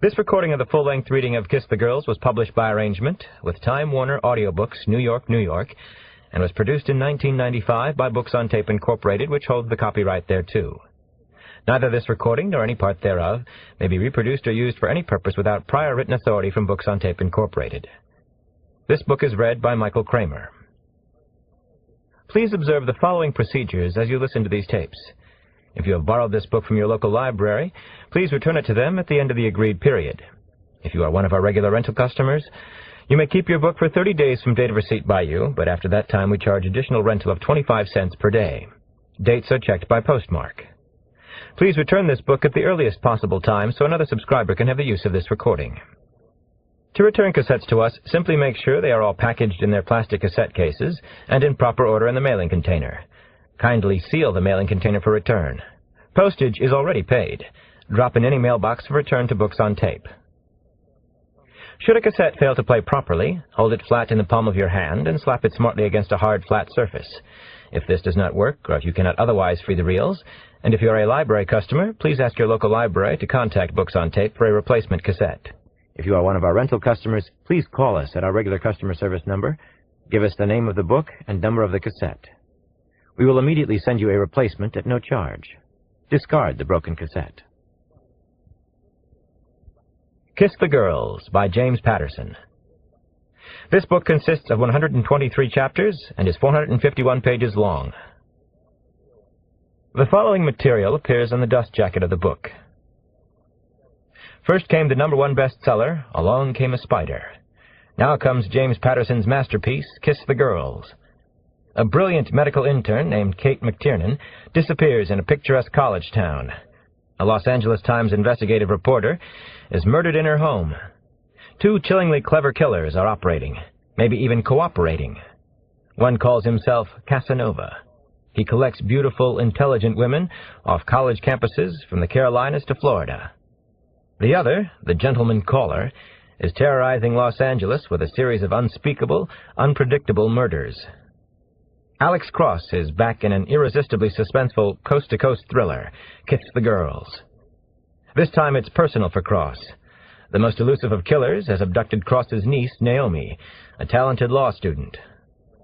This recording of the full-length reading of Kiss the Girls was published by arrangement with Time Warner Audiobooks, New York, New York, and was produced in 1995 by Books on Tape Incorporated, which holds the copyright thereto. Neither this recording nor any part thereof may be reproduced or used for any purpose without prior written authority from Books on Tape Incorporated. This book is read by Michael Kramer. Please observe the following procedures as you listen to these tapes. If you have borrowed this book from your local library, please return it to them at the end of the agreed period. If you are one of our regular rental customers, you may keep your book for 30 days from date of receipt by you, but after that time we charge additional rental of 25 cents per day. Dates are checked by postmark. Please return this book at the earliest possible time so another subscriber can have the use of this recording. To return cassettes to us, simply make sure they are all packaged in their plastic cassette cases and in proper order in the mailing container. Kindly seal the mailing container for return. Postage is already paid. Drop in any mailbox for return to Books on Tape. Should a cassette fail to play properly, hold it flat in the palm of your hand and slap it smartly against a hard, flat surface. If this does not work, or if you cannot otherwise free the reels, and if you are a library customer, please ask your local library to contact Books on Tape for a replacement cassette. If you are one of our rental customers, please call us at our regular customer service number, give us the name of the book and number of the cassette. We will immediately send you a replacement at no charge. Discard the broken cassette. Kiss the Girls by James Patterson. This book consists of 123 chapters and is 451 pages long. The following material appears on the dust jacket of the book. First came the #1 bestseller, Along Came a Spider. Now comes James Patterson's masterpiece, Kiss the Girls. A brilliant medical intern named Kate McTiernan disappears in a picturesque college town. A Los Angeles Times investigative reporter is murdered in her home. Two chillingly clever killers are operating, maybe even cooperating. One calls himself Casanova. He collects beautiful, intelligent women off college campuses from the Carolinas to Florida. The other, the gentleman caller, is terrorizing Los Angeles with a series of unspeakable, unpredictable murders. Alex Cross is back in an irresistibly suspenseful coast-to-coast thriller, Kiss the Girls. This time it's personal for Cross. The most elusive of killers has abducted Cross's niece, Naomi, a talented law student.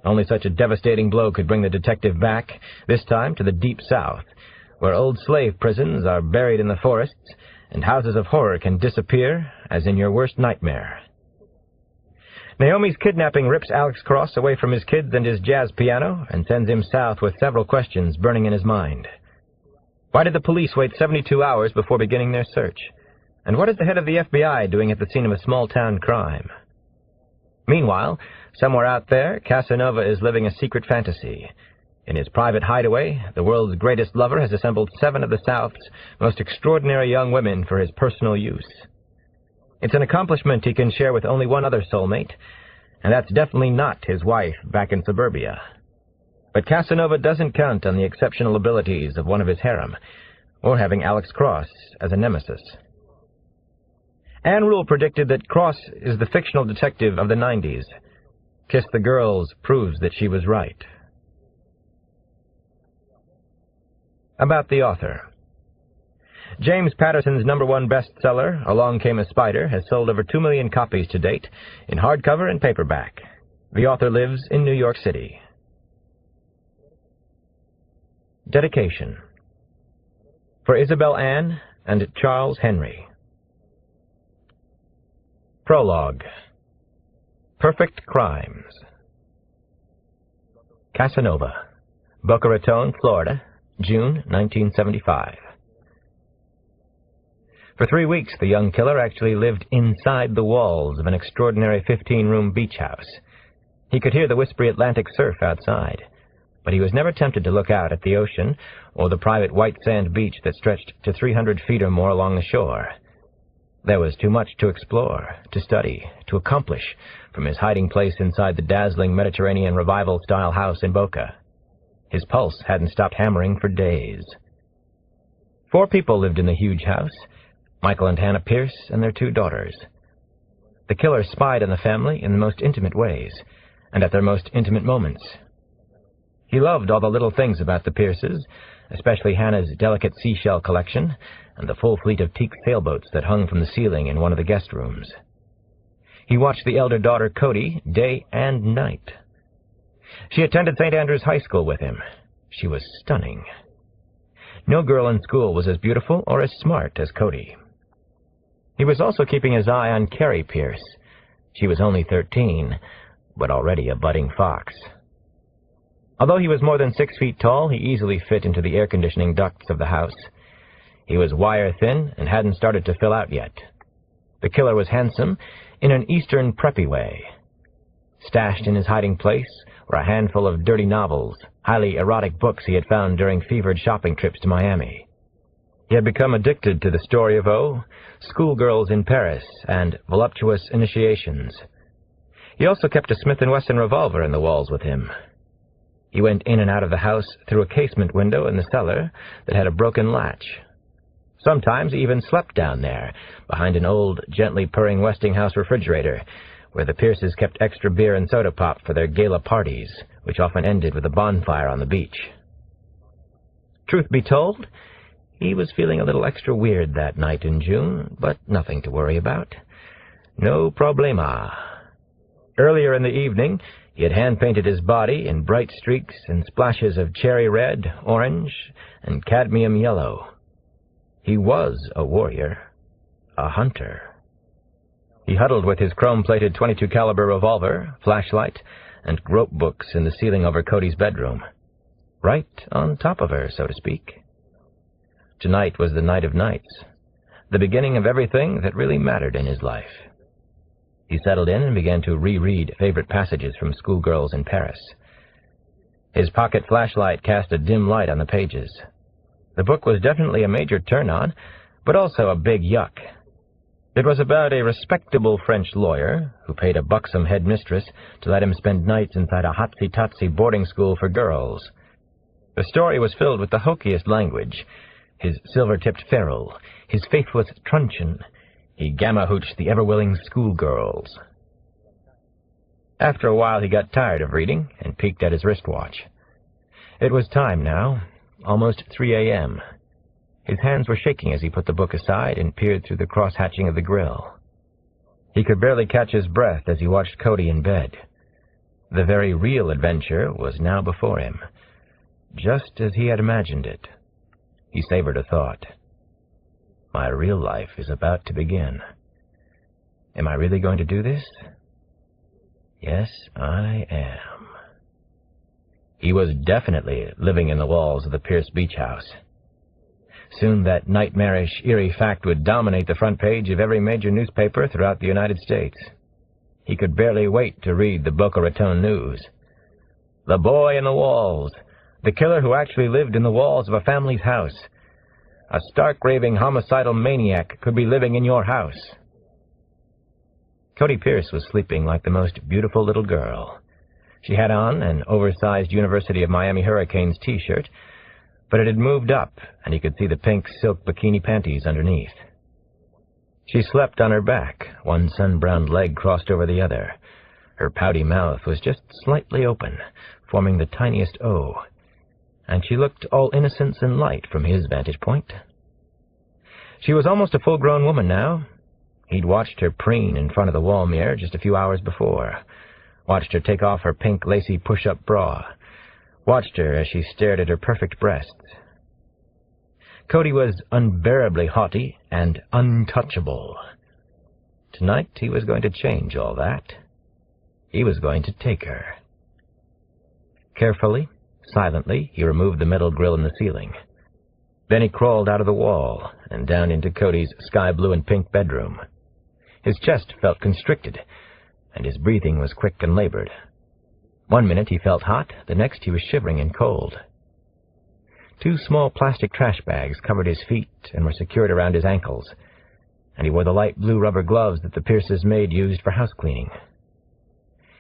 Only such a devastating blow could bring the detective back, this time to the Deep South, where old slave prisons are buried in the forests and houses of horror can disappear as in your worst nightmare. Naomi's kidnapping rips Alex Cross away from his kids and his jazz piano and sends him south with several questions burning in his mind. Why did the police wait 72 hours before beginning their search? And what is the head of the FBI doing at the scene of a small-town crime? Meanwhile, somewhere out there, Casanova is living a secret fantasy. In his private hideaway, the world's greatest lover has assembled 7 of the South's most extraordinary young women for his personal use. It's an accomplishment he can share with only one other soulmate, and that's definitely not his wife back in suburbia. But Casanova doesn't count on the exceptional abilities of one of his harem, or having Alex Cross as a nemesis. Anne Rule predicted that Cross is the fictional detective of the 90s. Kiss the Girls proves that she was right. About the author. James Patterson's #1 bestseller, Along Came a Spider, has sold over 2 million copies to date, in hardcover and paperback. The author lives in New York City. Dedication. For Isabel Ann and Charles Henry. Prologue. Perfect Crimes. Casanova, Boca Raton, Florida, June 1975. For 3 weeks, the young killer actually lived inside the walls of an extraordinary 15-room beach house. He could hear the whispery Atlantic surf outside, but he was never tempted to look out at the ocean or the private white sand beach that stretched to 300 feet or more along the shore. There was too much to explore, to study, to accomplish from his hiding place inside the dazzling Mediterranean revival-style house in Boca. His pulse hadn't stopped hammering for days. 4 people lived in the huge house, Michael and Hannah Pierce and their 2 daughters. The killer spied on the family in the most intimate ways, and at their most intimate moments. He loved all the little things about the Pierces, especially Hannah's delicate seashell collection and the full fleet of teak sailboats that hung from the ceiling in one of the guest rooms. He watched the elder daughter, Cody, day and night. She attended St. Andrews High School with him. She was stunning. No girl in school was as beautiful or as smart as Cody. He was also keeping his eye on Carrie Pierce. She was only 13, but already a budding fox. Although he was more than 6 feet tall, he easily fit into the air-conditioning ducts of the house. He was wire-thin and hadn't started to fill out yet. The killer was handsome in an Eastern preppy way. Stashed in his hiding place were a handful of dirty novels, highly erotic books he had found during fevered shopping trips to Miami. He had become addicted to the story of schoolgirls in Paris, and voluptuous initiations. He also kept a Smith & Wesson revolver in the walls with him. He went in and out of the house through a casement window in the cellar that had a broken latch. Sometimes he even slept down there, behind an old, gently purring Westinghouse refrigerator, where the Pierces kept extra beer and soda pop for their gala parties, which often ended with a bonfire on the beach. Truth be told, he was feeling a little extra weird that night in June, but nothing to worry about. No problema. Earlier in the evening, he had hand-painted his body in bright streaks and splashes of cherry red, orange, and cadmium yellow. He was a warrior, a hunter. He huddled with his chrome-plated .22 caliber revolver, flashlight, and grope books in the ceiling over Cody's bedroom. Right on top of her, so to speak. Tonight was the night of nights, the beginning of everything that really mattered in his life. He settled in and began to reread favorite passages from Schoolgirls in Paris. His pocket flashlight cast a dim light on the pages. The book was definitely a major turn-on, but also a big yuck. It was about a respectable French lawyer who paid a buxom headmistress to let him spend nights inside a hotsy-totsy boarding school for girls. The story was filled with the hokiest language. His silver-tipped ferule, his faithless truncheon. He gamma-hooched the ever-willing schoolgirls. After a while, he got tired of reading and peeked at his wristwatch. It was time now, almost 3 a.m. His hands were shaking as he put the book aside and peered through the cross-hatching of the grill. He could barely catch his breath as he watched Cody in bed. The very real adventure was now before him, just as he had imagined it. He savored a thought. My real life is about to begin. Am I really going to do this? Yes, I am. He was definitely living in the walls of the Pierce Beach House. Soon that nightmarish, eerie fact would dominate the front page of every major newspaper throughout the United States. He could barely wait to read the Boca Raton News. The boy in the walls. The killer who actually lived in the walls of a family's house. A stark raving homicidal maniac could be living in your house. Cody Pierce was sleeping like the most beautiful little girl. She had on an oversized University of Miami Hurricanes t-shirt, but it had moved up, and he could see the pink silk bikini panties underneath. She slept on her back, one sun-browned leg crossed over the other. Her pouty mouth was just slightly open, forming the tiniest O, and she looked all innocence and light from his vantage point. She was almost a full-grown woman now. He'd watched her preen in front of the wall mirror just a few hours before, watched her take off her pink lacy push-up bra, watched her as she stared at her perfect breasts. Cody was unbearably haughty and untouchable. Tonight he was going to change all that. He was going to take her. Carefully, silently, he removed the metal grill in the ceiling. Then he crawled out of the wall and down into Cody's sky-blue and pink bedroom. His chest felt constricted, and his breathing was quick and labored. One minute he felt hot, the next he was shivering and cold. 2 small plastic trash bags covered his feet and were secured around his ankles, and he wore the light blue rubber gloves that the Pierce's maid used for house cleaning.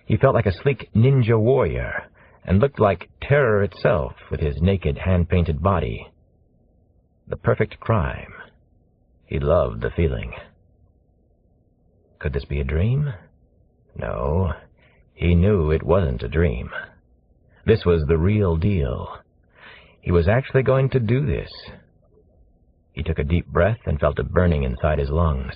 He felt like a sleek ninja warrior, and looked like terror itself with his naked, hand-painted body. The perfect crime. He loved the feeling. Could this be a dream? No, he knew it wasn't a dream. This was the real deal. He was actually going to do this. He took a deep breath and felt a burning inside his lungs.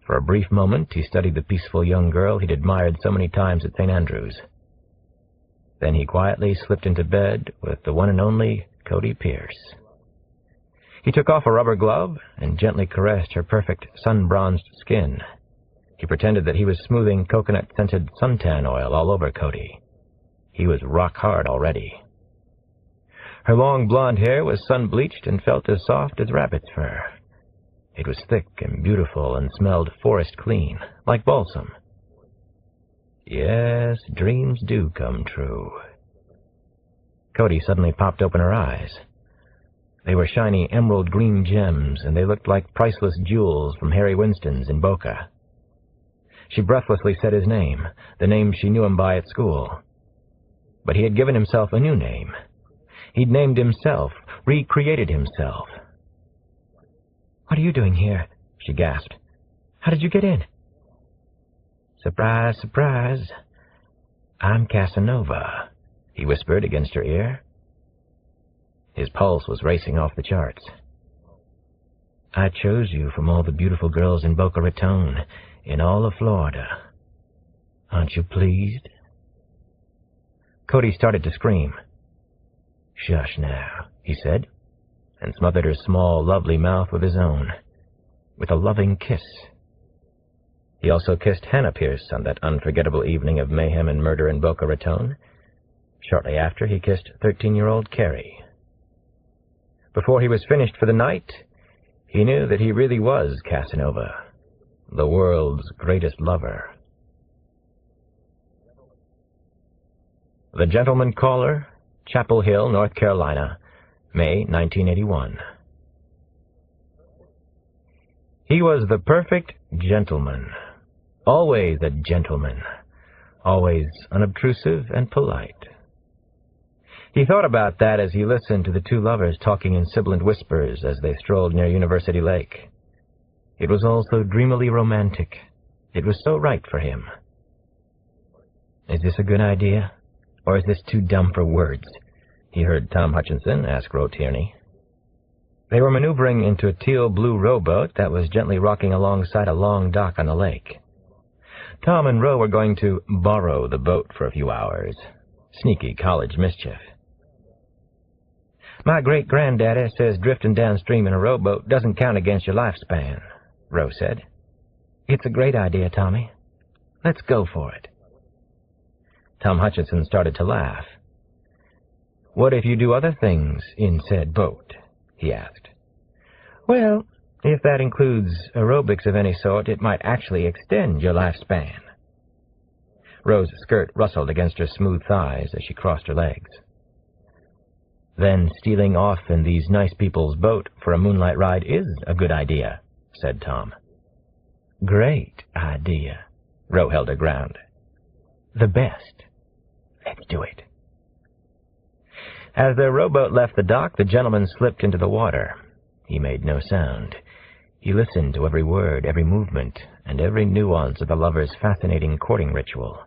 For a brief moment, he studied the peaceful young girl he'd admired so many times at St. Andrews. Then he quietly slipped into bed with the one and only Cody Pierce. He took off a rubber glove and gently caressed her perfect sun-bronzed skin. He pretended that he was smoothing coconut-scented suntan oil all over Cody. He was rock-hard already. Her long blonde hair was sun-bleached and felt as soft as rabbit's fur. It was thick and beautiful and smelled forest clean, like balsam. Yes, dreams do come true. Cody suddenly popped open her eyes. They were shiny emerald green gems, and they looked like priceless jewels from Harry Winston's in Boca. She breathlessly said his name, the name she knew him by at school. But he had given himself a new name. He'd named himself, recreated himself. "What are you doing here?" she gasped. "How did you get in?" "Surprise, surprise. I'm Casanova," he whispered against her ear. His pulse was racing off the charts. "I chose you from all the beautiful girls in Boca Raton, in all of Florida. Aren't you pleased?" Cody started to scream. "Shush now," he said, and smothered her small, lovely mouth with his own, with a loving kiss. He also kissed Hannah Pierce on that unforgettable evening of mayhem and murder in Boca Raton. Shortly after, he kissed 13-year-old Carrie. Before he was finished for the night, he knew that he really was Casanova, the world's greatest lover. The Gentleman Caller, Chapel Hill, North Carolina, May 1981. He was the perfect gentleman, always a gentleman, always unobtrusive and polite. He thought about that as he listened to the two lovers talking in sibilant whispers as they strolled near University Lake. It was all so dreamily romantic. It was so right for him. "Is this a good idea? Or is this too dumb for words?" he heard Tom Hutchinson ask Roe Tierney. They were maneuvering into a teal-blue rowboat that was gently rocking alongside a long dock on the lake. Tom and Roe were going to borrow the boat for a few hours. Sneaky college mischief. "My great-granddaddy says drifting downstream in a rowboat doesn't count against your lifespan," Roe said. "It's a great idea, Tommy. Let's go for it." Tom Hutchinson started to laugh. "What if you do other things in said boat?" he asked. "Well, if that includes aerobics of any sort, it might actually extend your lifespan." Roe's skirt rustled against her smooth thighs as she crossed her legs. "Then stealing off in these nice people's boat for a moonlight ride is a good idea," said Tom. "Great idea." Roe held her ground. "The best. Let's do it." As their rowboat left the dock, the gentleman slipped into the water. He made no sound. He listened to every word, every movement, and every nuance of the lovers' fascinating courting ritual.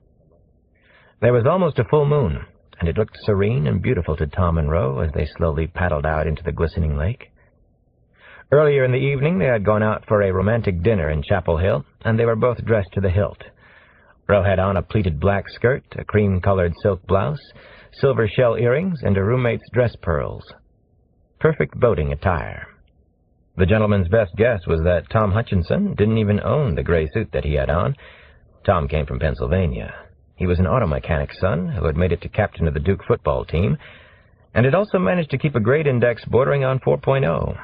There was almost a full moon, and it looked serene and beautiful to Tom and Roe as they slowly paddled out into the glistening lake. Earlier in the evening, they had gone out for a romantic dinner in Chapel Hill, and they were both dressed to the hilt. Roe had on a pleated black skirt, a cream-colored silk blouse, silver shell earrings, and her roommate's dress pearls. Perfect boating attire. The gentleman's best guess was that Tom Hutchinson didn't even own the gray suit that he had on. Tom came from Pennsylvania. He was an auto mechanic's son who had made it to captain of the Duke football team, and had also managed to keep a grade index bordering on 4.0.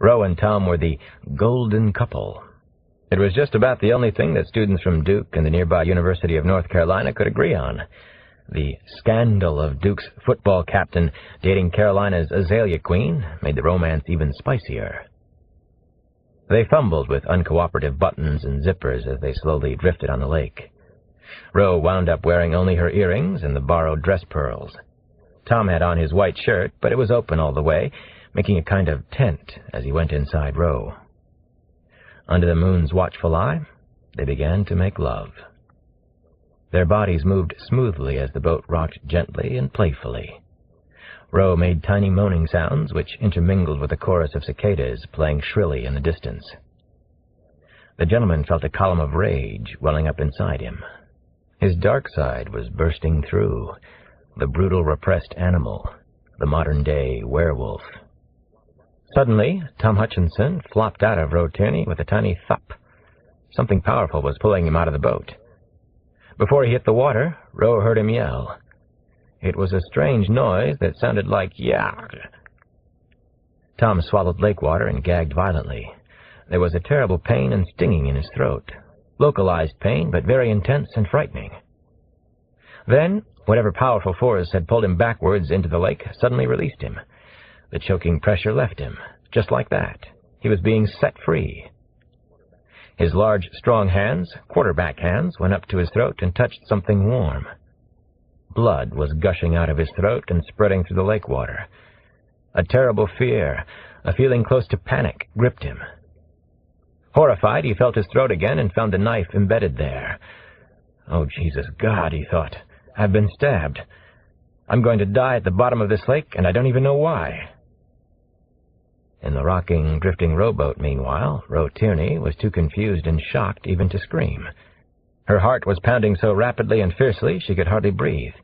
Roe and Tom were the golden couple. It was just about the only thing that students from Duke and the nearby University of North Carolina could agree on. The scandal of Duke's football captain dating Carolina's Azalea Queen made the romance even spicier. They fumbled with uncooperative buttons and zippers as they slowly drifted on the lake. Roe wound up wearing only her earrings and the borrowed dress pearls. Tom had on his white shirt, but it was open all the way, making a kind of tent as he went inside Roe. Under the moon's watchful eye, they began to make love. Their bodies moved smoothly as the boat rocked gently and playfully. Roe made tiny moaning sounds which intermingled with a chorus of cicadas playing shrilly in the distance. The gentleman felt a column of rage welling up inside him. His dark side was bursting through, the brutal repressed animal, the modern-day werewolf. Suddenly, Tom Hutchinson flopped out of Roe Tierney with a tiny thump. Something powerful was pulling him out of the boat. Before he hit the water, Roe heard him yell. It was a strange noise that sounded like "Yarg." Tom swallowed lake water and gagged violently. There was a terrible pain and stinging in his throat. Localized pain, but very intense and frightening. Then, whatever powerful force had pulled him backwards into the lake suddenly released him. The choking pressure left him, just like that. He was being set free. His large, strong hands, quarterback hands, went up to his throat and touched something warm. Blood was gushing out of his throat and spreading through the lake water. A terrible fear, a feeling close to panic, gripped him. Horrified, he felt his throat again and found a knife embedded there. "Oh, Jesus God," he thought, "I've been stabbed. I'm going to die at the bottom of this lake, and I don't even know why." In the rocking, drifting rowboat, meanwhile, Roe Tierney was too confused and shocked even to scream. Her heart was pounding so rapidly and fiercely she could hardly breathe.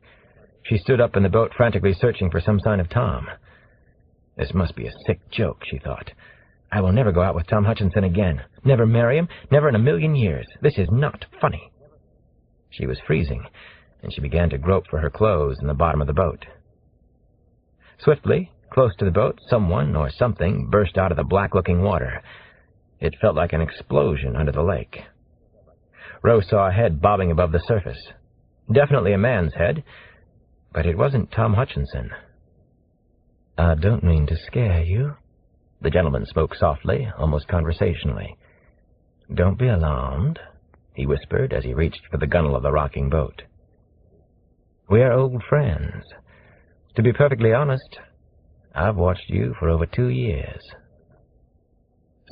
She stood up in the boat, frantically searching for some sign of Tom. "This must be a sick joke," she thought. "I will never go out with Tom Hutchinson again. Never marry him, never in a million years. This is not funny." She was freezing, and she began to grope for her clothes in the bottom of the boat. Swiftly, close to the boat, someone or something burst out of the black-looking water. It felt like an explosion under the lake. Roe saw a head bobbing above the surface. Definitely a man's head, but it wasn't Tom Hutchinson. "I don't mean to scare you," the gentleman spoke softly, almost conversationally. "Don't be alarmed," he whispered as he reached for the gunwale of the rocking boat. "We are old friends. To be perfectly honest, I've watched you for over 2 years.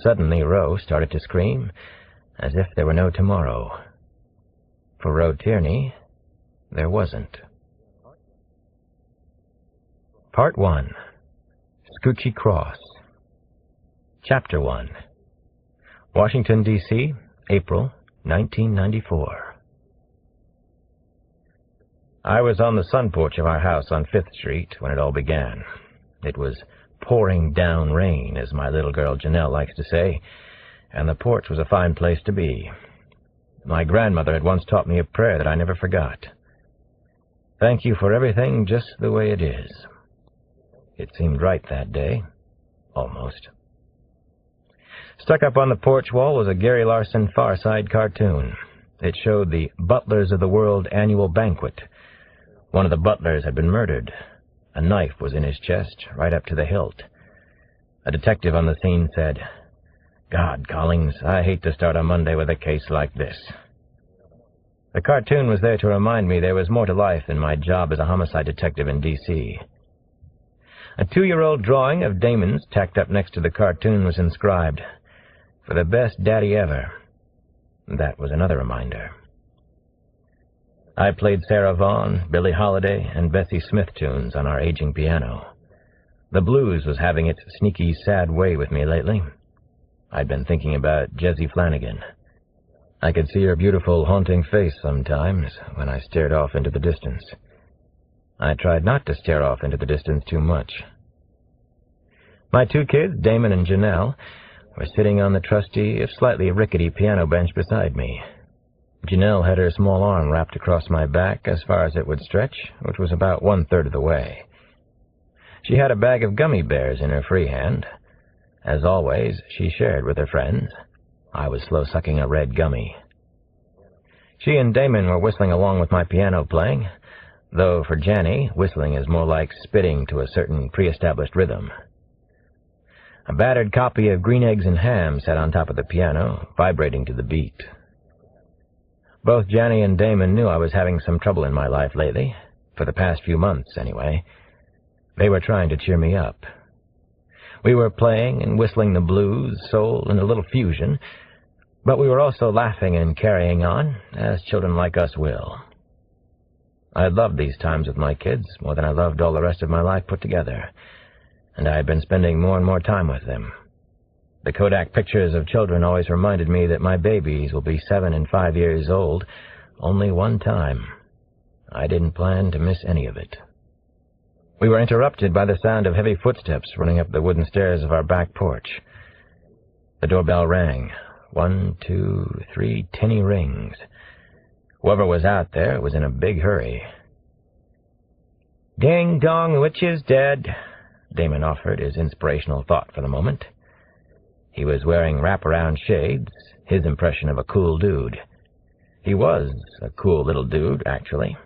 Suddenly, Roe started to scream, as if there were no tomorrow. For Roe Tierney, there wasn't. Part 1. Scoochie Cross. Chapter 1. Washington, D.C., April 1994. I was on the sun porch of our house on 5th Street when it all began. It was pouring down rain, as my little girl Janelle likes to say, and the porch was a fine place to be. My grandmother had once taught me a prayer that I never forgot. "Thank you for everything just the way it is." It seemed right that day. Almost. Stuck up on the porch wall was a Gary Larson Far Side cartoon. It showed the Butlers of the World annual banquet. One of the butlers had been murdered. A knife was in his chest, right up to the hilt. A detective on the scene said, "God, Collings, I hate to start a Monday with a case like this." The cartoon was there to remind me there was more to life than my job as a homicide detective in D.C. A 2-year-old drawing of Damon's tacked up next to the cartoon was inscribed, "For the best daddy ever." That was another reminder. I played Sarah Vaughan, Billie Holiday, and Bessie Smith tunes on our aging piano. The blues was having its sneaky, sad way with me lately. I'd been thinking about Jessie Flanagan. I could see her beautiful, haunting face sometimes when I stared off into the distance. I tried not to stare off into the distance too much. My 2 kids, Damon and Janelle, were sitting on the trusty, if slightly rickety piano bench beside me. Janelle had her small arm wrapped across my back as far as it would stretch, which was about 1/3 of the way. She had a bag of gummy bears in her free hand. As always, she shared with her friends. I was slow sucking a red gummy. She and Damon were whistling along with my piano playing, though for Janny, whistling is more like spitting to a certain pre-established rhythm. A battered copy of Green Eggs and Ham sat on top of the piano, vibrating to the beat. Both Janny and Damon knew I was having some trouble in my life lately, for the past few months, anyway. They were trying to cheer me up. We were playing and whistling the blues, soul, and a little fusion, but we were also laughing and carrying on, as children like us will. I had loved these times with my kids more than I loved all the rest of my life put together, and I had been spending more and more time with them. The Kodak pictures of children always reminded me that my babies will be 7 and 5 years old only one time. I didn't plan to miss any of it. We were interrupted by the sound of heavy footsteps running up the wooden stairs of our back porch. The doorbell rang. 1, 2, 3 tinny rings. Whoever was out there was in a big hurry. "Ding dong, the witch is dead," Damon offered his inspirational thought for the moment. He was wearing wraparound shades, his impression of a cool dude. He was a cool little dude, actually.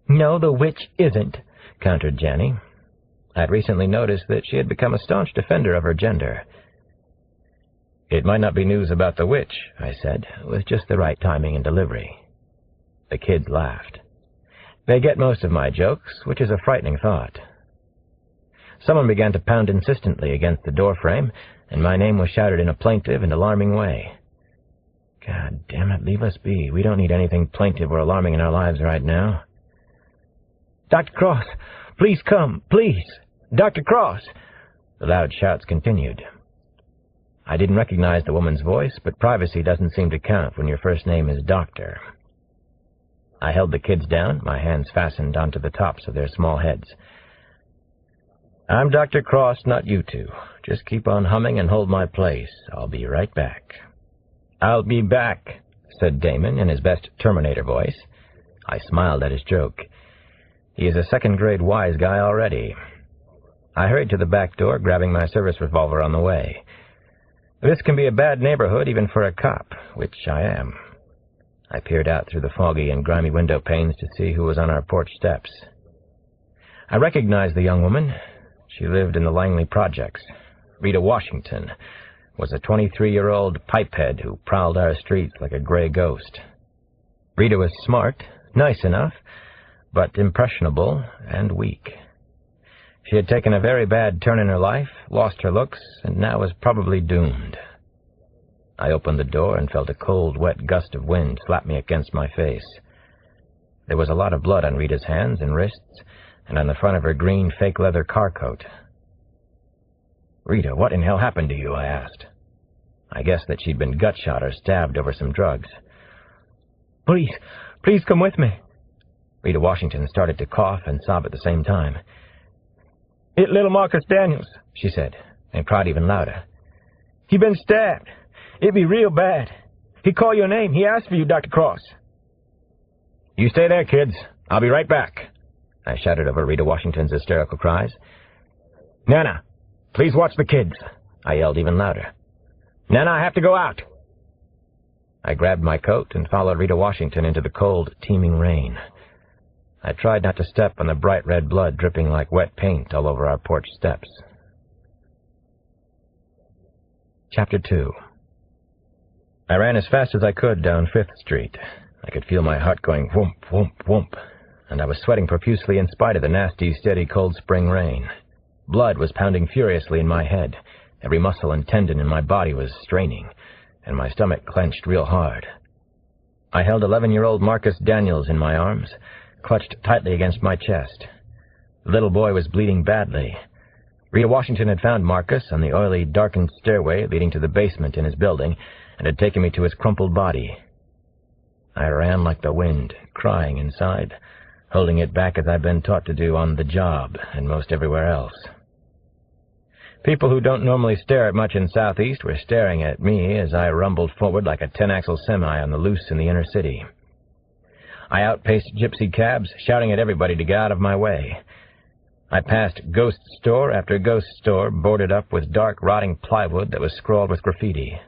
"No, the witch isn't," countered Janny. I'd recently noticed that she had become a staunch defender of her gender. "It might not be news about the witch," I said, with just the right timing and delivery. The kids laughed. They get most of my jokes, which is a frightening thought. Someone began to pound insistently against the doorframe, and my name was shouted in a plaintive and alarming way. God damn it, leave us be. We don't need anything plaintive or alarming in our lives right now. "Dr. Cross, please come, please! Dr. Cross!" The loud shouts continued. I didn't recognize the woman's voice, but privacy doesn't seem to count when your first name is Doctor. I held the kids down, my hands fastened onto the tops of their small heads. "I'm Dr. Cross, not you two. Just keep on humming and hold my place. I'll be right back." "I'll be back," said Damon in his best Terminator voice. I smiled at his joke. He is a second-grade wise guy already. I hurried to the back door, grabbing my service revolver on the way. This can be a bad neighborhood even for a cop, which I am. I peered out through the foggy and grimy window panes to see who was on our porch steps. I recognized the young woman. She lived in the Langley Projects. Rita Washington was a 23-year-old pipehead who prowled our streets like a gray ghost. Rita was smart, nice enough, but impressionable and weak. She had taken a very bad turn in her life, lost her looks, and now was probably doomed. I opened the door and felt a cold, wet gust of wind slap me against my face. There was a lot of blood on Rita's hands and wrists, and on the front of her green fake leather car coat. "Rita, what in hell happened to you?" I asked. I guessed that she'd been gut shot or stabbed over some drugs. Please come with me." Rita Washington started to cough and sob at the same time. "It little Marcus Daniels," she said, and cried even louder. "He been stabbed. It be real bad. He call your name. He asked for you, Dr. Cross." "You stay there, kids. I'll be right back," I shouted over Rita Washington's hysterical cries. "Nana, please watch the kids," I yelled even louder. "Nana, I have to go out." I grabbed my coat and followed Rita Washington into the cold, teeming rain. I tried not to step on the bright red blood dripping like wet paint all over our porch steps. Chapter 2. I ran as fast as I could down 5th Street. I could feel my heart going whoomp, whoomp, whoomp, and I was sweating profusely in spite of the nasty, steady, cold spring rain. Blood was pounding furiously in my head. Every muscle and tendon in my body was straining, and my stomach clenched real hard. I held 11-year-old Marcus Daniels in my arms, clutched tightly against my chest. The little boy was bleeding badly. Rita Washington had found Marcus on the oily, darkened stairway leading to the basement in his building and had taken me to his crumpled body. I ran like the wind, crying inside, holding it back as I'd been taught to do on the job and most everywhere else. People who don't normally stare at much in Southeast were staring at me as I rumbled forward like a 10-axle semi on the loose in the inner city. I outpaced gypsy cabs, shouting at everybody to get out of my way. I passed ghost store after ghost store, boarded up with dark, rotting plywood that was scrawled with graffiti.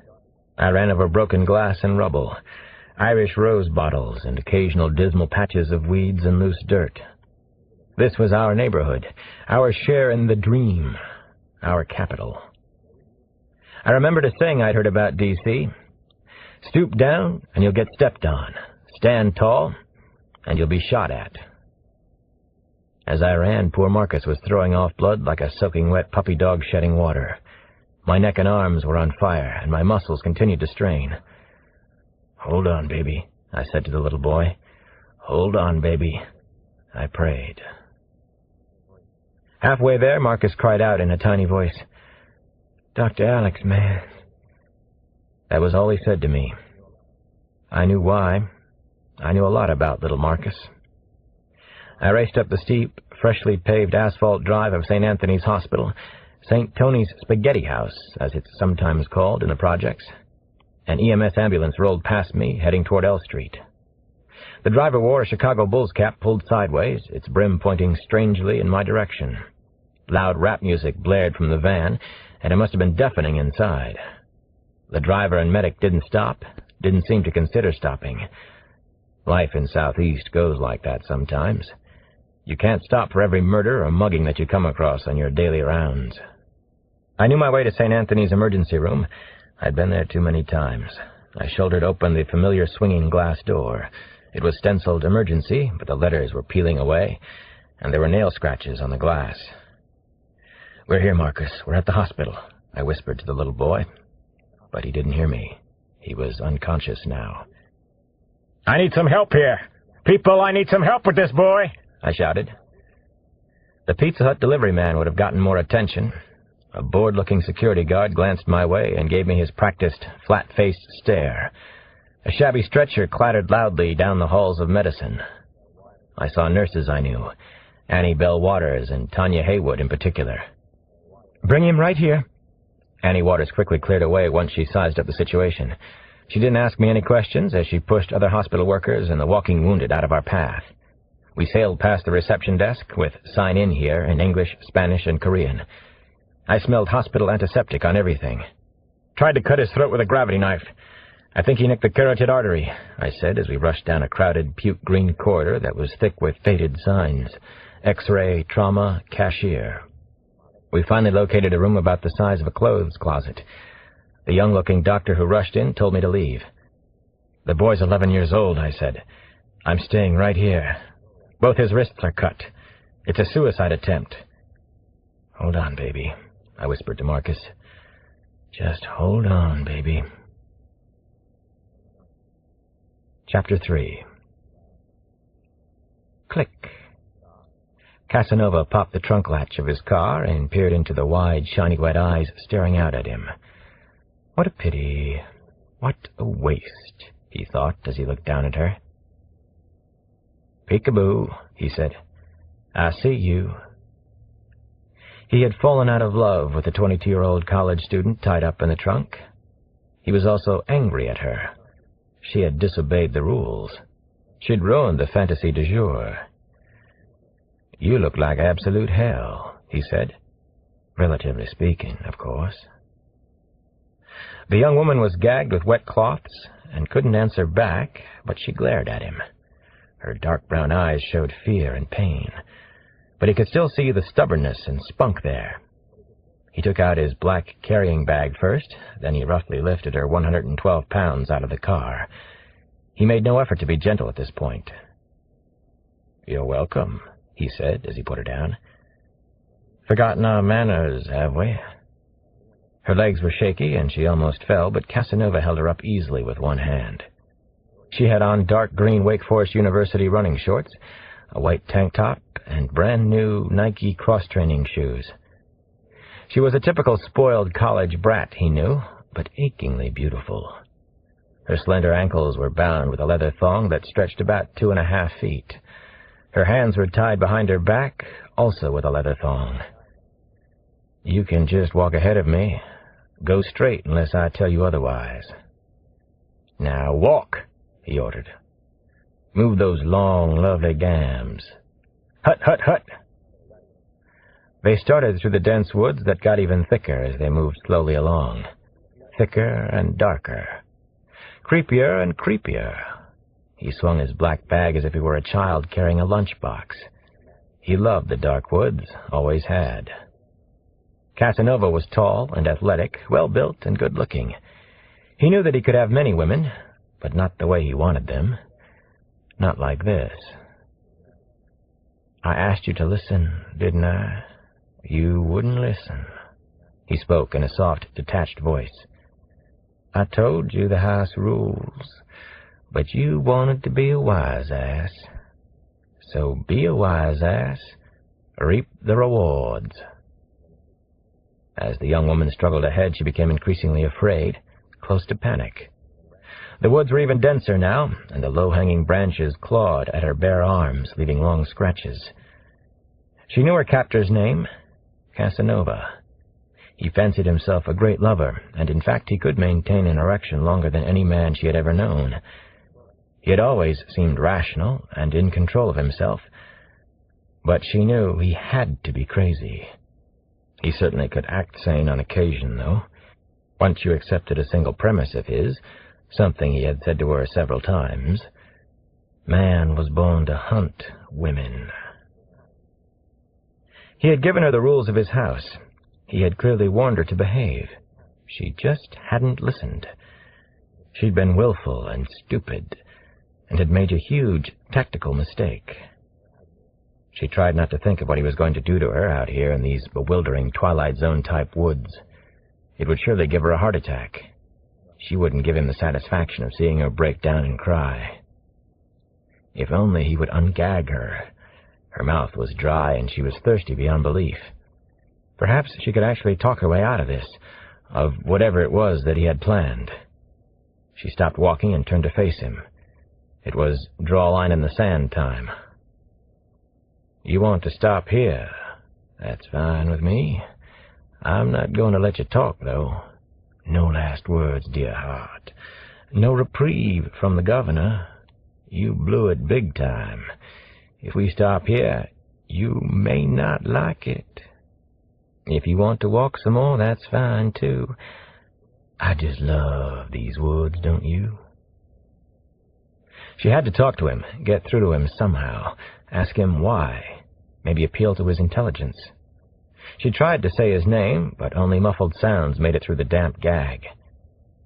I ran over broken glass and rubble, Irish rose bottles, and occasional dismal patches of weeds and loose dirt. This was our neighborhood, our share in the dream, our capital. I remembered a saying I'd heard about D.C. Stoop down, and you'll get stepped on. Stand tall, and you'll be shot at. As I ran, poor Marcus was throwing off blood like a soaking wet puppy dog shedding water. My neck and arms were on fire, and my muscles continued to strain. "Hold on, baby," I said to the little boy. "Hold on, baby. I prayed. Halfway there, Marcus cried out in a tiny voice, "Dr. Alex, man." That was all he said to me. I knew why. I knew a lot about little Marcus. I raced up the steep, freshly paved asphalt drive of St. Anthony's Hospital, St. Tony's Spaghetti House, as it's sometimes called in the projects. An EMS ambulance rolled past me, heading toward L Street. The driver wore a Chicago Bulls cap pulled sideways, its brim pointing strangely in my direction. Loud rap music blared from the van, and it must have been deafening inside. The driver and medic didn't stop, didn't seem to consider stopping. Life in Southeast goes like that sometimes. You can't stop for every murder or mugging that you come across on your daily rounds. I knew my way to St. Anthony's emergency room. I'd been there too many times. I shouldered open the familiar swinging glass door. It was stenciled emergency, but the letters were peeling away, and there were nail scratches on the glass. "We're here, Marcus. We're at the hospital," I whispered to the little boy. But he didn't hear me. He was unconscious now. "I need some help here. People, I need some help with this boy," I shouted. The Pizza Hut delivery man would have gotten more attention. A bored-looking security guard glanced my way and gave me his practiced, flat-faced stare. A shabby stretcher clattered loudly down the halls of medicine. I saw nurses I knew, Annie Bell Waters and Tanya Haywood in particular. "Bring him right here." Annie Waters quickly cleared away once she sized up the situation. She didn't ask me any questions as she pushed other hospital workers and the walking wounded out of our path. We sailed past the reception desk with "Sign in here" in English, Spanish, and Korean. I smelled hospital antiseptic on everything. "Tried to cut his throat with a gravity knife. I think he nicked the carotid artery," I said as we rushed down a crowded puke-green corridor that was thick with faded signs. X-ray, trauma, cashier. We finally located a room about the size of a clothes closet. The young-looking doctor who rushed in told me to leave. "The boy's 11 years old," I said. "I'm staying right here. Both his wrists are cut. It's a suicide attempt." "Hold on, baby," I whispered to Marcus. "Just hold on, baby." Chapter 3. Click. Casanova popped the trunk latch of his car and peered into the wide, shiny wet eyes staring out at him. What a pity. What a waste, he thought as he looked down at her. "Peekaboo," he said. "I see you." He had fallen out of love with the 22-year-old college student tied up in the trunk. He was also angry at her. She had disobeyed the rules. She'd ruined the fantasy du jour. "You look like absolute hell," he said. Relatively speaking, of course. The young woman was gagged with wet cloths and couldn't answer back, but she glared at him. Her dark brown eyes showed fear and pain, but he could still see the stubbornness and spunk there. He took out his black carrying bag first, then he roughly lifted her 112 pounds out of the car. He made no effort to be gentle at this point. "You're welcome," he said as he put her down. "Forgotten our manners, have we?" Her legs were shaky and she almost fell, but Casanova held her up easily with one hand. She had on dark green Wake Forest University running shorts, a white tank top, and brand new Nike cross-training shoes. She was a typical spoiled college brat, he knew, but achingly beautiful. Her slender ankles were bound with a leather thong that stretched about 2.5 feet. Her hands were tied behind her back, also with a leather thong. "You can just walk ahead of me. Go straight unless I tell you otherwise." "Now walk," he ordered. "Move those long, lovely gams. Hut, hut, hut." They started through the dense woods that got even thicker as they moved slowly along. Thicker and darker. Creepier and creepier. He swung his black bag as if he were a child carrying a lunchbox. He loved the dark woods, always had. Casanova was tall and athletic, well-built and good-looking. He knew that he could have many women, but not the way he wanted them. Not like this. "I asked you to listen, didn't I? You wouldn't listen." He spoke in a soft, detached voice. "I told you the house rules, but you wanted to be a wise ass. So be a wise ass. Reap the rewards. As the young woman struggled ahead, she became increasingly afraid, close to panic. The woods were even denser now, and the low-hanging branches clawed at her bare arms, leaving long scratches. She knew her captor's name, Casanova. He fancied himself a great lover, and in fact he could maintain an erection longer than any man she had ever known. He had always seemed rational and in control of himself, but she knew he had to be crazy. He certainly could act sane on occasion, though. Once you accepted a single premise of his, something he had said to her several times, man was born to hunt women. He had given her the rules of his house. He had clearly warned her to behave. She just hadn't listened. She'd been willful and stupid, and had made a huge tactical mistake. She tried not to think of what he was going to do to her out here in these bewildering Twilight Zone-type woods. It would surely give her a heart attack. She wouldn't give him the satisfaction of seeing her break down and cry. If only he would ungag her. Her mouth was dry, and she was thirsty beyond belief. Perhaps she could actually talk her way out of this, of whatever it was that he had planned. She stopped walking and turned to face him. It was draw a line in the sand time. You want to stop here? That's fine with me. I'm not going to let you talk, though. No last words, dear heart. No reprieve from the governor. You blew it big time. If we stop here, you may not like it. If you want to walk some more, that's fine, too. I just love these woods, don't you? She had to talk to him, get through to him somehow, ask him why, maybe appeal to his intelligence. She tried to say his name, but only muffled sounds made it through the damp gag.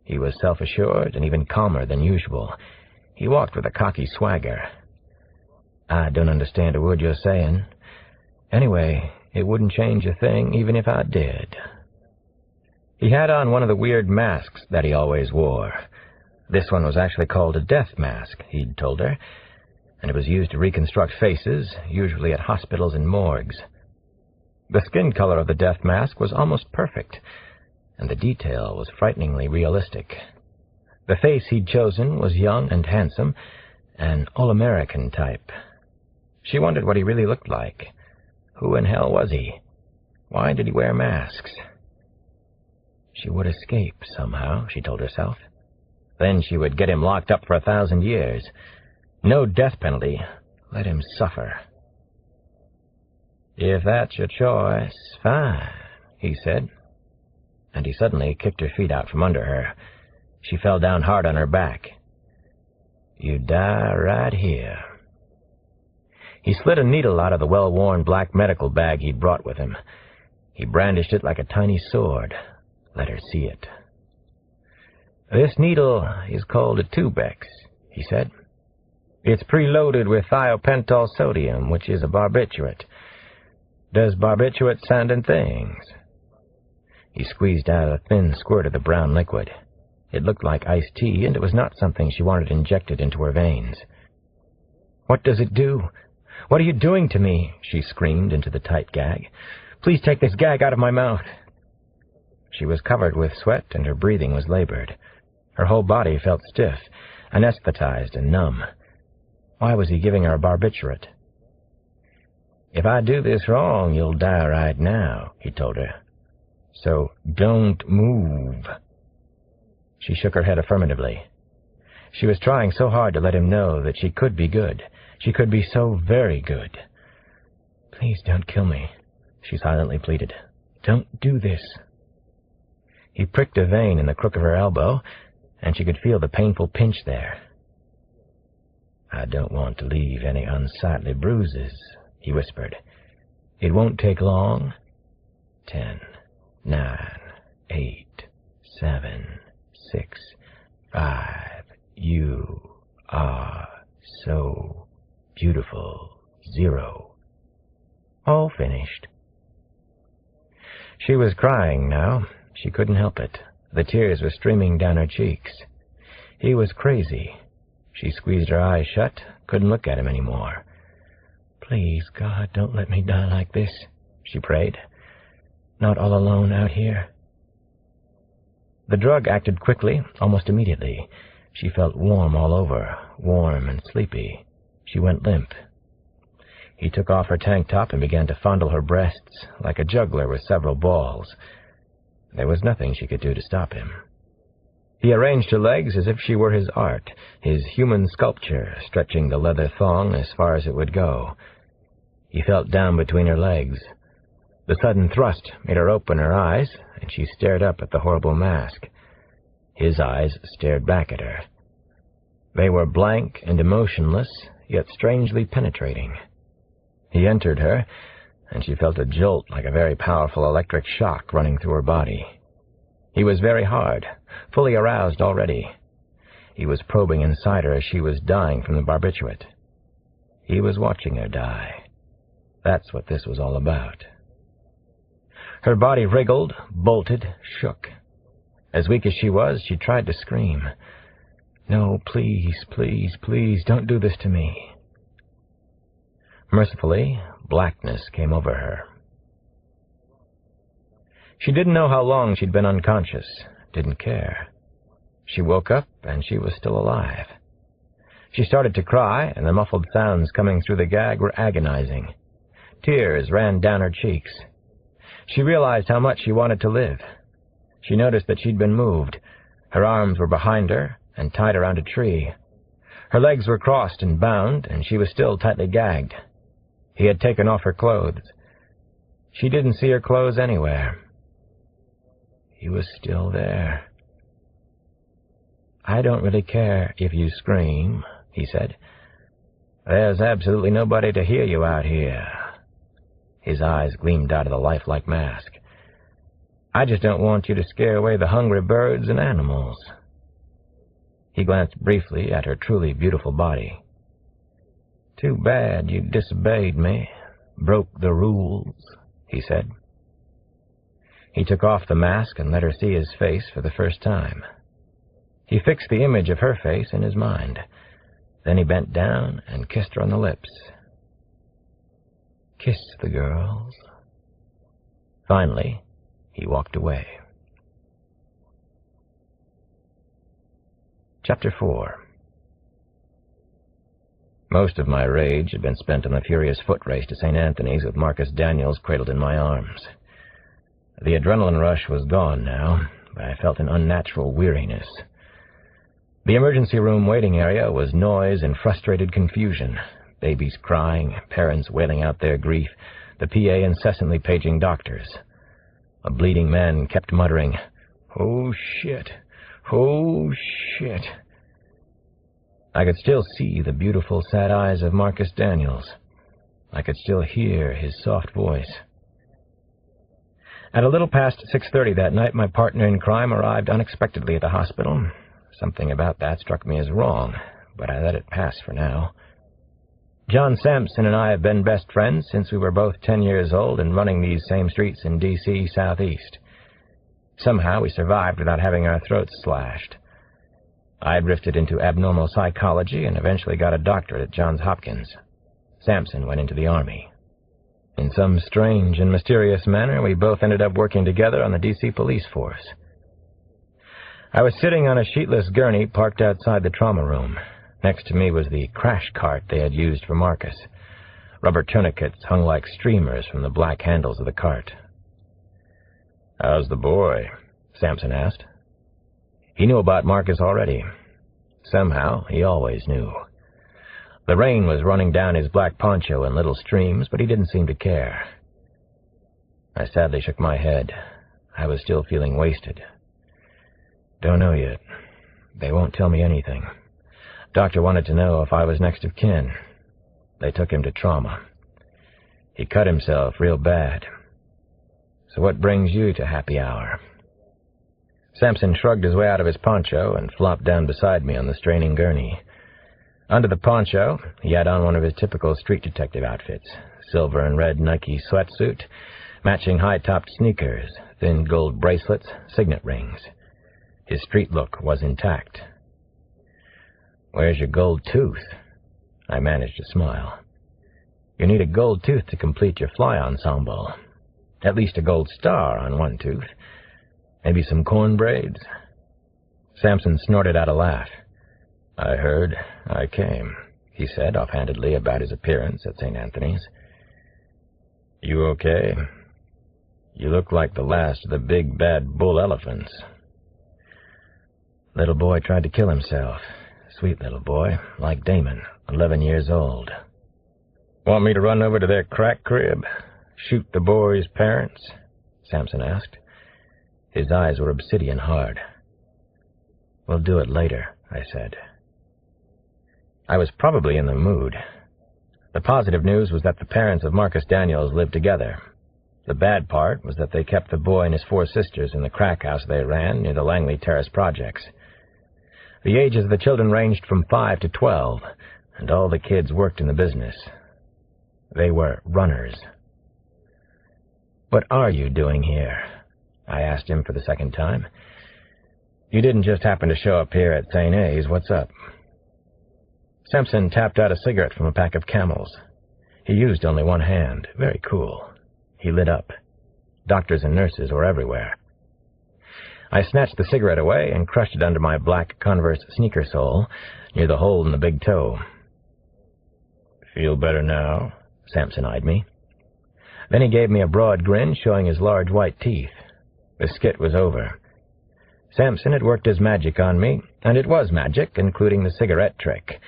He was self-assured and even calmer than usual. He walked with a cocky swagger. I don't understand a word you're saying. Anyway, it wouldn't change a thing even if I did. He had on one of the weird masks that he always wore. This one was actually called a death mask, he'd told her, and it was used to reconstruct faces, usually at hospitals and morgues. The skin color of the death mask was almost perfect, and the detail was frighteningly realistic. The face he'd chosen was young and handsome, an all-American type. She wondered what he really looked like. Who in hell was he? Why did he wear masks? She would escape somehow, she told herself. Then she would get him locked up for 1,000 years. No death penalty. Let him suffer. If that's your choice, fine, he said. And he suddenly kicked her feet out from under her. She fell down hard on her back. You die right here. He slid a needle out of the well-worn black medical bag he'd brought with him. He brandished it like a tiny sword. Let her see it. This needle is called a tubex, he said. It's preloaded with thiopental sodium, which is a barbiturate. Does barbiturate sound in things? He squeezed out a thin squirt of the brown liquid. It looked like iced tea, and it was not something she wanted injected into her veins. What does it do? What are you doing to me? She screamed into the tight gag. Please take this gag out of my mouth. She was covered with sweat, and her breathing was labored. Her whole body felt stiff, anesthetized and numb. Why was he giving her a barbiturate? If I do this wrong, you'll die right now, he told her. So don't move. She shook her head affirmatively. She was trying so hard to let him know that she could be good. She could be so very good. Please don't kill me, she silently pleaded. Don't do this. He pricked a vein in the crook of her elbow, and she could feel the painful pinch there. I don't want to leave any unsightly bruises, he whispered. It won't take long. 10, 9, 8, 7, 6, 5. You are so beautiful. 0. All finished. She was crying now. She couldn't help it. The tears were streaming down her cheeks. He was crazy. She squeezed her eyes shut, couldn't look at him anymore. "Please, God, don't let me die like this," she prayed. "Not all alone out here." The drug acted quickly, almost immediately. She felt warm all over, warm and sleepy. She went limp. He took off her tank top and began to fondle her breasts, like a juggler with several balls. There was nothing she could do to stop him. He arranged her legs as if she were his art, his human sculpture, stretching the leather thong as far as it would go. He felt down between her legs. The sudden thrust made her open her eyes, and she stared up at the horrible mask. His eyes stared back at her. They were blank and emotionless, yet strangely penetrating. He entered her, and she felt a jolt like a very powerful electric shock running through her body. He was very hard, fully aroused already. He was probing inside her as she was dying from the barbiturate. He was watching her die. That's what this was all about. Her body wriggled, bolted, shook. As weak as she was, she tried to scream. "No, please, please, please, don't do this to me." Mercifully, blackness came over her. She didn't know how long she'd been unconscious, didn't care. She woke up, and she was still alive. She started to cry, and the muffled sounds coming through the gag were agonizing. Tears ran down her cheeks. She realized how much she wanted to live. She noticed that she'd been moved. Her arms were behind her and tied around a tree. Her legs were crossed and bound, and she was still tightly gagged. He had taken off her clothes. She didn't see her clothes anywhere. He was still there. "I don't really care if you scream," he said. "There's absolutely nobody to hear you out here." His eyes gleamed out of the lifelike mask. "I just don't want you to scare away the hungry birds and animals." He glanced briefly at her truly beautiful body. "Too bad you disobeyed me, broke the rules," he said. He took off the mask and let her see his face for the first time. He fixed the image of her face in his mind. Then he bent down and kissed her on the lips. "Kiss the girls." Finally, he walked away. Chapter 4. Most of my rage had been spent on the furious foot race to St. Anthony's with Marcus Daniels cradled in my arms. The adrenaline rush was gone now, but I felt an unnatural weariness. The emergency room waiting area was noise and frustrated confusion, babies crying, parents wailing out their grief, the PA incessantly paging doctors. A bleeding man kept muttering, "Oh, shit! Oh, shit!" I could still see the beautiful, sad eyes of Marcus Daniels. I could still hear his soft voice. At a little past 6:30 that night, my partner in crime arrived unexpectedly at the hospital. Something about that struck me as wrong, but I let it pass for now. John Sampson and I have been best friends since we were both 10 years old and running these same streets in D.C. Southeast. Somehow we survived without having our throats slashed. I drifted into abnormal psychology and eventually got a doctorate at Johns Hopkins. Sampson went into the Army. In some strange and mysterious manner, we both ended up working together on the D.C. police force. I was sitting on a sheetless gurney parked outside the trauma room. Next to me was the crash cart they had used for Marcus. Rubber tourniquets hung like streamers from the black handles of the cart. "How's the boy?" Sampson asked. He knew about Marcus already. Somehow, he always knew. The rain was running down his black poncho in little streams, but he didn't seem to care. I sadly shook my head. I was still feeling wasted. "Don't know yet. They won't tell me anything. Doctor wanted to know if I was next of kin. They took him to trauma. He cut himself real bad. So what brings you to happy hour?" Sampson shrugged his way out of his poncho and flopped down beside me on the straining gurney. Under the poncho, he had on one of his typical street detective outfits, silver and red Nike sweatsuit, matching high-topped sneakers, thin gold bracelets, signet rings. His street look was intact. "Where's your gold tooth?" I managed to smile. You need a gold tooth to complete your fly ensemble. At least a gold star on one tooth. Maybe some corn braids." Samson snorted out a laugh. "I heard, I came," he said offhandedly about his appearance at St. Anthony's. "You okay? You look like the last of the big bad bull elephants." "Little boy tried to kill himself. Sweet little boy, like Damon, 11 years old." "Want me to run over to their crack crib? Shoot the boy's parents?" Samson asked. His eyes were obsidian hard. "We'll do it later," I said. I was probably in the mood. The positive news was that the parents of Marcus Daniels lived together. The bad part was that they kept the boy and his 4 sisters in the crack house they ran near the Langley Terrace projects. The ages of the children ranged from 5 to 12, and all the kids worked in the business. They were runners. "What are you doing here?" I asked him for the second time. "You didn't just happen to show up here at St. A's. What's up?" Samson tapped out a cigarette from a pack of Camels. He used only one hand. Very cool. He lit up. Doctors and nurses were everywhere. I snatched the cigarette away and crushed it under my black Converse sneaker sole near the hole in the big toe. "Feel better now?" Samson eyed me. Then he gave me a broad grin, showing his large white teeth. The skit was over. Samson had worked his magic on me, and it was magic, including the cigarette trick.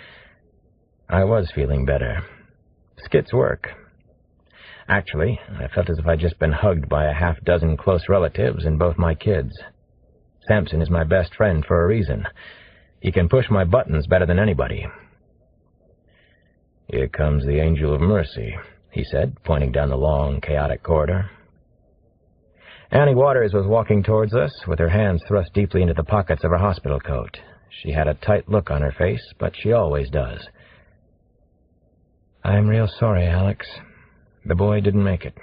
I was feeling better. Skits work. Actually, I felt as if I'd just been hugged by a half-dozen close relatives and both my kids. Samson is my best friend for a reason. He can push my buttons better than anybody. "Here comes the Angel of Mercy," he said, pointing down the long, chaotic corridor. Annie Waters was walking towards us, with her hands thrust deeply into the pockets of her hospital coat. She had a tight look on her face, but she always does. "I'm real sorry, Alex. The boy didn't make it.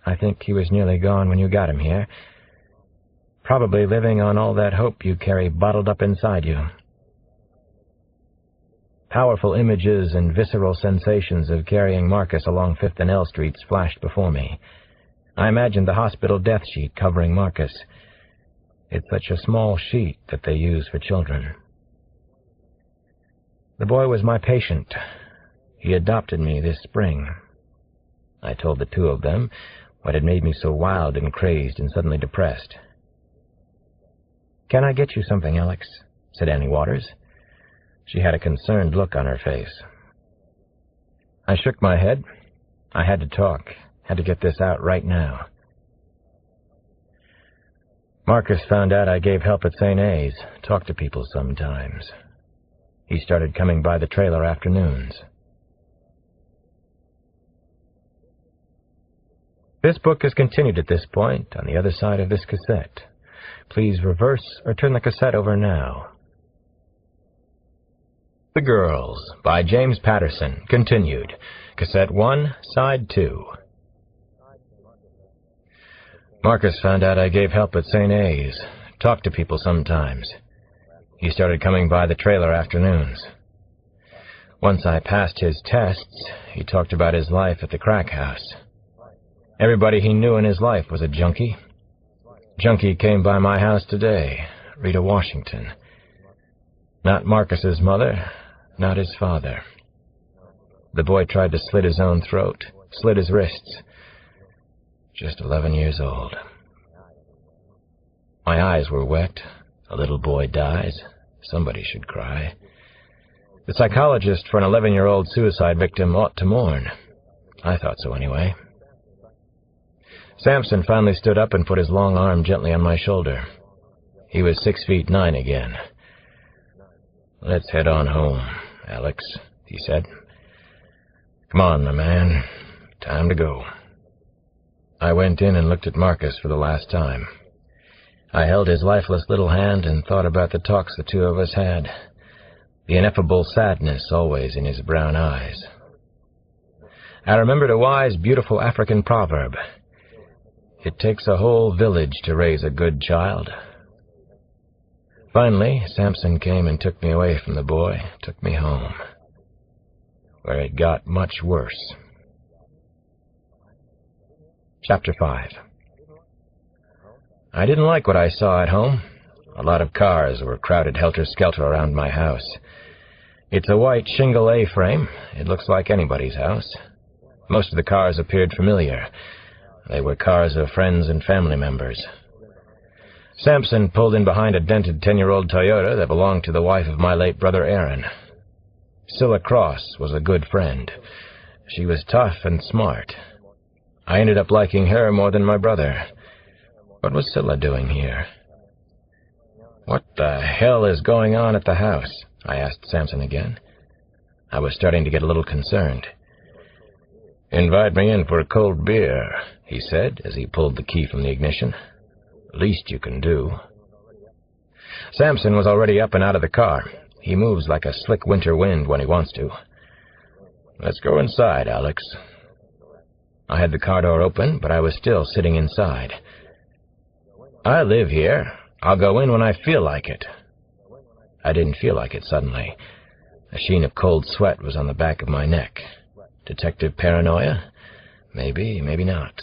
I think he was nearly gone when you got him here. Probably living on all that hope you carry bottled up inside you." Powerful images and visceral sensations of carrying Marcus along 5th and L Streets flashed before me. I imagined the hospital death sheet covering Marcus. It's such a small sheet that they use for children. The boy was my patient. He adopted me this spring. I told the 2 of them what had made me so wild and crazed and suddenly depressed. "Can I get you something, Alex?" said Annie Waters. She had a concerned look on her face. I shook my head. I had to talk, had to get this out right now. "Marcus found out I gave help at St. A's, talked to people sometimes. He started coming by the trailer afternoons." This book is continued at this point on the other side of this cassette. Please reverse or turn the cassette over now. The Girls, by James Patterson, continued. Cassette 1, Side 2. "Marcus found out I gave help at St. A's, talked to people sometimes. He started coming by the trailer afternoons. Once I passed his tests, he talked about his life at the crack house. Everybody he knew in his life was a junkie. Junkie came by my house today, Rita Washington. Not Marcus's mother, not his father. The boy tried to slit his own throat, slit his wrists. Just 11 years old. My eyes were wet. A little boy dies. Somebody should cry. The psychologist for an 11-year-old suicide victim ought to mourn. I thought so anyway. Samson finally stood up and put his long arm gently on my shoulder. He was 6'9" again. "Let's head on home, Alex," he said. "Come on, my man. Time to go." I went in and looked at Marcus for the last time. I held his lifeless little hand and thought about the talks the 2 of us had, the ineffable sadness always in his brown eyes. I remembered a wise, beautiful African proverb. It takes a whole village to raise a good child. Finally, Samson came and took me away from the boy, took me home. where it got much worse. Chapter 5. I didn't like what I saw at home. A lot of cars were crowded helter-skelter around my house. It's a white shingle A-frame. It looks like anybody's house. Most of the cars appeared familiar. They were cars of friends and family members. Sampson pulled in behind a dented 10-year-old Toyota that belonged to the wife of my late brother Aaron. Scylla Cross was a good friend. She was tough and smart. I ended up liking her more than my brother. What was Scylla doing here? "What the hell is going on at the house?" I asked Sampson again. I was starting to get a little concerned. "Invite me in for a cold beer," he said as he pulled the key from the ignition. "Least you can do." Sampson was already up and out of the car. He moves like a slick winter wind when he wants to. "Let's go inside, Alex." I had the car door open, but I was still sitting inside. "I live here. I'll go in when I feel like it." I didn't feel like it suddenly. A sheen of cold sweat was on the back of my neck. Detective paranoia? Maybe, maybe not.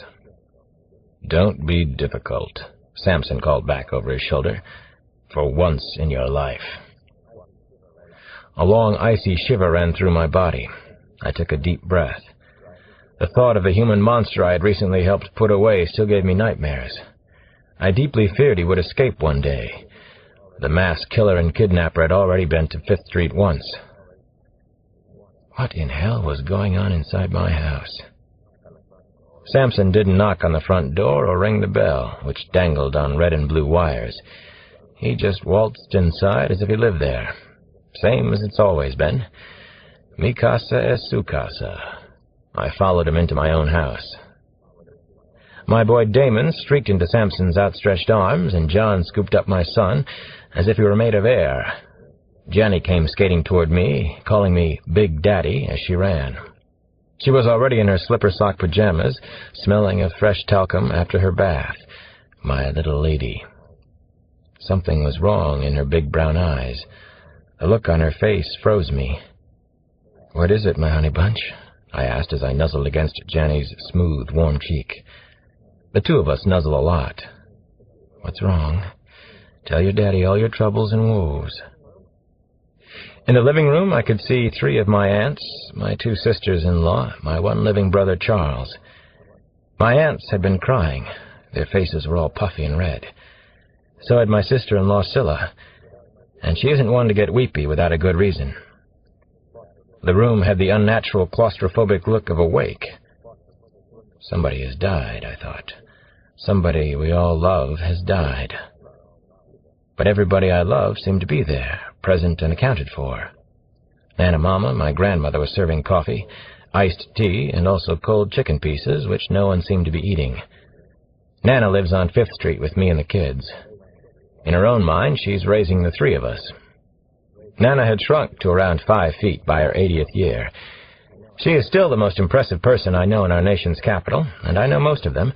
"Don't be difficult," Sampson called back over his shoulder. "For once in your life." A long, icy shiver ran through my body. I took a deep breath. The thought of the human monster I had recently helped put away still gave me nightmares. I deeply feared he would escape one day. The mass killer and kidnapper had already been to 5th Street once. What in hell was going on inside my house? Sampson didn't knock on the front door or ring the bell, which dangled on red and blue wires. He just waltzed inside as if he lived there. Same as it's always been. Mi casa es su casa. I followed him into my own house. My boy Damon streaked into Sampson's outstretched arms, and John scooped up my son as if he were made of air. Jenny came skating toward me, calling me Big Daddy as she ran. She was already in her slipper-sock pajamas, smelling of fresh talcum after her bath. My little lady. Something was wrong in her big brown eyes. The look on her face froze me. "What is it, my honey bunch?" I asked as I nuzzled against Jenny's smooth, warm cheek. The two of us nuzzle a lot. "What's wrong? Tell your daddy all your troubles and woes." In the living room, I could see 3 of my aunts, my 2 sisters-in-law, my 1 living brother, Charles. My aunts had been crying. Their faces were all puffy and red. So had my sister-in-law, Scylla, and she isn't one to get weepy without a good reason. The room had the unnatural claustrophobic look of a wake. Somebody has died, I thought. Somebody we all love has died. But everybody I love seemed to be there, present and accounted for. Nana Mama, my grandmother, was serving coffee, iced tea, and also cold chicken pieces, which no one seemed to be eating. Nana lives on 5th Street with me and the kids. In her own mind, she's raising the 3 of us. Nana had shrunk to around 5 feet by her 80th year. She is still the most impressive person I know in our nation's capital, and I know most of them,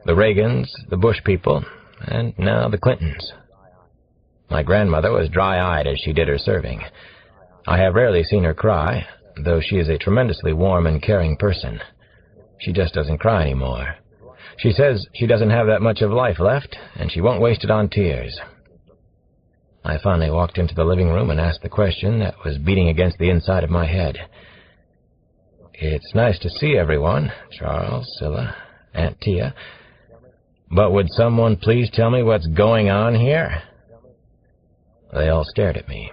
the Reagans, the Bush people, and now the Clintons. My grandmother was dry-eyed as she did her serving. I have rarely seen her cry, though she is a tremendously warm and caring person. She just doesn't cry anymore. She says she doesn't have that much of life left, and she won't waste it on tears. I finally walked into the living room and asked the question that was beating against the inside of my head. "It's nice to see everyone, Charles, Scylla, Aunt Tia. But would someone please tell me what's going on here?" They all stared at me.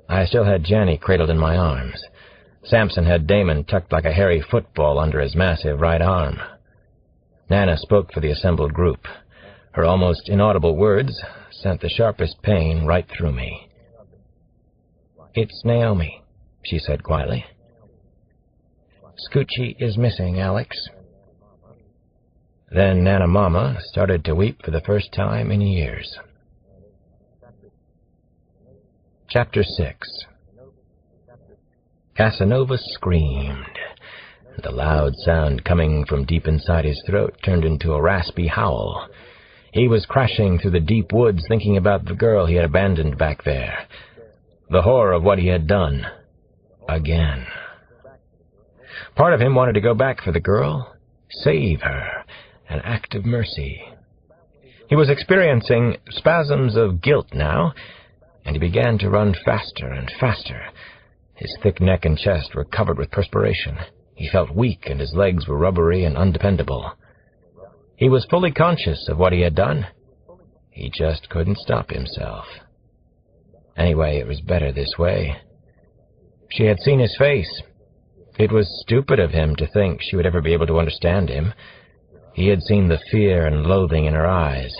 I still had Jenny cradled in my arms. Sampson had Damon tucked like a hairy football under his massive right arm. Nana spoke for the assembled group. Her almost inaudible words sent the sharpest pain right through me. "It's Naomi," she said quietly. "Scoochie is missing, Alex." Then Nana Mama started to weep for the first time in years. Chapter 6. Casanova screamed. The loud sound coming from deep inside his throat turned into a raspy howl. He was crashing through the deep woods thinking about the girl he had abandoned back there. The horror of what he had done. Again. Part of him wanted to go back for the girl, save her, an act of mercy. He was experiencing spasms of guilt now, and he began to run faster and faster. His thick neck and chest were covered with perspiration. He felt weak, and his legs were rubbery and undependable. He was fully conscious of what he had done. He just couldn't stop himself. Anyway, it was better this way. She had seen his face. It was stupid of him to think she would ever be able to understand him. He had seen the fear and loathing in her eyes.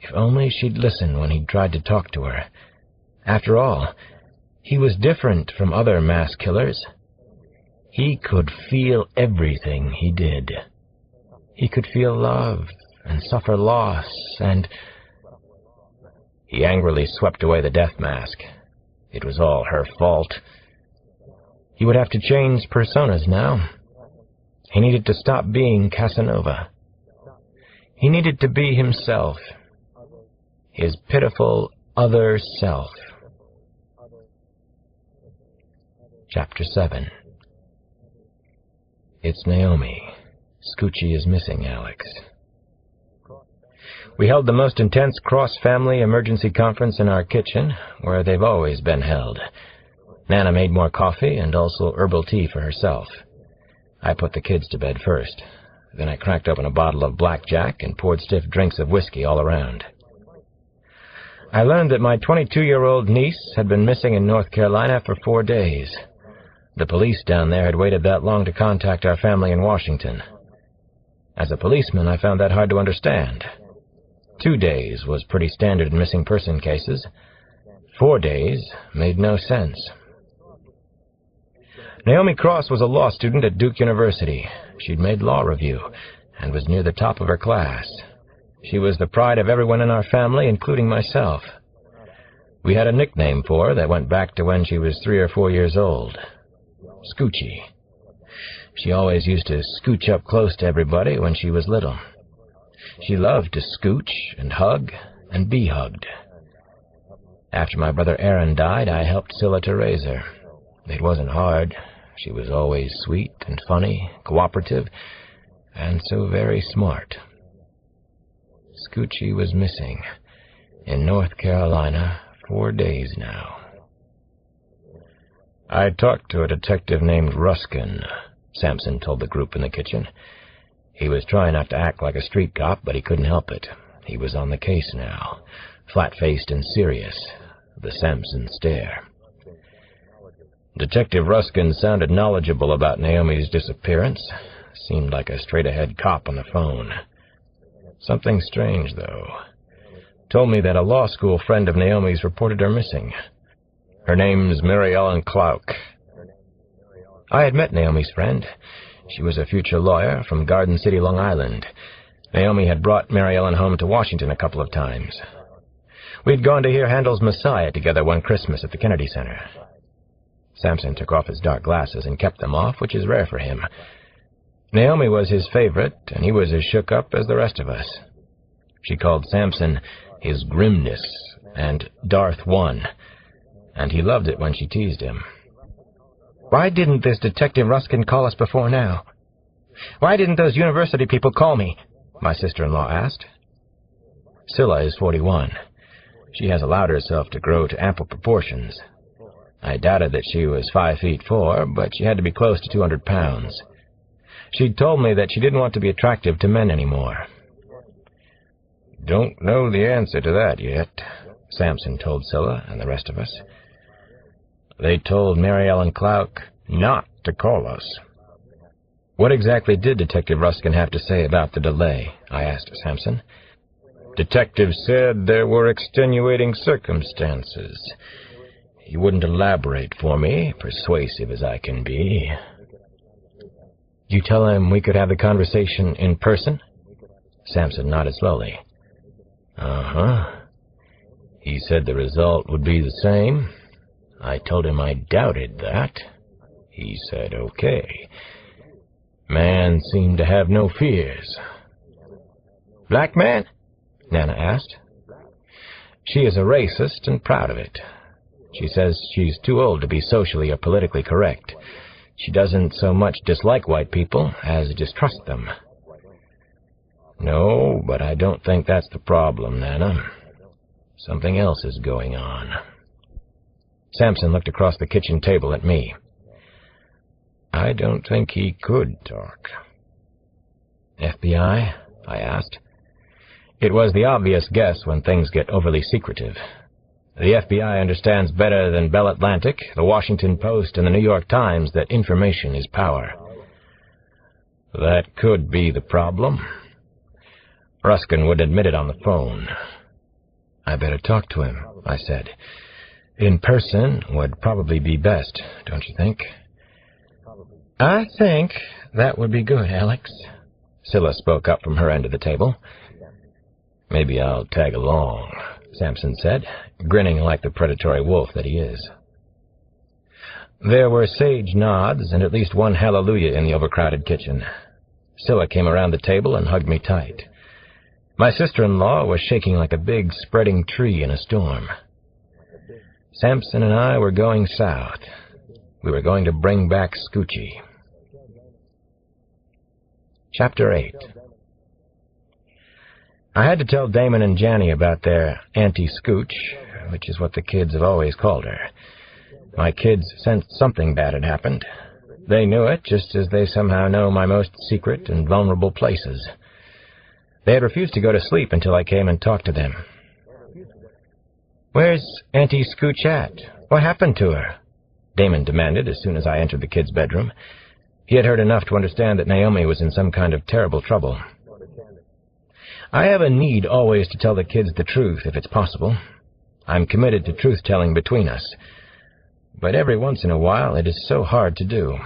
If only she'd listen when he tried to talk to her. After all, he was different from other mass killers. He could feel everything he did. He could feel love and suffer loss and... He angrily swept away the death mask. It was all her fault. He would have to change personas now. He needed to stop being Casanova. He needed to be himself, his pitiful other self. Chapter 7. It's Naomi. Scoochie is missing, Alex. We held the most intense cross-family emergency conference in our kitchen, where they've always been held. Nana made more coffee and also herbal tea for herself. I put the kids to bed first. Then I cracked open a bottle of blackjack and poured stiff drinks of whiskey all around. I learned that my 22-year-old niece had been missing in North Carolina for 4 days. The police down there had waited that long to contact our family in Washington. As a policeman, I found that hard to understand. 2 days was pretty standard in missing person cases. 4 days made no sense. Naomi Cross was a law student at Duke University. She'd made law review and was near the top of her class. She was the pride of everyone in our family, including myself. We had a nickname for her that went back to when she was 3 or 4 years old. Scoochie. She always used to scooch up close to everybody when she was little. She loved to scooch and hug and be hugged. After my brother Aaron died, I helped Scylla to raise her. It wasn't hard. She was always sweet and funny, cooperative, and so very smart. Scoochie was missing in North Carolina 4 days now. I talked to a detective named Ruskin, Sampson told the group in the kitchen. He was trying not to act like a street cop, but he couldn't help it. He was on the case now, flat-faced and serious, the Sampson stare. Detective Ruskin sounded knowledgeable about Naomi's disappearance. Seemed like a straight-ahead cop on the phone. Something strange, though. Told me that a law school friend of Naomi's reported her missing. Her name's Mary Ellen Clark. I had met Naomi's friend. She was a future lawyer from Garden City, Long Island. Naomi had brought Mary Ellen home to Washington a couple of times. We'd gone to hear Handel's Messiah together one Christmas at the Kennedy Center. Sampson took off his dark glasses and kept them off, which is rare for him. Naomi was his favorite, and he was as shook up as the rest of us. She called Sampson his grimness and Darth One, and he loved it when she teased him. Why didn't this Detective Ruskin call us before now? Why didn't those university people call me? My sister-in-law asked. Scylla is 41. She has allowed herself to grow to ample proportions. I doubted that she was 5'4", but she had to be close to 200 pounds. She'd told me that she didn't want to be attractive to men anymore. Don't know the answer to that yet, Sampson told Scylla and the rest of us. They told Mary Ellen Clark not to call us. What exactly did Detective Ruskin have to say about the delay? I asked Sampson. Detective said there were extenuating circumstances. He wouldn't elaborate for me, persuasive as I can be. You tell him we could have the conversation in person? Sampson nodded slowly. Uh-huh. He said the result would be the same. I told him I doubted that. He said okay. Man seemed to have no fears. Black man? Nana asked. She is a racist and proud of it. She says she's too old to be socially or politically correct. She doesn't so much dislike white people as distrust them. No, but I don't think that's the problem, Nana. Something else is going on. Sampson looked across the kitchen table at me. I don't think he could talk. FBI? I asked. It was the obvious guess when things get overly secretive. The FBI understands better than Bell Atlantic, the Washington Post, and the New York Times that information is power. That could be the problem. Ruskin would admit it on the phone. I better talk to him, I said. In person would probably be best, don't you think? I think that would be good, Alex. Scylla spoke up from her end of the table. Maybe I'll tag along, Sampson said, grinning like the predatory wolf that he is. There were sage nods and at least one hallelujah in the overcrowded kitchen. Scylla came around the table and hugged me tight. My sister-in-law was shaking like a big, spreading tree in a storm. Sampson and I were going south. We were going to bring back Scoochie. Chapter 8. I had to tell Damon and Janny about their Auntie Scooch, which is what the kids have always called her. My kids sensed something bad had happened. They knew it, just as they somehow know my most secret and vulnerable places. They had refused to go to sleep until I came and talked to them. Where's Auntie Scooch at? What happened to her? Damon demanded as soon as I entered the kids' bedroom. He had heard enough to understand that Naomi was in some kind of terrible trouble. I have a need always to tell the kids the truth, if it's possible. I'm committed to truth-telling between us. But every once in a while, it is so hard to do.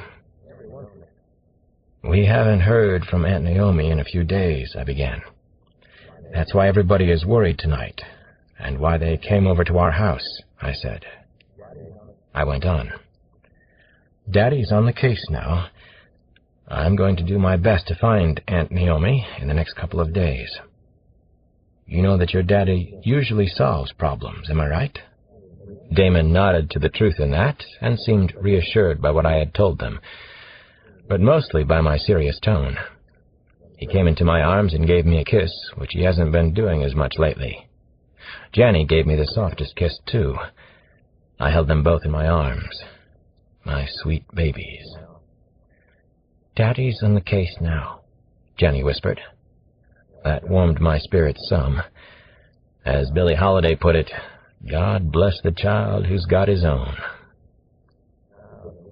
We haven't heard from Aunt Naomi in a few days, I began. That's why everybody is worried tonight, and why they came over to our house, I said. I went on. Daddy's on the case now. I'm going to do my best to find Aunt Naomi in the next couple of days. You know that your daddy usually solves problems, am I right? Damon nodded to the truth in that, and seemed reassured by what I had told them, but mostly by my serious tone. He came into my arms and gave me a kiss, which he hasn't been doing as much lately. Janny gave me the softest kiss, too. I held them both in my arms. My sweet babies. Daddy's on the case now, Janny whispered. That warmed my spirits some. As Billie Holiday put it, God bless the child who's got his own.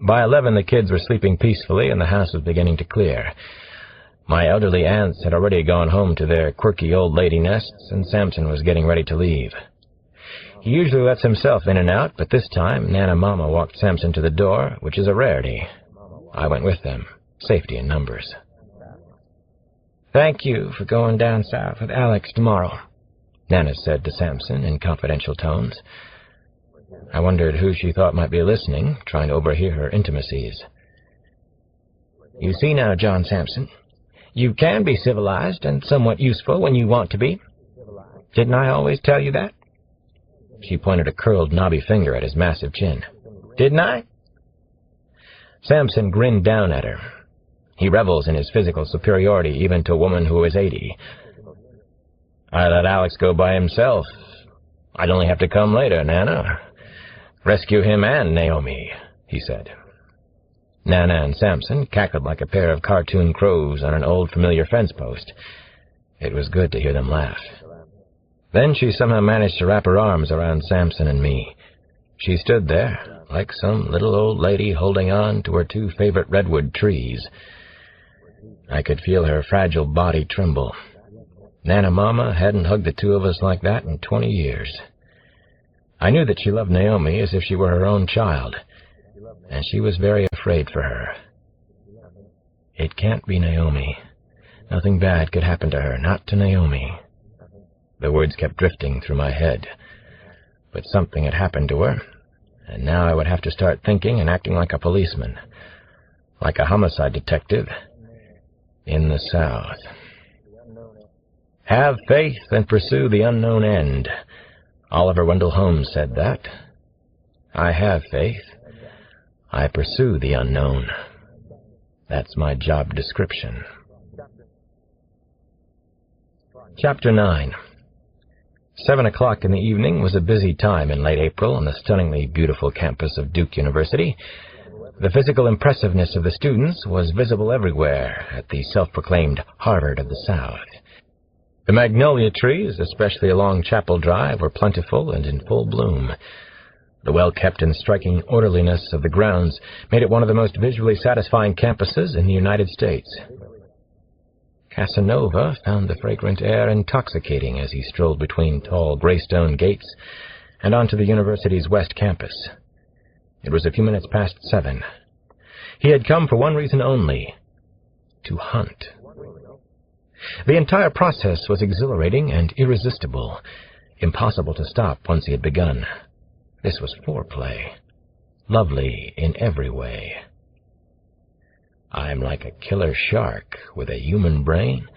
By 11, the kids were sleeping peacefully, and the house was beginning to clear. My elderly aunts had already gone home to their quirky old lady nests, and Sampson was getting ready to leave. He usually lets himself in and out, but this time Nana Mama walked Sampson to the door, which is a rarity. I went with them. Safety in numbers. Thank you for going down south with Alex tomorrow, Nana said to Sampson in confidential tones. I wondered who she thought might be listening, trying to overhear her intimacies. You see now, John Sampson, you can be civilized and somewhat useful when you want to be. Didn't I always tell you that? She pointed a curled, knobby finger at his massive chin. Didn't I? Sampson grinned down at her. He revels in his physical superiority even to a woman who is 80. I let Alex go by himself. I'd only have to come later, Nana. Rescue him and Naomi, he said. Nana and Sampson cackled like a pair of cartoon crows on an old familiar fence post. It was good to hear them laugh. Then she somehow managed to wrap her arms around Sampson and me. She stood there, like some little old lady holding on to her two favorite redwood trees. I could feel her fragile body tremble. Nana Mama hadn't hugged the two of us like that in 20 years. I knew that she loved Naomi as if she were her own child, and she was very afraid for her. It can't be Naomi. Nothing bad could happen to her, not to Naomi. The words kept drifting through my head. But something had happened to her, and now I would have to start thinking and acting like a policeman, like a homicide detective in the South. Have faith and pursue the unknown end. Oliver Wendell Holmes said that. I have faith. I pursue the unknown. That's my job description. Chapter 9. 7 o'clock in the evening was a busy time in late April on the stunningly beautiful campus of Duke University. The physical impressiveness of the students was visible everywhere at the self-proclaimed Harvard of the South. The magnolia trees, especially along Chapel Drive, were plentiful and in full bloom. The well-kept and striking orderliness of the grounds made it one of the most visually satisfying campuses in the United States. Casanova found the fragrant air intoxicating as he strolled between tall gray-stone gates and onto the university's west campus. It was a few minutes past 7. He had come for one reason only: to hunt. The entire process was exhilarating and irresistible, impossible to stop once he had begun. This was foreplay, lovely in every way. I'm like a killer shark with a human brain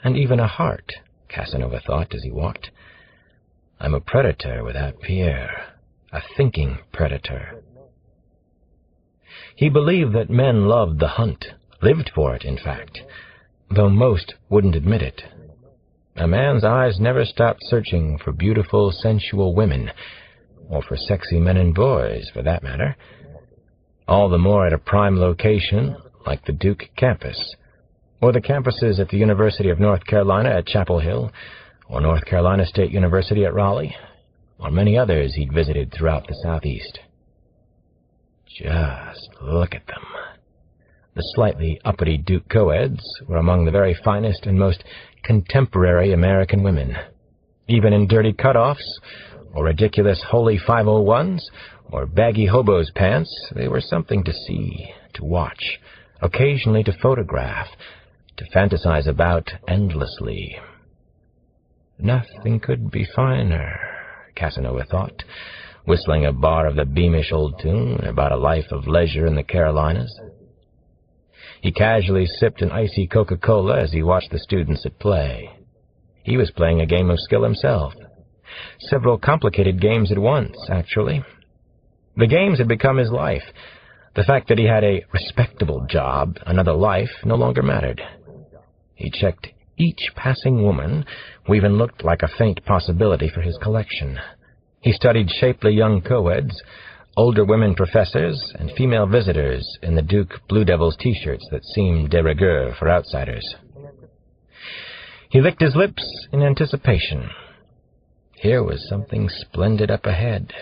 and even a heart, Casanova thought as he walked. I'm a predator without fear, a thinking predator. He believed that men loved the hunt, lived for it, in fact, though most wouldn't admit it. A man's eyes never stopped searching for beautiful, sensual women, or for sexy men and boys, for that matter. All the more at a prime location like the Duke campus, or the campuses at the University of North Carolina at Chapel Hill, or North Carolina State University at Raleigh, or many others he'd visited throughout the Southeast. Just look at them. The slightly uppity Duke co-eds were among the very finest and most contemporary American women. Even in dirty cutoffs, or ridiculous holy 501s, or baggy hobo's pants, they were something to see, to watch, occasionally to photograph, to fantasize about endlessly. Nothing could be finer, Casanova thought, whistling a bar of the beamish old tune about a life of leisure in the Carolinas. He casually sipped an icy Coca-Cola as he watched the students at play. He was playing a game of skill himself. Several complicated games at once, actually. The games had become his life. The fact that he had a respectable job, another life, no longer mattered. He checked each passing woman who even looked like a faint possibility for his collection. He studied shapely young co-eds, older women professors, and female visitors in the Duke Blue Devils T-shirts that seemed de rigueur for outsiders. He licked his lips in anticipation. Here was something splendid up ahead.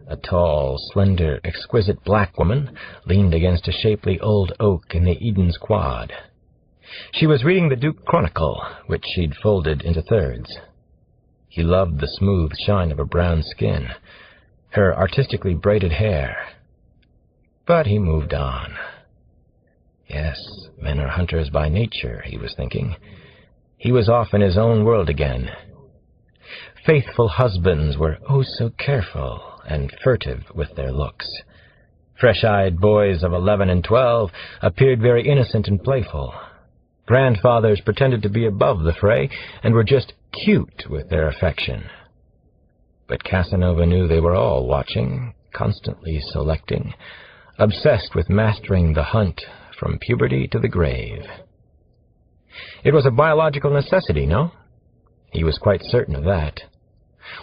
A tall, slender, exquisite black woman leaned against a shapely old oak in the Eden's Quad. She was reading the Duke Chronicle, which she'd folded into thirds. He loved the smooth shine of her brown skin, her artistically braided hair. But he moved on. Yes, men are hunters by nature, he was thinking. He was off in his own world again. Faithful husbands were oh so careful and furtive with their looks. Fresh-eyed boys of 11 and 12 appeared very innocent and playful. Grandfathers pretended to be above the fray and were just cute with their affection. But Casanova knew they were all watching, constantly selecting, obsessed with mastering the hunt from puberty to the grave. It was a biological necessity, no? He was quite certain of that.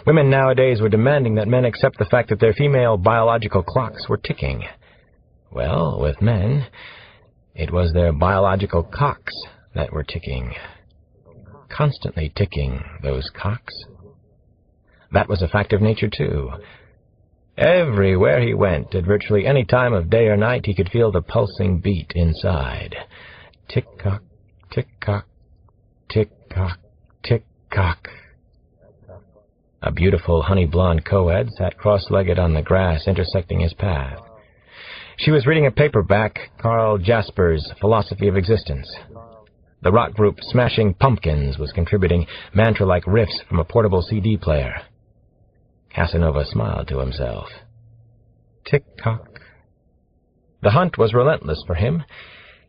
Women nowadays were demanding that men accept the fact that their female biological clocks were ticking. Well, with men, it was their biological cocks that were ticking. Constantly ticking, those cocks. That was a fact of nature, too. Everywhere he went, at virtually any time of day or night, he could feel the pulsing beat inside. Tick-cock, tick-cock, tick-cock, tick-cock. A beautiful honey-blonde co-ed sat cross-legged on the grass intersecting his path. She was reading a paperback, Carl Jasper's Philosophy of Existence. The rock group Smashing Pumpkins was contributing mantra-like riffs from a portable CD player. Casanova smiled to himself. Tick-tock. The hunt was relentless for him.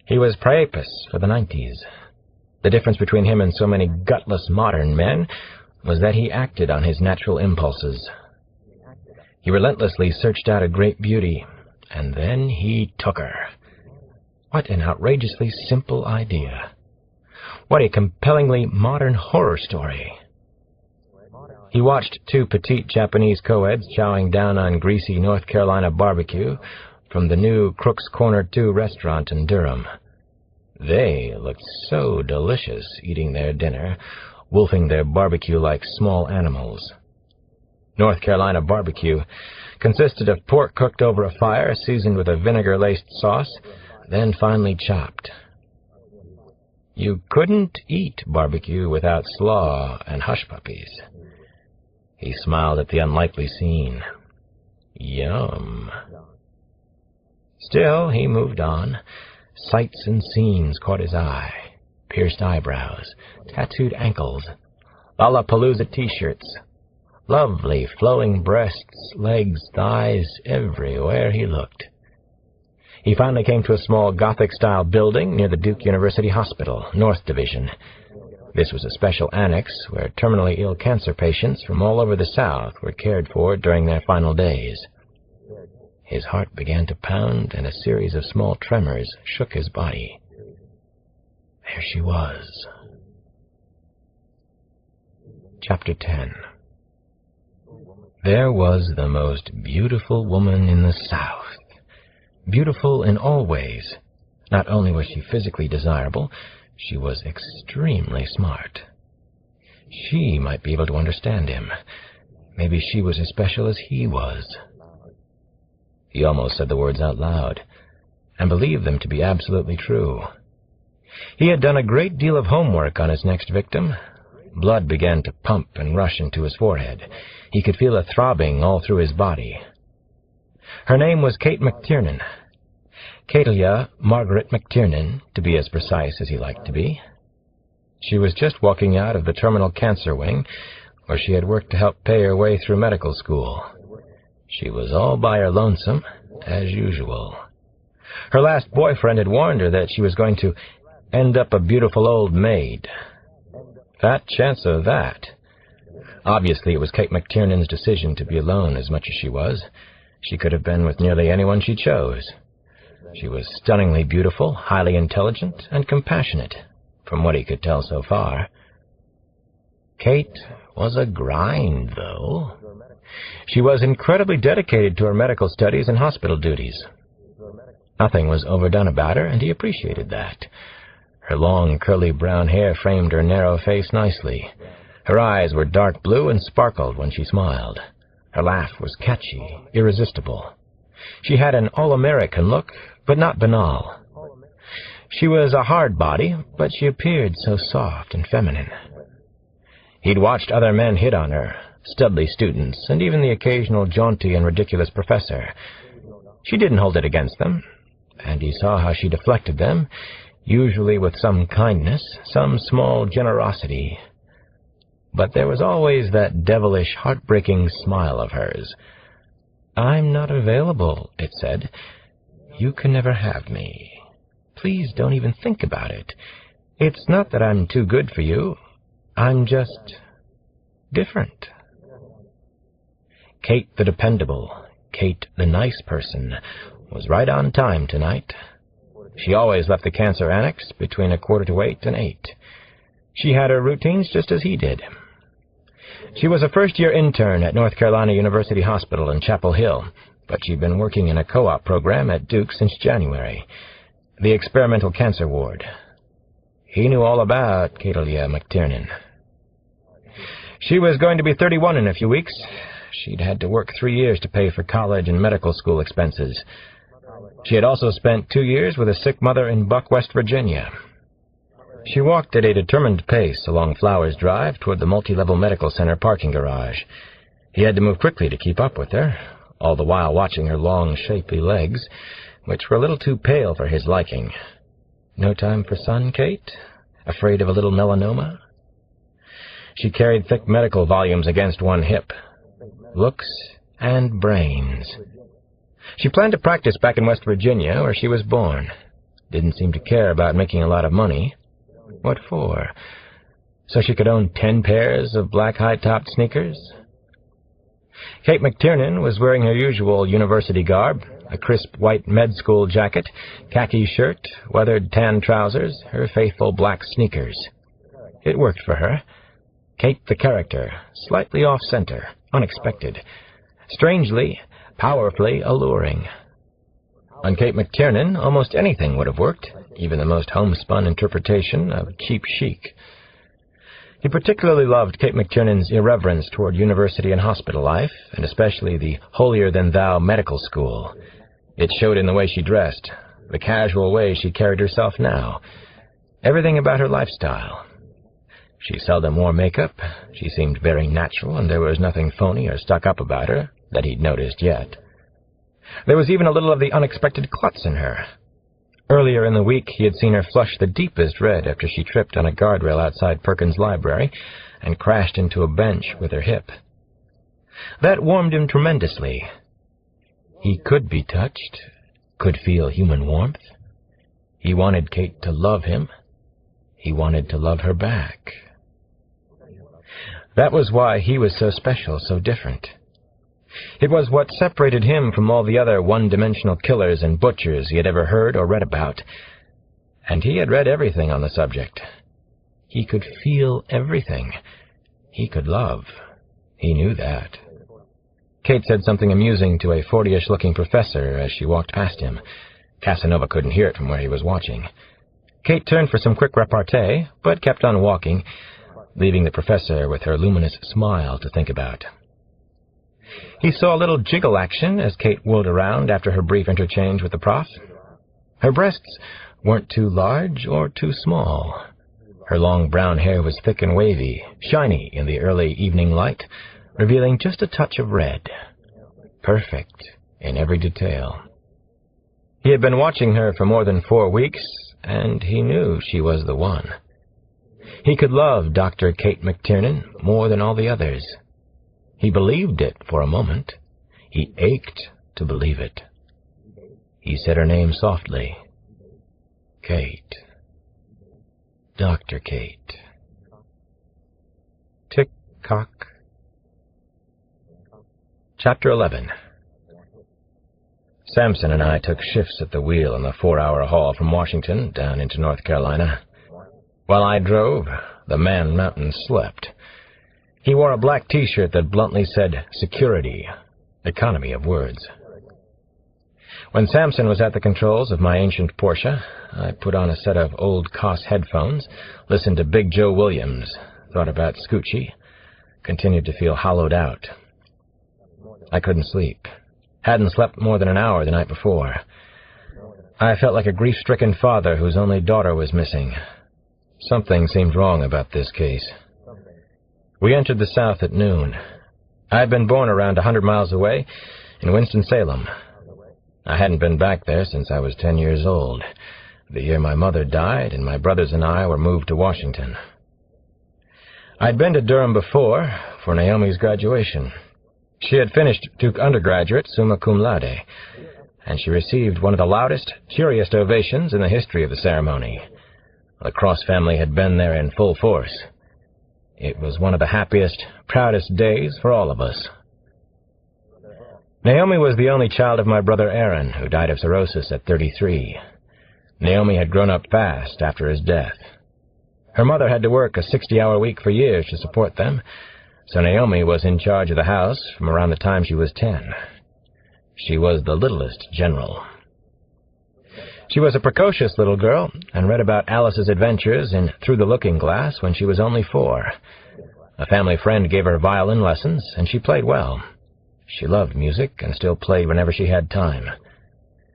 He was Priapus for the 90s. The difference between him and so many gutless modern men was that he acted on his natural impulses. He relentlessly searched out a great beauty, and then he took her. What an outrageously simple idea. What a compellingly modern horror story. He watched two petite Japanese co-eds chowing down on greasy North Carolina barbecue from the new Crook's Corner 2 restaurant in Durham. They looked so delicious eating their dinner, wolfing their barbecue like small animals. North Carolina barbecue consisted of pork cooked over a fire, seasoned with a vinegar-laced sauce, then finely chopped. You couldn't eat barbecue without slaw and hush-puppies. He smiled at the unlikely scene. Yum. Still, he moved on. Sights and scenes caught his eye. Pierced eyebrows, tattooed ankles, Lollapalooza t-shirts, lovely flowing breasts, legs, thighs, everywhere he looked. He finally came to a small Gothic-style building near the Duke University Hospital, North Division. This was a special annex where terminally ill cancer patients from all over the South were cared for during their final days. His heart began to pound, and a series of small tremors shook his body. There she was. Chapter 10. There was the most beautiful woman in the South. Beautiful in all ways. Not only was she physically desirable, she was extremely smart. She might be able to understand him. Maybe she was as special as he was. He almost said the words out loud, and believed them to be absolutely true. He had done a great deal of homework on his next victim. Blood began to pump and rush into his forehead. He could feel a throbbing all through his body. Her name was Kate McTiernan. Katelia Margaret McTiernan, to be as precise as he liked to be. She was just walking out of the terminal cancer wing, where she had worked to help pay her way through medical school. She was all by her lonesome, as usual. Her last boyfriend had warned her that she was going to end up a beautiful old maid. Fat chance of that. Obviously, it was Kate McTiernan's decision to be alone as much as she was. She could have been with nearly anyone she chose. She was stunningly beautiful, highly intelligent, and compassionate, from what he could tell so far. Kate was a grind, though. She was incredibly dedicated to her medical studies and hospital duties. Nothing was overdone about her, and he appreciated that. Her long, curly brown hair framed her narrow face nicely. Her eyes were dark blue and sparkled when she smiled. Her laugh was catchy, irresistible. She had an all-American look, but not banal. She was a hard body, but she appeared so soft and feminine. He'd watched other men hit on her, studly students, and even the occasional jaunty and ridiculous professor. She didn't hold it against them, and he saw how she deflected them, usually with some kindness, some small generosity. But there was always that devilish, heartbreaking smile of hers. "I'm not available," it said. "You can never have me. Please don't even think about it. It's not that I'm too good for you. I'm just different." Kate the dependable, Kate the nice person, was right on time tonight. She always left the cancer annex between 7:45 and 8. She had her routines just as he did. She was a first-year intern at North Carolina University Hospital in Chapel Hill, but she'd been working in a co-op program at Duke since January, the experimental cancer ward. He knew all about Katelia McTiernan. She was going to be 31 in a few weeks. She'd had to work 3 years to pay for college and medical school expenses. She had also spent 2 years with a sick mother in Buck, West Virginia. She walked at a determined pace along Flowers Drive toward the multi-level medical center parking garage. He had to move quickly to keep up with her, all the while watching her long, shapely legs, which were a little too pale for his liking. No time for sun, Kate? Afraid of a little melanoma? She carried thick medical volumes against one hip. Looks and brains. She planned to practice back in West Virginia, where she was born. Didn't seem to care about making a lot of money. What for? So she could own 10 pairs of black high-topped sneakers? Kate McTiernan was wearing her usual university garb, a crisp white med school jacket, khaki shirt, weathered tan trousers, her faithful black sneakers. It worked for her. Kate the character, slightly off-center, unexpected, strangely, powerfully alluring. On Kate McTiernan, almost anything would have worked, even the most homespun interpretation of cheap chic. He particularly loved Kate McTiernan's irreverence toward university and hospital life, and especially the holier-than-thou medical school. It showed in the way she dressed, the casual way she carried herself now, everything about her lifestyle. She seldom wore makeup, she seemed very natural, and there was nothing phony or stuck-up about her that he'd noticed yet. There was even a little of the unexpected klutz in her. Earlier in the week, he had seen her flush the deepest red after she tripped on a guardrail outside Perkins' library and crashed into a bench with her hip. That warmed him tremendously. He could be touched, could feel human warmth. He wanted Kate to love him. He wanted to love her back. That was why he was so special, so different. It was what separated him from all the other one-dimensional killers and butchers he had ever heard or read about. And he had read everything on the subject. He could feel everything. He could love. He knew that. Kate said something amusing to a 40-ish-looking professor as she walked past him. Casanova couldn't hear it from where he was watching. Kate turned for some quick repartee, but kept on walking, leaving the professor with her luminous smile to think about. He saw a little jiggle action as Kate whirled around after her brief interchange with the prof. Her breasts weren't too large or too small. Her long brown hair was thick and wavy, shiny in the early evening light, revealing just a touch of red. Perfect in every detail. He had been watching her for more than 4 weeks, and he knew she was the one. He could love Dr. Kate McTiernan more than all the others. He believed it for a moment. He ached to believe it. He said her name softly. Kate. Dr. Kate. Tick-tock. Chapter 11. Sampson and I took shifts at the wheel on the 4-hour haul from Washington down into North Carolina. While I drove, the Man Mountain slept. He wore a black T-shirt that bluntly said, security, economy of words. When Sampson was at the controls of my ancient Porsche, I put on a set of old Koss headphones, listened to Big Joe Williams, thought about Scoochie, continued to feel hollowed out. I couldn't sleep. Hadn't slept more than an hour the night before. I felt like a grief-stricken father whose only daughter was missing. Something seemed wrong about this case. We entered the South at noon. I had been born around 100 miles away in Winston-Salem. I hadn't been back there since I was 10 years old, the year my mother died and my brothers and I were moved to Washington. I'd been to Durham before for Naomi's graduation. She had finished Duke undergraduate summa cum laude, and she received one of the loudest, cheeriest ovations in the history of the ceremony. The Cross family had been there in full force. It was one of the happiest, proudest days for all of us. Naomi was the only child of my brother Aaron, who died of cirrhosis at 33. Naomi had grown up fast after his death. Her mother had to work a 60-hour week for years to support them, so Naomi was in charge of the house from around the time she was 10. She was the littlest general. She was a precocious little girl and read about Alice's adventures in Through the Looking Glass when she was only 4. A family friend gave her violin lessons, and she played well. She loved music and still played whenever she had time.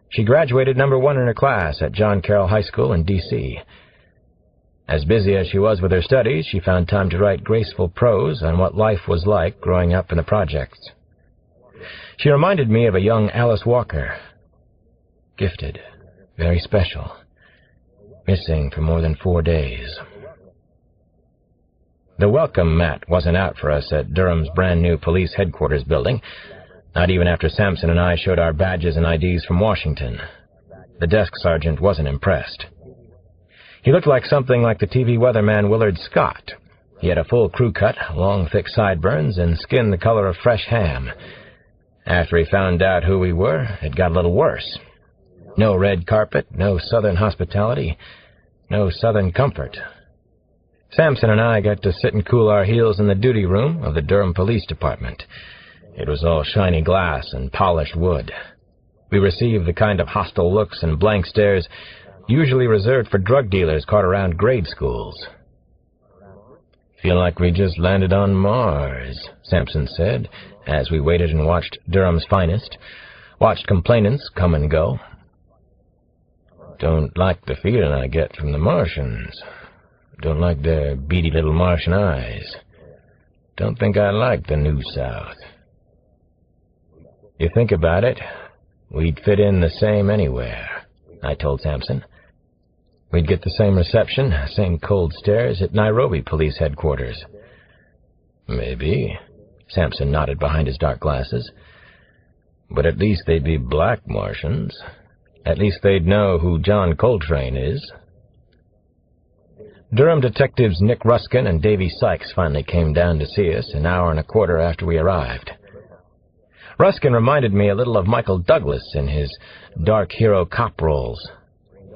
She graduated #1 in her class at John Carroll High School in D.C. As busy as she was with her studies, she found time to write graceful prose on what life was like growing up in the projects. She reminded me of a young Alice Walker. Gifted. Very special. Missing for more than 4 days. The welcome mat wasn't out for us at Durham's brand-new police headquarters building, not even after Sampson and I showed our badges and IDs from Washington. The desk sergeant wasn't impressed. He looked like something like the TV weatherman Willard Scott. He had a full crew cut, long thick sideburns, and skin the color of fresh ham. After he found out who we were, it got a little worse. No red carpet, no southern hospitality, no southern comfort. Sampson and I got to sit and cool our heels in the duty room of the Durham Police Department. It was all shiny glass and polished wood. We received the kind of hostile looks and blank stares usually reserved for drug dealers caught around grade schools. "Feel like we just landed on Mars," Sampson said, as we waited and watched Durham's finest, watched complainants come and go. "Don't like the feeling I get from the Martians. Don't like their beady little Martian eyes. Don't think I like the New South." "You think about it, we'd fit in the same anywhere," I told Sampson. "We'd get the same reception, same cold stares at Nairobi Police Headquarters." "Maybe," Sampson nodded behind his dark glasses. "But at least they'd be black Martians. At least they'd know who John Coltrane is." Durham detectives Nick Ruskin and Davy Sykes finally came down to see us an hour and a quarter after we arrived. Ruskin reminded me a little of Michael Douglas in his dark hero cop roles.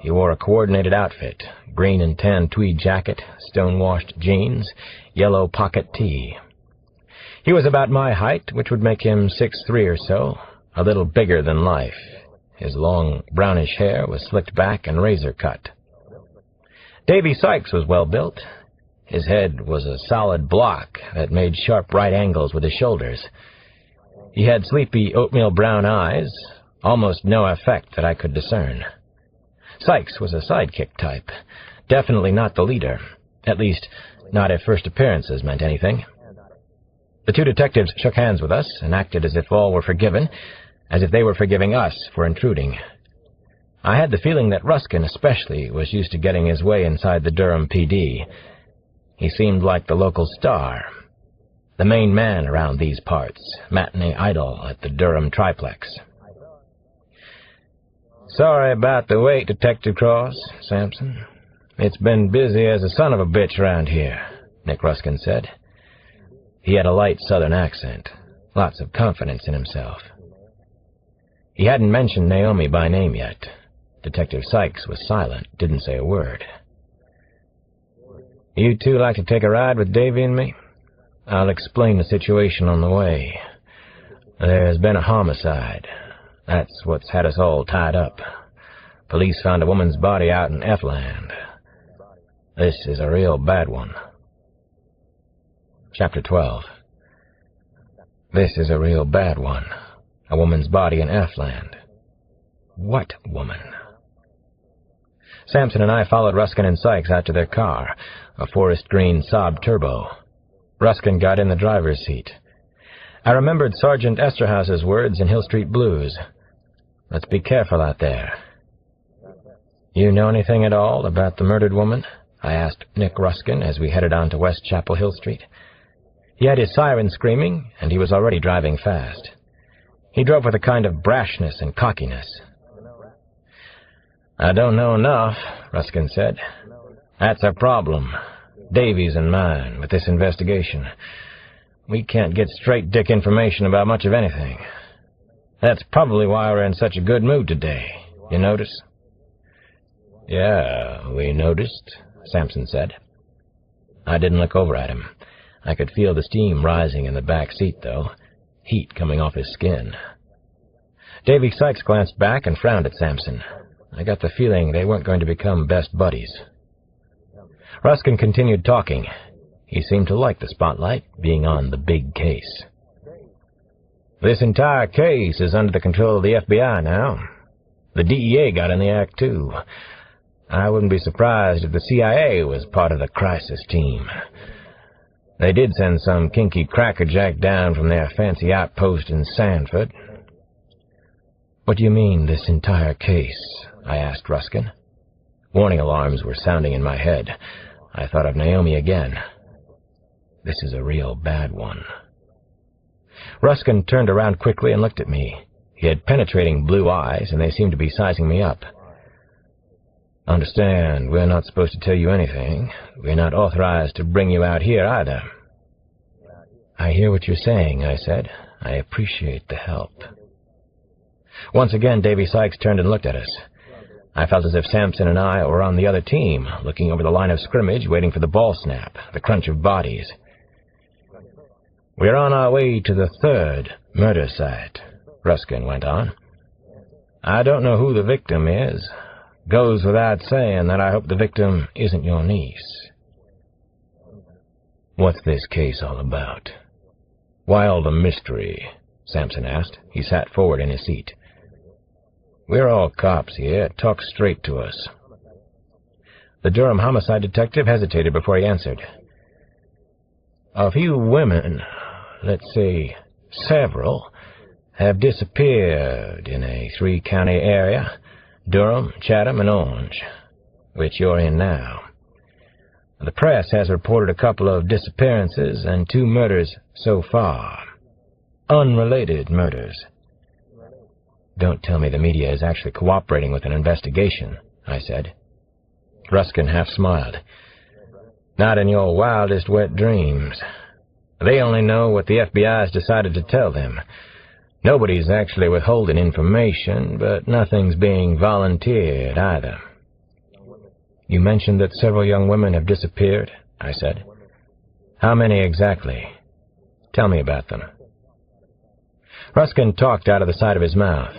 He wore a coordinated outfit, green and tan tweed jacket, stone-washed jeans, yellow pocket tee. He was about my height, which would make him 6'3" or so, a little bigger than life. His long, brownish hair was slicked back and razor-cut. Davy Sykes was well-built. His head was a solid block that made sharp right angles with his shoulders. He had sleepy oatmeal-brown eyes, almost no effect that I could discern. Sykes was a sidekick type, definitely not the leader, at least not if first appearances meant anything. The two detectives shook hands with us and acted as if all were forgiven, as if they were forgiving us for intruding. I had the feeling that Ruskin especially was used to getting his way inside the Durham PD. He seemed like the local star, the main man around these parts, matinee idol at the Durham triplex. "Sorry about the wait, Detective Cross, Sampson. It's been busy as a son of a bitch around here," Nick Ruskin said. He had a light southern accent, lots of confidence in himself. He hadn't mentioned Naomi by name yet. Detective Sykes was silent, didn't say a word. "You two like to take a ride with Davy and me? I'll explain the situation on the way. There's been a homicide. That's what's had us all tied up. Police found a woman's body out in F-land. This is a real bad one." Chapter 12. This is a real bad one. A woman's body in F-land. What woman? Sampson and I followed Ruskin and Sykes out to their car, a forest green Saab Turbo. Ruskin got in the driver's seat. I remembered Sergeant Esterhouse's words in Hill Street Blues. "Let's be careful out there." "You know anything at all about the murdered woman?" I asked Nick Ruskin as we headed on to West Chapel Hill Street. He had his siren screaming, and he was already driving fast. He drove with a kind of brashness and cockiness. "I don't know enough," Ruskin said. "That's our problem, Davy's and mine, with this investigation. We can't get straight dick information about much of anything. That's probably why we're in such a good mood today. You notice?" "Yeah, we noticed," Sampson said. I didn't look over at him. I could feel the steam rising in the back seat, though, heat coming off his skin. Davy Sykes glanced back and frowned at Sampson. I got the feeling they weren't going to become best buddies. Ruskin continued talking. He seemed to like the spotlight, being on the big case. "This entire case is under the control of the FBI now. The DEA got in the act, too. I wouldn't be surprised if the CIA was part of the crisis team. They did send some kinky crackerjack down from their fancy outpost in Sanford." "What do you mean, this entire case?" I asked Ruskin. Warning alarms were sounding in my head. I thought of Naomi again. This is a real bad one. Ruskin turned around quickly and looked at me. He had penetrating blue eyes, and they seemed to be sizing me up. "Understand, we're not supposed to tell you anything. We're not authorized to bring you out here either." "I hear what you're saying," I said. I appreciate the help." Once again, Davy Sykes turned and looked at us. I felt as if Sampson and I were on the other team, looking over the line of scrimmage, waiting for the ball snap, the crunch of bodies. "We're on our way to the third murder site," Ruskin went on. "I don't know who the victim is. Goes without saying that I hope the victim isn't your niece." "What's this case all about? Why all the mystery?" Sampson asked. He sat forward in his seat. "We're all cops here. Talk straight to us." The Durham homicide detective hesitated before he answered. "A few women, let's say several, have disappeared in a 3-county area, Durham, Chatham, and Orange, which you're in now. The press has reported a couple of disappearances and 2 murders so far. Unrelated murders." "Don't tell me the media is actually cooperating with an investigation," I said. Ruskin half smiled. "Not in your wildest wet dreams. They only know what the FBI has decided to tell them. Nobody's actually withholding information, but nothing's being volunteered either." "You mentioned that several young women have disappeared," I said. "How many exactly? Tell me about them." Ruskin talked out of the side of his mouth.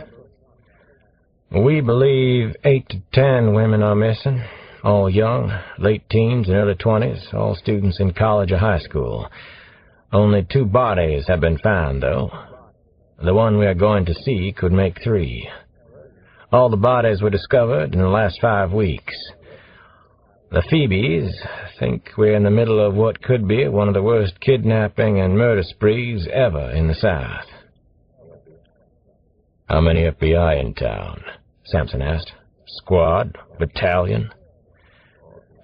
"We believe 8 to 10 women are missing, all young, late teens and early 20s, all students in college or high school. Only 2 bodies have been found, though. The one we are going to see could make 3. All the bodies were discovered in the last 5 weeks. The Phoebes think we're in the middle of what could be one of the worst kidnapping and murder sprees ever in the South." "How many FBI in town?" Sampson asked. "Squad? Battalion?"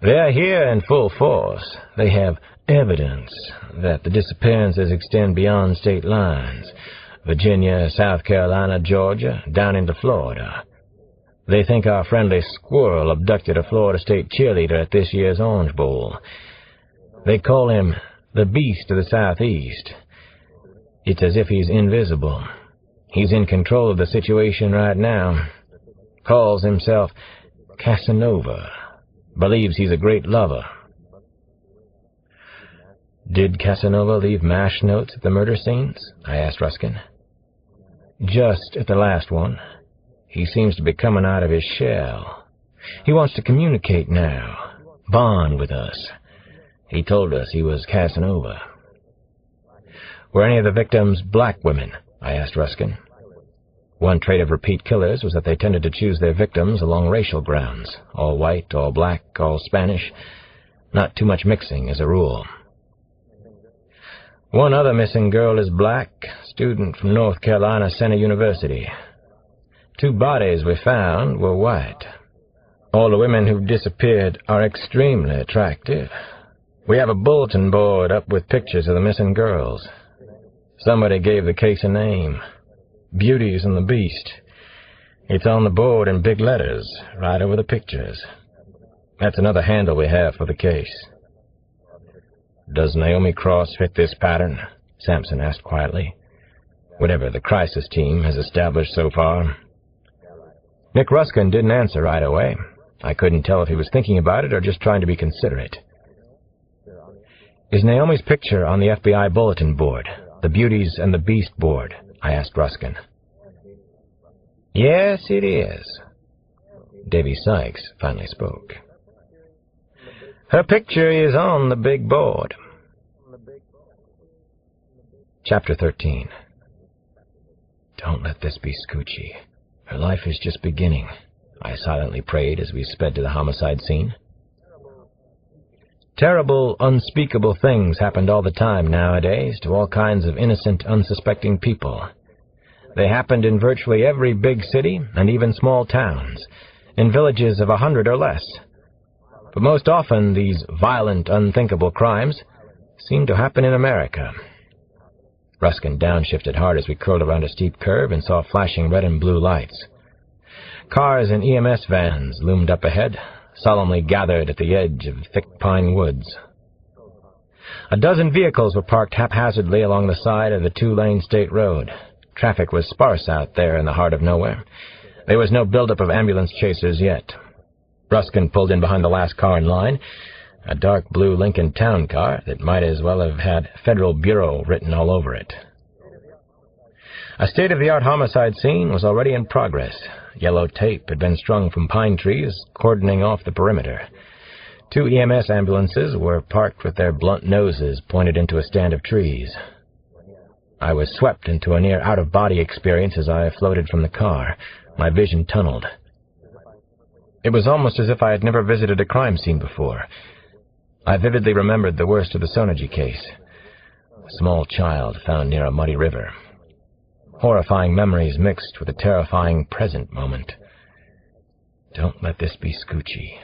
"They're here in full force. They have evidence that the disappearances extend beyond state lines. Virginia, South Carolina, Georgia, down into Florida. They think our friendly squirrel abducted a Florida State cheerleader at this year's Orange Bowl. They call him the Beast of the Southeast. It's as if he's invisible. He's in control of the situation right now. Calls himself Casanova. Believes he's a great lover." "Did Casanova leave MASH notes at the murder scenes?" I asked Ruskin. "Just at the last one. He seems to be coming out of his shell. He wants to communicate now, bond with us. He told us he was Casanova." "Were any of the victims black women?" I asked Ruskin. One trait of repeat killers was that they tended to choose their victims along racial grounds, all white, all black, all Spanish. Not too much mixing as a rule. "One other missing girl is black, student from North Carolina Center University. 2 bodies we found were white. All the women who've disappeared are extremely attractive. We have a bulletin board up with pictures of the missing girls. Somebody gave the case a name. Beauties and the Beast. It's on the board in big letters, right over the pictures. That's another handle we have for the case." "Does Naomi Cross fit this pattern?" Sampson asked quietly. "Whatever the crisis team has established so far." Nick Ruskin didn't answer right away. I couldn't tell if he was thinking about it or just trying to be considerate. "Is Naomi's picture on the FBI bulletin board, the Beauties and the Beast board?" I asked Ruskin. "Yes, it is." Davy Sykes finally spoke. "Her picture is on the big board." Chapter 13. "Don't let this be Scoochie. Her life is just beginning," I silently prayed as we sped to the homicide scene. Terrible, unspeakable things happened all the time nowadays to all kinds of innocent, unsuspecting people. They happened in virtually every big city and even small towns, in villages of 100 or less. But most often these violent, unthinkable crimes seem to happen in America. Ruskin downshifted hard as we curled around a steep curve and saw flashing red and blue lights. Cars and EMS vans loomed up ahead, solemnly gathered at the edge of thick pine woods. A dozen vehicles were parked haphazardly along the side of the two-lane state road. Traffic was sparse out there in the heart of nowhere. There was no buildup of ambulance chasers yet. Ruskin pulled in behind the last car in line, a dark blue Lincoln Town car that might as well have had Federal Bureau written all over it. A state-of-the-art homicide scene was already in progress. Yellow tape had been strung from pine trees, cordoning off the perimeter. 2 EMS ambulances were parked with their blunt noses pointed into a stand of trees. I was swept into a near out-of-body experience as I floated from the car. My vision tunneled. It was almost as if I had never visited a crime scene before. I vividly remembered the worst of the Sonergy case. A small child found near a muddy river. Horrifying memories mixed with a terrifying present moment. Don't let this be Scoochie.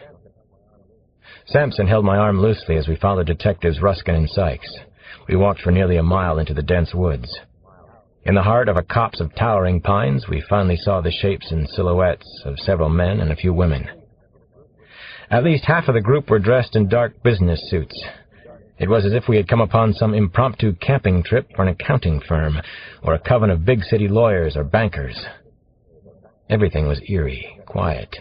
Sampson held my arm loosely as we followed Detectives Ruskin and Sykes. We walked for nearly a mile into the dense woods. In the heart of a copse of towering pines, we finally saw the shapes and silhouettes of several men and a few women. At least half of the group were dressed in dark business suits. It was as if we had come upon some impromptu camping trip for an accounting firm, or a coven of big city lawyers or bankers. Everything was eerie, quiet,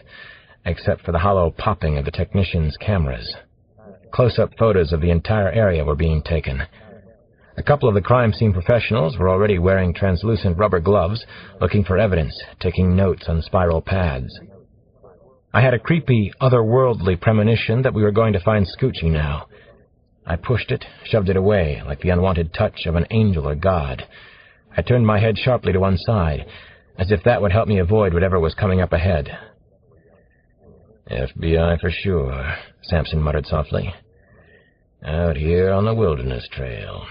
except for the hollow popping of the technicians' cameras. Close-up photos of the entire area were being taken. A couple of the crime scene professionals were already wearing translucent rubber gloves, looking for evidence, taking notes on spiral pads. I had a creepy, otherworldly premonition that we were going to find Scoochie now. I pushed it, shoved it away, like the unwanted touch of an angel or God. I turned my head sharply to one side, as if that would help me avoid whatever was coming up ahead. FBI for sure, Sampson muttered softly. Out here on the Wilderness Trail.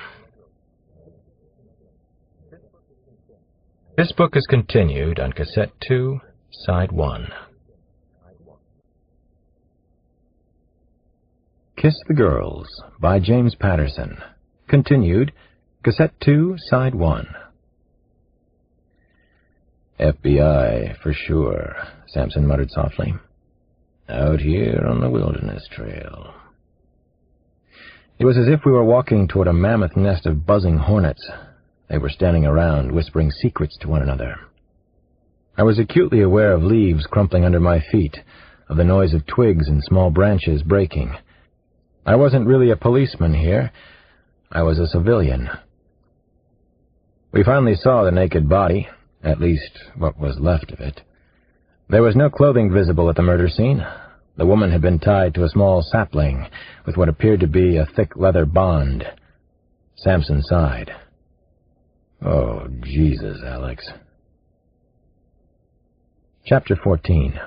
This book is continued on Cassette 2, Side 1. Kiss the Girls by James Patterson. Continued, Cassette 2, Side 1. FBI, for sure, Sampson muttered softly. Out here on the Wilderness Trail. It was as if we were walking toward a mammoth nest of buzzing hornets. They were standing around, whispering secrets to one another. I was acutely aware of leaves crumpling under my feet, of the noise of twigs and small branches breaking. I wasn't really a policeman here. I was a civilian. We finally saw the naked body, at least what was left of it. There was no clothing visible at the murder scene. The woman had been tied to a small sapling with what appeared to be a thick leather bond. Sampson sighed. Oh, Jesus, Alex. Chapter 14.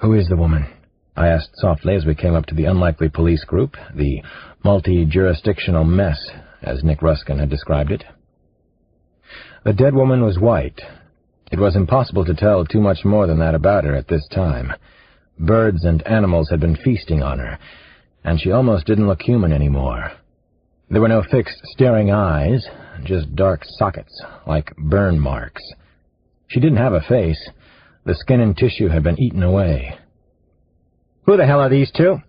Who is the woman? I asked softly as we came up to the unlikely police group, the multi-jurisdictional mess, as Nick Ruskin had described it. The dead woman was white. It was impossible to tell too much more than that about her at this time. Birds and animals had been feasting on her, and she almost didn't look human anymore. There were no fixed, staring eyes, just dark sockets, like burn marks. She didn't have a face. The skin and tissue had been eaten away. "Who the hell are these two?"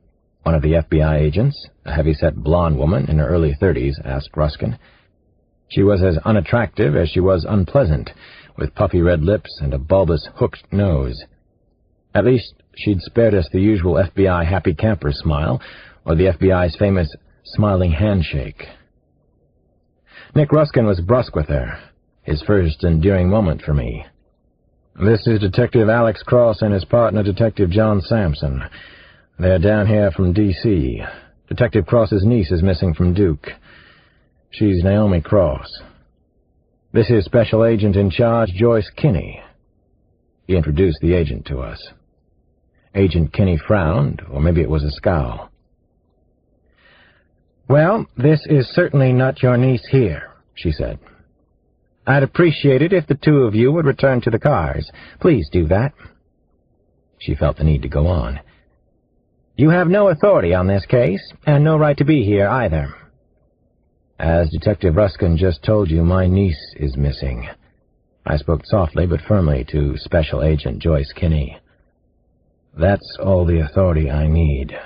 one of the FBI agents, a heavy-set blonde woman in her early 30s, asked Ruskin. She was as unattractive as she was unpleasant, with puffy red lips and a bulbous, hooked nose. At least she'd spared us the usual FBI happy camper smile, or the FBI's famous smiling handshake. Nick Ruskin was brusque with her, his first endearing moment for me. "This is Detective Alex Cross and his partner, Detective John Sampson. They're down here from D.C. Detective Cross's niece is missing from Duke. She's Naomi Cross. This is Special Agent in Charge Joyce Kinney." He introduced the agent to us. Agent Kinney frowned, or maybe it was a scowl. "Well, this is certainly not your niece here," she said. "I'd appreciate it if the two of you would return to the cars. Please do that." She felt the need to go on. "You have no authority on this case, and no right to be here either." "As Detective Ruskin just told you, my niece is missing." I spoke softly but firmly to Special Agent Joyce Kinney. "That's all the authority I need.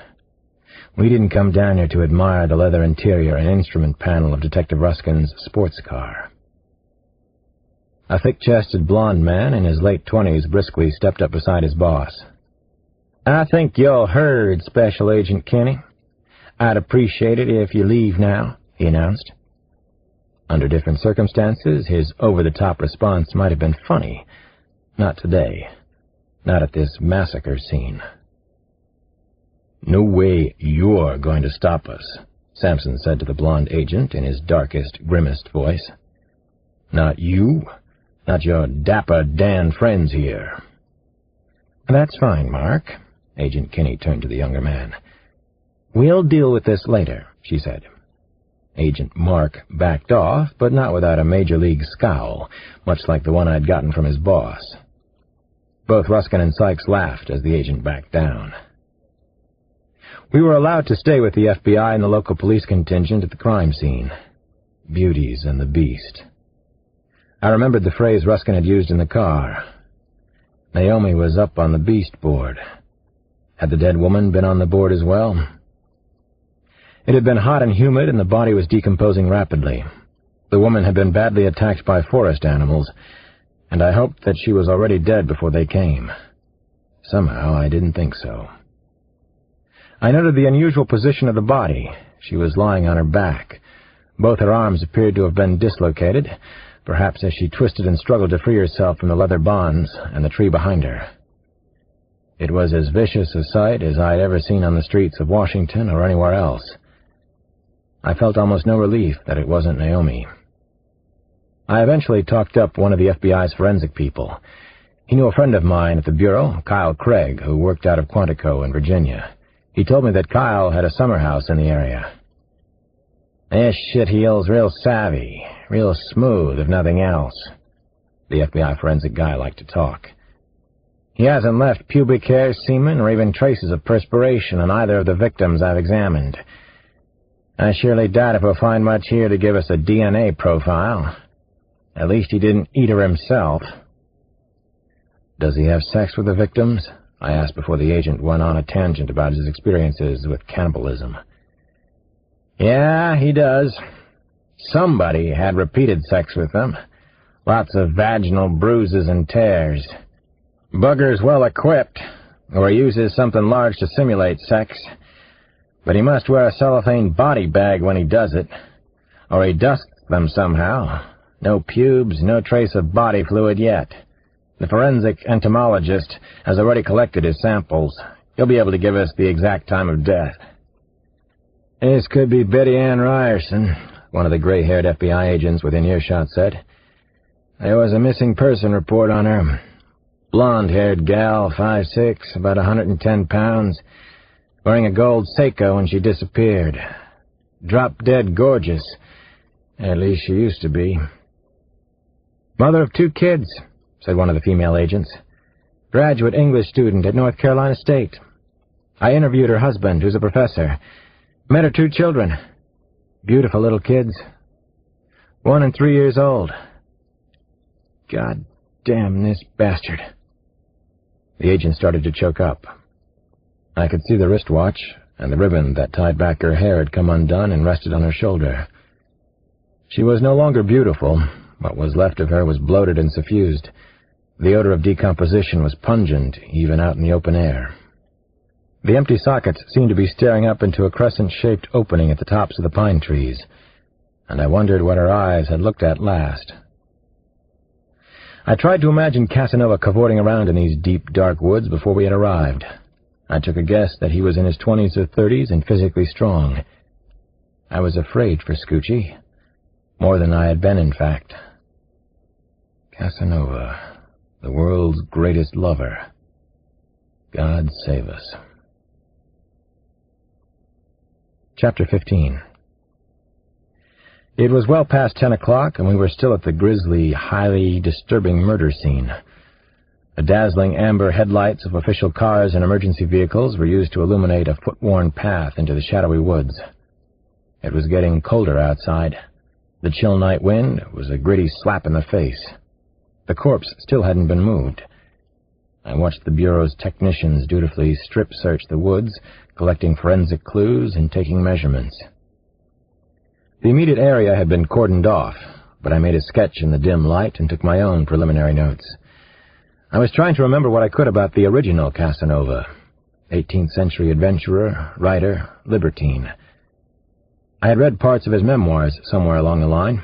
We didn't come down here to admire the leather interior and instrument panel of Detective Ruskin's sports car. A thick-chested blond man in his late 20s briskly stepped up beside his boss. "I think you're heard, Special Agent Kinney. I'd appreciate it if you leave now," he announced. Under different circumstances, his over-the-top response might have been funny. Not today. Not at this massacre scene. "No way you're going to stop us," Sampson said to the blond agent in his darkest, grimmest voice. "Not you. Not your dapper Dan friends here." "That's fine, Mark." Agent Kinney turned to the younger man. "We'll deal with this later," she said. Agent Mark backed off, but not without a major-league scowl, much like the one I'd gotten from his boss. Both Ruskin and Sykes laughed as the agent backed down. We were allowed to stay with the FBI and the local police contingent at the crime scene. Beauties and the beast. I remembered the phrase Ruskin had used in the car. Naomi was up on the beast board. Had the dead woman been on the board as well? It had been hot and humid, and the body was decomposing rapidly. The woman had been badly attacked by forest animals, and I hoped that she was already dead before they came. Somehow, I didn't think so. I noted the unusual position of the body. She was lying on her back. Both her arms appeared to have been dislocated, perhaps as she twisted and struggled to free herself from the leather bonds and the tree behind her. It was as vicious a sight as I had ever seen on the streets of Washington or anywhere else. I felt almost no relief that it wasn't Naomi. I eventually talked up one of the FBI's forensic people. He knew a friend of mine at the Bureau, Kyle Craig, who worked out of Quantico in Virginia. He told me that Kyle had a summer house in the area. "This shitheel's real savvy, real smooth, if nothing else." The FBI forensic guy liked to talk. "He hasn't left pubic hair, semen, or even traces of perspiration on either of the victims I've examined. I surely doubt if we'll find much here to give us a DNA profile. At least he didn't eat her himself." "Does he have sex with the victims?" I asked before the agent went on a tangent about his experiences with cannibalism. "Yeah, he does. Somebody had repeated sex with them. Lots of vaginal bruises and tears. Bugger's well equipped, or he uses something large to simulate sex. But he must wear a cellophane body bag when he does it. Or he dusts them somehow. No pubes, no trace of body fluid yet. The forensic entomologist has already collected his samples. He'll be able to give us the exact time of death." "This could be Betty Ann Ryerson," one of the gray-haired FBI agents within earshot said. "There was a missing person report on her. Blonde-haired gal, 5'6", about 110 pounds, wearing a gold Seiko when she disappeared. Drop-dead gorgeous. At least she used to be." "Mother of 2 kids," said one of the female agents. "Graduate English student at North Carolina State. I interviewed her husband, who's a professor. Met her 2 children. Beautiful little kids. 1 and 3 years old. God damn this bastard." The agent started to choke up. I could see the wristwatch, and the ribbon that tied back her hair had come undone and rested on her shoulder. She was no longer beautiful. What was left of her was bloated and suffused. The odor of decomposition was pungent, even out in the open air. The empty sockets seemed to be staring up into a crescent-shaped opening at the tops of the pine trees, and I wondered what her eyes had looked at last. I tried to imagine Casanova cavorting around in these deep, dark woods before we had arrived. I took a guess that he was in his 20s or 30s and physically strong. I was afraid for Scoochie. More than I had been, in fact. Casanova, the world's greatest lover. God save us. Chapter 15. It was well past 10 o'clock, and we were still at the grisly, highly disturbing murder scene. The dazzling amber headlights of official cars and emergency vehicles were used to illuminate a foot-worn path into the shadowy woods. It was getting colder outside. The chill night wind was a gritty slap in the face. The corpse still hadn't been moved. I watched the Bureau's technicians dutifully strip-search the woods, collecting forensic clues and taking measurements. The immediate area had been cordoned off, but I made a sketch in the dim light and took my own preliminary notes. I was trying to remember what I could about the original Casanova, 18th-century adventurer, writer, libertine. I had read parts of his memoirs somewhere along the line.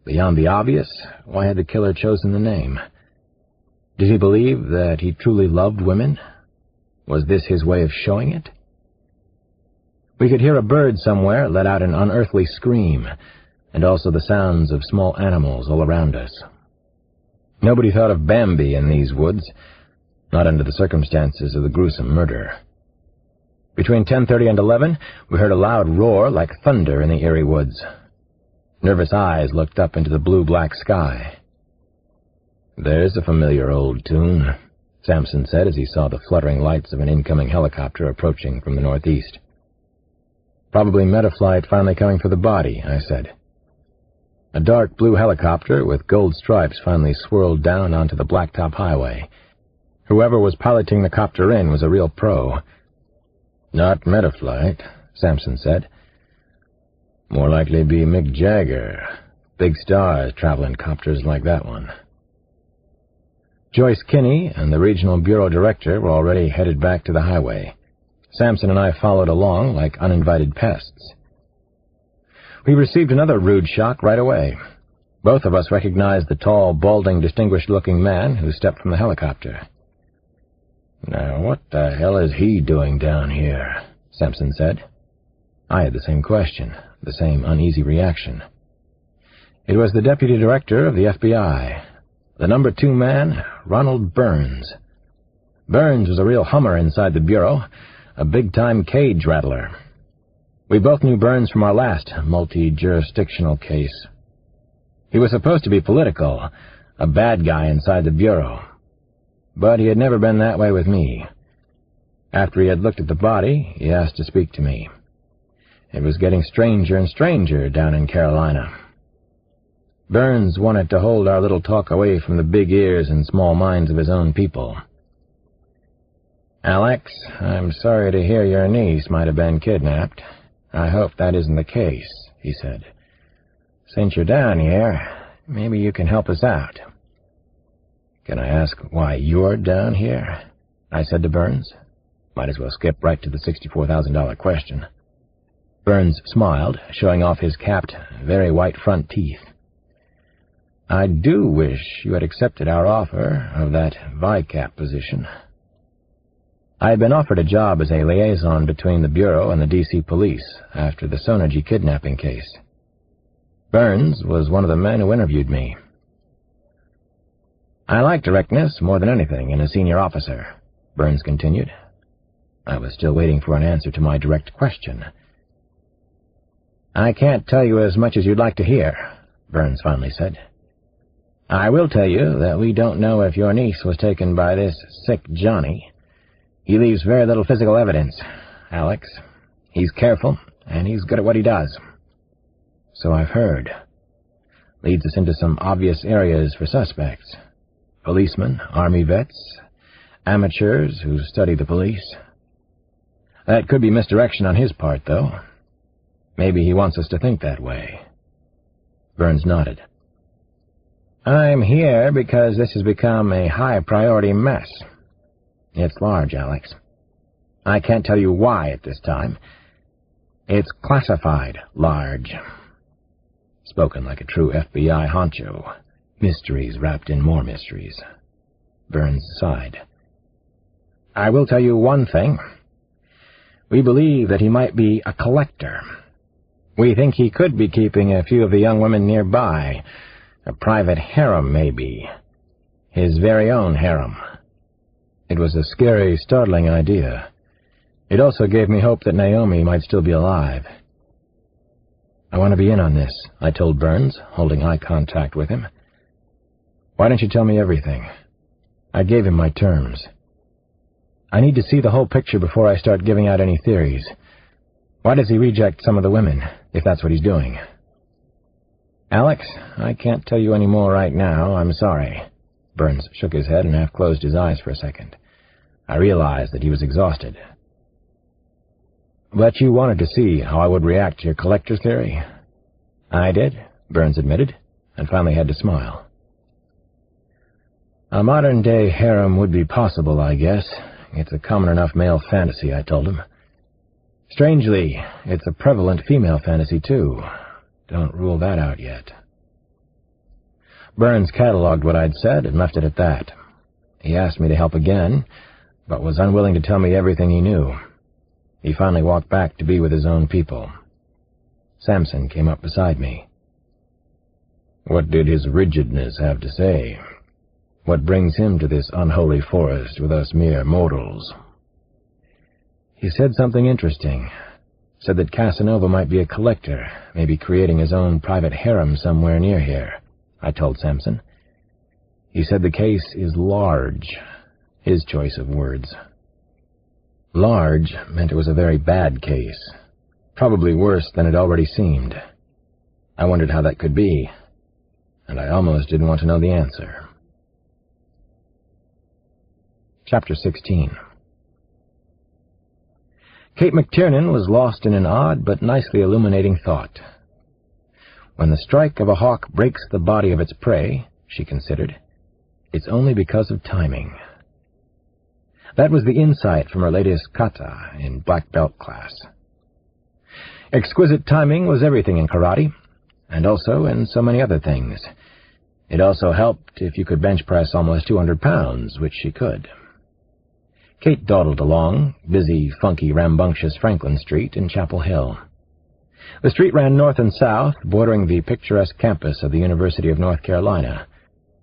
Beyond the obvious, why had the killer chosen the name? Did he believe that he truly loved women? Was this his way of showing it? We could hear a bird somewhere let out an unearthly scream, and also the sounds of small animals all around us. Nobody thought of Bambi in these woods, not under the circumstances of the gruesome murder. Between 10:30 and 11, we heard a loud roar like thunder in the eerie woods. Nervous eyes looked up into the blue-black sky. "There's a familiar old tune," Sampson said as he saw the fluttering lights of an incoming helicopter approaching from the northeast. "Probably Metaflight finally coming for the body," I said. A dark blue helicopter with gold stripes finally swirled down onto the blacktop highway. Whoever was piloting the copter in was a real pro. "Not Metaflight," Sampson said. "More likely be Mick Jagger. Big stars travel in copters like that one." Joyce Kinney and the regional bureau director were already headed back to the highway. Sampson and I followed along like uninvited pests. We received another rude shock right away. Both of us recognized the tall, balding, distinguished-looking man who stepped from the helicopter. "Now, what the hell is he doing down here?" Sampson said. I had the same question, the same uneasy reaction. It was the deputy director of the FBI, the number 2 man, Ronald Burns. Burns was a real hummer inside the Bureau, a big-time cage rattler. We both knew Burns from our last multi-jurisdictional case. He was supposed to be political, a bad guy inside the Bureau. But he had never been that way with me. After he had looked at the body, he asked to speak to me. It was getting stranger and stranger down in Carolina. Burns wanted to hold our little talk away from the big ears and small minds of his own people. "Alex, I'm sorry to hear your niece might have been kidnapped. I hope that isn't the case," he said. "Since you're down here, maybe you can help us out." "Can I ask why you're down here?" I said to Burns. Might as well skip right to the $64,000 question. Burns smiled, showing off his capped, very white front teeth. "I do wish you had accepted our offer of that VICAP position." I had been offered a job as a liaison between the Bureau and the D.C. police after the Sonergy kidnapping case. Burns was one of the men who interviewed me. "I like directness more than anything in a senior officer," Burns continued. I was still waiting for an answer to my direct question. "I can't tell you as much as you'd like to hear," Burns finally said. "I will tell you that we don't know if your niece was taken by this sick Johnny. He leaves very little physical evidence, Alex. He's careful, and he's good at what he does." "So I've heard." Leads us into some obvious areas for suspects. Policemen, Army vets, amateurs who study the police. That could be misdirection on his part, though. Maybe he wants us to think that way. Burns nodded. "I'm here because this has become a high-priority mess. It's large, Alex. I can't tell you why at this time. It's classified large." Spoken like a true FBI honcho. Mysteries wrapped in more mysteries. Burns sighed. "I will tell you one thing. We believe that he might be a collector. We think he could be keeping a few of the young women nearby. A private harem, maybe. His very own harem." It was a scary, startling idea. It also gave me hope that Naomi might still be alive. "I want to be in on this," I told Burns, holding eye contact with him. "Why don't you tell me everything?" I gave him my terms. "I need to see the whole picture before I start giving out any theories. Why does he reject some of the women, if that's what he's doing?" "Alex, I can't tell you any more right now. I'm sorry. Burns shook his head and half-closed his eyes for a second. I realized that he was exhausted. "But you wanted to see how I would react to your collector theory?" "I did," Burns admitted, and finally had to smile. "A modern-day harem would be possible, I guess. It's a common enough male fantasy," I told him. "Strangely, it's a prevalent female fantasy, too. Don't rule that out yet." Burns cataloged what I'd said and left it at that. He asked me to help again, but was unwilling to tell me everything he knew. He finally walked back to be with his own people. Samson came up beside me. "What did his rigidness have to say? What brings him to this unholy forest with us mere mortals?" "He said something interesting. Said that Casanova might be a collector, maybe creating his own private harem somewhere near here," I told Samson. "He said the case is large," his choice of words. Large meant it was a very bad case, probably worse than it already seemed. I wondered how that could be, and I almost didn't want to know the answer. Chapter 16. Kate McTiernan was lost in an odd but nicely illuminating thought. When the strike of a hawk breaks the body of its prey, she considered, it's only because of timing. That was the insight from her latest kata in black belt class. Exquisite timing was everything in karate, and also in so many other things. It also helped if you could bench press almost 200 pounds, which she could. Kate dawdled along busy, funky, rambunctious Franklin Street in Chapel Hill. The street ran north and south, bordering the picturesque campus of the University of North Carolina.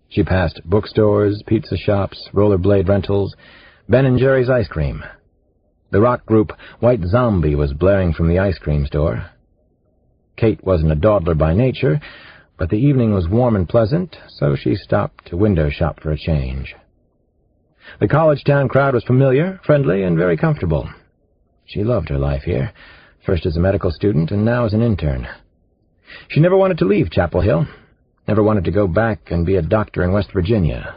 She passed bookstores, pizza shops, rollerblade rentals, Ben & Jerry's ice cream. The rock group White Zombie was blaring from the ice cream store. Kate wasn't a dawdler by nature, but the evening was warm and pleasant, so she stopped to window shop for a change. The college town crowd was familiar, friendly, and very comfortable. She loved her life here, first as a medical student and now as an intern. She never wanted to leave Chapel Hill, never wanted to go back and be a doctor in West Virginia.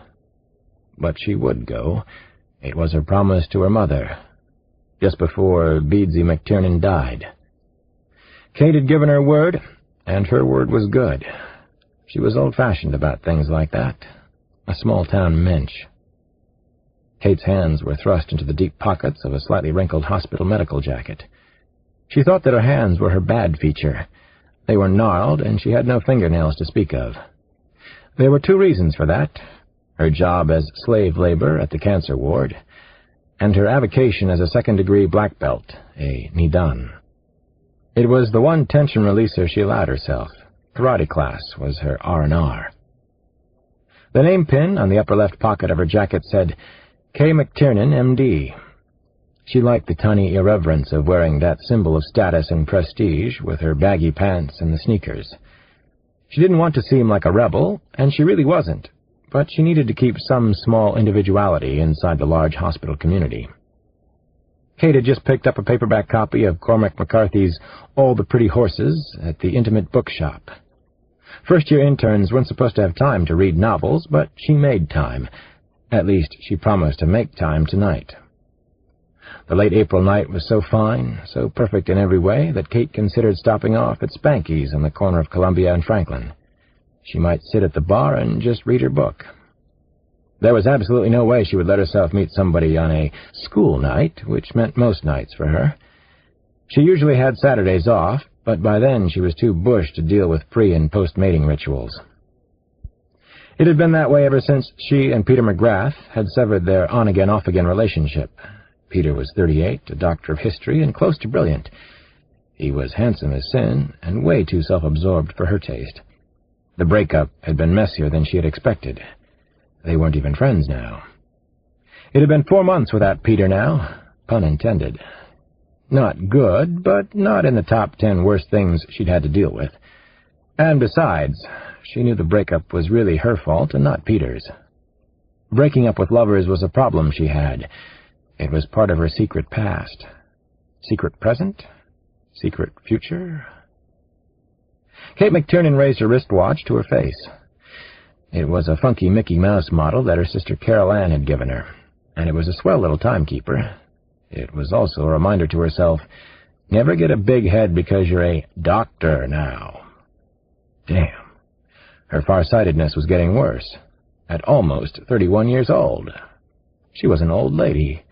But she would go. It was her promise to her mother, just before Beadsy McTiernan died. Kate had given her word, and her word was good. She was old-fashioned about things like that, a small-town mensch. Kate's hands were thrust into the deep pockets of a slightly wrinkled hospital medical jacket. She thought that her hands were her bad feature. They were gnarled, and she had no fingernails to speak of. There were two reasons for that: her job as slave labor at the cancer ward, and her avocation as a second-degree black belt, a nidan. It was the one tension releaser she allowed herself. Karate class was her R&R. The name pin on the upper left pocket of her jacket said, K. McTiernan, M.D. She liked the tiny irreverence of wearing that symbol of status and prestige with her baggy pants and the sneakers. She didn't want to seem like a rebel, and she really wasn't, but she needed to keep some small individuality inside the large hospital community. Kate had just picked up a paperback copy of Cormac McCarthy's All the Pretty Horses at the Intimate Bookshop. First-year interns weren't supposed to have time to read novels, but she made time. At least, she promised to make time tonight. The late April night was so fine, so perfect in every way, that Kate considered stopping off at Spanky's on the corner of Columbia and Franklin. She might sit at the bar and just read her book. There was absolutely no way she would let herself meet somebody on a school night, which meant most nights for her. She usually had Saturdays off, but by then she was too bush to deal with pre- and post-mating rituals. It had been that way ever since she and Peter McGrath had severed their on-again, off-again relationship. Peter was 38, a doctor of history, and close to brilliant. He was handsome as sin, and way too self-absorbed for her taste. The breakup had been messier than she had expected. They weren't even friends now. It had been 4 months without Peter now, pun intended. Not good, but not in the top 10 worst things she'd had to deal with. And besides, she knew the breakup was really her fault and not Peter's. Breaking up with lovers was a problem she had. It was part of her secret past. Secret present? Secret future? Kate McTiernan raised her wristwatch to her face. It was a funky Mickey Mouse model that her sister Carol Ann had given her, and it was a swell little timekeeper. It was also a reminder to herself, never get a big head because you're a doctor now. Damn. Her farsightedness was getting worse. At almost 31 years old. She was an old lady.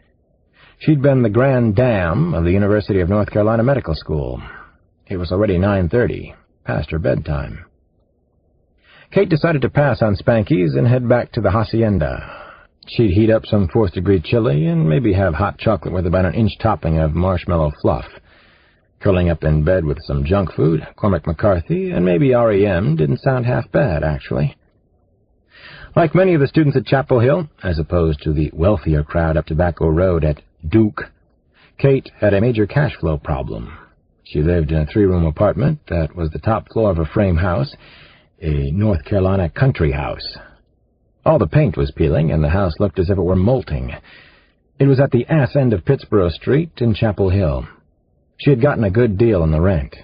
She'd been the grand dame of the University of North Carolina Medical School. It was already 9:30, past her bedtime. Kate decided to pass on Spanky's and head back to the hacienda. She'd heat up some 4th-degree chili and maybe have hot chocolate with about an inch topping of marshmallow fluff. Curling up in bed with some junk food, Cormac McCarthy, and maybe R.E.M. didn't sound half bad, actually. Like many of the students at Chapel Hill, as opposed to the wealthier crowd up Tobacco Road at Duke, Kate had a major cash flow problem. She lived in a 3-room apartment that was the top floor of a frame house, a North Carolina country house. All the paint was peeling, and the house looked as if it were molting. It was at the ass end of Pittsboro Street in Chapel Hill. She had gotten a good deal on the rent.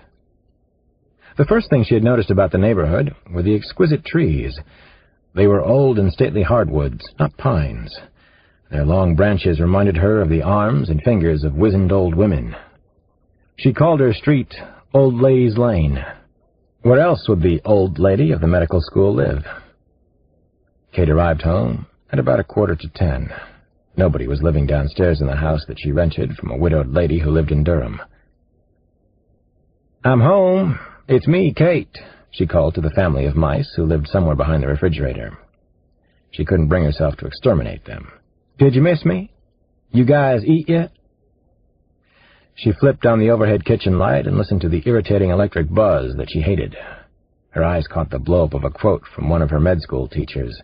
The first thing she had noticed about the neighborhood were the exquisite trees. They were old and stately hardwoods, not pines. Their long branches reminded her of the arms and fingers of wizened old women. She called her street Old Lady's Lane. Where else would the old lady of the medical school live? Kate arrived home at about 9:45. Nobody was living downstairs in the house that she rented from a widowed lady who lived in Durham. "I'm home. It's me, Kate," she called to the family of mice who lived somewhere behind the refrigerator. She couldn't bring herself to exterminate them. "Did you miss me? You guys eat yet?" She flipped on the overhead kitchen light and listened to the irritating electric buzz that she hated. Her eyes caught the blow-up of a quote from one of her med school teachers.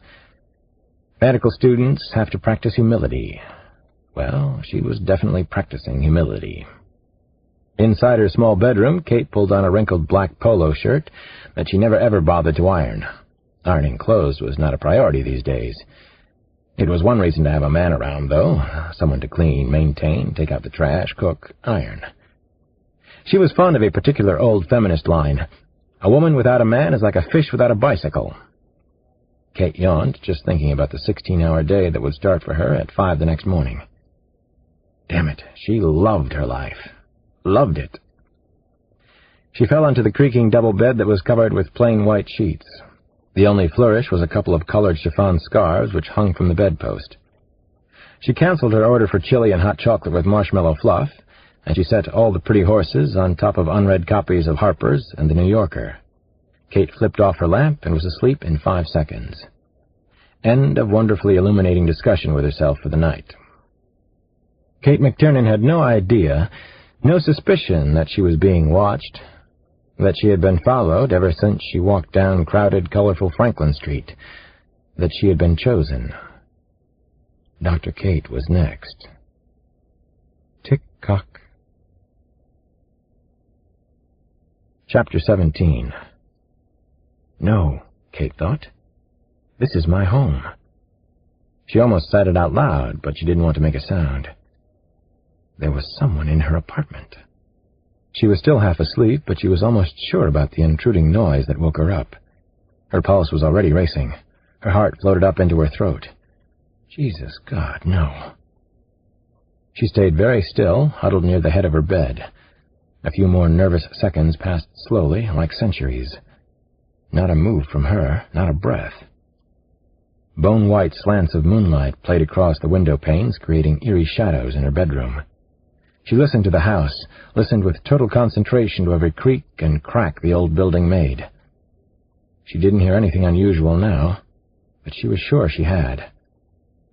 Medical students have to practice humility. Well, she was definitely practicing humility. Inside her small bedroom, Kate pulled on a wrinkled black polo shirt that she never ever bothered to iron. Ironing clothes was not a priority these days. It was one reason to have a man around, though, someone to clean, maintain, take out the trash, cook, iron. She was fond of a particular old feminist line, "A woman without a man is like a fish without a bicycle." Kate yawned, just thinking about the 16-hour day that would start for her at 5 the next morning. Damn it, she loved her life. Loved it. She fell onto the creaking double bed that was covered with plain white sheets. The only flourish was a couple of colored chiffon scarves which hung from the bedpost. She canceled her order for chili and hot chocolate with marshmallow fluff, and she set all the pretty horses on top of unread copies of Harper's and the New Yorker. Kate flipped off her lamp and was asleep in 5 seconds. End of wonderfully illuminating discussion with herself for the night. Kate McTiernan had no idea, no suspicion that she was being watched, that she had been followed ever since she walked down crowded, colorful Franklin Street, that she had been chosen. Dr. Kate was next. Tick-tock. Chapter 17. No, Kate thought. This is my home. She almost said it out loud, but she didn't want to make a sound. There was someone in her apartment. She was still half asleep, but she was almost sure about the intruding noise that woke her up. Her pulse was already racing. Her heart floated up into her throat. Jesus God, no. She stayed very still, huddled near the head of her bed. A few more nervous seconds passed slowly, like centuries. Not a move from her, not a breath. Bone-white slants of moonlight played across the window panes, creating eerie shadows in her bedroom. She listened to the house, listened with total concentration to every creak and crack the old building made. She didn't hear anything unusual now, but she was sure she had.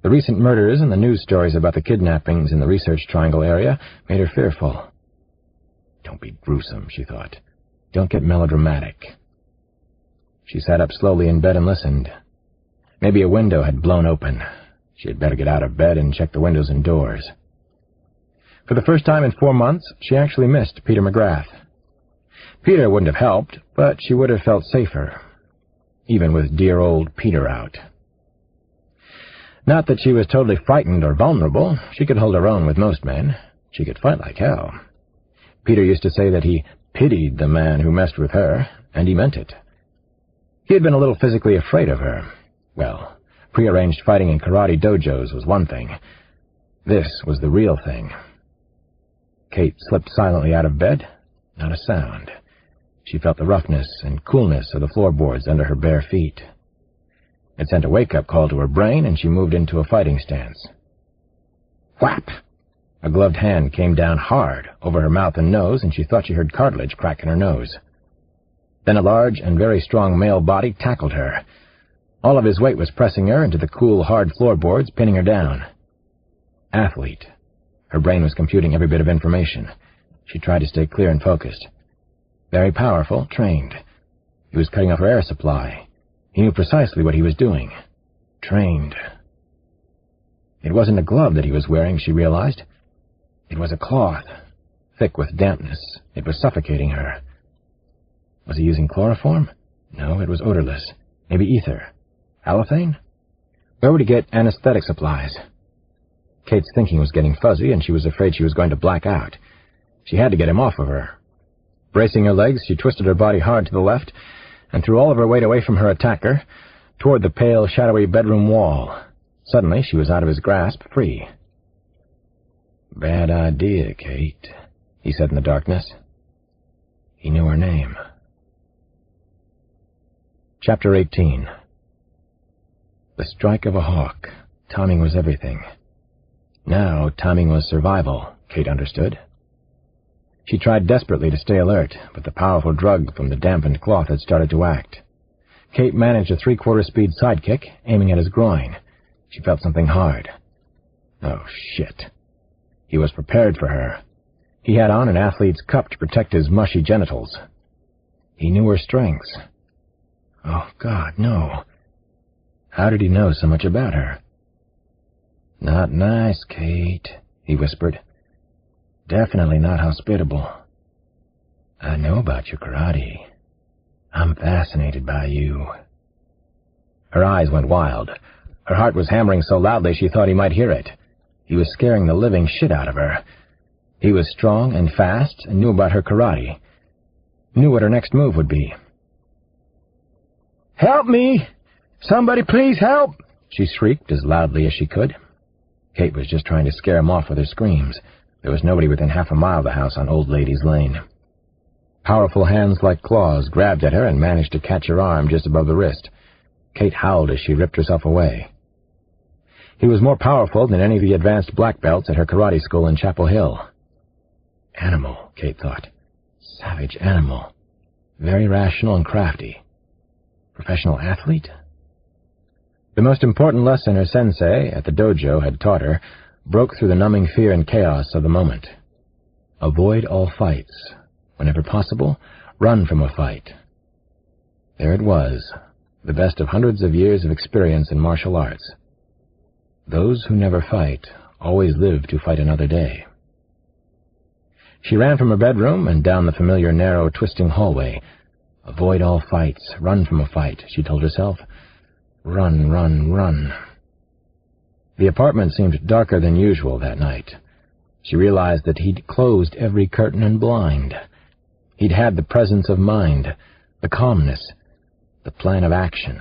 The recent murders and the news stories about the kidnappings in the Research Triangle area made her fearful. Don't be gruesome, she thought. Don't get melodramatic. She sat up slowly in bed and listened. Maybe a window had blown open. She had better get out of bed and check the windows and doors. For the first time in 4 months, she actually missed Peter McGrath. Peter wouldn't have helped, but she would have felt safer, even with dear old Peter out. Not that she was totally frightened or vulnerable. She could hold her own with most men. She could fight like hell. Peter used to say that he pitied the man who messed with her, and he meant it. He had been a little physically afraid of her. Well, prearranged fighting in karate dojos was one thing. This was the real thing. Kate slipped silently out of bed. Not a sound. She felt the roughness and coolness of the floorboards under her bare feet. It sent a wake-up call to her brain, and she moved into a fighting stance. Whap! A gloved hand came down hard over her mouth and nose, and she thought she heard cartilage crack in her nose. Then a large and very strong male body tackled her. All of his weight was pressing her into the cool, hard floorboards, pinning her down. Athlete. Her brain was computing every bit of information. She tried to stay clear and focused. Very powerful, trained. He was cutting off her air supply. He knew precisely what he was doing. Trained. It wasn't a glove that he was wearing, she realized. It was a cloth, thick with dampness. It was suffocating her. Was he using chloroform? No, it was odorless. Maybe ether. Halothane? Where would he get anesthetic supplies? Kate's thinking was getting fuzzy, and she was afraid she was going to black out. She had to get him off of her. Bracing her legs, she twisted her body hard to the left and threw all of her weight away from her attacker toward the pale, shadowy bedroom wall. Suddenly, she was out of his grasp, free. "Bad idea, Kate," he said in the darkness. He knew her name. Chapter 18. The strike of a hawk. Timing was everything. Now, timing was survival, Kate understood. She tried desperately to stay alert, but the powerful drug from the dampened cloth had started to act. Kate managed a 3/4 speed sidekick, aiming at his groin. She felt something hard. Oh, shit. He was prepared for her. He had on an athlete's cup to protect his mushy genitals. He knew her strengths. Oh, God, no. How did he know so much about her? "Not nice, Kate," he whispered. "Definitely not hospitable. I know about your karate. I'm fascinated by you." Her eyes went wild. Her heart was hammering so loudly she thought he might hear it. He was scaring the living shit out of her. He was strong and fast and knew about her karate. Knew what her next move would be. "Help me! Somebody please help!" she shrieked as loudly as she could. Kate was just trying to scare him off with her screams. There was nobody within half a mile of the house on Old Ladies Lane. Powerful hands like claws grabbed at her and managed to catch her arm just above the wrist. Kate howled as she ripped herself away. He was more powerful than any of the advanced black belts at her karate school in Chapel Hill. Animal, Kate thought. Savage animal. Very rational and crafty. Professional athlete? The most important lesson her sensei at the dojo had taught her broke through the numbing fear and chaos of the moment. Avoid all fights. Whenever possible, run from a fight. There it was, the best of hundreds of years of experience in martial arts. Those who never fight always live to fight another day. She ran from her bedroom and down the familiar narrow, twisting hallway. Avoid all fights, run from a fight, she told herself. Run, run, run. The apartment seemed darker than usual that night. She realized that he'd closed every curtain and blind. He'd had the presence of mind, the calmness, the plan of action.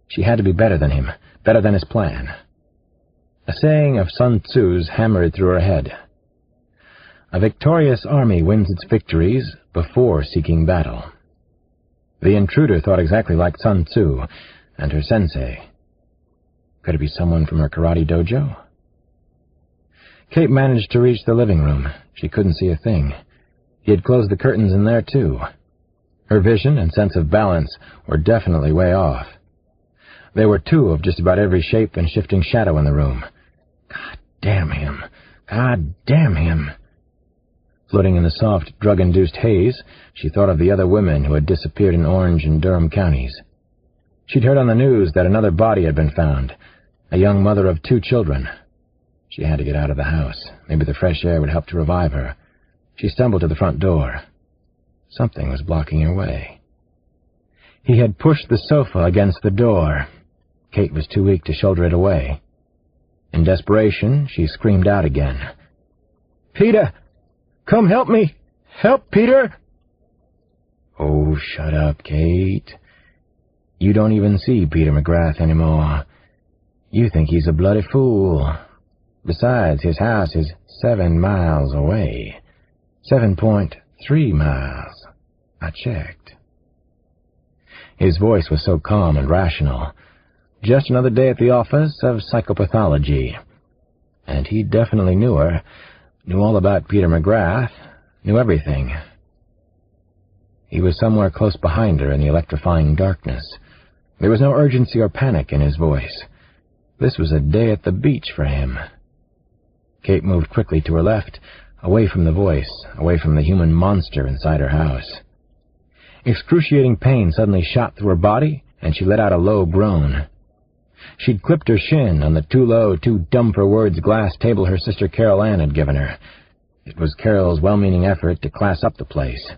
She had to be better than him, better than his plan. A saying of Sun Tzu's hammered through her head. A victorious army wins its victories before seeking battle. The intruder thought exactly like Sun Tzu and her sensei. Could it be someone from her karate dojo? Kate managed to reach the living room. She couldn't see a thing. He had closed the curtains in there, too. Her vision and sense of balance were definitely way off. There were two of just about every shape and shifting shadow in the room. God damn him! God damn him! Floating in the soft, drug-induced haze, she thought of the other women who had disappeared in Orange and Durham counties. She'd heard on the news that another body had been found, a young mother of 2 children. She had to get out of the house. Maybe the fresh air would help to revive her. She stumbled to the front door. Something was blocking her way. He had pushed the sofa against the door. Kate was too weak to shoulder it away. In desperation, she screamed out again. "Peter! Come help me! Help, Peter!" "Oh, shut up, Kate. You don't even see Peter McGrath anymore. You think he's a bloody fool. Besides, his house is 7 miles away. 7.3 miles. I checked. His voice was so calm and rational. Just another day at the office of psychopathology. And he definitely knew her, knew all about Peter McGrath, knew everything. He was somewhere close behind her in the electrifying darkness. There was no urgency or panic in his voice. This was a day at the beach for him. Kate moved quickly to her left, away from the voice, away from the human monster inside her house. Excruciating pain suddenly shot through her body, and she let out a low groan. She'd clipped her shin on the too low, too dumb for words glass table her sister Carol Ann had given her. It was Carol's well-meaning effort to class up the place.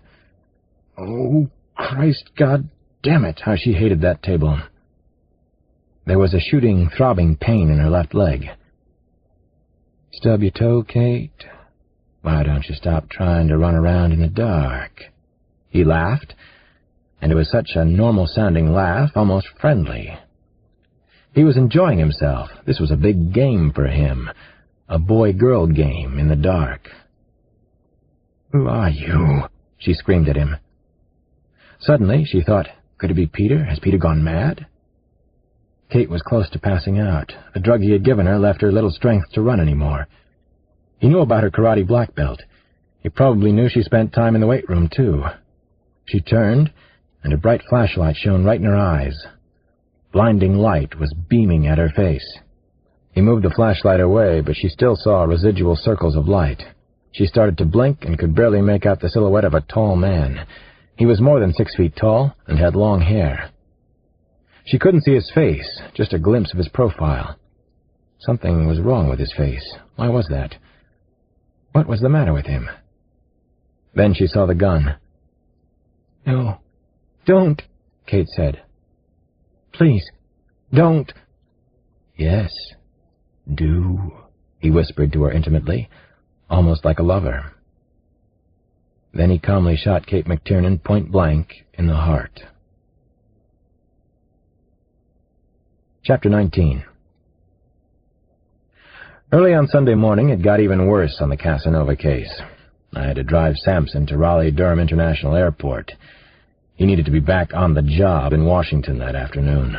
Oh, Christ, God damn it, how she hated that table. There was a shooting, throbbing pain in her left leg. Stub your toe, Kate? Why don't you stop trying to run around in the dark? He laughed, and it was such a normal-sounding laugh, almost friendly. He was enjoying himself. This was a big game for him, a boy-girl game in the dark. Who are you? She screamed at him. Suddenly, she thought, could it be Peter? Has Peter gone mad? Kate was close to passing out. The drug he had given her left her little strength to run anymore. He knew about her karate black belt. He probably knew she spent time in the weight room, too. She turned, and a bright flashlight shone right in her eyes. Blinding light was beaming at her face. He moved the flashlight away, but she still saw residual circles of light. She started to blink and could barely make out the silhouette of a tall man. He was more than 6 feet tall and had long hair. She couldn't see his face, just a glimpse of his profile. Something was wrong with his face. Why was that? What was the matter with him? Then she saw the gun. No, don't, Kate said. Please, don't. Yes, do, he whispered to her intimately, almost like a lover. Then he calmly shot Kate McTiernan point-blank in the heart. Chapter 19. Early on Sunday morning, it got even worse on the Casanova case. I had to drive Sampson to Raleigh-Durham International Airport. He needed to be back on the job in Washington that afternoon.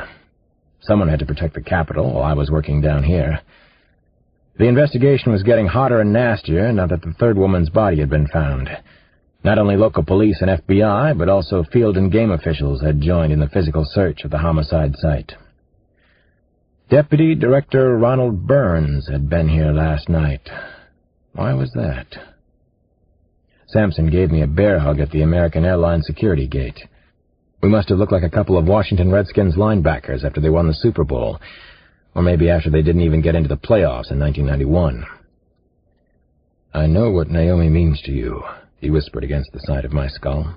Someone had to protect the capital while I was working down here. The investigation was getting hotter and nastier now that the third woman's body had been found. Not only local police and FBI, but also field and game officials had joined in the physical search of the homicide site. Deputy Director Ronald Burns had been here last night. Why was that? Sampson gave me a bear hug at the American Airlines security gate. We must have looked like a couple of Washington Redskins linebackers after they won the Super Bowl, or maybe after they didn't even get into the playoffs in 1991. I know what Naomi means to you, he whispered against the side of my skull.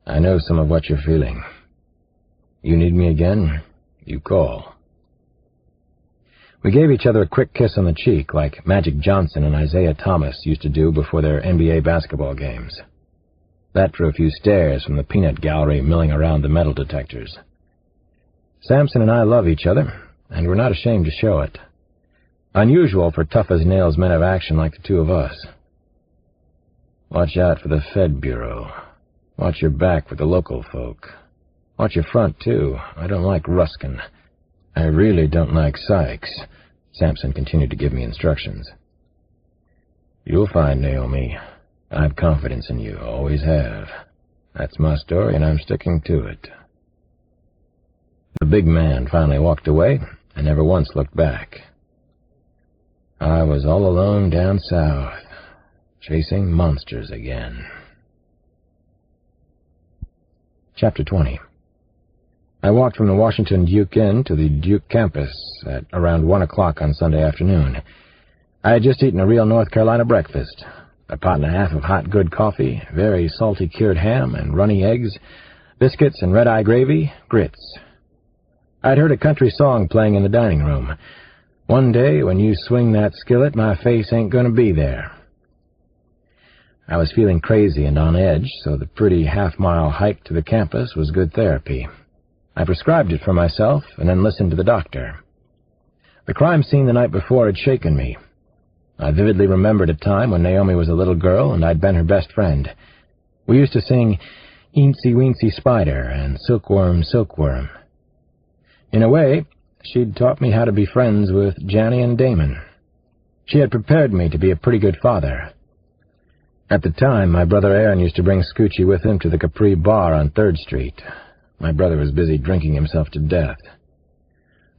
I know some of what you're feeling. You need me again? You call. We gave each other a quick kiss on the cheek, like Magic Johnson and Isaiah Thomas used to do before their NBA basketball games. That drew a few stares from the peanut gallery milling around the metal detectors. Sampson and I love each other, and we're not ashamed to show it. Unusual for tough-as-nails men of action like the two of us. Watch out for the Fed Bureau. Watch your back with the local folk. Watch your front, too. I don't like Ruskin. I really don't like Sykes, Sampson continued to give me instructions. You'll find, Naomi. I have confidence in you, always have. That's my story, and I'm sticking to it. The big man finally walked away and never once looked back. I was all alone down south, chasing monsters again. Chapter 20. I walked from the Washington Duke Inn to the Duke campus at around 1 o'clock on Sunday afternoon. I had just eaten a real North Carolina breakfast, a pot and a half of hot good coffee, very salty cured ham and runny eggs, biscuits and red-eye gravy, grits. I'd heard a country song playing in the dining room. One day, when you swing that skillet, my face ain't gonna be there. I was feeling crazy and on edge, so the pretty half-mile hike to the campus was good therapy. I prescribed it for myself and then listened to the doctor. The crime scene the night before had shaken me. I vividly remembered a time when Naomi was a little girl and I'd been her best friend. We used to sing Eensy Weensy Spider and Silkworm, Silkworm. In a way, she'd taught me how to be friends with Janny and Damon. She had prepared me to be a pretty good father. At the time, my brother Aaron used to bring Scoochie with him to the Capri Bar on 3rd Street. My brother was busy drinking himself to death.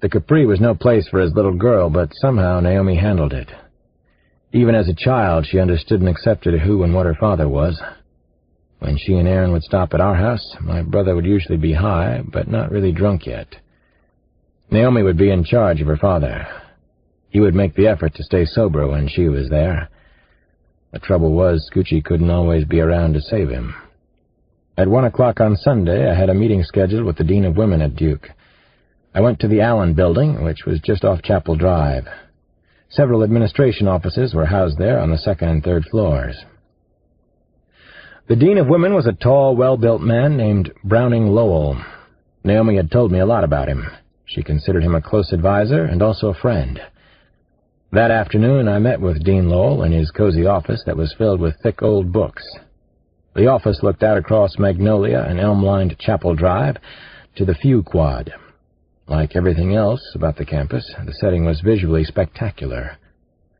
The Capri was no place for his little girl, but somehow Naomi handled it. Even as a child, she understood and accepted who and what her father was. When she and Aaron would stop at our house, my brother would usually be high, but not really drunk yet. Naomi would be in charge of her father. He would make the effort to stay sober when she was there. The trouble was, Scoochie couldn't always be around to save him. At 1 o'clock on Sunday, I had a meeting scheduled with the Dean of Women at Duke. I went to the Allen Building, which was just off Chapel Drive. Several administration offices were housed there on the 2nd and 3rd floors. The Dean of Women was a tall, well-built man named Browning Lowell. Naomi had told me a lot about him. She considered him a close advisor and also a friend. That afternoon, I met with Dean Lowell in his cozy office that was filled with thick old books. The office looked out across Magnolia and elm-lined Chapel Drive to the Few Quad. Like everything else about the campus, the setting was visually spectacular.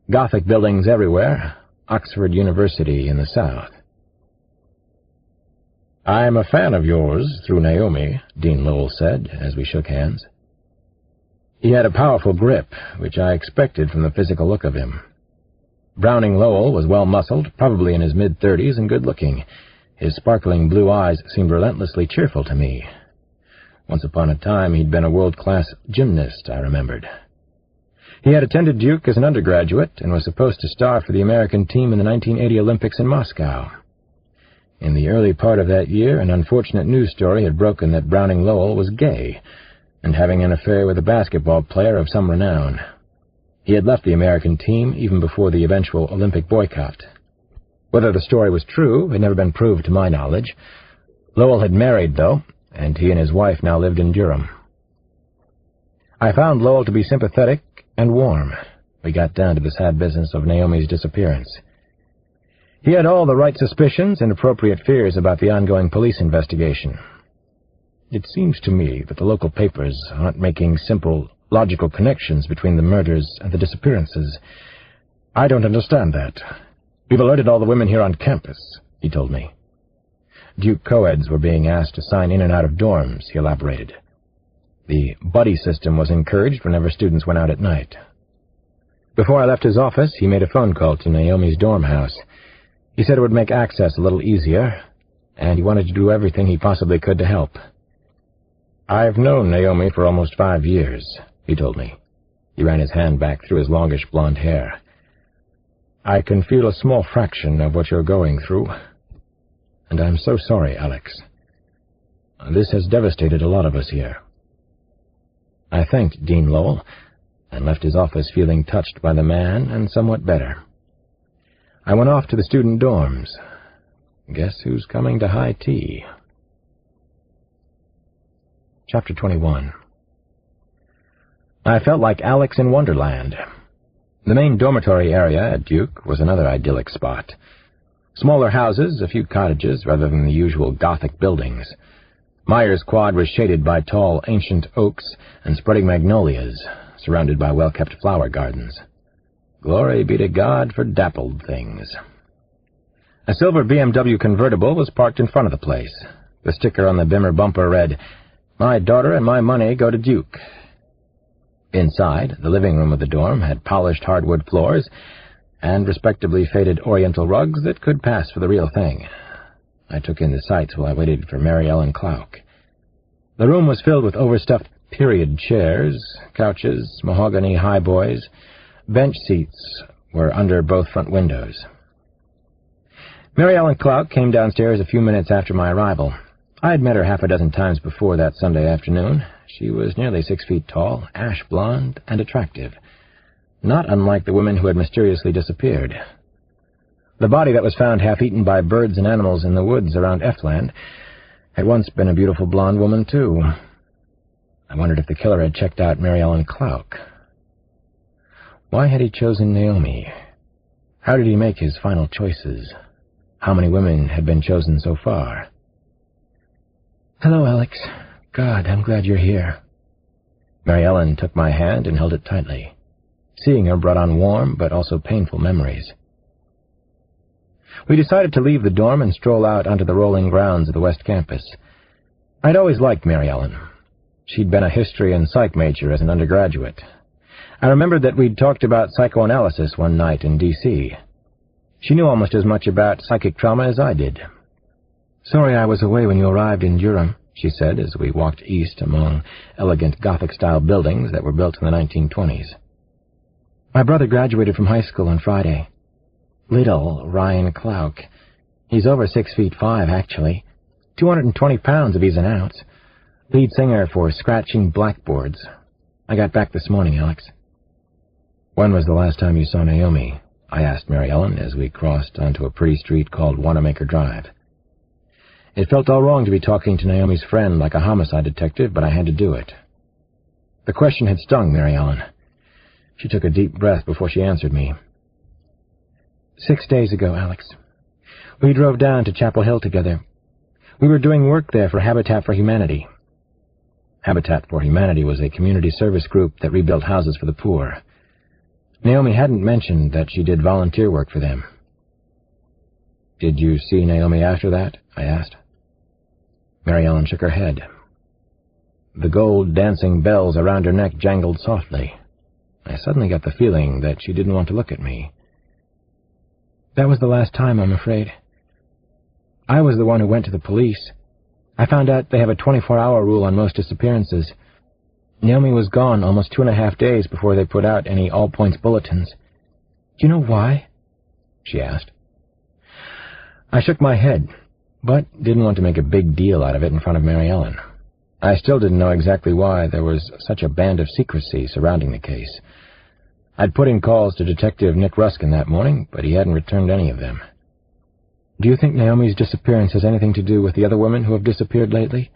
Gothic buildings everywhere, Oxford University in the south. "I'm a fan of yours through Naomi," Dean Lowell said as we shook hands. He had a powerful grip, which I expected from the physical look of him. Browning Lowell was well-muscled, probably in his mid-30s, and good-looking. His sparkling blue eyes seemed relentlessly cheerful to me. Once upon a time, he'd been a world-class gymnast, I remembered. He had attended Duke as an undergraduate and was supposed to star for the American team in the 1980 Olympics in Moscow. In the early part of that year, an unfortunate news story had broken that Browning Lowell was gay and having an affair with a basketball player of some renown. He had left the American team even before the eventual Olympic boycott. Whether the story was true had never been proved to my knowledge. Lowell had married, though, and he and his wife now lived in Durham. I found Lowell to be sympathetic and warm. We got down to the sad business of Naomi's disappearance. He had all the right suspicions and appropriate fears about the ongoing police investigation. "It seems to me that the local papers aren't making simple, logical connections between the murders and the disappearances. I don't understand that. We've alerted all the women here on campus," he told me. Duke co-eds were being asked to sign in and out of dorms, he elaborated. The buddy system was encouraged whenever students went out at night. Before I left his office, he made a phone call to Naomi's dorm house. He said it would make access a little easier, and he wanted to do everything he possibly could to help. "I've known Naomi for almost 5 years, he told me. He ran his hand back through his longish blonde hair. "I can feel a small fraction of what you're going through. And I'm so sorry, Alex. This has devastated a lot of us here." I thanked Dean Lowell and left his office feeling touched by the man and somewhat better. I went off to the student dorms. Guess who's coming to high tea? Chapter 21. I felt like Alex in Wonderland. The main dormitory area at Duke was another idyllic spot. Smaller houses, a few cottages, rather than the usual Gothic buildings. Myers Quad was shaded by tall, ancient oaks and spreading magnolias, surrounded by well-kept flower gardens. Glory be to God for dappled things. A silver BMW convertible was parked in front of the place. The sticker on the Bimmer bumper read, "My daughter and my money go to Duke." Inside, the living room of the dorm had polished hardwood floors and respectably faded oriental rugs that could pass for the real thing. I took in the sights while I waited for Mary Ellen Clouk. The room was filled with overstuffed period chairs, couches, mahogany highboys. Bench seats were under both front windows. Mary Ellen Clouk came downstairs a few minutes after my arrival. I had met her half a dozen times before that Sunday afternoon. She was nearly 6 feet tall, ash blonde, and attractive, not unlike the women who had mysteriously disappeared. The body that was found half-eaten by birds and animals in the woods around F-Land had once been a beautiful blonde woman, too. I wondered if the killer had checked out Mary Ellen Clark. Why had he chosen Naomi? How did he make his final choices? How many women had been chosen so far? "Hello, Alex. God, I'm glad you're here." Mary Ellen took my hand and held it tightly. Seeing her brought on warm but also painful memories. We decided to leave the dorm and stroll out onto the rolling grounds of the West Campus. I'd always liked Mary Ellen. She'd been a history and psych major as an undergraduate. I remembered that we'd talked about psychoanalysis one night in D.C. She knew almost as much about psychic trauma as I did. "Sorry I was away when you arrived in Durham," she said as we walked east among elegant Gothic-style buildings that were built in the 1920s. "My brother graduated from high school on Friday. Little Ryan Clark. He's over 6'5", actually. 220 pounds if he's an ounce. Lead singer for Scratching Blackboards. I got back this morning, Alex." "When was the last time you saw Naomi?" I asked Mary Ellen as we crossed onto a pretty street called Wanamaker Drive. It felt all wrong to be talking to Naomi's friend like a homicide detective, but I had to do it. The question had stung Mary Ellen. She took a deep breath before she answered me. 6 days ago, Alex. We drove down to Chapel Hill together. We were doing work there for Habitat for Humanity. Habitat for Humanity was a community service group that rebuilt houses for the poor. Naomi hadn't mentioned that she did volunteer work for them. "Did you see Naomi after that?" I asked. Mary Ellen shook her head. The gold dancing bells around her neck jangled softly. I suddenly got the feeling that she didn't want to look at me. "That was the last time, I'm afraid. I was the one who went to the police. I found out they have a 24-hour rule on most disappearances. Naomi was gone almost 2.5 days before they put out any all-points bulletins. Do you know why?" she asked. I shook my head, but didn't want to make a big deal out of it in front of Mary Ellen. I still didn't know exactly why there was such a band of secrecy surrounding the case. I'd put in calls to Detective Nick Ruskin that morning, but he hadn't returned any of them. "Do you think Naomi's disappearance has anything to do with the other women who have disappeared lately?"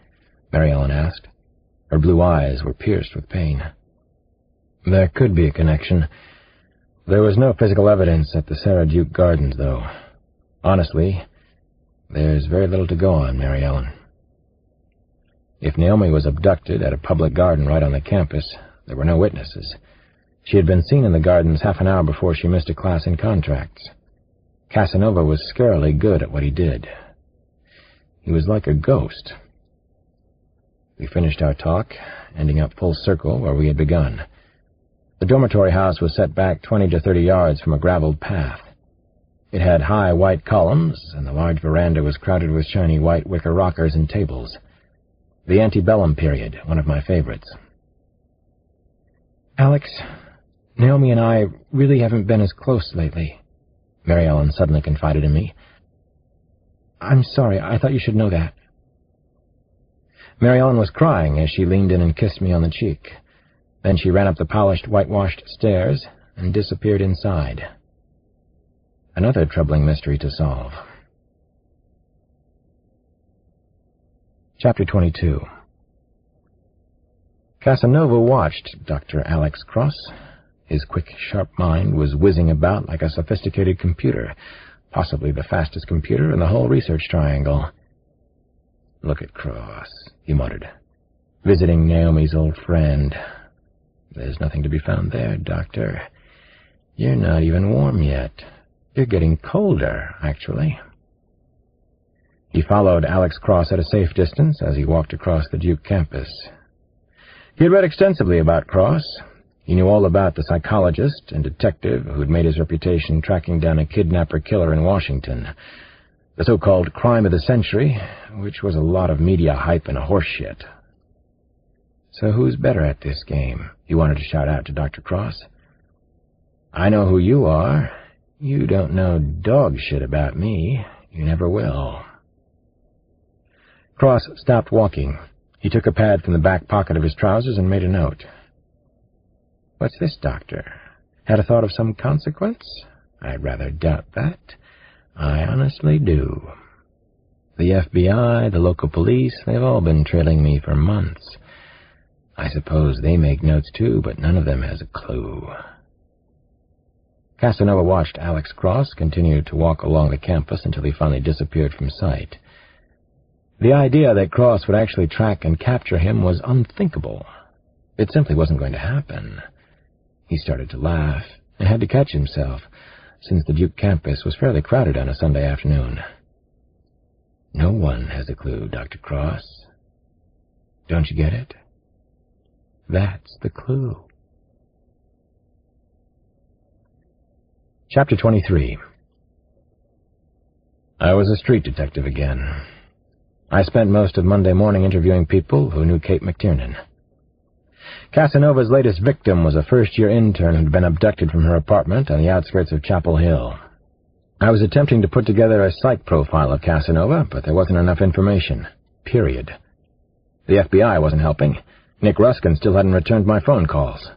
Mary Ellen asked. Her blue eyes were pierced with pain. "There could be a connection. There was no physical evidence at the Sarah Duke Gardens, though. Honestly, there's very little to go on, Mary Ellen. If Naomi was abducted at a public garden right on the campus, there were no witnesses. She had been seen in the gardens half an hour before she missed a class in contracts. Casanova was scarily good at what he did. He was like a ghost." We finished our talk, ending up full circle where we had begun. The dormitory house was set back 20 to 30 yards from a graveled path. It had high white columns, and the large veranda was crowded with shiny white wicker rockers and tables. The antebellum period, one of my favorites. "Alex, Naomi and I really haven't been as close lately," Mary Ellen suddenly confided in me. "I'm sorry, I thought you should know that." Mary Ellen was crying as she leaned in and kissed me on the cheek. Then she ran up the polished, whitewashed stairs and disappeared inside. Another troubling mystery to solve. Chapter 22. Casanova watched Dr. Alex Cross. His quick, sharp mind was whizzing about like a sophisticated computer, possibly the fastest computer in the whole research triangle. "Look at Cross," he muttered. "Visiting Naomi's old friend. There's nothing to be found there, Doctor. You're not even warm yet. You're getting colder, actually." He followed Alex Cross at a safe distance as he walked across the Duke campus. He had read extensively about Cross. He knew all about the psychologist and detective who'd made his reputation tracking down a kidnapper-killer in Washington, the so-called crime of the century, which was a lot of media hype and horseshit. "So who's better at this game?" he wanted to shout out to Dr. Cross. "I know who you are. You don't know dog shit about me. You never will." Cross stopped walking. He took a pad from the back pocket of his trousers and made a note. "What's this, Doctor? Had a thought of some consequence? I rather doubt that. I honestly do. The FBI, the local police, they've all been trailing me for months. I suppose they make notes too, but none of them has a clue. Casanova watched Alex Cross continue to walk along the campus until he finally disappeared from sight. The idea that Cross would actually track and capture him was unthinkable. It simply wasn't going to happen. He started to laugh and had to catch himself, since the Duke campus was fairly crowded on a Sunday afternoon. No one has a clue, Dr. Cross. Don't you get it? That's the clue. Chapter 23. I was a street detective again. I spent most of Monday morning interviewing people who knew Kate McTiernan. Casanova's latest victim was a first-year intern who had been abducted from her apartment on the outskirts of Chapel Hill. I was attempting to put together a psych profile of Casanova, but there wasn't enough information. Period. The FBI wasn't helping. Nick Ruskin still hadn't returned my phone calls.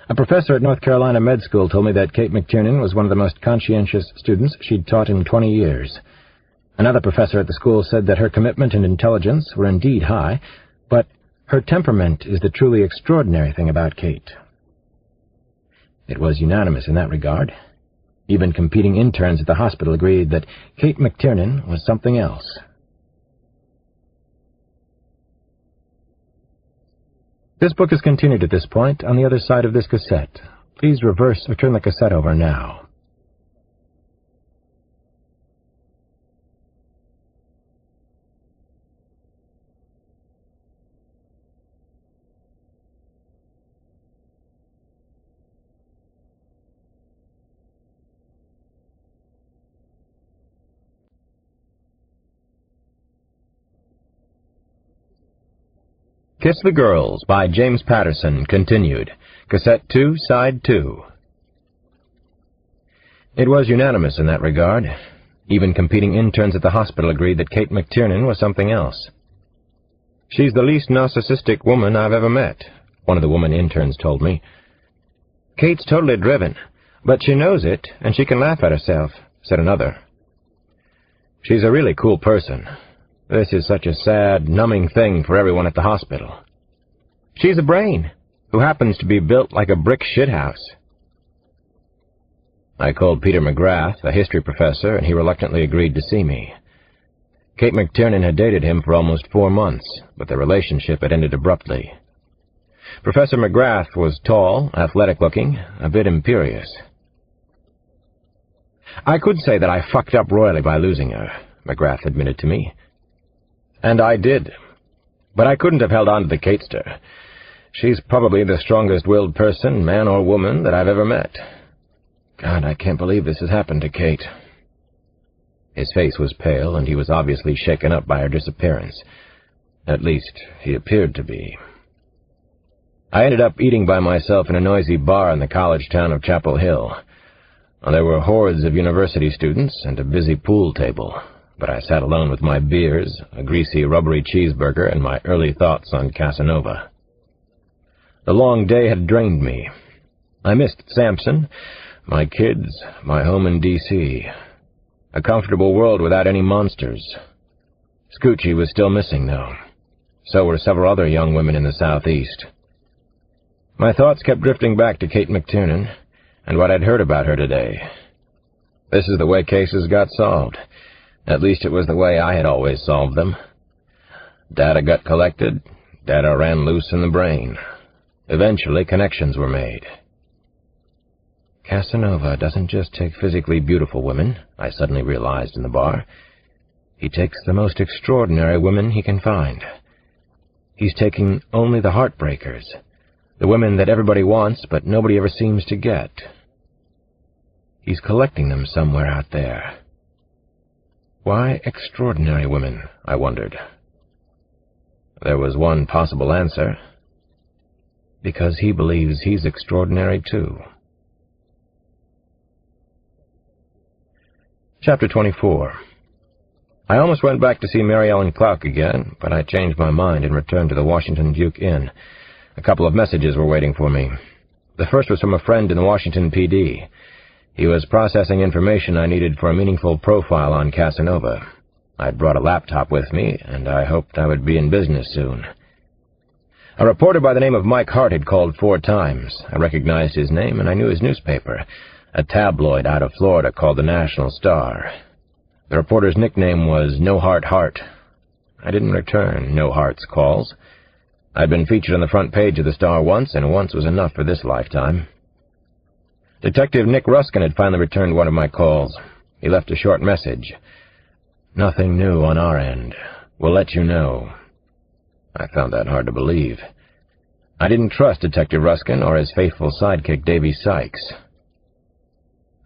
A professor at North Carolina Med School told me that Kate McTiernan was one of the most conscientious students she'd taught in 20 years. Another professor at the school said that her commitment and intelligence were indeed high, but her temperament is the truly extraordinary thing about Kate. It was unanimous in that regard. Even competing interns at the hospital agreed that Kate McTiernan was something else. This book is continued at this point on the other side of this cassette. Please reverse or turn the cassette over now. Kiss the Girls by James Patterson, continued. Cassette 2, Side 2. It was unanimous in that regard. Even competing interns at the hospital agreed that Kate McTiernan was something else. "She's the least narcissistic woman I've ever met," one of the woman interns told me. "Kate's totally driven, but she knows it, and she can laugh at herself," said another. "She's a really cool person. This is such a sad, numbing thing for everyone at the hospital. She's a brain, who happens to be built like a brick shithouse." I called Peter McGrath, a history professor, and he reluctantly agreed to see me. Kate McTiernan had dated him for almost 4 months, but the relationship had ended abruptly. Professor McGrath was tall, athletic-looking, a bit imperious. "I could say that I fucked up royally by losing her," McGrath admitted to me. And I did. But I couldn't have held on to the Katester. She's probably the strongest-willed person, man or woman, that I've ever met. God, I can't believe this has happened to Kate. His face was pale, and he was obviously shaken up by her disappearance. At least, he appeared to be. I ended up eating by myself in a noisy bar in the college town of Chapel Hill. There were hordes of university students and a busy pool table, but I sat alone with my beers, a greasy, rubbery cheeseburger, and my early thoughts on Casanova. The long day had drained me. I missed Sampson, my kids, my home in D.C., a comfortable world without any monsters. Scoochie was still missing, though. So were several other young women in the Southeast. My thoughts kept drifting back to Kate McTiernan and what I'd heard about her today. This is the way cases got solved. At least it was the way I had always solved them. Data got collected, data ran loose in the brain. Eventually, connections were made. Casanova doesn't just take physically beautiful women, I suddenly realized in the bar. He takes the most extraordinary women he can find. He's taking only the heartbreakers, the women that everybody wants but nobody ever seems to get. He's collecting them somewhere out there. Why extraordinary women, I wondered. There was one possible answer. Because he believes he's extraordinary too. Chapter 24. I almost went back to see Mary Ellen Clark again, but I changed my mind and returned to the Washington Duke Inn. A couple of messages were waiting for me. The first was from a friend in the Washington PD. He was processing information I needed for a meaningful profile on Casanova. I'd brought a laptop with me, and I hoped I would be in business soon. A reporter by the name of Mike Hart had called 4 times. I recognized his name, and I knew his newspaper, a tabloid out of Florida called the National Star. The reporter's nickname was No Heart Hart. I didn't return No Heart's calls. I'd been featured on the front page of the Star once, and once was enough for this lifetime. Detective Nick Ruskin had finally returned one of my calls. He left a short message. "Nothing new on our end. We'll let you know." I found that hard to believe. I didn't trust Detective Ruskin or his faithful sidekick Davy Sykes.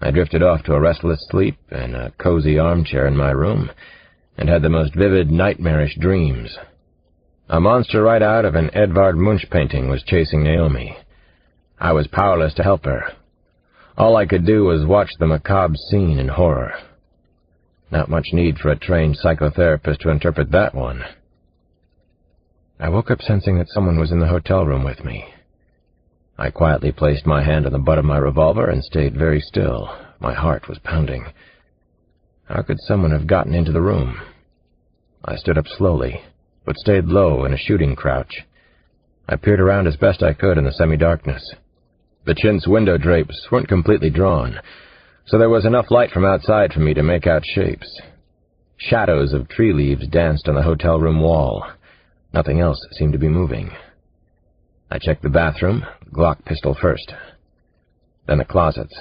I drifted off to a restless sleep in a cozy armchair in my room and had the most vivid, nightmarish dreams. A monster right out of an Edvard Munch painting was chasing Naomi. I was powerless to help her. All I could do was watch the macabre scene in horror. Not much need for a trained psychotherapist to interpret that one. I woke up sensing that someone was in the hotel room with me. I quietly placed my hand on the butt of my revolver and stayed very still. My heart was pounding. How could someone have gotten into the room? I stood up slowly, but stayed low in a shooting crouch. I peered around as best I could in the semi-darkness. The chintz window drapes weren't completely drawn, so there was enough light from outside for me to make out shapes. Shadows of tree leaves danced on the hotel room wall. Nothing else seemed to be moving. I checked the bathroom, Glock pistol first, then the closets.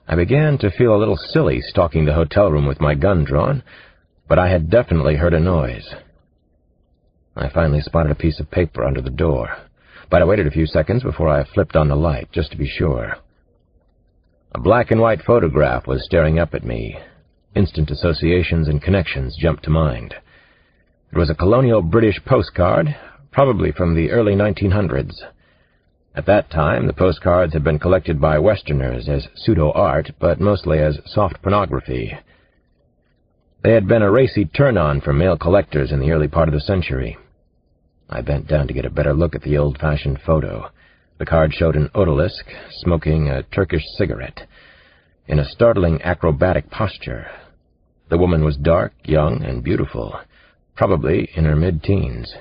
I began to feel a little silly stalking the hotel room with my gun drawn, but I had definitely heard a noise. I finally spotted a piece of paper under the door, but I waited a few seconds before I flipped on the light, just to be sure. A black and white photograph was staring up at me. Instant associations and connections jumped to mind. It was a colonial British postcard, probably from the early 1900s. At that time, the postcards had been collected by Westerners as pseudo-art, but mostly as soft pornography. They had been a racy turn-on for male collectors in the early part of the century. I bent down to get a better look at the old-fashioned photo. The card showed an odalisque smoking a Turkish cigarette, in a startling acrobatic posture. The woman was dark, young, and beautiful, probably in her mid-teens.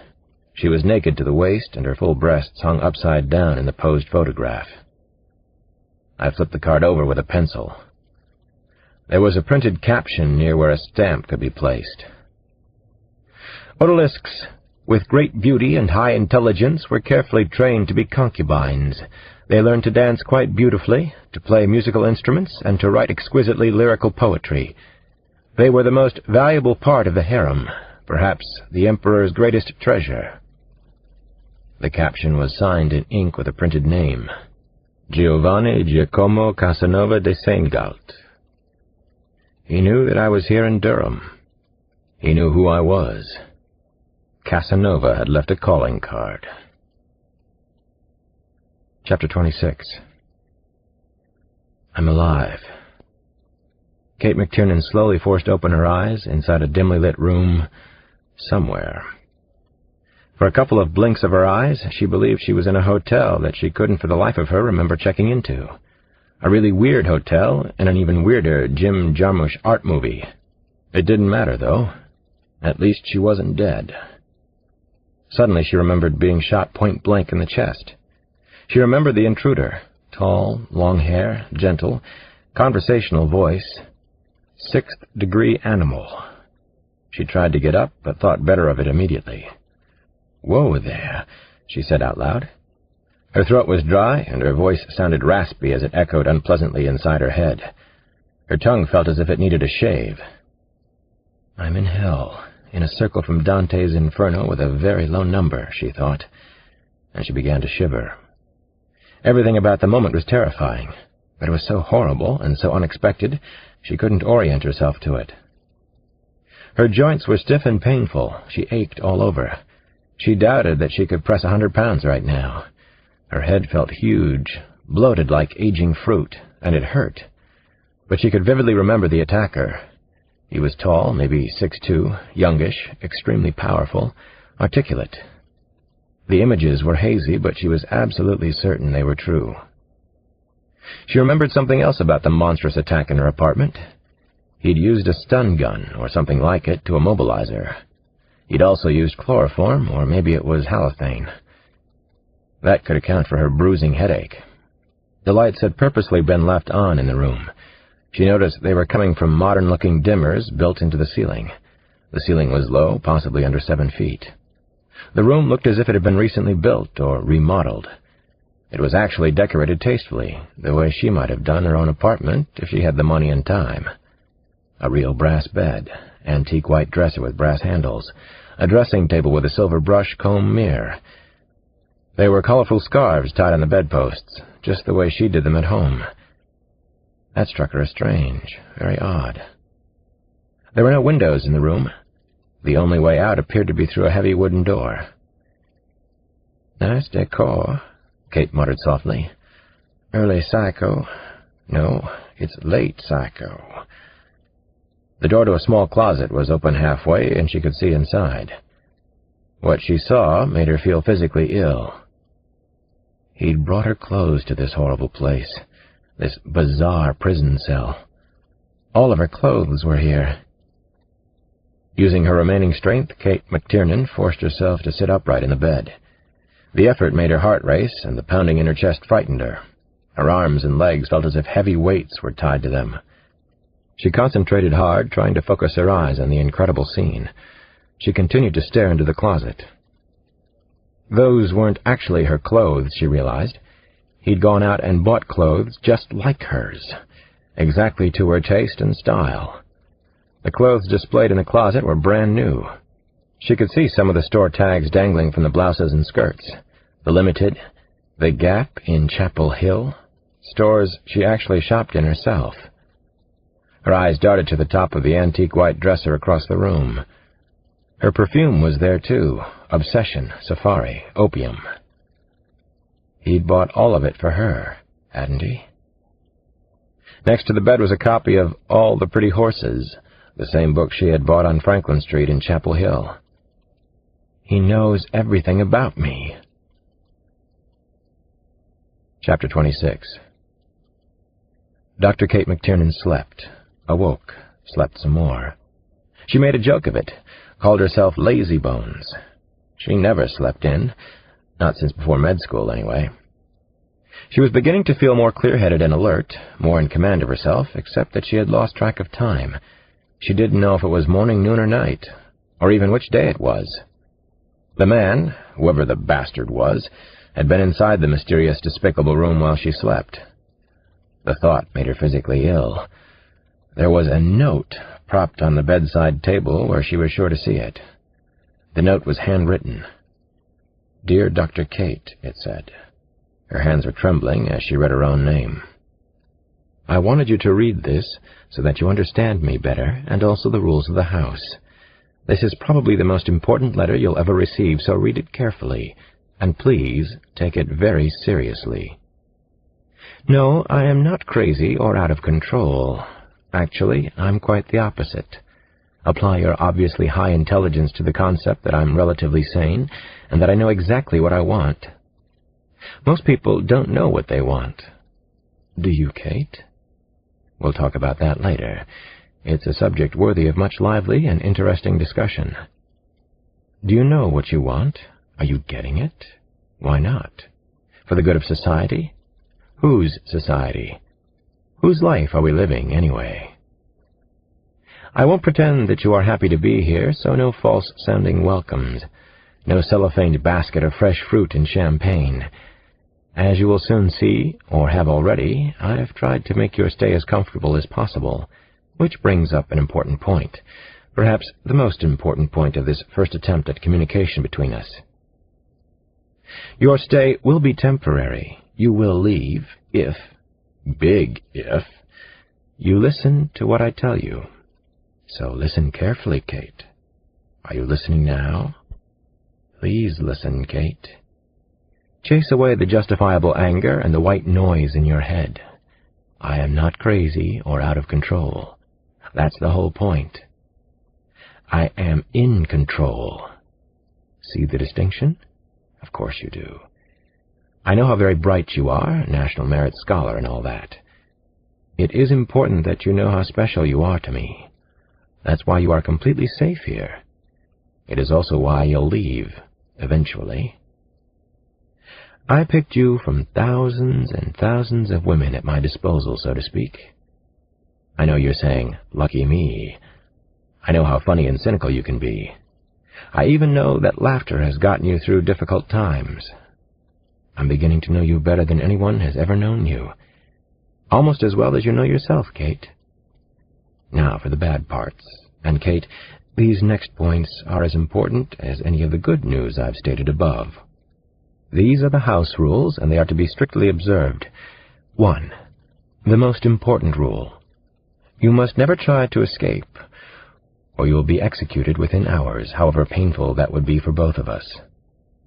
She was naked to the waist, and her full breasts hung upside down in the posed photograph. I flipped the card over with a pencil. There was a printed caption near where a stamp could be placed. Odalisques, with great beauty and high intelligence, were carefully trained to be concubines. They learned to dance quite beautifully, to play musical instruments, and to write exquisitely lyrical poetry. They were the most valuable part of the harem, perhaps the emperor's greatest treasure. The caption was signed in ink with a printed name, Giovanni Giacomo Casanova de Seingalt. He knew that I was here in Durham. He knew who I was. Casanova had left a calling card. Chapter 26. I'm alive. Kate McTiernan slowly forced open her eyes inside a dimly lit room somewhere. For a couple of blinks of her eyes, she believed she was in a hotel that she couldn't for the life of her remember checking into. A really weird hotel and an even weirder Jim Jarmusch art movie. It didn't matter, though. At least she wasn't dead. Suddenly she remembered being shot point blank in the chest. She remembered the intruder. Tall, long hair, gentle, conversational voice. 6th-degree animal. She tried to get up, but thought better of it immediately. "Whoa there," she said out loud. Her throat was dry, and her voice sounded raspy as it echoed unpleasantly inside her head. Her tongue felt as if it needed a shave. "I'm in hell, in a circle from Dante's Inferno with a very low number," she thought, and she began to shiver. Everything about the moment was terrifying, but it was so horrible and so unexpected she couldn't orient herself to it. Her joints were stiff and painful. She ached all over. She doubted that she could press 100 pounds right now. Her head felt huge, bloated like aging fruit, and it hurt. But she could vividly remember the attacker. He was tall, maybe 6'2", youngish, extremely powerful, articulate. The images were hazy, but she was absolutely certain they were true. She remembered something else about the monstrous attack in her apartment. He'd used a stun gun, or something like it, to immobilize her. He'd also used chloroform, or maybe it was halothane. That could account for her bruising headache. The lights had purposely been left on in the room. She noticed they were coming from modern-looking dimmers built into the ceiling. The ceiling was low, possibly under 7 feet. The room looked as if it had been recently built or remodeled. It was actually decorated tastefully, the way she might have done her own apartment if she had the money and time. A real brass bed, antique white dresser with brass handles, a dressing table with a silver brush comb mirror. There were colorful scarves tied on the bedposts, just the way she did them at home. That struck her as strange, very odd. There were no windows in the room. The only way out appeared to be through a heavy wooden door. "Nice decor," Kate muttered softly. "Early psycho. No, it's late psycho." The door to a small closet was open halfway, and she could see inside. What she saw made her feel physically ill. He'd brought her clothes to this horrible place, this bizarre prison cell. All of her clothes were here. Using her remaining strength, Kate McTiernan forced herself to sit upright in the bed. The effort made her heart race, and the pounding in her chest frightened her. Her arms and legs felt as if heavy weights were tied to them. She concentrated hard, trying to focus her eyes on the incredible scene. She continued to stare into the closet. Those weren't actually her clothes, she realized. He'd gone out and bought clothes just like hers, exactly to her taste and style. The clothes displayed in the closet were brand new. She could see some of the store tags dangling from the blouses and skirts. The Limited, the Gap in Chapel Hill, stores she actually shopped in herself. Her eyes darted to the top of the antique white dresser across the room. Her perfume was there, too. Obsession, Safari, Opium. He'd bought all of it for her, hadn't he? Next to the bed was a copy of All the Pretty Horses, the same book she had bought on Franklin Street in Chapel Hill. He knows everything about me. Chapter 26. Dr. Kate McTiernan slept, awoke, slept some more. She made a joke of it, called herself Lazy Bones. She never slept in, not since before med school anyway. She was beginning to feel more clear-headed and alert, more in command of herself, except that she had lost track of time. She didn't know if it was morning, noon, or night, or even which day it was. The man, whoever the bastard was, had been inside the mysterious, despicable room while she slept. The thought made her physically ill. There was a note propped on the bedside table where she was sure to see it. The note was handwritten. "Dear Dr. Kate," it said. Her hands were trembling as she read her own name. "I wanted you to read this so that you understand me better and also the rules of the house. This is probably the most important letter you'll ever receive, so read it carefully, and please take it very seriously. No, I am not crazy or out of control. Actually, I'm quite the opposite. Apply your obviously high intelligence to the concept that I'm relatively sane and that I know exactly what I want. Most people don't know what they want. Do you, Kate? We'll talk about that later. It's a subject worthy of much lively and interesting discussion. Do you know what you want? Are you getting it? Why not? For the good of society? Whose society? Whose life are we living, anyway? I won't pretend that you are happy to be here, so no false-sounding welcomes, no cellophaned basket of fresh fruit and champagne. As you will soon see, or have already, I have tried to make your stay as comfortable as possible, which brings up an important point, perhaps the most important point of this first attempt at communication between us. Your stay will be temporary. You will leave if, big if, you listen to what I tell you. So listen carefully, Kate. Are you listening now? Please listen, Kate. Chase away the justifiable anger and the white noise in your head. I am not crazy or out of control. That's the whole point. I am in control. See the distinction? Of course you do. I know how very bright you are, National Merit Scholar and all that. It is important that you know how special you are to me. That's why you are completely safe here. It is also why you'll leave, eventually. I picked you from thousands and thousands of women at my disposal, so to speak. I know you're saying, lucky me. I know how funny and cynical you can be. I even know that laughter has gotten you through difficult times. I'm beginning to know you better than anyone has ever known you. Almost as well as you know yourself, Kate. Now for the bad parts. And, Kate, these next points are as important as any of the good news I've stated above. These are the house rules, and they are to be strictly observed. 1. The most important rule. You must never try to escape, or you will be executed within hours, however painful that would be for both of us.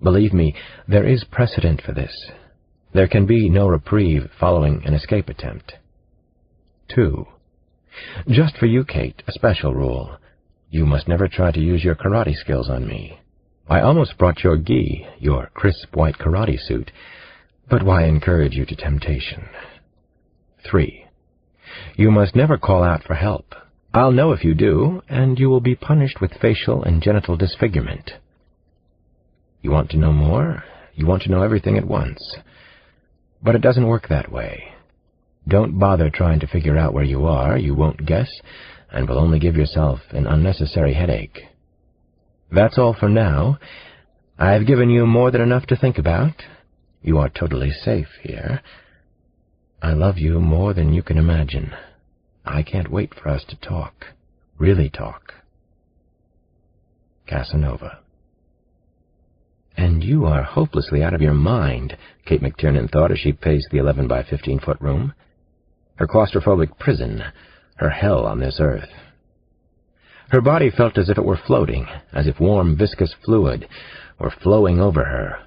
Believe me, there is precedent for this. There can be no reprieve following an escape attempt. 2. Just for you, Kate, a special rule. You must never try to use your karate skills on me. I almost brought your gi, your crisp white karate suit, but why encourage you to temptation? 3. You must never call out for help. I'll know if you do, and you will be punished with facial and genital disfigurement. You want to know more? You want to know everything at once. But it doesn't work that way. Don't bother trying to figure out where you are. You won't guess, and will only give yourself an unnecessary headache. That's all for now. I've given you more than enough to think about. You are totally safe here. I love you more than you can imagine. I can't wait for us to talk. Really talk. Casanova. And you are hopelessly out of your mind, Kate McTiernan thought as she paced the 11-by-15-foot room. Her claustrophobic prison, her hell on this earth. Her body felt as if it were floating, as if warm, viscous fluid were flowing over her.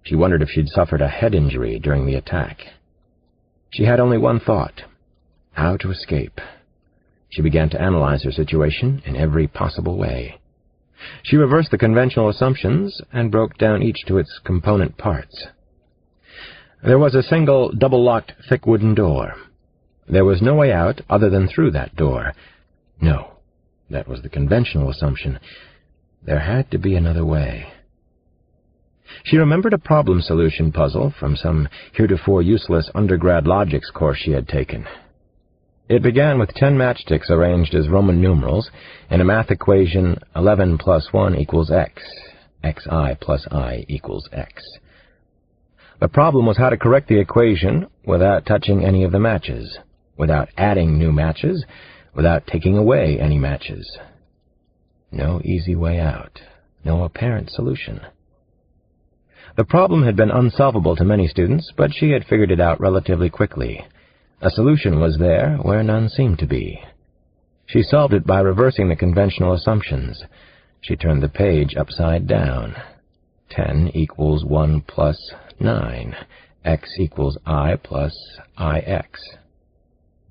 She wondered if she'd suffered a head injury during the attack. She had only one thought: how to escape. She began to analyze her situation in every possible way. She reversed the conventional assumptions and broke down each to its component parts. There was a single, double-locked, thick wooden door. There was no way out other than through that door. No, that was the conventional assumption. There had to be another way. She remembered a problem solution puzzle from some heretofore useless undergrad logics course she had taken. It began with 10 matchsticks arranged as Roman numerals in a math equation 11 plus 1 equals x, xi plus I equals x. The problem was how to correct the equation without touching any of the matches, without adding new matches, without taking away any matches. No easy way out, no apparent solution. The problem had been unsolvable to many students, but she had figured it out relatively quickly. A solution was there where none seemed to be. She solved it by reversing the conventional assumptions. She turned the page upside down. 10 equals 1 plus 9. X equals I plus IX.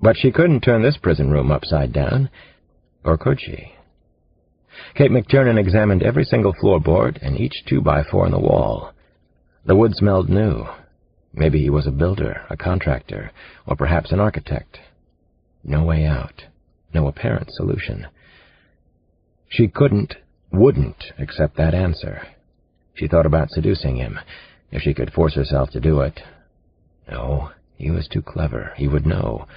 But she couldn't turn this prison room upside down, or could she? Kate McTiernan examined every single floorboard and each 2x4 in the wall. The wood smelled new. Maybe he was a builder, a contractor, or perhaps an architect. No way out. No apparent solution. She wouldn't accept that answer. She thought about seducing him, if she could force herself to do it. No, he was too clever. He would know.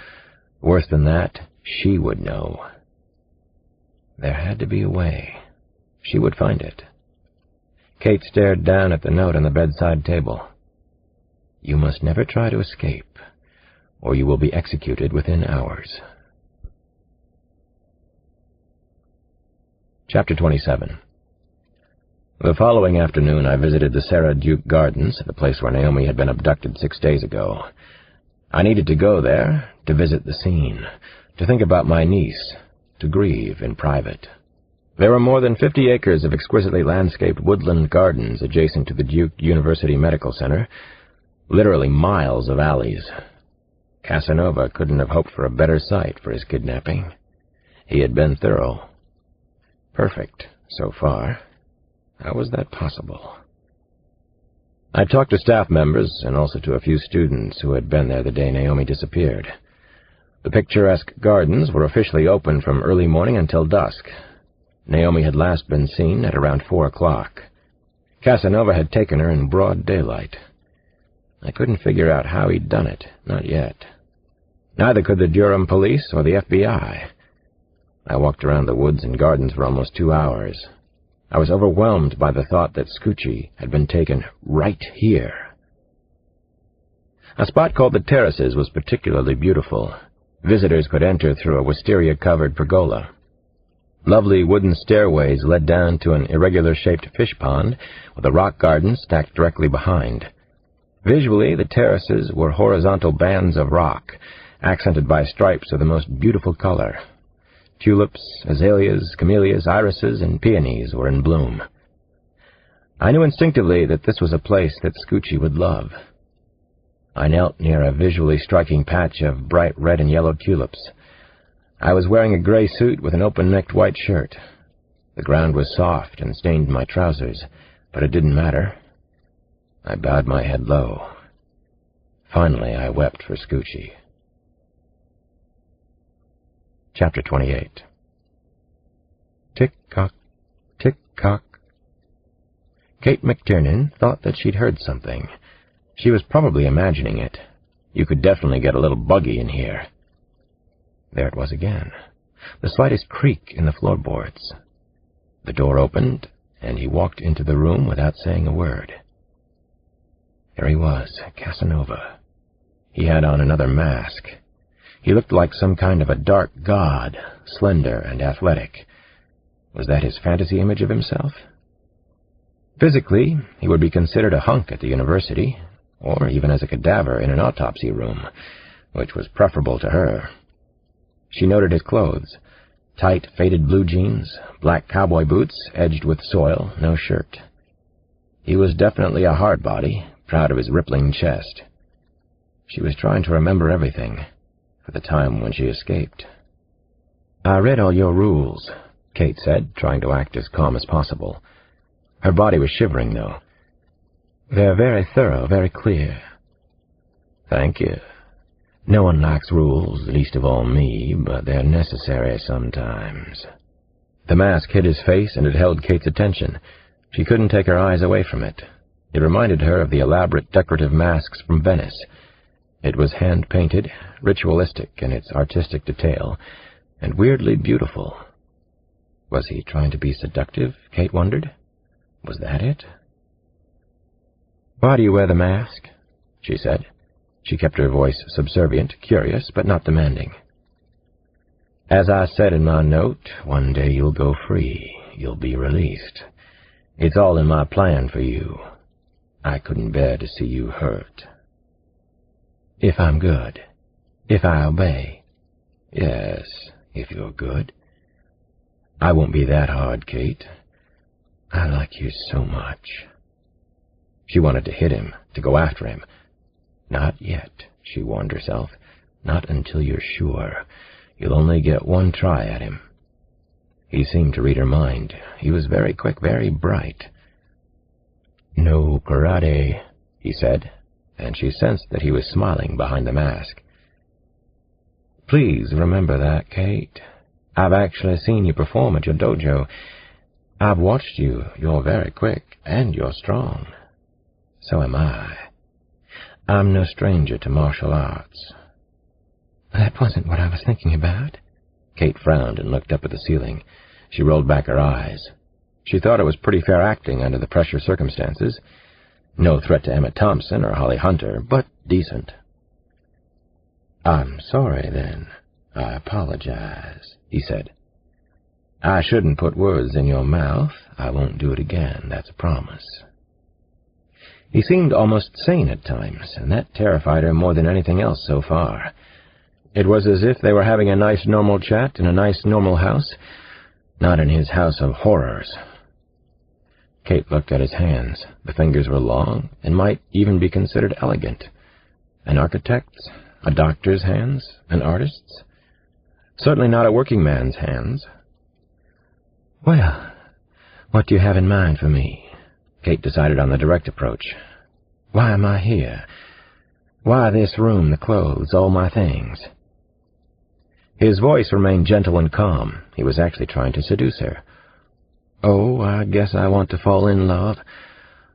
Worse than that, she would know. There had to be a way. She would find it. Kate stared down at the note on the bedside table. You must never try to escape, or you will be executed within hours. Chapter 27. The following afternoon I visited the Sarah Duke Gardens, the place where Naomi had been abducted 6 days ago. I needed to go there, to visit the scene, to think about my niece, to grieve in private. There were more than 50 acres of exquisitely landscaped woodland gardens adjacent to the Duke University Medical Center, literally miles of alleys. Casanova couldn't have hoped for a better site for his kidnapping. He had been thorough. Perfect, so far. How was that possible? I talked to staff members and also to a few students who had been there the day Naomi disappeared. The picturesque gardens were officially open from early morning until dusk. Naomi had last been seen at around 4 o'clock. Casanova had taken her in broad daylight. I couldn't figure out how he'd done it, not yet. Neither could the Durham police or the FBI. I walked around the woods and gardens for almost 2 hours. I was overwhelmed by the thought that Scucci had been taken right here. A spot called the Terraces was particularly beautiful. Visitors could enter through a wisteria-covered pergola. Lovely wooden stairways led down to an irregular-shaped fish pond with a rock garden stacked directly behind. Visually, the terraces were horizontal bands of rock, accented by stripes of the most beautiful color. Tulips, azaleas, camellias, irises, and peonies were in bloom. I knew instinctively that this was a place that Scucci would love. I knelt near a visually striking patch of bright red and yellow tulips. I was wearing a gray suit with an open-necked white shirt. The ground was soft and stained my trousers, but it didn't matter. I bowed my head low. Finally, I wept for Scucci. Chapter 28. Tick-tock, tick-tock. Kate McTiernan thought that she'd heard something. She was probably imagining it. You could definitely get a little buggy in here. There it was again, the slightest creak in the floorboards. The door opened, and he walked into the room without saying a word. There he was, Casanova. He had on another mask. He looked like some kind of a dark god, slender and athletic. Was that his fantasy image of himself? Physically, he would be considered a hunk at the university, or even as a cadaver in an autopsy room, which was preferable to her. She noted his clothes: tight, faded blue jeans, black cowboy boots edged with soil, no shirt. He was definitely a hard body, proud of his rippling chest. She was trying to remember everything, for the time when she escaped. "I read all your rules," Kate said, trying to act as calm as possible. Her body was shivering, though. "They're very thorough, very clear." "Thank you. No one likes rules, least of all me, but they're necessary sometimes." The mask hid his face, and it held Kate's attention. She couldn't take her eyes away from it. It reminded her of the elaborate decorative masks from Venice. It was hand-painted, ritualistic in its artistic detail, and weirdly beautiful. Was he trying to be seductive, Kate wondered? Was that it? "Why do you wear the mask?" she said. She kept her voice subservient, curious, but not demanding. "As I said in my note, one day you'll go free. You'll be released. It's all in my plan for you. I couldn't bear to see you hurt." "If I'm good? If I obey?" "Yes, if you're good." "I won't be that hard, Kate. I like you so much." She wanted to hit him, to go after him. Not yet, she warned herself. Not until you're sure. You'll only get one try at him. He seemed to read her mind. He was very quick, very bright. "No karate," he said, and she sensed that he was smiling behind the mask. "Please remember that, Kate. I've actually seen you perform at your dojo. I've watched you. You're very quick, and you're strong. So am I. I'm no stranger to martial arts." "That wasn't what I was thinking about." Kate frowned and looked up at the ceiling. She rolled back her eyes. She thought it was pretty fair acting under the pressure circumstances. No threat to Emmett Thompson or Holly Hunter, but decent. "I'm sorry, then. I apologize," he said. "I shouldn't put words in your mouth. I won't do it again, that's a promise." He seemed almost sane at times, and that terrified her more than anything else so far. It was as if they were having a nice normal chat in a nice normal house, not in his house of horrors. Kate looked at his hands. The fingers were long, and might even be considered elegant. An architect's, a doctor's hands, an artist's. Certainly not a working man's hands. "Well, what do you have in mind for me?" Kate decided on the direct approach. "Why am I here? Why this room, the clothes, all my things?" His voice remained gentle and calm. He was actually trying to seduce her. Oh, I guess I want to fall in love,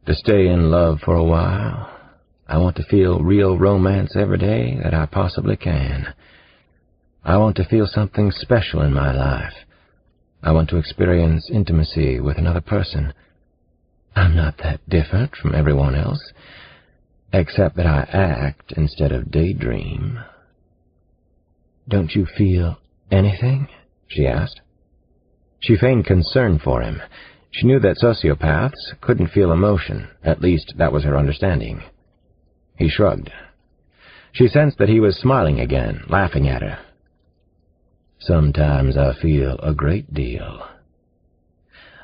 to stay in love for a while. I want to feel real romance every day that I possibly can. I want to feel something special in my life. I want to experience intimacy with another person. I'm not that different from everyone else, except that I act instead of daydream. Don't you feel anything? She asked. She feigned concern for him. She knew that sociopaths couldn't feel emotion, at least that was her understanding. He shrugged. She sensed that he was smiling again, laughing at her. Sometimes I feel a great deal.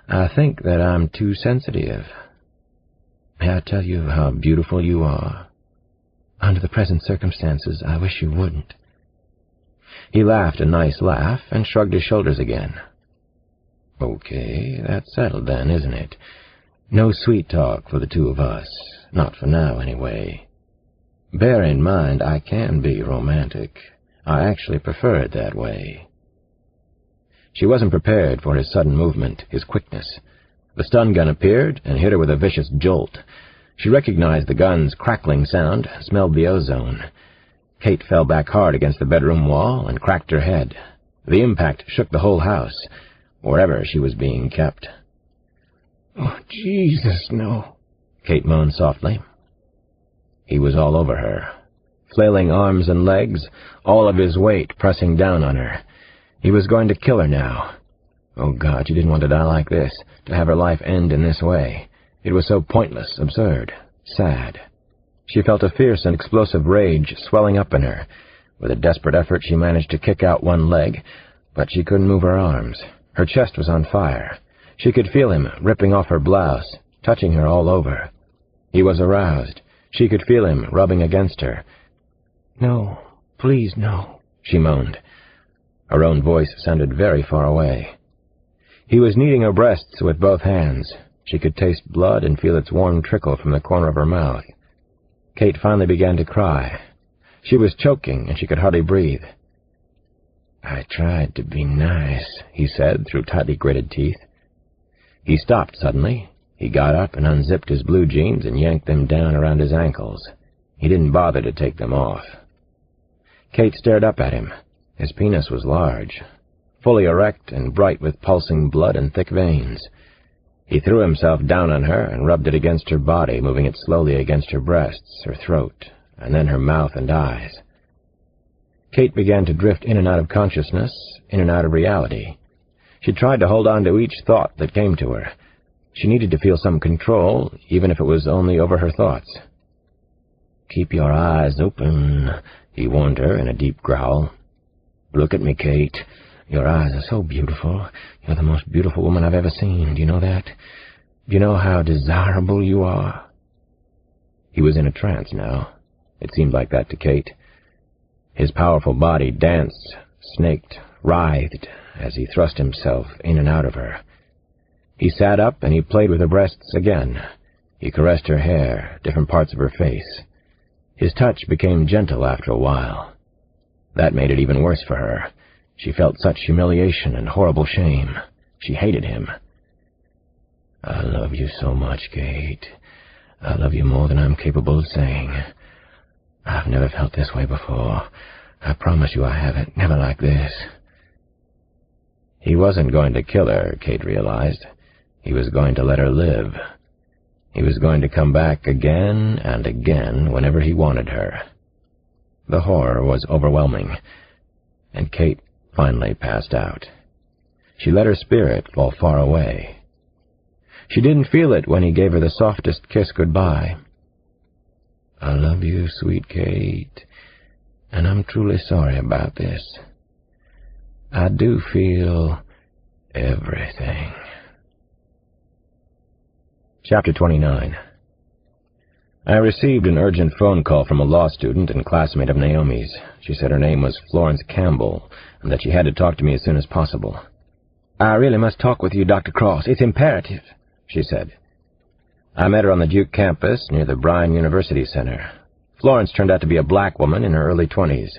I think that I'm too sensitive. May I tell you how beautiful you are? Under the present circumstances, I wish you wouldn't. He laughed a nice laugh and shrugged his shoulders again. Okay, that's settled then, isn't it? No sweet talk for the two of us. Not for now, anyway. Bear in mind, I can be romantic. I actually prefer it that way. She wasn't prepared for his sudden movement, his quickness. The stun gun appeared and hit her with a vicious jolt. She recognized the gun's crackling sound, smelled the ozone. Kate fell back hard against the bedroom wall and cracked her head. The impact shook the whole house, wherever she was being kept. "Oh, Jesus, no," Kate moaned softly. He was all over her, flailing arms and legs, all of his weight pressing down on her. He was going to kill her now. Oh, God, she didn't want to die like this, to have her life end in this way. It was so pointless, absurd, sad. She felt a fierce and explosive rage swelling up in her. With a desperate effort, she managed to kick out one leg, but she couldn't move her arms. Her chest was on fire. She could feel him ripping off her blouse, touching her all over. He was aroused. She could feel him rubbing against her. "No, please, no," she moaned. Her own voice sounded very far away. He was kneading her breasts with both hands. She could taste blood and feel its warm trickle from the corner of her mouth. Kate finally began to cry. She was choking, and she could hardly breathe. "I tried to be nice," he said through tightly gritted teeth. He stopped suddenly. He got up and unzipped his blue jeans and yanked them down around his ankles. He didn't bother to take them off. Kate stared up at him. His penis was large, fully erect and bright with pulsing blood and thick veins. He threw himself down on her and rubbed it against her body, moving it slowly against her breasts, her throat, and then her mouth and eyes. Kate began to drift in and out of consciousness, in and out of reality. She tried to hold on to each thought that came to her. She needed to feel some control, even if it was only over her thoughts. "Keep your eyes open," he warned her in a deep growl. "Look at me, Kate. Your eyes are so beautiful. You're the most beautiful woman I've ever seen. Do you know that? Do you know how desirable you are?" He was in a trance now. It seemed like that to Kate. His powerful body danced, snaked, writhed as he thrust himself in and out of her. He sat up and he played with her breasts again. He caressed her hair, different parts of her face. His touch became gentle after a while. That made it even worse for her. She felt such humiliation and horrible shame. She hated him. "I love you so much, Kate. I love you more than I'm capable of saying. I've never felt this way before. I promise you I haven't. Never like this." He wasn't going to kill her, Kate realized. He was going to let her live. He was going to come back again and again whenever he wanted her. The horror was overwhelming, and Kate finally passed out. She let her spirit fall far away. She didn't feel it when he gave her the softest kiss goodbye. "I love you, sweet Kate, and I'm truly sorry about this. I do feel everything." Chapter 29. I received an urgent phone call from a law student and classmate of Naomi's. She said her name was Florence Campbell, and that she had to talk to me as soon as possible. "I really must talk with you, Dr. Cross. It's imperative," she said. I met her on the Duke campus near the Bryan University Center. Florence turned out to be a black woman in her early 20s.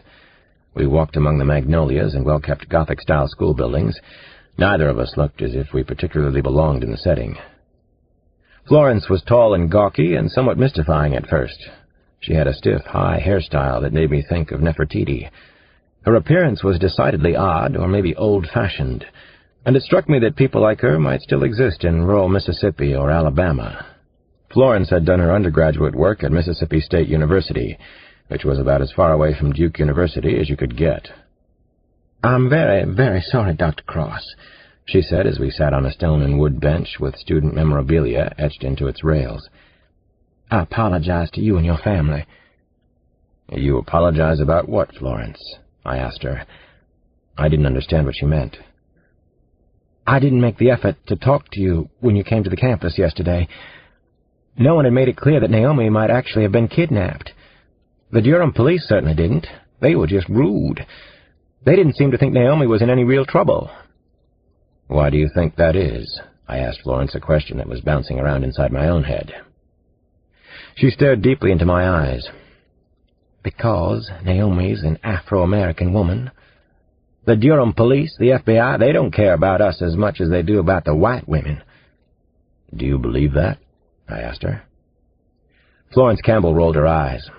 We walked among the magnolias and well-kept Gothic-style school buildings. Neither of us looked as if we particularly belonged in the setting. Florence was tall and gawky and somewhat mystifying at first. She had a stiff, high hairstyle that made me think of Nefertiti. Her appearance was decidedly odd, or maybe old-fashioned, and it struck me that people like her might still exist in rural Mississippi or Alabama. Florence had done her undergraduate work at Mississippi State University, which was about as far away from Duke University as you could get. "I'm very, very sorry, Dr. Cross," she said as we sat on a stone and wood bench with student memorabilia etched into its rails. "I apologize to you and your family." "You apologize about what, Florence?" I asked her. I didn't understand what she meant. "I didn't make the effort to talk to you when you came to the campus yesterday. No one had made it clear that Naomi might actually have been kidnapped. The Durham police certainly didn't. They were just rude. They didn't seem to think Naomi was in any real trouble." "Why do you think that is?" I asked Florence a question that was bouncing around inside my own head. She stared deeply into my eyes. "Because Naomi's an Afro-American woman. The Durham police, the FBI, they don't care about us as much as they do about the white women." "Do you believe that?" I asked her. Florence Campbell rolled her eyes.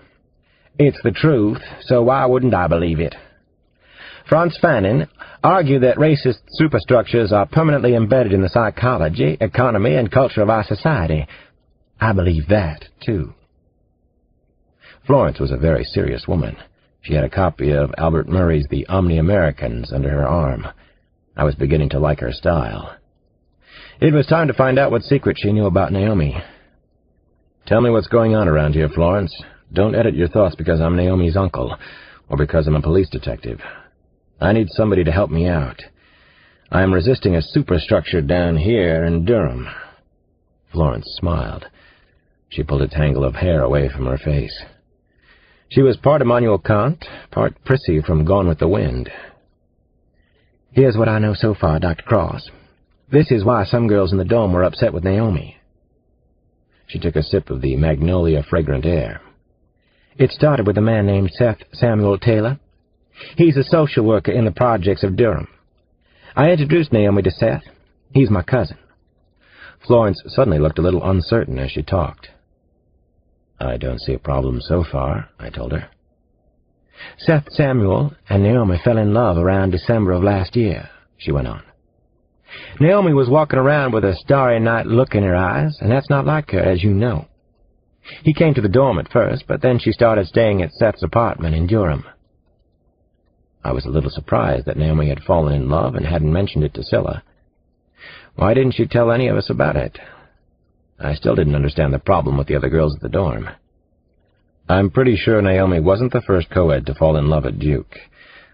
"It's the truth, so why wouldn't I believe it? Frantz Fanon argued that racist superstructures are permanently embedded in the psychology, economy, and culture of our society. I believe that, too." Florence was a very serious woman. She had a copy of Albert Murray's The Omni-Americans under her arm. I was beginning to like her style. It was time to find out what secret she knew about Naomi. "Tell me what's going on around here, Florence. Don't edit your thoughts because I'm Naomi's uncle, or because I'm a police detective. I need somebody to help me out. I am resisting a superstructure down here in Durham." Florence smiled. She pulled a tangle of hair away from her face. She was part Immanuel Kant, part Prissy from Gone with the Wind. "Here's what I know so far, Dr. Cross. This is why some girls in the dorm were upset with Naomi." She took a sip of the magnolia-fragrant air. "It started with a man named Seth Samuel Taylor. He's a social worker in the projects of Durham. I introduced Naomi to Seth. He's my cousin." Florence suddenly looked a little uncertain as she talked. "I don't see a problem so far," I told her. "Seth Samuel and Naomi fell in love around December of last year," she went on. "Naomi was walking around with a starry night look in her eyes, and that's not like her, as you know. He came to the dorm at first, but then she started staying at Seth's apartment in Durham." I was a little surprised that Naomi had fallen in love and hadn't mentioned it to Scylla. Why didn't she tell any of us about it? I still didn't understand the problem with the other girls at the dorm. "I'm pretty sure Naomi wasn't the first co-ed to fall in love at Duke,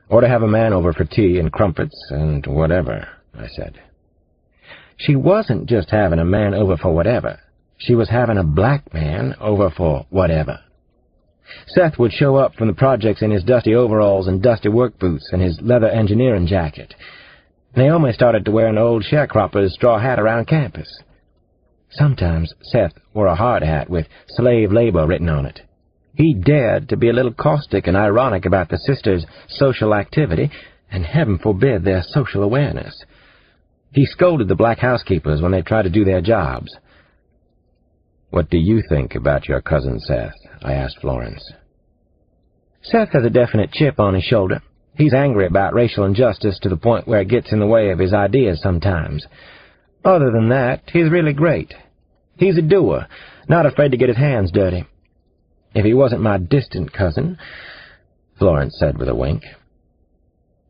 or to have a man over for tea and crumpets and whatever," I said. "She wasn't just having a man over for whatever. She was having a black man over for whatever. Seth would show up from the projects in his dusty overalls and dusty work boots and his leather engineering jacket. Naomi started to wear an old sharecropper's straw hat around campus. Sometimes Seth wore a hard hat with slave labor written on it. He dared to be a little caustic and ironic about the sisters' social activity, and heaven forbid their social awareness. He scolded the black housekeepers when they tried to do their jobs." "What do you think about your cousin Seth?" I asked Florence. "Seth has a definite chip on his shoulder. He's angry about racial injustice to the point where it gets in the way of his ideas sometimes. Other than that, he's really great. He's a doer, not afraid to get his hands dirty. If he wasn't my distant cousin," Florence said with a wink.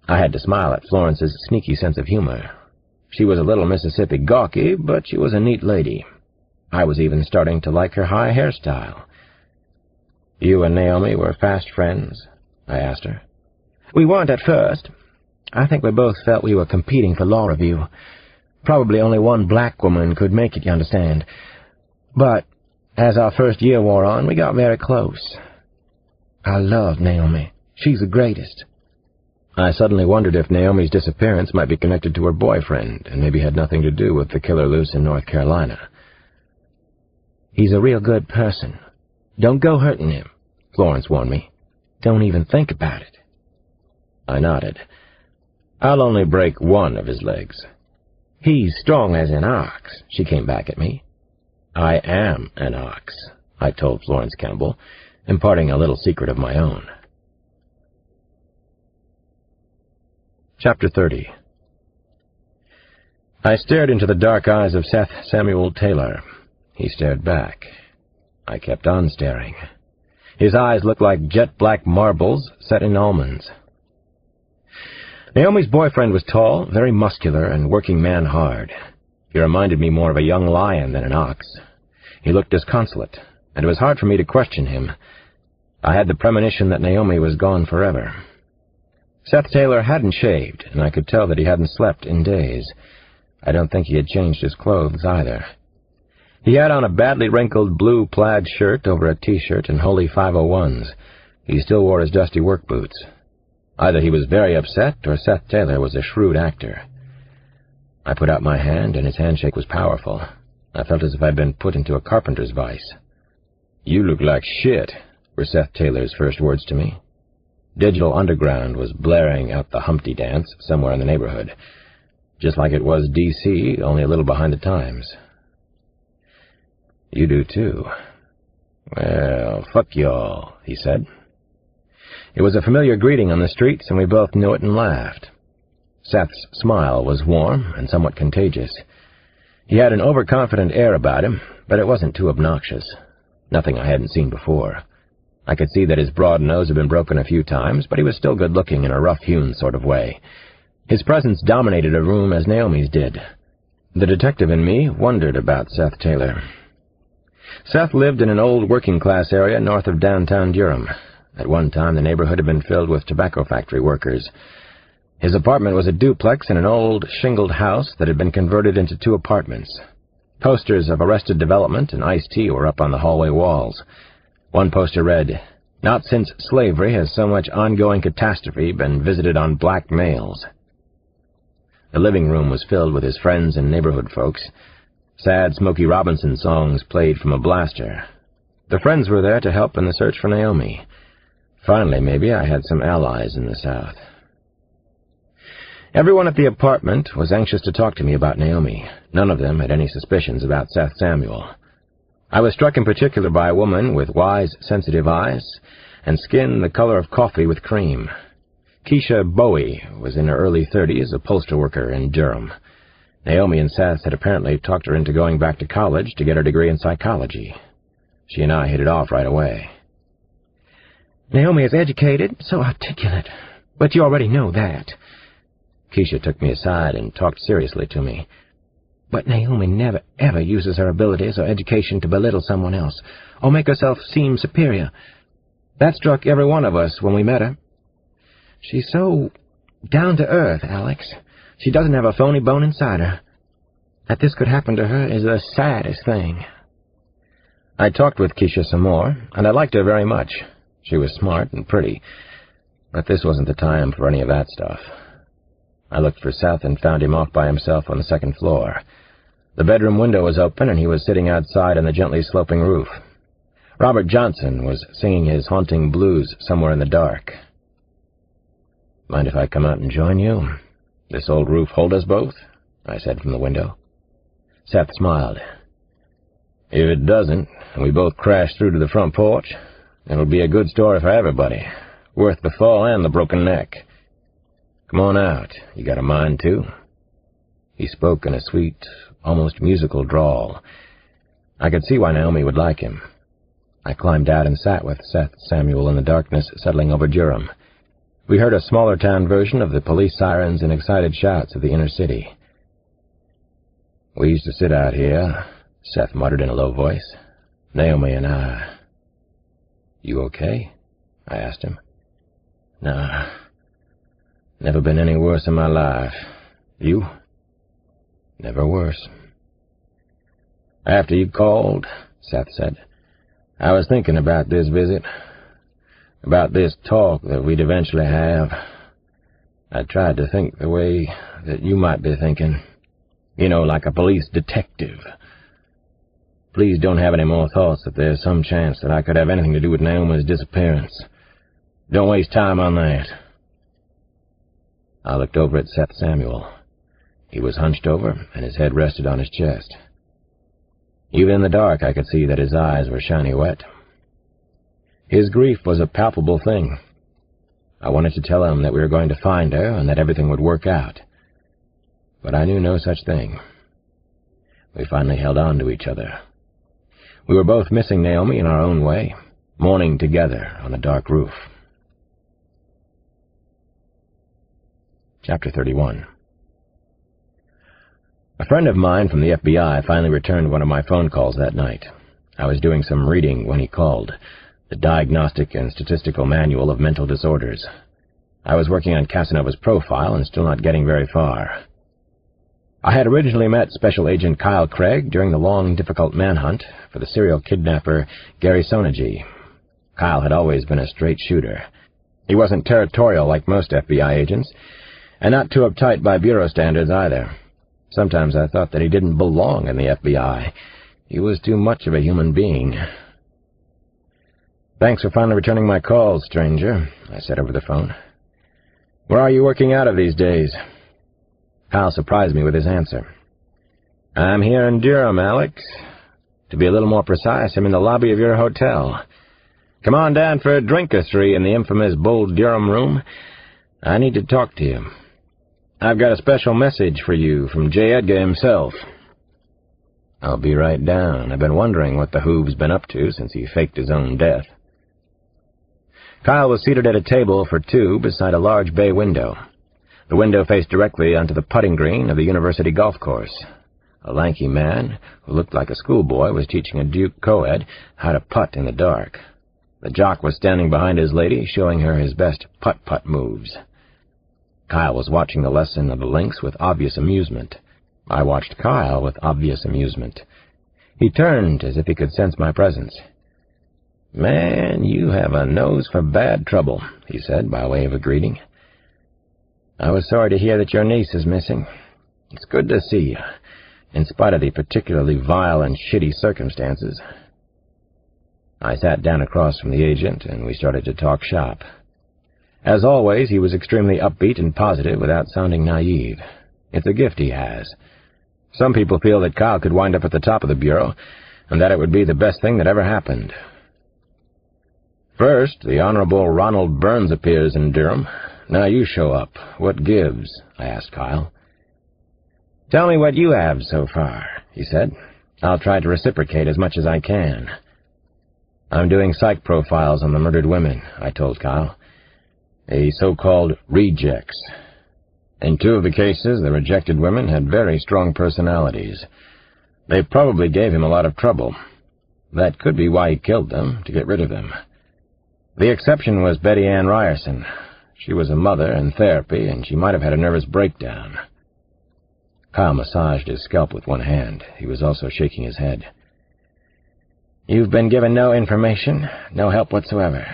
I had to smile at Florence's sneaky sense of humor. She was a little Mississippi gawky, but she was a neat lady. I was even starting to like her high hairstyle. "You and Naomi were fast friends?" I asked her. "We weren't at first. I think we both felt we were competing for law review. Probably only one black woman could make it, you understand. But as our first year wore on, we got very close. I love Naomi. She's the greatest." I suddenly wondered if Naomi's disappearance might be connected to her boyfriend, and maybe had nothing to do with the killer loose in North Carolina. "He's a real good person. Don't go hurting him," Florence warned me. "Don't even think about it." I nodded. "I'll only break one of his legs." "He's strong as an ox," she came back at me. "I am an ox," I told Florence Campbell, imparting a little secret of my own. Chapter 30. I stared into the dark eyes of Seth Samuel Taylor. He stared back. I kept on staring. His eyes looked like jet-black marbles set in almonds. Naomi's boyfriend was tall, very muscular, and working man hard. He reminded me more of a young lion than an ox. He looked disconsolate, and it was hard for me to question him. I had the premonition that Naomi was gone forever. Seth Taylor hadn't shaved, and I could tell that he hadn't slept in days. I don't think he had changed his clothes either. He had on a badly wrinkled blue plaid shirt over a T-shirt and holy 501s. He still wore his dusty work boots. Either he was very upset, or Seth Taylor was a shrewd actor. I put out my hand, and his handshake was powerful. I felt as if I'd been put into a carpenter's vice. "You look like shit," were Seth Taylor's first words to me. Digital Underground was blaring out the Humpty Dance somewhere in the neighborhood, just like it was D.C., only a little behind the times. "You do, too." "Well, fuck y'all," he said. It was a familiar greeting on the streets, and we both knew it and laughed. Seth's smile was warm and somewhat contagious. He had an overconfident air about him, but it wasn't too obnoxious. Nothing I hadn't seen before. I could see that his broad nose had been broken a few times, but he was still good-looking in a rough-hewn sort of way. His presence dominated a room as Naomi's did. The detective in me wondered about Seth Taylor. Seth lived in an old working-class area north of downtown Durham. At one time, the neighborhood had been filled with tobacco factory workers. His apartment was a duplex in an old, shingled house that had been converted into 2 apartments. Posters of Arrested Development and Ice-T were up on the hallway walls. One poster read, "Not since slavery has so much ongoing catastrophe been visited on black males." The living room was filled with his friends and neighborhood folks. Sad Smokey Robinson songs played from a blaster. The friends were there to help in the search for Naomi. Finally, maybe, I had some allies in the South. Everyone at the apartment was anxious to talk to me about Naomi. None of them had any suspicions about Seth Samuel. I was struck in particular by a woman with wise, sensitive eyes and skin the color of coffee with cream. Keisha Bowie was in her early 30s, a postal worker in Durham. Naomi and Seth had apparently talked her into going back to college to get her degree in psychology. She and I hit it off right away. "Naomi is educated, so articulate, but you already know that." Keisha took me aside and talked seriously to me. "But Naomi never, ever uses her abilities or education to belittle someone else, or make herself seem superior. That struck every one of us when we met her. She's so down-to-earth, Alex. She doesn't have a phony bone inside her. That this could happen to her is the saddest thing." I talked with Keisha some more, and I liked her very much. She was smart and pretty, but this wasn't the time for any of that stuff. I looked for Seth and found him off by himself on the 2nd floor. The bedroom window was open, and he was sitting outside on the gently sloping roof. Robert Johnson was singing his haunting blues somewhere in the dark. "Mind if I come out and join you? This old roof hold us both?" I said from the window. Seth smiled. "If it doesn't, and we both crash through to the front porch, it'll be a good story for everybody, worth the fall and the broken neck. Come on out. You got a mind, too?" He spoke in a sweet, almost musical drawl. I could see why Naomi would like him. I climbed out and sat with Seth Samuel in the darkness settling over Durham. We heard a smaller-town version of the police sirens and excited shouts of the inner city. "We used to sit out here," Seth muttered in a low voice. "Naomi and I." "You okay?" I asked him. "Nah. Never been any worse in my life. You?" "Never worse." "After you called," Seth said, "I was thinking about this visit, about this talk that we'd eventually have. I tried to think the way that you might be thinking. You know, like a police detective. Please don't have any more thoughts that there's some chance that I could have anything to do with Naomi's disappearance. Don't waste time on that." I looked over at Seth Samuel. He was hunched over, and his head rested on his chest. Even in the dark, I could see that his eyes were shiny wet. His grief was a palpable thing. I wanted to tell him that we were going to find her and that everything would work out. But I knew no such thing. We finally held on to each other. We were both missing Naomi in our own way, mourning together on a dark roof. Chapter 31. A friend of mine from the FBI finally returned one of my phone calls that night. I was doing some reading when he called, the Diagnostic and Statistical Manual of Mental Disorders. I was working on Casanova's profile and still not getting very far. I had originally met Special Agent Kyle Craig during the long, difficult manhunt for the serial kidnapper Gary Sonagy. Kyle had always been a straight shooter. He wasn't territorial like most FBI agents, and not too uptight by bureau standards either. Sometimes I thought that he didn't belong in the FBI. He was too much of a human being. "Thanks for finally returning my calls, stranger," I said over the phone. "Where are you working out of these days?" Kyle surprised me with his answer. "I'm here in Durham, Alex. To be a little more precise, I'm in the lobby of your hotel. Come on down for a drink or three in the infamous Bull Durham room. I need to talk to you. I've got a special message for you from J. Edgar himself." "I'll be right down. I've been wondering what the Hoove's been up to since he faked his own death." Kyle was seated at a table for two beside a large bay window. The window faced directly onto the putting green of the university golf course. A lanky man, who looked like a schoolboy, was teaching a Duke co-ed how to putt in the dark. The jock was standing behind his lady, showing her his best putt-putt moves. Kyle was watching the lesson of the links with obvious amusement. I watched Kyle with obvious amusement. He turned as if he could sense my presence. "Man, you have a nose for bad trouble," he said by way of a greeting. "I was sorry to hear that your niece is missing. It's good to see you, in spite of the particularly vile and shitty circumstances." I sat down across from the agent, and we started to talk shop. As always, he was extremely upbeat and positive without sounding naive. It's a gift he has. Some people feel that Kyle could wind up at the top of the bureau, and that it would be the best thing that ever happened. "First, the Honorable Ronald Burns appears in Durham. Now you show up. What gives?" I asked Kyle. "Tell me what you have so far," he said. "I'll try to reciprocate as much as I can." "I'm doing psych profiles on the murdered women," I told Kyle. "A so-called rejects. In two of the cases, the rejected women had very strong personalities. They probably gave him a lot of trouble. That could be why he killed them, to get rid of them. The exception was Betty Ann Ryerson. She was a mother in therapy, and she might have had a nervous breakdown." Kyle massaged his scalp with one hand. He was also shaking his head. "You've been given no information, no help whatsoever.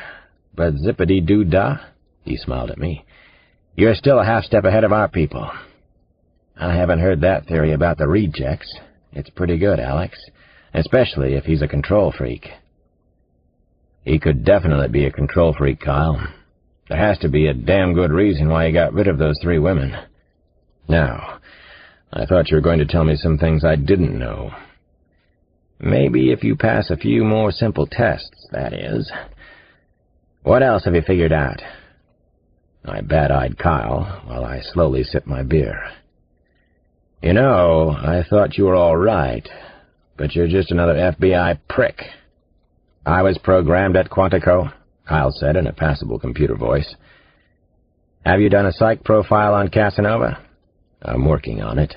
But zippity-doo-dah," he smiled at me, "you're still a half-step ahead of our people." "I haven't heard that theory about the rejects. It's pretty good, Alex, especially if he's a control freak." "He could definitely be a control freak, Kyle. There has to be a damn good reason why he got rid of those three women. Now, I thought you were going to tell me some things I didn't know." "Maybe if you pass a few more simple tests, that is. What else have you figured out?" I bad-eyed Kyle while I slowly sipped my beer. "You know, I thought you were all right, but you're just another FBI prick." "I was programmed at Quantico," Kyle said in a passable computer voice. "Have you done a psych profile on Casanova?" "I'm working on it."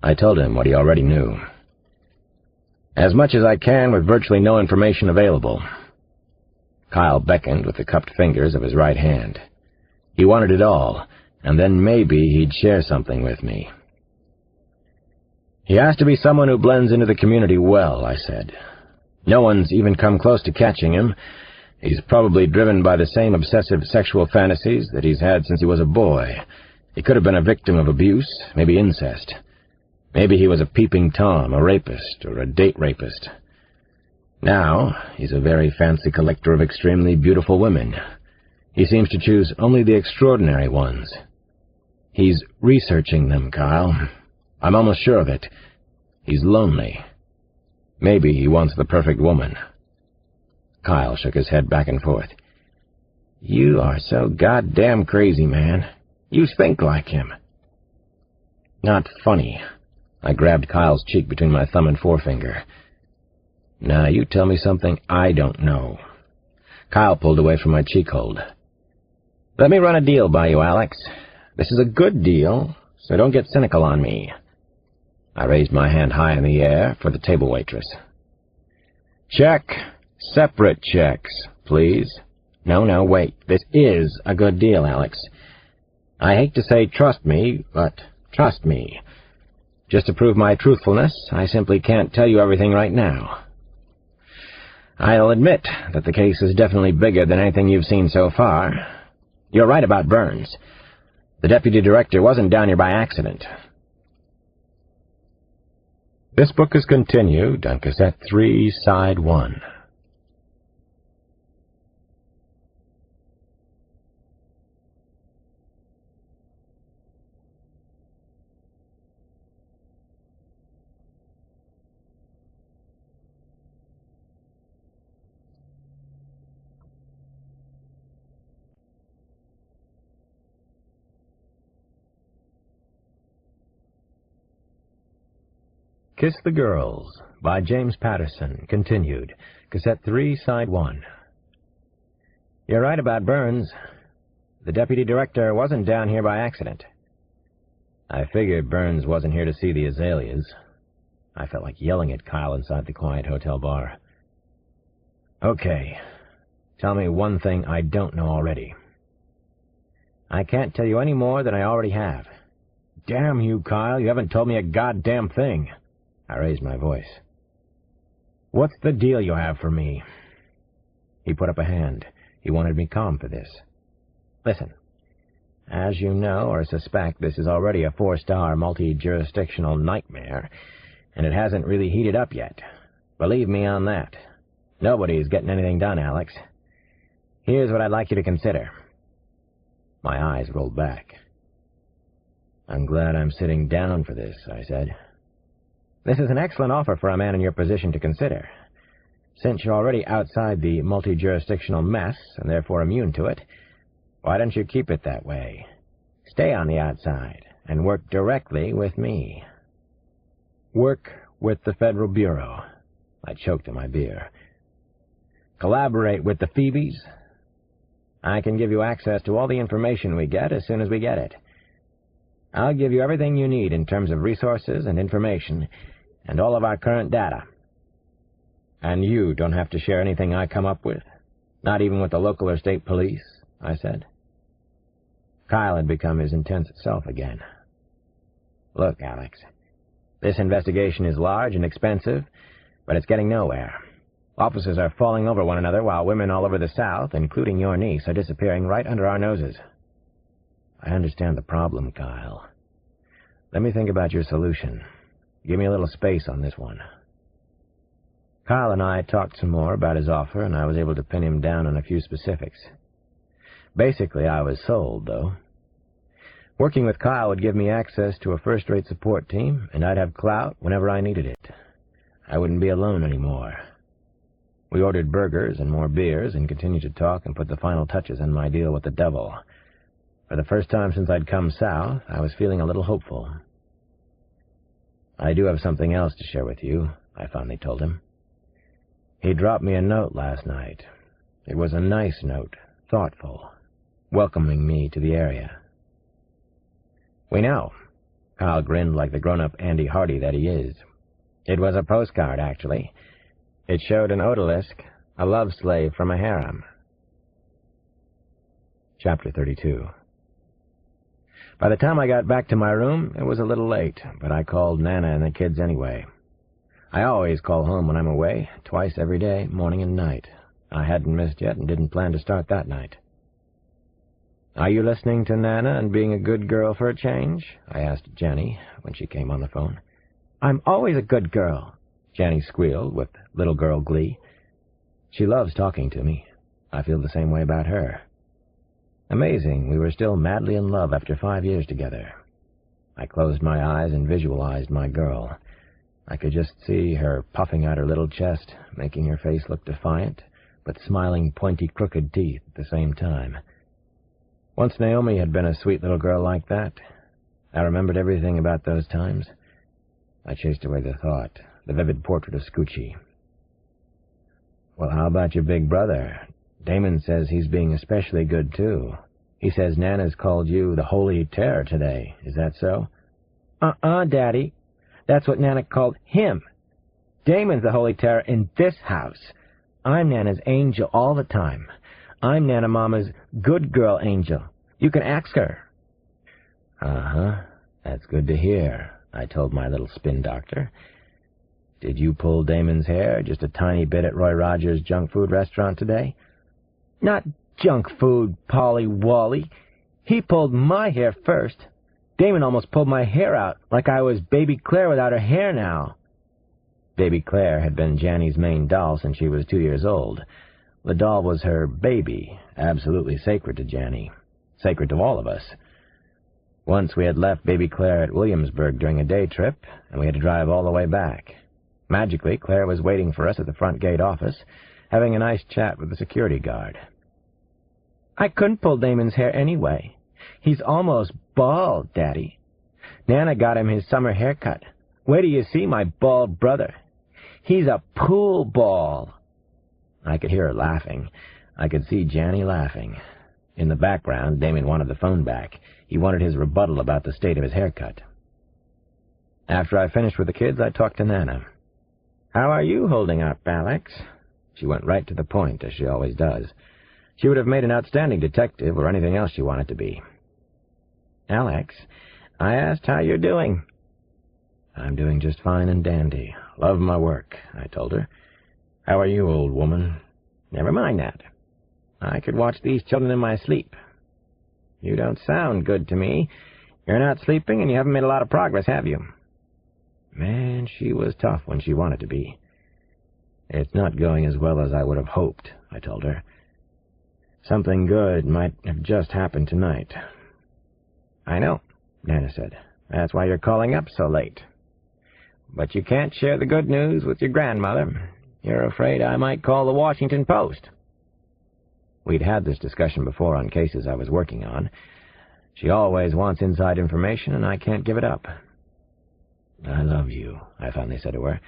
I told him what he already knew. "As much as I can with virtually no information available." Kyle beckoned with the cupped fingers of his right hand. He wanted it all, and then maybe he'd share something with me. "He has to be someone who blends into the community well," I said. "No one's even come close to catching him. He's probably driven by the same obsessive sexual fantasies that he's had since he was a boy. He could have been a victim of abuse, maybe incest. Maybe he was a peeping Tom, a rapist, or a date rapist. Now, he's a very fancy collector of extremely beautiful women. He seems to choose only the extraordinary ones. He's researching them, Kyle. I'm almost sure of it. He's lonely. Maybe he wants the perfect woman. Kyle shook his head back and forth. You are so goddamn crazy, man. You think like him. Not funny. I grabbed Kyle's cheek between my thumb and forefinger. Now, you tell me something I don't know. Kyle pulled away from my cheek hold. Let me run a deal by you, Alex. This is a good deal, so don't get cynical on me. I raised my hand high in the air for the table waitress. Check. Separate checks, please. No, wait. This is a good deal, Alex. I hate to say trust me, but trust me. Just to prove my truthfulness, I simply can't tell you everything right now. I'll admit that the case is definitely bigger than anything you've seen so far. You're right about Burns. The deputy director wasn't down here by accident. This book is continued on cassette 3, side 1. Kiss the Girls, by James Patterson, continued, cassette 3, side 1. You're right about Burns. The deputy director wasn't down here by accident. I figured Burns wasn't here to see the azaleas. I felt like yelling at Kyle inside the quiet hotel bar. Okay, tell me one thing I don't know already. I can't tell you any more than I already have. Damn you, Kyle, you haven't told me a goddamn thing. I raised my voice. What's the deal you have for me? He put up a hand. He wanted me calm for this. Listen, as you know or suspect, this is already a 4-star multi-jurisdictional nightmare, and it hasn't really heated up yet. Believe me on that. Nobody's getting anything done, Alex. Here's what I'd like you to consider. My eyes rolled back. I'm glad I'm sitting down for this, I said. This is an excellent offer for a man in your position to consider. Since you're already outside the multi-jurisdictional mess, and therefore immune to it, why don't you keep it that way? Stay on the outside, and work directly with me. Work with the Federal Bureau. I choked on my beer. Collaborate with the Phoebes. I can give you access to all the information we get as soon as we get it. I'll give you everything you need in terms of resources and information, and all of our current data. And you don't have to share anything I come up with, not even with the local or state police, I said. Kyle had become his intense self again. Look, Alex, this investigation is large and expensive, but it's getting nowhere. Officers are falling over one another while women all over the South, including your niece, are disappearing right under our noses. I understand the problem, Kyle. Let me think about your solution. Give me a little space on this one. Kyle and I talked some more about his offer, and I was able to pin him down on a few specifics. Basically, I was sold, though. Working with Kyle would give me access to a first-rate support team, and I'd have clout whenever I needed it. I wouldn't be alone anymore. We ordered burgers and more beers, and continued to talk and put the final touches on my deal with the devil. For the first time since I'd come south, I was feeling a little hopeful. I do have something else to share with you, I finally told him. He dropped me a note last night. It was a nice note, thoughtful, welcoming me to the area. We know. Kyle grinned like the grown-up Andy Hardy that he is. It was a postcard, actually. It showed an odalisque, a love slave from a harem. Chapter 32. By the time I got back to my room, it was a little late, but I called Nana and the kids anyway. I always call home when I'm away, twice every day, morning and night. I hadn't missed yet and didn't plan to start that night. Are you listening to Nana and being a good girl for a change? I asked Jenny when she came on the phone. I'm always a good girl, Jenny squealed with little girl glee. She loves talking to me. I feel the same way about her. Amazing, we were still madly in love after 5 years together. I closed my eyes and visualized my girl. I could just see her puffing out her little chest, making her face look defiant, but smiling pointy, crooked teeth at the same time. Once Naomi had been a sweet little girl like that. I remembered everything about those times. I chased away the thought, the vivid portrait of Scoochie. Well, how about your big brother? Damon says he's being especially good, too. He says Nana's called you the Holy Terror today. Is that so? Daddy. That's what Nana called him. Damon's the Holy Terror in this house. I'm Nana's angel all the time. I'm Nana Mama's good girl angel. You can ask her. Uh-huh. That's good to hear, I told my little spin doctor. Did you pull Damon's hair just a tiny bit at Roy Rogers' junk food restaurant today? Not junk food, Polly Wally. He pulled my hair first. Damon almost pulled my hair out, like I was Baby Claire without her hair now. Baby Claire had been Janny's main doll since she was 2 years old. The doll was her baby, absolutely sacred to Janny, sacred to all of us. Once we had left Baby Claire at Williamsburg during a day trip, and we had to drive all the way back. Magically, Claire was waiting for us at the front gate office, having a nice chat with the security guard. I couldn't pull Damon's hair anyway. He's almost bald, Daddy. Nana got him his summer haircut. Wait till you see my bald brother. He's a pool ball. I could hear her laughing. I could see Janny laughing. In the background, Damon wanted the phone back. He wanted his rebuttal about the state of his haircut. After I finished with the kids, I talked to Nana. How are you holding up, Alex? She went right to the point, as she always does. She would have made an outstanding detective or anything else she wanted to be. Alex, I asked how you're doing. I'm doing just fine and dandy. Love my work, I told her. How are you, old woman? Never mind that. I could watch these children in my sleep. You don't sound good to me. You're not sleeping and you haven't made a lot of progress, have you? Man, she was tough when she wanted to be. It's not going as well as I would have hoped, I told her. Something good might have just happened tonight. I know, Nana said. That's why you're calling up so late. But you can't share the good news with your grandmother. You're afraid I might call the Washington Post. We'd had this discussion before on cases I was working on. She always wants inside information, and I can't give it up. I love you, I finally said to her.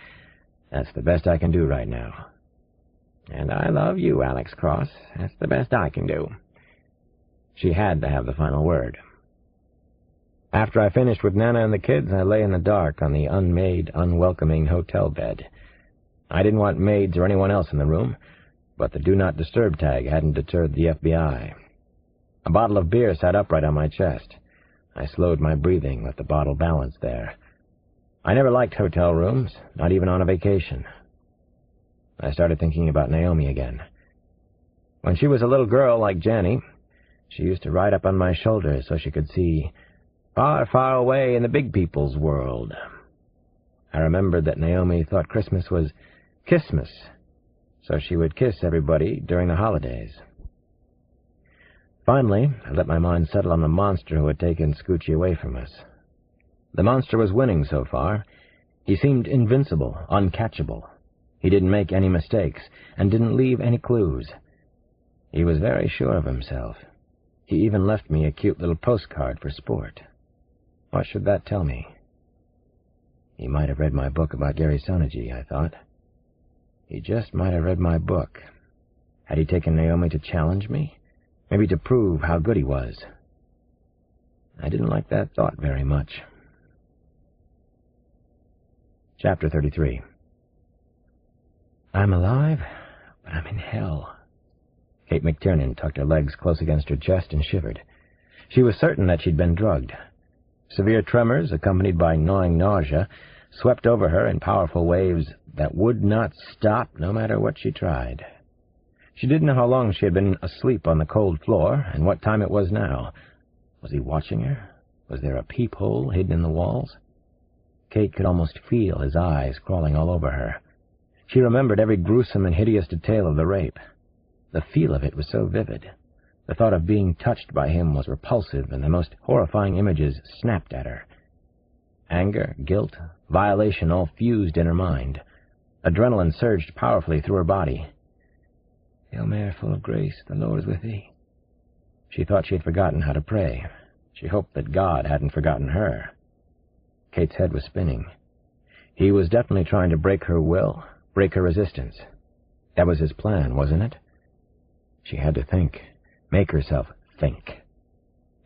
That's the best I can do right now. And I love you, Alex Cross. That's the best I can do. She had to have the final word. After I finished with Nana and the kids, I lay in the dark on the unmade, unwelcoming hotel bed. I didn't want maids or anyone else in the room, but the Do Not Disturb tag hadn't deterred the FBI. A bottle of beer sat upright on my chest. I slowed my breathing, let the bottle balance there. I never liked hotel rooms, not even on a vacation. I started thinking about Naomi again. When she was a little girl like Janny, she used to ride up on my shoulder so she could see far, far away in the big people's world. I remembered that Naomi thought Christmas was Kissmas, so she would kiss everybody during the holidays. Finally, I let my mind settle on the monster who had taken Scoochie away from us. The monster was winning so far. He seemed invincible, uncatchable. He didn't make any mistakes, and didn't leave any clues. He was very sure of himself. He even left me a cute little postcard for sport. What should that tell me? He might have read my book about Gary Sonergy, I thought. He just might have read my book. Had he taken Naomi to challenge me? Maybe to prove how good he was. I didn't like that thought very much. Chapter 33. I'm alive, but I'm in hell. Kate McTiernan tucked her legs close against her chest and shivered. She was certain that she'd been drugged. Severe tremors, accompanied by gnawing nausea, swept over her in powerful waves that would not stop no matter what she tried. She didn't know how long she had been asleep on the cold floor, and what time it was now. Was he watching her? Was there a peephole hidden in the walls? Kate could almost feel his eyes crawling all over her. She remembered every gruesome and hideous detail of the rape. The feel of it was so vivid. The thought of being touched by him was repulsive, and the most horrifying images snapped at her. Anger, guilt, violation all fused in her mind. Adrenaline surged powerfully through her body. "Hail Mary, full of grace, the Lord is with thee." She thought she had forgotten how to pray. She hoped that God hadn't forgotten her. Kate's head was spinning. He was definitely trying to break her will, break her resistance. That was his plan, wasn't it? She had to think, make herself think.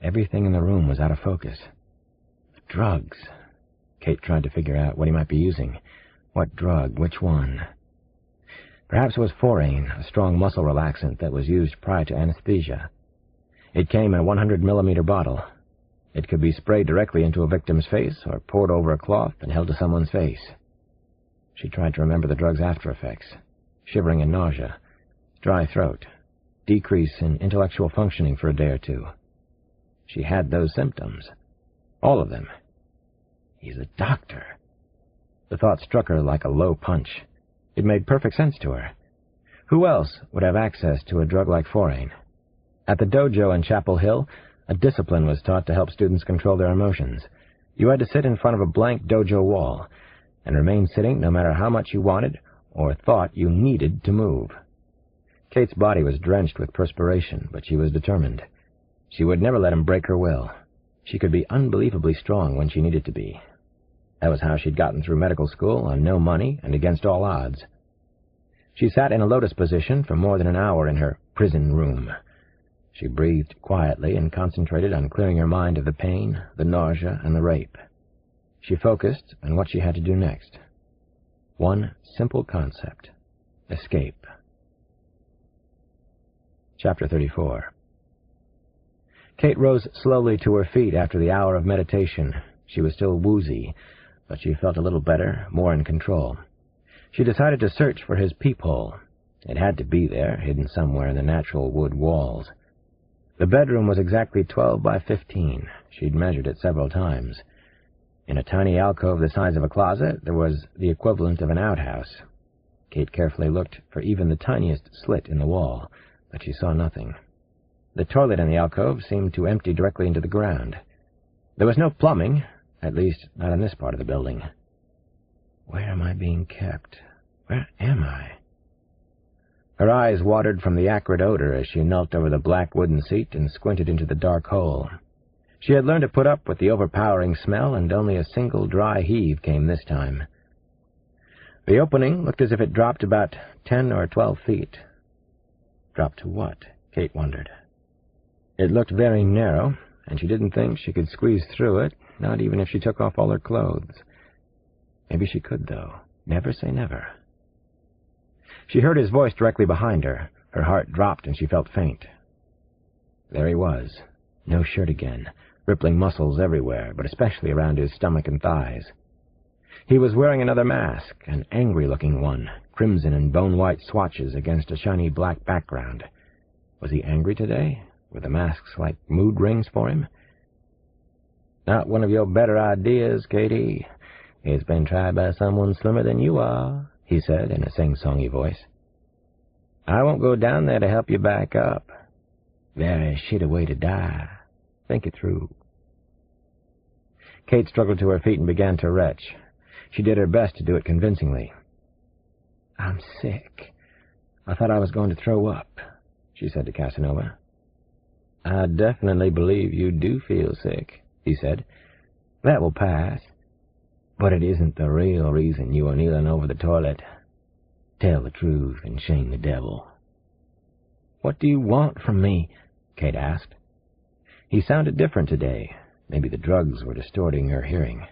Everything in the room was out of focus. Drugs. Kate tried to figure out what he might be using. What drug? Which one? Perhaps it was Forain, a strong muscle relaxant that was used prior to anesthesia. It came in a 100-millimeter bottle. It could be sprayed directly into a victim's face or poured over a cloth and held to someone's face. She tried to remember the drug's after effects. Shivering and nausea, dry throat, decrease in intellectual functioning for a day or two. She had those symptoms. All of them. He's a doctor. The thought struck her like a low punch. It made perfect sense to her. Who else would have access to a drug like Forain? At the dojo in Chapel Hill, a discipline was taught to help students control their emotions. You had to sit in front of a blank dojo wall and remain sitting no matter how much you wanted or thought you needed to move. Kate's body was drenched with perspiration, but she was determined. She would never let him break her will. She could be unbelievably strong when she needed to be. That was how she'd gotten through medical school on no money and against all odds. She sat in a lotus position for more than an hour in her prison room. She breathed quietly and concentrated on clearing her mind of the pain, the nausea, and the rape. She focused on what she had to do next. One simple concept: escape. Chapter 34. Kate rose slowly to her feet after the hour of meditation. She was still woozy, but she felt a little better, more in control. She decided to search for his peephole. It had to be there, hidden somewhere in the natural wood walls. The bedroom was exactly 12 by 15. She'd measured it several times. In a tiny alcove the size of a closet, there was the equivalent of an outhouse. Kate carefully looked for even the tiniest slit in the wall, but she saw nothing. The toilet in the alcove seemed to empty directly into the ground. There was no plumbing, at least not in this part of the building. Where am I being kept? Where am I? Her eyes watered from the acrid odor as she knelt over the black wooden seat and squinted into the dark hole. She had learned to put up with the overpowering smell, and only a single dry heave came this time. The opening looked as if it dropped about 10 or 12 feet. Dropped to what? Kate wondered. It looked very narrow, and she didn't think she could squeeze through it, not even if she took off all her clothes. Maybe she could, though. Never say never. She heard his voice directly behind her. Her heart dropped and she felt faint. There he was, no shirt again, rippling muscles everywhere, but especially around his stomach and thighs. He was wearing another mask, an angry-looking one, crimson and bone-white swatches against a shiny black background. Was he angry today? Were the masks like mood rings for him? "Not one of your better ideas, Katie. It's been tried by someone slimmer than you are," he said in a sing-songy voice. "I won't go down there to help you back up. Very shitty way to die. Think it through." Kate struggled to her feet and began to retch. She did her best to do it convincingly. "I'm sick. I thought I was going to throw up," she said to Casanova. "I definitely believe you do feel sick," he said. "That will pass. But it isn't the real reason you are kneeling over the toilet. Tell the truth and shame the devil." "What do you want from me?" Kate asked. He sounded different today. Maybe the drugs were distorting her hearing.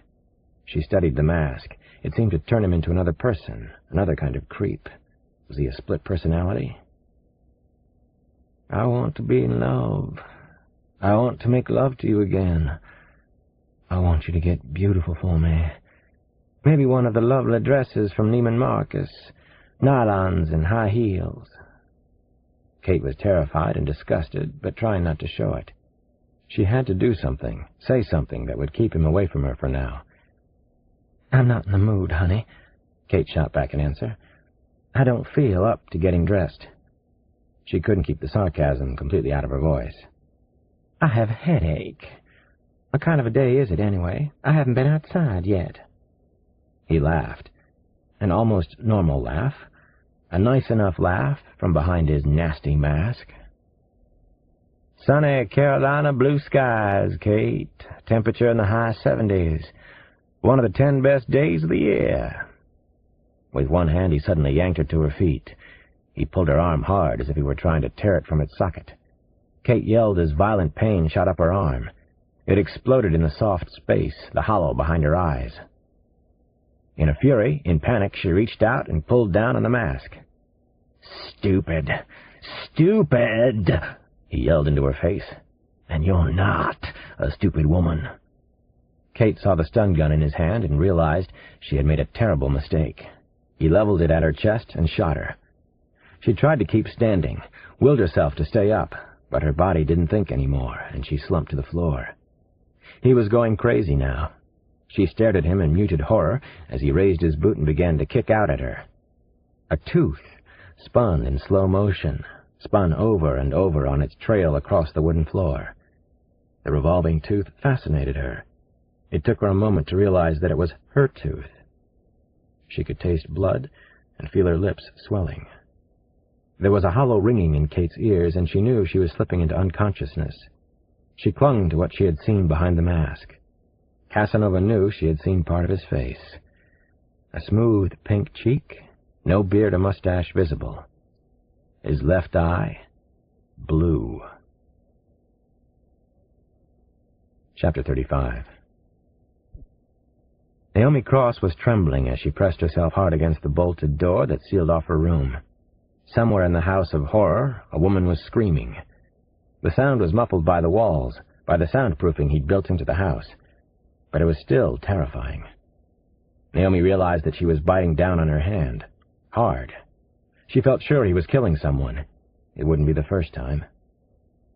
She studied the mask. It seemed to turn him into another person, another kind of creep. Was he a split personality? "I want to be in love. I want to make love to you again. I want you to get beautiful for me. Maybe one of the lovely dresses from Neiman Marcus, nylons and high heels." Kate was terrified and disgusted, but trying not to show it. She had to do something, say something that would keep him away from her for now. "I'm not in the mood, honey," Kate shot back in answer. "I don't feel up to getting dressed." She couldn't keep the sarcasm completely out of her voice. I have a headache. What kind of a day is it, anyway? I haven't been outside yet. He laughed. An almost normal laugh. A nice enough laugh from behind his nasty mask. Sunny Carolina blue skies, Kate. Temperature in the high 70s. One of the 10 best days of the year. With one hand, he suddenly yanked her to her feet. He pulled her arm hard as if he were trying to tear it from its socket. Kate yelled as violent pain shot up her arm. It exploded in the soft space, the hollow behind her eyes. In a fury, in panic, she reached out and pulled down on the mask. "Stupid! Stupid!" he yelled into her face. "And you're not a stupid woman." Kate saw the stun gun in his hand and realized she had made a terrible mistake. He leveled it at her chest and shot her. She tried to keep standing, willed herself to stay up, but her body didn't think anymore, and she slumped to the floor. He was going crazy now. She stared at him in muted horror as he raised his boot and began to kick out at her. A tooth spun in slow motion, spun over and over on its trail across the wooden floor. The revolving tooth fascinated her. It took her a moment to realize that it was her tooth. She could taste blood and feel her lips swelling. There was a hollow ringing in Kate's ears, and she knew she was slipping into unconsciousness. She clung to what she had seen behind the mask. Casanova knew she had seen part of his face. A smooth pink cheek, no beard or mustache visible. His left eye, blue. Chapter 35. Naomi Cross was trembling as she pressed herself hard against the bolted door that sealed off her room. Somewhere in the house of horror, a woman was screaming. The sound was muffled by the walls, by the soundproofing he'd built into the house, but it was still terrifying. Naomi realized that she was biting down on her hand, hard. She felt sure he was killing someone. It wouldn't be the first time.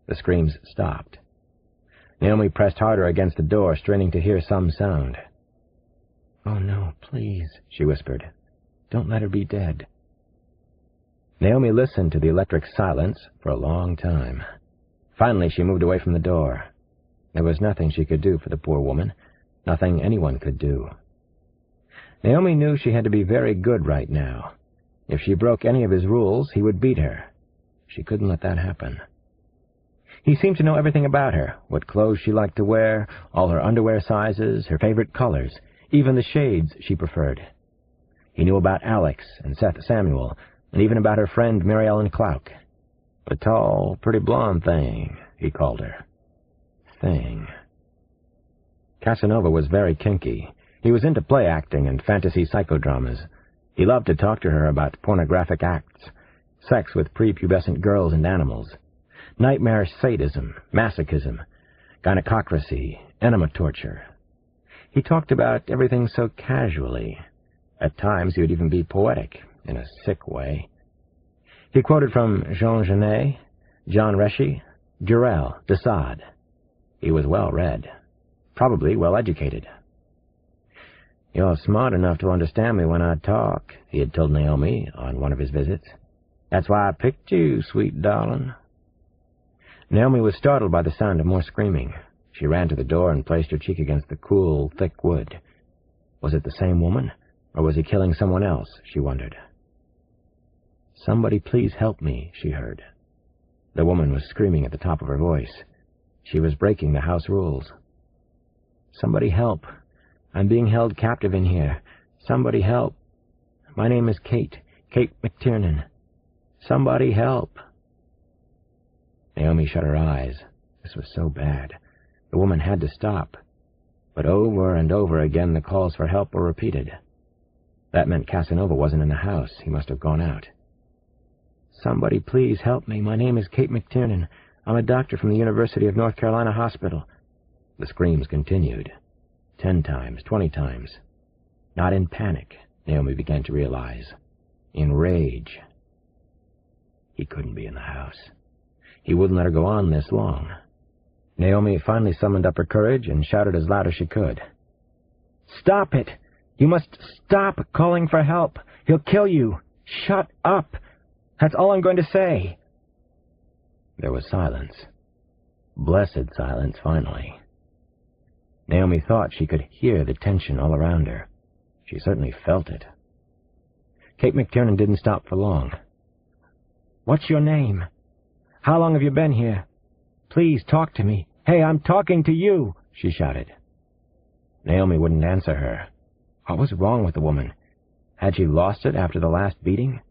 The screams stopped. Naomi pressed harder against the door, straining to hear some sound. "Oh, no, please," she whispered. "Don't let her be dead." Naomi listened to the electric silence for a long time. Finally, she moved away from the door. There was nothing she could do for the poor woman, nothing anyone could do. Naomi knew she had to be very good right now. If she broke any of his rules, he would beat her. She couldn't let that happen. He seemed to know everything about her, what clothes she liked to wear, all her underwear sizes, her favorite colors, even the shades she preferred. He knew about Alex and Seth Samuel, and even about her friend Mary Ellen Clouk. The tall, pretty blonde thing, he called her. Thing. Casanova was very kinky. He was into play acting and fantasy psychodramas. He loved to talk to her about pornographic acts, sex with prepubescent girls and animals, nightmare sadism, masochism, gynecocracy, enema torture. He talked about everything so casually. At times he would even be poetic, in a sick way. He quoted from Jean Genet, John Reschi, Durrell, de Sade. He was well-read, probably well-educated. "You're smart enough to understand me when I talk," he had told Naomi on one of his visits. "That's why I picked you, sweet darling." Naomi was startled by the sound of more screaming. She ran to the door and placed her cheek against the cool, thick wood. Was it the same woman, or was he killing someone else, she wondered. "Somebody please help me," she heard. The woman was screaming at the top of her voice. She was breaking the house rules. "Somebody help. I'm being held captive in here. Somebody help. My name is Kate McTiernan. Somebody help." Naomi shut her eyes. This was so bad. The woman had to stop. But over and over again the calls for help were repeated. That meant Casanova wasn't in the house. He must have gone out. "Somebody please help me. My name is Kate McTiernan. I'm a doctor from the University of North Carolina Hospital." The screams continued. 10 times, 20 times. Not in panic, Naomi began to realize. In rage. He couldn't be in the house. He wouldn't let her go on this long. Naomi finally summoned up her courage and shouted as loud as she could. "Stop it! You must stop calling for help! He'll kill you! Shut up! That's all I'm going to say!" There was silence. Blessed silence, finally. Naomi thought she could hear the tension all around her. She certainly felt it. Kate McTiernan didn't stop for long. "What's your name? How long have you been here? Please talk to me. Hey, I'm talking to you," she shouted. Naomi wouldn't answer her. What was wrong with the woman? Had she lost it after the last beating?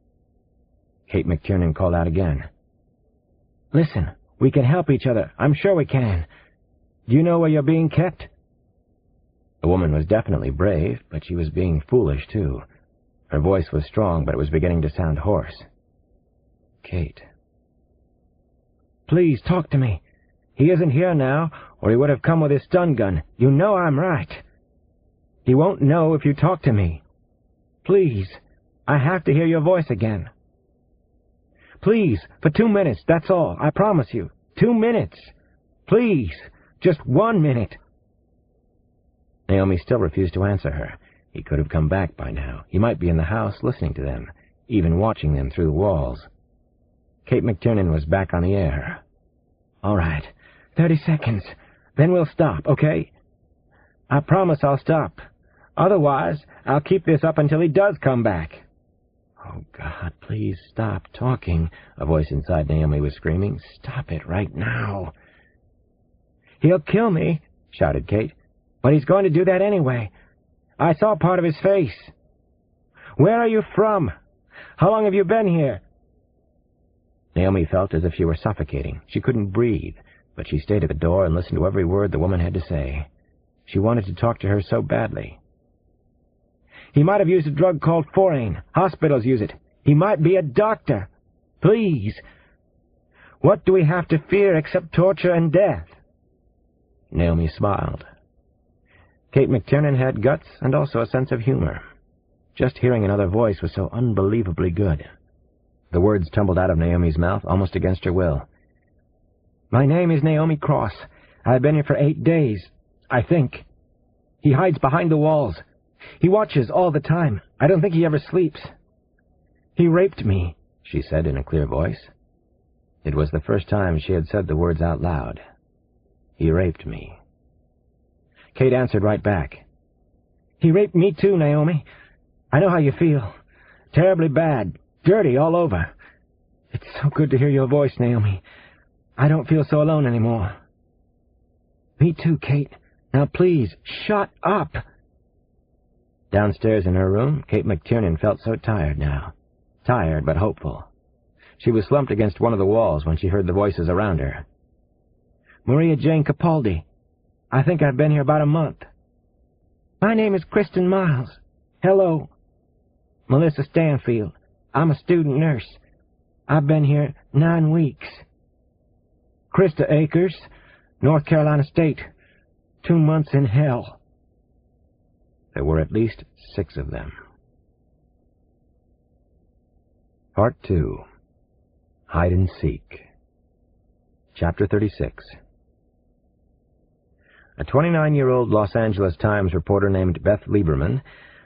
Kate McTiernan called out again. "Listen, we can help each other. I'm sure we can. Do you know where you're being kept?" The woman was definitely brave, but she was being foolish, too. Her voice was strong, but it was beginning to sound hoarse. "Kate." "Please, talk to me. He isn't here now, or he would have come with his stun gun. You know I'm right. He won't know if you talk to me. Please, I have to hear your voice again. Please, for 2 minutes, that's all, I promise you. 2 minutes. Please, just 1 minute." Naomi still refused to answer her. He could have come back by now. He might be in the house listening to them, even watching them through the walls. Kate McTiernan was back on the air. "All right, 30 seconds. Then we'll stop, okay? I promise I'll stop. Otherwise, I'll keep this up until he does come back." "Oh, God, please stop talking," a voice inside Naomi was screaming. "Stop it right now." "He'll kill me," shouted Kate. "But he's going to do that anyway. I saw part of his face. Where are you from? How long have you been here?" Naomi felt as if she were suffocating. She couldn't breathe, but she stayed at the door and listened to every word the woman had to say. She wanted to talk to her so badly. "He might have used a drug called Forane. Hospitals use it. He might be a doctor. Please. What do we have to fear except torture and death?" Naomi smiled. Kate McTiernan had guts and also a sense of humor. Just hearing another voice was so unbelievably good. The words tumbled out of Naomi's mouth almost against her will. "My name is Naomi Cross. I've been here for 8 days, I think. He hides behind the walls. He watches all the time. I don't think he ever sleeps. He raped me," she said in a clear voice. It was the first time she had said the words out loud. "He raped me." Kate answered right back. "He raped me too, Naomi. I know how you feel. Terribly bad. Dirty all over. It's so good to hear your voice, Naomi. I don't feel so alone anymore." "Me too, Kate. Now please, shut up." Downstairs in her room, Kate McTiernan felt so tired now. Tired, but hopeful. She was slumped against one of the walls when she heard the voices around her. "Maria Jane Capaldi. I think I've been here about a month." "My name is Kristen Miles. Hello." "Melissa Stanfield. I'm a student nurse. I've been here 9 weeks." "Krista Akers, North Carolina State. 2 months in hell." There were at least 6 of them. Part 2. Hide and Seek. Chapter 36. A 29-year-old Los Angeles Times reporter named Beth Lieberman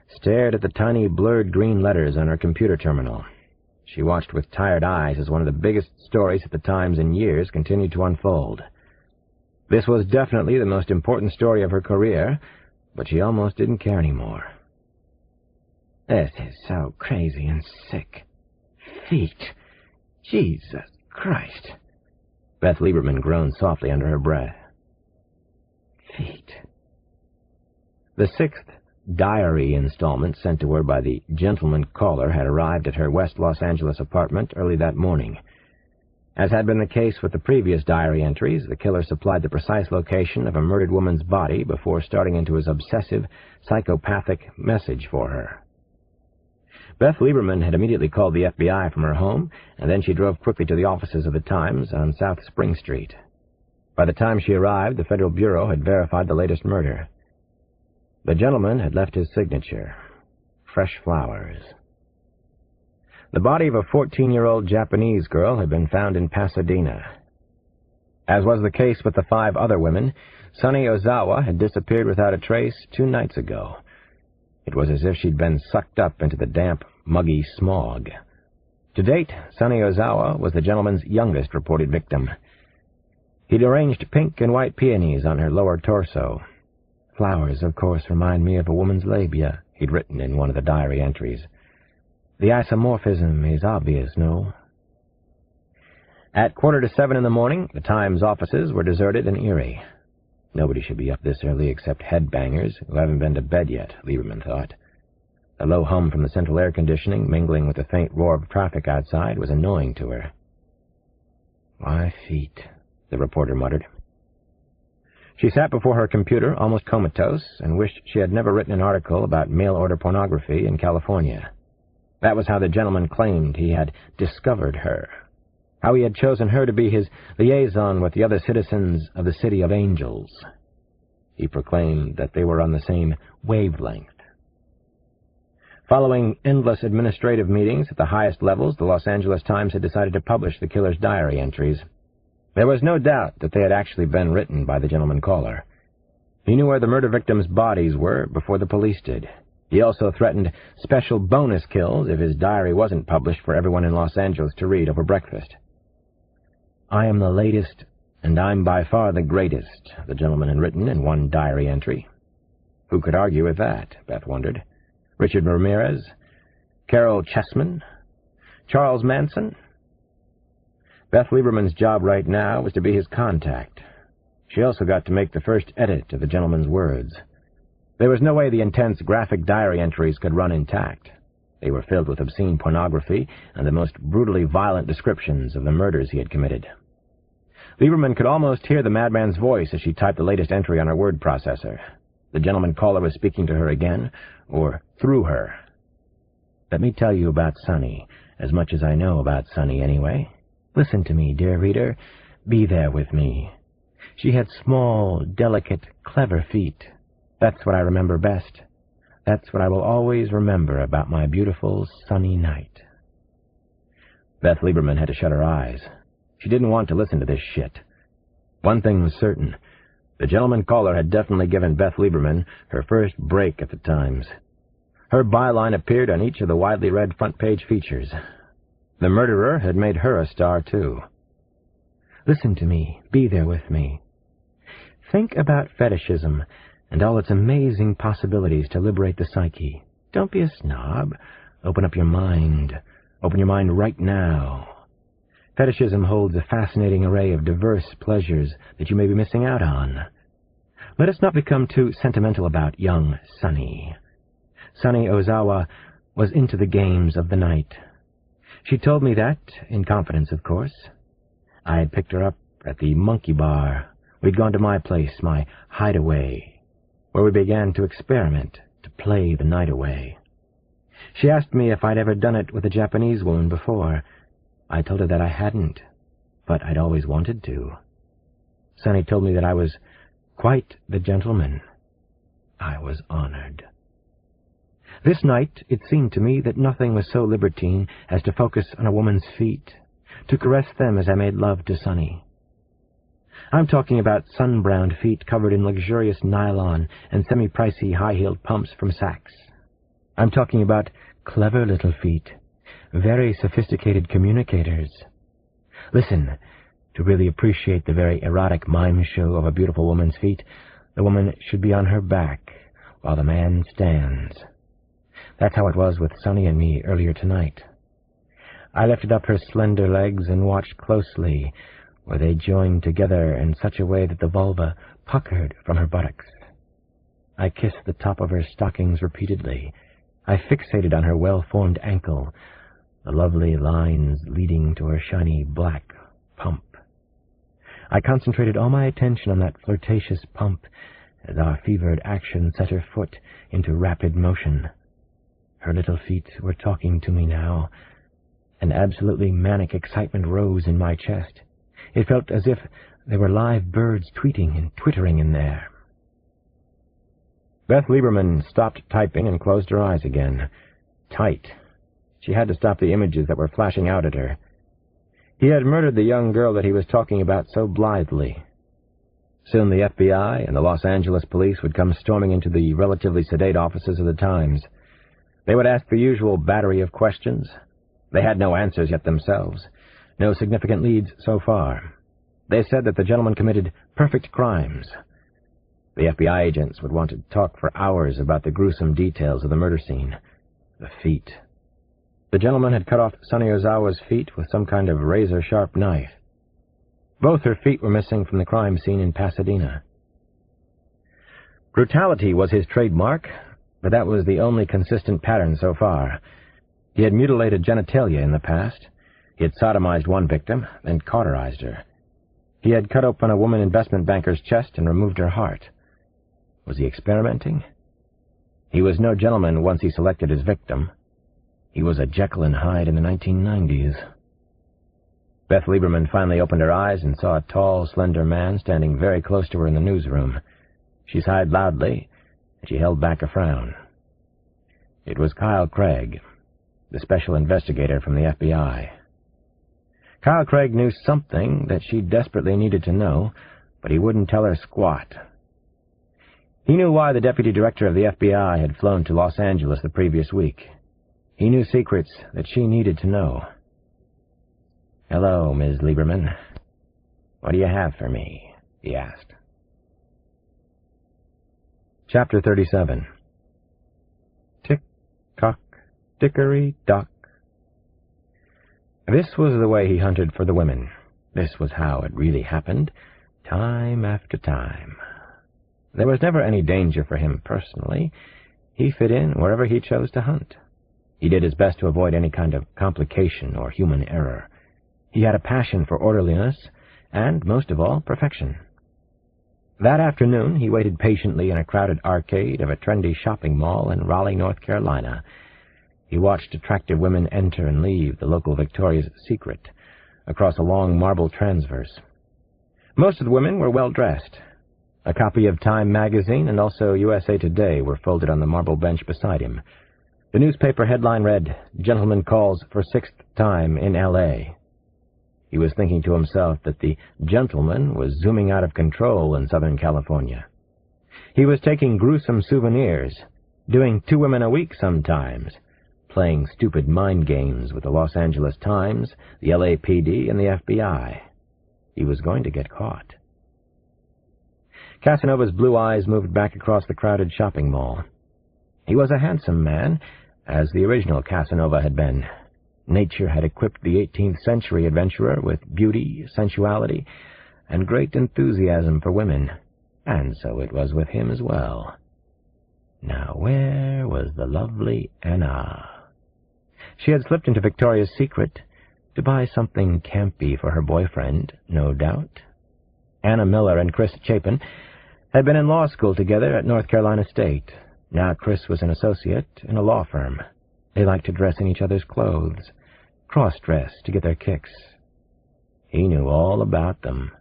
stared at the tiny blurred green letters on her computer terminal. She watched with tired eyes as one of the biggest stories at the Times in years continued to unfold. This was definitely the most important story of her career, but she almost didn't care anymore. "This is so crazy and sick. Feet. Jesus Christ." Beth Lieberman groaned softly under her breath. Feet. The 6th diary installment sent to her by the gentleman caller had arrived at her West Los Angeles apartment early that morning. As had been the case with the previous diary entries, the killer supplied the precise location of a murdered woman's body before starting into his obsessive, psychopathic message for her. Beth Lieberman had immediately called the FBI from her home, and then she drove quickly to the offices of the Times on South Spring Street. By the time she arrived, the Federal Bureau had verified the latest murder. The gentleman had left his signature. Fresh flowers. The body of a 14-year-old Japanese girl had been found in Pasadena. As was the case with the 5 other women, Sunny Ozawa had disappeared without a trace 2 nights ago. It was as if she'd been sucked up into the damp, muggy smog. To date, Sonny Ozawa was the gentleman's youngest reported victim. He'd arranged pink and white peonies on her lower torso. "Flowers, of course, remind me of a woman's labia," he'd written in one of the diary entries. "The isomorphism is obvious, no?" At 6:45 in the morning, the Times offices were deserted and eerie. Nobody should be up this early except headbangers who haven't been to bed yet, Lieberman thought. The low hum from the central air conditioning, mingling with the faint roar of traffic outside, was annoying to her. "My feet," the reporter muttered. She sat before her computer, almost comatose, and wished she had never written an article about mail-order pornography in California. That was how the gentleman claimed he had discovered her, how he had chosen her to be his liaison with the other citizens of the City of Angels. He proclaimed that they were on the same wavelength. Following endless administrative meetings at the highest levels, the Los Angeles Times had decided to publish the killer's diary entries. There was no doubt that they had actually been written by the gentleman caller. He knew where the murder victims' bodies were before the police did. He also threatened special bonus kills if his diary wasn't published for everyone in Los Angeles to read over breakfast. "I am the latest, and I'm by far the greatest," the gentleman had written in one diary entry. Who could argue with that, Beth wondered? Richard Ramirez? Carol Chessman? Charles Manson? Beth Lieberman's job right now was to be his contact. She also got to make the first edit of the gentleman's words. There was no way the intense, graphic diary entries could run intact. They were filled with obscene pornography and the most brutally violent descriptions of the murders he had committed. Lieberman could almost hear the madman's voice as she typed the latest entry on her word processor. The gentleman caller was speaking to her again, or through her. "Let me tell you about Sonny, as much as I know about Sonny anyway. Listen to me, dear reader. Be there with me. She had small, delicate, clever feet. That's what I remember best. That's what I will always remember about my beautiful sunny night." Beth Lieberman had to shut her eyes. She didn't want to listen to this shit. One thing was certain. The gentleman caller had definitely given Beth Lieberman her first break at the Times. Her byline appeared on each of the widely read front-page features. The murderer had made her a star, too. Listen to me. Be there with me. Think about fetishism and all its amazing possibilities to liberate the psyche. Don't be a snob. Open up your mind. Open your mind right now. Fetishism holds a fascinating array of diverse pleasures that you may be missing out on. Let us not become too sentimental about young Sonny. Sonny Ozawa was into the games of the night. She told me that, in confidence, of course. I had picked her up at the Monkey Bar. We'd gone to my place, my hideaway, where we began to experiment, to play the night away. She asked me if I'd ever done it with a Japanese woman before. I told her that I hadn't, but I'd always wanted to. Sonny told me that I was quite the gentleman. I was honored. This night, it seemed to me that nothing was so libertine as to focus on a woman's feet, to caress them as I made love to Sonny. I'm talking about sun-browned feet covered in luxurious nylon and semi-pricey high-heeled pumps from Saks. I'm talking about clever little feet, very sophisticated communicators. Listen, to really appreciate the very erotic mime show of a beautiful woman's feet, the woman should be on her back while the man stands. That's how it was with Sonny and me earlier tonight. I lifted up her slender legs and watched closely, where they joined together in such a way that the vulva puckered from her buttocks. I kissed the top of her stockings repeatedly. I fixated on her well-formed ankle, the lovely lines leading to her shiny black pump. I concentrated all my attention on that flirtatious pump as our fevered action set her foot into rapid motion. Her little feet were talking to me now. An absolutely manic excitement rose in my chest. It felt as if there were live birds tweeting and twittering in there. Beth Lieberman stopped typing and closed her eyes again. Tight. She had to stop the images that were flashing out at her. He had murdered the young girl that he was talking about so blithely. Soon the FBI and the Los Angeles police would come storming into the relatively sedate offices of the Times. They would ask the usual battery of questions. They had no answers yet themselves, no significant leads so far. They said that the gentleman committed perfect crimes. The FBI agents would want to talk for hours about the gruesome details of the murder scene. The feet. The gentleman had cut off Sonny Ozawa's feet with some kind of razor-sharp knife. Both her feet were missing from the crime scene in Pasadena. Brutality was his trademark, but that was the only consistent pattern so far. He had mutilated genitalia in the past. He had sodomized one victim, then cauterized her. He had cut open a woman investment banker's chest and removed her heart. Was he experimenting? He was no gentleman once he selected his victim. He was a Jekyll and Hyde in the 1990s. Beth Lieberman finally opened her eyes and saw a tall, slender man standing very close to her in the newsroom. She sighed loudly, and she held back a frown. It was Kyle Craig, the special investigator from the FBI. Kyle Craig knew something that she desperately needed to know, but he wouldn't tell her squat. He knew why the deputy director of the FBI had flown to Los Angeles the previous week. He knew secrets that she needed to know. "Hello, Ms. Lieberman. What do you have for me?" he asked. Chapter 37. Tick-tock, dickory-dock. This was the way he hunted for the women. This was how it really happened, time after time. There was never any danger for him personally. He fit in wherever he chose to hunt. He did his best to avoid any kind of complication or human error. He had a passion for orderliness and, most of all, perfection. That afternoon, he waited patiently in a crowded arcade of a trendy shopping mall in Raleigh, North Carolina. He watched attractive women enter and leave the local Victoria's Secret across a long marble transverse. Most of the women were well-dressed. A copy of Time magazine and also USA Today were folded on the marble bench beside him. The newspaper headline read, "Gentleman calls for 6th time in L.A." He was thinking to himself that the gentleman was zooming out of control in Southern California. He was taking gruesome souvenirs, doing 2 women a week sometimes, playing stupid mind games with the Los Angeles Times, the LAPD, and the FBI. He was going to get caught. Casanova's blue eyes moved back across the crowded shopping mall. He was a handsome man, as the original Casanova had been. Nature had equipped the 18th century adventurer with beauty, sensuality, and great enthusiasm for women, and so it was with him as well. Now where was the lovely Anna? She had slipped into Victoria's Secret to buy something campy for her boyfriend, no doubt. Anna Miller and Chris Chapin had been in law school together at North Carolina State. Now Chris was an associate in a law firm. They liked to dress in each other's clothes, cross-dress to get their kicks. He knew all about them.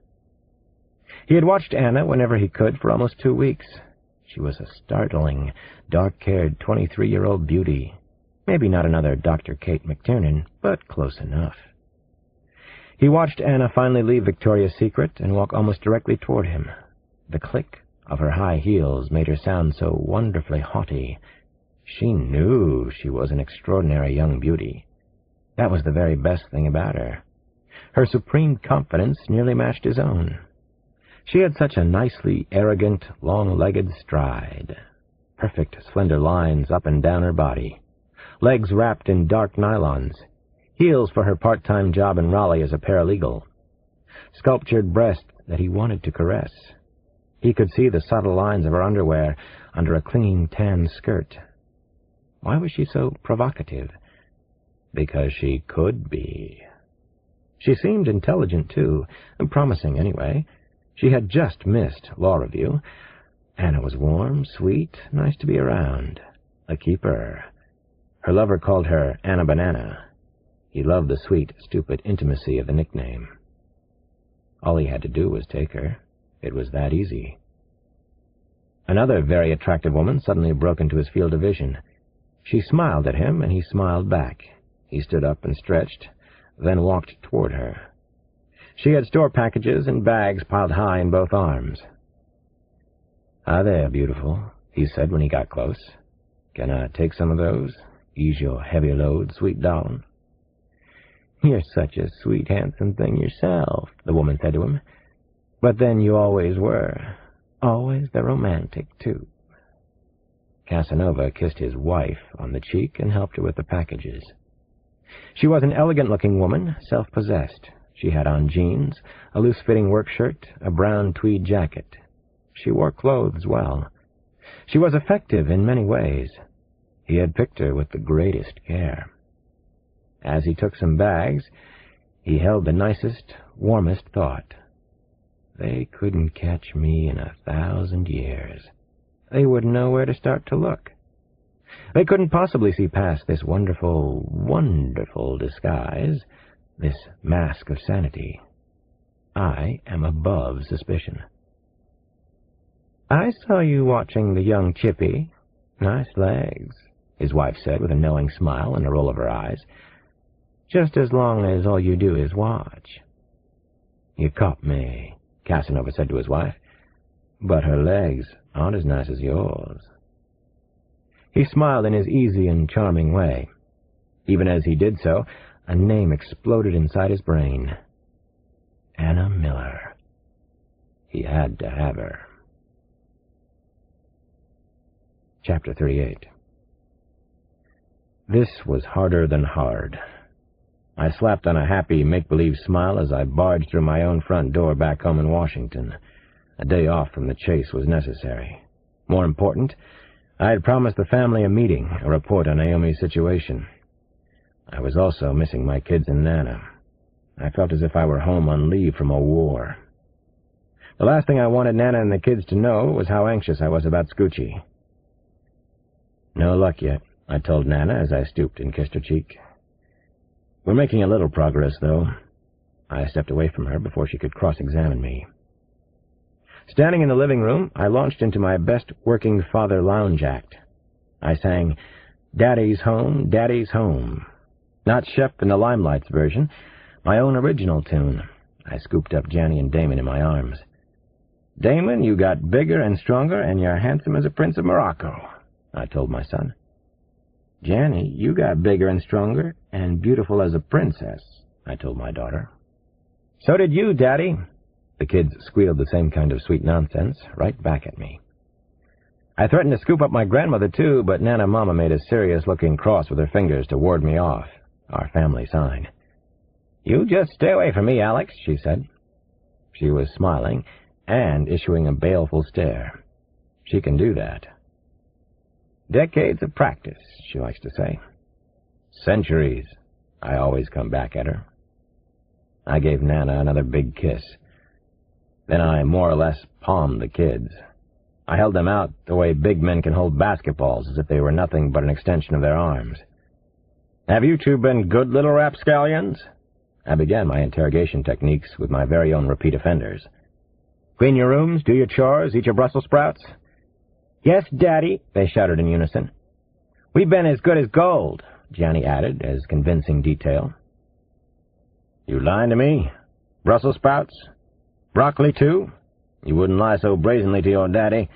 He had watched Anna whenever he could for almost 2 weeks. She was a startling, dark-haired 23-year-old beauty. Maybe not another Dr. Kate McTiernan, but close enough. He watched Anna finally leave Victoria's Secret and walk almost directly toward him. The click of her high heels made her sound so wonderfully haughty. She knew she was an extraordinary young beauty. That was the very best thing about her. Her supreme confidence nearly matched his own. She had such a nicely arrogant, long-legged stride. Perfect, slender lines up and down her body. Legs wrapped in dark nylons. Heels for her part-time job in Raleigh as a paralegal. Sculptured breast that he wanted to caress. He could see the subtle lines of her underwear under a clinging tan skirt. Why was she so provocative? Because she could be. She seemed intelligent, too, and promising anyway. She had just missed law review. Anna was warm, sweet, nice to be around. A keeper. Her lover called her Anna Banana. He loved the sweet, stupid intimacy of the nickname. All he had to do was take her. It was that easy. Another very attractive woman suddenly broke into his field of vision. She smiled at him, and he smiled back. He stood up and stretched, then walked toward her. She had store packages and bags piled high in both arms. "Hi there, beautiful," he said when he got close. "Can I take some of those? Ease your heavy load, sweet darling." "You're such a sweet, handsome thing yourself," the woman said to him. "But then you always were. Always the romantic, too." Casanova kissed his wife on the cheek and helped her with the packages. She was an elegant-looking woman, self-possessed. She had on jeans, a loose-fitting work shirt, a brown tweed jacket. She wore clothes well. She was effective in many ways. He had picked her with the greatest care. As he took some bags, he held the nicest, warmest thought. They couldn't catch me in 1,000 years. They wouldn't know where to start to look. They couldn't possibly see past this wonderful, wonderful disguise, this mask of sanity. I am above suspicion. "I saw you watching the young chippy. Nice legs," his wife said with a knowing smile and a roll of her eyes. "Just as long as all you do is watch." "You caught me," Casanova said to his wife. "But her legs aren't as nice as yours." He smiled in his easy and charming way. Even as he did so, a name exploded inside his brain. Anna Miller. He had to have her. Chapter 38. This was harder than hard. I slapped on a happy, make-believe smile as I barged through my own front door back home in Washington. A day off from the chase was necessary. More important, I had promised the family a meeting, a report on Naomi's situation. I was also missing my kids and Nana. I felt as if I were home on leave from a war. The last thing I wanted Nana and the kids to know was how anxious I was about Scoochie. "No luck yet," I told Nana as I stooped and kissed her cheek. "We're making a little progress, though." I stepped away from her before she could cross-examine me. Standing in the living room, I launched into my best working father lounge act. I sang, "Daddy's Home, Daddy's Home." Not Shep and the Limelight's version, my own original tune. I scooped up Janny and Damon in my arms. "Damon, you got bigger and stronger, and you're handsome as a prince of Morocco," I told my son. "Janny, you got bigger and stronger, and beautiful as a princess," I told my daughter. "So did you, Daddy." The kids squealed the same kind of sweet nonsense right back at me. I threatened to scoop up my grandmother, too, but Nana Mama made a serious-looking cross with her fingers to ward me off, our family sign. "You just stay away from me, Alex," she said. She was smiling and issuing a baleful stare. She can do that. "Decades of practice," she likes to say. "Centuries," I always come back at her. I gave Nana another big kiss. Then I more or less palmed the kids. I held them out the way big men can hold basketballs, as if they were nothing but an extension of their arms. "Have you two been good little rapscallions?" I began my interrogation techniques with my very own repeat offenders. "Clean your rooms, do your chores, eat your Brussels sprouts?" "Yes, Daddy," they shouted in unison. "We've been as good as gold," Johnny added as convincing detail. "You lying to me? Brussels sprouts? Broccoli, too? You wouldn't lie so brazenly to your daddy.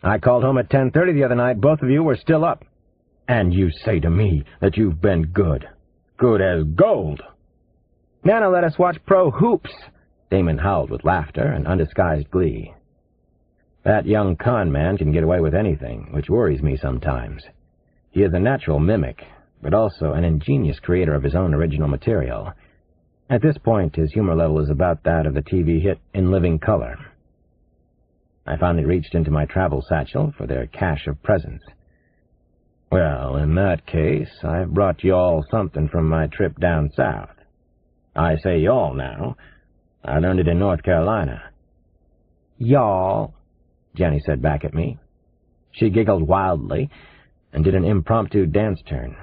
I called home at 10:30 the other night. Both of you were still up. And you say to me that you've been good. Good as gold." "Nana let us watch pro hoops," Damon howled with laughter and undisguised glee. That young con man can get away with anything, which worries me sometimes. He is a natural mimic, but also an ingenious creator of his own original material. At this point, his humor level is about that of the TV hit In Living Color. I finally reached into my travel satchel for their cache of presents. "Well, in that case, I've brought y'all something from my trip down south. I say y'all now. I learned it in North Carolina." "Y'all," Jenny said back at me. She giggled wildly and did an impromptu dance turn.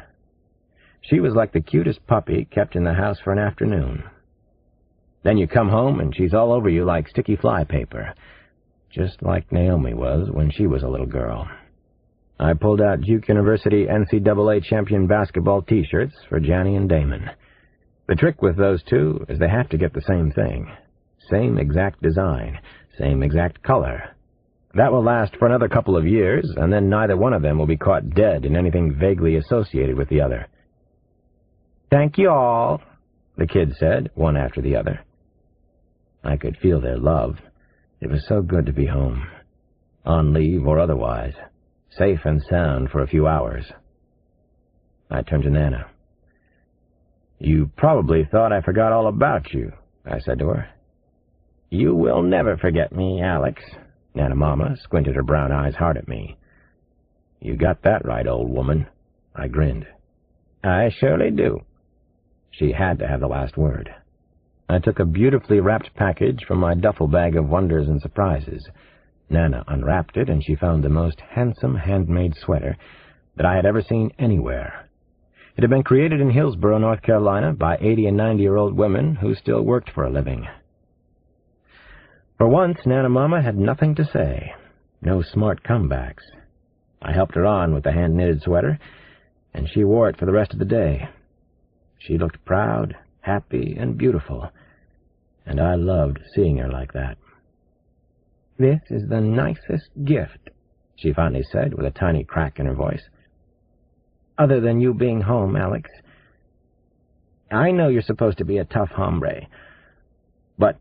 She was like the cutest puppy kept in the house for an afternoon. Then you come home and she's all over you like sticky fly paper, just like Naomi was when she was a little girl. I pulled out Duke University NCAA champion basketball T-shirts for Janny and Damon. The trick with those two is they have to get the same thing. Same exact design, same exact color. That will last for another couple of years, and then neither one of them will be caught dead in anything vaguely associated with the other. "Thank you all," the kids said, one after the other. I could feel their love. It was so good to be home, on leave or otherwise, safe and sound for a few hours. I turned to Nana. "You probably thought I forgot all about you," I said to her. "You will never forget me, Alex." Nana-Mama squinted her brown eyes hard at me. "You got that right, old woman." I grinned. "I surely do." She had to have the last word. I took a beautifully wrapped package from my duffel bag of wonders and surprises. Nana unwrapped it, and she found the most handsome handmade sweater that I had ever seen anywhere. It had been created in Hillsborough, North Carolina, by 80- and 90-year-old women who still worked for a living. For once, Nana-Mama had nothing to say, no smart comebacks. I helped her on with the hand-knitted sweater, and she wore it for the rest of the day. She looked proud, happy, and beautiful, and I loved seeing her like that. "This is the nicest gift," she finally said, with a tiny crack in her voice. "Other than you being home, Alex. I know you're supposed to be a tough hombre, but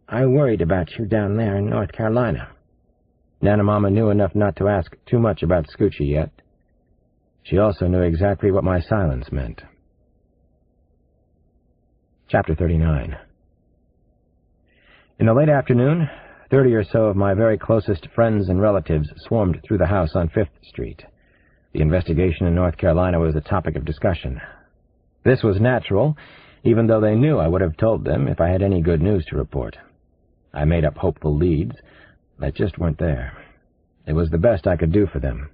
I worried about you down there in North Carolina." Nana-Mama knew enough not to ask too much about Scoochie yet. She also knew exactly what my silence meant. Chapter 39. In the late afternoon, 30 or so of my very closest friends and relatives swarmed through the house on 5th Street. The investigation in North Carolina was the topic of discussion. This was natural, even though they knew I would have told them if I had any good news to report. I made up hopeful leads that just weren't there. It was the best I could do for them.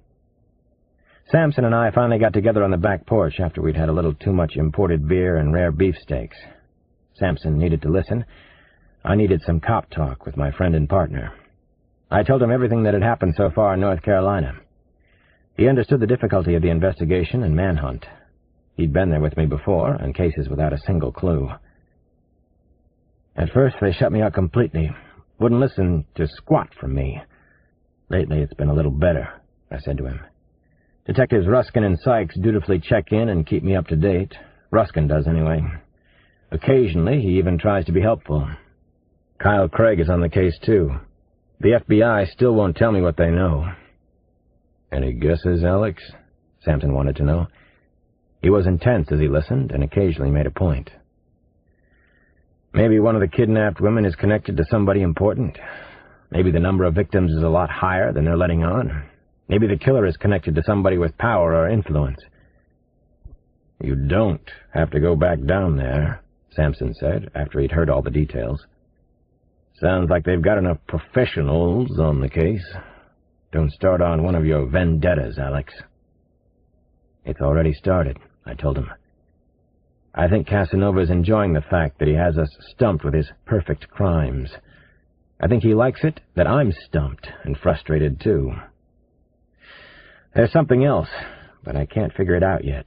Samson and I finally got together on the back porch after we'd had a little too much imported beer and rare beefsteaks. Samson needed to listen. I needed some cop talk with my friend and partner. I told him everything that had happened so far in North Carolina. He understood the difficulty of the investigation and manhunt. He'd been there with me before, on cases without a single clue. At first, they shut me out completely. Wouldn't listen to squat from me. Lately, it's been a little better, I said to him. Detectives Ruskin and Sykes dutifully check in and keep me up to date. Ruskin does, anyway. Occasionally, he even tries to be helpful. Kyle Craig is on the case, too. The FBI still won't tell me what they know. Any guesses, Alex? Samson wanted to know. He was intense as he listened and occasionally made a point. Maybe one of the kidnapped women is connected to somebody important. Maybe the number of victims is a lot higher than they're letting on. Maybe the killer is connected to somebody with power or influence. You don't have to go back down there, Samson said, after he'd heard all the details. Sounds like they've got enough professionals on the case. Don't start on one of your vendettas, Alex. It's already started, I told him. I think Casanova's enjoying the fact that he has us stumped with his perfect crimes. I think he likes it that I'm stumped and frustrated, too. There's something else, but I can't figure it out yet.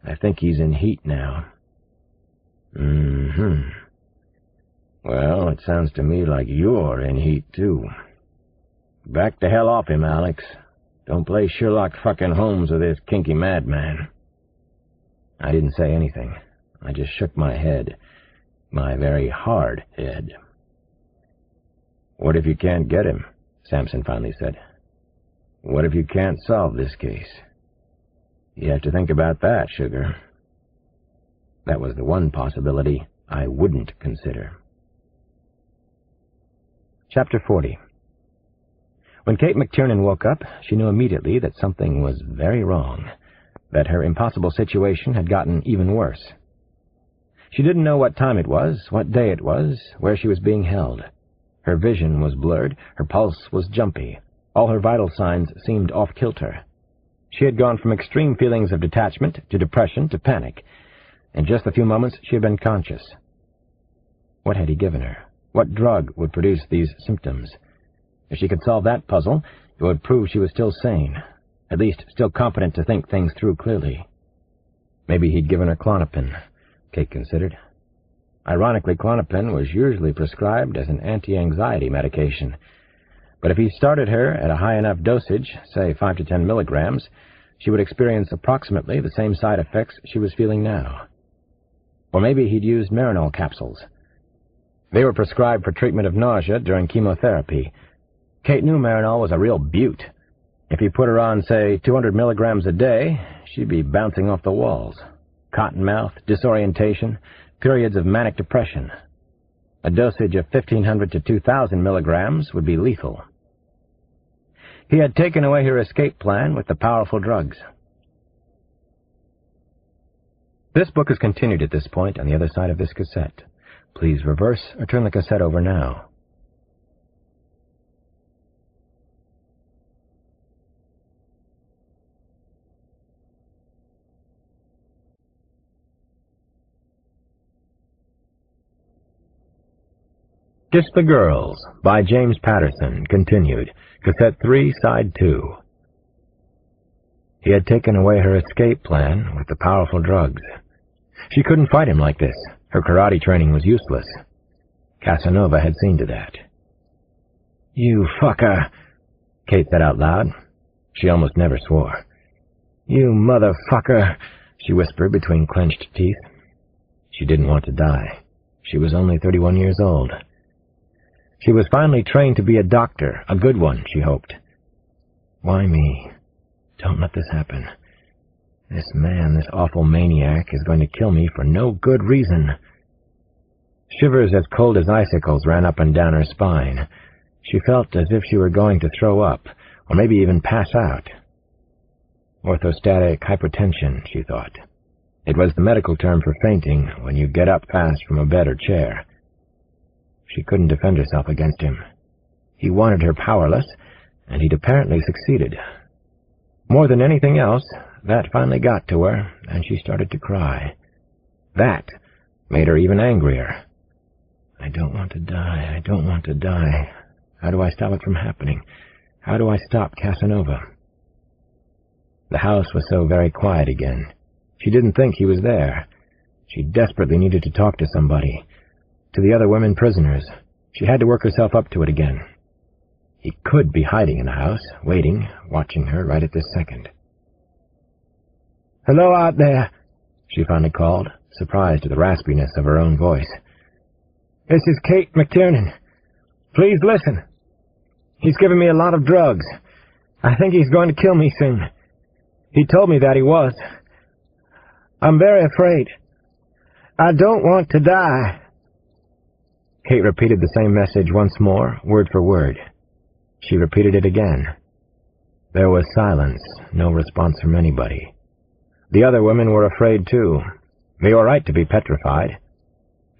I think he's in heat now. Well, it sounds to me like you're in heat, too. Back the hell off him, Alex. Don't play Sherlock fucking Holmes with this kinky madman. I didn't say anything. I just shook my head. My very hard head. What if you can't get him? Samson finally said. What if you can't solve this case? You have to think about that, sugar. That was the one possibility I wouldn't consider. Chapter 40. When Kate McTiernan woke up, she knew immediately that something was very wrong, that her impossible situation had gotten even worse. She didn't know what time it was, what day it was, where she was being held. Her vision was blurred, her pulse was jumpy. All her vital signs seemed off-kilter. She had gone from extreme feelings of detachment to depression to panic. In just a few moments, she had been conscious. What had he given her? What drug would produce these symptoms? If she could solve that puzzle, it would prove she was still sane, at least still competent to think things through clearly. Maybe he'd given her Klonopin, Kate considered. Ironically, Klonopin was usually prescribed as an anti-anxiety medication. But if he started her at a high enough dosage, say 5 to 10 milligrams, she would experience approximately the same side effects she was feeling now. Or maybe he'd used Marinol capsules. They were prescribed for treatment of nausea during chemotherapy. Kate knew Marinol was a real beaut. If he put her on, say, 200 milligrams a day, she'd be bouncing off the walls. Cottonmouth, disorientation, periods of manic depression. A dosage of 1,500 to 2,000 milligrams would be lethal. He had taken away her escape plan with the powerful drugs. This book is continued at this point on the other side of this cassette. Please reverse or turn the cassette over now. Kiss the Girls by James Patterson, continued, Cassette 3, Side 2. He had taken away her escape plan with the powerful drugs. She couldn't fight him like this. Her karate training was useless. Casanova had seen to that. "You fucker," Kate said out loud. She almost never swore. "You motherfucker," she whispered between clenched teeth. She didn't want to die. She was only 31 years old. She was finally trained to be a doctor, a good one, she hoped. Why me? Don't let this happen. This man, this awful maniac, is going to kill me for no good reason. Shivers as cold as icicles ran up and down her spine. She felt as if she were going to throw up, or maybe even pass out. Orthostatic hypotension, she thought. It was the medical term for fainting when you get up fast from a bed or chair. She couldn't defend herself against him. He wanted her powerless, and he'd apparently succeeded. More than anything else, that finally got to her, and she started to cry. That made her even angrier. I don't want to die. I don't want to die. How do I stop it from happening? How do I stop Casanova? The house was so very quiet again. She didn't think he was there. She desperately needed to talk to somebody. To the other women prisoners. She had to work herself up to it again. He could be hiding in the house, waiting, watching her right at this second. "Hello out there," she finally called, surprised at the raspiness of her own voice. "This is Kate McTiernan. Please listen. He's given me a lot of drugs. I think he's going to kill me soon. He told me that he was. I'm very afraid. I don't want to die." Kate repeated the same message once more, word for word. She repeated it again. There was silence, no response from anybody. The other women were afraid, too. They were right to be petrified.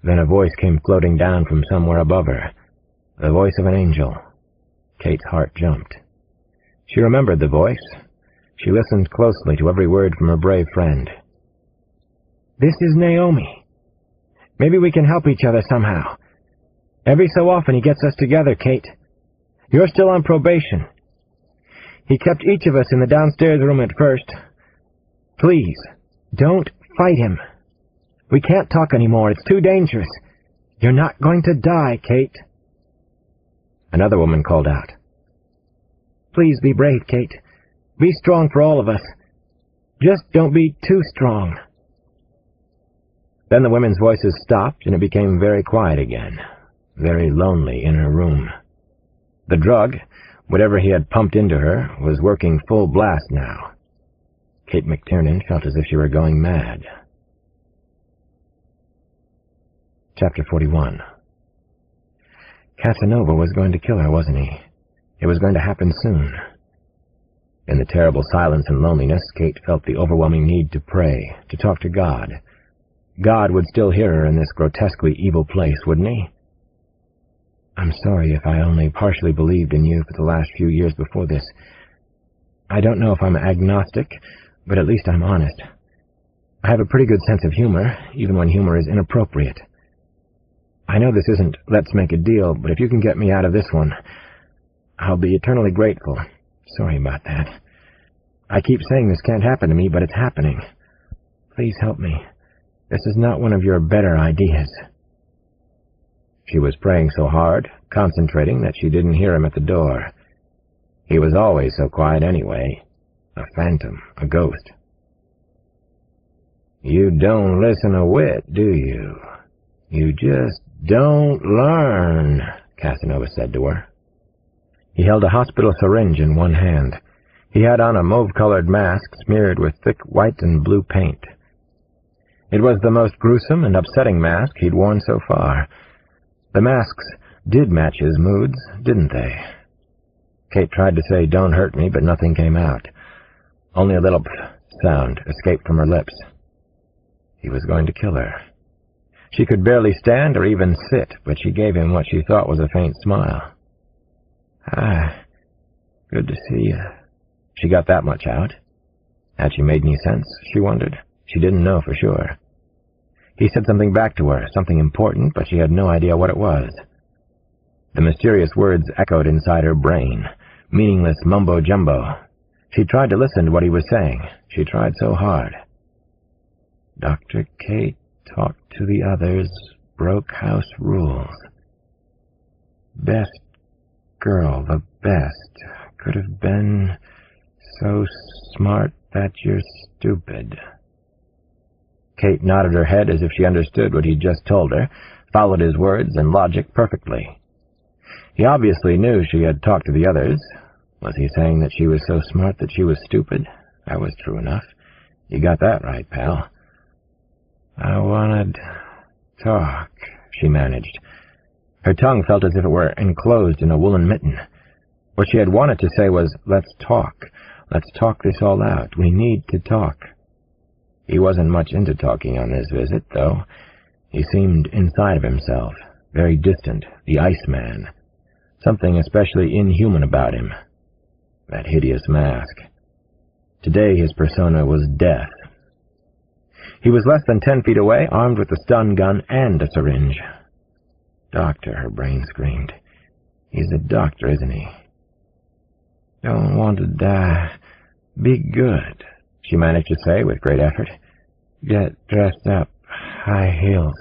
Then a voice came floating down from somewhere above her, the voice of an angel. Kate's heart jumped. She remembered the voice. She listened closely to every word from her brave friend. "This is Naomi. Maybe we can help each other somehow. Every so often he gets us together, Kate. You're still on probation. He kept each of us in the downstairs room at first. Please, don't fight him. We can't talk anymore. It's too dangerous. You're not going to die, Kate." Another woman called out. "Please be brave, Kate. Be strong for all of us. Just don't be too strong." Then the women's voices stopped, and it became very quiet again. Very lonely in her room. The drug, whatever he had pumped into her, was working full blast now. Kate McTiernan felt as if she were going mad. Chapter 41. Casanova was going to kill her, wasn't he? It was going to happen soon. In the terrible silence and loneliness, Kate felt the overwhelming need to pray, to talk to God. God would still hear her in this grotesquely evil place, wouldn't he? "I'm sorry if I only partially believed in you for the last few years before this. I don't know if I'm agnostic, but at least I'm honest. I have a pretty good sense of humor, even when humor is inappropriate. I know this isn't let's make a deal, but if you can get me out of this one, I'll be eternally grateful. Sorry about that. I keep saying this can't happen to me, but it's happening. Please help me. This is not one of your better ideas." She was praying so hard, concentrating, that she didn't hear him at the door. He was always so quiet anyway. A phantom, a ghost. You don't listen a whit, do you? You just don't learn, Casanova said to her. He held a hospital syringe in one hand. He had on a mauve-colored mask smeared with thick white and blue paint. It was the most gruesome and upsetting mask he'd worn so far. The masks did match his moods, didn't they? Kate tried to say, "Don't hurt me," but nothing came out. Only a little sound escaped from her lips. He was going to kill her. She could barely stand or even sit, but she gave him what she thought was a faint smile. "Hi. Good to see you." She got that much out. Had she made any sense, she wondered. She didn't know for sure. He said something back to her, something important, but she had no idea what it was. The mysterious words echoed inside her brain, meaningless mumbo-jumbo. She tried to listen to what he was saying. She tried so hard. Dr. Kate talked to the others, broke house rules. Best girl, the best. Could have been so smart that you're stupid. Kate nodded her head as if she understood what he'd just told her, followed his words and logic perfectly. He obviously knew she had talked to the others. Was he saying that she was so smart that she was stupid? That was true enough. You got that right, pal. "I wanted talk," she managed. Her tongue felt as if it were enclosed in a woolen mitten. What she had wanted to say was, "Let's talk. Let's talk this all out. We need to talk." He wasn't much into talking on this visit, though. He seemed inside of himself, very distant, the Iceman. Something especially inhuman about him. That hideous mask. Today his persona was death. He was less than 10 feet away, armed with a stun gun and a syringe. "Doctor," her brain screamed. "He's a doctor, isn't he?" "Don't want to die. Be good," she managed to say with great effort. "Get dressed up. High heels."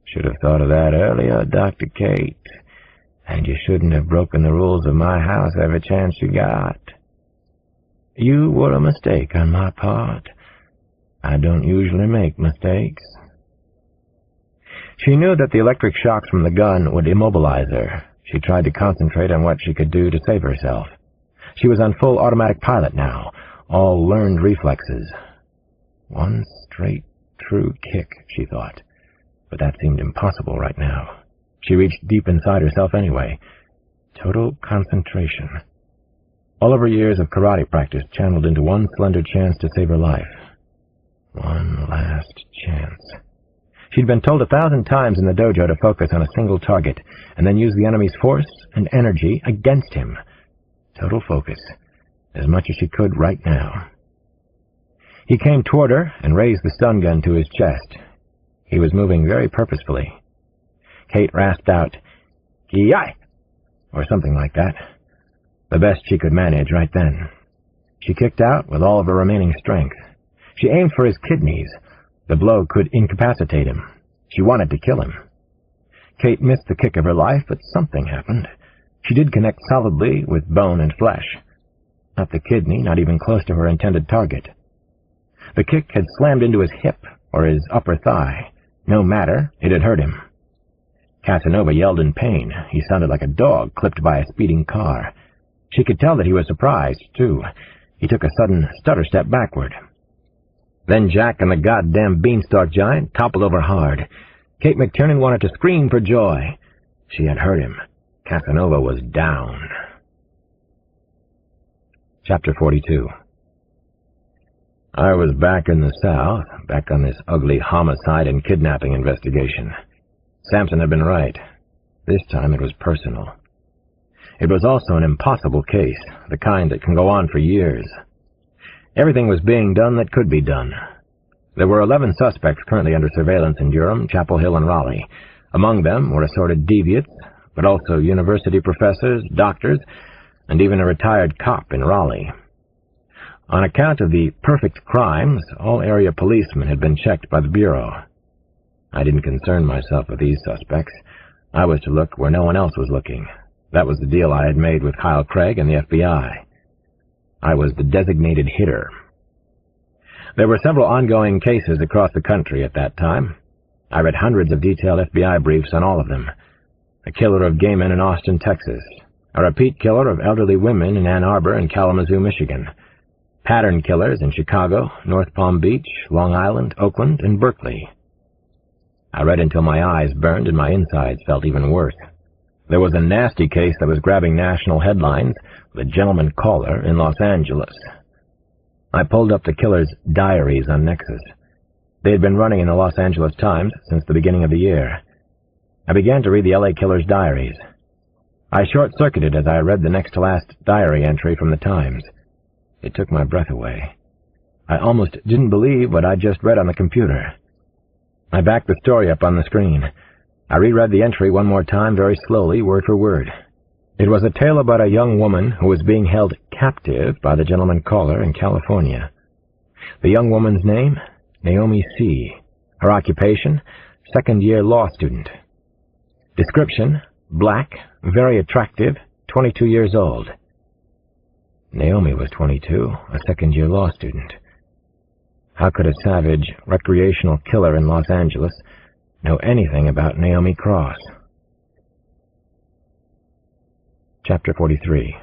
"Should have thought of that earlier, Dr. Kate. And you shouldn't have broken the rules of my house every chance you got. You were a mistake on my part. I don't usually make mistakes." She knew that the electric shocks from the gun would immobilize her. She tried to concentrate on what she could do to save herself. She was on full automatic pilot now, all learned reflexes. One straight, true kick, she thought. But that seemed impossible right now. She reached deep inside herself anyway. Total concentration. All of her years of karate practice channeled into one slender chance to save her life. One last chance. She'd been told 1,000 times in the dojo to focus on a single target, and then use the enemy's force and energy against him. Total focus. As much as she could right now. He came toward her and raised the stun gun to his chest. He was moving very purposefully. Kate rasped out, "Ki-yi!" or something like that. The best she could manage right then. She kicked out with all of her remaining strength. She aimed for his kidneys. The blow could incapacitate him. She wanted to kill him. Kate missed the kick of her life, but something happened. She did connect solidly with bone and flesh. Not the kidney, not even close to her intended target. The kick had slammed into his hip or his upper thigh. No matter, it had hurt him. Casanova yelled in pain. He sounded like a dog clipped by a speeding car. She could tell that he was surprised, too. He took a sudden stutter step backward. Then Jack and the goddamn beanstalk giant toppled over hard. Kate McTiernan wanted to scream for joy. She had hurt him. Casanova was down. Chapter 42. I was back in the South, back on this ugly homicide and kidnapping investigation. Sampson had been right. This time it was personal. It was also an impossible case, the kind that can go on for years. Everything was being done that could be done. There were 11 suspects currently under surveillance in Durham, Chapel Hill, and Raleigh. Among them were assorted deviates, but also university professors, doctors, and even a retired cop in Raleigh. On account of the perfect crimes, all area policemen had been checked by the Bureau. I didn't concern myself with these suspects. I was to look where no one else was looking. That was the deal I had made with Kyle Craig and the FBI. I was the designated hitter. There were several ongoing cases across the country at that time. I read hundreds of detailed FBI briefs on all of them. A killer of gay men in Austin, Texas. A repeat killer of elderly women in Ann Arbor and Kalamazoo, Michigan. Pattern killers in Chicago, North Palm Beach, Long Island, Oakland, and Berkeley. I read until my eyes burned and my insides felt even worse. There was a nasty case that was grabbing national headlines, the gentleman caller in Los Angeles. I pulled up the killer's diaries on Nexus. They had been running in the Los Angeles Times since the beginning of the year. I began to read the LA killer's diaries. I short-circuited as I read the next-to-last diary entry from the Times. It took my breath away. I almost didn't believe what I'd just read on the computer. I backed the story up on the screen. I reread the entry one more time, very slowly, word for word. It was a tale about a young woman who was being held captive by the gentleman caller in California. The young woman's name? Naomi C. Her occupation? Second-year law student. Description: black, very attractive, 22 years old. Naomi was 22, a second-year law student. How could a savage, recreational killer in Los Angeles know anything about Naomi Cross? Chapter 43.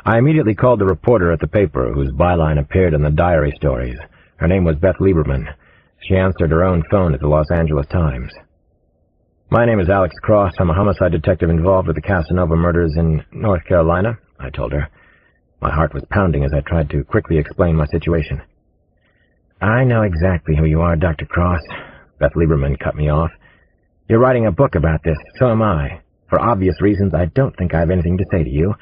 I immediately called the reporter at the paper whose byline appeared in the diary stories. Her name was Beth Lieberman. She answered her own phone at the Los Angeles Times. "My name is Alex Cross. I'm a homicide detective involved with the Casanova murders in North Carolina," I told her. My heart was pounding as I tried to quickly explain my situation. "I know exactly who you are, Dr. Cross," Beth Lieberman cut me off. "You're writing a book about this. So am I. For obvious reasons, I don't think I have anything to say to you.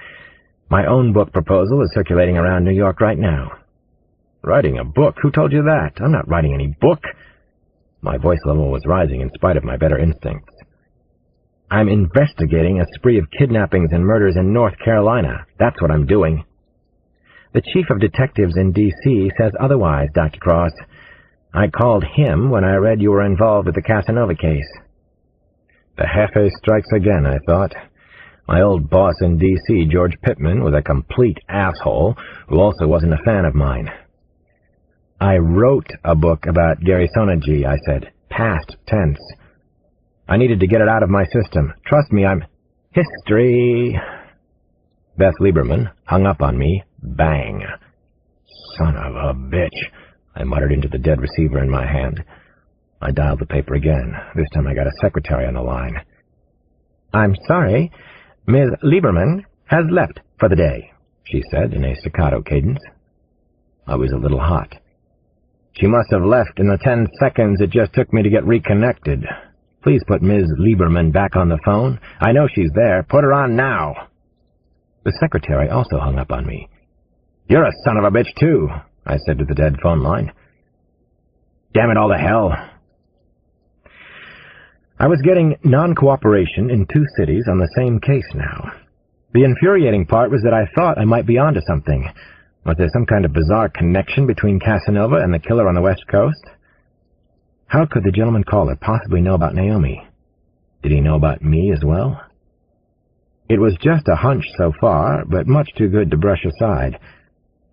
My own book proposal is circulating around New York right now." "Writing a book? Who told you that? I'm not writing any book." My voice level was rising in spite of my better instincts. "I'm investigating a spree of kidnappings and murders in North Carolina. That's what I'm doing." "The chief of detectives in D.C. says otherwise, Dr. Cross. I called him when I read you were involved with the Casanova case." The Jefe strikes again, I thought. My old boss in D.C., George Pittman, was a complete asshole who also wasn't a fan of mine. "I wrote a book about Gary Sonergy," I said. Past tense. I needed to get it out of my system. Trust me, I'm... History! Beth Lieberman hung up on me. Bang. "Son of a bitch," I muttered into the dead receiver in my hand. I dialed the paper again. This time I got a secretary on the line. "I'm sorry, Ms. Lieberman has left for the day," she said in a staccato cadence. I was a little hot. "She must have left in the 10 seconds it just took me to get reconnected. Please put Ms. Lieberman back on the phone. I know she's there. Put her on now." The secretary also hung up on me. "You're a son of a bitch, too," I said to the dead phone line. "Damn it all to hell." I was getting non-cooperation in 2 cities on the same case now. The infuriating part was that I thought I might be onto something. Was there some kind of bizarre connection between Casanova and the killer on the West Coast? How could the gentleman caller possibly know about Naomi? Did he know about me as well? It was just a hunch so far, but much too good to brush aside.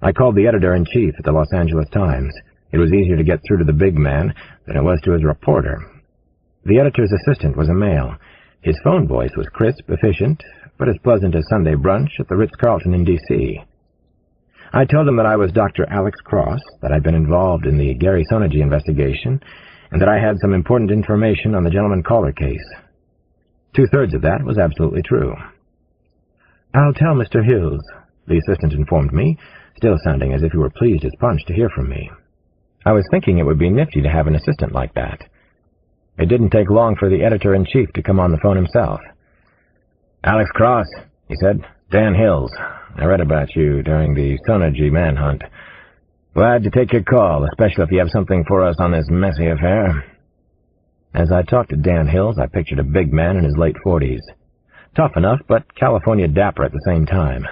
I called the editor-in-chief at the Los Angeles Times. It was easier to get through to the big man than it was to his reporter. The editor's assistant was a male. His phone voice was crisp, efficient, but as pleasant as Sunday brunch at the Ritz-Carlton in D.C. I told him that I was Dr. Alex Cross, that I'd been involved in the Gary Sonergy investigation, and that I had some important information on the gentleman caller case. 2/3 of that was absolutely true. "I'll tell Mr. Hills," the assistant informed me, still sounding as if he were pleased as punch to hear from me. I was thinking it would be nifty to have an assistant like that. It didn't take long for the editor-in-chief to come on the phone himself. "Alex Cross," he said. "Dan Hills. I read about you during the Sonergy manhunt. Glad to take your call, especially if you have something for us on this messy affair." As I talked to Dan Hills, I pictured a big man in his late 40s. Tough enough, but California dapper at the same time.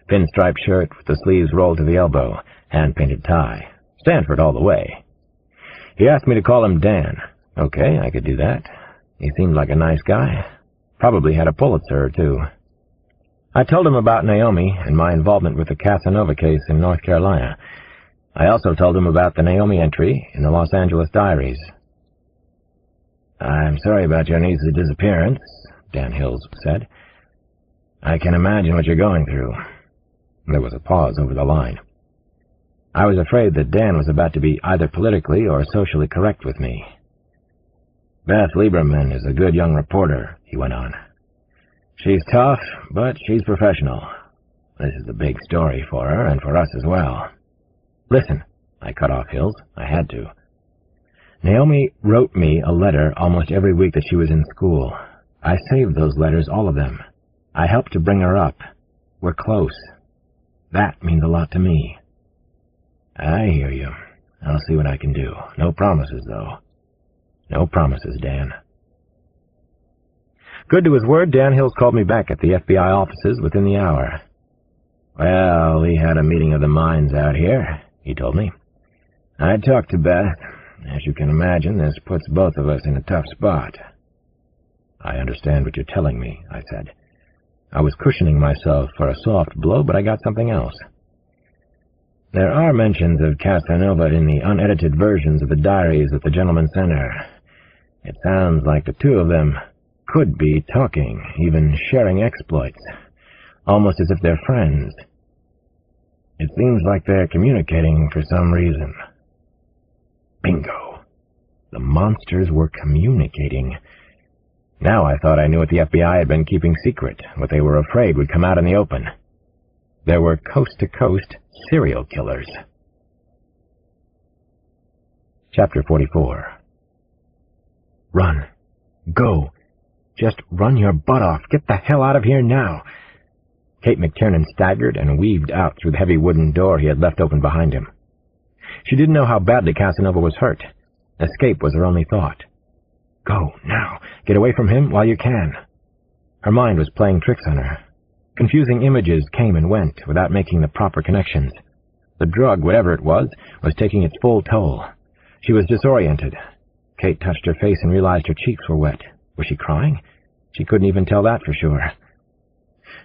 Pinstripe shirt with the sleeves rolled to the elbow, hand-painted tie. Stanford all the way. He asked me to call him Dan. Okay, I could do that. He seemed like a nice guy. Probably had a Pulitzer or 2. I told him about Naomi and my involvement with the Casanova case in North Carolina. I also told him about the Naomi entry in the Los Angeles diaries. "I'm sorry about your niece's disappearance," Dan Hills said. "I can imagine what you're going through." There was a pause over the line. I was afraid that Dan was about to be either politically or socially correct with me. "Beth Lieberman is a good young reporter," he went on. "She's tough, but she's professional. This is a big story for her, and for us as well." "Listen," I cut off Hills. I had to. "Naomi wrote me a letter almost every week that she was in school. I saved those letters, all of them. I helped to bring her up. We're close. That means a lot to me." "I hear you. I'll see what I can do. No promises, though." "No promises, Dan." Good to his word, Dan Hills called me back at the FBI offices within the hour. "Well, we had a meeting of the minds out here," he told me. "I talked to Beth. As you can imagine, this puts both of us in a tough spot." "I understand what you're telling me," I said. I was cushioning myself for a soft blow, but I got something else. "There are mentions of Casanova in the unedited versions of the diaries that the gentleman sent her. It sounds like the two of them could be talking, even sharing exploits, almost as if they're friends. It seems like they're communicating for some reason." Bingo! The monsters were communicating. Now I thought I knew what the FBI had been keeping secret, what they were afraid would come out in the open. There were coast-to-coast serial killers. Chapter 44. "Run. Go. Just run your butt off. Get the hell out of here now." Kate McTiernan staggered and weaved out through the heavy wooden door he had left open behind him. She didn't know how badly Casanova was hurt. Escape was her only thought. Go, now. Get away from him while you can. Her mind was playing tricks on her. Confusing images came and went without making the proper connections. The drug, whatever it was taking its full toll. She was disoriented. Kate touched her face and realized her cheeks were wet. Was she crying? She couldn't even tell that for sure.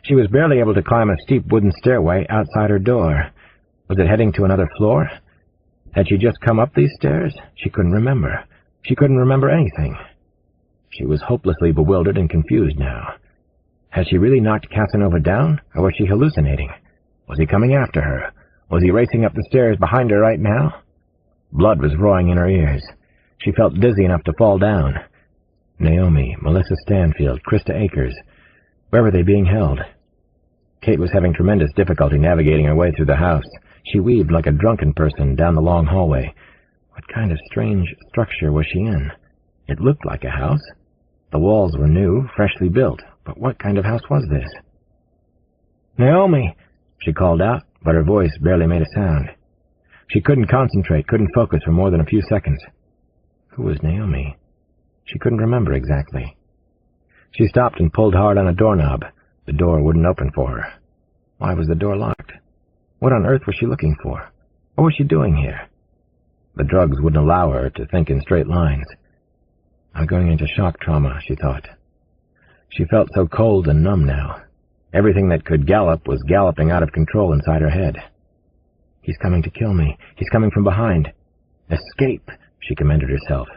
She was barely able to climb a steep wooden stairway outside her door. Was it heading to another floor? Had she just come up these stairs? She couldn't remember. She couldn't remember anything. She was hopelessly bewildered and confused now. Had she really knocked Casanova down, or was she hallucinating? Was he coming after her? Was he racing up the stairs behind her right now? Blood was roaring in her ears. She felt dizzy enough to fall down. Naomi, Melissa Stanfield, Krista Akers. Where were they being held? Kate was having tremendous difficulty navigating her way through the house. She weaved like a drunken person down the long hallway. What kind of strange structure was she in? It looked like a house. The walls were new, freshly built, but what kind of house was this? "Naomi!" she called out, but her voice barely made a sound. She couldn't concentrate, couldn't focus for more than a few seconds. Who was Naomi? She couldn't remember exactly. She stopped and pulled hard on a doorknob. The door wouldn't open for her. Why was the door locked? What on earth was she looking for? What was she doing here? The drugs wouldn't allow her to think in straight lines. I'm going into shock trauma, she thought. She felt so cold and numb now. Everything that could gallop was galloping out of control inside her head. He's coming to kill me. He's coming from behind. Escape, she commended herself.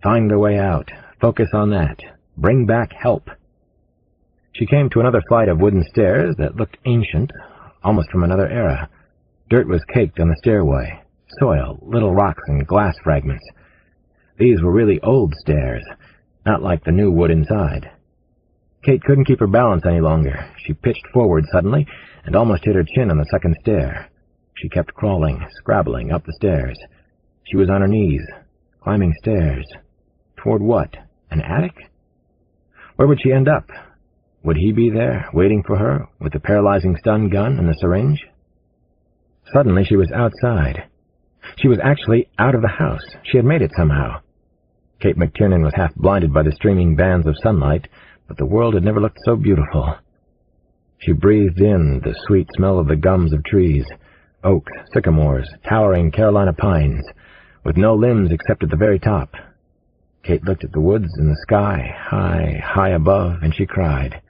Find a way out. Focus on that. Bring back help. She came to another flight of wooden stairs that looked ancient, almost from another era. Dirt was caked on the stairway. Soil, little rocks and glass fragments. These were really old stairs, not like the new wood inside. Kate couldn't keep her balance any longer. She pitched forward suddenly and almost hit her chin on the second stair. She kept crawling, scrabbling up the stairs. She was on her knees, climbing stairs. Toward what? An attic? Where would she end up? Would he be there, waiting for her, with the paralyzing stun gun and the syringe? Suddenly she was outside. She was actually out of the house. She had made it somehow. Kate McTiernan was half blinded by the streaming bands of sunlight, but the world had never looked so beautiful. She breathed in the sweet smell of the gums of trees, oaks, sycamores, towering Carolina pines, with no limbs except at the very top. Kate looked at the woods and the sky, high, high above, and she cried.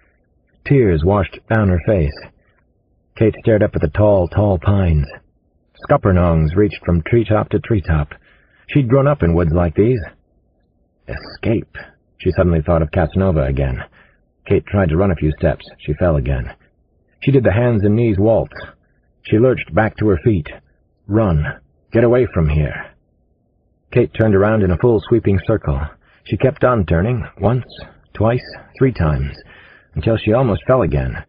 Tears washed down her face. Kate stared up at the tall, tall pines. Scuppernongs reached from treetop to treetop. She'd grown up in woods like these. Escape. She suddenly thought of Casanova again. Kate tried to run a few steps. She fell again. She did the hands and knees waltz. She lurched back to her feet. Run. Get away from here. Kate turned around in a full sweeping circle. She kept on turning, once, twice, 3 times, until she almost fell again.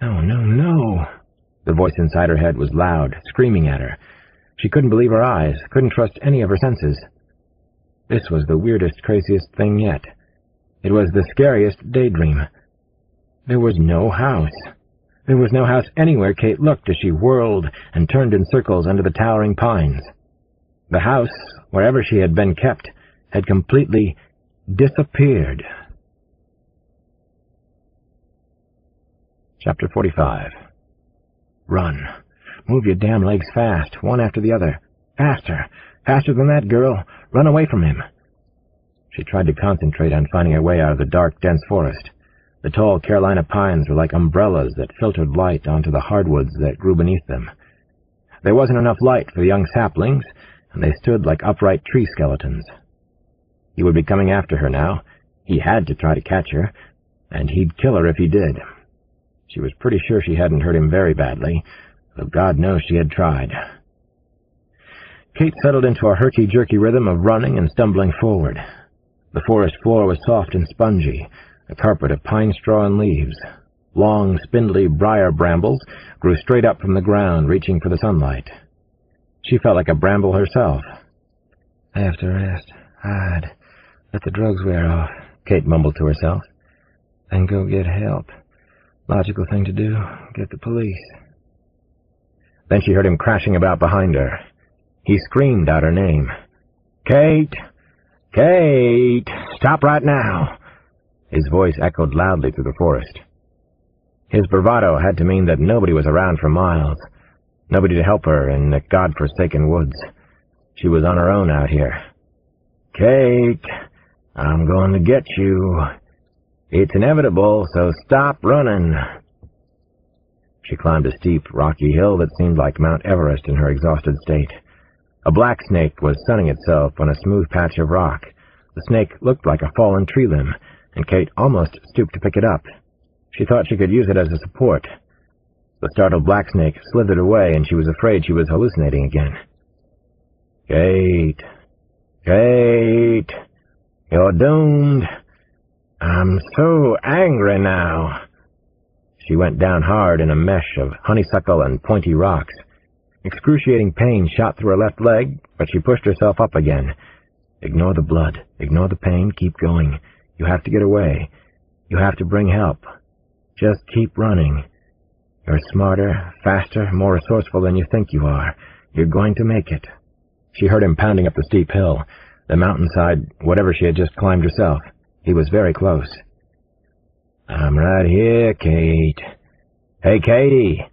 No, no, no. The voice inside her head was loud, screaming at her. She couldn't believe her eyes, couldn't trust any of her senses. This was the weirdest, craziest thing yet. It was the scariest daydream. There was no house. There was no house anywhere Kate looked as she whirled and turned in circles under the towering pines. The house, wherever she had been kept, had completely disappeared. Chapter 45. Run. Move your damn legs fast, one after the other. Faster. Faster than that, girl. Run away from him. She tried to concentrate on finding her way out of the dark, dense forest. The tall Carolina pines were like umbrellas that filtered light onto the hardwoods that grew beneath them. There wasn't enough light for the young saplings, and they stood like upright tree skeletons. He would be coming after her now. He had to try to catch her, and he'd kill her if he did. She was pretty sure she hadn't hurt him very badly, though God knows she had tried. Kate settled into a herky-jerky rhythm of running and stumbling forward. The forest floor was soft and spongy, a carpet of pine straw and leaves. Long, spindly briar brambles grew straight up from the ground, reaching for the sunlight. She felt like a bramble herself. "I have to rest, hide, let the drugs wear off," Kate mumbled to herself. "Then go get help. Logical thing to do, get the police." Then she heard him crashing about behind her. He screamed out her name. "Kate! Kate! Stop right now!" His voice echoed loudly through the forest. His bravado had to mean that nobody was around for miles. Nobody to help her in the God-forsaken woods. She was on her own out here. "Kate, I'm going to get you. It's inevitable, so stop running." She climbed a steep, rocky hill that seemed like Mount Everest in her exhausted state. A black snake was sunning itself on a smooth patch of rock. The snake looked like a fallen tree limb, and Kate almost stooped to pick it up. She thought she could use it as a support. The startled black snake slithered away, and she was afraid she was hallucinating again. "Kate! Kate! You're doomed! I'm so angry now." She went down hard in a mesh of honeysuckle and pointy rocks. Excruciating pain shot through her left leg, but she pushed herself up again. Ignore the blood. Ignore the pain. Keep going. You have to get away. You have to bring help. Just keep running. You're smarter, faster, more resourceful than you think you are. You're going to make it. She heard him pounding up the steep hill, the mountainside, whatever she had just climbed herself. He was very close. "I'm right here, Kate. Hey, Katie,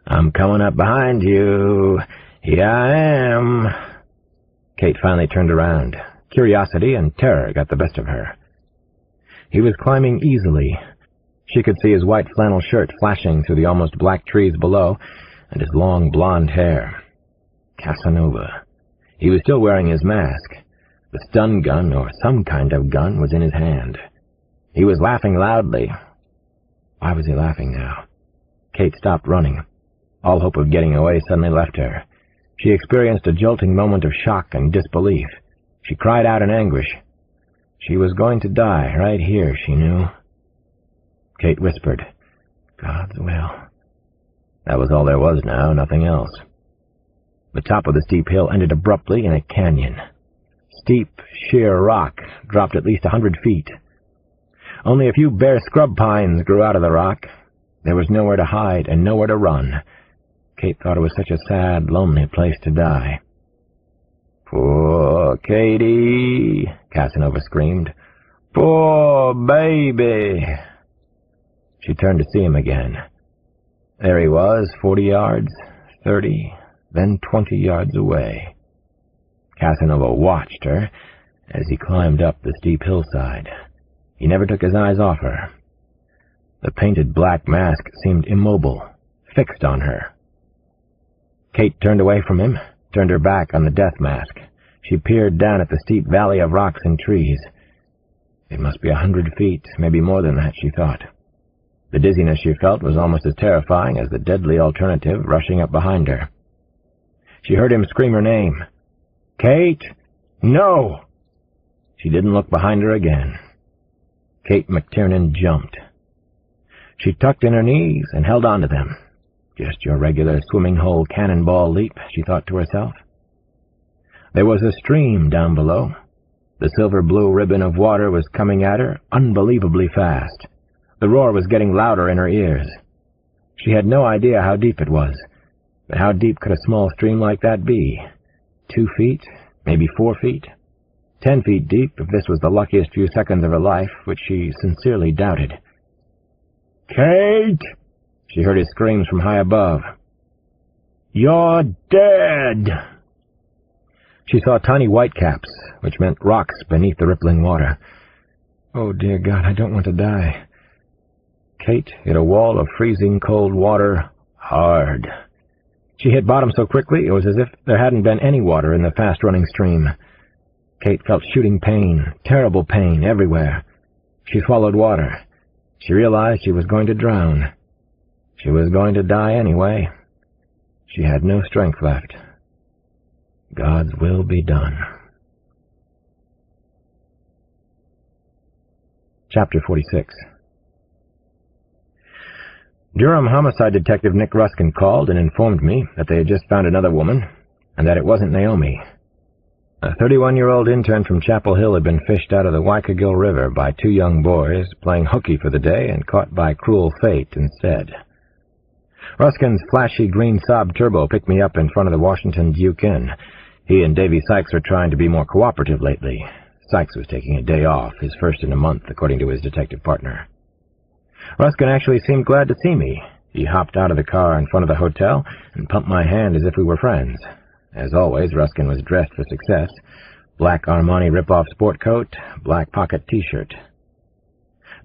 I'm coming up behind you. Here I am." Kate finally turned around. Curiosity and terror got the best of her. He was climbing easily. She could see his white flannel shirt flashing through the almost black trees below, and his long blonde hair. Casanova. He was still wearing his mask. The stun gun, or some kind of gun, was in his hand. He was laughing loudly. Why was he laughing now? Kate stopped running. All hope of getting away suddenly left her. She experienced a jolting moment of shock and disbelief. She cried out in anguish. She was going to die right here, she knew. Kate whispered, "God's will." That was all there was now, nothing else. The top of the steep hill ended abruptly in a canyon. Steep, sheer rock dropped at least 100 feet. Only a few bare scrub pines grew out of the rock. There was nowhere to hide and nowhere to run. Kate thought it was such a sad, lonely place to die. "Poor Katie," Casanova screamed. "Poor baby." She turned to see him again. There he was, 40 yards, 30, then 20 yards away. Casanova watched her as he climbed up the steep hillside. He never took his eyes off her. The painted black mask seemed immobile, fixed on her. Kate turned away from him, turned her back on the death mask. She peered down at the steep valley of rocks and trees. It must be 100 feet, maybe more than that, she thought. The dizziness she felt was almost as terrifying as the deadly alternative rushing up behind her. She heard him scream her name. "Kate! No!" She didn't look behind her again. Kate McTiernan jumped. She tucked in her knees and held on to them. Just your regular swimming hole cannonball leap, she thought to herself. There was a stream down below. The silver-blue ribbon of water was coming at her unbelievably fast. The roar was getting louder in her ears. She had no idea how deep it was. But how deep could a small stream like that be? 2 feet? Maybe 4 feet? 10 feet deep if this was the luckiest few seconds of her life, which she sincerely doubted. "Kate!" She heard his screams from high above. "You're dead!" She saw tiny whitecaps, which meant rocks beneath the rippling water. "Oh, dear God, I don't want to die." Kate hit a wall of freezing cold water hard. She hit bottom so quickly it was as if there hadn't been any water in the fast-running stream. Kate felt shooting pain, terrible pain, everywhere. She swallowed water. She realized she was going to drown. She was going to die anyway. She had no strength left. God's will be done. Chapter 46. Durham homicide detective Nick Ruskin called and informed me that they had just found another woman, and that it wasn't Naomi. A 31-year-old intern from Chapel Hill had been fished out of the Waikigo River by 2 young boys playing hooky for the day and caught by cruel fate instead. Ruskin's flashy green Saab Turbo picked me up in front of the Washington Duke Inn. He and Davy Sykes were trying to be more cooperative lately. Sykes was taking a day off, his first in a month, according to his detective partner. Ruskin actually seemed glad to see me. He hopped out of the car in front of the hotel and pumped my hand as if we were friends. As always, Ruskin was dressed for success. Black Armani rip-off sport coat, black pocket T-shirt.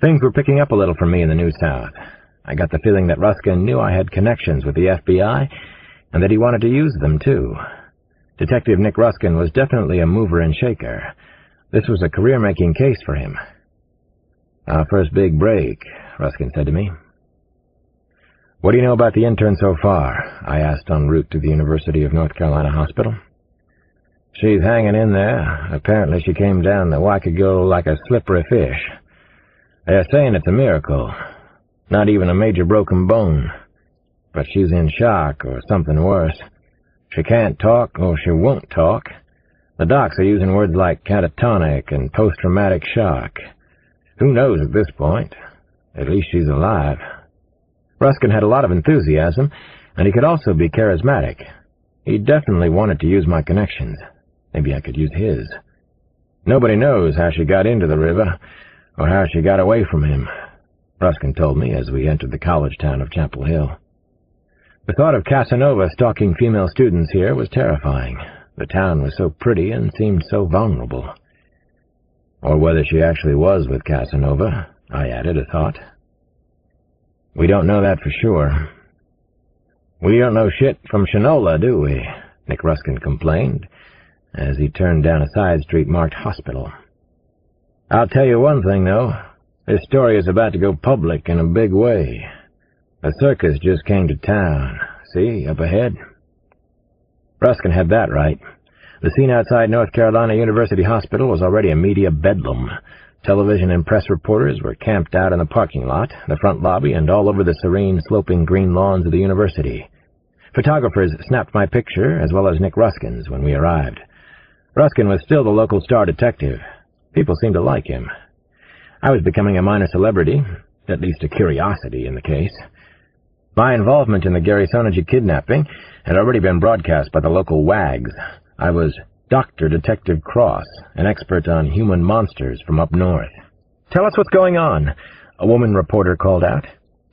Things were picking up a little for me in the New South. I got the feeling that Ruskin knew I had connections with the FBI, and that he wanted to use them, too. Detective Nick Ruskin was definitely a mover and shaker. This was a career-making case for him. "Our first big break," Ruskin said to me. "What do you know about the intern so far?" I asked en route to the University of North Carolina Hospital. "She's hanging in there. Apparently she came down the Waikigo like a slippery fish. They're saying it's a miracle. Not even a major broken bone. But she's in shock or something worse. She can't talk or she won't talk. The docs are using words like catatonic and post-traumatic shock. Who knows at this point? At least she's alive." Ruskin had a lot of enthusiasm, and he could also be charismatic. He definitely wanted to use my connections. Maybe I could use his. "Nobody knows how she got into the river, or how she got away from him," Ruskin told me as we entered the college town of Chapel Hill. The thought of Casanova stalking female students here was terrifying. The town was so pretty and seemed so vulnerable. Or whether she actually was with Casanova, I added a thought. "We don't know that for sure." "We don't know shit from Shinola, do we?" Nick Ruskin complained, as he turned down a side street marked hospital. "I'll tell you one thing, though. This story is about to go public in a big way. A circus just came to town. See, up ahead?" Ruskin had that right. The scene outside North Carolina University Hospital was already a media bedlam. Television and press reporters were camped out in the parking lot, the front lobby, and all over the serene, sloping green lawns of the university. Photographers snapped my picture, as well as Nick Ruskin's, when we arrived. Ruskin was still the local star detective. People seemed to like him. I was becoming a minor celebrity, at least a curiosity in the case. My involvement in the Gary Sonergy kidnapping had already been broadcast by the local wags. I was Dr. Detective Cross, an expert on human monsters from up north. "Tell us what's going on," a woman reporter called out.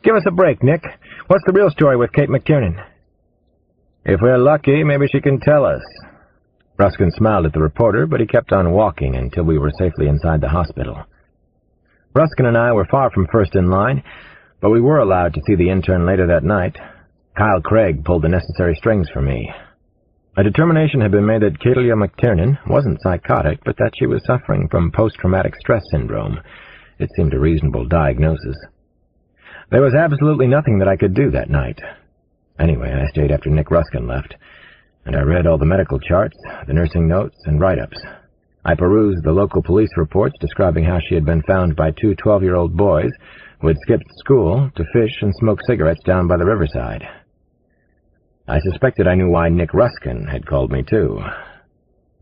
"Give us a break, Nick. What's the real story with Kate McTiernan?" "If we're lucky, maybe she can tell us." Ruskin smiled at the reporter, but he kept on walking until we were safely inside the hospital. Ruskin and I were far from first in line, but we were allowed to see the intern later that night. Kyle Craig pulled the necessary strings for me. A determination had been made that Cadelia McTiernan wasn't psychotic, but that she was suffering from post-traumatic stress syndrome. It seemed a reasonable diagnosis. There was absolutely nothing that I could do that night. Anyway, I stayed after Nick Ruskin left, and I read all the medical charts, the nursing notes, and write-ups. I perused the local police reports describing how she had been found by two 12-year-old boys who had skipped school to fish and smoke cigarettes down by the riverside. I suspected I knew why Nick Ruskin had called me, too.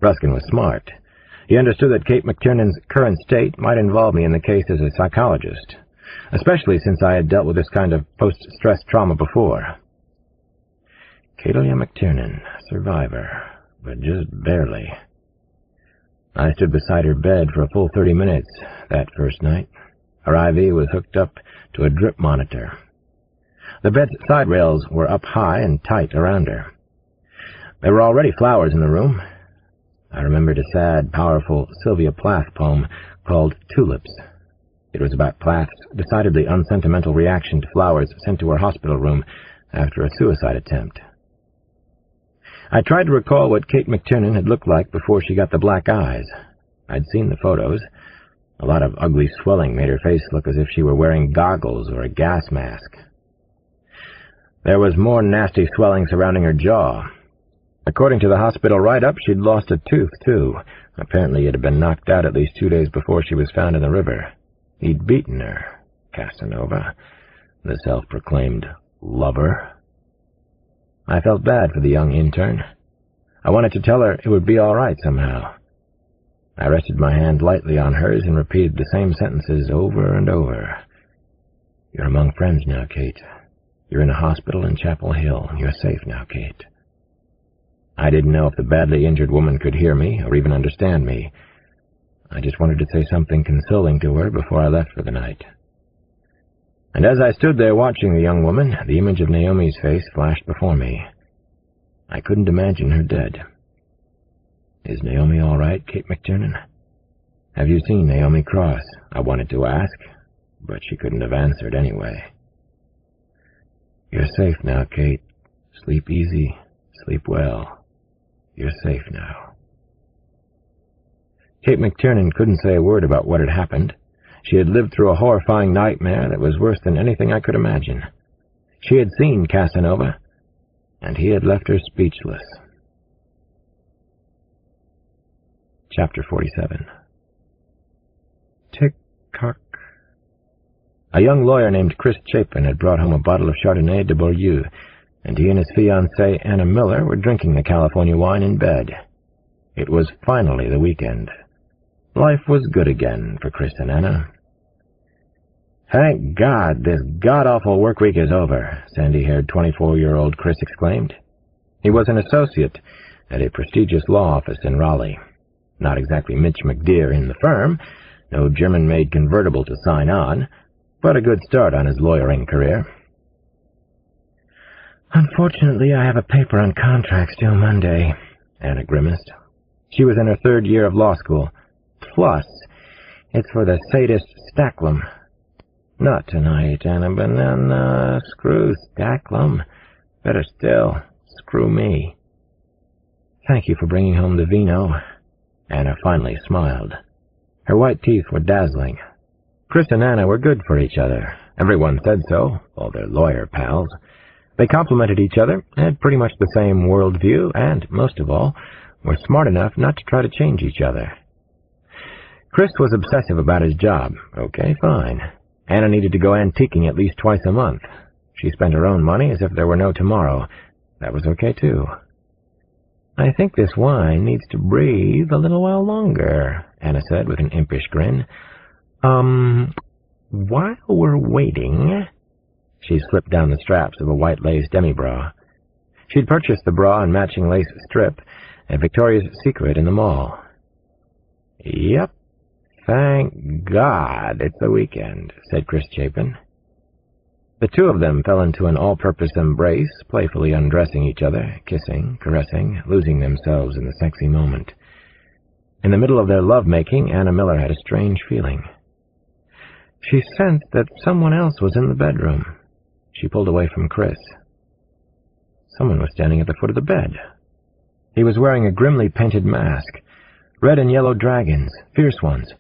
Ruskin was smart. He understood that Kate McTiernan's current state might involve me in the case as a psychologist, especially since I had dealt with this kind of post-stress trauma before. Cadelia McTiernan, survivor, but just barely. I stood beside her bed for a full 30 minutes that first night. Her IV was hooked up to a drip monitor. The bed's side rails were up high and tight around her. There were already flowers in the room. I remembered a sad, powerful Sylvia Plath poem called Tulips. It was about Plath's decidedly unsentimental reaction to flowers sent to her hospital room after a suicide attempt. I tried to recall what Kate McTiernan had looked like before she got the black eyes. I'd seen the photos. A lot of ugly swelling made her face look as if she were wearing goggles or a gas mask. There was more nasty swelling surrounding her jaw. According to the hospital write-up, she'd lost a tooth, too. Apparently it had been knocked out at least 2 days before she was found in the river. He'd beaten her, Casanova, the self-proclaimed lover. I felt bad for the young intern. I wanted to tell her it would be all right somehow. I rested my hand lightly on hers and repeated the same sentences over and over. You're among friends now, Kate. You're in a hospital in Chapel Hill. You're safe now, Kate. I didn't know if the badly injured woman could hear me or even understand me. I just wanted to say something consoling to her before I left for the night. And as I stood there watching the young woman, the image of Naomi's face flashed before me. I couldn't imagine her dead. Is Naomi all right, Kate McTiernan? Have you seen Naomi Cross? I wanted to ask, but she couldn't have answered anyway. You're safe now, Kate. Sleep easy. Sleep well. You're safe now. Kate McTiernan couldn't say a word about what had happened. She had lived through a horrifying nightmare that was worse than anything I could imagine. She had seen Casanova, and he had left her speechless. Chapter 47. Tick-tock. A young lawyer named Chris Chapin had brought home a bottle of Chardonnay de Beaulieu, and he and his fiancée, Anna Miller, were drinking the California wine in bed. It was finally the weekend. Life was good again for Chris and Anna. Thank God this god-awful work week is over, sandy-haired 24-year-old Chris exclaimed. He was an associate at a prestigious law office in Raleigh. Not exactly Mitch McDear in the firm, no German-made convertible to sign on, but a good start on his lawyering career. Unfortunately, I have a paper on contracts due Monday, Anna grimaced. She was in her 3rd year of law school. Plus, it's for the sadist Stacklum. Not tonight, Anna Banana. Screw Stacklum. Better still, screw me. Thank you for bringing home the vino. Anna finally smiled. Her white teeth were dazzling. Chris and Anna were good for each other. Everyone said so, all their lawyer pals. They complimented each other, had pretty much the same worldview, and, most of all, were smart enough not to try to change each other. Chris was obsessive about his job. Okay, fine. Anna needed to go antiquing at least twice a month. She spent her own money as if there were no tomorrow. That was okay, too. I think this wine needs to breathe a little while longer, Anna said with an impish grin. While we're waiting... She slipped down the straps of a white lace demi-bra. She'd purchased the bra and matching lace strip at Victoria's Secret in the mall. Yep. Thank God it's the weekend, said Chris Chapin. The two of them fell into an all-purpose embrace, playfully undressing each other, kissing, caressing, losing themselves in the sexy moment. In the middle of their love-making, Anna Miller had a strange feeling. She sensed that someone else was in the bedroom. She pulled away from Chris. Someone was standing at the foot of the bed. He was wearing a grimly painted mask. Red and yellow dragons, fierce ones,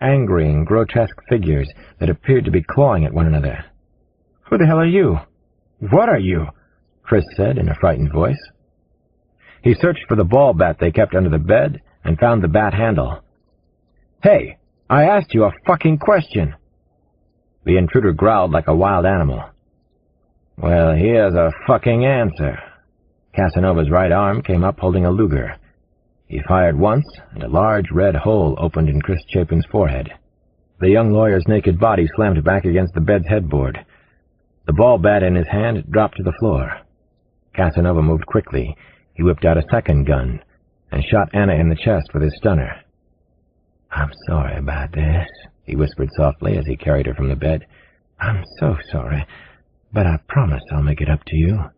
angry and grotesque figures that appeared to be clawing at one another. "Who the hell are you? What are you?" Chris said in a frightened voice. He searched for the ball bat they kept under the bed and found the bat handle. "Hey, I asked you a fucking question!" The intruder growled like a wild animal. "Well, here's a fucking answer." Casanova's right arm came up holding a Luger. He fired once, and a large red hole opened in Chris Chapin's forehead. The young lawyer's naked body slammed back against the bed's headboard. The ball bat in his hand dropped to the floor. Casanova moved quickly. He whipped out a second gun and shot Anna in the chest with his stunner. "I'm sorry about this," he whispered softly as he carried her from the bed. "I'm so sorry, but I promise I'll make it up to you."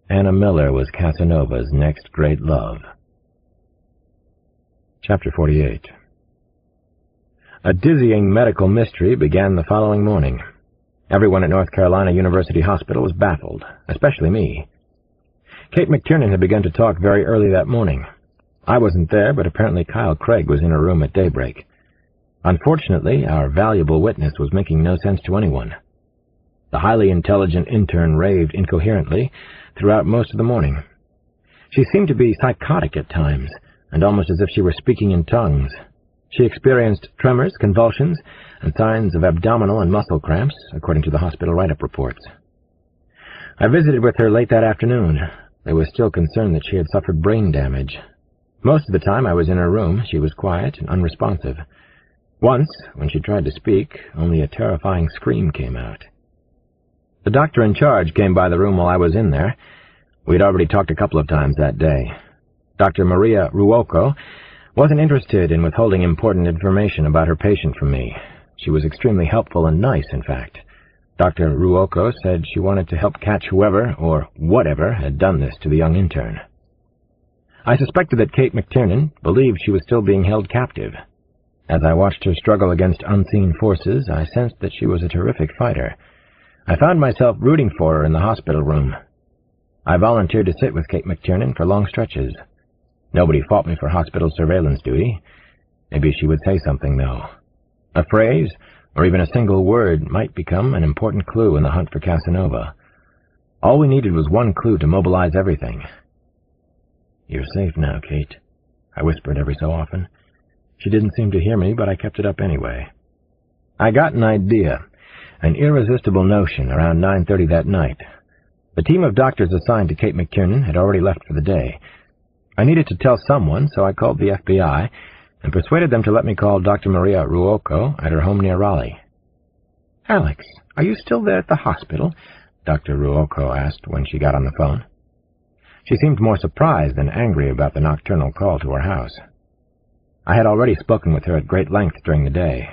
Anna Miller was Casanova's next great love. Chapter 48. A dizzying medical mystery began the following morning. Everyone at North Carolina University Hospital was baffled, especially me. Kate McTiernan had begun to talk very early that morning. I wasn't there, but apparently Kyle Craig was in her room at daybreak. Unfortunately, our valuable witness was making no sense to anyone. The highly intelligent intern raved incoherently throughout most of the morning. She seemed to be psychotic at times, and almost as if she were speaking in tongues. She experienced tremors, convulsions, and signs of abdominal and muscle cramps, according to the hospital write-up reports. I visited with her late that afternoon. There was still concern that she had suffered brain damage. Most of the time I was in her room, she was quiet and unresponsive. Once, when she tried to speak, only a terrifying scream came out. The doctor in charge came by the room while I was in there. We'd already talked a couple of times that day. Dr. Maria Ruocco wasn't interested in withholding important information about her patient from me. She was extremely helpful and nice, in fact. Dr. Ruocco said she wanted to help catch whoever, or whatever, had done this to the young intern. I suspected that Kate McTiernan believed she was still being held captive. As I watched her struggle against unseen forces, I sensed that she was a terrific fighter. I found myself rooting for her in the hospital room. I volunteered to sit with Kate McTiernan for long stretches. Nobody fought me for hospital surveillance duty. Maybe she would say something, though. A phrase, or even a single word, might become an important clue in the hunt for Casanova. All we needed was one clue to mobilize everything. "You're safe now, Kate," I whispered every so often. She didn't seem to hear me, but I kept it up anyway. I got an idea, an irresistible notion, around 9:30 that night. The team of doctors assigned to Kate McTiernan had already left for the day. I needed to tell someone, so I called the FBI and persuaded them to let me call Dr. Maria Ruocco at her home near Raleigh. "Alex, are you still there at the hospital?" Dr. Ruocco asked when she got on the phone. She seemed more surprised than angry about the nocturnal call to her house. I had already spoken with her at great length during the day.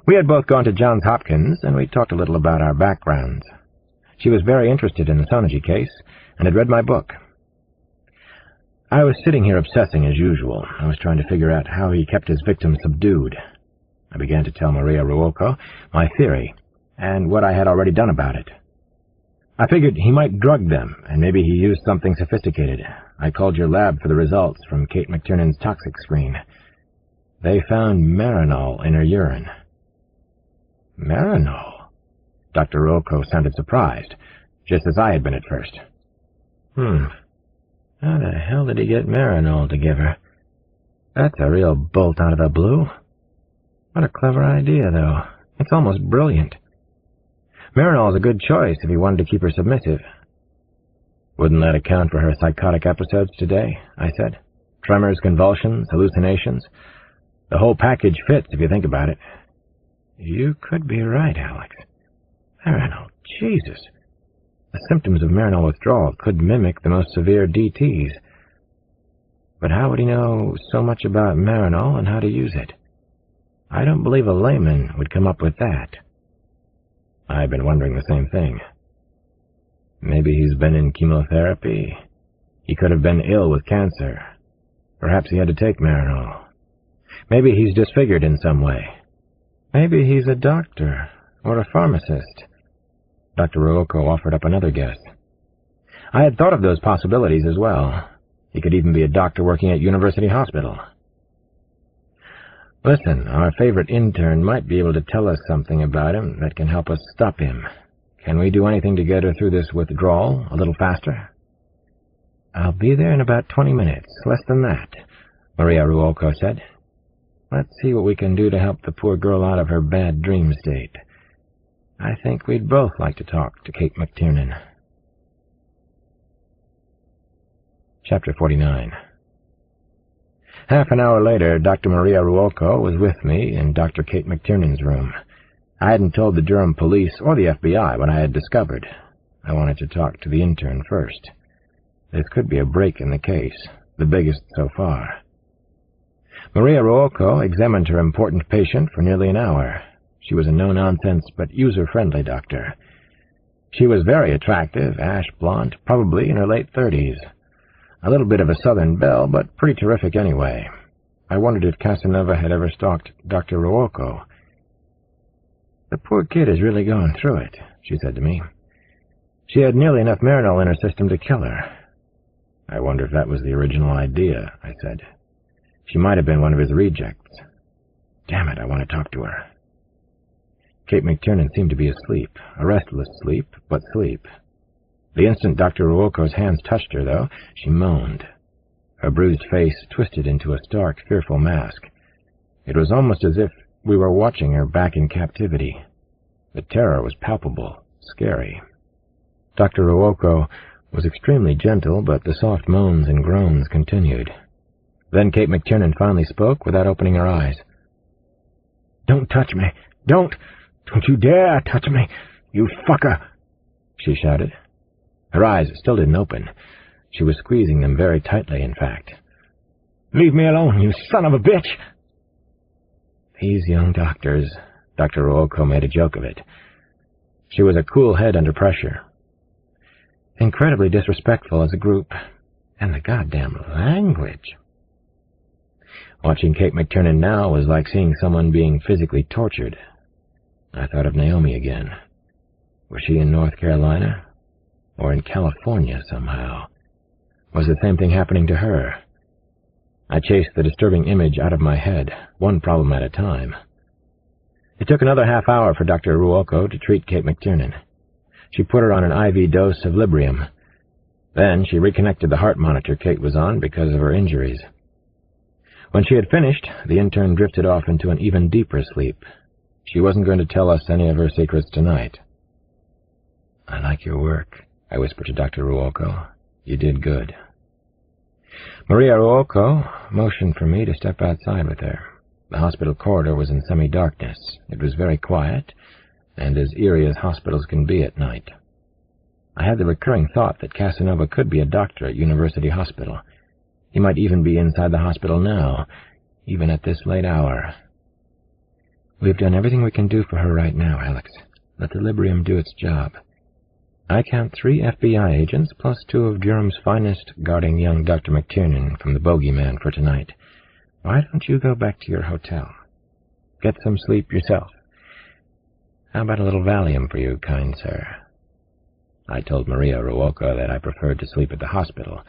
We had both gone to Johns Hopkins, and we talked a little about our backgrounds. She was very interested in the Sonergy case, and had read my book. I was sitting here obsessing as usual. I was trying to figure out how he kept his victims subdued. I began to tell Maria Ruocco my theory, and what I had already done about it. I figured he might drug them, and maybe he used something sophisticated. I called your lab for the results from Kate McTiernan's toxic screen. They found marinol in her urine. Marinol? Dr. Ruocco sounded surprised, just as I had been at first. How the hell did he get marinol to give her? That's a real bolt out of the blue. What a clever idea, though. It's almost brilliant. Marinol's a good choice if he wanted to keep her submissive. Wouldn't that account for her psychotic episodes today? I said. Tremors, convulsions, hallucinations. The whole package fits if you think about it. You could be right, Alex. Marinol, Jesus. The symptoms of marinol withdrawal could mimic the most severe DTs. But how would he know so much about marinol and how to use it? I don't believe a layman would come up with that. I've been wondering the same thing. Maybe he's been in chemotherapy. He could have been ill with cancer. Perhaps he had to take marinol. Maybe he's disfigured in some way. Maybe he's a doctor or a pharmacist. Dr. Ruocco offered up another guess. I had thought of those possibilities as well. He could even be a doctor working at University Hospital. Listen, our favorite intern might be able to tell us something about him that can help us stop him. Can we do anything to get her through this withdrawal a little faster? I'll be there in about 20 minutes, less than that, Maria Ruolco said. Let's see what we can do to help the poor girl out of her bad dream state. I think we'd both like to talk to Kate McTiernan. Chapter 49. Half an hour later, Dr. Maria Ruolco was with me in Dr. Kate McTiernan's room. I hadn't told the Durham police or the FBI what I had discovered. I wanted to talk to the intern first. This could be a break in the case, the biggest so far. Maria Ruolco examined her important patient for nearly an hour. She was a no-nonsense but user-friendly doctor. She was very attractive, ash-blonde, probably in her late 30s. A little bit of a southern belle, but pretty terrific anyway. I wondered if Casanova had ever stalked Dr. Ruolco. The poor kid is really going through it, she said to me. She had nearly enough Marinol in her system to kill her. I wonder if that was the original idea, I said. She might have been one of his rejects. Damn it, I want to talk to her. Kate McTiernan seemed to be asleep, a restless sleep, but sleep. The instant Dr. Ruolco's hands touched her, though, she moaned. Her bruised face twisted into a stark, fearful mask. It was almost as if we were watching her back in captivity. The terror was palpable, scary. Dr. Ruolco was extremely gentle, but the soft moans and groans continued. Then Kate McTiernan finally spoke without opening her eyes. "Don't touch me! Don't you dare touch me, you fucker!" she shouted. Her eyes still didn't open. She was squeezing them very tightly, in fact. "Leave me alone, you son of a bitch!" These young doctors, Dr. Ruolco made a joke of it. She was a cool head under pressure. Incredibly disrespectful as a group. And the goddamn language. Watching Kate McTiernan now was like seeing someone being physically tortured. I thought of Naomi again. Was she in North Carolina? Or in California somehow? Was the same thing happening to her? I chased the disturbing image out of my head, one problem at a time. It took another half hour for Dr. Ruolco to treat Kate McTiernan. She put her on an IV dose of Librium. Then she reconnected the heart monitor Kate was on because of her injuries. When she had finished, the intern drifted off into an even deeper sleep. She wasn't going to tell us any of her secrets tonight. "I like your work," I whispered to Dr. Ruolco. "You did good." Maria Ruolco motioned for me to step outside with her. The hospital corridor was in semi-darkness. It was very quiet, and as eerie as hospitals can be at night. I had the recurring thought that Casanova could be a doctor at University Hospital. He might even be inside the hospital now, even at this late hour. "We've done everything we can do for her right now, Alex. Let the Librium do its job. I count 3 FBI agents plus 2 of Durham's finest guarding young Dr. McTiernan from the bogeyman for tonight. Why don't you go back to your hotel? Get some sleep yourself. How about a little Valium for you, kind sir?" I told Maria Ruolco that I preferred to sleep at the hospital.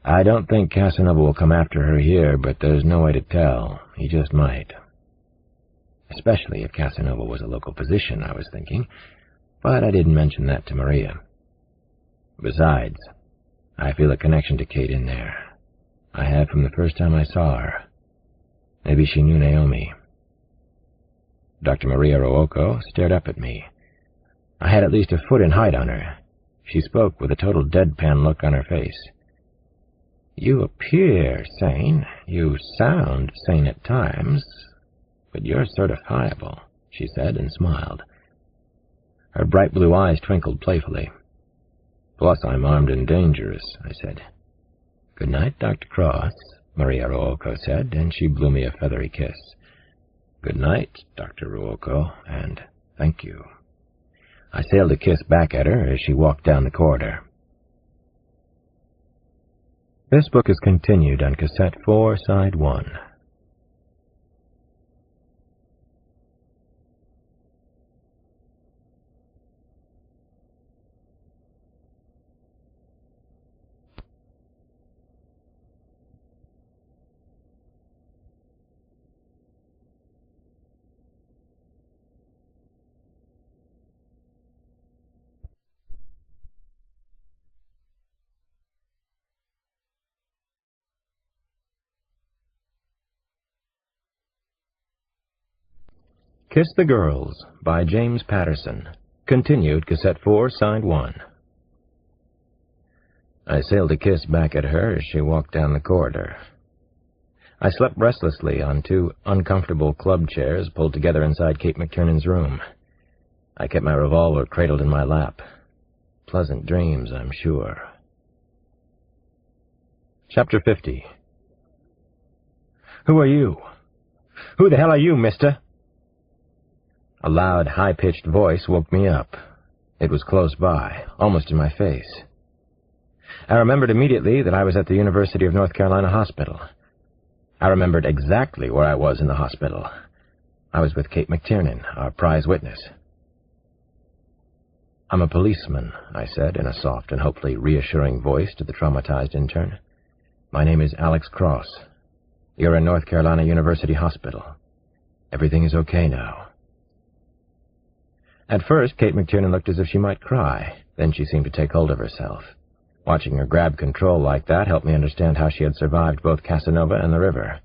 I don't think Casanova will come after her here, but there's no way to tell. He just might. Especially if Casanova was a local physician, I was thinking. But I didn't mention that to Maria. Besides, I feel a connection to Kate in there. I have from the first time I saw her. Maybe she knew Naomi. Dr. Maria Ruolco stared up at me. I had at least a foot in height on her. She spoke with a total deadpan look on her face. "You appear sane. You sound sane at times. But you're certifiable," she said, and smiled. Her bright blue eyes twinkled playfully. "Plus, I'm armed and dangerous," I said. "Good night, Dr. Cross," Maria Ruolco said, and she blew me a feathery kiss. "Good night, Dr. Ruolco, and thank you." I sailed a kiss back at her as she walked down the corridor. This book is continued on Cassette 4, Side 1. Kiss the Girls by James Patterson. Continued, Cassette 4, Signed 1. I sailed a kiss back at her as she walked down the corridor. I slept restlessly on 2 uncomfortable club chairs pulled together inside Kate McTiernan's room. I kept my revolver cradled in my lap. Pleasant dreams, I'm sure. Chapter 50. Who are you? Who the hell are you, mister? A loud, high-pitched voice woke me up. It was close by, almost in my face. I remembered immediately that I was at the University of North Carolina Hospital. I remembered exactly where I was in the hospital. I was with Kate McTiernan, our prize witness. I'm a policeman, I said in a soft and hopefully reassuring voice to the traumatized intern. My name is Alex Cross. You're in North Carolina University Hospital. Everything is okay now. At first, Kate McTiernan looked as if she might cry. Then she seemed to take hold of herself. Watching her grab control like that helped me understand how she had survived both Casanova and the river.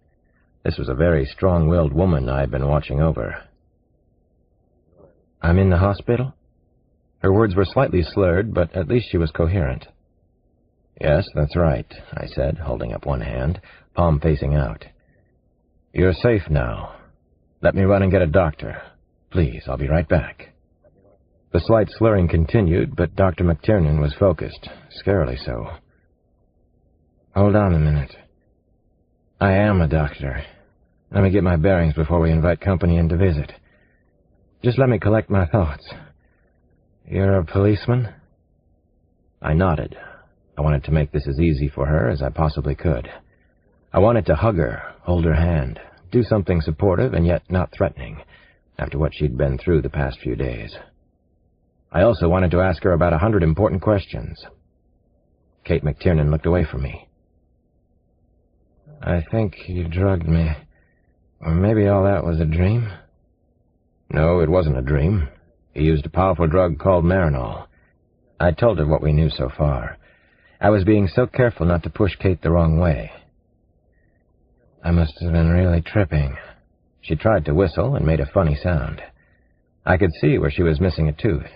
This was a very strong-willed woman I had been watching over. I'm in the hospital? Her words were slightly slurred, but at least she was coherent. Yes, that's right, I said, holding up one hand, palm facing out. You're safe now. Let me run and get a doctor. Please, I'll be right back. The slight slurring continued, but Dr. McTiernan was focused, scarily so. Hold on a minute. I am a doctor. Let me get my bearings before we invite company in to visit. Just let me collect my thoughts. You're a policeman? I nodded. I wanted to make this as easy for her as I possibly could. I wanted to hug her, hold her hand, do something supportive and yet not threatening, after what she'd been through the past few days. I also wanted to ask her about 100 important questions. Kate McTiernan looked away from me. I think you drugged me. Or maybe all that was a dream? No, it wasn't a dream. He used a powerful drug called Marinol. I told her what we knew so far. I was being so careful not to push Kate the wrong way. I must have been really tripping. She tried to whistle and made a funny sound. I could see where she was missing a tooth.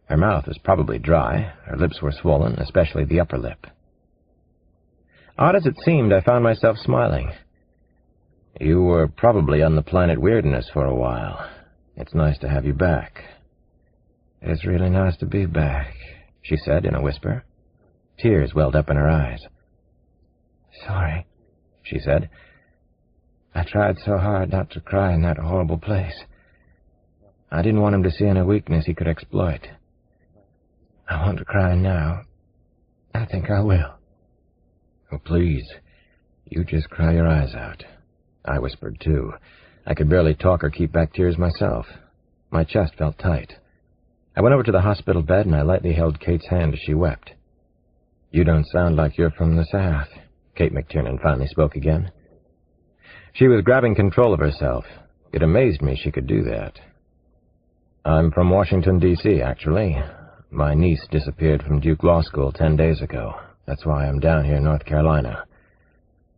Her mouth was probably dry, her lips were swollen, especially the upper lip. Odd as it seemed, I found myself smiling. You were probably on the planet Weirdness for a while. It's nice to have you back. It's really nice to be back, she said in a whisper. Tears welled up in her eyes. Sorry, she said. I tried so hard not to cry in that horrible place. I didn't want him to see any weakness he could exploit. I want to cry now. I think I will. Oh, please. You just cry your eyes out. I whispered, too. I could barely talk or keep back tears myself. My chest felt tight. I went over to the hospital bed and I lightly held Kate's hand as she wept. You don't sound like you're from the South, Kate McTiernan finally spoke again. She was grabbing control of herself. It amazed me she could do that. I'm from Washington, D.C., actually. My niece disappeared from Duke Law School 10 days ago. That's why I'm down here in North Carolina.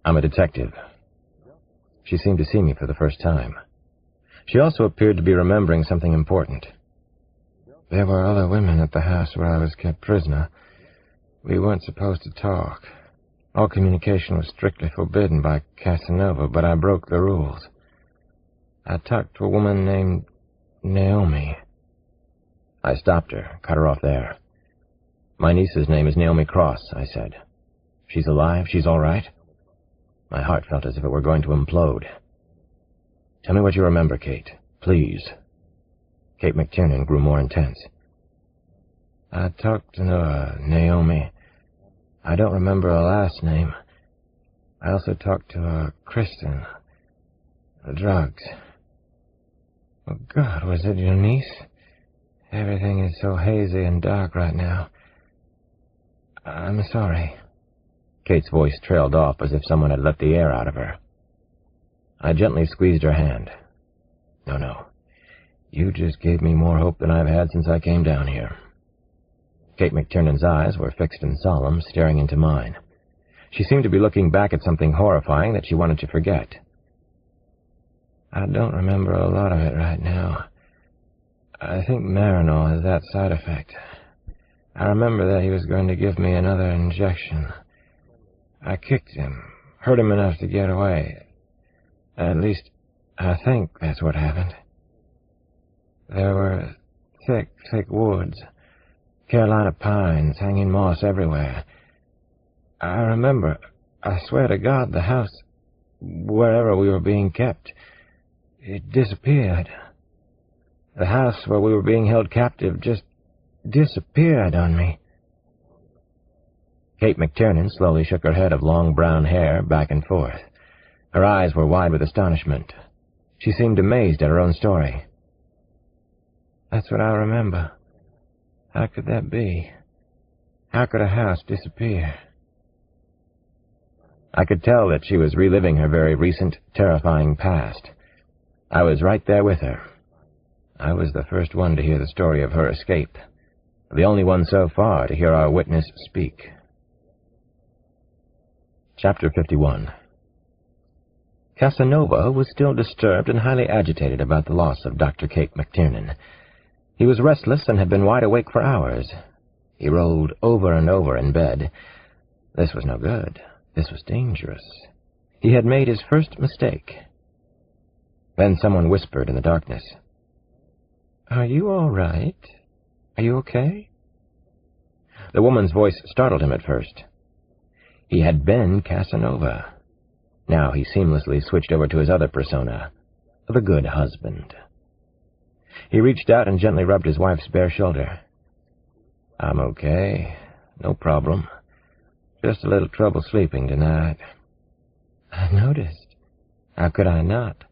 I'm a detective. She seemed to see me for the first time. She also appeared to be remembering something important. There were other women at the house where I was kept prisoner. We weren't supposed to talk. All communication was strictly forbidden by Casanova, but I broke the rules. I talked to a woman named Naomi. I stopped her, cut her off there. My niece's name is Naomi Cross, I said. She's alive? She's all right? My heart felt as if it were going to implode. Tell me what you remember, Kate. Please. Kate McTiernan grew more intense. I talked to Naomi. I don't remember her last name. I also talked to Kristen. The drugs. Oh, God, was it your niece? Everything is so hazy and dark right now. I'm sorry. Kate's voice trailed off as if someone had let the air out of her. I gently squeezed her hand. No. You just gave me more hope than I've had since I came down here. Kate McTiernan's eyes were fixed and solemn, staring into mine. She seemed to be looking back at something horrifying that she wanted to forget. I don't remember a lot of it right now. I think Marinol has that side effect. I remember that he was going to give me another injection. I kicked him, hurt him enough to get away. At least, I think that's what happened. There were thick, thick woods, Carolina pines, hanging moss everywhere. I remember, I swear to God, the house, wherever we were being kept, it disappeared. The house where we were being held captive just disappeared on me. Kate McTiernan slowly shook her head of long brown hair back and forth. Her eyes were wide with astonishment. She seemed amazed at her own story. That's what I remember. How could that be? How could a house disappear? I could tell that she was reliving her very recent, terrifying past. I was right there with her. I was the first one to hear the story of her escape, the only one so far to hear our witness speak. Chapter 51. Casanova was still disturbed and highly agitated about the loss of Dr. Kate McTiernan. He was restless and had been wide awake for hours. He rolled over and over in bed. This was no good. This was dangerous. He had made his first mistake. Then someone whispered in the darkness, "Are you all right? Are you okay?" The woman's voice startled him at first. He had been Casanova. Now he seamlessly switched over to his other persona, the good husband. He reached out and gently rubbed his wife's bare shoulder. "I'm okay. No problem. Just a little trouble sleeping tonight." "I noticed. How could I not?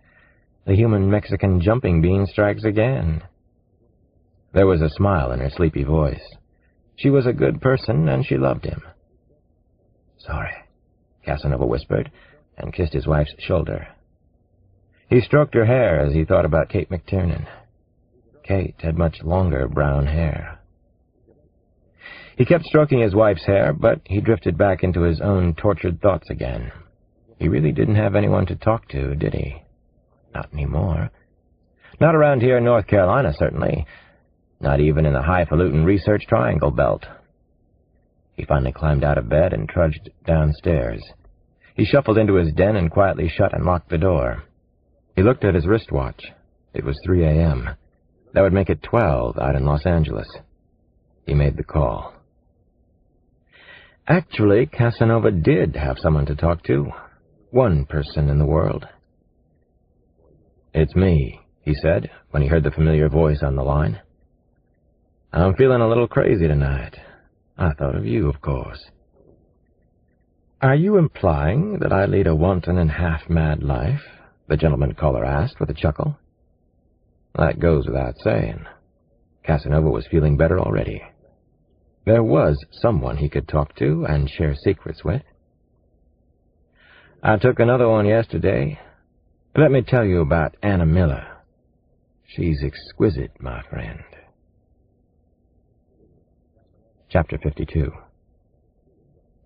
The human Mexican jumping bean strikes again." There was a smile in her sleepy voice. She was a good person, and she loved him. "Sorry," Casanova whispered, and kissed his wife's shoulder. He stroked her hair as he thought about Kate McTiernan. Kate had much longer brown hair. He kept stroking his wife's hair, but he drifted back into his own tortured thoughts again. He really didn't have anyone to talk to, did he? Not anymore. Not around here in North Carolina, certainly. Not even in the highfalutin Research Triangle Belt. He finally climbed out of bed and trudged downstairs. He shuffled into his den and quietly shut and locked the door. He looked at his wristwatch. It was 3 a.m. That would make it 12 out in Los Angeles. He made the call. Actually, Casanova did have someone to talk to. One person in the world. "It's me," he said, when he heard the familiar voice on the line. "I'm feeling a little crazy tonight. I thought of you, of course." "Are you implying that I lead a wanton and half-mad life?" the gentleman caller asked with a chuckle. That goes without saying. Casanova was feeling better already. There was someone he could talk to and share secrets with. "I took another one yesterday. Let me tell you about Anna Miller. She's exquisite, my friend." Chapter 52.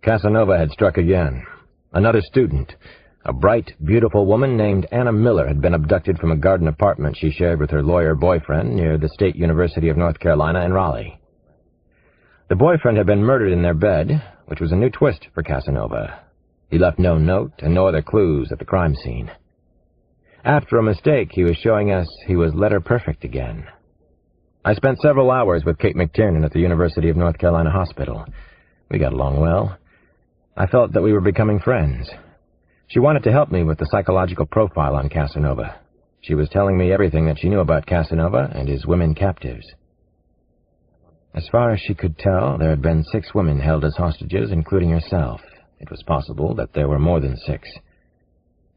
Casanova had struck again. Another student. A bright, beautiful woman named Anna Miller had been abducted from a garden apartment she shared with her lawyer boyfriend near the State University of North Carolina in Raleigh. The boyfriend had been murdered in their bed, which was a new twist for Casanova. He left no note and no other clues at the crime scene. After a mistake, he was showing us he was letter-perfect again. I spent several hours with Kate McTiernan at the University of North Carolina Hospital. We got along well. I felt that we were becoming friends. She wanted to help me with the psychological profile on Casanova. She was telling me everything that she knew about Casanova and his women captives. As far as she could tell, there had been 6 women held as hostages, including herself. It was possible that there were more than 6.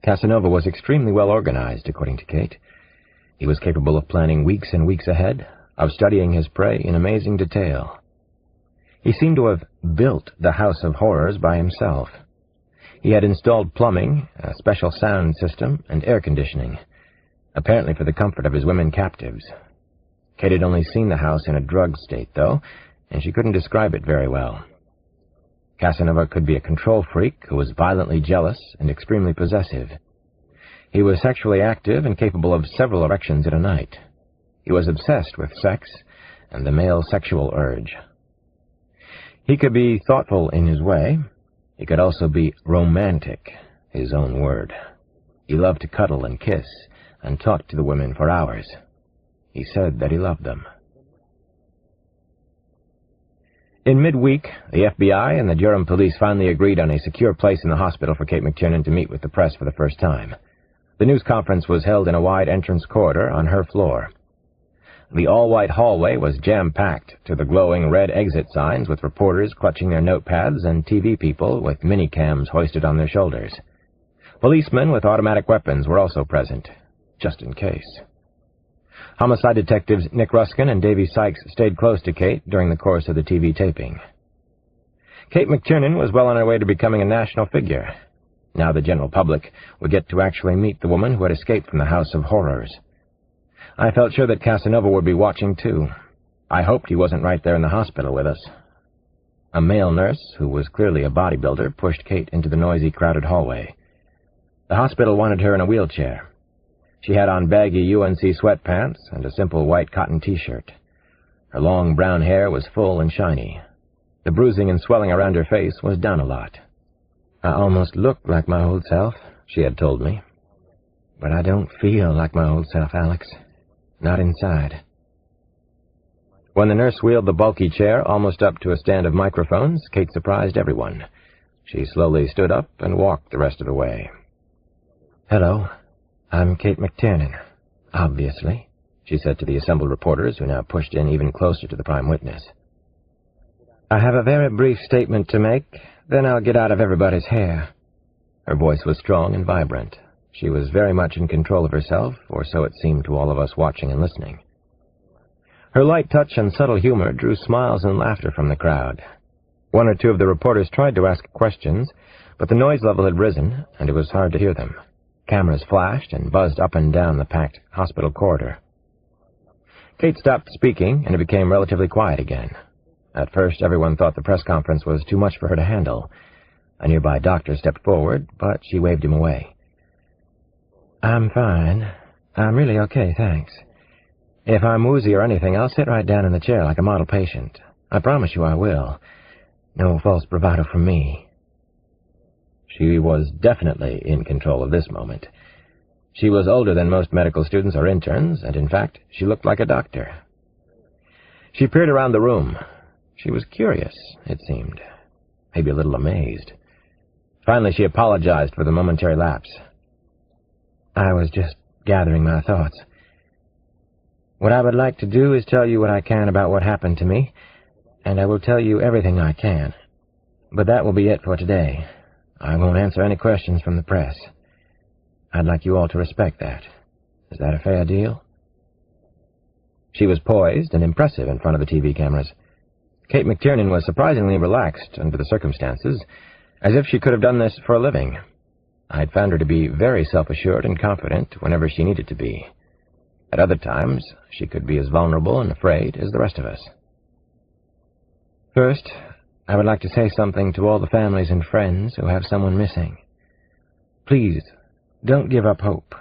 Casanova was extremely well organized, according to Kate. He was capable of planning weeks and weeks ahead, of studying his prey in amazing detail. He seemed to have built the House of Horrors by himself. He had installed plumbing, a special sound system, and air conditioning, apparently for the comfort of his women captives. Kate had only seen the house in a drugged state, though, and she couldn't describe it very well. Casanova could be a control freak who was violently jealous and extremely possessive. He was sexually active and capable of several erections in a night. He was obsessed with sex and the male sexual urge. He could be thoughtful in his way. He could also be romantic, his own word. He loved to cuddle and kiss and talk to the women for hours. He said that he loved them. In midweek, the FBI and the Durham police finally agreed on a secure place in the hospital for Kate McTiernan to meet with the press for the first time. The news conference was held in a wide entrance corridor on her floor. The all-white hallway was jam-packed to the glowing red exit signs with reporters clutching their notepads and TV people with mini-cams hoisted on their shoulders. Policemen with automatic weapons were also present, just in case. Homicide detectives Nick Ruskin and Davy Sykes stayed close to Kate during the course of the TV taping. Kate McTiernan was well on her way to becoming a national figure. Now the general public would get to actually meet the woman who had escaped from the House of Horrors. I felt sure that Casanova would be watching, too. I hoped he wasn't right there in the hospital with us. A male nurse, who was clearly a bodybuilder, pushed Kate into the noisy, crowded hallway. The hospital wanted her in a wheelchair. She had on baggy UNC sweatpants and a simple white cotton T-shirt. Her long brown hair was full and shiny. The bruising and swelling around her face was down a lot. "I almost look like my old self," she had told me. "But I don't feel like my old self, Alex. Not inside." When the nurse wheeled the bulky chair almost up to a stand of microphones, Kate surprised everyone. She slowly stood up and walked the rest of the way. "Hello, I'm Kate McTiernan, obviously," she said to the assembled reporters, who now pushed in even closer to the prime witness. "I have a very brief statement to make, then I'll get out of everybody's hair." Her voice was strong and vibrant. She was very much in control of herself, or so it seemed to all of us watching and listening. Her light touch and subtle humor drew smiles and laughter from the crowd. One or two of the reporters tried to ask questions, but the noise level had risen, and it was hard to hear them. Cameras flashed and buzzed up and down the packed hospital corridor. Kate stopped speaking, and it became relatively quiet again. At first, everyone thought the press conference was too much for her to handle. A nearby doctor stepped forward, but she waved him away. "I'm fine. I'm really okay, thanks. If I'm woozy or anything, I'll sit right down in the chair like a model patient. I promise you I will. No false bravado from me." She was definitely in control of this moment. She was older than most medical students or interns, and in fact, she looked like a doctor. She peered around the room. She was curious, it seemed, maybe a little amazed. Finally, she apologized for the momentary lapse. "I was just gathering my thoughts. What I would like to do is tell you what I can about what happened to me, and I will tell you everything I can. But that will be it for today. I won't answer any questions from the press. I'd like you all to respect that. Is that a fair deal?" She was poised and impressive in front of the TV cameras. Kate McTiernan was surprisingly relaxed under the circumstances, as if she could have done this for a living. I had found her to be very self-assured and confident whenever she needed to be. At other times, she could be as vulnerable and afraid as the rest of us. "First, I would like to say something to all the families and friends who have someone missing. Please, don't give up hope.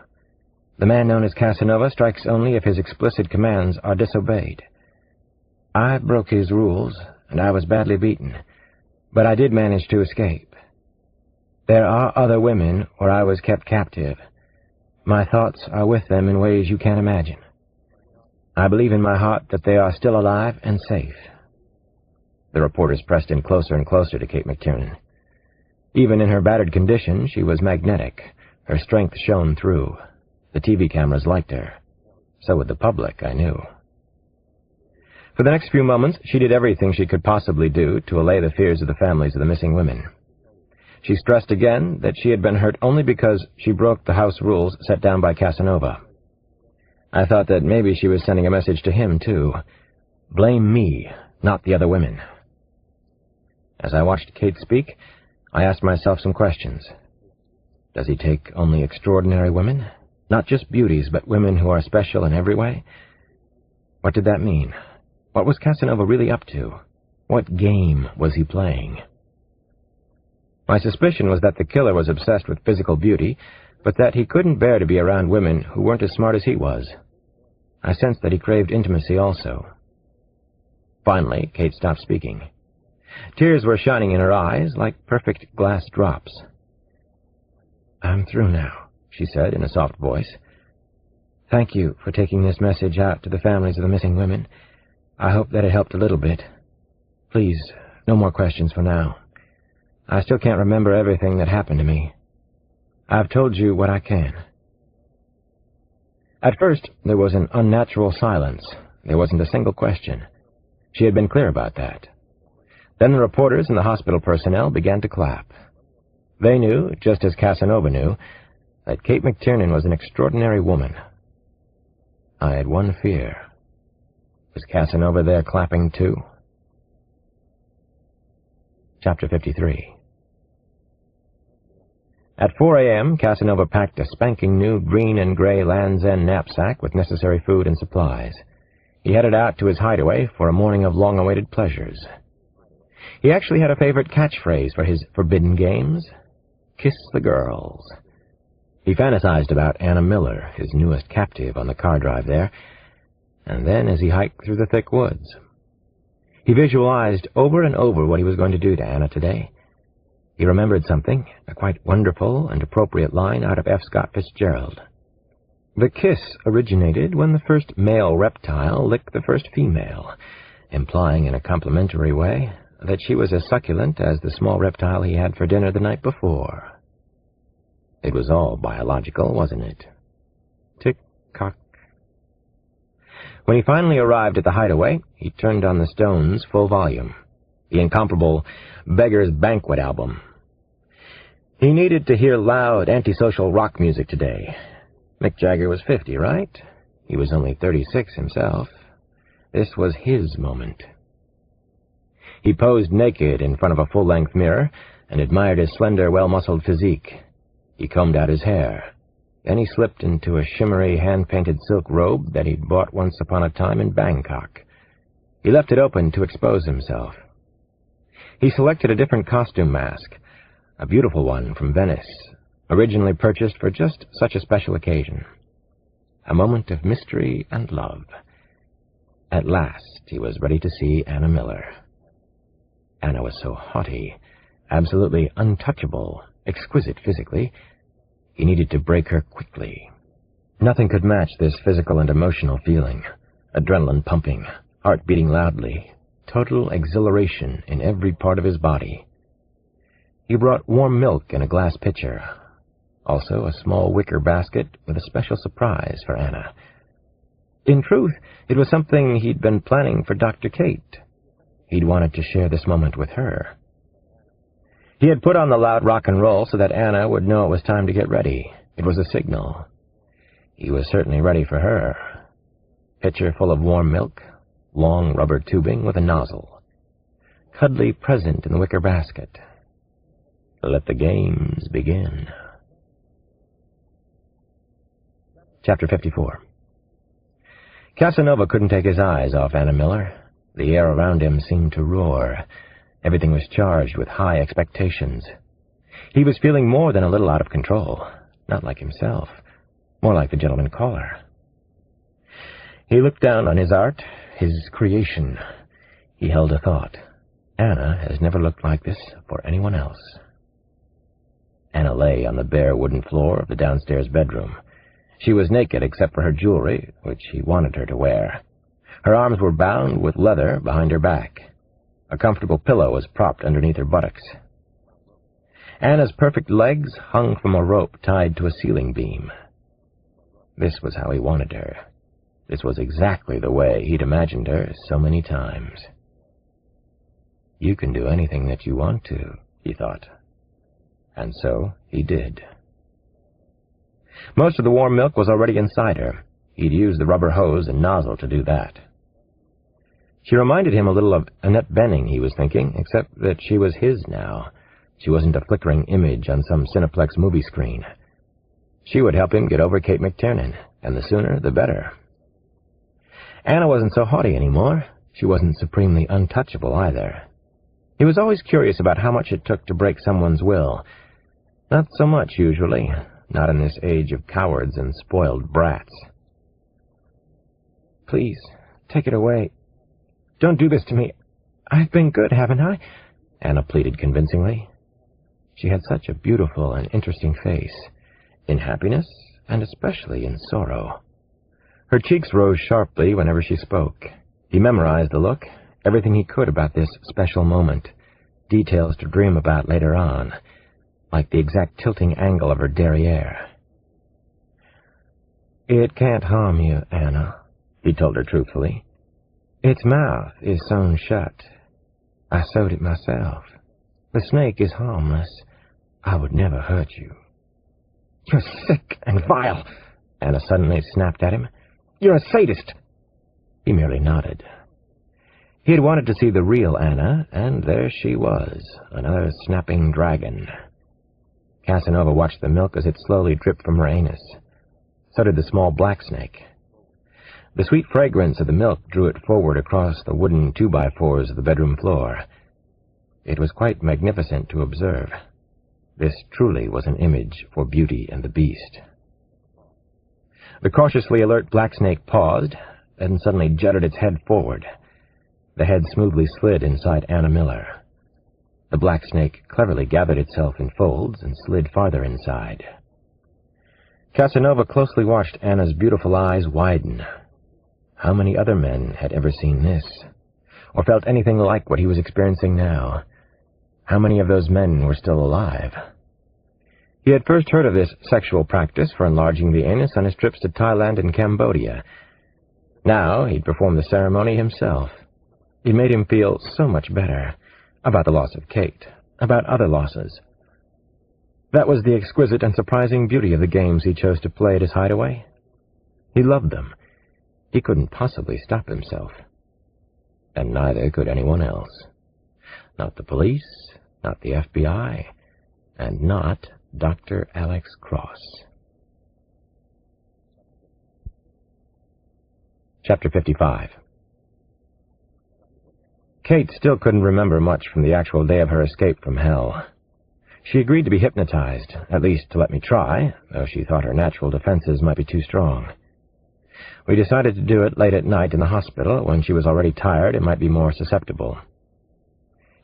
The man known as Casanova strikes only if his explicit commands are disobeyed. I broke his rules, and I was badly beaten, but I did manage to escape. There are other women where I was kept captive. My thoughts are with them in ways you can't imagine. I believe in my heart that they are still alive and safe." The reporters pressed in closer and closer to Kate McTiernan. Even in her battered condition, she was magnetic. Her strength shone through. The TV cameras liked her. So would the public, I knew. For the next few moments, she did everything she could possibly do to allay the fears of the families of the missing women. She stressed again that she had been hurt only because she broke the house rules set down by Casanova. I thought that maybe she was sending a message to him, too. Blame me, not the other women. As I watched Kate speak, I asked myself some questions. Does he take only extraordinary women? Not just beauties, but women who are special in every way? What did that mean? What was Casanova really up to? What game was he playing? My suspicion was that the killer was obsessed with physical beauty, but that he couldn't bear to be around women who weren't as smart as he was. I sensed that he craved intimacy also. Finally, Kate stopped speaking. Tears were shining in her eyes like perfect glass drops. "I'm through now," she said in a soft voice. "Thank you for taking this message out to the families of the missing women. I hope that it helped a little bit. Please, no more questions for now. I still can't remember everything that happened to me. I've told you what I can." At first, there was an unnatural silence. There wasn't a single question. She had been clear about that. Then the reporters and the hospital personnel began to clap. They knew, just as Casanova knew, that Kate McTiernan was an extraordinary woman. I had one fear. Was Casanova there clapping too? Chapter 53. At 4 a.m., Casanova packed a spanking new green and gray Land's End knapsack with necessary food and supplies. He headed out to his hideaway for a morning of long-awaited pleasures. He actually had a favorite catchphrase for his forbidden games: "Kiss the girls." He fantasized about Anna Miller, his newest captive, on the car drive there, and then as he hiked through the thick woods. He visualized over and over what he was going to do to Anna today. He remembered something, a quite wonderful and appropriate line out of F. Scott Fitzgerald. The kiss originated when the first male reptile licked the first female, implying in a complimentary way that she was as succulent as the small reptile he had for dinner the night before. It was all biological, wasn't it? Tick-tock. When he finally arrived at the hideaway, he turned on the Stones' full volume, the incomparable Beggar's Banquet album. He needed to hear loud, antisocial rock music today. Mick Jagger was 50, right? He was only 36 himself. This was his moment. He posed naked in front of a full-length mirror and admired his slender, well-muscled physique. He combed out his hair. Then he slipped into a shimmery, hand-painted silk robe that he'd bought once upon a time in Bangkok. He left it open to expose himself. He selected a different costume mask, a beautiful one from Venice, originally purchased for just such a special occasion. A moment of mystery and love. At last, he was ready to see Anna Miller. Anna was so haughty, absolutely untouchable, exquisite physically. He needed to break her quickly. Nothing could match this physical and emotional feeling. Adrenaline pumping, heart beating loudly, total exhilaration in every part of his body. He brought warm milk in a glass pitcher. Also a small wicker basket with a special surprise for Anna. In truth, it was something he'd been planning for Dr. Kate. He'd wanted to share this moment with her. He had put on the loud rock and roll so that Anna would know it was time to get ready. It was a signal. He was certainly ready for her. Pitcher full of warm milk, long rubber tubing with a nozzle. Cuddly present in the wicker basket. Let the games begin. Chapter 54. Casanova couldn't take his eyes off Anna Miller. The air around him seemed to roar. Everything was charged with high expectations. He was feeling more than a little out of control. Not like himself. More like the gentleman caller. He looked down on his art, his creation. He held a thought. Anna has never looked like this for anyone else. Anna lay on the bare wooden floor of the downstairs bedroom. She was naked except for her jewelry, which he wanted her to wear. Her arms were bound with leather behind her back. A comfortable pillow was propped underneath her buttocks. Anna's perfect legs hung from a rope tied to a ceiling beam. This was how he wanted her. This was exactly the way he'd imagined her so many times. You can do anything that you want to, he thought. And so he did. Most of the warm milk was already inside her. He'd used the rubber hose and nozzle to do that. She reminded him a little of Annette Bening, he was thinking, except that she was his now. She wasn't a flickering image on some Cineplex movie screen. She would help him get over Kate McTiernan, and the sooner, the better. Anna wasn't so haughty anymore. She wasn't supremely untouchable either. He was always curious about how much it took to break someone's will. Not so much, usually. not in this age of cowards and spoiled brats. "Please, take it away. Don't do this to me. I've been good, haven't I?" Anna pleaded convincingly. She had such a beautiful and interesting face, in happiness and especially in sorrow. Her cheeks rose sharply whenever she spoke. He memorized the look, everything he could about this special moment, details to dream about later on, like the exact tilting angle of her derriere. "It can't harm you, Anna," he told her truthfully. "Its mouth is sewn shut. I sewed it myself. The snake is harmless. I would never hurt you." "You're sick and vile," Anna suddenly snapped at him. "You're a sadist." He merely nodded. He had wanted to see the real Anna, and there she was, another snapping dragon. Casanova watched the milk as it slowly dripped from her anus. So did the small black snake. The sweet fragrance of the milk drew it forward across the wooden 2x4s of the bedroom floor. It was quite magnificent to observe. This truly was an image for Beauty and the Beast. The cautiously alert black snake paused, and suddenly jutted its head forward. The head smoothly slid inside Anna Miller. The black snake cleverly gathered itself in folds and slid farther inside. Casanova closely watched Anna's beautiful eyes widen. How many other men had ever seen this, or felt anything like what he was experiencing now? How many of those men were still alive? He had first heard of this sexual practice for enlarging the anus on his trips to Thailand and Cambodia. Now he'd performed the ceremony himself. It made him feel so much better about the loss of Kate, about other losses. That was the exquisite and surprising beauty of the games he chose to play at his hideaway. He loved them. He couldn't possibly stop himself. And neither could anyone else. Not the police, not the FBI, and not Dr. Alex Cross. Chapter 55. Kate still couldn't remember much from the actual day of her escape from hell. She agreed to be hypnotized, at least to let me try, though she thought her natural defenses might be too strong. We decided to do it late at night in the hospital when she was already tired and might be more susceptible.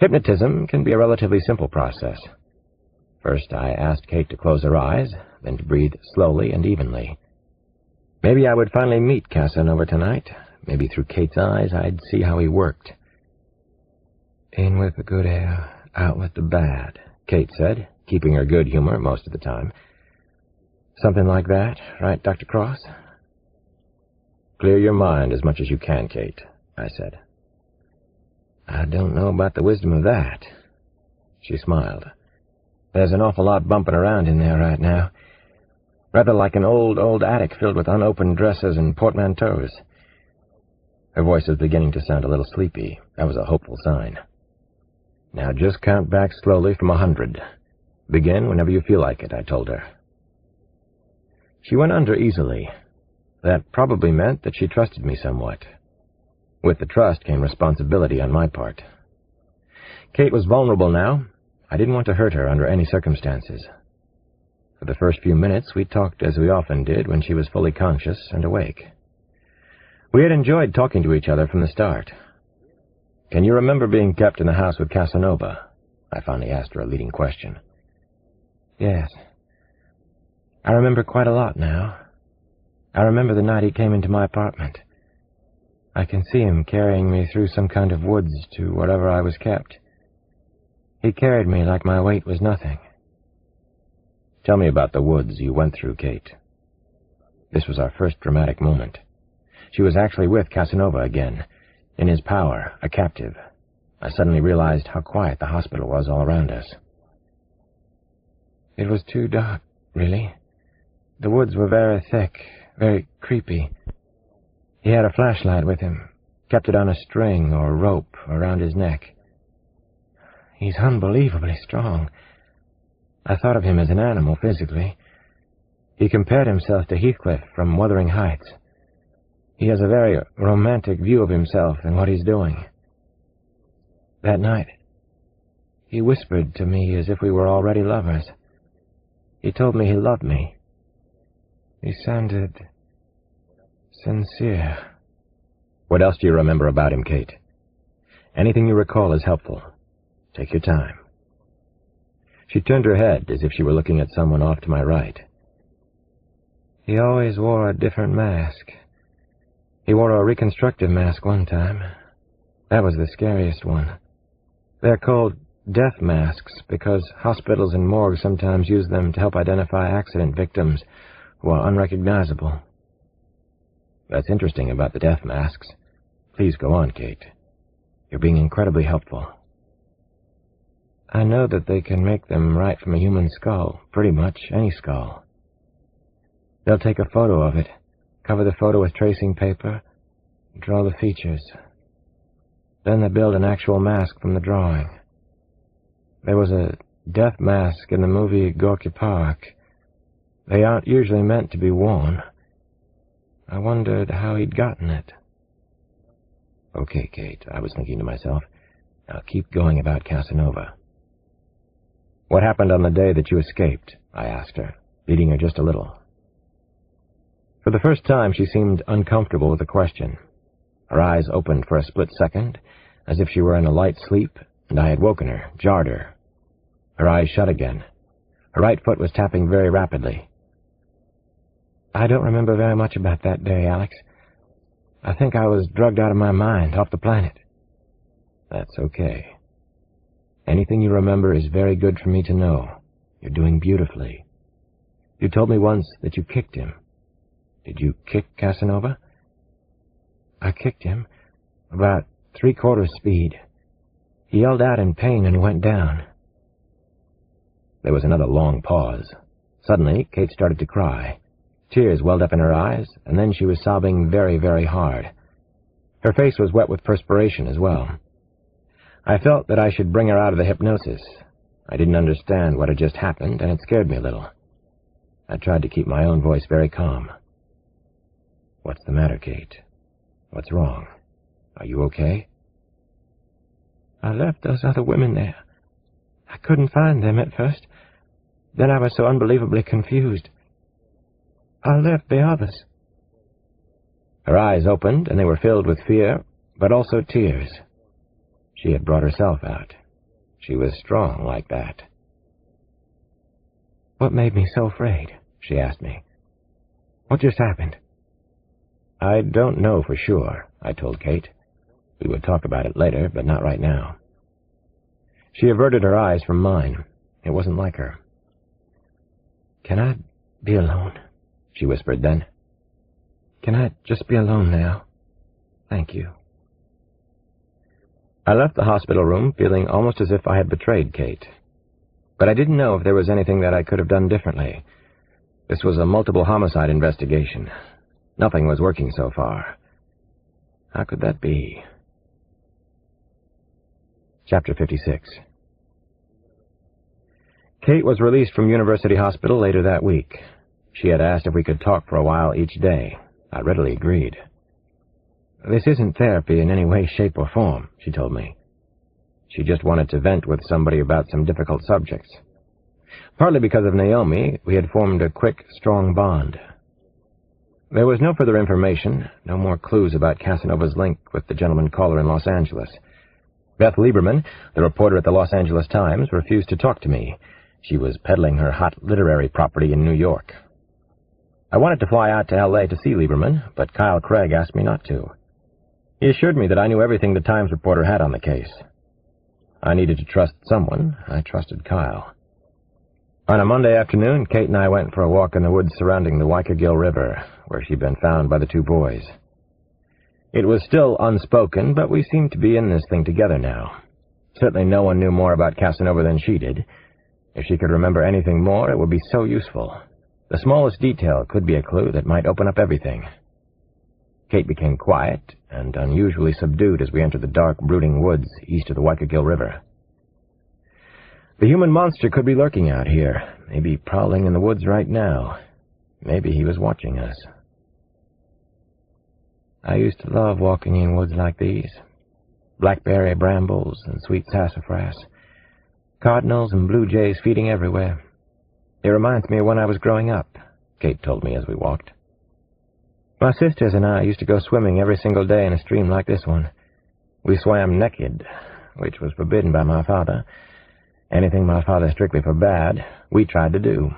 Hypnotism can be a relatively simple process. First, I asked Kate to close her eyes, then to breathe slowly and evenly. Maybe I would finally meet Casanova tonight. Maybe through Kate's eyes I'd see how he worked. "In with the good air, out with the bad," Kate said, keeping her good humor most of the time. "Something like that, right, Dr. Cross?" "Clear your mind as much as you can, Kate," I said. "I don't know about the wisdom of that." She smiled. "There's an awful lot bumping around in there right now. Rather like an old attic filled with unopened dresses and portmanteaus." Her voice was beginning to sound a little sleepy. That was a hopeful sign. "Now just count back slowly from 100. Begin whenever you feel like it," I told her. She went under easily. That probably meant that she trusted me somewhat. With the trust came responsibility on my part. Kate was vulnerable now. I didn't want to hurt her under any circumstances. For the first few minutes, we talked as we often did when she was fully conscious and awake. We had enjoyed talking to each other from the start. "Can you remember being kept in the house with Casanova?" I finally asked her a leading question. "Yes. I remember quite a lot now. I remember the night he came into my apartment. I can see him carrying me through some kind of woods to wherever I was kept. He carried me like my weight was nothing." "Tell me about the woods you went through, Kate." This was our first dramatic moment. She was actually with Casanova again, in his power, a captive. I suddenly realized how quiet the hospital was all around us. "It was too dark, really. The woods were very thick, very creepy. He had a flashlight with him, kept it on a string or rope around his neck. He's unbelievably strong. I thought of him as an animal physically. He compared himself to Heathcliff from Wuthering Heights. He has a very romantic view of himself and what he's doing. That night, he whispered to me as if we were already lovers. He told me he loved me. He sounded sincere. What else do you remember about him, Kate? Anything you recall is helpful. Take your time. She turned her head as if she were looking at someone off to my right. He always wore a different mask. He wore a reconstructive mask one time. That was the scariest one. They're called death masks because hospitals and morgues sometimes use them to help identify accident victims who are unrecognizable. That's interesting about the death masks. Please go on, Kate. You're being incredibly helpful. I know that they can make them right from a human skull, pretty much any skull. They'll take a photo of it, cover the photo with tracing paper, and draw the features. Then they build an actual mask from the drawing. There was a death mask in the movie Gorky Park. They aren't usually meant to be worn. I wondered how he'd gotten it. Okay, Kate, I was thinking to myself. Now keep going about Casanova. What happened on the day that you escaped? I asked her, beating her just a little. For the first time, she seemed uncomfortable with the question. Her eyes opened for a split second, as if she were in a light sleep, and I had woken her, jarred her. Her eyes shut again. Her right foot was tapping very rapidly. I don't remember very much about that day, Alex. I think I was drugged out of my mind, off the planet. That's okay. Anything you remember is very good for me to know. You're doing beautifully. You told me once that you kicked him. Did you kick Casanova? I kicked him, about 3/4 speed. He yelled out in pain and went down. There was another long pause. Suddenly, Kate started to cry. Tears welled up in her eyes, and then she was sobbing very, very hard. Her face was wet with perspiration as well. I felt that I should bring her out of the hypnosis. I didn't understand what had just happened, and it scared me a little. I tried to keep my own voice very calm. What's the matter, Kate? What's wrong? Are you okay? I left those other women there. I couldn't find them at first. Then I was so unbelievably confused. I left the others. Her eyes opened, and they were filled with fear, but also tears. She had brought herself out. She was strong like that. What made me so afraid? She asked me. What just happened? I don't know for sure, I told Kate. We would talk about it later, but not right now. She averted her eyes from mine. It wasn't like her. Can I be alone? She whispered then. Can I just be alone now? Thank you. I left the hospital room feeling almost as if I had betrayed Kate. But I didn't know if there was anything that I could have done differently. This was a multiple homicide investigation. Nothing was working so far. How could that be? Chapter 56. Kate was released from University Hospital later that week. She had asked if we could talk for a while each day. I readily agreed. This isn't therapy in any way, shape, or form, she told me. She just wanted to vent with somebody about some difficult subjects. Partly because of Naomi, we had formed a quick, strong bond. There was no further information, no more clues about Casanova's link with the gentleman caller in Los Angeles. Beth Lieberman, the reporter at the Los Angeles Times, refused to talk to me. She was peddling her hot literary property in New York. I wanted to fly out to L.A. to see Lieberman, but Kyle Craig asked me not to. He assured me that I knew everything the Times reporter had on the case. I needed to trust someone. I trusted Kyle. On a Monday afternoon, Kate and I went for a walk in the woods surrounding the Waikigill River, where she'd been found by the two boys. It was still unspoken, but we seemed to be in this thing together now. Certainly no one knew more about Casanova than she did. If she could remember anything more, it would be so useful. The smallest detail could be a clue that might open up everything. Kate became quiet and unusually subdued as we entered the dark, brooding woods east of the Waikigill River. The human monster could be lurking out here, maybe prowling in the woods right now. Maybe he was watching us. I used to love walking in woods like these. Blackberry brambles and sweet sassafras. Cardinals and blue jays feeding everywhere. It reminds me of when I was growing up, Kate told me as we walked. My sisters and I used to go swimming every single day in a stream like this one. We swam naked, which was forbidden by my father. Anything my father strictly forbade, we tried to do.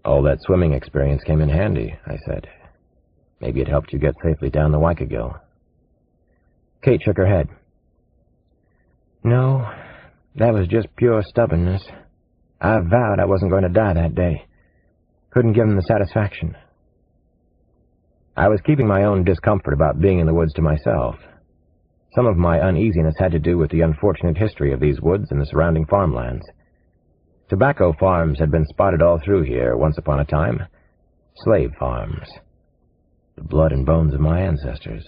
All that swimming experience came in handy, I said. Maybe it helped you get safely down the Waikagill. Kate shook her head. No, that was just pure stubbornness. I vowed I wasn't going to die that day. Couldn't give them the satisfaction. I was keeping my own discomfort about being in the woods to myself. Some of my uneasiness had to do with the unfortunate history of these woods and the surrounding farmlands. Tobacco farms had been spotted all through here once upon a time. Slave farms. The blood and bones of my ancestors.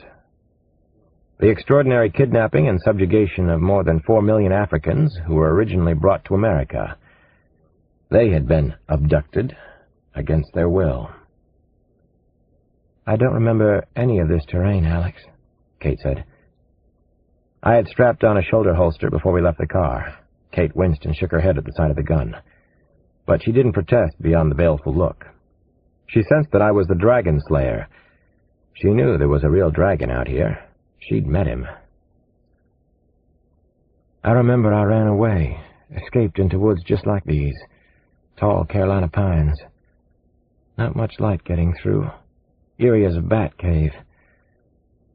The extraordinary kidnapping and subjugation of more than 4 million Africans who were originally brought to America. They had been abducted against their will. I don't remember any of this terrain, Alex, Kate said. I had strapped on a shoulder holster before we left the car. Kate winced and shook her head at the sight of the gun. But she didn't protest beyond the baleful look. She sensed that I was the dragon slayer. She knew there was a real dragon out here. She'd met him. I remember I ran away, escaped into woods just like these. Tall Carolina pines. Not much light getting through. Eerie as a bat cave.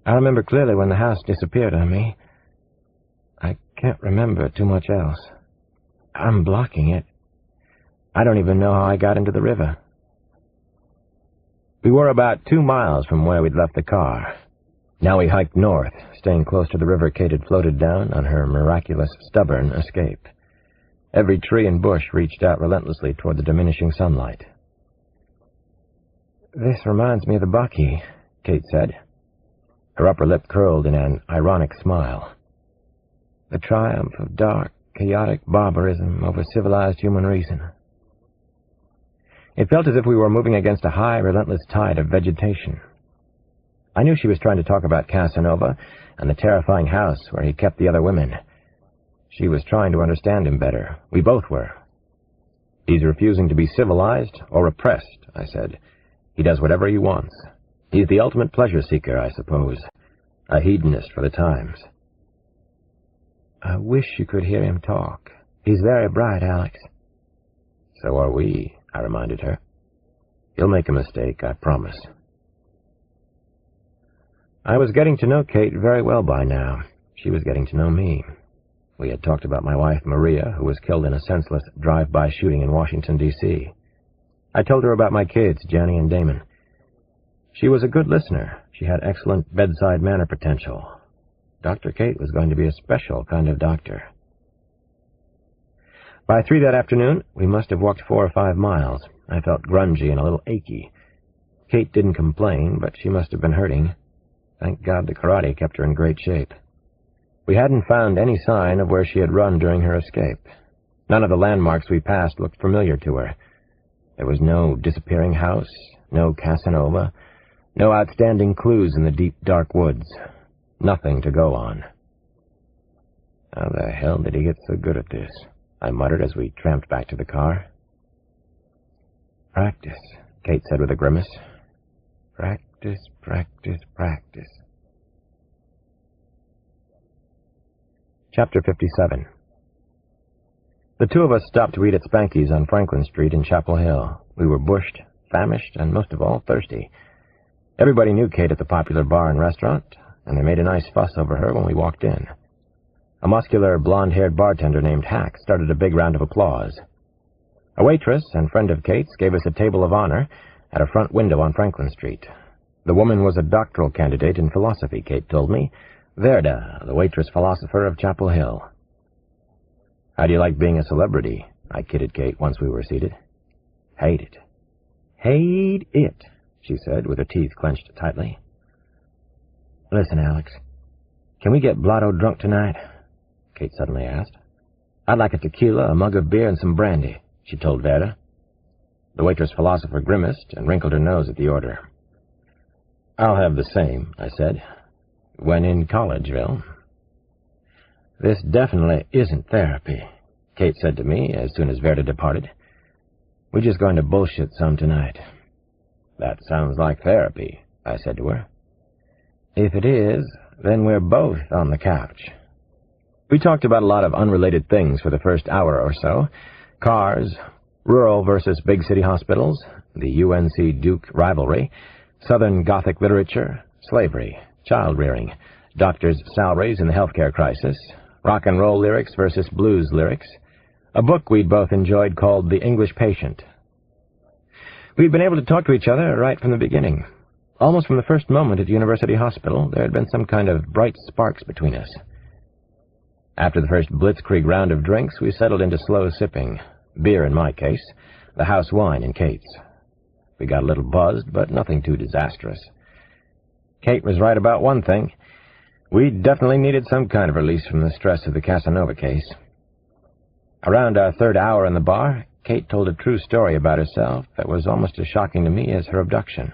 I remember clearly when the house disappeared on me. I can't remember too much else. I'm blocking it. I don't even know how I got into the river. We were about 2 miles from where we'd left the car. Now we hiked north, staying close to the river Kate had floated down on her miraculous, stubborn escape. Every tree and bush reached out relentlessly toward the diminishing sunlight. This reminds me of the Bucky, Kate said. Her upper lip curled in an ironic smile. The triumph of dark, chaotic barbarism over civilized human reason. It felt as if we were moving against a high, relentless tide of vegetation. I knew she was trying to talk about Casanova and the terrifying house where he kept the other women. She was trying to understand him better. We both were. He's refusing to be civilized or repressed, I said. He does whatever he wants. He's the ultimate pleasure seeker, I suppose. A hedonist for the times. I wish you could hear him talk. He's very bright, Alex. So are we, I reminded her. He'll make a mistake, I promise. I was getting to know Kate very well by now. She was getting to know me. We had talked about my wife, Maria, who was killed in a senseless drive-by shooting in Washington, D.C. I told her about my kids, Jenny and Damon. She was a good listener. She had excellent bedside manner potential. Dr. Kate was going to be a special kind of doctor. By 3 that afternoon, we must have walked 4 or 5 miles. I felt grungy and a little achy. Kate didn't complain, but she must have been hurting. Thank God the karate kept her in great shape. We hadn't found any sign of where she had run during her escape. None of the landmarks we passed looked familiar to her. There was no disappearing house, no Casanova, no outstanding clues in the deep, dark woods. Nothing to go on. How the hell did he get so good at this? I muttered as we tramped back to the car. Practice, Kate said with a grimace. Practice, practice, practice. Chapter 57. The two of us stopped to eat at Spanky's on Franklin Street in Chapel Hill. We were bushed, famished, and most of all, thirsty. Everybody knew Kate at the popular bar and restaurant, and they made a nice fuss over her when we walked in. A muscular, blonde-haired bartender named Hack started a big round of applause. A waitress and friend of Kate's gave us a table of honor at a front window on Franklin Street. The woman was a doctoral candidate in philosophy, Kate told me. Verda, the waitress philosopher of Chapel Hill. How do you like being a celebrity? I kidded Kate once we were seated. Hate it. Hate it, she said, with her teeth clenched tightly. Listen, Alex, can we get blotto drunk tonight? Kate suddenly asked. I'd like a tequila, a mug of beer, and some brandy, she told Verda. The waitress philosopher grimaced and wrinkled her nose at the order. I'll have the same, I said. When in Collegeville. This definitely isn't therapy, Kate said to me as soon as Verda departed. We're just going to bullshit some tonight." "That sounds like therapy," I said to her. "If it is, then we're both on the couch." We talked about a lot of unrelated things for the first hour or so. Cars, rural versus big city hospitals, the UNC-Duke rivalry, Southern Gothic literature, slavery, child-rearing, doctors' salaries in the healthcare crisis, rock and roll lyrics versus blues lyrics, a book we'd both enjoyed called The English Patient. We'd been able to talk to each other right from the beginning. Almost from the first moment at University Hospital, there had been some kind of bright sparks between us. After the first blitzkrieg round of drinks, we settled into slow sipping, beer in my case, the house wine in Kate's. We got a little buzzed, but nothing too disastrous. Kate was right about one thing. We definitely needed some kind of release from the stress of the Casanova case. Around our third hour in the bar, Kate told a true story about herself that was almost as shocking to me as her abduction.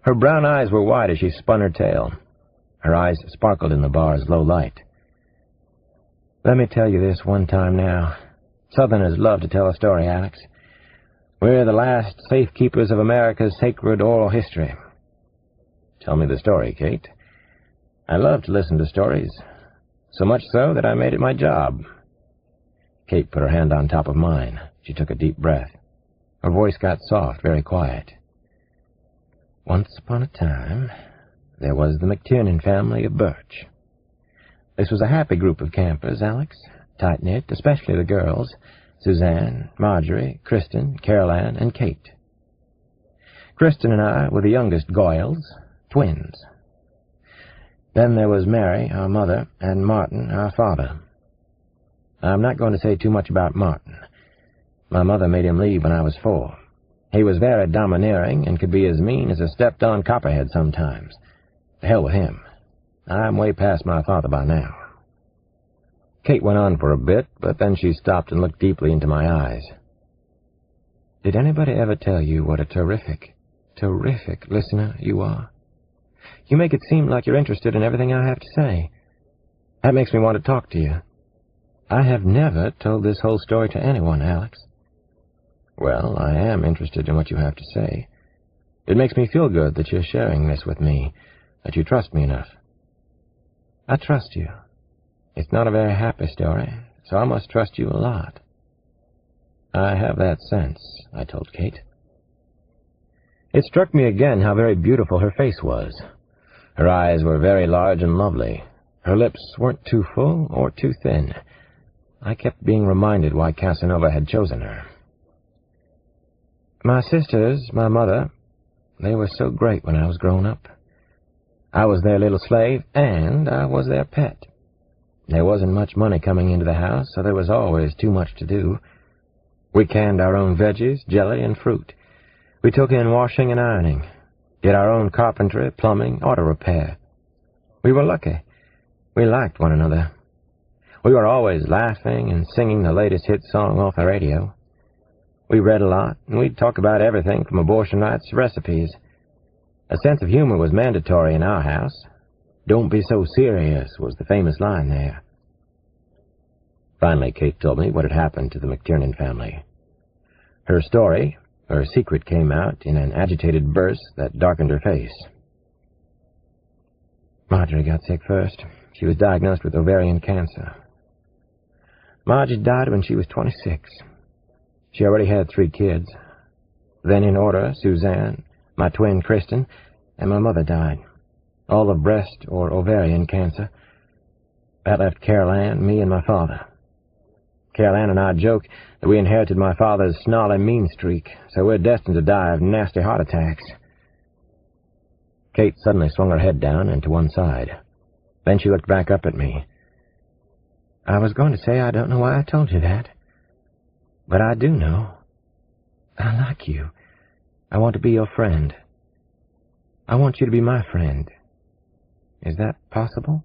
Her brown eyes were wide as she spun her tale. Her eyes sparkled in the bar's low light. "Let me tell you this one time now. Southerners love to tell a story, Alex. We're the last safekeepers of America's sacred oral history." "Tell me the story, Kate." "I love to listen to stories, so much so that I made it my job." Kate put her hand on top of mine. She took a deep breath. Her voice got soft, very quiet. "Once upon a time, there was the McTiernan family of Birch. This was a happy group of campers, Alex, tight-knit, especially the girls, Suzanne, Marjorie, Kristen, Caroline, and Kate. Kristen and I were the youngest Goyles, twins. Then there was Mary, our mother, and Martin, our father. I'm not going to say too much about Martin. My mother made him leave when I was 4. He was very domineering and could be as mean as a stepped-on copperhead sometimes. To hell with him. I'm way past my father by now." Kate went on for a bit, but then she stopped and looked deeply into my eyes. "Did anybody ever tell you what a terrific listener you are? You make it seem like you're interested in everything I have to say. That makes me want to talk to you. I have never told this whole story to anyone, Alex." "Well, I am interested in what you have to say. It makes me feel good that you're sharing this with me, that you trust me enough." "I trust you. It's not a very happy story, so I must trust you a lot." "I have that sense," I told Kate. It struck me again how very beautiful her face was. Her eyes were very large and lovely. Her lips weren't too full or too thin. I kept being reminded why Casanova had chosen her. "My sisters, my mother, they were so great when I was grown up. I was their little slave, and I was their pet. There wasn't much money coming into the house, so there was always too much to do. We canned our own veggies, jelly, and fruit. We took in washing and ironing, did our own carpentry, plumbing, auto repair. We were lucky. We liked one another. We were always laughing and singing the latest hit song off the radio. We read a lot, and we'd talk about everything from abortion rights to recipes. A sense of humor was mandatory in our house. 'Don't be so serious' was the famous line there." Finally, Kate told me what had happened to the McTiernan family. Her story, her secret, came out in an agitated burst that darkened her face. "Marjorie got sick first. She was diagnosed with ovarian cancer. Margie died when she was 26. She already had 3 kids. Then in order, Suzanne, my twin Kristen, and my mother died, all of breast or ovarian cancer. That left Caroline, me, and my father. Caroline and I joke that we inherited my father's snarly mean streak, so we're destined to die of nasty heart attacks." Kate suddenly swung her head down and to one side. Then she looked back up at me. "I was going to say I don't know why I told you that. But I do know. I like you. I want to be your friend. I want you to be my friend. Is that possible?"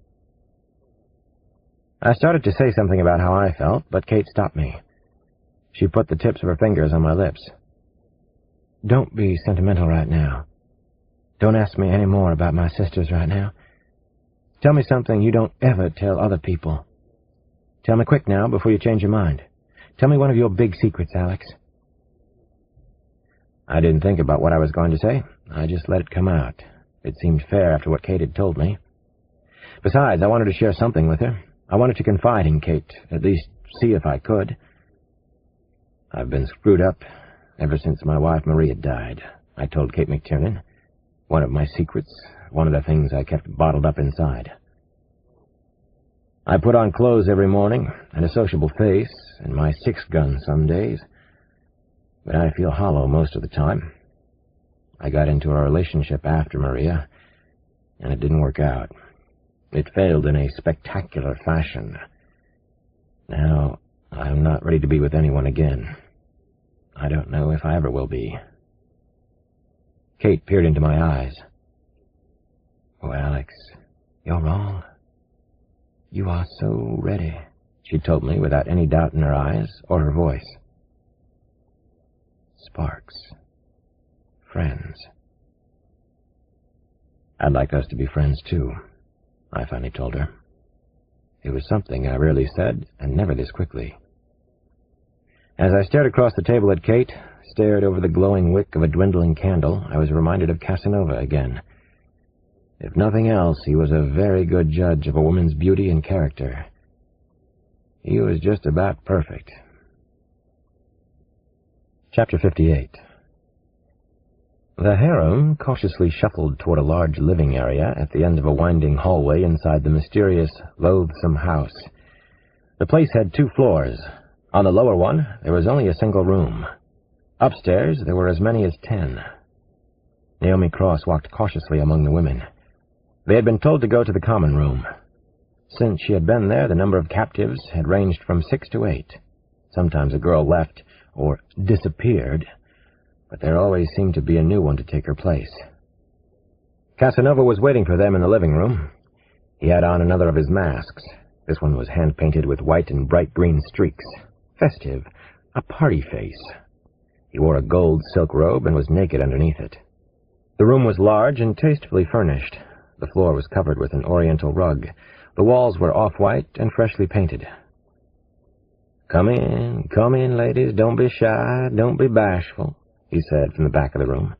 I started to say something about how I felt, but Kate stopped me. She put the tips of her fingers on my lips. "Don't be sentimental right now. Don't ask me any more about my sisters right now. Tell me something you don't ever tell other people. Tell me quick now before you change your mind. Tell me one of your big secrets, Alex. I didn't think about what I was going to say. I just let it come out. It seemed fair after what Kate had told me. Besides, I wanted to share something with her. I wanted to confide in Kate, at least see if I could. I've been screwed up ever since my wife Maria died, I told Kate McTiernan. One of my secrets, one of the things I kept bottled up inside. I put on clothes every morning and a sociable face and my six-gun some days, but I feel hollow most of the time. I got into a relationship after Maria, and it didn't work out. It failed in a spectacular fashion. Now, I'm not ready to be with anyone again. I don't know if I ever will be. Kate peered into my eyes. Oh, Alex, you're wrong. You are so ready, she told me without any doubt in her eyes or her voice. Sparks. Friends. I'd like us to be friends, too, I finally told her. It was something I rarely said, and never this quickly. As I stared across the table at Kate, stared over the glowing wick of a dwindling candle, I was reminded of Casanova again. If nothing else, he was a very good judge of a woman's beauty and character. He was just about perfect. Chapter 58. The harem cautiously shuffled toward a large living area at the end of a winding hallway inside the mysterious, loathsome house. The place had 2 floors. On the lower one, there was only a single room. Upstairs, there were as many as 10. Naomi Cross walked cautiously among the women. They had been told to go to the common room. Since she had been there, the number of captives had ranged from 6 to 8. Sometimes a girl left, or disappeared, but there always seemed to be a new one to take her place. Casanova was waiting for them in the living room. He had on another of his masks. This one was hand-painted with white and bright green streaks. Festive, a party face. He wore a gold silk robe and was naked underneath it. The room was large and tastefully furnished. The floor was covered with an oriental rug. The walls were off-white and freshly painted. Come in, ladies. Don't be shy, don't be bashful," he said from the back of the room.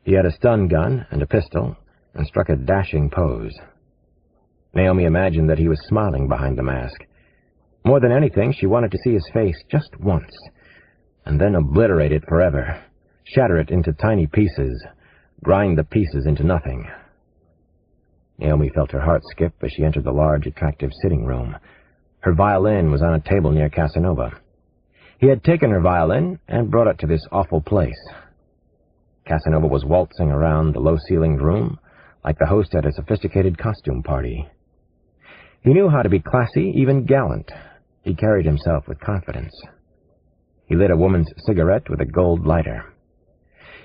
He had a stun gun and a pistol, and struck a dashing pose. Naomi imagined that he was smiling behind the mask. More than anything, she wanted to see his face just once, and then obliterate it forever, shatter it into tiny pieces, grind the pieces into nothing. Naomi felt her heart skip as she entered the large, attractive sitting room. Her violin was on a table near Casanova. He had taken her violin and brought it to this awful place. Casanova was waltzing around the low-ceilinged room like the host at a sophisticated costume party. He knew how to be classy, even gallant. He carried himself with confidence. He lit a woman's cigarette with a gold lighter.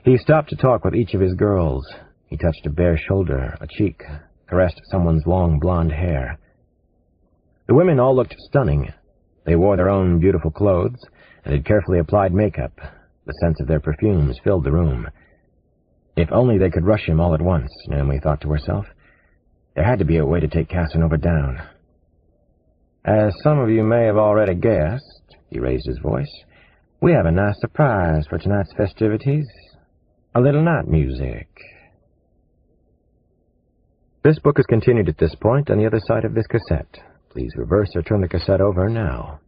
He stopped to talk with each of his girls. He touched a bare shoulder, a cheek, caressed someone's long blonde hair. The women all looked stunning. They wore their own beautiful clothes and had carefully applied makeup. The scent of their perfumes filled the room. If only they could rush him all at once, Naomi thought to herself. There had to be a way to take Casanova down. As some of you may have already guessed, he raised his voice, we have a nice surprise for tonight's festivities. A little night music. This book is continued at this point on the other side of this cassette. Please reverse or turn the cassette over now.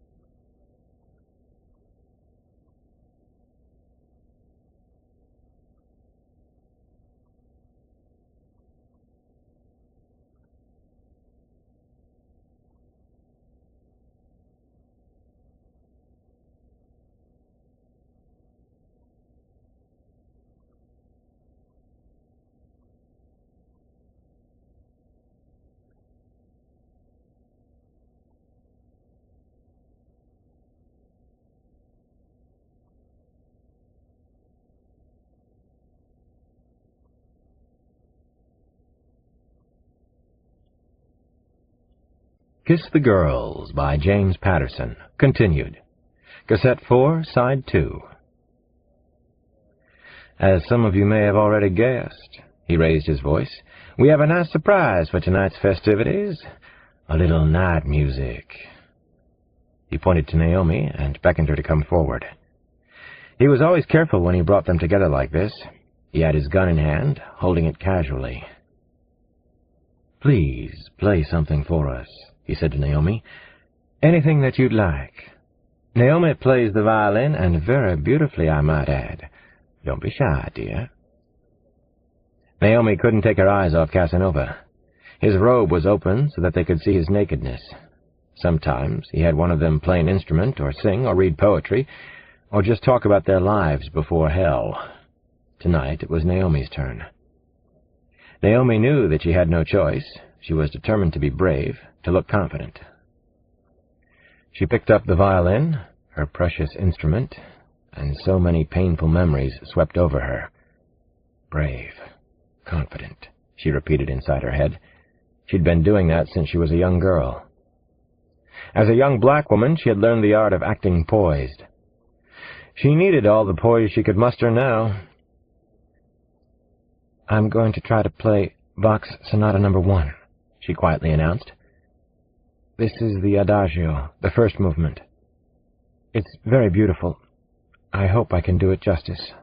Kiss the Girls by James Patterson. Continued. Cassette 4, Side 2. As some of you may have already guessed, he raised his voice, we have a nice surprise for tonight's festivities. A little night music. He pointed to Naomi and beckoned her to come forward. He was always careful when he brought them together like this. He had his gun in hand, holding it casually. "Please, play something for us," he said to Naomi. "Anything that you'd like." Naomi plays the violin, and very beautifully, I might add. Don't be shy, dear. Naomi couldn't take her eyes off Casanova. His robe was open so that they could see his nakedness. Sometimes he had one of them play an instrument, or sing, or read poetry, or just talk about their lives before hell. Tonight it was Naomi's turn. Naomi knew that she had no choice. She was determined to be brave, to look confident. She picked up the violin, her precious instrument, and so many painful memories swept over her. Brave, confident, she repeated inside her head. She'd been doing that since she was a young girl. As a young black woman, she had learned the art of acting poised. She needed all the poise she could muster now. "I'm going to try to play Bach's Sonata No. 1, she quietly announced. "This is the Adagio, the first movement. It's very beautiful. I hope I can do it justice."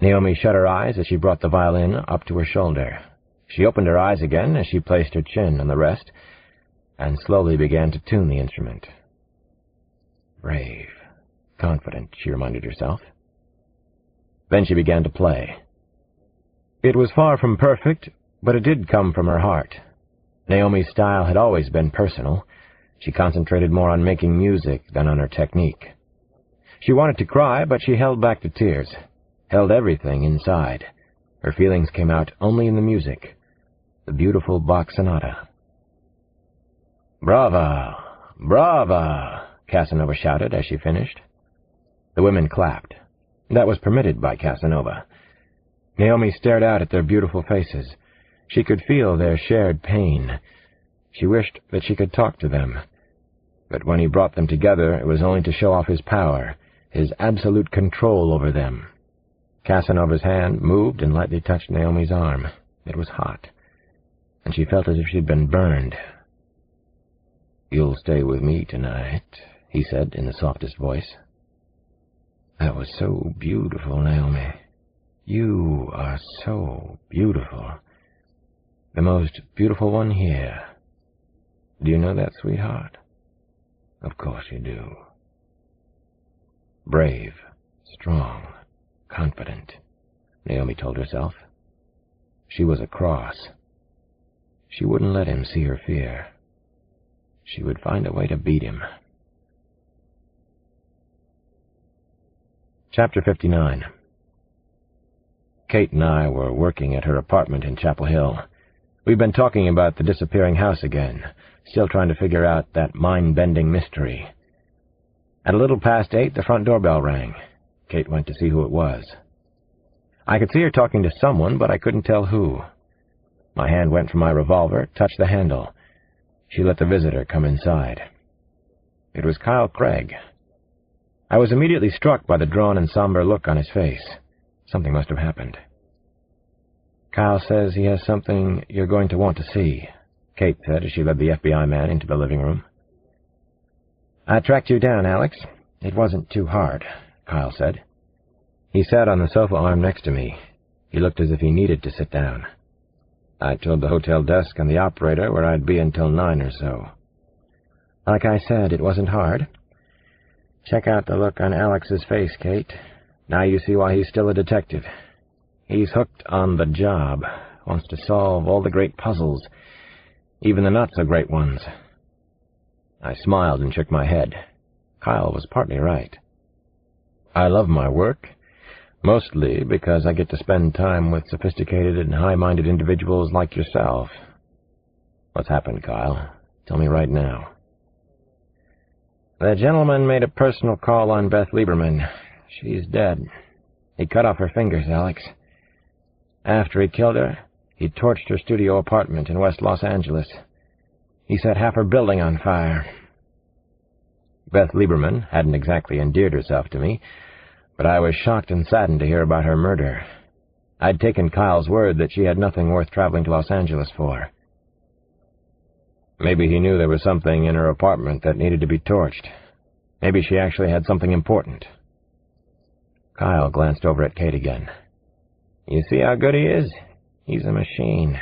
Naomi shut her eyes as she brought the violin up to her shoulder. She opened her eyes again as she placed her chin on the rest, and slowly began to tune the instrument. Brave, confident, she reminded herself. Then she began to play. It was far from perfect, but it did come from her heart. Naomi's style had always been personal. She concentrated more on making music than on her technique. She wanted to cry, but she held back the tears, held everything inside. Her feelings came out only in the music, the beautiful Bach sonata. "Brava! Brava!" Casanova shouted as she finished. The women clapped. That was permitted by Casanova. Naomi stared out at their beautiful faces. She could feel their shared pain. She wished that she could talk to them. But when he brought them together, it was only to show off his power, his absolute control over them. Casanova's hand moved and lightly touched Naomi's arm. It was hot, and she felt as if she'd been burned. "You'll stay with me tonight," he said in the softest voice. "That was so beautiful, Naomi. You are so beautiful. The most beautiful one here. Do you know that, sweetheart? Of course you do." Brave, strong, confident, Naomi told herself. She was a cross. She wouldn't let him see her fear. She would find a way to beat him. Chapter 59. Kate and I were working at her apartment in Chapel Hill. We've been talking about the disappearing house again, still trying to figure out that mind-bending mystery. At a little past 8, the front doorbell rang. Kate went to see who it was. I could see her talking to someone, but I couldn't tell who. My hand went for my revolver, touched the handle. She let the visitor come inside. It was Kyle Craig. I was immediately struck by the drawn and somber look on his face. Something must have happened. "Kyle says he has something you're going to want to see," Kate said as she led the FBI man into the living room. "I tracked you down, Alex. It wasn't too hard," Kyle said. He sat on the sofa arm next to me. He looked as if he needed to sit down. I told the hotel desk and the operator where I'd be until 9 or so. "Like I said, it wasn't hard. Check out the look on Alex's face, Kate. Now you see why he's still a detective. He's hooked on the job, wants to solve all the great puzzles, even the not-so-great ones." I smiled and shook my head. Kyle was partly right. I love my work, mostly because I get to spend time with sophisticated and high-minded individuals like yourself. What's happened, Kyle? Tell me right now. The gentleman made a personal call on Beth Lieberman. She's dead. He cut off her fingers, Alex. After he killed her, he torched her studio apartment in West Los Angeles. He set half her building on fire. Beth Lieberman hadn't exactly endeared herself to me, but I was shocked and saddened to hear about her murder. I'd taken Kyle's word that she had nothing worth traveling to Los Angeles for. Maybe he knew there was something in her apartment that needed to be torched. Maybe she actually had something important. Kyle glanced over at Kate again. "You see how good he is? He's a machine."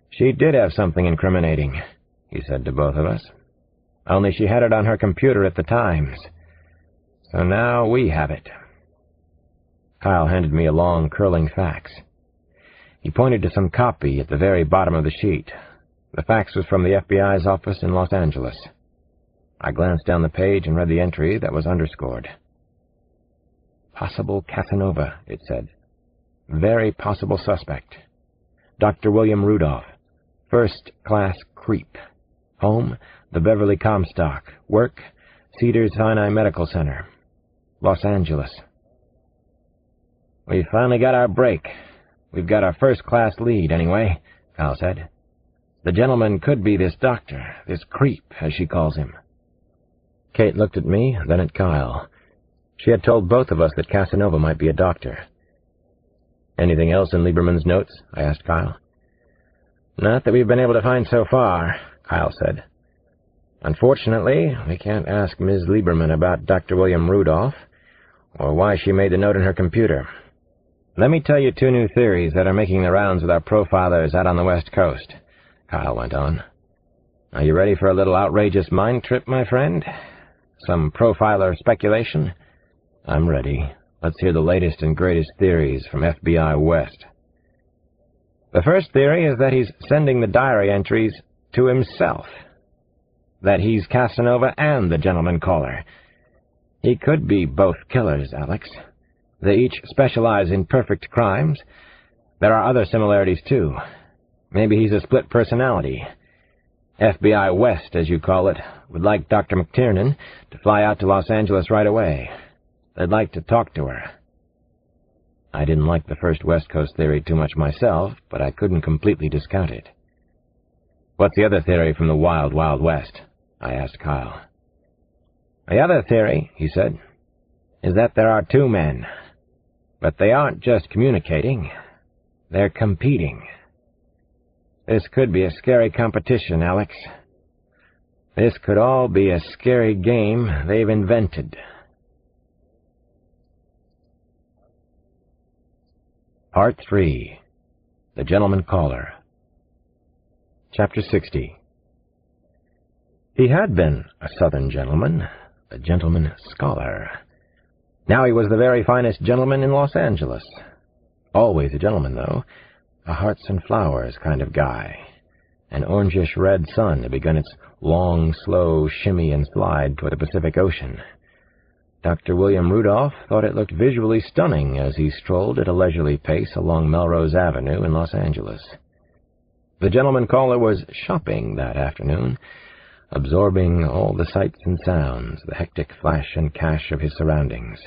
"She did have something incriminating," he said to both of us. "Only she had it on her computer at the Times. So now we have it." Kyle handed me a long, curling fax. He pointed to some copy at the very bottom of the sheet. The fax was from the FBI's office in Los Angeles. I glanced down the page and read the entry that was underscored. "Possible Casanova," it said. "Very possible suspect. Dr. William Rudolph. First-class creep. Home, the Beverly Comstock. Work, Cedars-Sinai Medical Center. Los Angeles." "We finally got our break. We've got our first-class lead, anyway," Kyle said. "The gentleman could be this doctor, this creep, as she calls him." Kate looked at me, then at Kyle. She had told both of us that Casanova might be a doctor. "Anything else in Lieberman's notes?" I asked Kyle. "Not that we've been able to find so far," Kyle said. "Unfortunately, we can't ask Ms. Lieberman about Dr. William Rudolph, or why she made the note in her computer. Let me tell you 2 new theories that are making the rounds with our profilers out on the West Coast," Kyle went on. "Are you ready for a little outrageous mind trip, my friend? Some profiler speculation?" "I'm ready. Let's hear the latest and greatest theories from FBI West." "The first theory is that he's sending the diary entries to himself. That he's Casanova and the gentleman caller. He could be both killers, Alex. They each specialize in perfect crimes. There are other similarities, too. Maybe he's a split personality. FBI West, as you call it, would like Dr. McTiernan to fly out to Los Angeles right away. They'd like to talk to her." I didn't like the first West Coast theory too much myself, but I couldn't completely discount it. "What's the other theory from the Wild, Wild West?" I asked Kyle. "The other theory," he said, "is that there are 2 men. But they aren't just communicating. They're competing. This could be a scary competition, Alex. This could all be a scary game they've invented." Part 3. The Gentleman Caller. Chapter 60. He had been a Southern gentleman, a gentleman scholar. Now he was the very finest gentleman in Los Angeles. Always a gentleman, though. A hearts and flowers kind of guy. An orangish-red sun had begun its long, slow shimmy and slide toward the Pacific Ocean. Dr. William Rudolph thought it looked visually stunning as he strolled at a leisurely pace along Melrose Avenue in Los Angeles. The gentleman caller was shopping that afternoon, absorbing all the sights and sounds, the hectic flash and cash of his surroundings.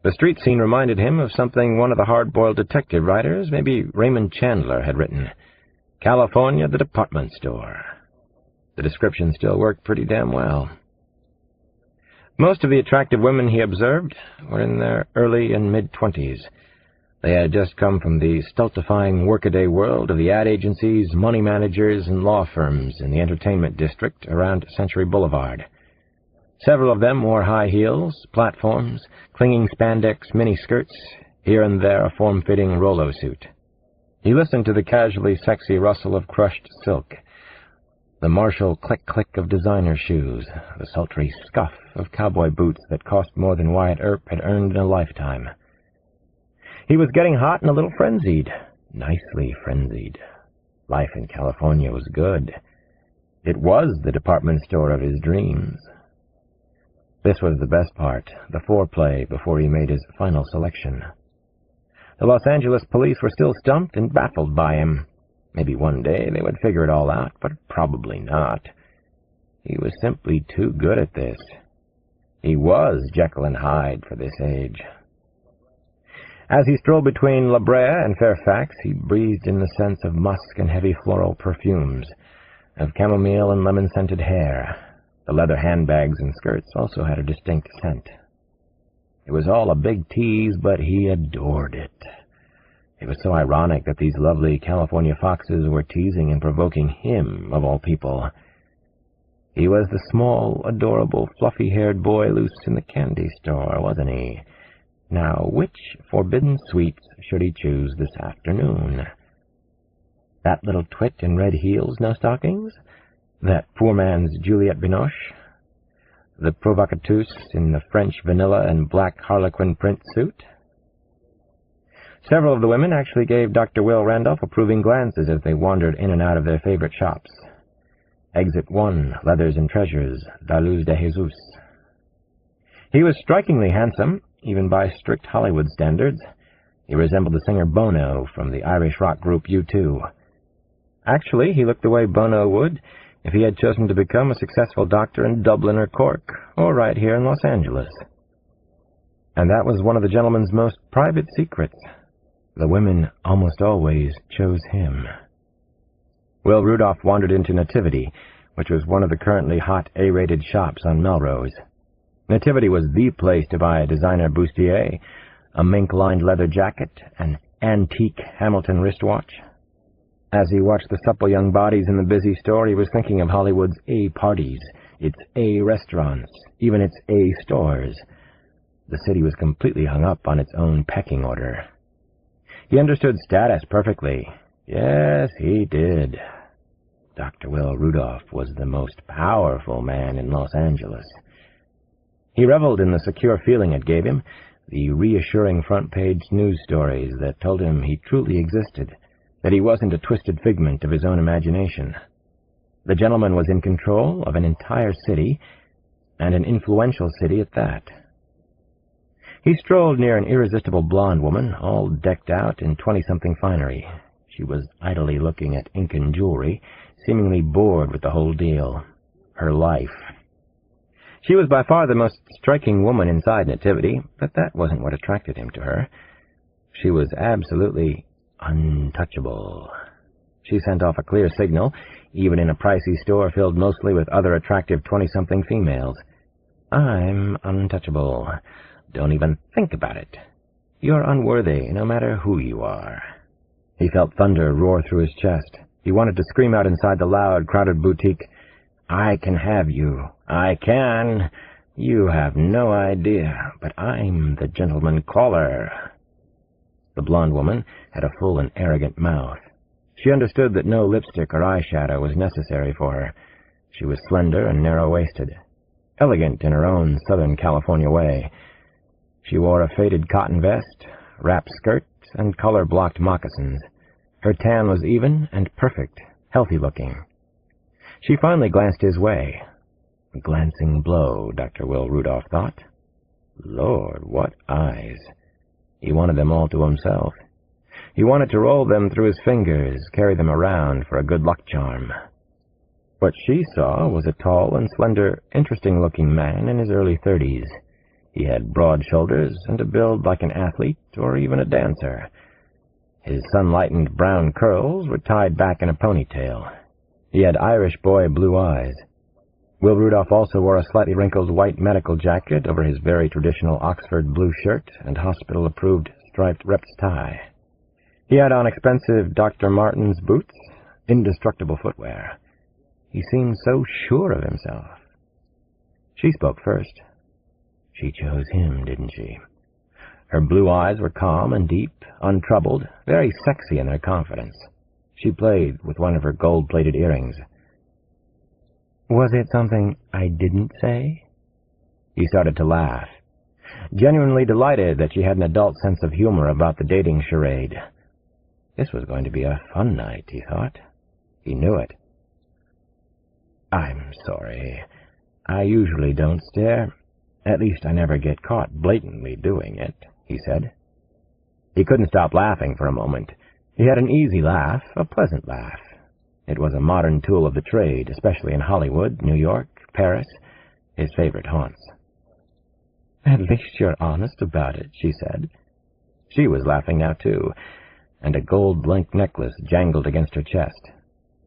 The street scene reminded him of something one of the hard-boiled detective writers, maybe Raymond Chandler, had written. California, the department store. The description still worked pretty damn well. Most of the attractive women he observed were in their early and mid-20s. They had just come from the stultifying workaday world of the ad agencies, money managers, and law firms in the entertainment district around Century Boulevard. Several of them wore high heels, platforms, clinging spandex miniskirts, here and there a form-fitting Rolo suit. He listened to the casually sexy rustle of crushed silk, the martial click-click of designer shoes, the sultry scuff of cowboy boots that cost more than Wyatt Earp had earned in a lifetime. He was getting hot and a little frenzied, nicely frenzied. Life in California was good. It was the department store of his dreams. This was the best part, the foreplay before he made his final selection. The Los Angeles police were still stumped and baffled by him. Maybe one day they would figure it all out, but probably not. He was simply too good at this. He was Jekyll and Hyde for this age. As he strolled between La Brea and Fairfax, he breathed in the sense of musk and heavy floral perfumes, of chamomile and lemon-scented hair. The leather handbags and skirts also had a distinct scent. It was all a big tease, but he adored it. It was so ironic that these lovely California foxes were teasing and provoking him, of all people. He was the small, adorable, fluffy-haired boy loose in the candy store, wasn't he? Now, which forbidden sweets should he choose this afternoon? That little twit in red heels, no stockings? That poor man's Juliette Binoche? The provocatrice in the French vanilla and black harlequin print suit? Several of the women actually gave Dr. Will Randolph approving glances as they wandered in and out of their favorite shops. Exit 1, Leathers and Treasures, La Luz de Jesus. He was strikingly handsome, even by strict Hollywood standards. He resembled the singer Bono from the Irish rock group U2. Actually, he looked the way Bono would if he had chosen to become a successful doctor in Dublin or Cork, or right here in Los Angeles. And that was one of the gentleman's most private secrets. The women almost always chose him. Will Rudolph wandered into Nativity, which was one of the currently hot A-rated shops on Melrose. Nativity was the place to buy a designer bustier, a mink-lined leather jacket, an antique Hamilton wristwatch. As he watched the supple young bodies in the busy store, he was thinking of Hollywood's A parties, its A restaurants, even its A stores. The city was completely hung up on its own pecking order. He understood status perfectly. Yes, he did. Dr. Will Rudolph was the most powerful man in Los Angeles. He reveled in the secure feeling it gave him, the reassuring front-page news stories that told him he truly existed, that he wasn't a twisted figment of his own imagination. The gentleman was in control of an entire city, and an influential city at that. He strolled near an irresistible blonde woman, all decked out in 20-something finery. She was idly looking at Incan jewelry, seemingly bored with the whole deal. Her life. She was by far the most striking woman inside Nativity, but that wasn't what attracted him to her. She was absolutely untouchable. She sent off a clear signal, even in a pricey store filled mostly with other attractive 20-something females. I'm untouchable. Don't even think about it. You're unworthy, no matter who you are. He felt thunder roar through his chest. He wanted to scream out inside the loud, crowded boutique, I can have you. I can. You have no idea, but I'm the gentleman caller. The blonde woman had a full and arrogant mouth. She understood that no lipstick or eyeshadow was necessary for her. She was slender and narrow-waisted, elegant in her own Southern California way. She wore a faded cotton vest, wrap skirt, and color-blocked moccasins. Her tan was even and perfect, healthy-looking. She finally glanced his way. A glancing blow, Dr. Will Rudolph thought. Lord, what eyes! He wanted them all to himself. He wanted to roll them through his fingers, carry them around for a good luck charm. What she saw was a tall and slender, interesting-looking man in his early 30s. He had broad shoulders and a build like an athlete or even a dancer. His sun-lightened brown curls were tied back in a ponytail. He had Irish boy blue eyes. Will Rudolph also wore a slightly wrinkled white medical jacket over his very traditional Oxford blue shirt and hospital-approved striped reps tie. He had on expensive Dr. Martens boots, indestructible footwear. He seemed so sure of himself. She spoke first. She chose him, didn't she? Her blue eyes were calm and deep, untroubled, very sexy in their confidence. She played with one of her gold-plated earrings. Was it something I didn't say? He started to laugh, genuinely delighted that she had an adult sense of humor about the dating charade. This was going to be a fun night, he thought. He knew it. I'm sorry. I usually don't stare. At least I never get caught blatantly doing it, he said. He couldn't stop laughing for a moment. He had an easy laugh, a pleasant laugh. It was a modern tool of the trade, especially in Hollywood, New York, Paris, his favorite haunts. At least you're honest about it, she said. She was laughing now, too, and a gold link necklace jangled against her chest.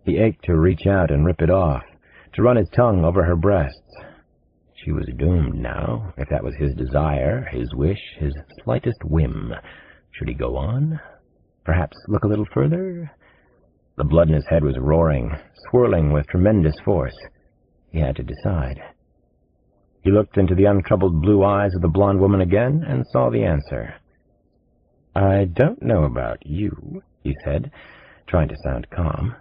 He ached to reach out and rip it off, to run his tongue over her breasts. She was doomed now, if that was his desire, his wish, his slightest whim. Should he go on? Perhaps look a little further? The blood in his head was roaring, swirling with tremendous force. He had to decide. He looked into the untroubled blue eyes of the blonde woman again and saw the answer. "I don't know about you," he said, trying to sound calm,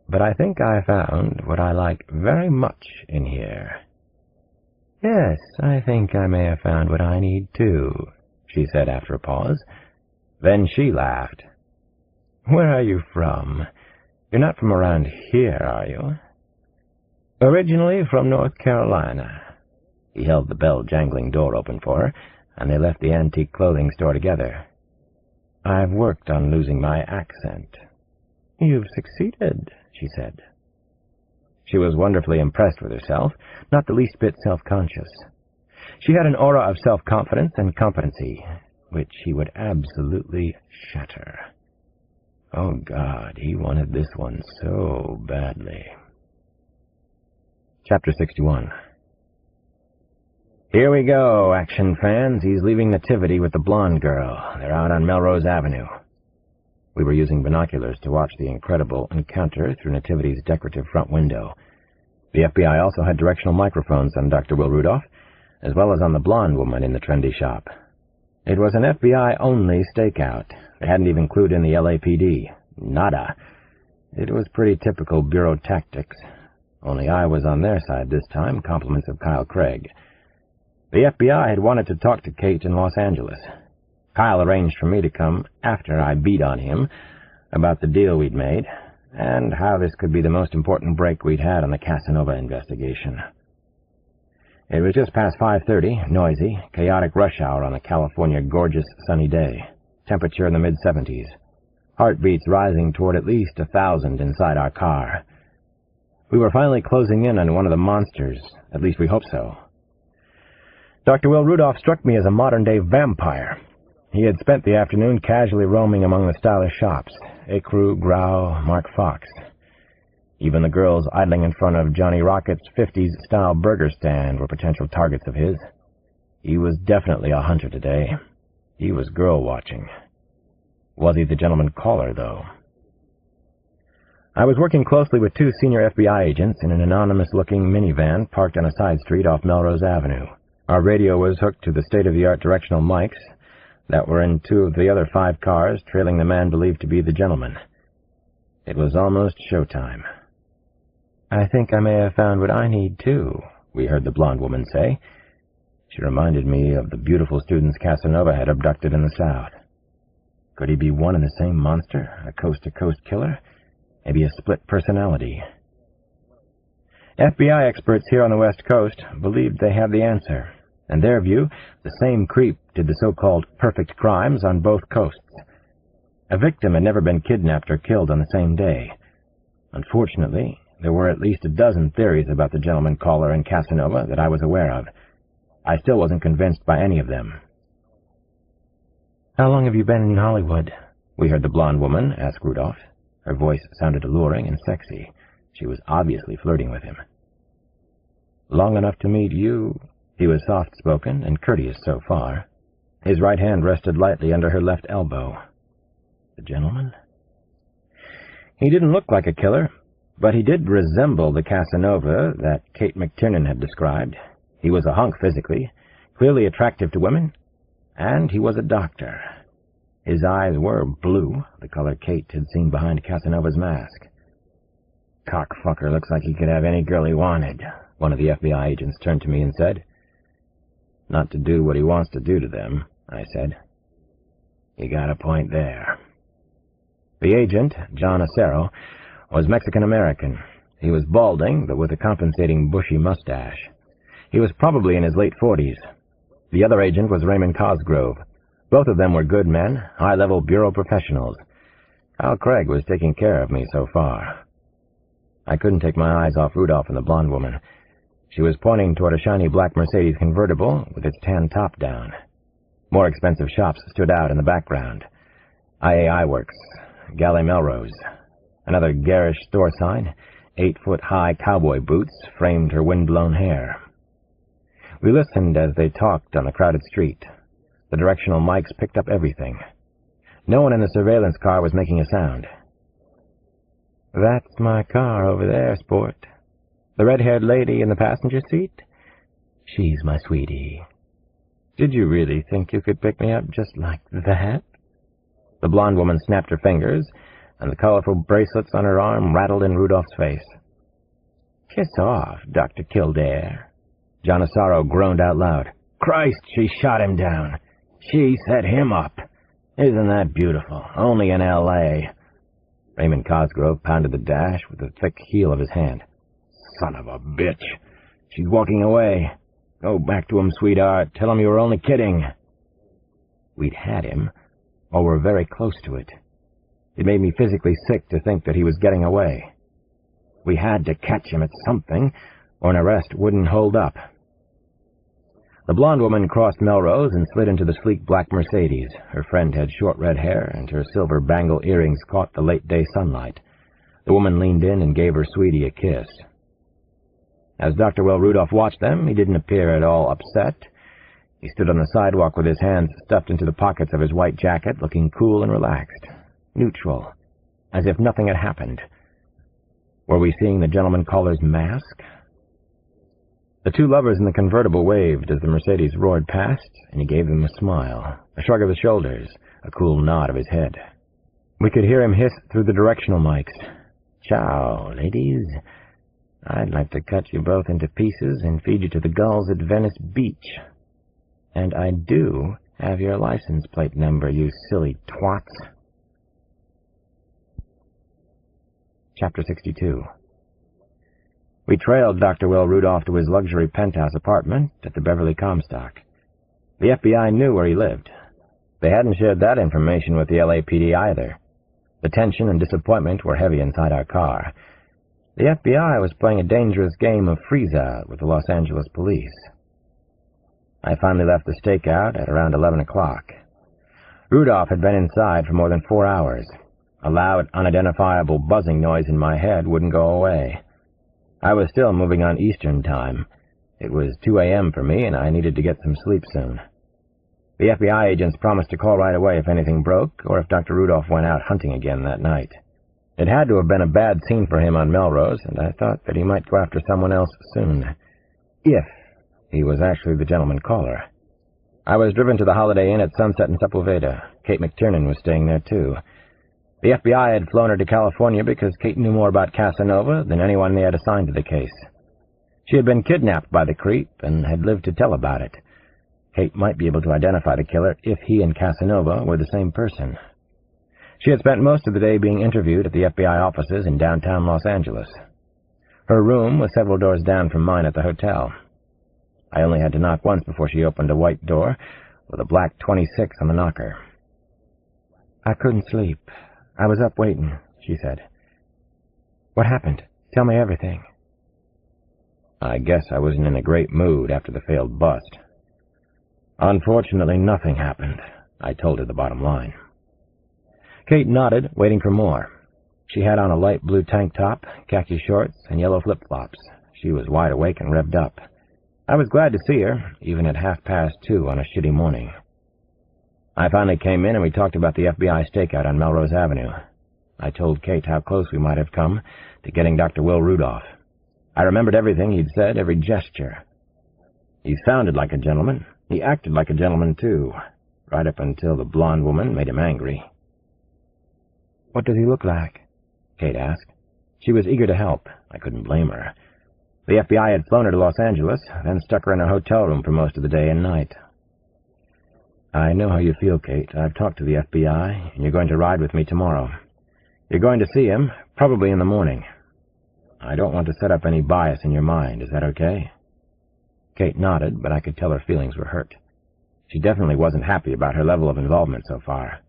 "but I think I found what I like very much in here." "Yes, I think I may have found what I need, too," she said after a pause. Then she laughed. "Where are you from? You're not from around here, are you?" "Originally from North Carolina." He held the bell-jangling door open for her, and they left the antique clothing store together. "I've worked on losing my accent." "You've succeeded," she said. She was wonderfully impressed with herself, not the least bit self-conscious. She had an aura of self-confidence and competency, which he would absolutely shatter. Oh, God, he wanted this one so badly. Chapter 61. "Here we go, action fans. He's leaving Nativity with the blonde girl. They're out on Melrose Avenue." We were using binoculars to watch the incredible encounter through Nativity's decorative front window. The FBI also had directional microphones on Dr. Will Rudolph, as well as on the blonde woman in the trendy shop. It was an FBI-only stakeout. They hadn't even clued in the LAPD. Nada. It was pretty typical Bureau tactics. Only I was on their side this time, compliments of Kyle Craig. The FBI had wanted to talk to Kate in Los Angeles. Kyle arranged for me to come after I beat on him about the deal we'd made, and how this could be the most important break we'd had on the Casanova investigation. It was just past 5:30, noisy, chaotic rush hour on a California gorgeous sunny day, temperature in the mid-70s, heartbeats rising toward at least 1,000 inside our car. We were finally closing in on one of the monsters, at least we hoped so. Dr. Will Rudolph struck me as a modern-day vampire. He had spent the afternoon casually roaming among the stylish shops, Ecru, Grau, Mark Fox. Even the girls idling in front of Johnny Rocket's 50s-style burger stand were potential targets of his. He was definitely a hunter today. He was girl-watching. Was he the gentleman caller, though? I was working closely with two senior FBI agents in an anonymous-looking minivan parked on a side street off Melrose Avenue. Our radio was hooked to the state-of-the-art directional mics that were in two of the other 5 cars trailing the man believed to be the gentleman. It was almost showtime. "I think I may have found what I need, too," we heard the blonde woman say. She reminded me of the beautiful students Casanova had abducted in the South. Could he be one and the same monster, a coast-to-coast killer? Maybe a split personality. FBI experts here on the West Coast believed they had the answer. In their view, the same creep did the so-called perfect crimes on both coasts. A victim had never been kidnapped or killed on the same day. Unfortunately, there were at least a dozen theories about the gentleman caller in Casanova that I was aware of. I still wasn't convinced by any of them. "How long have you been in Hollywood?" we heard the blonde woman ask Rudolph. Her voice sounded alluring and sexy. She was obviously flirting with him. "Long enough to meet you." He was soft-spoken and courteous so far. His right hand rested lightly under her left elbow. The gentleman? He didn't look like a killer, but he did resemble the Casanova that Kate McTiernan had described. He was a hunk physically, clearly attractive to women, and he was a doctor. His eyes were blue, the color Kate had seen behind Casanova's mask. "Cockfucker looks like he could have any girl he wanted," one of the FBI agents turned to me and said. "Not to do what he wants to do to them," I said. "You got a point there." The agent, John Acero, was Mexican-American. He was balding, but with a compensating bushy mustache. He was probably in his late 40s. The other agent was Raymond Cosgrove. Both of them were good men, high-level bureau professionals. Kyle Craig was taking care of me so far. I couldn't take my eyes off Rudolph and the blonde woman. She was pointing toward a shiny black Mercedes convertible with its tan top down. More expensive shops stood out in the background. IAI Works, Galley Melrose. Another garish store sign, 8-foot-high cowboy boots, framed her wind-blown hair. We listened as they talked on the crowded street. The directional mics picked up everything. No one in the surveillance car was making a sound. "That's my car over there, sport. The red-haired lady in the passenger seat? She's my sweetie. Did you really think you could pick me up just like that? The blonde woman snapped her fingers, and the colorful bracelets on her arm rattled in Rudolph's face. Kiss off, Dr. Kildare. Janisaro groaned out loud. Christ, she shot him down. She set him up. Isn't that beautiful? Only in L.A. Raymond Cosgrove pounded the dash with the thick heel of his hand. Son of a bitch. She's walking away. Go back to him, sweetheart. Tell him you were only kidding. We'd had him, or were very close to it. It made me physically sick to think that he was getting away. We had to catch him at something, or an arrest wouldn't hold up. The blonde woman crossed Melrose and slid into the sleek black Mercedes. Her friend had short red hair, and her silver bangle earrings caught the late-day sunlight. The woman leaned in and gave her sweetie a kiss. As Dr. Will Rudolph watched them, he didn't appear at all upset. He stood on the sidewalk with his hands stuffed into the pockets of his white jacket, looking cool and relaxed, neutral, as if nothing had happened. Were we seeing the gentleman caller's mask? The two lovers in the convertible waved as the Mercedes roared past, and he gave them a smile, a shrug of his shoulders, a cool nod of his head. We could hear him hiss through the directional mics. Ciao, ladies. I'd like to cut you both into pieces and feed you to the gulls at Venice Beach. And I do have your license plate number, you silly twats. Chapter 62. We trailed Dr. Will Rudolph to his luxury penthouse apartment at the Beverly Comstock. The FBI knew where he lived. They hadn't shared that information with the LAPD either. The tension and disappointment were heavy inside our car. The FBI was playing a dangerous game of freeze-out with the Los Angeles police. I finally left the stakeout at around 11 o'clock. Rudolph had been inside for more than 4 hours. A loud, unidentifiable buzzing noise in my head wouldn't go away. I was still moving on Eastern time. It was 2 a.m. for me, and I needed to get some sleep soon. The FBI agents promised to call right away if anything broke, or if Dr. Rudolph went out hunting again that night. It had to have been a bad scene for him on Melrose, and I thought that he might go after someone else soon. If he was actually the gentleman caller. I was driven to the Holiday Inn at Sunset in Sepulveda. Kate McTiernan was staying there, too. The FBI had flown her to California because Kate knew more about Casanova than anyone they had assigned to the case. She had been kidnapped by the creep and had lived to tell about it. Kate might be able to identify the killer if he and Casanova were the same person. She had spent most of the day being interviewed at the FBI offices in downtown Los Angeles. Her room was several doors down from mine at the hotel. I only had to knock once before she opened a white door with a black 26 on the knocker. I couldn't sleep. I was up waiting, she said. What happened? Tell me everything. I guess I wasn't in a great mood after the failed bust. Unfortunately, nothing happened. I told her the bottom line. Kate nodded, waiting for more. She had on a light blue tank top, khaki shorts, and yellow flip-flops. She was wide awake and revved up. I was glad to see her, even at 2:30 on a shitty morning. I finally came in and we talked about the FBI stakeout on Melrose Avenue. I told Kate how close we might have come to getting Dr. Will Rudolph. I remembered everything he'd said, every gesture. He sounded like a gentleman. He acted like a gentleman, too, right up until the blonde woman made him angry. What does he look like? Kate asked. She was eager to help. I couldn't blame her. The FBI had flown her to Los Angeles, then stuck her in a hotel room for most of the day and night. I know how you feel, Kate. I've talked to the FBI, and you're going to ride with me tomorrow. You're going to see him, probably in the morning. I don't want to set up any bias in your mind. Is that okay? Kate nodded, but I could tell her feelings were hurt. She definitely wasn't happy about her level of involvement so far.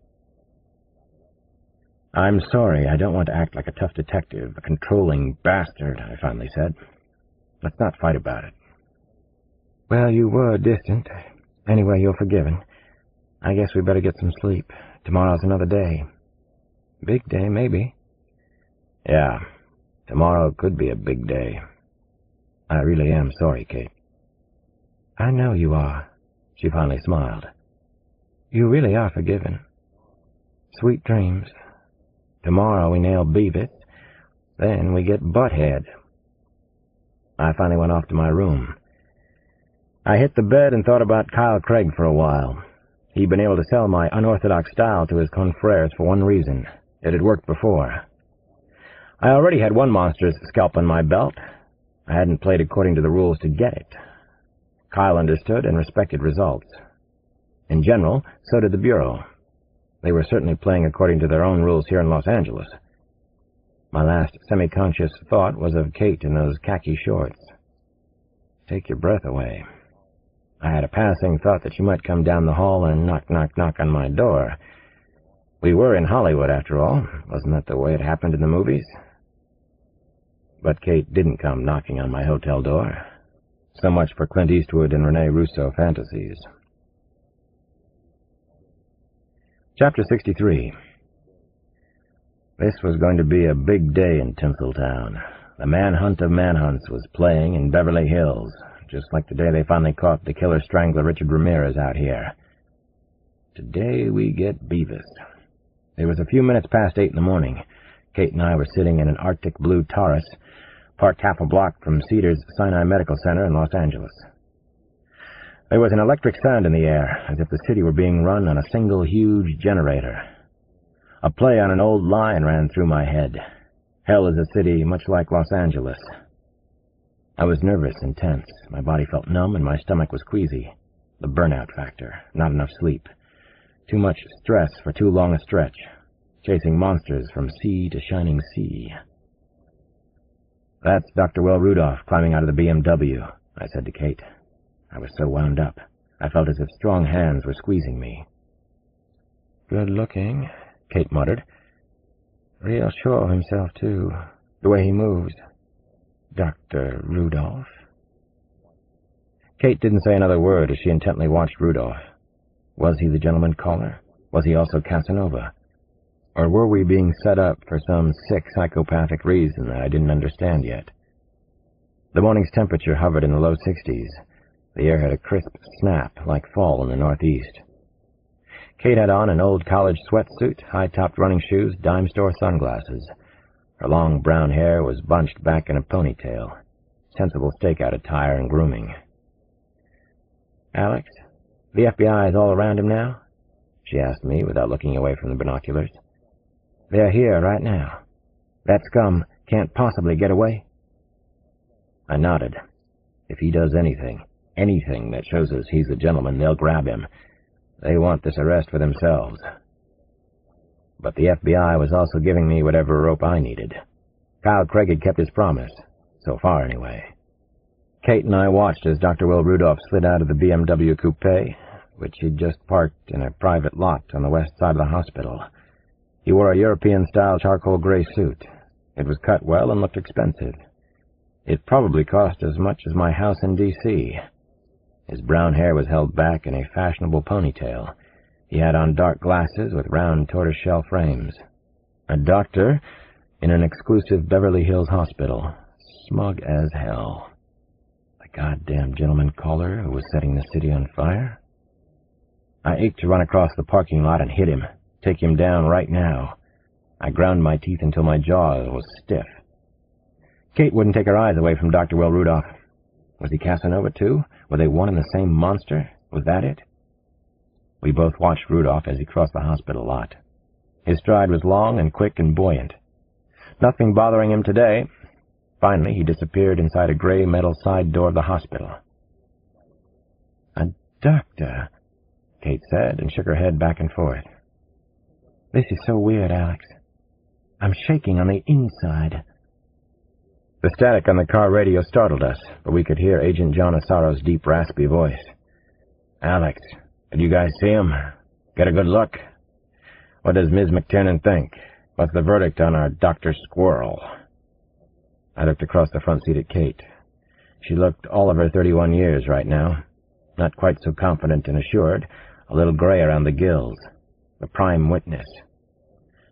I'm sorry, I don't want to act like a tough detective, a controlling bastard, I finally said. Let's not fight about it. Well, you were distant. Anyway, you're forgiven. I guess we better get some sleep. Tomorrow's another day. Big day, maybe. Yeah, tomorrow could be a big day. I really am sorry, Kate. I know you are, she finally smiled. You really are forgiven. Sweet dreams. Tomorrow we nail Beavis, then we get Butthead. I finally went off to my room. I hit the bed and thought about Kyle Craig for a while. He'd been able to sell my unorthodox style to his confreres for one reason. It had worked before. I already had one monster's scalp on my belt. I hadn't played according to the rules to get it. Kyle understood and respected results. In general, so did the Bureau. They were certainly playing according to their own rules here in Los Angeles. My last semi-conscious thought was of Kate in those khaki shorts. Take your breath away. I had a passing thought that she might come down the hall and knock, knock, knock on my door. We were in Hollywood, after all. Wasn't that the way it happened in the movies? But Kate didn't come knocking on my hotel door. So much for Clint Eastwood and Rene Russo fantasies. Chapter 63. This was going to be a big day in Tinseltown. The manhunt of manhunts was playing in Beverly Hills, just like the day they finally caught the killer strangler Richard Ramirez out here. Today we get Beavis. It was a few minutes past 8 in the morning. Kate and I were sitting in an Arctic blue Taurus, parked half a block from Cedars Sinai Medical Center in Los Angeles. There was an electric sound in the air, as if the city were being run on a single huge generator. A play on an old line ran through my head. Hell is a city much like Los Angeles. I was nervous and tense. My body felt numb and my stomach was queasy. The burnout factor. Not enough sleep. Too much stress for too long a stretch. Chasing monsters from sea to shining sea. "That's Dr. Will Rudolph climbing out of the BMW," I said to Kate. I was so wound up. I felt as if strong hands were squeezing me. "Good looking," Kate muttered. "Real sure of himself, too. The way he moves. Dr. Rudolph." Kate didn't say another word as she intently watched Rudolph. Was he the gentleman caller? Was he also Casanova? Or were we being set up for some sick psychopathic reason that I didn't understand yet? The morning's temperature hovered in the low 60s. The air had a crisp snap, like fall in the northeast. Kate had on an old college sweatsuit, high-topped running shoes, dime store sunglasses. Her long brown hair was bunched back in a ponytail. Sensible stakeout attire and grooming. "Alex, the FBI is all around him now?" she asked me without looking away from the binoculars. "They're here right now. That scum can't possibly get away?" I nodded. If he does anything that shows us he's a gentleman, they'll grab him. They want this arrest for themselves. But the FBI was also giving me whatever rope I needed. Kyle Craig had kept his promise, so far anyway. Kate and I watched as Dr. Will Rudolph slid out of the BMW coupe, which he'd just parked in a private lot on the west side of the hospital. He wore a European-style charcoal gray suit. It was cut well and looked expensive. It probably cost as much as my house in D.C. His brown hair was held back in a fashionable ponytail. He had on dark glasses with round tortoiseshell frames. A doctor in an exclusive Beverly Hills hospital. Smug as hell. The goddamn gentleman caller who was setting the city on fire? I ached to run across the parking lot and hit him. Take him down right now. I ground my teeth until my jaw was stiff. Kate wouldn't take her eyes away from Dr. Will Rudolph. Was he Casanova, too? Were they one and the same monster? Was that it? We both watched Rudolph as he crossed the hospital lot. His stride was long and quick and buoyant. Nothing bothering him today. Finally, he disappeared inside a gray metal side door of the hospital. "A doctor," Kate said, and shook her head back and forth. "This is so weird, Alex. I'm shaking on the inside." The static on the car radio startled us, but we could hear Agent John Assaro's deep, raspy voice. "Alex, did you guys see him? Get a good look? What does Ms. McTiernan think? What's the verdict on our Dr. Squirrel?" I looked across the front seat at Kate. She looked all of her 31 years right now. Not quite so confident and assured, a little gray around the gills. The prime witness.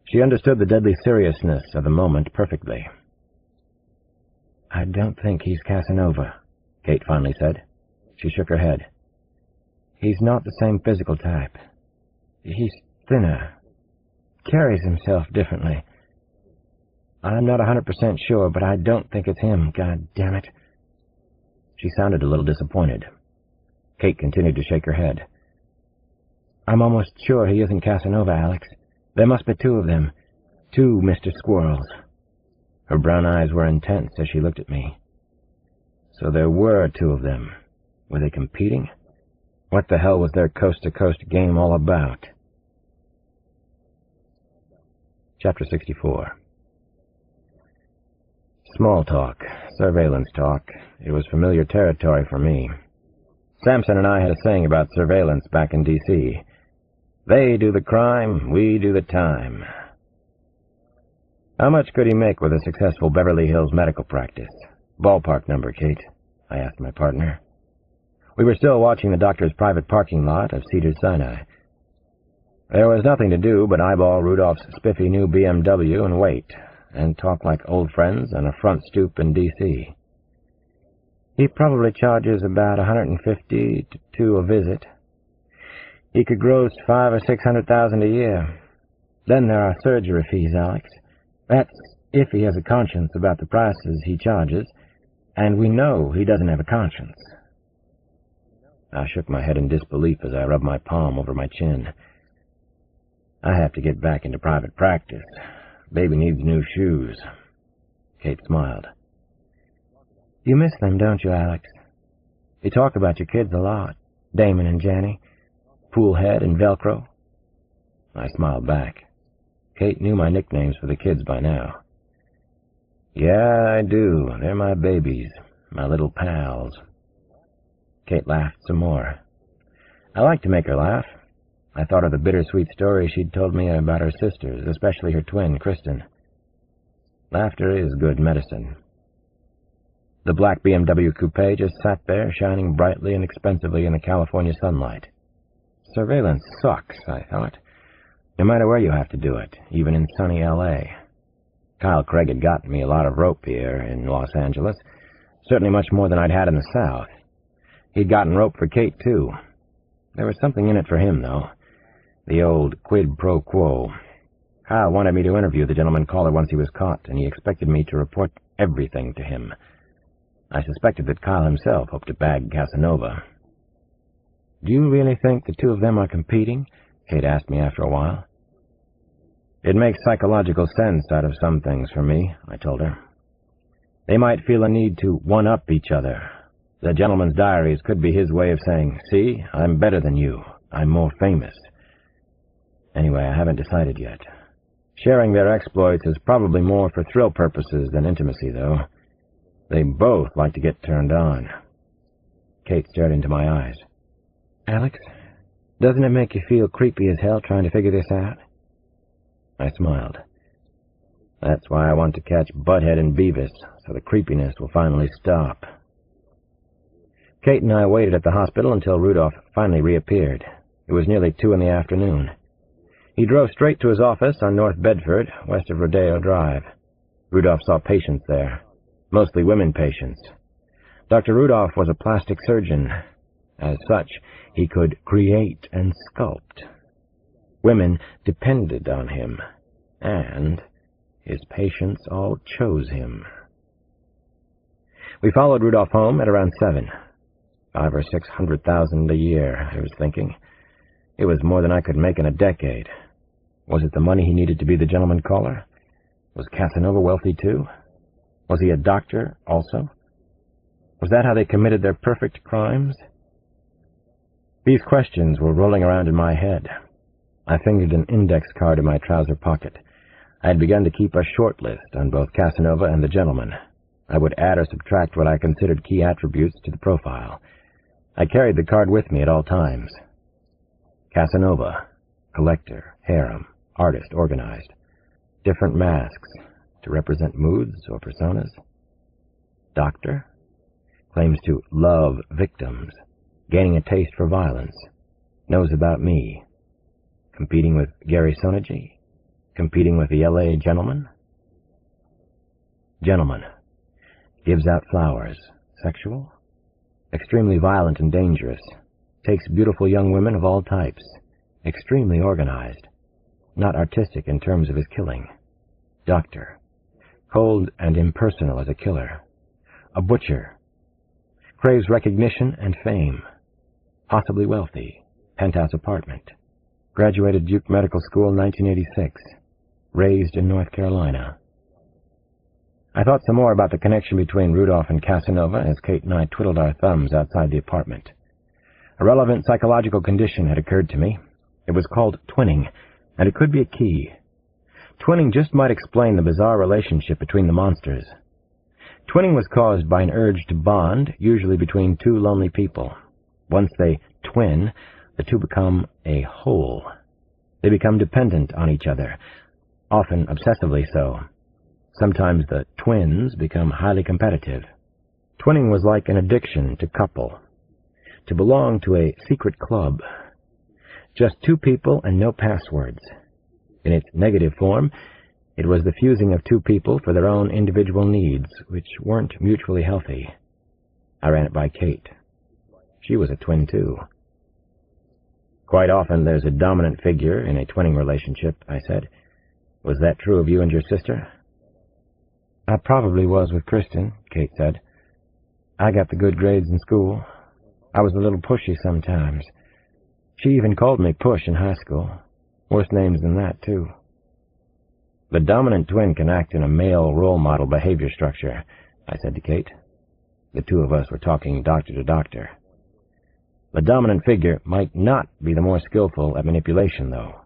She understood the deadly seriousness of the moment perfectly. "I don't think he's Casanova," Kate finally said. She shook her head. "He's not the same physical type. He's thinner. Carries himself differently. I'm not 100% sure, but I don't think it's him, God damn it." She sounded a little disappointed. Kate continued to shake her head. "I'm almost sure he isn't Casanova, Alex. There must be two of them. Two Mr. Squirrels." Her brown eyes were intense as she looked at me. So there were two of them. Were they competing? What the hell was their coast-to-coast game all about? Chapter 64. Small talk, surveillance talk. It was familiar territory for me. Sampson and I had a saying about surveillance back in D.C. They do the crime, we do the time. How much could he make with a successful Beverly Hills medical practice? Ballpark number, Kate, I asked my partner. We were still watching the doctor's private parking lot of Cedars-Sinai. There was nothing to do but eyeball Rudolph's spiffy new BMW and wait, and talk like old friends on a front stoop in D.C. He probably charges about $150 to a visit. He could gross $500,000 or $600,000 a year. Then there are surgery fees, Alex. That's if he has a conscience about the prices he charges, and we know he doesn't have a conscience. I shook my head in disbelief as I rubbed my palm over my chin. I have to get back into private practice. Baby needs new shoes. Kate smiled. You miss them, don't you, Alex? You talk about your kids a lot, Damon and Janny, Poolhead and Velcro. I smiled back. Kate knew my nicknames for the kids by now. Yeah, I do. They're my babies, my little pals. Kate laughed some more. I liked to make her laugh. I thought of the bittersweet story she'd told me about her sisters, especially her twin, Kristen. Laughter is good medicine. The black BMW coupe just sat there, shining brightly and expensively in the California sunlight. Surveillance sucks, I thought. No matter where you have to do it, even in sunny L.A. Kyle Craig had gotten me a lot of rope here in Los Angeles, certainly much more than I'd had in the South. He'd gotten rope for Kate, too. There was something in it for him, though. The old quid pro quo. Kyle wanted me to interview the gentleman caller once he was caught, and he expected me to report everything to him. I suspected that Kyle himself hoped to bag Casanova. Do you really think the two of them are competing? Kate asked me after a while. It makes psychological sense out of some things for me, I told her. They might feel a need to one-up each other. The gentleman's diaries could be his way of saying, see, I'm better than you. I'm more famous. Anyway, I haven't decided yet. Sharing their exploits is probably more for thrill purposes than intimacy, though. They both like to get turned on. Kate stared into my eyes. Alex, doesn't it make you feel creepy as hell trying to figure this out? I smiled. That's why I want to catch Butthead and Beavis, so the creepiness will finally stop. Kate and I waited at the hospital until Rudolph finally reappeared. It was nearly 2 in the afternoon. He drove straight to his office on North Bedford, west of Rodeo Drive. Rudolph saw patients there, mostly women patients. Dr. Rudolph was a plastic surgeon. As such, he could create and sculpt. Women depended on him, and his patients all chose him. We followed Rudolph home at around 7. $500,000 or $600,000 a year, I was thinking. It was more than I could make in a decade. Was it the money he needed to be the gentleman caller? Was Casanova wealthy too? Was he a doctor also? Was that how they committed their perfect crimes? These questions were rolling around in my head. I fingered an index card in my trouser pocket. I had begun to keep a short list on both Casanova and the gentleman. I would add or subtract what I considered key attributes to the profile. I carried the card with me at all times. Casanova, collector, harem, artist, organized. Different masks to represent moods or personas. Doctor, claims to love victims, gaining a taste for violence, knows about me. Competing with Gary Sonergy? Competing with the L.A. gentleman? Gentleman. Gives out flowers. Sexual? Extremely violent and dangerous. Takes beautiful young women of all types. Extremely organized. Not artistic in terms of his killing. Doctor. Cold and impersonal as a killer. A butcher. Craves recognition and fame. possibly wealthy, penthouse apartment, graduated Duke Medical School 1986, raised in North Carolina. I thought some more about the connection between Rudolph and Casanova as Kate and I twiddled our thumbs outside the apartment. A relevant psychological condition had occurred to me. It was called twinning, and it could be a key. Twinning just might explain the bizarre relationship between the monsters. Twinning was caused by an urge to bond, usually between two lonely people. Once they twin, the two become a whole. They become dependent on each other, often obsessively so. Sometimes the twins become highly competitive. Twinning was like an addiction to couple, to belong to a secret club. Just two people and no passwords. In its negative form, it was the fusing of two people for their own individual needs, which weren't mutually healthy. I ran it by Kate. She was a twin, too. Quite often there's a dominant figure in a twinning relationship, I said. Was that true of you and your sister? I probably was with Kristen, Kate said. I got the good grades in school. I was a little pushy sometimes. She even called me Push in high school. Worse names than that, too. The dominant twin can act in a male role model behavior structure, I said to Kate. The two of us were talking doctor to doctor. The dominant figure might not be the more skillful at manipulation, though.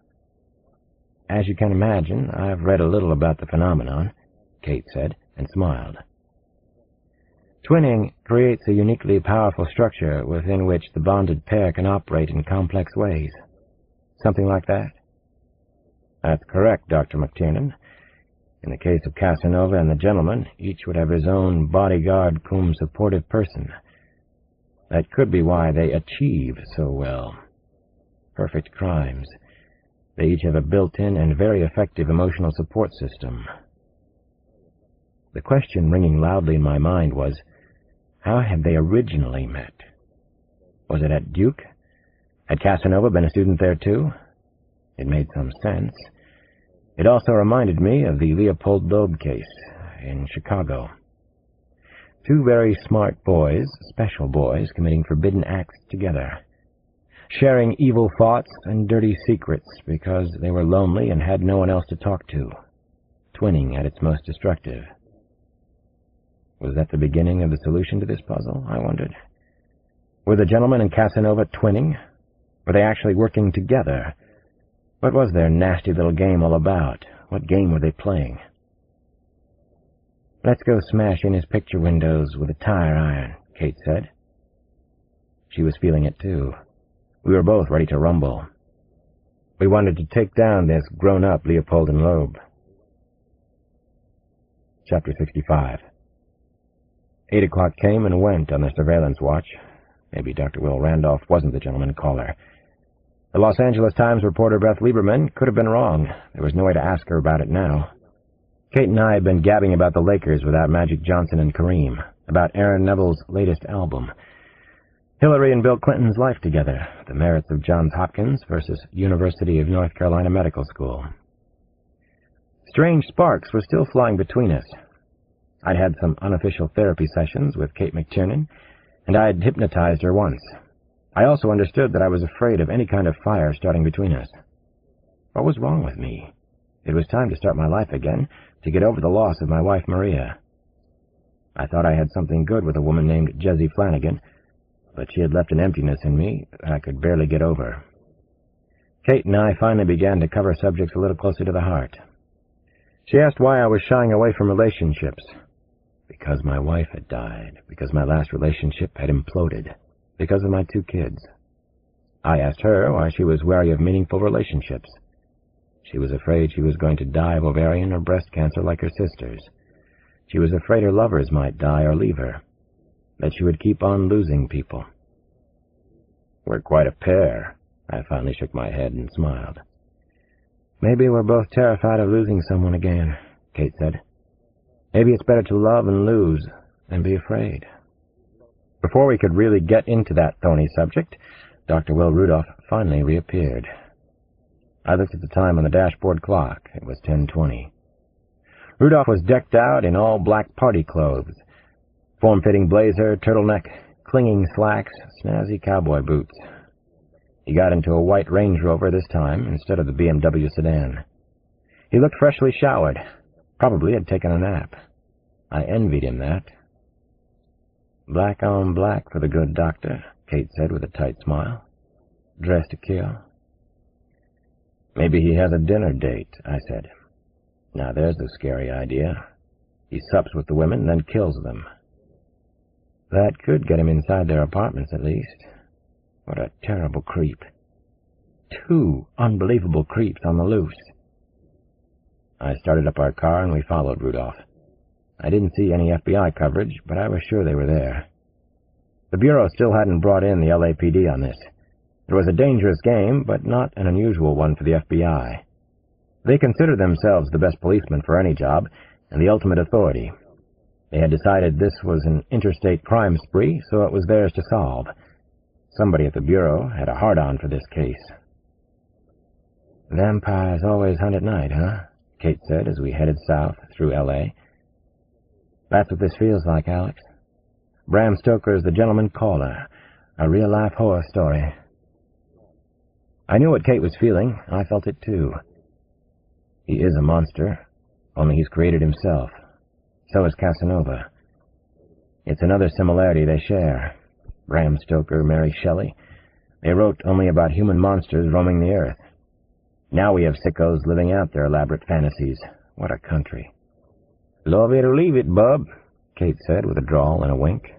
As you can imagine, I've read a little about the phenomenon, Kate said, and smiled. Twinning creates a uniquely powerful structure within which the bonded pair can operate in complex ways. Something like that? That's correct, Dr. McTiernan. In the case of Casanova and the gentleman, each would have his own bodyguard cum supportive person. That could be why they achieve so well. Perfect crimes. They each have a built-in and very effective emotional support system. The question ringing loudly in my mind was, how had they originally met? Was it at Duke? Had Casanova been a student there, too? It made some sense. It also reminded me of the Leopold Loeb case in Chicago. Two very smart boys, special boys, committing forbidden acts together, sharing evil thoughts and dirty secrets because they were lonely and had no one else to talk to. Twinning at its most destructive. Was that the beginning of the solution to this puzzle, I wondered? Were the gentleman and Casanova twinning? Were they actually working together? What was their nasty little game all about? What game were they playing? Let's go smash in his picture windows with a tire iron, Kate said. She was feeling it, too. We were both ready to rumble. We wanted to take down this grown-up Leopold and Loeb. Chapter 65. 8 o'clock came and went on the surveillance watch. Maybe Dr. Will Randolph wasn't the gentleman caller. The Los Angeles Times reporter Beth Lieberman could have been wrong. There was no way to ask her about it now. Kate and I had been gabbing about the Lakers without Magic Johnson and Kareem, about Aaron Neville's latest album, Hillary and Bill Clinton's life together, the merits of Johns Hopkins versus University of North Carolina Medical School. Strange sparks were still flying between us. I'd had some unofficial therapy sessions with Kate McTiernan, and I'd hypnotized her once. I also understood that I was afraid of any kind of fire starting between us. What was wrong with me? It was time to start my life again, to get over the loss of my wife Maria. I thought I had something good with a woman named Jessie Flanagan, but she had left an emptiness in me that I could barely get over. Kate and I finally began to cover subjects a little closer to the heart. She asked why I was shying away from relationships. Because my wife had died, because my last relationship had imploded, because of my 2 kids. I asked her why she was wary of meaningful relationships. She was afraid she was going to die of ovarian or breast cancer like her sisters. She was afraid her lovers might die or leave her, that she would keep on losing people. We're quite a pair. I finally shook my head and smiled. Maybe we're both terrified of losing someone again, Kate said. Maybe it's better to love and lose than be afraid. Before we could really get into that thorny subject, Dr. Will Rudolph finally reappeared. I looked at the time on the dashboard clock. It was 10:20. Rudolph was decked out in all black party clothes, form-fitting blazer, turtleneck, clinging slacks, snazzy cowboy boots. He got into a white Range Rover this time instead of the BMW sedan. He looked freshly showered. Probably had taken a nap. I envied him that. "Black on black for the good doctor," Kate said with a tight smile. "Dressed to kill." "Maybe he has a dinner date," I said. "Now there's a scary idea. He sups with the women, then kills them." That could get him inside their apartments, at least. What a terrible creep. 2 unbelievable creeps on the loose. I started up our car and we followed Rudolph. I didn't see any FBI coverage, but I was sure they were there. The Bureau still hadn't brought in the LAPD on this. It was a dangerous game, but not an unusual one for the FBI. They considered themselves the best policemen for any job, and the ultimate authority. They had decided this was an interstate crime spree, so it was theirs to solve. Somebody at the Bureau had a hard-on for this case. "Vampires always hunt at night, huh?" Kate said as we headed south through L.A. "That's what this feels like, Alex. Bram Stoker's The Gentleman Caller, a real-life horror story." I knew what Kate was feeling. I felt it too. He is a monster, only he's created himself. So is Casanova. It's another similarity they share. Bram Stoker, Mary Shelley. They wrote only about human monsters roaming the earth. Now we have sickos living out their elaborate fantasies. What a country. "Love it or leave it, bub," Kate said with a drawl and a wink.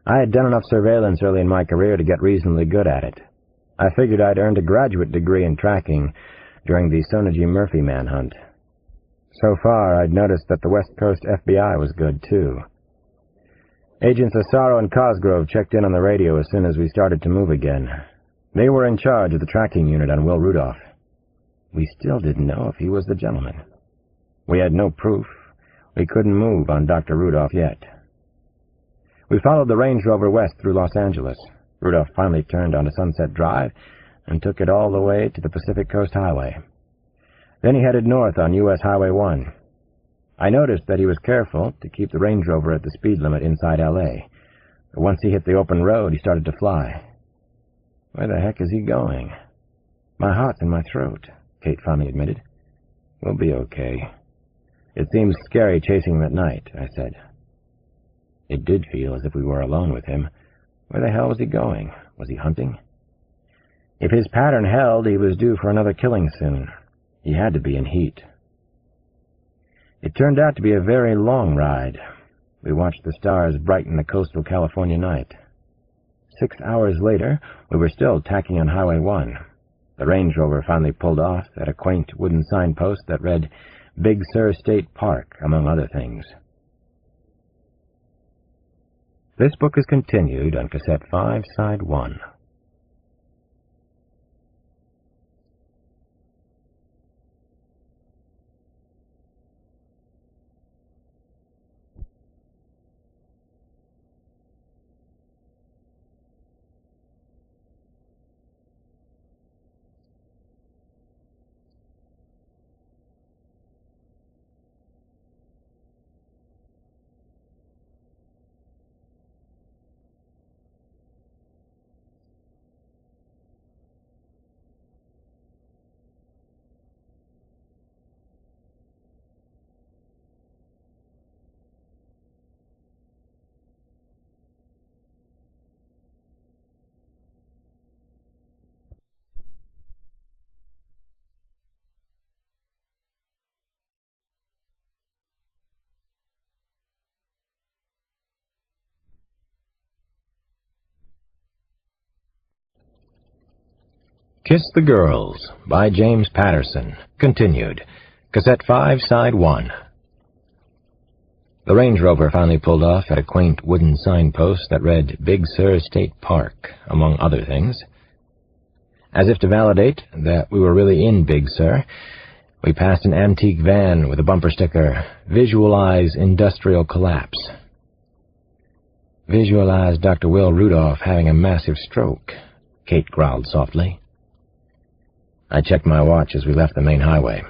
I had done enough surveillance early in my career to get reasonably good at it. I figured I'd earned a graduate degree in tracking during the Sonaji Murphy manhunt. So far, I'd noticed that the West Coast FBI was good, too. Agents Asaro and Cosgrove checked in on the radio as soon as we started to move again. They were in charge of the tracking unit on Will Rudolph. We still didn't know if he was the gentleman. We had no proof. We couldn't move on Dr. Rudolph yet. We followed the Range Rover west through Los Angeles. Rudolph finally turned onto Sunset Drive and took it all the way to the Pacific Coast Highway. Then he headed north on U.S. Highway 1. I noticed that he was careful to keep the Range Rover at the speed limit inside L.A. But once he hit the open road, he started to fly. "Where the heck is he going?" "My heart's in my throat," Kate finally admitted. "We'll be okay. It seems scary chasing him at night," I said. It did feel as if we were alone with him. Where the hell was he going? Was he hunting? If his pattern held, he was due for another killing soon. He had to be in heat. It turned out to be a very long ride. We watched the stars brighten the coastal California night. 6 hours later, we were still tacking on Highway 1. The Range Rover finally pulled off at a quaint wooden signpost that read, "Big Sur State Park," among other things. This book is continued on Cassette 5, Side 1. Kiss the Girls by James Patterson. Continued. Cassette 5, Side 1. The Range Rover finally pulled off at a quaint wooden signpost that read Big Sur State Park, among other things. As if to validate that we were really in Big Sur, we passed an antique van with a bumper sticker, "Visualize Industrial Collapse." "Visualize Dr. Will Rudolph having a massive stroke," Kate growled softly. I checked my watch as we left the main highway.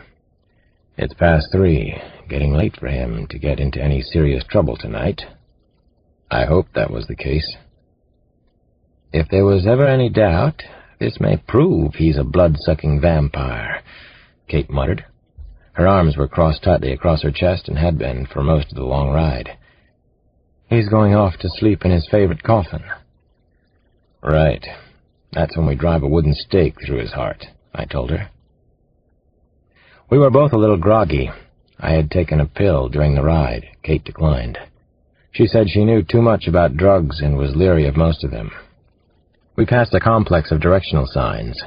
It's past 3, getting late for him to get into any serious trouble tonight. I hoped that was the case. If there was ever any doubt, this may prove he's a blood-sucking vampire, Kate muttered. Her arms were crossed tightly across her chest and had been for most of the long ride. He's going off to sleep in his favorite coffin. Right. That's when we drive a wooden stake through his heart, I told her. We were both a little groggy. I had taken a pill during the ride. Kate declined. She said she knew too much about drugs and was leery of most of them. We passed a complex of directional signs.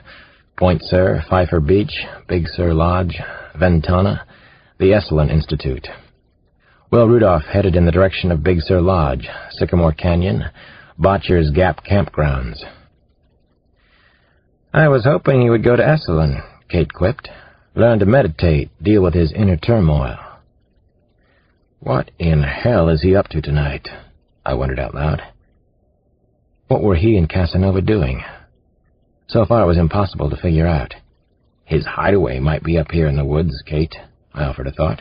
Point Sur, Pfeiffer Beach, Big Sur Lodge, Ventana, the Esalen Institute. Will Rudolph headed in the direction of Big Sur Lodge, Sycamore Canyon, Botcher's Gap Campgrounds. I was hoping he would go to Esalen, Kate quipped. Learn to meditate, deal with his inner turmoil. What in hell is he up to tonight? I wondered out loud. What were he and Casanova doing? So far it was impossible to figure out. His hideaway might be up here in the woods, Kate, I offered a thought.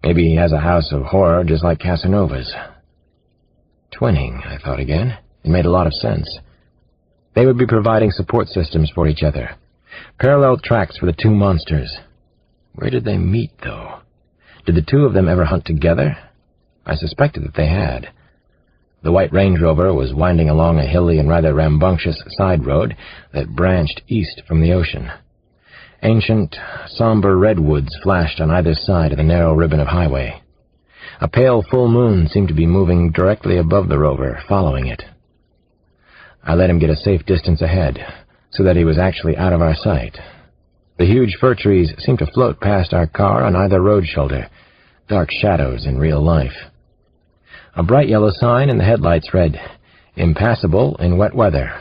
Maybe he has a house of horror just like Casanova's. Twinning, I thought again. It made a lot of sense. They would be providing support systems for each other. Parallel tracks for the two monsters. Where did they meet, though? Did the two of them ever hunt together? I suspected that they had. The white Range Rover was winding along a hilly and rather rambunctious side road that branched east from the ocean. Ancient, somber redwoods flashed on either side of the narrow ribbon of highway. A pale full moon seemed to be moving directly above the Rover, following it. I let him get a safe distance ahead, so that he was actually out of our sight. The huge fir trees seemed to float past our car on either road shoulder, dark shadows in real life. A bright yellow sign in the headlights read, "Impassable in wet weather."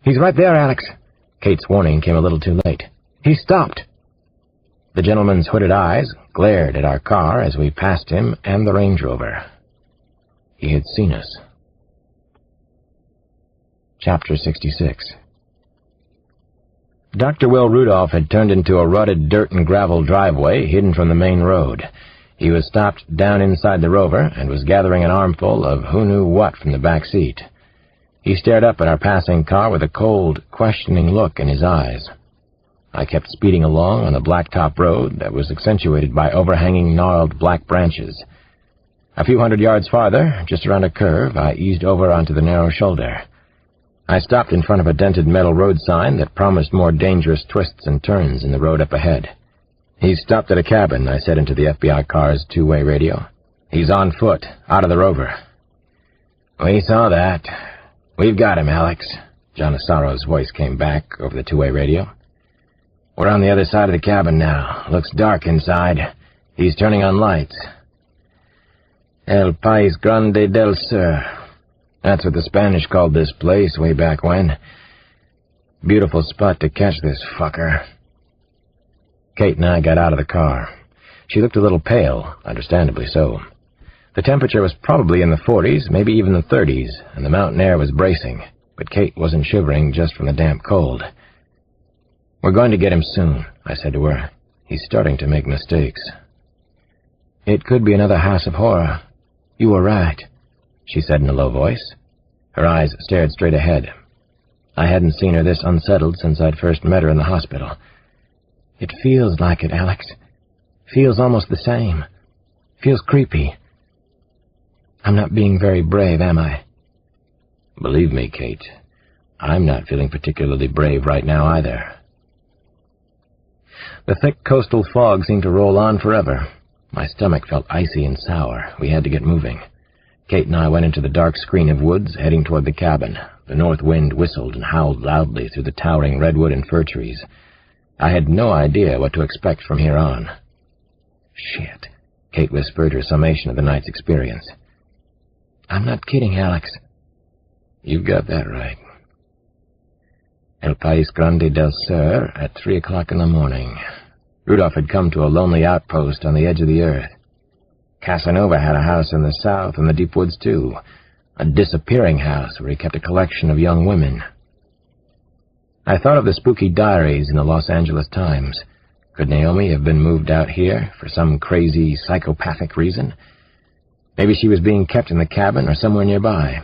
"He's right there, Alex." Kate's warning came a little too late. "He stopped." The gentleman's hooded eyes glared at our car as we passed him and the Range Rover. He had seen us. Chapter 66. Dr. Will Rudolph had turned into a rutted dirt and gravel driveway hidden from the main road. He was stopped down inside the Rover and was gathering an armful of who knew what from the back seat. He stared up at our passing car with a cold, questioning look in his eyes. I kept speeding along on the blacktop road that was accentuated by overhanging gnarled black branches. A few hundred yards farther, just around a curve, I eased over onto the narrow shoulder. I stopped in front of a dented metal road sign that promised more dangerous twists and turns in the road up ahead. "He's stopped at a cabin," I said into the FBI car's two-way radio. "He's on foot, out of the Rover." "We saw that. We've got him, Alex," John Assaro's voice came back over the two-way radio. "We're on the other side of the cabin now. Looks dark inside. He's turning on lights." "El País Grande del Sur. That's what the Spanish called this place way back when. Beautiful spot to catch this fucker." Kate and I got out of the car. She looked a little pale, understandably so. The temperature was probably in the 40s, maybe even the 30s, and the mountain air was bracing, but Kate wasn't shivering just from the damp cold. "We're going to get him soon," I said to her. "He's starting to make mistakes." "It could be another house of horror. You were right," she said in a low voice. Her eyes stared straight ahead. I hadn't seen her this unsettled since I'd first met her in the hospital. "It feels like it, Alex. Feels almost the same. Feels creepy. I'm not being very brave, am I?" "Believe me, Kate, I'm not feeling particularly brave right now either." The thick coastal fog seemed to roll on forever. My stomach felt icy and sour. We had to get moving. Kate and I went into the dark screen of woods, heading toward the cabin. The north wind whistled and howled loudly through the towering redwood and fir trees. I had no idea what to expect from here on. "Shit," Kate whispered, her summation of the night's experience. "I'm not kidding, Alex." "You've got that right." El País Grande del Sur at 3 o'clock in the morning. Rudolph had come to a lonely outpost on the edge of the earth. Casanova had a house in the south and the deep woods, too. A disappearing house where he kept a collection of young women. I thought of the spooky diaries in the Los Angeles Times. Could Naomi have been moved out here for some crazy, psychopathic reason? Maybe she was being kept in the cabin or somewhere nearby.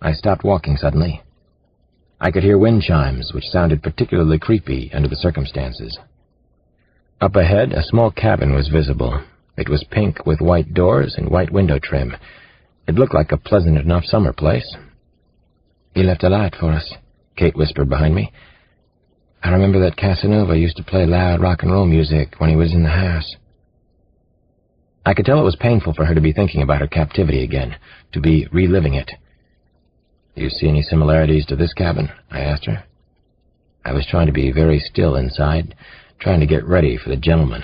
I stopped walking suddenly. I could hear wind chimes, which sounded particularly creepy under the circumstances. Up ahead, a small cabin was visible. It was pink with white doors and white window trim. It looked like a pleasant enough summer place. "He left a light for us," Kate whispered behind me. "I remember that Casanova used to play loud rock and roll music when he was in the house." I could tell it was painful for her to be thinking about her captivity again, to be reliving it. "Do you see any similarities to this cabin?" I asked her. I was trying to be very still inside, trying to get ready for the gentleman.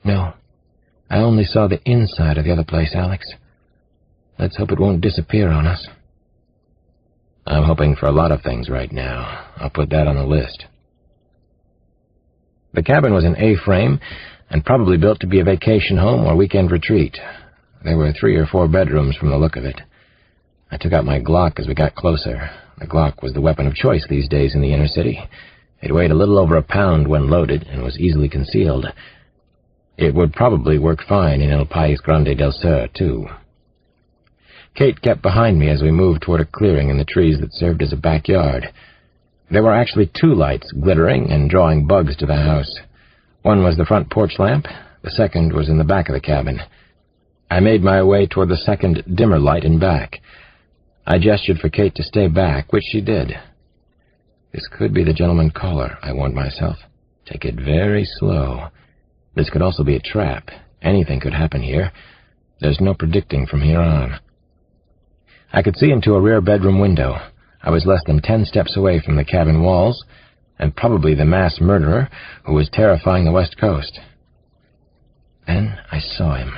"No, I only saw the inside of the other place, Alex. Let's hope it won't disappear on us." "I'm hoping for a lot of things right now. I'll put that on the list." The cabin was an A-frame and probably built to be a vacation home or weekend retreat. There were 3 or 4 bedrooms from the look of it. I took out my Glock as we got closer. The Glock was the weapon of choice these days in the inner city. It weighed a little over a pound when loaded and was easily concealed. It would probably work fine in El País Grande del Sur, too. Kate kept behind me as we moved toward a clearing in the trees that served as a backyard. There were actually 2 lights glittering and drawing bugs to the house. One was the front porch lamp, the second was in the back of the cabin. I made my way toward the second, dimmer light in back. I gestured for Kate to stay back, which she did. This could be the gentleman caller, I warned myself. Take it very slow. This could also be a trap. Anything could happen here. There's no predicting from here on. I could see into a rear bedroom window. I was less than 10 steps away from the cabin walls, and probably the mass murderer who was terrifying the West Coast. Then I saw him.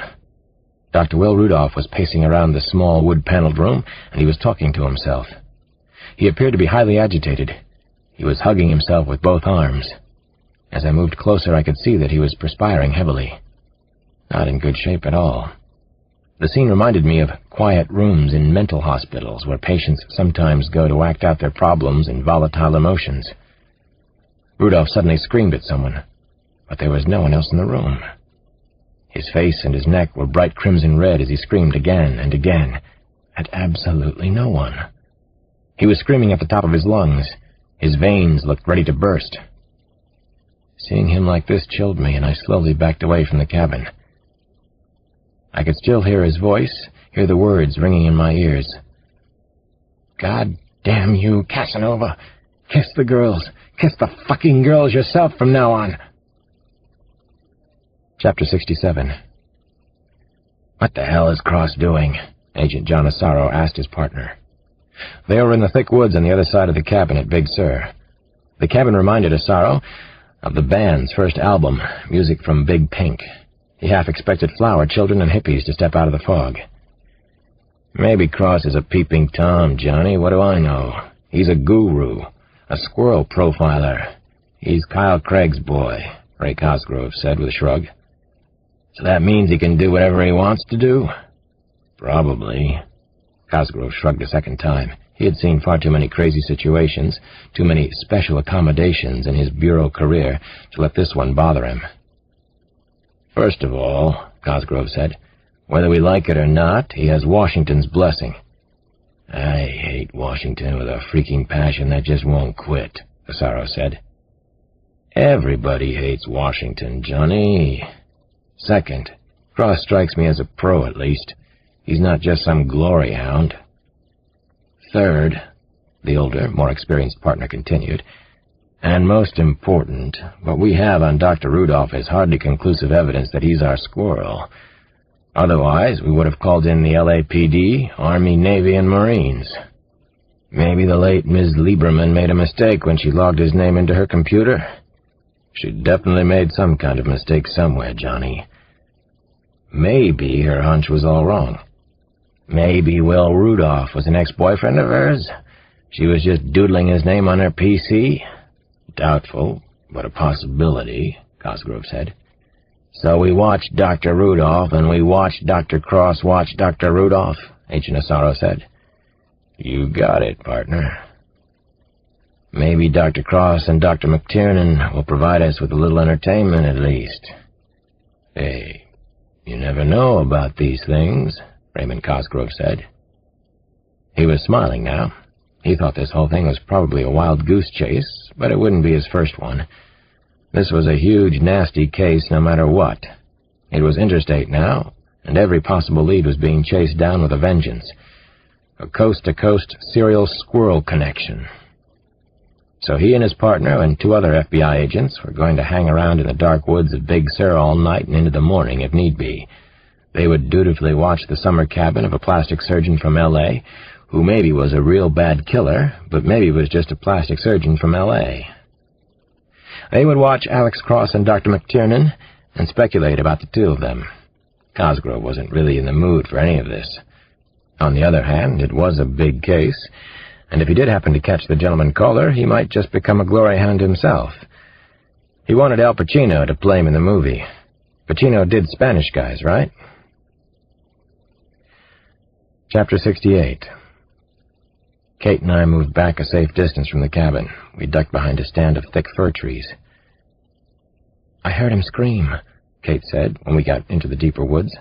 Dr. Will Rudolph was pacing around the small wood-paneled room, and he was talking to himself. He appeared to be highly agitated. He was hugging himself with both arms. As I moved closer, I could see that he was perspiring heavily. Not in good shape at all. The scene reminded me of quiet rooms in mental hospitals where patients sometimes go to act out their problems and volatile emotions. Rudolph suddenly screamed at someone, but there was no one else in the room. His face and his neck were bright crimson red as he screamed again and again, at absolutely no one. He was screaming at the top of his lungs. His veins looked ready to burst. Seeing him like this chilled me, and I slowly backed away from the cabin. I could still hear his voice, hear the words ringing in my ears. "God damn you, Casanova! Kiss the girls! Kiss the fucking girls yourself from now on!" Chapter 67. "What the hell is Cross doing?" Agent John Asaro asked his partner. They were in the thick woods on the other side of the cabin at Big Sur. The cabin reminded Asaro of the band's first album, music from Big Pink. He half expected flower children and hippies to step out of the fog. "Maybe Cross is a peeping Tom, Johnny. What do I know? He's a guru, a squirrel profiler. He's Kyle Craig's boy," Ray Cosgrove said with a shrug. "So that means he can do whatever he wants to do?" "Probably." Cosgrove shrugged a second time. He had seen far too many crazy situations, too many special accommodations in his bureau career to let this one bother him. "First of all," Cosgrove said, "whether we like it or not, he has Washington's blessing." "I hate Washington with a freaking passion that just won't quit," Asaro said. "Everybody hates Washington, Johnny. Second, Cross strikes me as a pro, at least. He's not just some glory hound. Third," the older, more experienced partner continued, "and most important, what we have on Dr. Rudolph is hardly conclusive evidence that he's our squirrel. Otherwise, we would have called in the LAPD, Army, Navy, and Marines. Maybe the late Ms. Lieberman made a mistake when she logged his name into her computer. She definitely made some kind of mistake somewhere, Johnny. Maybe her hunch was all wrong. Maybe Will Rudolph was an ex-boyfriend of hers. She was just doodling his name on her PC. Doubtful, but a possibility," Cosgrove said. "So we watched Dr. Rudolph, and we watched Dr. Cross watch Dr. Rudolph," Agent Asaro said. "You got it, partner. Maybe Dr. Cross and Dr. McTiernan will provide us with a little entertainment at least." "Hey, you never know about these things," Raymond Cosgrove said. He was smiling now. He thought this whole thing was probably a wild goose chase, but it wouldn't be his first one. This was a huge, nasty case no matter what. It was interstate now, and every possible lead was being chased down with a vengeance. A coast-to-coast serial squirrel connection. So he and his partner and 2 other FBI agents were going to hang around in the dark woods of Big Sur all night and into the morning if need be. They would dutifully watch the summer cabin of a plastic surgeon from L.A., who maybe was a real bad killer, but maybe was just a plastic surgeon from L.A. They would watch Alex Cross and Dr. McTiernan and speculate about the 2 of them. Cosgrove wasn't really in the mood for any of this. On the other hand, it was a big case, and if he did happen to catch the gentleman caller, he might just become a glory hound himself. He wanted Al Pacino to play him in the movie. Pacino did Spanish Guys, right? Chapter 68. Kate and I moved back a safe distance from the cabin. We ducked behind a stand of thick fir trees. "I heard him scream," Kate said, when we got into the deeper woods.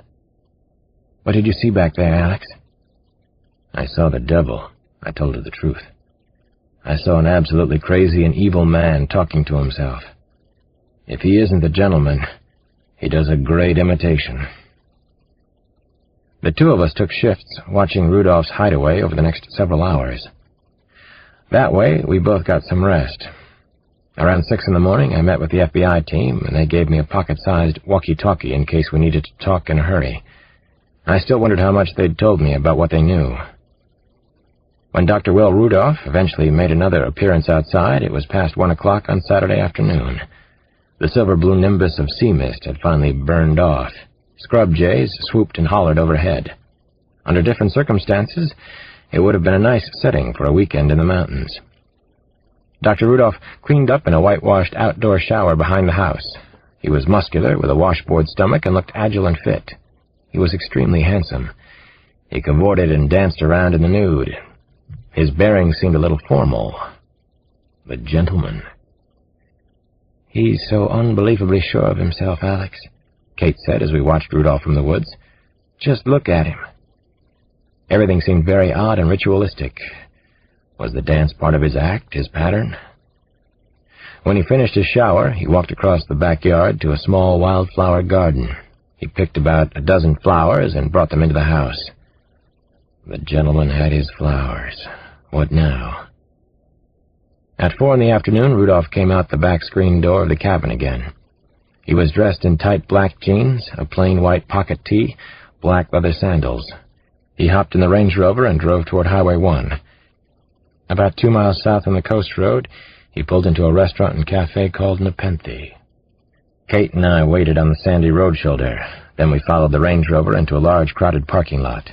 "What did you see back there, Alex?" "I saw the devil." I told her the truth. "I saw an absolutely crazy and evil man talking to himself. If he isn't the gentleman, he does a great imitation." The 2 of us took shifts, watching Rudolph's hideaway over the next several hours. That way, we both got some rest. Around 6 in the morning, I met with the FBI team, and they gave me a pocket-sized walkie-talkie in case we needed to talk in a hurry. I still wondered how much they'd told me about what they knew. When Dr. Will Rudolph eventually made another appearance outside, it was past 1 o'clock on Saturday afternoon. The silver-blue nimbus of sea mist had finally burned off. Scrub jays swooped and hollered overhead. Under different circumstances, it would have been a nice setting for a weekend in the mountains. Dr. Rudolph cleaned up in a whitewashed outdoor shower behind the house. He was muscular, with a washboard stomach, and looked agile and fit. He was extremely handsome. He cavorted and danced around in the nude. His bearing seemed a little formal. The gentleman. "He's so unbelievably sure of himself, Alex," Kate said as we watched Rudolph from the woods. "Just look at him." Everything seemed very odd and ritualistic. Was the dance part of his act, his pattern? When he finished his shower, he walked across the backyard to a small wildflower garden. He picked about a dozen flowers and brought them into the house. The gentleman had his flowers. What now? At 4 in the afternoon, Rudolph came out the back screen door of the cabin again. He was dressed in tight black jeans, a plain white pocket tee, black leather sandals. He hopped in the Range Rover and drove toward Highway 1. About 2 miles south on the coast road, he pulled into a restaurant and cafe called Nepenthe. Kate and I waited on the sandy road shoulder. Then we followed the Range Rover into a large, crowded parking lot.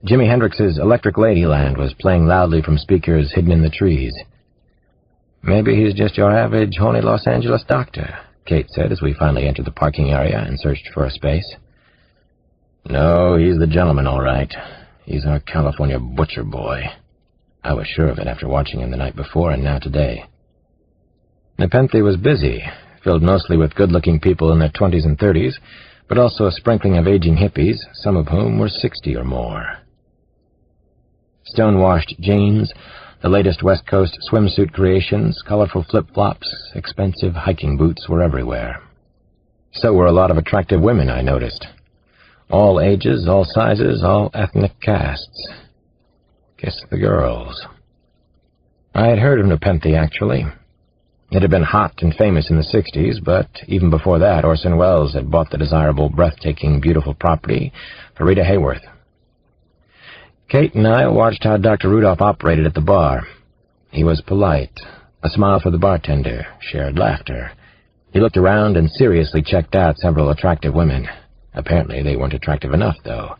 Jimi Hendrix's Electric Ladyland was playing loudly from speakers hidden in the trees. "Maybe he's just your average, horny Los Angeles doctor," Kate said as we finally entered the parking area and searched for a space. "No, he's the gentleman, all right. He's our California butcher boy." I was sure of it after watching him the night before and now today. Nepenthe was busy, filled mostly with good-looking people in their 20s and 30s, but also a sprinkling of aging hippies, some of whom were 60 or more. Stone-washed jeans, the latest West Coast swimsuit creations, colorful flip-flops, expensive hiking boots were everywhere. So were a lot of attractive women, I noticed. All ages, all sizes, all ethnic castes. Kiss the girls. I had heard of Nepenthe, actually. It had been hot and famous in the 60s, but even before that, Orson Welles had bought the desirable, breathtaking, beautiful property for Rita Hayworth. Kate and I watched how Dr. Rudolph operated at the bar. He was polite, a smile for the bartender, shared laughter. He looked around and seriously checked out several attractive women. Apparently they weren't attractive enough, though.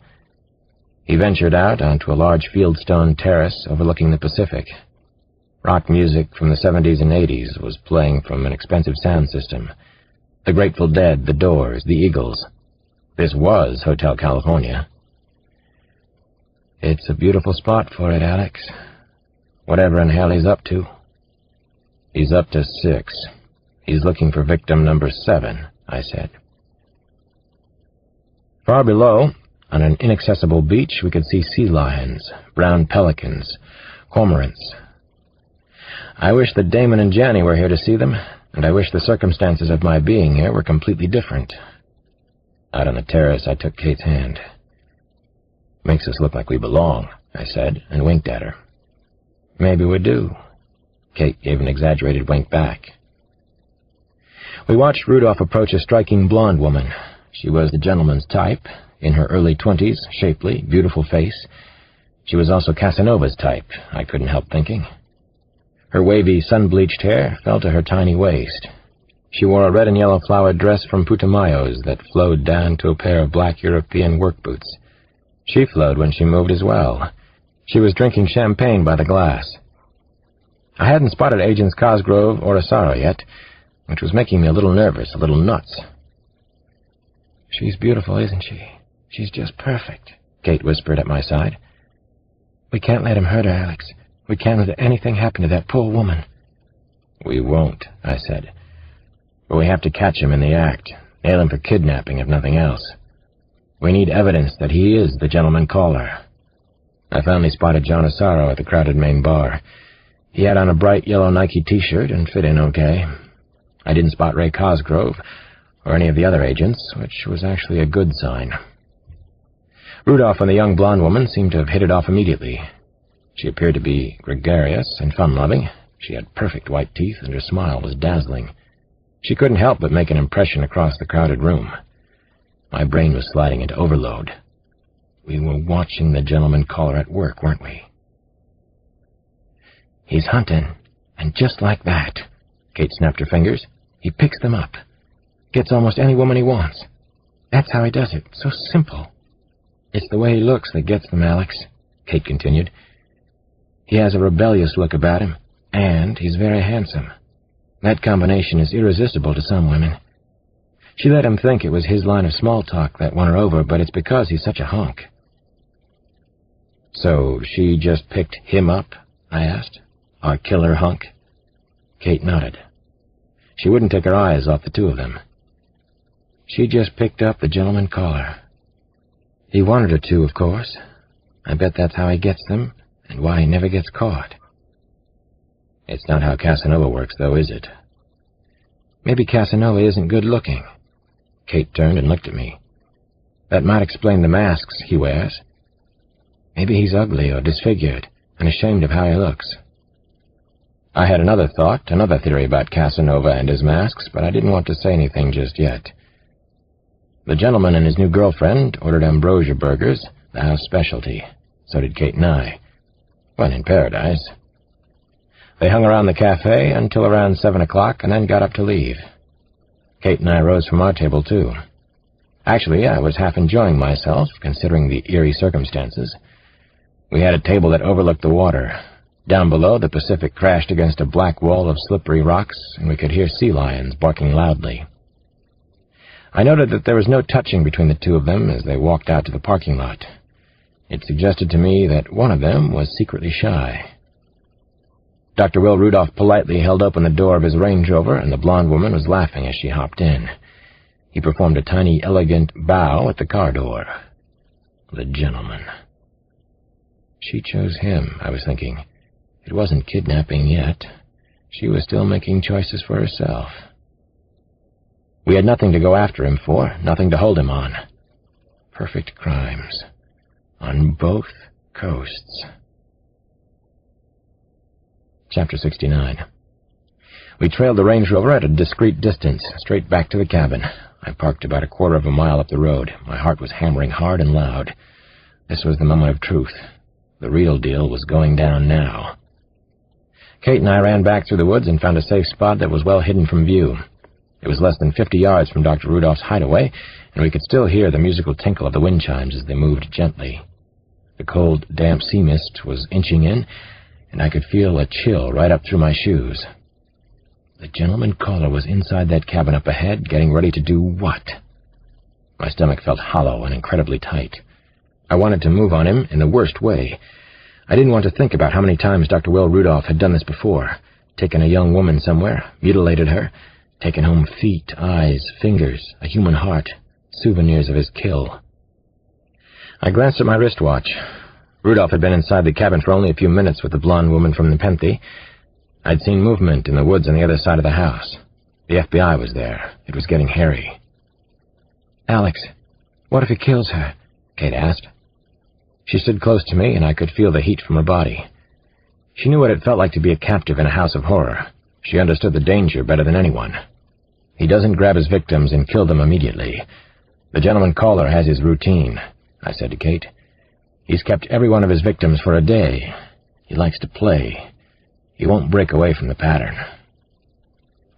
He ventured out onto a large fieldstone terrace overlooking the Pacific. Rock music from the 70s and 80s was playing from an expensive sound system. The Grateful Dead, the Doors, the Eagles. This was Hotel California. "It's a beautiful spot for it, Alex. Whatever in hell he's up to." "He's up to 6. He's looking for victim number 7, I said. Far below, On an inaccessible beach, we could see sea lions, brown pelicans, cormorants. I wish that Damon and Janny were here to see them, and I wish the circumstances of my being here were completely different. Out on the terrace, I took Kate's hand. "Makes us look like we belong," I said, and winked at her. "Maybe we do." Kate gave an exaggerated wink back. We watched Rudolph approach a striking blonde woman. She was the gentleman's type, in her early 20s, shapely, beautiful face. She was also Casanova's type, I couldn't help thinking. Her wavy, sun-bleached hair fell to her tiny waist. She wore a red and yellow flowered dress from Putumayo's that flowed down to a pair of black European work boots. She flowed when she moved as well. She was drinking champagne by the glass. I hadn't spotted Agents Cosgrove or Asaro yet, which was making me a little nervous, a little nuts. "She's beautiful, isn't she? She's just perfect," Kate whispered at my side. "We can't let him hurt her, Alex. We can't let anything happen to that poor woman." "We won't," I said. "But we have to catch him in the act, nail him for kidnapping if nothing else. We need evidence that he is the gentleman caller." I finally spotted John Asaro at the crowded main bar. He had on a bright yellow Nike t-shirt and fit in okay. I didn't spot Ray Cosgrove or any of the other agents, which was actually a good sign. Rudolph and the young blonde woman seemed to have hit it off immediately. She appeared to be gregarious and fun-loving. She had perfect white teeth, and her smile was dazzling. She couldn't help but make an impression across the crowded room. My brain was sliding into overload. We were watching the gentleman caller at work, weren't we? "He's hunting, and just like that," Kate snapped her fingers. "He picks them up. Gets almost any woman he wants. That's how he does it. So simple. It's the way he looks that gets them, Alex," Kate continued. "He has a rebellious look about him, and he's very handsome. That combination is irresistible to some women. She let him think it was his line of small talk that won her over, but it's because he's such a hunk." "So she just picked him up?" I asked. "Our killer hunk?" Kate nodded. She wouldn't take her eyes off the two of them. "She just picked up the gentleman caller. He wanted her to, of course. I bet that's how he gets them, and why he never gets caught." "It's not how Casanova works, though, is it?" "Maybe Casanova isn't good-looking." Kate turned and looked at me. "That might explain the masks he wears. Maybe he's ugly or disfigured and ashamed of how he looks." I had another thought, another theory about Casanova and his masks, but I didn't want to say anything just yet. The gentleman and his new girlfriend ordered ambrosia burgers, the house specialty. So did Kate and I. When in paradise. They hung around the cafe until around 7 o'clock and then got up to leave. Kate and I rose from our table, too. Actually, I was half enjoying myself, considering the eerie circumstances. We had a table that overlooked the water. Down below, the Pacific crashed against a black wall of slippery rocks, and we could hear sea lions barking loudly. I noted that there was no touching between the two of them as they walked out to the parking lot. It suggested to me that one of them was secretly shy. Dr. Will Rudolph politely held open the door of his Range Rover, and the blonde woman was laughing as she hopped in. He performed a tiny, elegant bow at the car door. The gentleman. She chose him, I was thinking. It wasn't kidnapping yet. She was still making choices for herself. We had nothing to go after him for, nothing to hold him on. Perfect crimes. On both coasts. Chapter 69. We trailed the Range Rover at a discreet distance, straight back to the cabin. I parked about a quarter of a mile up the road. My heart was hammering hard and loud. This was the moment of truth. The real deal was going down now. Kate and I ran back through the woods and found a safe spot that was well hidden from view. It was less than 50 yards from Dr. Rudolph's hideaway, and we could still hear the musical tinkle of the wind chimes as they moved gently. The cold, damp sea mist was inching in, and I could feel a chill right up through my shoes. The gentleman caller was inside that cabin up ahead, getting ready to do what? My stomach felt hollow and incredibly tight. I wanted to move on him in the worst way. I didn't want to think about how many times Dr. Will Rudolph had done this before. Taken a young woman somewhere, mutilated her, taken home feet, eyes, fingers, a human heart, souvenirs of his kill. I glanced at my wristwatch. Rudolph had been inside the cabin for only a few minutes with the blonde woman from Nepenthe. I'd seen movement in the woods on the other side of the house. The FBI was there. It was getting hairy. "Alex, what if he kills her?" Kate asked. She stood close to me, and I could feel the heat from her body. She knew what it felt like to be a captive in a house of horror. She understood the danger better than anyone. "He doesn't grab his victims and kill them immediately. The gentleman caller has his routine," I said to Kate. "He's kept every one of his victims for a day. He likes to play. He won't break away from the pattern."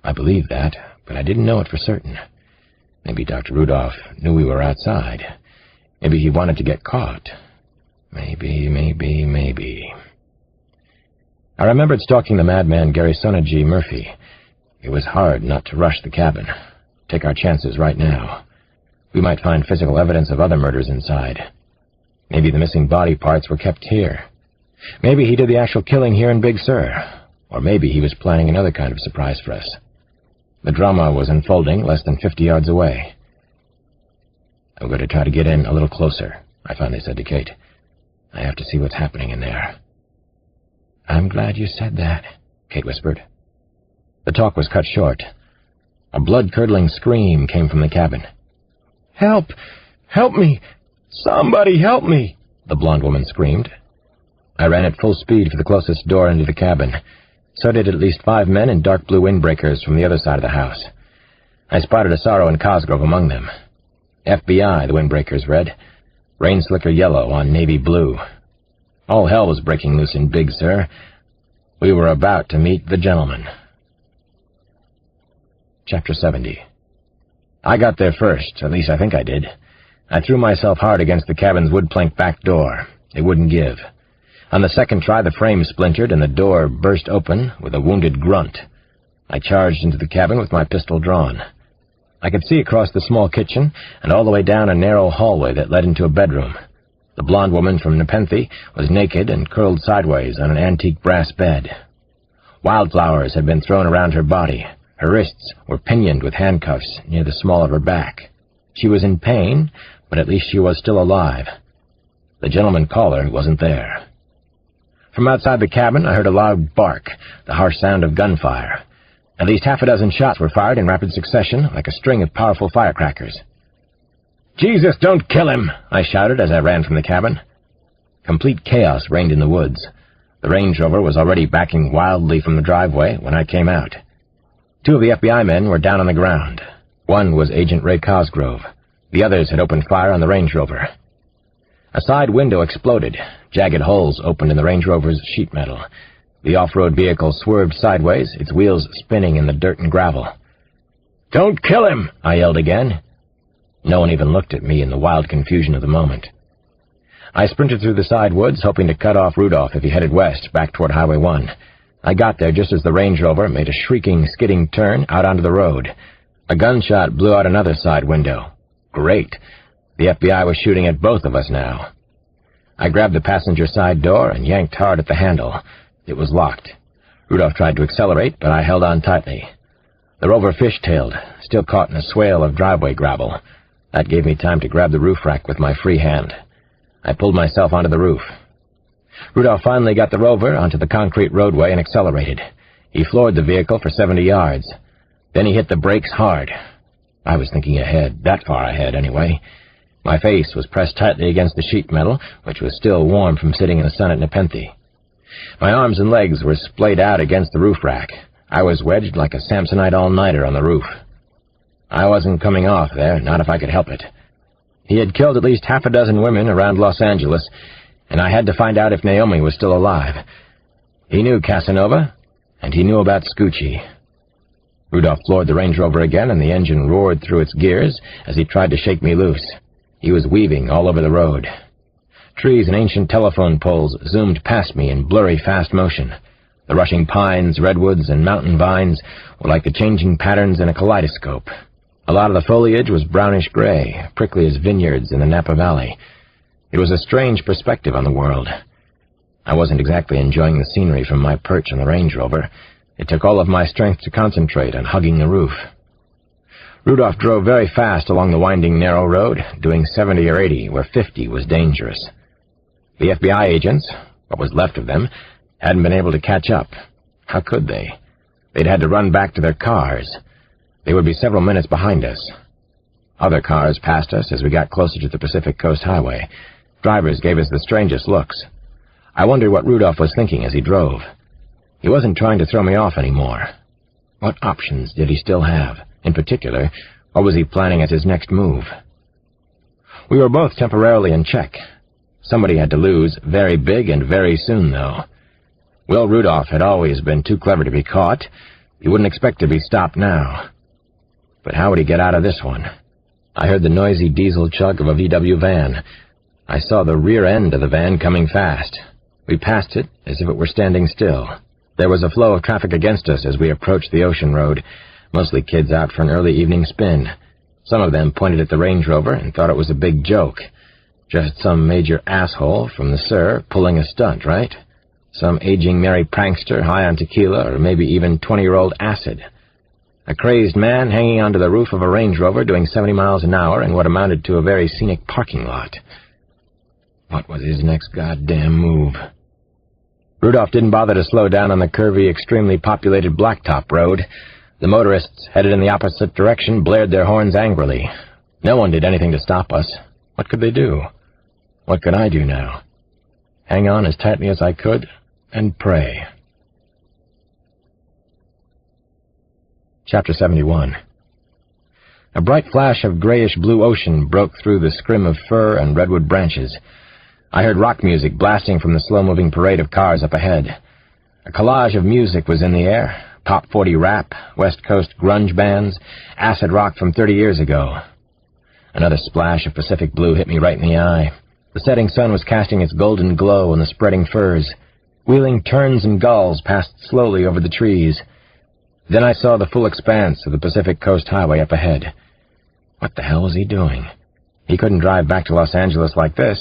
I believed that, but I didn't know it for certain. Maybe Dr. Rudolph knew we were outside. Maybe he wanted to get caught. Maybe. I remembered stalking the madman Gary G. Murphy. It was hard not to rush the cabin. Take our chances right now. We might find physical evidence of other murders inside. Maybe the missing body parts were kept here. Maybe he did the actual killing here in Big Sur. Or maybe he was planning another kind of surprise for us. The drama was unfolding less than 50 yards away. "I'm going to try to get in a little closer," I finally said to Kate. "I have to see what's happening in there." "I'm glad you said that," Kate whispered. The talk was cut short. A blood-curdling scream came from the cabin. "Help! Help me! Somebody help me!" the blonde woman screamed. I ran at full speed for the closest door into the cabin. So did at least 5 men in dark blue windbreakers from the other side of the house. I spotted Asaro and Cosgrove among them. FBI, the windbreakers read. Rain slicker yellow on navy blue. All hell was breaking loose in Big Sur. We were about to meet the gentleman. Chapter 70. I got there first, at least I think I did. I threw myself hard against the cabin's wood plank back door. It wouldn't give. On the second try, the frame splintered and the door burst open with a wounded grunt. I charged into the cabin with my pistol drawn. I could see across the small kitchen and all the way down a narrow hallway that led into a bedroom. The blonde woman from Nepenthe was naked and curled sideways on an antique brass bed. Wildflowers had been thrown around her body. Her wrists were pinioned with handcuffs near the small of her back. She was in pain, but at least she was still alive. The gentleman caller wasn't there. From outside the cabin, I heard a loud bark, the harsh sound of gunfire. At least half a dozen shots were fired in rapid succession, like a string of powerful firecrackers. "Jesus, don't kill him!" I shouted as I ran from the cabin. Complete chaos reigned in the woods. The Range Rover was already backing wildly from the driveway when I came out. 2 of the FBI men were down on the ground. One was Agent Ray Cosgrove. The others had opened fire on the Range Rover. A side window exploded. Jagged holes opened in the Range Rover's sheet metal. The off-road vehicle swerved sideways, its wheels spinning in the dirt and gravel. "Don't kill him!" I yelled again. No one even looked at me in the wild confusion of the moment. I sprinted through the side woods, hoping to cut off Rudolph if he headed west, back toward Highway 1. I got there just as the Range Rover made a shrieking, skidding turn out onto the road. A gunshot blew out another side window. Great. The FBI was shooting at both of us now. I grabbed the passenger side door and yanked hard at the handle. It was locked. Rudolph tried to accelerate, but I held on tightly. The Rover fishtailed, still caught in a swale of driveway gravel. That gave me time to grab the roof rack with my free hand. I pulled myself onto the roof. Rudolph finally got the Rover onto the concrete roadway and accelerated. He floored the vehicle for 70 yards. Then he hit the brakes hard. I was thinking ahead, that far ahead anyway. My face was pressed tightly against the sheet metal, which was still warm from sitting in the sun at Nepenthe. My arms and legs were splayed out against the roof rack. I was wedged like a Samsonite all-nighter on the roof. I wasn't coming off there, not if I could help it. He had killed at least half a dozen women around Los Angeles, and I had to find out if Naomi was still alive. He knew Casanova, and he knew about Scoochie. Rudolph floored the Range Rover again, and the engine roared through its gears as he tried to shake me loose. He was weaving all over the road. Trees and ancient telephone poles zoomed past me in blurry, fast motion. The rushing pines, redwoods, and mountain vines were like the changing patterns in a kaleidoscope. A lot of the foliage was brownish-gray, prickly as vineyards in the Napa Valley. It was a strange perspective on the world. I wasn't exactly enjoying the scenery from my perch on the Range Rover. It took all of my strength to concentrate on hugging the roof. Rudolph drove very fast along the winding narrow road, doing 70 or 80 where 50 was dangerous. The FBI agents, what was left of them, hadn't been able to catch up. How could they? They'd had to run back to their cars. They would be several minutes behind us. Other cars passed us as we got closer to the Pacific Coast Highway. Drivers gave us the strangest looks. I wondered what Rudolph was thinking as he drove. He wasn't trying to throw me off anymore. What options did he still have? In particular, what was he planning as his next move? We were both temporarily in check. Somebody had to lose very big and very soon, though. Will Rudolph had always been too clever to be caught. He wouldn't expect to be stopped now. But how would he get out of this one? I heard the noisy diesel chug of a VW van. I saw the rear end of the van coming fast. We passed it as if it were standing still. There was a flow of traffic against us as we approached the ocean road, mostly kids out for an early evening spin. Some of them pointed at the Range Rover and thought it was a big joke. Just some major asshole from the Sur pulling a stunt, right? Some aging merry prankster high on tequila or maybe even 20-year-old acid. A crazed man hanging onto the roof of a Range Rover doing 70 miles an hour in what amounted to a very scenic parking lot. What was his next goddamn move? Rudolph didn't bother to slow down on the curvy, extremely populated blacktop road. The motorists, headed in the opposite direction, blared their horns angrily. No one did anything to stop us. What could they do? What could I do now? Hang on as tightly as I could and pray. Chapter 71. A bright flash of grayish-blue ocean broke through the scrim of fir and redwood branches. I heard rock music blasting from the slow-moving parade of cars up ahead. A collage of music was in the air. Top 40 rap, West Coast grunge bands, acid rock from 30 years ago. Another splash of Pacific blue hit me right in the eye. The setting sun was casting its golden glow on the spreading firs. Wheeling terns and gulls passed slowly over the trees. Then I saw the full expanse of the Pacific Coast Highway up ahead. What the hell was he doing? He couldn't drive back to Los Angeles like this.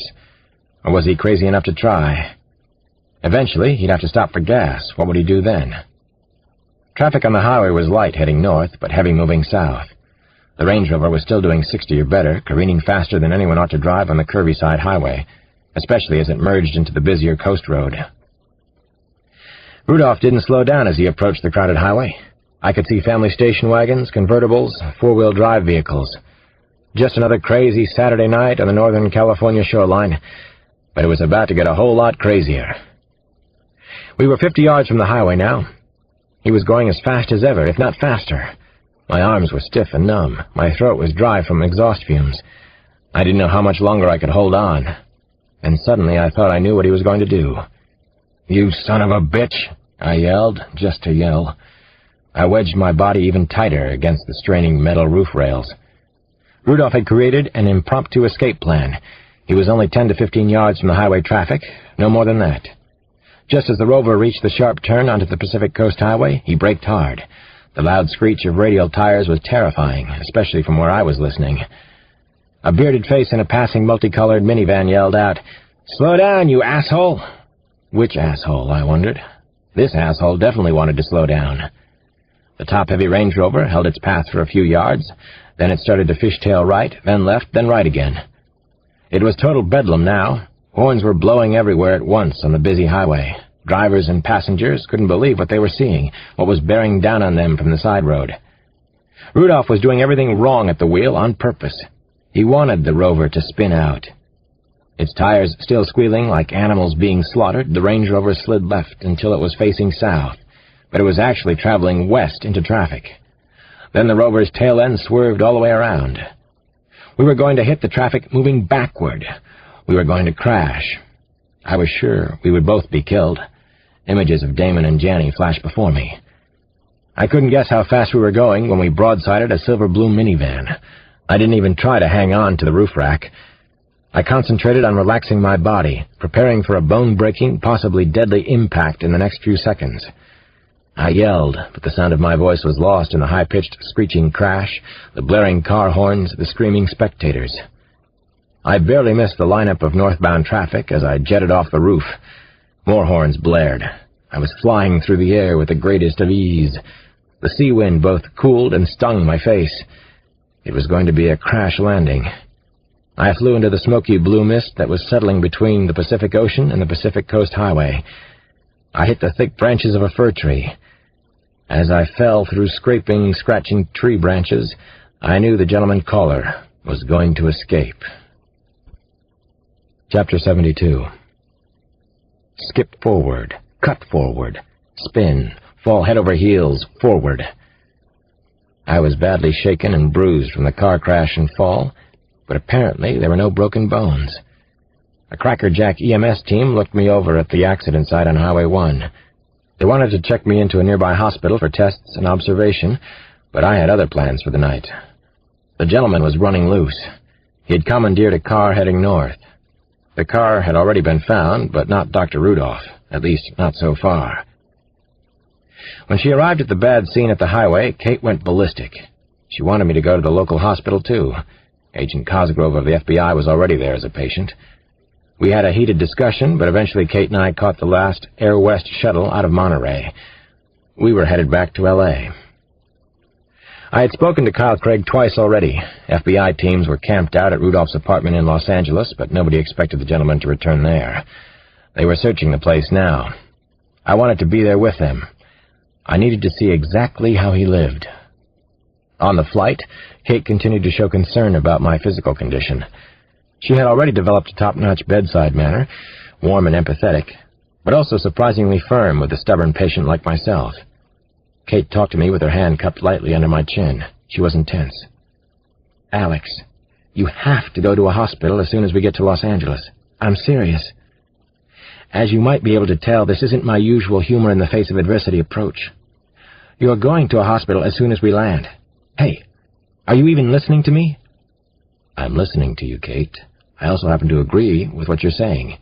Or was he crazy enough to try? Eventually, he'd have to stop for gas. What would he do then? Traffic on the highway was light heading north, but heavy moving south. The Range Rover was still doing 60 or better, careening faster than anyone ought to drive on the curvy side highway, especially as it merged into the busier coast road. Rudolph didn't slow down as he approached the crowded highway. I could see family station wagons, convertibles, four-wheel drive vehicles. Just another crazy Saturday night on the Northern California shoreline, but it was about to get a whole lot crazier. We were 50 yards from the highway now. He was going as fast as ever, if not faster. My arms were stiff and numb. My throat was dry from exhaust fumes. I didn't know how much longer I could hold on. And suddenly I thought I knew what he was going to do. "You son of a bitch!" I yelled, just to yell. I wedged my body even tighter against the straining metal roof rails. Rudolph had created an impromptu escape plan. He was only 10 to 15 yards from the highway traffic, no more than that. Just as the Rover reached the sharp turn onto the Pacific Coast Highway, he braked hard. The loud screech of radial tires was terrifying, especially from where I was listening. A bearded face in a passing multicolored minivan yelled out, "Slow down, you asshole!" Which asshole, I wondered. This asshole definitely wanted to slow down. The top-heavy Range Rover held its path for a few yards, then it started to fishtail right, then left, then right again. It was total bedlam now. Horns were blowing everywhere at once on the busy highway. Drivers and passengers couldn't believe what they were seeing, what was bearing down on them from the side road. Rudolph was doing everything wrong at the wheel on purpose. He wanted the Rover to spin out. Its tires still squealing like animals being slaughtered, the Range Rover slid left until it was facing south, but it was actually traveling west into traffic. Then the Rover's tail end swerved all the way around. We were going to hit the traffic moving backward. We were going to crash. I was sure we would both be killed. Images of Damon and Janny flashed before me. I couldn't guess how fast we were going when we broadsided a silver-blue minivan. I didn't even try to hang on to the roof rack. I concentrated on relaxing my body, preparing for a bone-breaking, possibly deadly impact in the next few seconds. I yelled, but the sound of my voice was lost in the high-pitched, screeching crash, the blaring car horns, the screaming spectators. I barely missed the lineup of northbound traffic as I jetted off the roof. More horns blared. I was flying through the air with the greatest of ease. The sea wind both cooled and stung my face. It was going to be a crash landing. I flew into the smoky blue mist that was settling between the Pacific Ocean and the Pacific Coast Highway. I hit the thick branches of a fir tree. As I fell through scraping, scratching tree branches, I knew the gentleman caller was going to escape. Chapter 72. Skip forward, cut forward, spin, fall head over heels, forward. I was badly shaken and bruised from the car crash and fall, but apparently there were no broken bones. A crackerjack EMS team looked me over at the accident site on Highway 1. They wanted to check me into a nearby hospital for tests and observation, but I had other plans for the night. The gentleman was running loose. He had commandeered a car heading north. The car had already been found, but not Dr. Rudolph, at least not so far. When she arrived at the bad scene at the highway, Kate went ballistic. She wanted me to go to the local hospital, too. Agent Cosgrove of the FBI was already there as a patient. We had a heated discussion, but eventually Kate and I caught the last Air West shuttle out of Monterey. We were headed back to L.A. I had spoken to Kyle Craig twice already. FBI teams were camped out at Rudolph's apartment in Los Angeles, but nobody expected the gentleman to return there. They were searching the place now. I wanted to be there with them. I needed to see exactly how he lived. On the flight, Kate continued to show concern about my physical condition. She had already developed a top-notch bedside manner, warm and empathetic, but also surprisingly firm with a stubborn patient like myself. Kate talked to me with her hand cupped lightly under my chin. She was intense. "Alex, you have to go to a hospital as soon as we get to Los Angeles. I'm serious. As you might be able to tell, this isn't my usual humor-in-the-face-of-adversity approach. You're going to a hospital as soon as we land. Hey, are you even listening to me?" "I'm listening to you, Kate. I also happen to agree with what you're saying.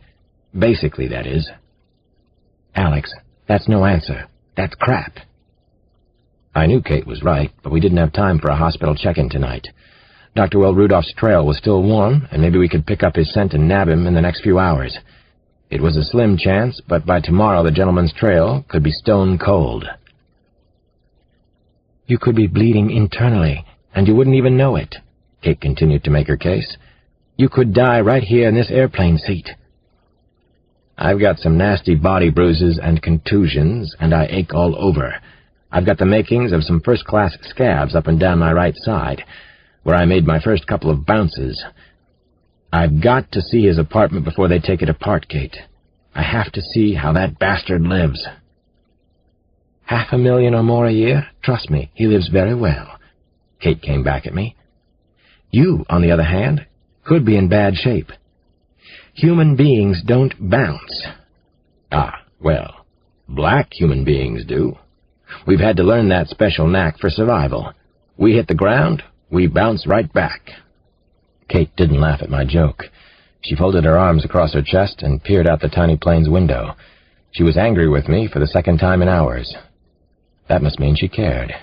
Basically, that is." "Alex, that's no answer. That's crap." I knew Kate was right, but we didn't have time for a hospital check-in tonight. Dr. Will Rudolph's trail was still warm, and maybe we could pick up his scent and nab him in the next few hours. It was a slim chance, but by tomorrow the gentleman's trail could be stone cold. "You could be bleeding internally, and you wouldn't even know it," Kate continued to make her case. "You could die right here in this airplane seat." "I've got some nasty body bruises and contusions, and I ache all over. I've got the makings of some first-class scabs up and down my right side, where I made my first couple of bounces. I've got to see his apartment before they take it apart, Kate. I have to see how that bastard lives." $500,000 or more a year? Trust me, he lives very well." Kate came back at me. "You, on the other hand, could be in bad shape. Human beings don't bounce." "Ah, well, black human beings do. We've had to learn that special knack for survival. We hit the ground, we bounce right back." Kate didn't laugh at my joke. She folded her arms across her chest and peered out the tiny plane's window. She was angry with me for the second time in hours. That must mean she cared.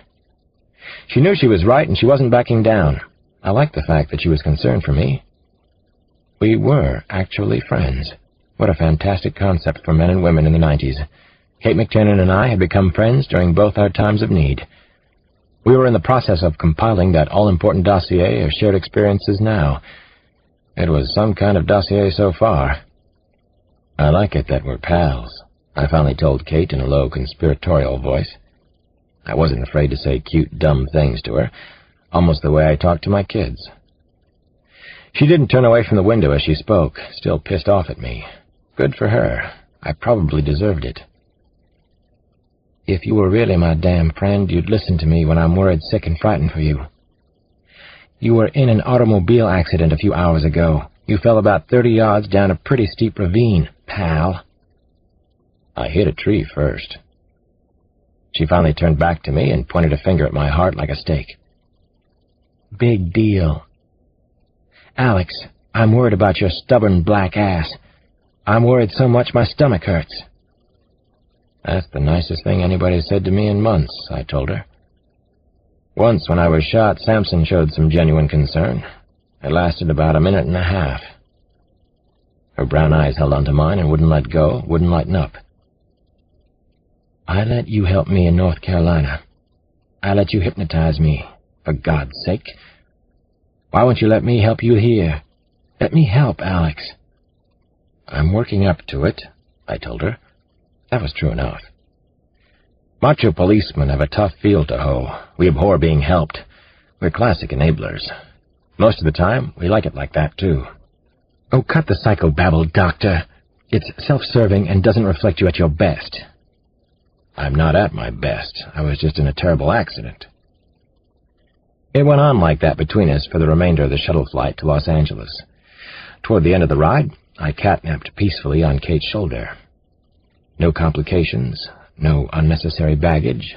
She knew she was right, and she wasn't backing down. I liked the fact that she was concerned for me. We were actually friends. What a fantastic concept for men and women in the 90s. Kate McTiernan and I had become friends during both our times of need. We were in the process of compiling that all-important dossier of shared experiences now. It was some kind of dossier so far. "I like it that we're pals," I finally told Kate in a low, conspiratorial voice. I wasn't afraid to say cute, dumb things to her, almost the way I talk to my kids. She didn't turn away from the window as she spoke, still pissed off at me. Good for her. I probably deserved it. "If you were really my damn friend, you'd listen to me when I'm worried, sick, and frightened for you. You were in an automobile accident a few hours ago. You fell about 30 yards down a pretty steep ravine, pal." "I hit a tree first." She finally turned back to me and pointed a finger at my heart like a stake. "Big deal. Alex, I'm worried about your stubborn black ass. I'm worried so much my stomach hurts." "That's the nicest thing anybody said to me in months," I told her. "Once when I was shot, Samson showed some genuine concern. It lasted about a minute and a half." Her brown eyes held onto mine and wouldn't let go, wouldn't lighten up. "I let you help me in North Carolina. I let you hypnotize me, for God's sake. Why won't you let me help you here? Let me help, Alex." "I'm working up to it," I told her. That was true enough. Macho policemen have a tough field to hoe. We abhor being helped. We're classic enablers. Most of the time, we like it like that, too. "Oh, cut the psychobabble, Doctor. It's self-serving and doesn't reflect you at your best." "I'm not at my best. I was just in a terrible accident." It went on like that between us for the remainder of the shuttle flight to Los Angeles. Toward the end of the ride, I catnapped peacefully on Kate's shoulder. No complications, no unnecessary baggage.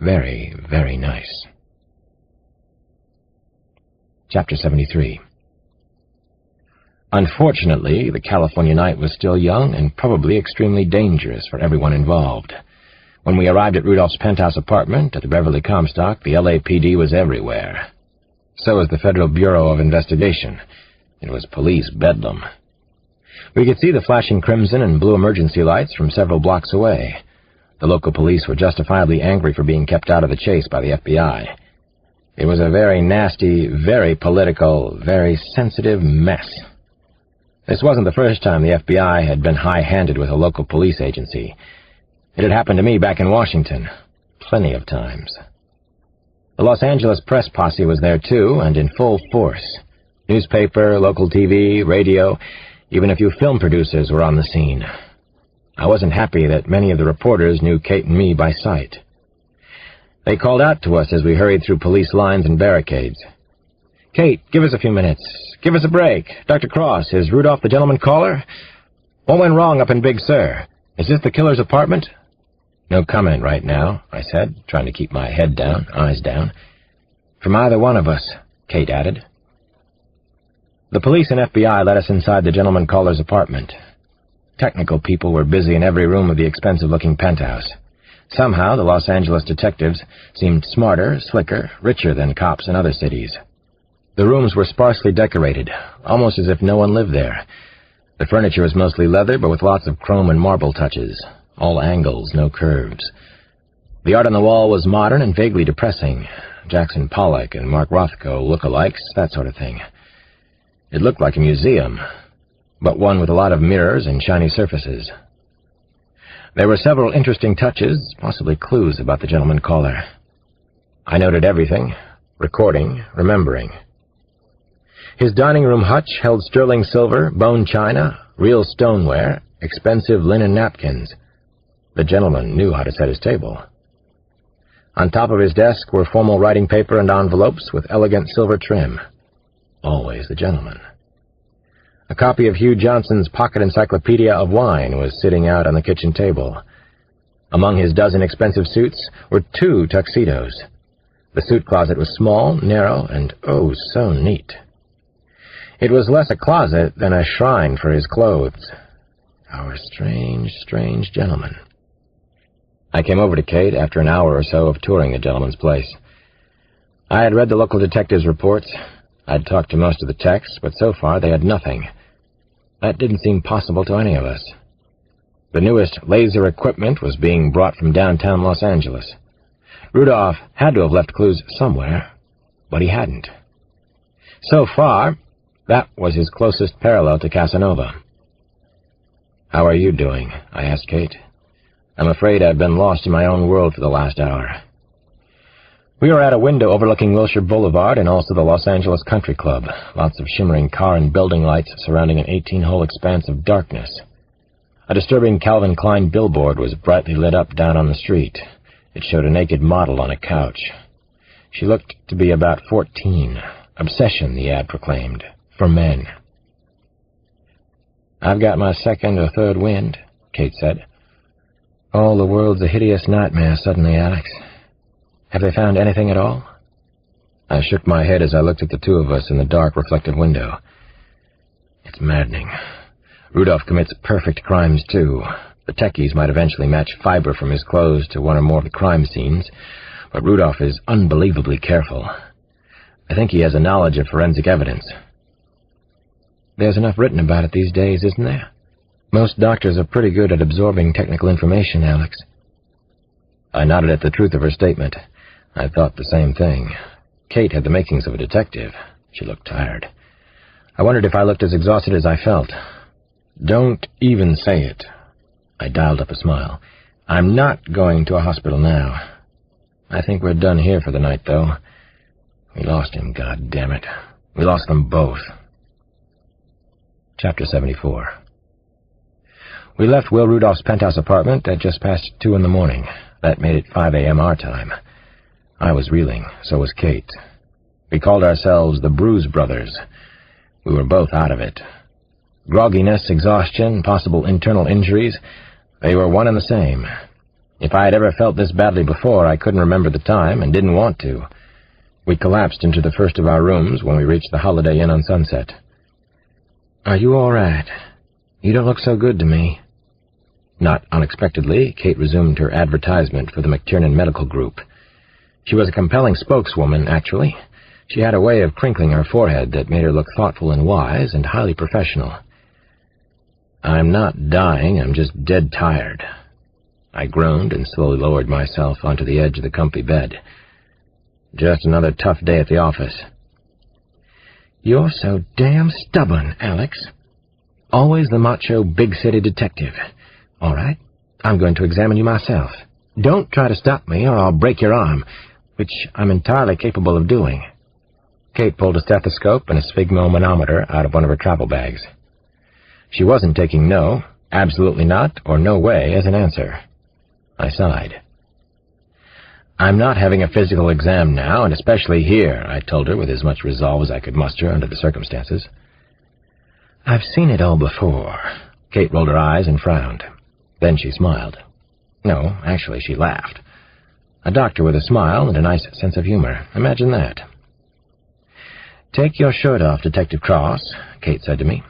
Very, very nice. Chapter 73. Unfortunately, the California night was still young and probably extremely dangerous for everyone involved. When we arrived at Rudolph's penthouse apartment at the Beverly Comstock, the LAPD was everywhere. So was the Federal Bureau of Investigation. It was police bedlam. We could see the flashing crimson and blue emergency lights from several blocks away. The local police were justifiably angry for being kept out of the chase by the FBI. It was a very nasty, very political, very sensitive mess. This wasn't the first time the FBI had been high-handed with a local police agency. It had happened to me back in Washington, plenty of times. The Los Angeles press posse was there too, and in full force. Newspaper, local TV, radio, even a few film producers were on the scene. I wasn't happy that many of the reporters knew Kate and me by sight. They called out to us as we hurried through police lines and barricades. "Kate, give us a few minutes. Give us a break. Dr. Cross, is Rudolph the gentleman caller? What went wrong up in Big Sur? Is this the killer's apartment?" "No comment right now," I said, trying to keep my head down, eyes down. "From either one of us," Kate added. The police and FBI let us inside the gentleman caller's apartment. Technical people were busy in every room of the expensive-looking penthouse. Somehow, the Los Angeles detectives seemed smarter, slicker, richer than cops in other cities. The rooms were sparsely decorated, almost as if no one lived there. The furniture was mostly leather, but with lots of chrome and marble touches. All angles, no curves. The art on the wall was modern and vaguely depressing. Jackson Pollock and Mark Rothko look-alikes, that sort of thing. It looked like a museum, but one with a lot of mirrors and shiny surfaces. There were several interesting touches, possibly clues about the gentleman caller. I noted everything, recording, remembering. His dining room hutch held sterling silver, bone china, real stoneware, expensive linen napkins. The gentleman knew how to set his table. On top of his desk were formal writing paper and envelopes with elegant silver trim. Always the gentleman. A copy of Hugh Johnson's Pocket Encyclopedia of Wine was sitting out on the kitchen table. Among his dozen expensive suits were 2 tuxedos. The suit closet was small, narrow, and oh, so neat. It was less a closet than a shrine for his clothes. Our strange, strange gentleman. I came over to Kate after an hour or so of touring the gentleman's place. I had read the local detectives' reports. I'd talked to most of the techs, but so far they had nothing. That didn't seem possible to any of us. The newest laser equipment was being brought from downtown Los Angeles. Rudolph had to have left clues somewhere, but he hadn't. So far, that was his closest parallel to Casanova. "How are you doing?" I asked Kate. "I'm afraid I've been lost in my own world for the last hour." We were at a window overlooking Wilshire Boulevard and also the Los Angeles Country Club, lots of shimmering car and building lights surrounding an 18-hole expanse of darkness. A disturbing Calvin Klein billboard was brightly lit up down on the street. It showed a naked model on a couch. She looked to be about 14. Obsession, the ad proclaimed, for men. "I've got my second or third wind," Kate said. "All the world's a hideous nightmare suddenly, Alex. Have they found anything at all?" I shook my head as I looked at the 2 of us in the dark, reflected window. It's maddening. Rudolph commits perfect crimes, too. The techies might eventually match fiber from his clothes to one or more of the crime scenes, but Rudolph is unbelievably careful. I think he has a knowledge of forensic evidence. There's enough written about it these days, isn't there? Most doctors are pretty good at absorbing technical information, Alex. I nodded at the truth of her statement. I thought the same thing. Kate had the makings of a detective. She looked tired. I wondered if I looked as exhausted as I felt. "Don't even say it." I dialed up a smile. "I'm not going to a hospital now. I think we're done here for the night, though. We lost him, goddammit. We lost them both." Chapter 74. We left Will Rudolph's penthouse apartment at just past 2 in the morning. That made it 5 a.m. our time. I was reeling, so was Kate. We called ourselves the Bruise Brothers. We were both out of it. Grogginess, exhaustion, possible internal injuries, they were one and the same. If I had ever felt this badly before, I couldn't remember the time and didn't want to. We collapsed into the first of our rooms when we reached the Holiday Inn on Sunset. "Are you all right? You don't look so good to me." Not unexpectedly, Kate resumed her advertisement for the McTiernan Medical Group. She was a compelling spokeswoman, actually. She had a way of crinkling her forehead that made her look thoughtful and wise and highly professional. "I'm not dying, I'm just dead tired." I groaned and slowly lowered myself onto the edge of the comfy bed. "Just another tough day at the office." "You're so damn stubborn, Alex. Always the macho big city detective. All right, I'm going to examine you myself. Don't try to stop me or I'll break your arm, which I'm entirely capable of doing." Kate pulled a stethoscope and a sphygmomanometer out of one of her travel bags. She wasn't taking no, absolutely not, or no way as an answer. I sighed. "I'm not having a physical exam now, and especially here," I told her with as much resolve as I could muster under the circumstances. "I've seen it all before." Kate rolled her eyes and frowned. Then she smiled. No, actually, she laughed. A doctor with a smile and a nice sense of humor. Imagine that. "Take your shirt off, Detective Cross," Kate said to me.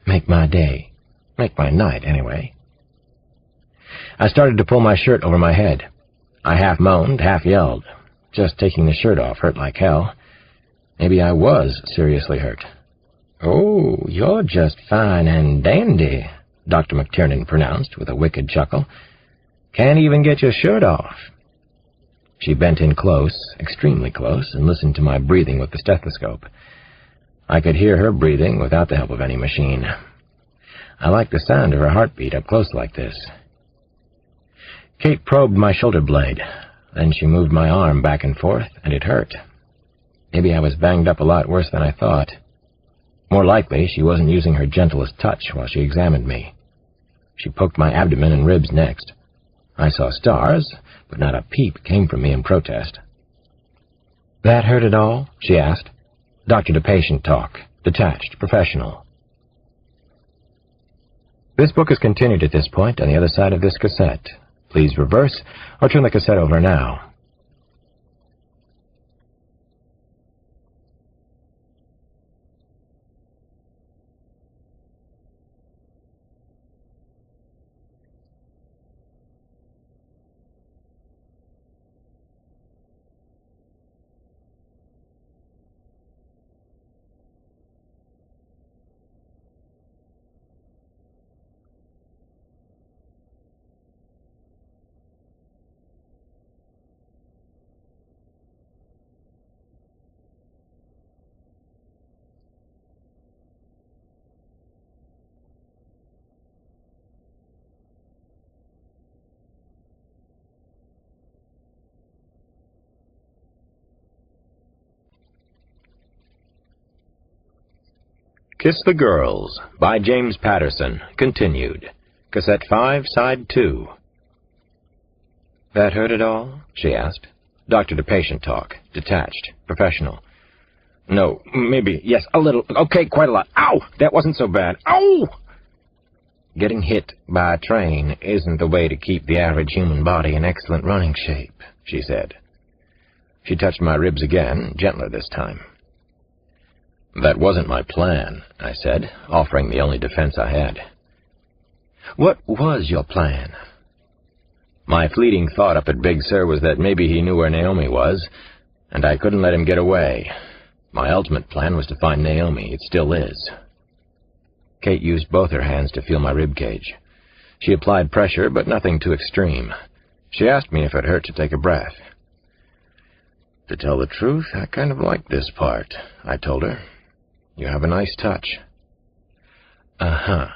"Make my day. Make my night, anyway." I started to pull my shirt over my head. I half moaned, half yelled. Just taking the shirt off hurt like hell. Maybe I was seriously hurt. "Oh, you're just fine and dandy," Dr. McTiernan pronounced with a wicked chuckle. "Can't even get your shirt off." She bent in close, extremely close, and listened to my breathing with the stethoscope. I could hear her breathing without the help of any machine. I liked the sound of her heartbeat up close like this. Kate probed my shoulder blade. Then she moved my arm back and forth, and it hurt. Maybe I was banged up a lot worse than I thought. More likely, she wasn't using her gentlest touch while she examined me. She poked my abdomen and ribs next. I saw stars, but not a peep came from me in protest. "That hurt at all?" she asked. Doctor-to-patient talk. Detached. Professional. This book is continued at this point on the other side of this cassette. Please reverse or turn the cassette over now. Kiss the Girls, by James Patterson, continued. Cassette 5, Side 2. "That hurt at all?" she asked. Doctor-to-patient talk. Detached. Professional. "No, maybe, yes, a little. Okay, quite a lot. Ow! That wasn't so bad. Ow!" "Getting hit by a train isn't the way to keep the average human body in excellent running shape," she said. She touched my ribs again, gentler this time. "That wasn't my plan," I said, offering the only defense I had. "What was your plan?" My fleeting thought up at Big Sir was that maybe he knew where Naomi was, and I couldn't let him get away. My ultimate plan was to find Naomi. It still is. Kate used both her hands to feel my rib cage. She applied pressure, but nothing too extreme. She asked me if it hurt to take a breath. "To tell the truth, I kind of like this part," I told her. You have a nice touch. Uh-huh.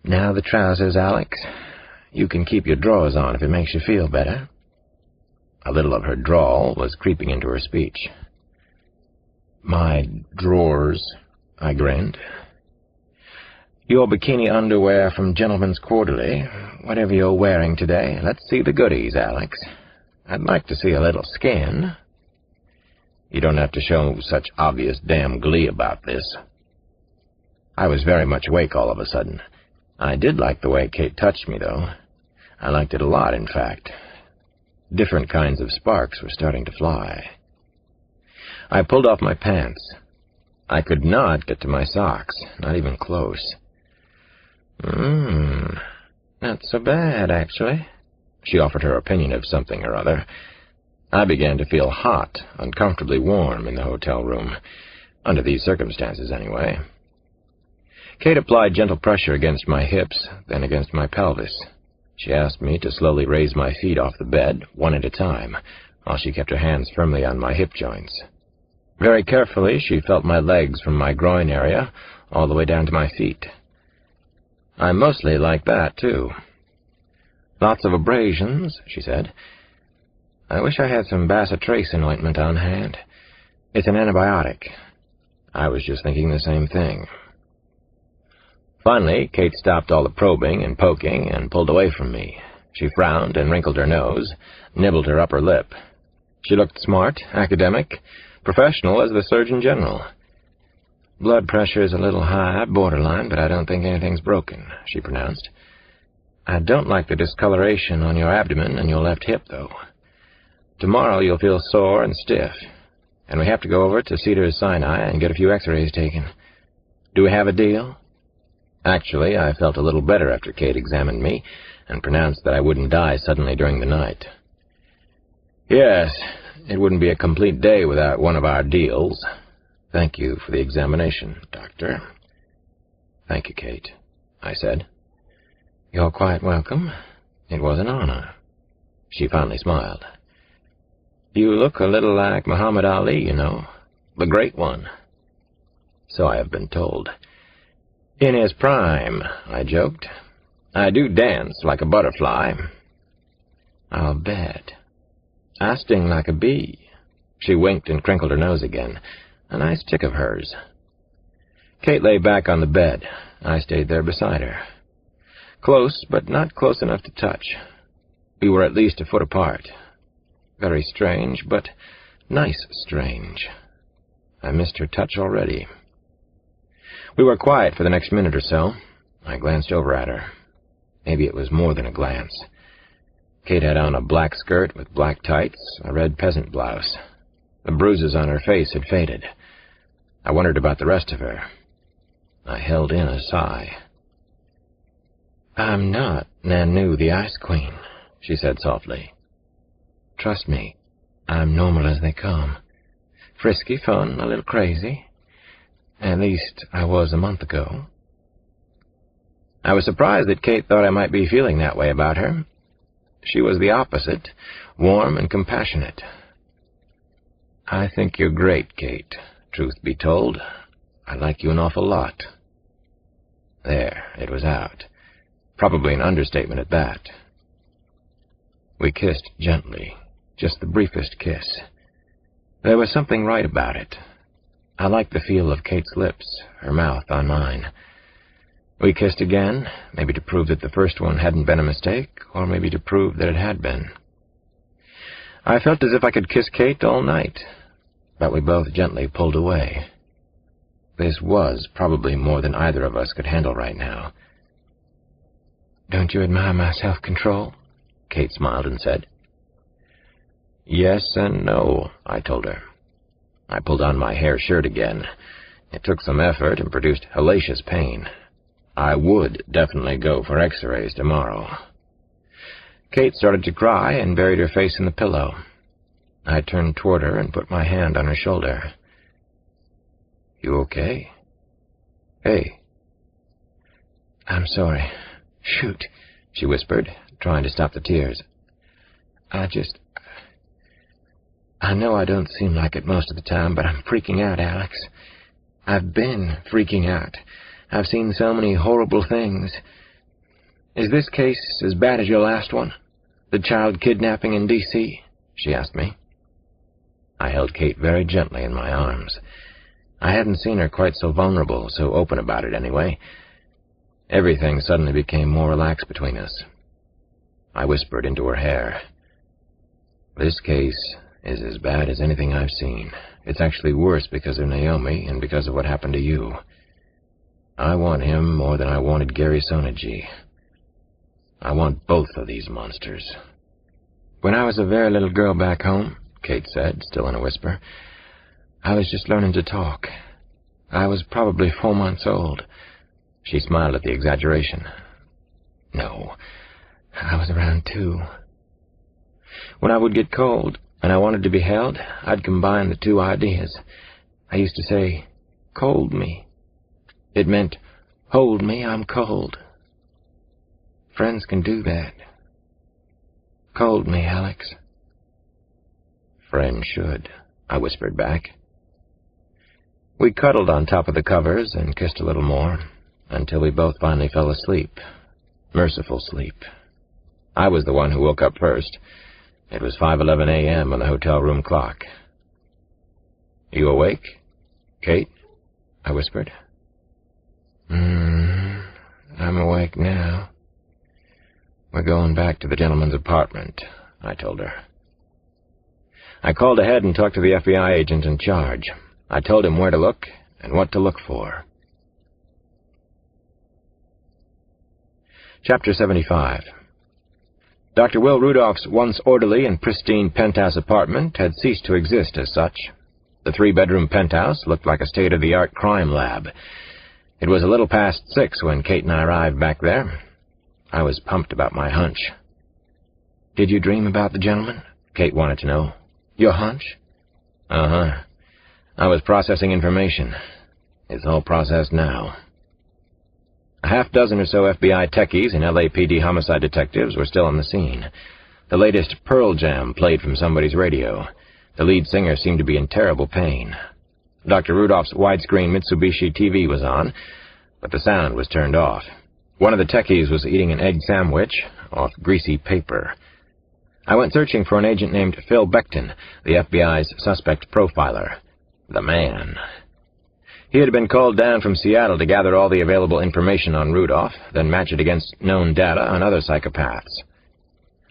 Now the trousers, Alex. You can keep your drawers on if it makes you feel better. A little of her drawl was creeping into her speech. My drawers, I grinned. Your bikini underwear from Gentleman's Quarterly, whatever you're wearing today. Let's see the goodies, Alex. I'd like to see a little skin. You don't have to show such obvious damn glee about this. I was very much awake all of a sudden. I did like the way Kate touched me, though. I liked it a lot, in fact. Different kinds of sparks were starting to fly. I pulled off my pants. I could not get to my socks, not even close. Not so bad, actually. She offered her opinion of something or other. I began to feel hot, uncomfortably warm in the hotel room. Under these circumstances, anyway. Kate applied gentle pressure against my hips, then against my pelvis. She asked me to slowly raise my feet off the bed, one at a time, while she kept her hands firmly on my hip joints. Very carefully, she felt my legs from my groin area all the way down to my feet. I mostly like that, too. Lots of abrasions, she said. I wish I had some bacitracin ointment on hand. It's an antibiotic. I was just thinking the same thing. Finally, Kate stopped all the probing and poking and pulled away from me. She frowned and wrinkled her nose, nibbled her upper lip. She looked smart, academic, professional as the Surgeon General. Blood pressure is a little high, borderline, but I don't think anything's broken, she pronounced. I don't like the discoloration on your abdomen and your left hip, though. Tomorrow you'll feel sore and stiff, and we have to go over to Cedars-Sinai and get a few x-rays taken. Do we have a deal? Actually, I felt a little better after Kate examined me and pronounced that I wouldn't die suddenly during the night. Yes, it wouldn't be a complete day without one of our deals. Thank you for the examination, Doctor. Thank you, Kate, I said. You're quite welcome. It was an honor. She finally smiled. You look a little like Muhammad Ali, you know, the great one. So I have been told. In his prime, I joked. I do dance like a butterfly. I'll bet. I sting like a bee. She winked and crinkled her nose again. A nice tick of hers. Kate lay back on the bed. I stayed there beside her. Close, but not close enough to touch. We were at least a foot apart. Very strange, but nice strange. I missed her touch already. We were quiet for the next minute or so. I glanced over at her. Maybe it was more than a glance. Kate had on a black skirt with black tights, a red peasant blouse. The bruises on her face had faded. I wondered about the rest of her. I held in a sigh. I'm not Nanu the Ice Queen, she said softly. Trust me, I'm normal as they come. Frisky, fun, a little crazy. At least I was a month ago. I was surprised that Kate thought I might be feeling that way about her. She was the opposite, warm and compassionate. I think you're great, Kate, truth be told. I like you an awful lot. There, it was out. Probably an understatement at that. We kissed gently, just the briefest kiss. There was something right about it. I liked the feel of Kate's lips, her mouth on mine. We kissed again, maybe to prove that the first one hadn't been a mistake, or maybe to prove that it had been. I felt as if I could kiss Kate all night, but we both gently pulled away. This was probably more than either of us could handle right now. Don't you admire my self-control? Kate smiled and said. Yes and no, I told her. I pulled on my hair shirt again. It took some effort and produced hellacious pain. I would definitely go for x-rays tomorrow. Kate started to cry and buried her face in the pillow. I turned toward her and put my hand on her shoulder. You okay? Hey. I'm sorry. Shoot, she whispered, trying to stop the tears. I know I don't seem like it most of the time, but I'm freaking out, Alex. I've been freaking out. I've seen so many horrible things. Is this case as bad as your last one? The child kidnapping in D.C.? She asked me. I held Kate very gently in my arms. I hadn't seen her quite so vulnerable, so open about it anyway. Everything suddenly became more relaxed between us. I whispered into her hair. This case is as bad as anything I've seen. It's actually worse because of Naomi and because of what happened to you. I want him more than I wanted Gary Sonergy. I want both of these monsters. When I was a very little girl back home, Kate said, still in a whisper, I was just learning to talk. I was probably 4 months old. She smiled at the exaggeration. No, I was around 2. When I would get cold and I wanted to be held, I'd combine the 2 ideas. I used to say, cold me. It meant, hold me, I'm cold. Friends can do that. Cold me, Alex. Friends should, I whispered back. We cuddled on top of the covers and kissed a little more, until we both finally fell asleep. Merciful sleep. I was the one who woke up first. It was 5:11 a.m. on the hotel room clock. You awake, Kate? I whispered. I'm awake now. We're going back to the gentleman's apartment, I told her. I called ahead and talked to the FBI agent in charge. I told him where to look and what to look for. Chapter 75. Dr. Will Rudolph's once orderly and pristine penthouse apartment had ceased to exist as such. The 3-bedroom penthouse looked like a state-of-the-art crime lab. It was a little past 6 when Kate and I arrived back there. I was pumped about my hunch. Did you dream about the gentleman? Kate wanted to know. Your hunch? Uh-huh. I was processing information. It's all processed now. A half-dozen or so FBI techies and LAPD homicide detectives were still on the scene. The latest Pearl Jam played from somebody's radio. The lead singer seemed to be in terrible pain. Dr. Rudolph's widescreen Mitsubishi TV was on, but the sound was turned off. One of the techies was eating an egg sandwich off greasy paper. I went searching for an agent named Phil Becton, the FBI's suspect profiler. The man. He had been called down from Seattle to gather all the available information on Rudolph, then match it against known data on other psychopaths.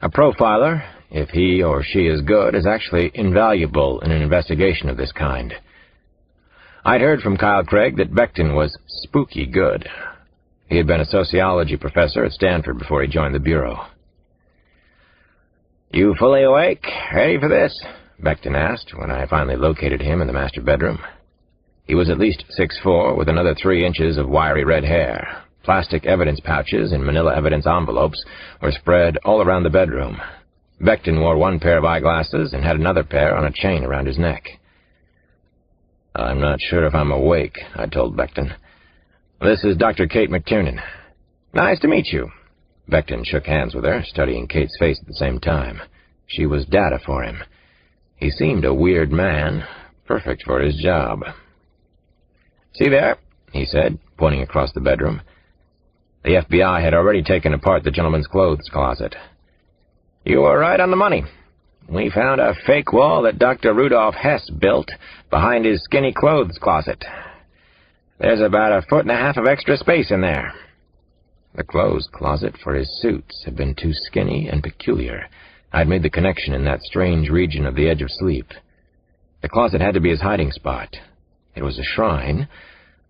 A profiler, if he or she is good, is actually invaluable in an investigation of this kind. I'd heard from Kyle Craig that Becton was spooky good. He had been a sociology professor at Stanford before he joined the Bureau. You fully awake? Ready for this? Becton asked when I finally located him in the master bedroom. He was at least 6'4", with another 3 inches of wiry red hair. Plastic evidence pouches and manila evidence envelopes were spread all around the bedroom. Becton wore 1 pair of eyeglasses and had another pair on a chain around his neck. I'm not sure if I'm awake, I told Becton. This is Dr. Kate McTiernan. Nice to meet you. Becton shook hands with her, studying Kate's face at the same time. She was data for him. He seemed a weird man, perfect for his job. See there, he said, pointing across the bedroom. The FBI had already taken apart the gentleman's clothes closet. You were right on the money. We found a fake wall that Dr. Rudolph Hess built behind his skinny clothes closet. There's about 1.5 feet of extra space in there. The clothes closet for his suits had been too skinny and peculiar. I'd made the connection in that strange region of the edge of sleep. The closet had to be his hiding spot. It was a shrine,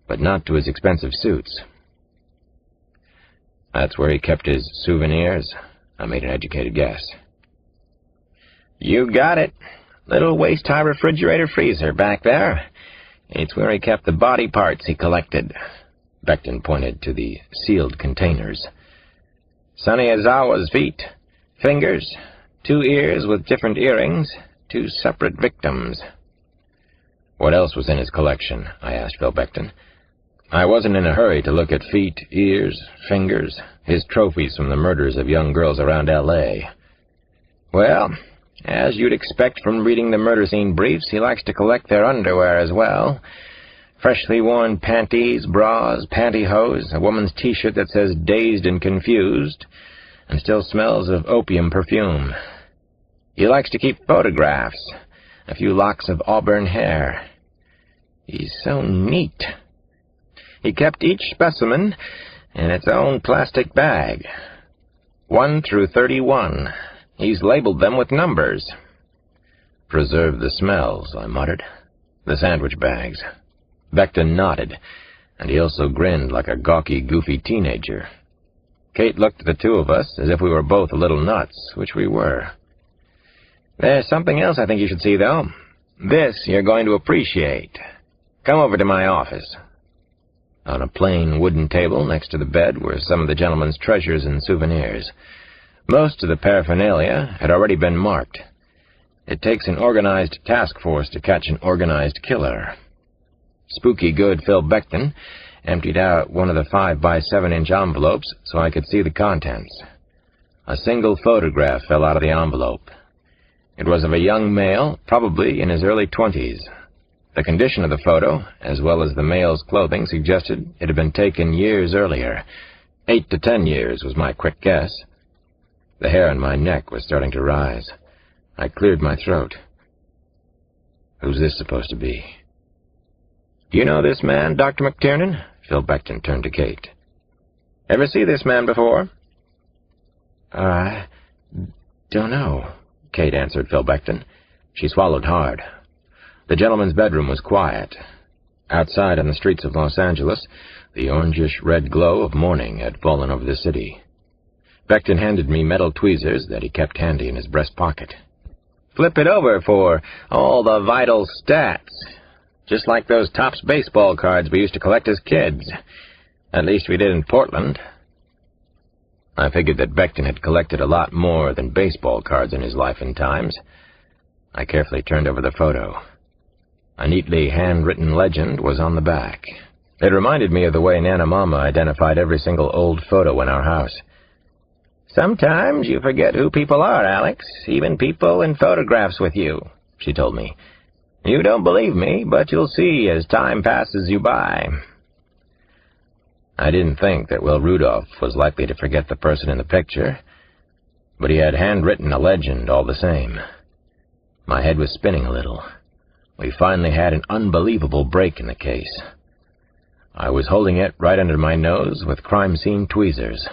but not to his expensive suits. That's where he kept his souvenirs, I made an educated guess. You got it. Little waist-high refrigerator freezer back there. It's where he kept the body parts he collected. Becton pointed to the sealed containers. Sonny Azawa's feet, fingers, 2 ears with different earrings, 2 separate victims. What else was in his collection? I asked Phil Becton. I wasn't in a hurry to look at feet, ears, fingers, his trophies from the murders of young girls around L.A. Well, as you'd expect from reading the murder scene briefs, he likes to collect their underwear as well. Freshly worn panties, bras, pantyhose, a woman's T-shirt that says dazed and confused, and still smells of opium perfume. He likes to keep photographs, a few locks of auburn hair. He's so neat. He kept each specimen in its own plastic bag. 1 through 31. He's labeled them with numbers. Preserve the smells, I muttered. The sandwich bags. Becton nodded, and he also grinned like a gawky, goofy teenager. Kate looked at the two of us as if we were both a little nuts, which we were. There's something else I think you should see, though. This you're going to appreciate. Come over to my office. On a plain wooden table next to the bed were some of the gentleman's treasures and souvenirs. Most of the paraphernalia had already been marked. It takes an organized task force to catch an organized killer. Spooky good Phil Becton emptied out one of the 5-by-7-inch envelopes so I could see the contents. A single photograph fell out of the envelope. It was of a young male, probably in his early 20s. The condition of the photo, as well as the male's clothing, suggested it had been taken years earlier. 8 to 10 years was my quick guess. The hair on my neck was starting to rise. I cleared my throat. Who's this supposed to be? Do you know this man, Dr. McTiernan? Phil Becton turned to Kate. Ever see this man before? I don't know, Kate answered Phil Becton. She swallowed hard. The gentleman's bedroom was quiet. Outside on the streets of Los Angeles, the orangish-red glow of morning had fallen over the city. Becton handed me metal tweezers that he kept handy in his breast pocket. Flip it over for all the vital stats. Just like those Topps baseball cards we used to collect as kids. At least we did in Portland. I figured that Becton had collected a lot more than baseball cards in his life and times. I carefully turned over the photo. A neatly handwritten legend was on the back. It reminded me of the way Nana Mama identified every single old photo in our house. Sometimes you forget who people are, Alex, even people in photographs with you, she told me. You don't believe me, but you'll see as time passes you by. I didn't think that Will Rudolph was likely to forget the person in the picture, but he had handwritten a legend all the same. My head was spinning a little. We finally had an unbelievable break in the case. I was holding it right under my nose with crime scene tweezers.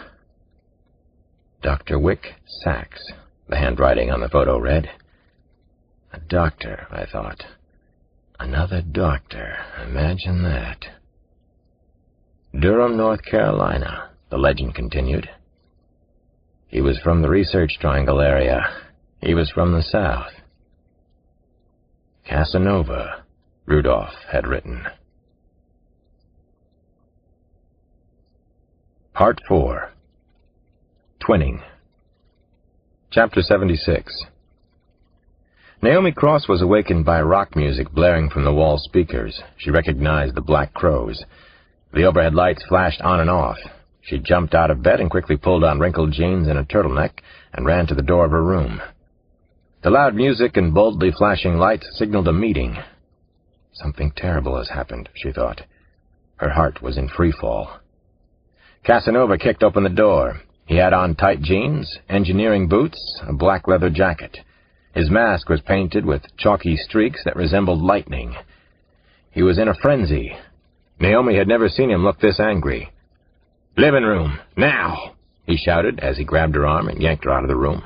Dr. Wick Sachs, the handwriting on the photo read. A doctor, I thought. Another doctor. Imagine that. Durham, North Carolina, the legend continued. He was from the Research Triangle area. He was from the South. Casanova, Rudolph had written. Part 4. Twinning. Chapter 76. Naomi Cross was awakened by rock music blaring from the wall speakers. She recognized the Black Crows. The overhead lights flashed on and off. She jumped out of bed and quickly pulled on wrinkled jeans and a turtleneck and ran to the door of her room. The loud music and boldly flashing lights signaled a meeting. Something terrible has happened, she thought. Her heart was in free fall. Casanova kicked open the door. He had on tight jeans, engineering boots, a black leather jacket. His mask was painted with chalky streaks that resembled lightning. He was in a frenzy. Naomi had never seen him look this angry. "Living room, now!" he shouted as he grabbed her arm and yanked her out of the room.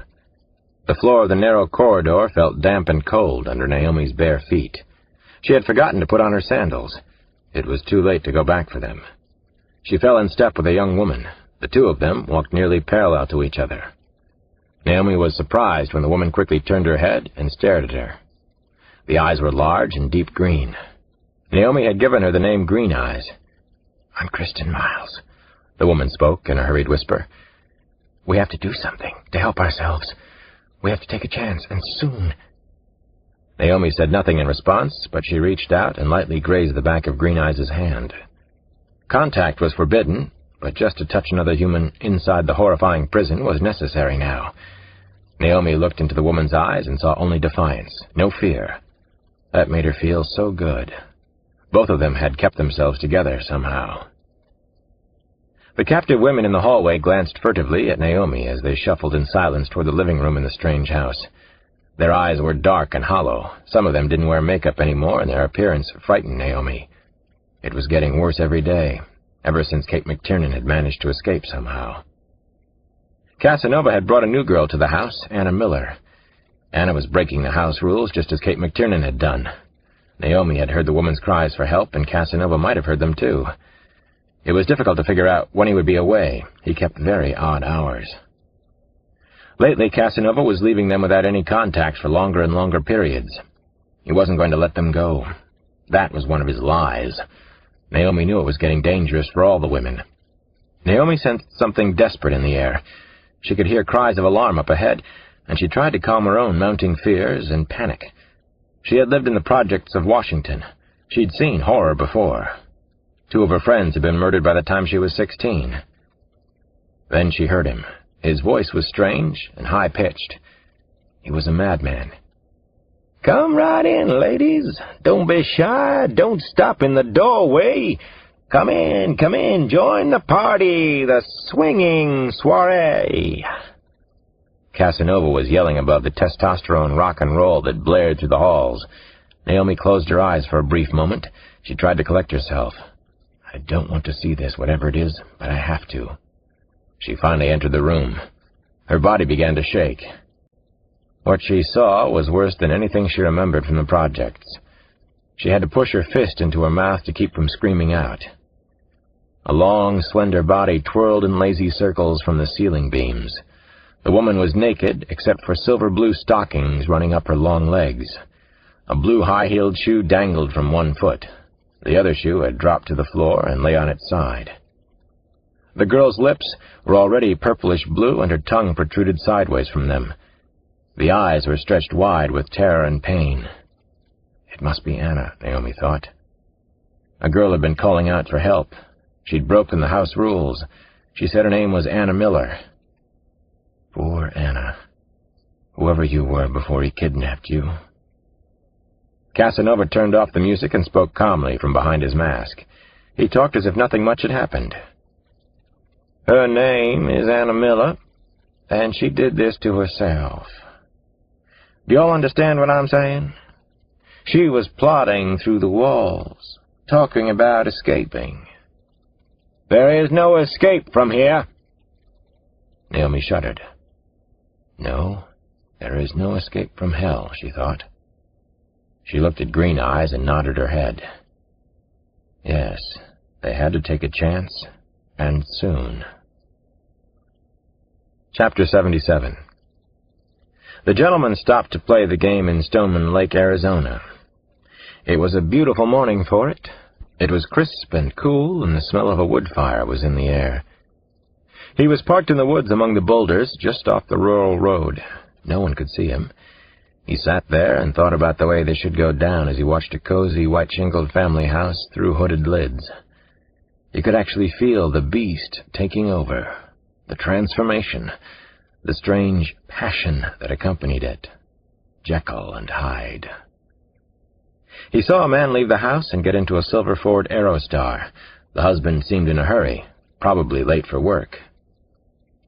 The floor of the narrow corridor felt damp and cold under Naomi's bare feet. She had forgotten to put on her sandals. It was too late to go back for them. She fell in step with a young woman. The two of them walked nearly parallel to each other. Naomi was surprised when the woman quickly turned her head and stared at her. The eyes were large and deep green. Naomi had given her the name Green Eyes. "I'm Kristen Miles," the woman spoke in a hurried whisper. "We have to do something to help ourselves. We have to take a chance, and soon." Naomi said nothing in response, but she reached out and lightly grazed the back of Green Eyes' hand. Contact was forbidden, but just to touch another human inside the horrifying prison was necessary now. Naomi looked into the woman's eyes and saw only defiance, no fear. That made her feel so good. Both of them had kept themselves together somehow. The captive women in the hallway glanced furtively at Naomi as they shuffled in silence toward the living room in the strange house. Their eyes were dark and hollow. Some of them didn't wear makeup anymore, and their appearance frightened Naomi. It was getting worse every day, ever since Kate McTiernan had managed to escape somehow. Casanova had brought a new girl to the house, Anna Miller. Anna was breaking the house rules just as Kate McTiernan had done. Naomi had heard the woman's cries for help, and Casanova might have heard them too. It was difficult to figure out when he would be away. He kept very odd hours. Lately, Casanova was leaving them without any contact for longer and longer periods. He wasn't going to let them go. That was one of his lies. Naomi knew it was getting dangerous for all the women. Naomi sensed something desperate in the air. She could hear cries of alarm up ahead, and she tried to calm her own mounting fears and panic. She had lived in the projects of Washington. She'd seen horror before. 2 of her friends had been murdered by the time she was 16. Then she heard him. His voice was strange and high-pitched. He was a madman. "Come right in, ladies. Don't be shy. Don't stop in the doorway. Come in, join the party, the swinging soiree." Casanova was yelling above the testosterone rock and roll that blared through the halls. Naomi closed her eyes for a brief moment. She tried to collect herself. "I don't want to see this, whatever it is, but I have to." She finally entered the room. Her body began to shake. What she saw was worse than anything she remembered from the projects. She had to push her fist into her mouth to keep from screaming out. A long, slender body twirled in lazy circles from the ceiling beams. The woman was naked, except for silver-blue stockings running up her long legs. A blue high-heeled shoe dangled from one foot. The other shoe had dropped to the floor and lay on its side. The girl's lips were already purplish blue, and her tongue protruded sideways from them. The eyes were stretched wide with terror and pain. It must be Anna, Naomi thought. A girl had been calling out for help. She'd broken the house rules. She said her name was Anna Miller. Poor Anna. Whoever you were before he kidnapped you. Casanova turned off the music and spoke calmly from behind his mask. He talked as if nothing much had happened. "Her name is Anna Miller, and she did this to herself. Do you all understand what I'm saying? She was plotting through the walls, talking about escaping. There is no escape from here." Naomi shuddered. No, there is no escape from hell, she thought. She looked at Green Eyes and nodded her head. Yes, they had to take a chance, and soon. Chapter 77. The gentleman stopped to play the game in Stoneman Lake, Arizona. It was a beautiful morning for it. It was crisp and cool, and the smell of a wood fire was in the air. He was parked in the woods among the boulders, just off the rural road. No one could see him. He sat there and thought about the way they should go down as he watched a cozy, white-shingled family house through hooded lids. He could actually feel the beast taking over, the transformation, the strange passion that accompanied it. Jekyll and Hyde. He saw a man leave the house and get into a silver Ford Aerostar. The husband seemed in a hurry, probably late for work.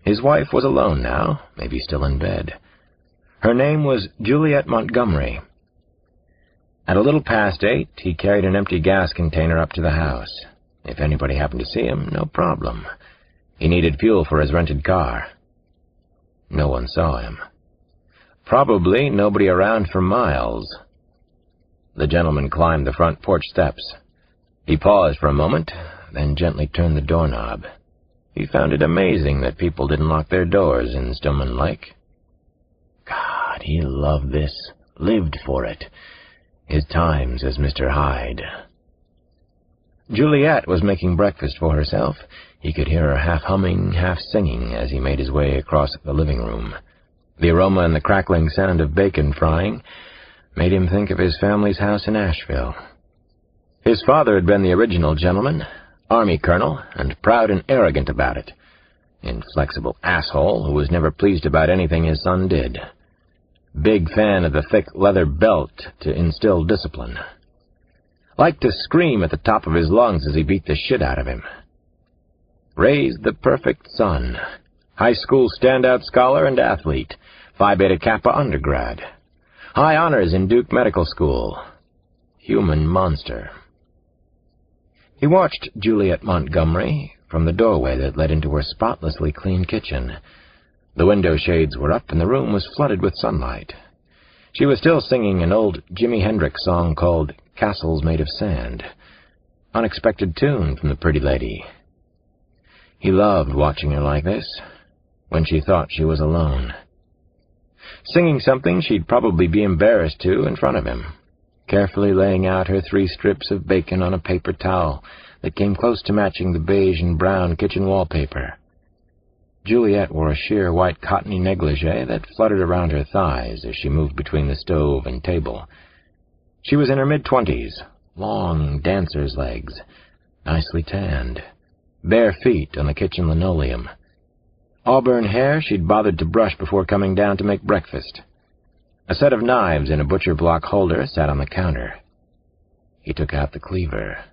His wife was alone now, maybe still in bed. Her name was Juliet Montgomery. At a little past 8, he carried an empty gas container up to the house. If anybody happened to see him, no problem. He needed fuel for his rented car. No one saw him. Probably nobody around for miles. The gentleman climbed the front porch steps. He paused for a moment, then gently turned the doorknob. He found it amazing that people didn't lock their doors in Stoneman Lake. God, he loved this, lived for it. His times as Mr. Hyde. Juliet was making breakfast for herself. He could hear her half humming, half singing as he made his way across the living room. The aroma and the crackling sound of bacon frying made him think of his family's house in Asheville. His father had been the original gentleman, Army colonel, and proud and arrogant about it. Inflexible asshole who was never pleased about anything his son did. Big fan of the thick leather belt to instill discipline. liked to scream at the top of his lungs as he beat the shit out of him. Raised the perfect son, high school standout scholar and athlete, Phi Beta Kappa undergrad, high honors in Duke Medical School, human monster. He watched Juliet Montgomery from the doorway that led into her spotlessly clean kitchen. The window shades were up and the room was flooded with sunlight. She was still singing an old Jimi Hendrix song called Castles Made of Sand. Unexpected tune from the pretty lady. He loved watching her like this, when she thought she was alone. Singing something she'd probably be embarrassed to in front of him, carefully laying out her 3 strips of bacon on a paper towel that came close to matching the beige and brown kitchen wallpaper. Juliet wore a sheer white cottony negligee that fluttered around her thighs as she moved between the stove and table. She was in her mid-20s, long dancer's legs, nicely tanned, bare feet on the kitchen linoleum. Auburn hair she'd bothered to brush before coming down to make breakfast. A set of knives in a butcher block holder sat on the counter. He took out the cleaver.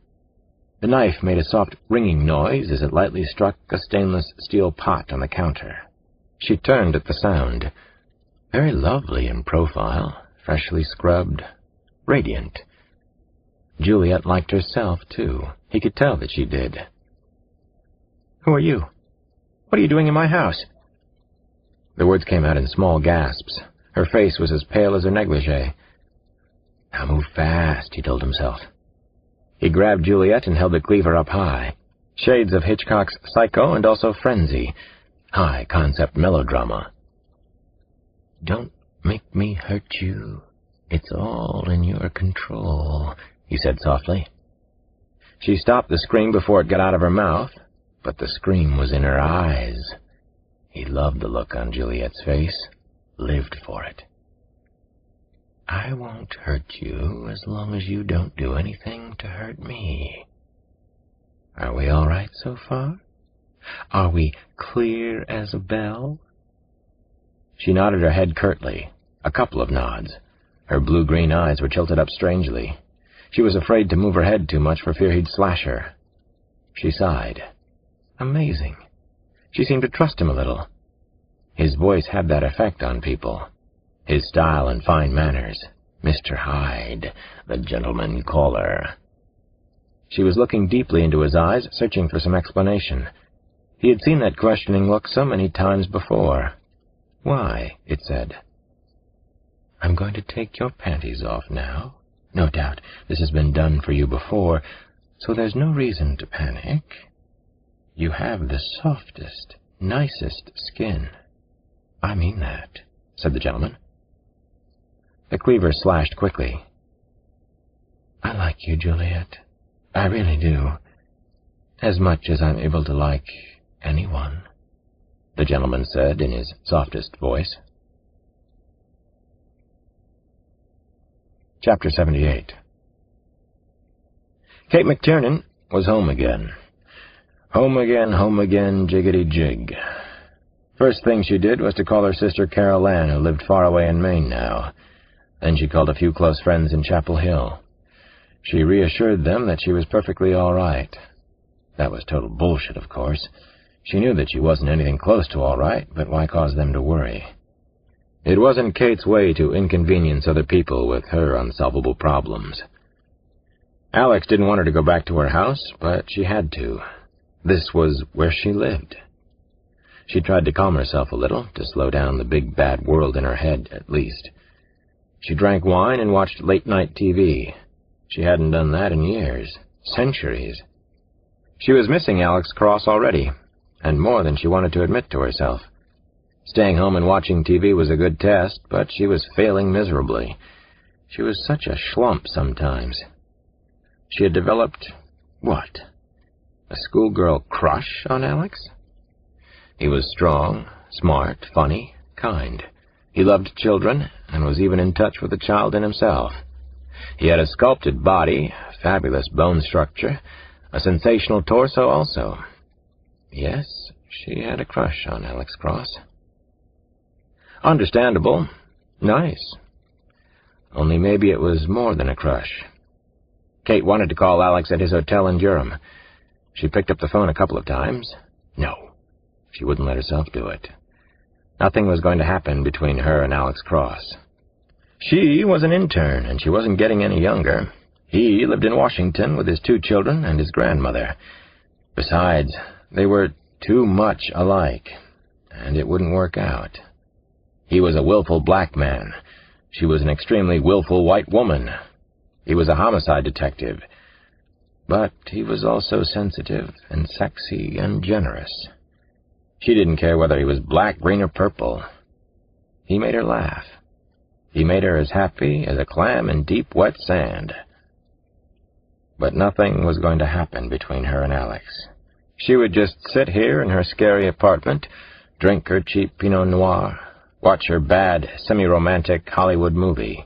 The knife made a soft ringing noise as it lightly struck a stainless steel pot on the counter. She turned at the sound. Very lovely in profile, freshly scrubbed, radiant. Juliet liked herself, too. He could tell that she did. "Who are you? What are you doing in my house?" The words came out in small gasps. Her face was as pale as her negligee. "Now move fast," he told himself. He grabbed Juliet and held the cleaver up high. Shades of Hitchcock's Psycho and also Frenzy. High-concept melodrama. "Don't make me hurt you. It's all in your control," he said softly. She stopped the scream before it got out of her mouth, but the scream was in her eyes. He loved the look on Juliet's face, lived for it. "I won't hurt you as long as you don't do anything to hurt me. Are we all right so far? Are we clear as a bell?" She nodded her head curtly, a couple of nods. Her blue-green eyes were tilted up strangely. She was afraid to move her head too much for fear he'd slash her. She sighed. Amazing. She seemed to trust him a little. His voice had that effect on people. His style and fine manners. Mr. Hyde, the gentleman caller. She was looking deeply into his eyes, searching for some explanation. He had seen that questioning look so many times before. "Why?" it said. "I'm going to take your panties off now. No doubt this has been done for you before, so there's no reason to panic. You have the softest, nicest skin." "I mean that," said the gentleman. The cleaver slashed quickly. "I like you, Juliet. I really do. As much as I'm able to like anyone," the gentleman said in his softest voice. Chapter 78. Kate McTiernan was home again. Home again, jiggity-jig. First thing she did was to call her sister Carol Ann, who lived far away in Maine now. Then she called a few close friends in Chapel Hill. She reassured them that she was perfectly all right. That was total bullshit, of course. She knew that she wasn't anything close to all right, but why cause them to worry? It wasn't Kate's way to inconvenience other people with her unsolvable problems. Alex didn't want her to go back to her house, but she had to. This was where she lived. She tried to calm herself a little, to slow down the big bad world in her head, at least. She drank wine and watched late-night TV. She hadn't done that in years, centuries. She was missing Alex Cross already, and more than she wanted to admit to herself. Staying home and watching TV was a good test, but she was failing miserably. She was such a schlump sometimes. She had developed, what? A schoolgirl crush on Alex? He was strong, smart, funny, kind. He loved children, and was even in touch with a child in himself. He had a sculpted body, fabulous bone structure, a sensational torso also. Yes, she had a crush on Alex Cross. Understandable. Nice. Only maybe it was more than a crush. Kate wanted to call Alex at his hotel in Durham. She picked up the phone a couple of times. No, she wouldn't let herself do it. Nothing was going to happen between her and Alex Cross. She was an intern, and she wasn't getting any younger. He lived in Washington with his 2 children and his grandmother. Besides, they were too much alike, and it wouldn't work out. He was a willful black man. She was an extremely willful white woman. He was a homicide detective. But he was also sensitive and sexy and generous. She didn't care whether he was black, green, or purple. He made her laugh. He made her as happy as a clam in deep, wet sand. But nothing was going to happen between her and Alex. She would just sit here in her scary apartment, drink her cheap Pinot Noir, watch her bad, semi-romantic Hollywood movie,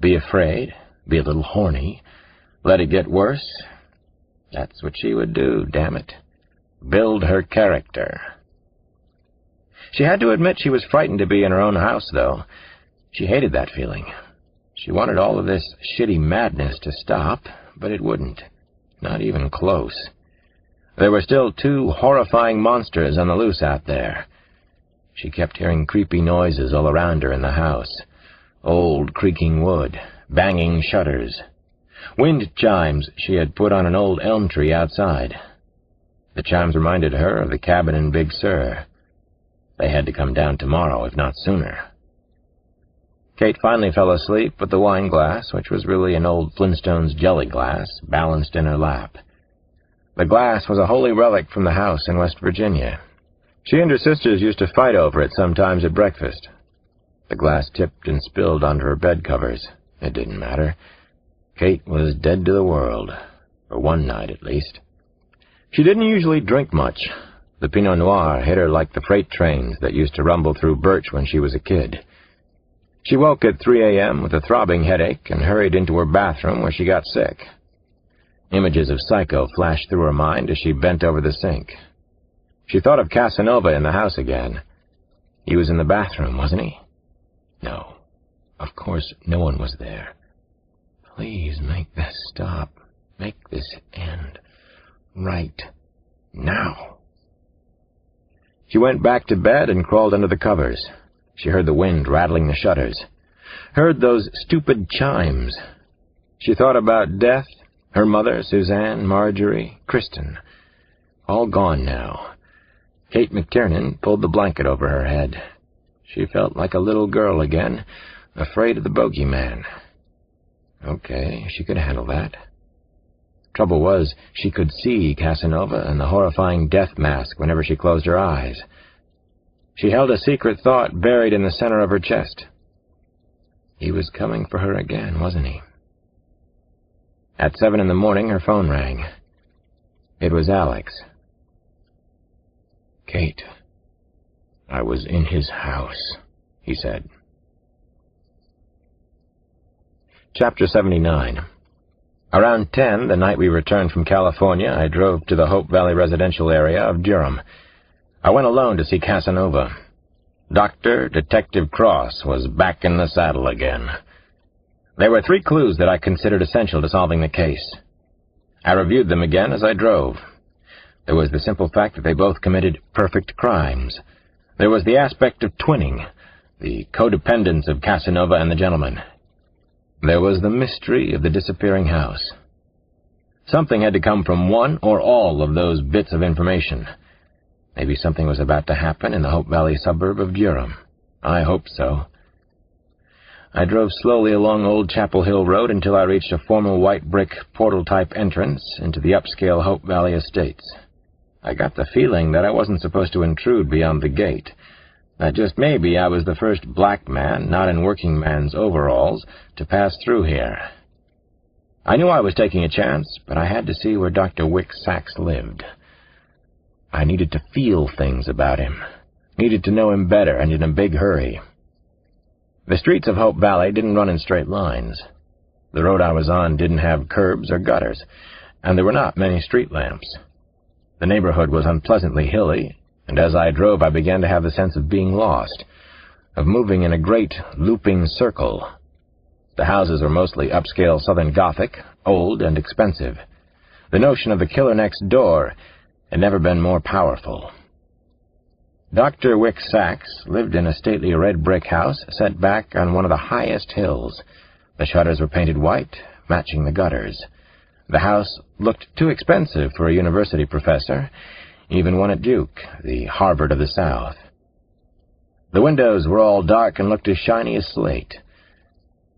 be afraid, be a little horny, let it get worse. That's what she would do, damn it. Build her character. She had to admit she was frightened to be in her own house, though. She hated that feeling. She wanted all of this shitty madness to stop, but it wouldn't. Not even close. There were still 2 horrifying monsters on the loose out there. She kept hearing creepy noises all around her in the house. Old creaking wood, banging shutters, wind chimes she had put on an old elm tree outside. The chimes reminded her of the cabin in Big Sur. They had to come down tomorrow, if not sooner. Kate finally fell asleep with the wine glass, which was really an old Flintstones jelly glass, balanced in her lap. The glass was a holy relic from the house in West Virginia. She and her sisters used to fight over it sometimes at breakfast. The glass tipped and spilled onto her bed covers. It didn't matter. Kate was dead to the world, for one night at least. She didn't usually drink much. The Pinot Noir hit her like the freight trains that used to rumble through Birch when she was a kid. She woke at 3 a.m. with a throbbing headache and hurried into her bathroom where she got sick. Images of Psycho flashed through her mind as she bent over the sink. She thought of Casanova in the house again. He was in the bathroom, wasn't he? No, of course no one was there. Please make this stop. Make this end. Right now. She went back to bed and crawled under the covers. She heard the wind rattling the shutters. Heard those stupid chimes. She thought about death, her mother, Suzanne, Marjorie, Kristen. All gone now. Kate McTiernan pulled the blanket over her head. She felt like a little girl again, afraid of the bogeyman. Okay, she could handle that. Trouble was, she could see Casanova and the horrifying death mask whenever she closed her eyes. She held a secret thought buried in the center of her chest. He was coming for her again, wasn't he? At 7 in the morning, her phone rang. It was Alex. Kate, I was in his house, he said. Chapter 79. Around 10, the night we returned from California, I drove to the Hope Valley residential area of Durham. I went alone to see Casanova. Dr. Detective Cross was back in the saddle again. There were 3 clues that I considered essential to solving the case. I reviewed them again as I drove. There was the simple fact that they both committed perfect crimes. There was the aspect of twinning, the codependence of Casanova and the gentleman. There was the mystery of the disappearing house. Something had to come from one or all of those bits of information. Maybe something was about to happen in the Hope Valley suburb of Durham. I hoped so. I drove slowly along Old Chapel Hill Road until I reached a formal white brick portal-type entrance into the upscale Hope Valley estates. I got the feeling that I wasn't supposed to intrude beyond the gate, that just maybe I was the first black man, not in working man's overalls, to pass through here. I knew I was taking a chance, but I had to see where Dr. Wick Sachs lived. I needed to feel things about him, needed to know him better, and in a big hurry. The streets of Hope Valley didn't run in straight lines. The road I was on didn't have curbs or gutters, and there were not many street lamps. The neighborhood was unpleasantly hilly, and as I drove I began to have the sense of being lost, of moving in a great, looping circle. The houses were mostly upscale Southern Gothic, old and expensive. The notion of the killer next door had never been more powerful. Dr. Wick Sachs lived in a stately red brick house set back on one of the highest hills. The shutters were painted white, matching the gutters. The house looked too expensive for a university professor, even one at Duke, the Harvard of the South. The windows were all dark and looked as shiny as slate.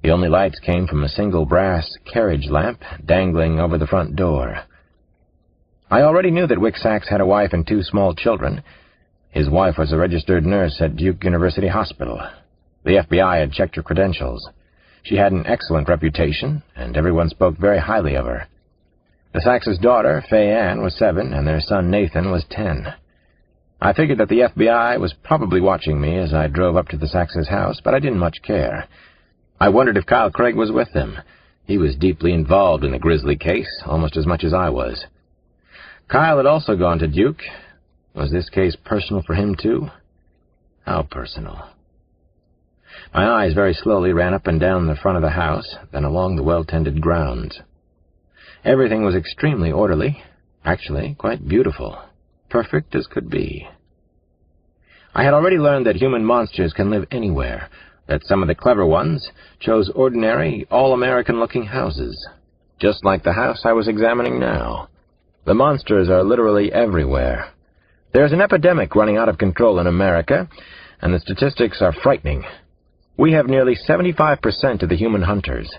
The only lights came from a single brass carriage lamp dangling over the front door. I already knew that Wick Sachs had a wife and 2 small children. His wife was a registered nurse at Duke University Hospital. The FBI had checked her credentials. She had an excellent reputation, and everyone spoke very highly of her. The Sachs' daughter, Fay Ann, was 7, and their son Nathan was 10. I figured that the FBI was probably watching me as I drove up to the Sachs' house, but I didn't much care. I wondered if Kyle Craig was with them. He was deeply involved in the grisly case, almost as much as I was. Kyle had also gone to Duke. Was this case personal for him, too? How personal? My eyes very slowly ran up and down the front of the house, then along the well-tended grounds. Everything was extremely orderly, actually quite beautiful, perfect as could be. I had already learned that human monsters can live anywhere, that some of the clever ones chose ordinary, all-American-looking houses, just like the house I was examining now. The monsters are literally everywhere. There's an epidemic running out of control in America, and the statistics are frightening. We have nearly 75% of the human hunters.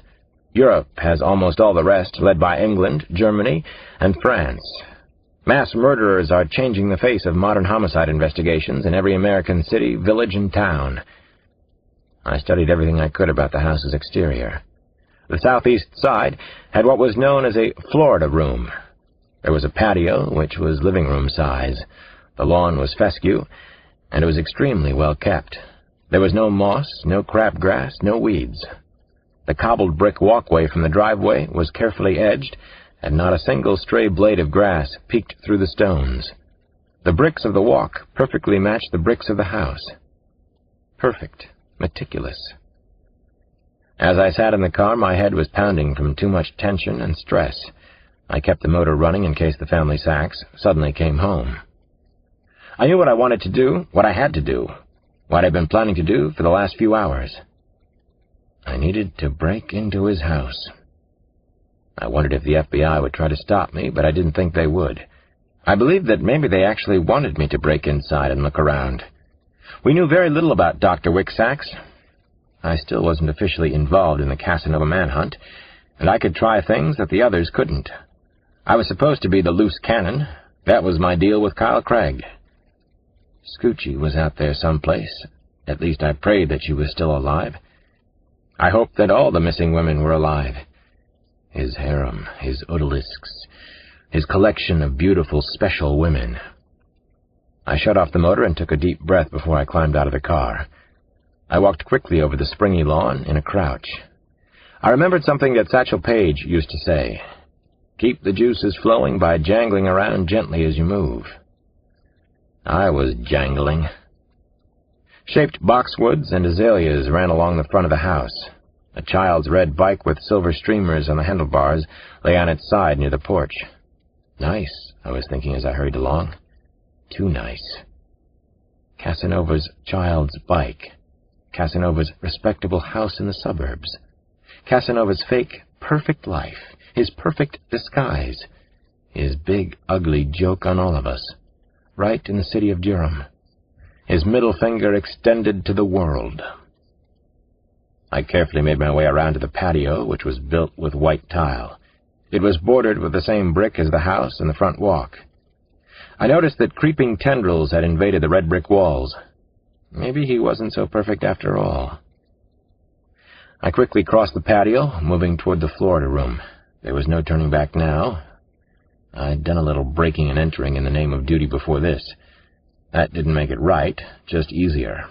Europe has almost all the rest, led by England, Germany, and France. Mass murderers are changing the face of modern homicide investigations in every American city, village, and town. I studied everything I could about the house's exterior. The southeast side had what was known as a Florida room. There was a patio, which was living room size. The lawn was fescue, and it was extremely well kept. There was no moss, no crabgrass, no weeds. The cobbled brick walkway from the driveway was carefully edged, and not a single stray blade of grass peeked through the stones. The bricks of the walk perfectly matched the bricks of the house. Perfect, meticulous. As I sat in the car, my head was pounding from too much tension and stress. I kept the motor running in case the family Sachs suddenly came home. I knew what I wanted to do, what I had to do, what I'd been planning to do for the last few hours. I needed to break into his house. I wondered if the FBI would try to stop me, but I didn't think they would. I believed that maybe they actually wanted me to break inside and look around. We knew very little about Dr. Wick Sachs. I still wasn't officially involved in the Casanova manhunt, and I could try things that the others couldn't. I was supposed to be the loose cannon. That was my deal with Kyle Craig. Scoochie was out there someplace. At least I prayed that she was still alive. I hoped that all the missing women were alive. His harem, his odalisques, his collection of beautiful, special women. I shut off the motor and took a deep breath before I climbed out of the car. I walked quickly over the springy lawn in a crouch. I remembered something that Satchel Paige used to say. Keep the juices flowing by jangling around gently as you move. I was jangling. Shaped boxwoods and azaleas ran along the front of the house. A child's red bike with silver streamers on the handlebars lay on its side near the porch. Nice, I was thinking as I hurried along. Too nice. Casanova's child's bike. Casanova's respectable house in the suburbs. Casanova's fake, perfect life. His perfect disguise. His big, ugly joke on all of us. Right in the city of Durham. His middle finger extended to the world. I carefully made my way around to the patio, which was built with white tile. It was bordered with the same brick as the house and the front walk. I noticed that creeping tendrils had invaded the red brick walls. Maybe he wasn't so perfect after all. I quickly crossed the patio, moving toward the Florida room. There was no turning back now. I'd done a little breaking and entering in the name of duty before this. That didn't make it right, just easier.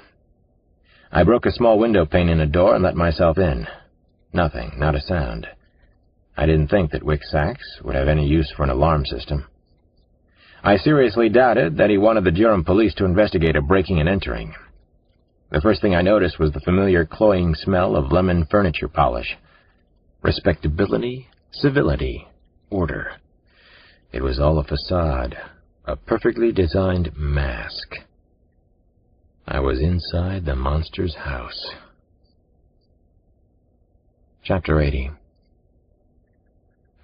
I broke a small window pane in a door and let myself in. Nothing, not a sound. I didn't think that Wick Sachs would have any use for an alarm system. I seriously doubted that he wanted the Durham police to investigate a breaking and entering. The first thing I noticed was the familiar cloying smell of lemon furniture polish. Respectability, civility, order. It was all a facade, a perfectly designed mask. I was inside the monster's house. Chapter 80.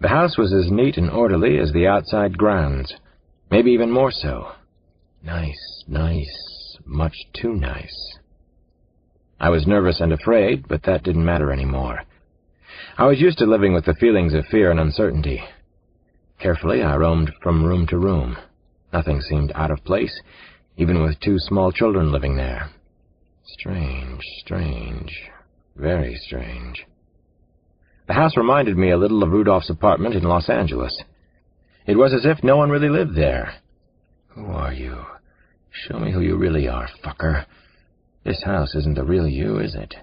The house was as neat and orderly as the outside grounds, maybe even more so. Nice, much too nice. I was nervous and afraid, but that didn't matter anymore. I was used to living with the feelings of fear and uncertainty. Carefully, I roamed from room to room. Nothing seemed out of place, even with 2 small children living there. Strange, very strange. The house reminded me a little of Rudolph's apartment in Los Angeles. It was as if no one really lived there. Who are you? Show me who you really are, fucker. This house isn't the real you, is it?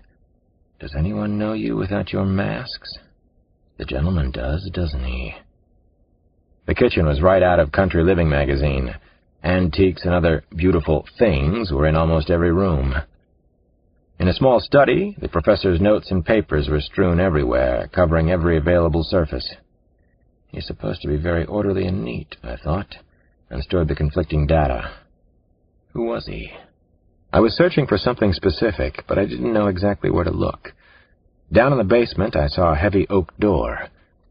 Does anyone know you without your masks? The gentleman does, doesn't he? The kitchen was right out of Country Living magazine. Antiques and other beautiful things were in almost every room. In a small study, the professor's notes and papers were strewn everywhere, covering every available surface. He's supposed to be very orderly and neat, I thought, and stored the conflicting data. Who was he? I was searching for something specific, but I didn't know exactly where to look. Down in the basement, I saw a heavy oak door.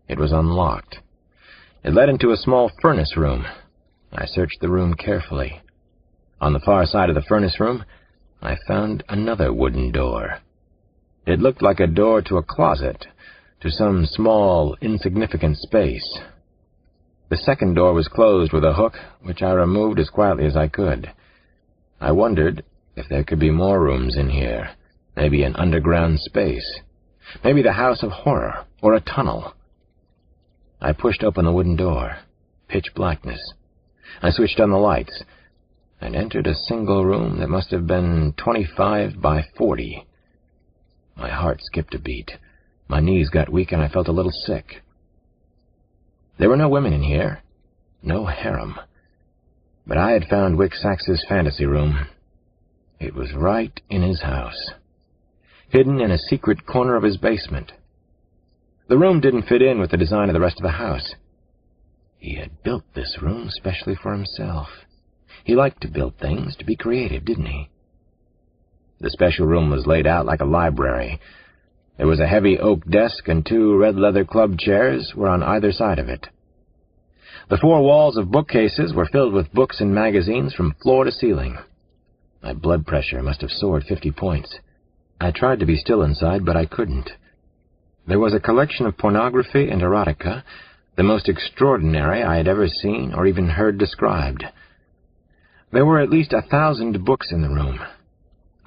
It was unlocked. It led into a small furnace room. I searched the room carefully. On the far side of the furnace room, I found another wooden door. It looked like a door to a closet, to some small, insignificant space. The second door was closed with a hook, which I removed as quietly as I could. I wondered if there could be more rooms in here, maybe an underground space, maybe the house of horror, or a tunnel. I pushed open the wooden door. Pitch blackness. I switched on the lights, and entered a single room that must have been 25 by 40. My heart skipped a beat. My knees got weak, and I felt a little sick. There were no women in here, no harem. But I had found Wick Sax's fantasy room. It was right in his house, hidden in a secret corner of his basement. The room didn't fit in with the design of the rest of the house. He had built this room specially for himself. He liked to build things, to be creative, didn't he? The special room was laid out like a library. There was a heavy oak desk, and 2 red leather club chairs were on either side of it. The 4 walls of bookcases were filled with books and magazines from floor to ceiling. My blood pressure must have soared 50 points. I tried to be still inside, but I couldn't. There was a collection of pornography and erotica, the most extraordinary I had ever seen or even heard described. There were at least 1,000 books in the room.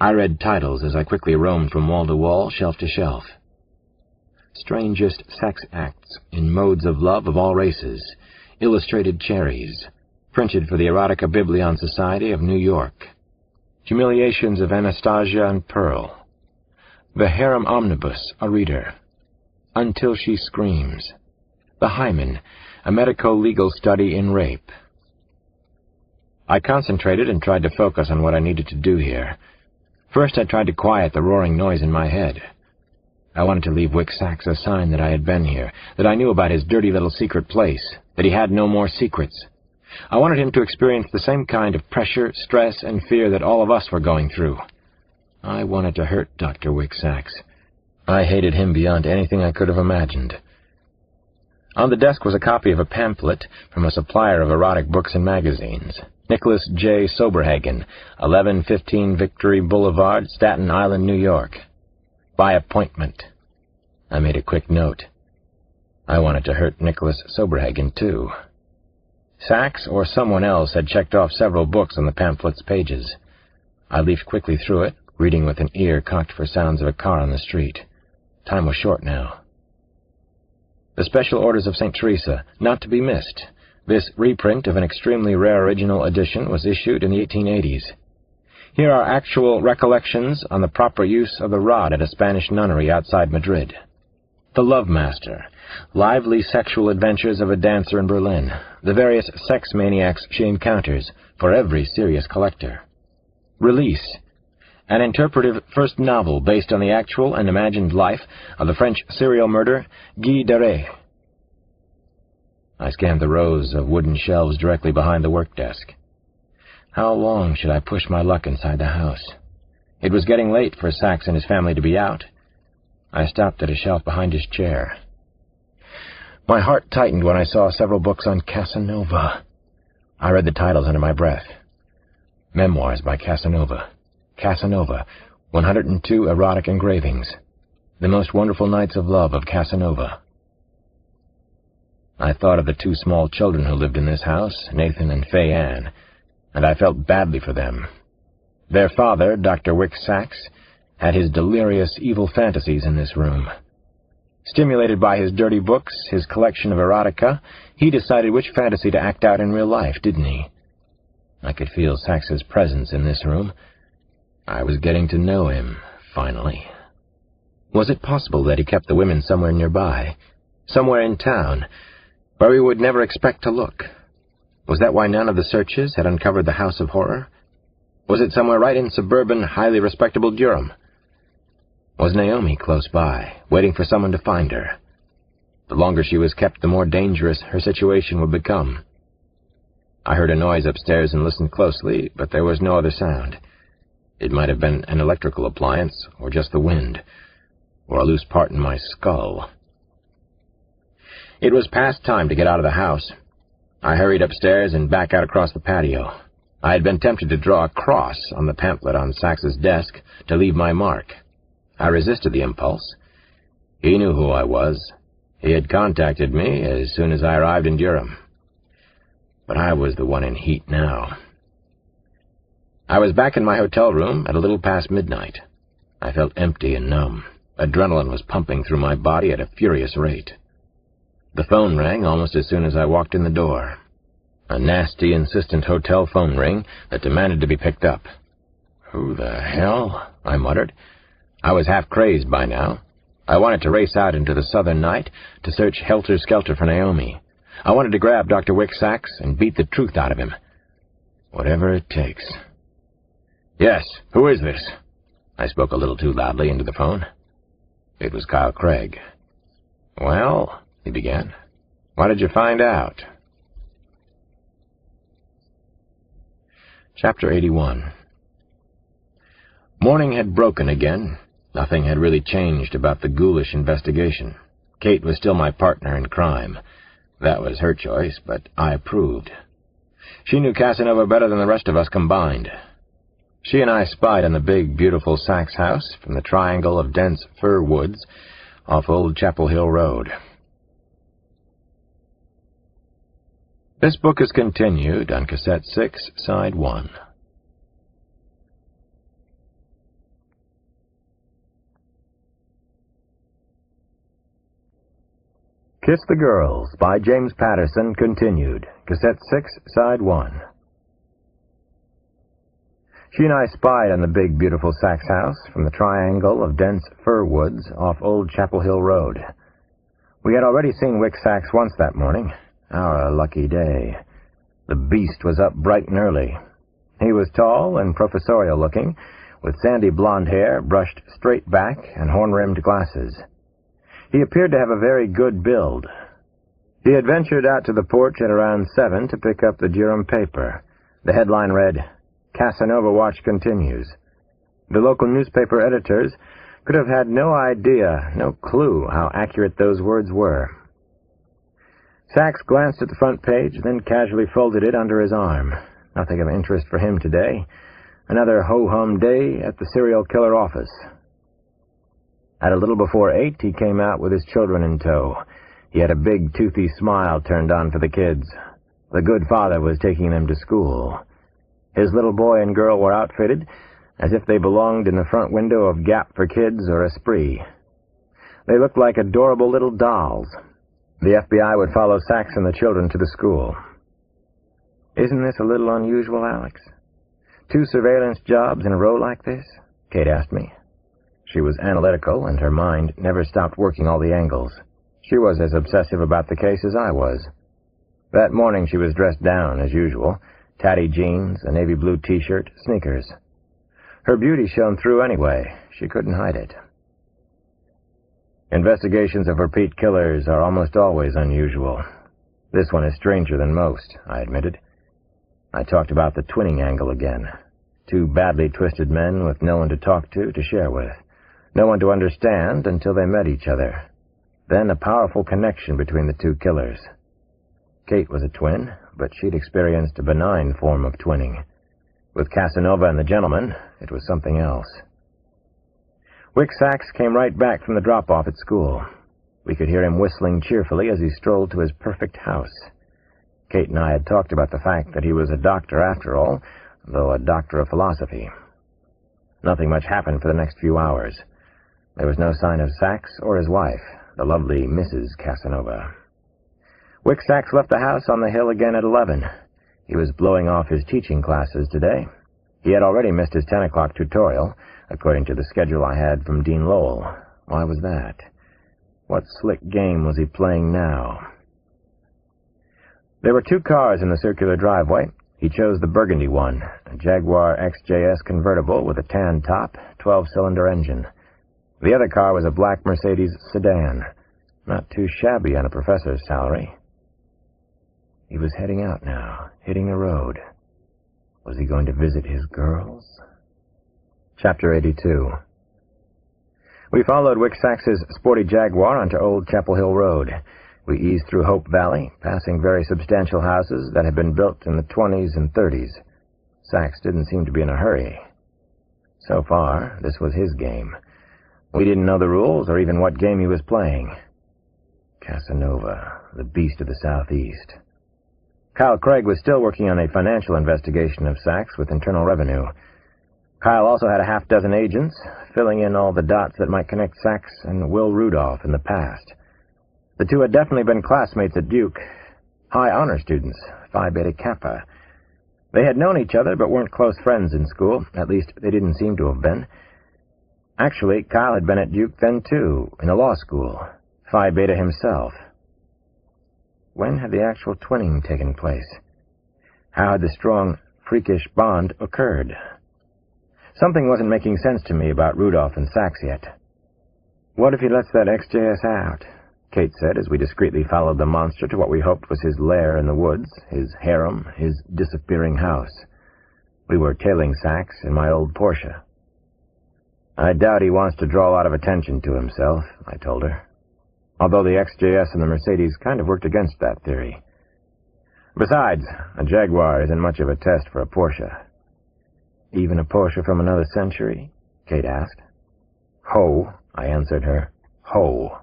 I read titles as I quickly roamed from wall to wall, shelf to shelf. Strangest sex acts in modes of love of all races, illustrated cherries, printed for the Erotica Biblion Society of New York. Humiliations of Anastasia and Pearl. The Harem Omnibus, a reader. Until She Screams. The Hymen, a medico-legal study in rape. I concentrated and tried to focus on what I needed to do here. First, I tried to quiet the roaring noise in my head. I wanted to leave Wick Sax a sign that I had been here, that I knew about his dirty little secret place, that he had no more secrets. I wanted him to experience the same kind of pressure, stress, and fear that all of us were going through. I wanted to hurt Dr. Wick Sax. I hated him beyond anything I could have imagined. On the desk was a copy of a pamphlet from a supplier of erotic books and magazines. Nicholas J. Soberhagen, 1115 Victory Boulevard, Staten Island, New York. By appointment. I made a quick note. I wanted to hurt Nicholas Soberhagen, too. Sax or someone else had checked off several books on the pamphlet's pages. I leafed quickly through it, reading with an ear cocked for sounds of a car on the street. Time was short now. The Special Orders of St. Teresa, not to be missed. This reprint of an extremely rare original edition was issued in the 1880s. Here are actual recollections on the proper use of the rod at a Spanish nunnery outside Madrid. The Love Master, lively sexual adventures of a dancer in Berlin, the various sex maniacs she encounters, for every serious collector. Release, an interpretive first novel based on the actual and imagined life of the French serial murderer Guy Deray. I scanned the rows of wooden shelves directly behind the work desk. How long should I push my luck inside the house? It was getting late for Sachs and his family to be out. I stopped at a shelf behind his chair. My heart tightened when I saw several books on Casanova. I read the titles under my breath. Memoirs by Casanova. Casanova, 102 erotic engravings. The Most Wonderful Nights of Love of Casanova. I thought of the two small children who lived in this house, Nathan and Fay Ann, and I felt badly for them. Their father, Dr. Wick Sachs, had his delirious evil fantasies in this room. Stimulated by his dirty books, his collection of erotica, he decided which fantasy to act out in real life, didn't he? I could feel Sachs's presence in this room. I was getting to know him, finally. Was it possible that he kept the women somewhere nearby, somewhere in town, where we would never expect to look? Was that why none of the searches had uncovered the House of Horror? Was it somewhere right in suburban, highly respectable Durham? Was Naomi close by, waiting for someone to find her? The longer she was kept, the more dangerous her situation would become. I heard a noise upstairs and listened closely, but there was no other sound. It might have been an electrical appliance, or just the wind, or a loose part in my skull. It was past time to get out of the house. I hurried upstairs and back out across the patio. I had been tempted to draw a cross on the pamphlet on Sachs's desk to leave my mark. I resisted the impulse. He knew who I was. He had contacted me as soon as I arrived in Durham. But I was the one in heat now. I was back in my hotel room at a little past midnight. I felt empty and numb. Adrenaline was pumping through my body at a furious rate. The phone rang almost as soon as I walked in the door. A nasty, insistent hotel phone ring that demanded to be picked up. Who the hell? I muttered. I was half crazed by now. I wanted to race out into the southern night to search helter-skelter for Naomi. I wanted to grab Dr. Wick Sachs and beat the truth out of him. Whatever it takes. Yes, who is this? I spoke a little too loudly into the phone. It was Kyle Craig. Well, he began. What did you find out? Chapter 81. Morning had broken again. Nothing had really changed about the ghoulish investigation. Kate was still my partner in crime. That was her choice, but I approved. She knew Casanova better than the rest of us combined. She and I spied on the big, beautiful Sachs house from the triangle of dense fir woods off Old Chapel Hill Road. This book is continued on Cassette 6, Side 1. Kiss the Girls by James Patterson continued, Cassette 6, Side 1. She and I spied on the big, beautiful Sachs house from the triangle of dense fir woods off Old Chapel Hill Road. We had already seen Wick Sachs once that morning. Our lucky day. The beast was up bright and early. He was tall and professorial-looking, with sandy blonde hair brushed straight back and horn-rimmed glasses. He appeared to have a very good build. He had ventured out to the porch at around 7 to pick up the Durham paper. The headline read, Casanova Watch Continues. The local newspaper editors could have had no idea, no clue how accurate those words were. Sachs glanced at the front page, then casually folded it under his arm. Nothing of interest for him today. Another ho-hum day at the serial killer office. At a little before 8, he came out with his children in tow. He had a big, toothy smile turned on for the kids. The good father was taking them to school. His little boy and girl were outfitted as if they belonged in the front window of Gap for Kids or Esprit. They looked like adorable little dolls. The FBI would follow Sachs and the children to the school. Isn't this a little unusual, Alex? 2 surveillance jobs in a row like this? Kate asked me. She was analytical, and her mind never stopped working all the angles. She was as obsessive about the case as I was. That morning she was dressed down, as usual. Tatty jeans, a navy blue T-shirt, sneakers. Her beauty shone through anyway. She couldn't hide it. Investigations of repeat killers are almost always unusual. This one is stranger than most, I admitted. I talked about the twinning angle again. Two badly twisted men with no one to talk to share with. No one to understand until they met each other. Then a powerful connection between the two killers. Kate was a twin, but she'd experienced a benign form of twinning. With Casanova and the gentleman, it was something else. Wick Sachs came right back from the drop-off at school. We could hear him whistling cheerfully as he strolled to his perfect house. Kate and I had talked about the fact that he was a doctor after all, though a doctor of philosophy. Nothing much happened for the next few hours. There was no sign of Sachs or his wife, the lovely Mrs. Casanova. Wick Sachs left the house on the hill again at 11. He was blowing off his teaching classes today. He had already missed his 10 o'clock tutorial, according to the schedule I had from Dean Lowell. Why was that? What slick game was he playing now? There were two cars in the circular driveway. He chose the burgundy one, a Jaguar XJS convertible with a tan top, 12-cylinder engine. The other car was a black Mercedes sedan, not too shabby on a professor's salary. He was heading out now, hitting the road. Was he going to visit his girls? Chapter 82. We followed Wick Sachs's sporty Jaguar onto Old Chapel Hill Road. We eased through Hope Valley, passing very substantial houses that had been built in the 20s and 30s. Sachs didn't seem to be in a hurry. So far, this was his game. We didn't know the rules or even what game he was playing. Casanova, the beast of the southeast. Kyle Craig was still working on a financial investigation of Sachs with Internal Revenue. Kyle also had a half-dozen agents, filling in all the dots that might connect Sachs and Will Rudolph in the past. The two had definitely been classmates at Duke, high honor students, Phi Beta Kappa. They had known each other but weren't close friends in school, at least they didn't seem to have been. Actually, Kyle had been at Duke then too, in a law school, Phi Beta himself. When had the actual twinning taken place? How had the strong, freakish bond occurred? Something wasn't making sense to me about Rudolph and Sachs yet. What if he lets that XJS out? Kate said as we discreetly followed the monster to what we hoped was his lair in the woods, his harem, his disappearing house. We were tailing Sachs in my old Porsche. I doubt he wants to draw a lot of attention to himself, I told her. Although the XJS and the Mercedes kind of worked against that theory. Besides, a Jaguar isn't much of a test for a Porsche. Even a Porsche from another century? Kate asked. Ho, I answered her. Ho.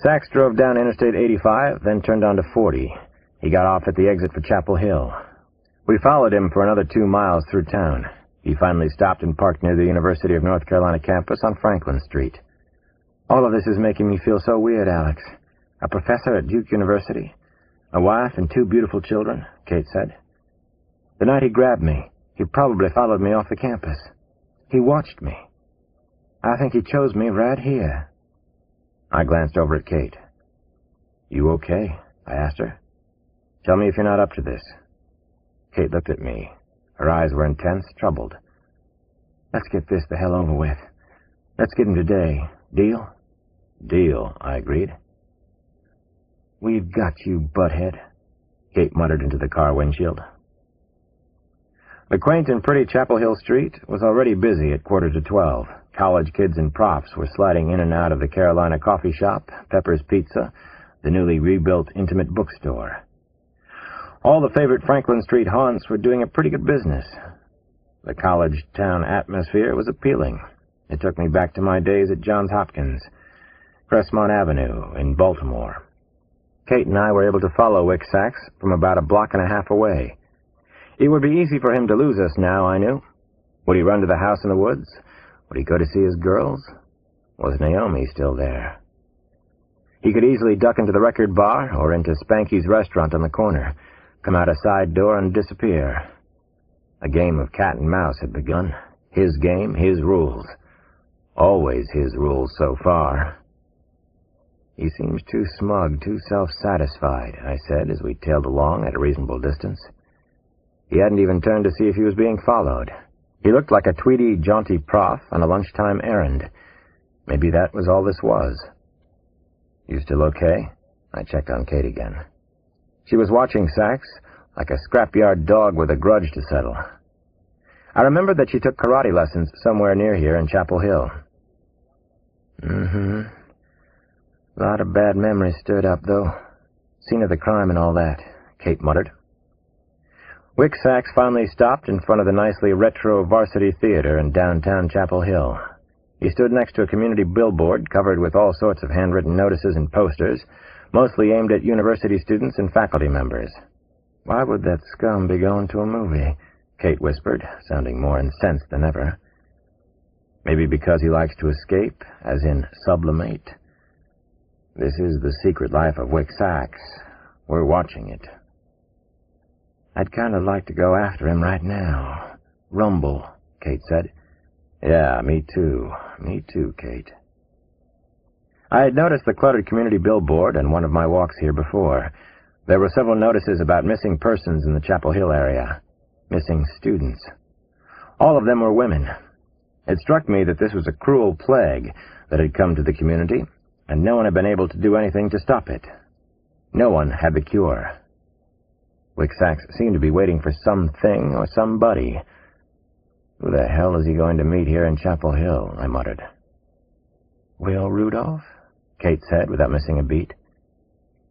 Sachs drove down Interstate 85, then turned onto 40. He got off at the exit for Chapel Hill. We followed him for another 2 miles through town. He finally stopped and parked near the University of North Carolina campus on Franklin Street. All of this is making me feel so weird, Alex. A professor at Duke University, a wife and 2 beautiful children, Kate said. The night he grabbed me, he probably followed me off the campus. He watched me. I think he chose me right here. I glanced over at Kate. You okay? I asked her. Tell me if you're not up to this. Kate looked at me. Her eyes were intense, troubled. Let's get this the hell over with. Let's get him today. Deal? Deal, I agreed. We've got you, butthead, Kate muttered into the car windshield. The quaint and pretty Chapel Hill Street was already busy at 11:45. College kids and profs were sliding in and out of the Carolina Coffee Shop, Pepper's Pizza, the newly rebuilt Intimate Bookstore. All the favorite Franklin Street haunts were doing a pretty good business. The college town atmosphere was appealing. It took me back to my days at Johns Hopkins, Crestmont Avenue in Baltimore. Kate and I were able to follow Wick Sachs from about a block and a half away. It would be easy for him to lose us now, I knew. Would he run to the house in the woods? Would he go to see his girls? Was Naomi still there? He could easily duck into the record bar or into Spanky's restaurant on the corner, come out a side door and disappear. A game of cat and mouse had begun. His game, his rules. Always his rules so far. He seems too smug, too self-satisfied, I said as we tailed along at a reasonable distance. He hadn't even turned to see if he was being followed. He looked like a tweedy, jaunty prof on a lunchtime errand. Maybe that was all this was. "You still okay?" I checked on Kate again. She was watching Sachs like a scrapyard dog with a grudge to settle. I remembered that she took karate lessons somewhere near here in Chapel Hill. A lot of bad memories stirred up, though. Scene of the crime and all that, Kate muttered. Wick Sachs finally stopped in front of the nicely retro Varsity Theater in downtown Chapel Hill. He stood next to a community billboard covered with all sorts of handwritten notices and posters, mostly aimed at university students and faculty members. "Why would that scum be going to a movie?" Kate whispered, sounding more incensed than ever. "Maybe because he likes to escape, as in sublimate. This is the secret life of Wick Sachs. We're watching it." "I'd kind of like to go after him right now. Rumble," Kate said. "Yeah, me too. Me too, Kate." I had noticed the cluttered community billboard on one of my walks here before. There were several notices about missing persons in the Chapel Hill area. Missing students. All of them were women. It struck me that this was a cruel plague that had come to the community, and no one had been able to do anything to stop it. No one had the cure. Wick Sachs seemed to be waiting for something or somebody. "Who the hell is he going to meet here in Chapel Hill?" I muttered. "Will Rudolph?" Kate said without missing a beat.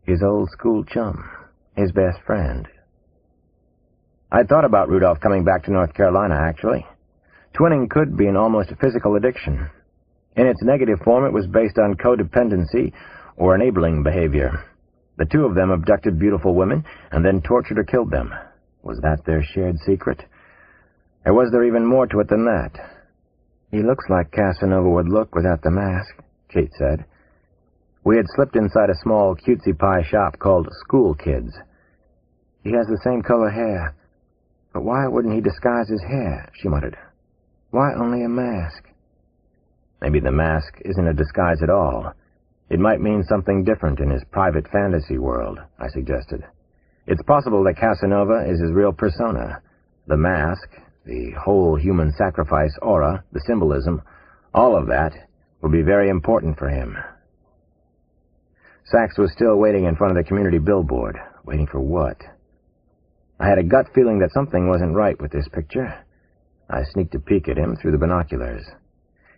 "His old school chum. His best friend." I'd thought about Rudolph coming back to North Carolina, actually. Twinning could be an almost physical addiction. In its negative form, it was based on codependency or enabling behavior. The two of them abducted beautiful women and then tortured or killed them. Was that their shared secret? Or was there even more to it than that? "He looks like Casanova would look without the mask," Kate said. We had slipped inside a small cutesy-pie shop called School Kids. "He has the same color hair. But why wouldn't he disguise his hair?" she muttered. "Why only a mask?" "Maybe the mask isn't a disguise at all. It might mean something different in his private fantasy world," I suggested. "It's possible that Casanova is his real persona. The mask, the whole human sacrifice aura, the symbolism, all of that will be very important for him." Sachs was still waiting in front of the community billboard. Waiting for what? I had a gut feeling that something wasn't right with this picture. I sneaked a peek at him through the binoculars.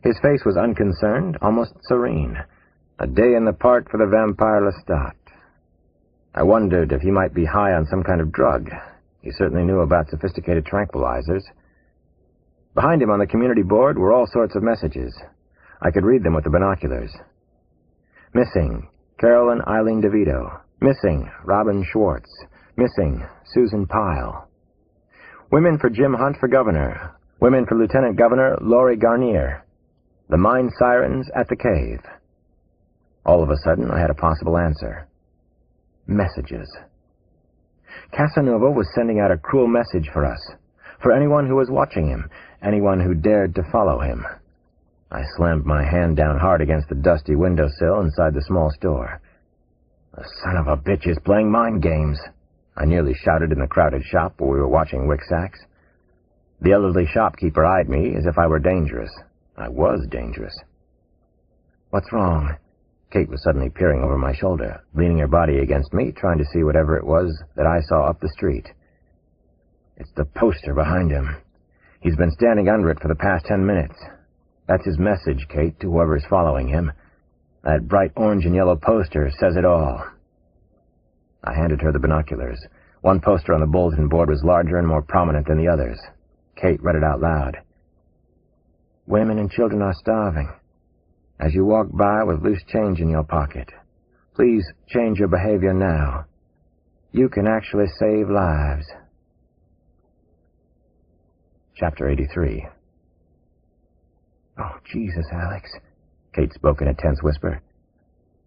His face was unconcerned, almost serene. A day in the park for the vampire Lestat. I wondered if he might be high on some kind of drug. He certainly knew about sophisticated tranquilizers. Behind him on the community board were all sorts of messages. I could read them with the binoculars. Missing, Carolyn Eileen DeVito. Missing, Robin Schwartz. Missing, Susan Pyle. Women for Jim Hunt for governor. Women for Lieutenant Governor Laurie Garnier. The mine sirens at the cave. All of a sudden, I had a possible answer. Messages. Casanova was sending out a cruel message for us, for anyone who was watching him, anyone who dared to follow him. I slammed my hand down hard against the dusty windowsill inside the small store. "The son of a bitch is playing mind games," I nearly shouted in the crowded shop where we were watching Wick Sachs. The elderly shopkeeper eyed me as if I were dangerous. I was dangerous. "What's wrong?" Kate was suddenly peering over my shoulder, leaning her body against me, trying to see whatever it was that I saw up the street. "It's the poster behind him. He's been standing under it for the past 10 minutes. That's his message, Kate, to whoever's following him. That bright orange and yellow poster says it all." I handed her the binoculars. One poster on the bulletin board was larger and more prominent than the others. Kate read it out loud. "Women and children are starving. As you walk by with loose change in your pocket, please change your behavior now. You can actually save lives." Chapter 83. "Oh, Jesus, Alex," Kate spoke in a tense whisper.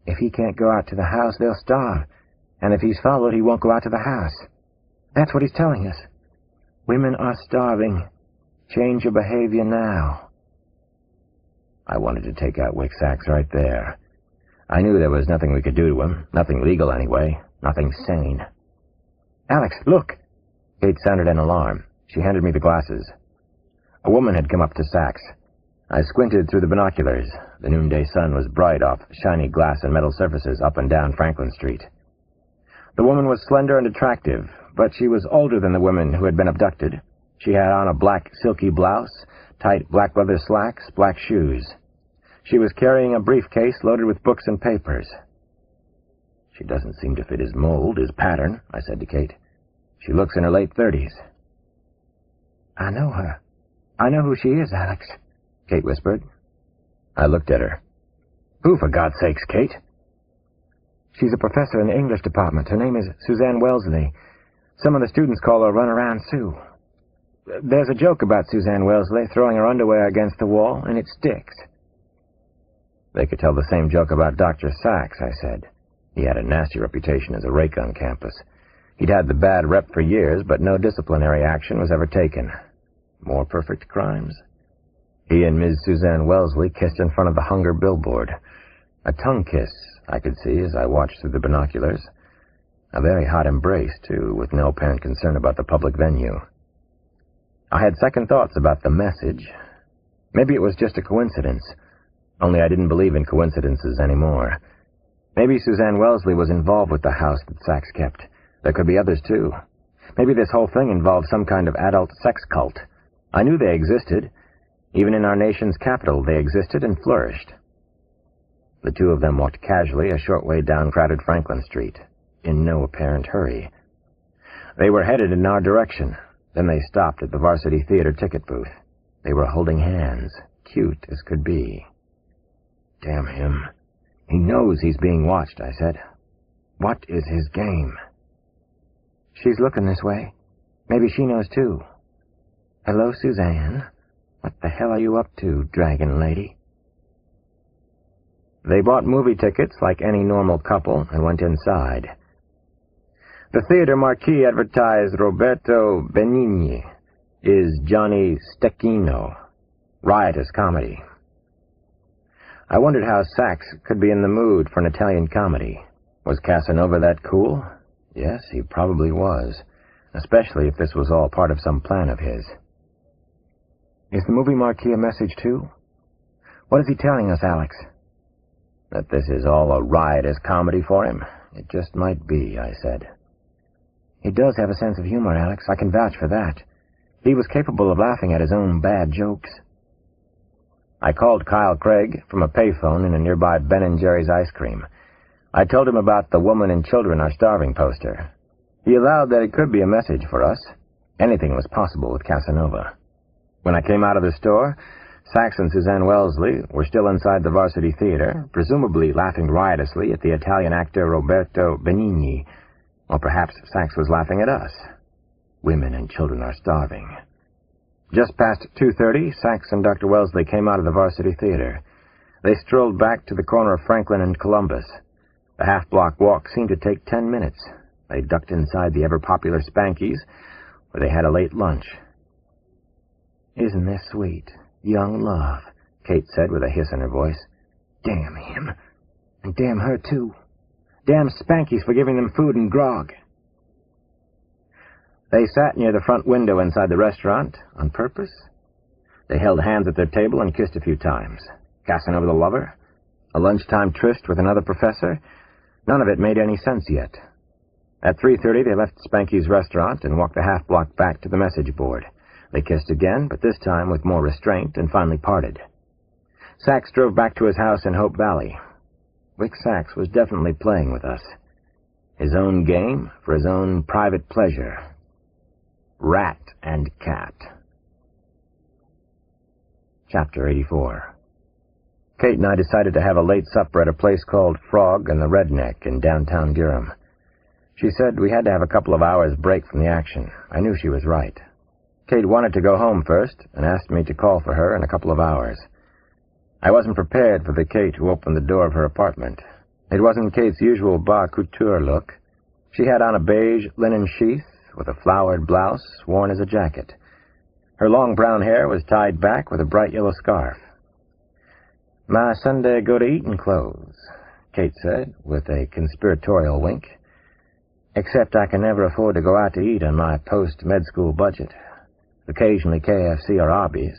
"If he can't go out to the house, they'll starve. And if he's followed, he won't go out to the house. That's what he's telling us. Women are starving. Change your behavior now." I wanted to take out Wick Sachs right there. I knew there was nothing we could do to him, nothing legal anyway, nothing sane. "Alex, look!" Kate sounded an alarm. She handed me the glasses. A woman had come up to Sachs. I squinted through the binoculars. The noonday sun was bright off shiny glass and metal surfaces up and down Franklin Street. The woman was slender and attractive, but she was older than the women who had been abducted. She had on a black silky blouse, tight black leather slacks, black shoes. She was carrying a briefcase loaded with books and papers. "She doesn't seem to fit his mold, his pattern," I said to Kate. "She looks in her late 30s. "I know her. I know who she is, Alex," Kate whispered. I looked at her. "Who, for God's sakes, Kate?" "She's a professor in the English department. Her name is Suzanne Wellesley. Some of the students call her Runaround Sue. There's a joke about Suzanne Wellesley throwing her underwear against the wall, and it sticks." "They could tell the same joke about Dr. Sachs," I said. He had a nasty reputation as a rake on campus. He'd had the bad rep for years, but no disciplinary action was ever taken. More perfect crimes? He and Ms. Suzanne Wellesley kissed in front of the Hunger billboard. A tongue kiss, I could see as I watched through the binoculars. A very hot embrace, too, with no apparent concern about the public venue. I had second thoughts about the message. Maybe it was just a coincidence, only I didn't believe in coincidences anymore. Maybe Suzanne Wellesley was involved with the house that Sachs kept. There could be others, too. Maybe this whole thing involved some kind of adult sex cult. I knew they existed. Even in our nation's capital, they existed and flourished. The two of them walked casually a short way down crowded Franklin Street, in no apparent hurry. They were headed in our direction. Then they stopped at the Varsity Theater ticket booth. They were holding hands, cute as could be. "Damn him. He knows he's being watched," I said. "What is his game?" "She's looking this way. Maybe she knows, too." "Hello, Suzanne. What the hell are you up to, dragon lady?" They bought movie tickets like any normal couple and went inside. The theater marquee advertised Roberto Benigni is Johnny Stecchino, riotous comedy. I wondered how Sachs could be in the mood for an Italian comedy. Was Casanova that cool? Yes, he probably was, especially if this was all part of some plan of his. "Is the movie marquee a message, too? What is he telling us, Alex?" "That this is all a riotous comedy for him? It just might be," I said. "He does have a sense of humor, Alex. I can vouch for that. He was capable of laughing at his own bad jokes." I called Kyle Craig from a payphone in a nearby Ben & Jerry's ice cream. I told him about the woman and children are starving poster. He allowed that it could be a message for us. Anything was possible with Casanova. When I came out of the store, Sachs and Suzanne Wellesley were still inside the Varsity Theater, presumably laughing riotously at the Italian actor Roberto Benigni. Or perhaps Sachs was laughing at us. Women and children are starving. Just past 2:30, Sachs and Dr. Wellesley came out of the Varsity Theater. They strolled back to the corner of Franklin and Columbus. The half-block walk seemed to take 10 minutes. They ducked inside the ever-popular Spanky's, where they had a late lunch. "Isn't this sweet? Young love," Kate said with a hiss in her voice. "Damn him. And damn her, too. Damn Spanky's for giving them food and grog." They sat near the front window inside the restaurant, on purpose. They held hands at their table and kissed a few times. Casanova the lover? A lunchtime tryst with another professor? None of it made any sense yet. At 3:30 they left Spanky's restaurant and walked the half-block back to the message board. They kissed again, but this time with more restraint, and finally parted. Sachs drove back to his house in Hope Valley. Rick Sachs was definitely playing with us. His own game for his own private pleasure. Rat and cat. Chapter 84. Kate and I decided to have a late supper at a place called Frog and the Redneck in downtown Durham. She said we had to have a couple of hours break from the action. I knew she was right. Kate wanted to go home first and asked me to call for her in a couple of hours. I wasn't prepared for the Kate who opened the door of her apartment. It wasn't Kate's usual bar couture look. She had on a beige linen sheath with a flowered blouse worn as a jacket. Her long brown hair was tied back with a bright yellow scarf. "My Sunday go-to-eatin' clothes," Kate said, with a conspiratorial wink. Except I can never afford to go out to eat on my post-med school budget. Occasionally KFC or Arby's.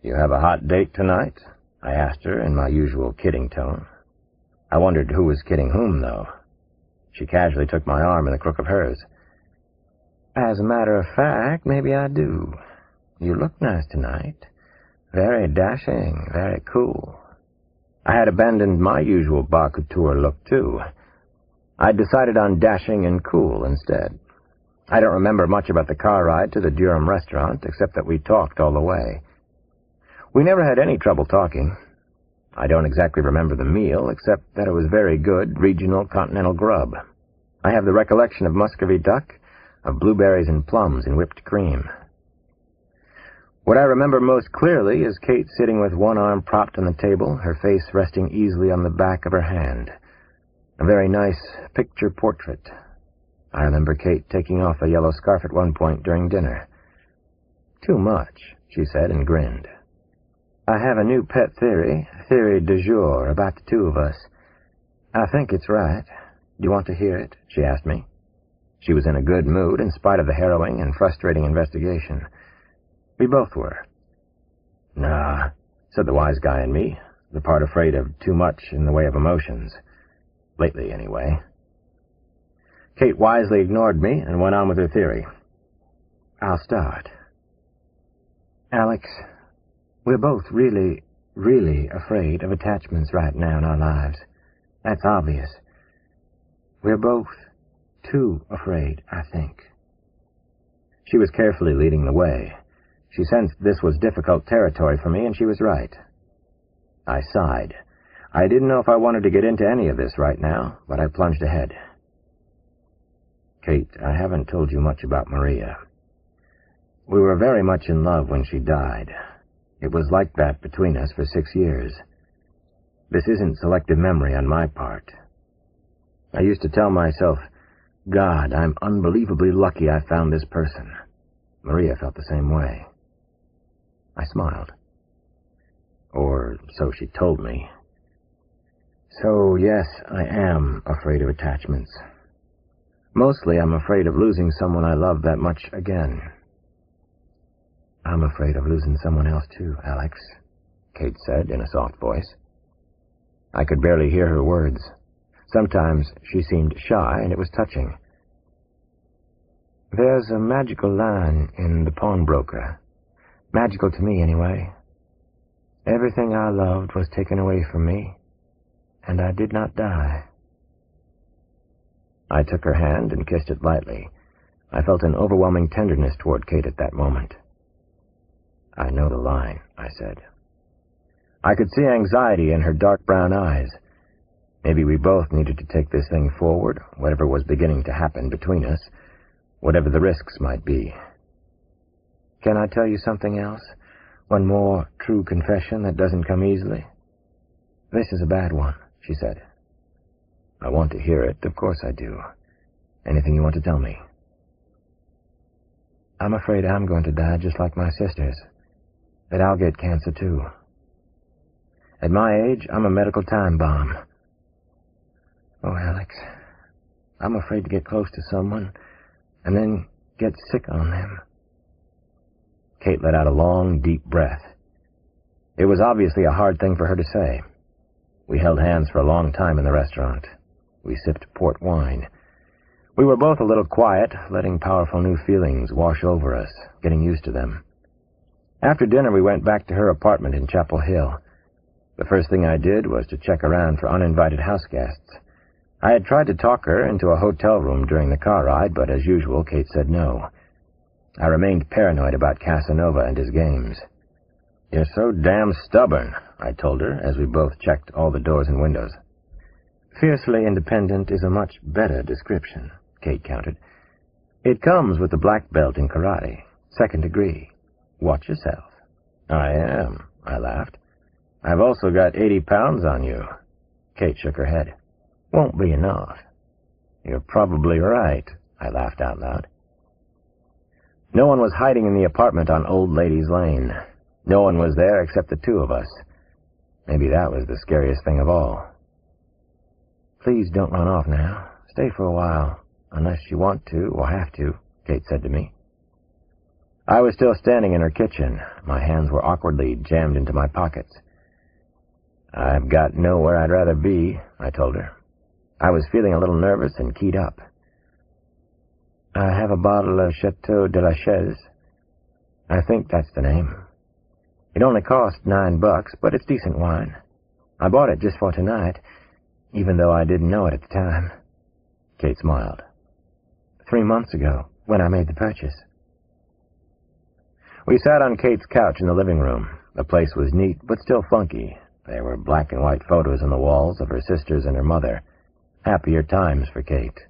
You have a hot date tonight? I asked her in my usual kidding tone. I wondered who was kidding whom, though. She casually took my arm in the crook of hers. As a matter of fact, maybe I do. You look nice tonight. Very dashing, very cool. I had abandoned my usual bar couture look, too. I'd decided on dashing and cool instead. I don't remember much about the car ride to the Durham restaurant, except that we talked all the way. We never had any trouble talking. I don't exactly remember the meal, except that it was very good regional continental grub. I have the recollection of Muscovy duck, of blueberries and plums in whipped cream. What I remember most clearly is Kate sitting with one arm propped on the table, her face resting easily on the back of her hand. A very nice picture portrait. I remember Kate taking off a yellow scarf at one point during dinner. Too much, she said and grinned. I have a new pet theory du jour, about the two of us. I think it's right. Do you want to hear it? She asked me. She was in a good mood in spite of the harrowing and frustrating investigation. We both were. Nah, said the wise guy in me, the part afraid of too much in the way of emotions. Lately, anyway. Kate wisely ignored me and went on with her theory. I'll start. Alex, we're both really, really afraid of attachments right now in our lives. That's obvious. We're both too afraid, I think. She was carefully leading the way. She sensed this was difficult territory for me, and she was right. I sighed. I didn't know if I wanted to get into any of this right now, but I plunged ahead. Kate, I haven't told you much about Maria. We were very much in love when she died. It was like that between us for 6 years. This isn't selective memory on my part. I used to tell myself, God, I'm unbelievably lucky I found this person. Maria felt the same way. I smiled. Or so she told me. So, yes, I am afraid of attachments. Mostly I'm afraid of losing someone I love that much again. I'm afraid of losing someone else too, Alex, Kate said in a soft voice. I could barely hear her words. Sometimes she seemed shy, and it was touching. There's a magical line in The Pawnbroker. Magical to me, anyway. Everything I loved was taken away from me, and I did not die. I took her hand and kissed it lightly. I felt an overwhelming tenderness toward Kate at that moment. I know the line, I said. I could see anxiety in her dark brown eyes. Maybe we both needed to take this thing forward, whatever was beginning to happen between us, whatever the risks might be. Can I tell you something else? One more true confession that doesn't come easily? This is a bad one, she said. I want to hear it, of course I do. Anything you want to tell me? I'm afraid I'm going to die just like my sisters. That I'll get cancer too. At my age, I'm a medical time bomb. Oh, Alex, I'm afraid to get close to someone and then get sick on them. Kate let out a long, deep breath. It was obviously a hard thing for her to say. We held hands for a long time in the restaurant. We sipped port wine. We were both a little quiet, letting powerful new feelings wash over us, getting used to them. After dinner, we went back to her apartment in Chapel Hill. The first thing I did was to check around for uninvited house guests. I had tried to talk her into a hotel room during the car ride, but as usual, Kate said no. I remained paranoid about Casanova and his games. You're so damn stubborn, I told her, as we both checked all the doors and windows. Fiercely independent is a much better description, Kate countered. It comes with the black belt in karate, 2nd degree. Watch yourself. I am, I laughed. I've also got 80 pounds on you. Kate shook her head. Won't be enough. You're probably right, I laughed out loud. No one was hiding in the apartment on Old Ladies Lane. No one was there except the two of us. Maybe that was the scariest thing of all. Please don't run off now. Stay for a while, unless you want to or have to, Kate said to me. I was still standing in her kitchen. My hands were awkwardly jammed into my pockets. I've got nowhere I'd rather be, I told her. I was feeling a little nervous and keyed up. I have a bottle of Chateau de la Chaise. I think that's the name. It only cost $9, but it's decent wine. I bought it just for tonight, even though I didn't know it at the time. Kate smiled. 3 months ago, when I made the purchase. We sat on Kate's couch in the living room. The place was neat, but still funky. There were black and white photos on the walls of her sisters and her mother. Happier times for Kate.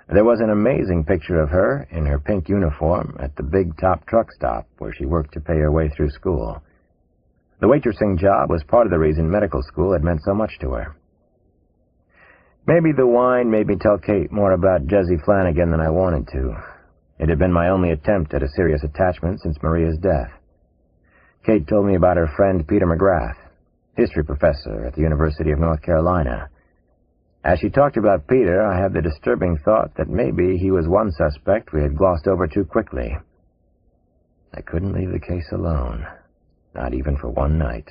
There was an amazing picture of her in her pink uniform at the big top truck stop where she worked to pay her way through school. The waitressing job was part of the reason medical school had meant so much to her. Maybe the wine made me tell Kate more about Jesse Flanagan than I wanted to. It had been my only attempt at a serious attachment since Maria's death. Kate told me about her friend Peter McGrath, history professor at the University of North Carolina. As she talked about Peter, I had the disturbing thought that maybe he was one suspect we had glossed over too quickly. I couldn't leave the case alone, not even for one night.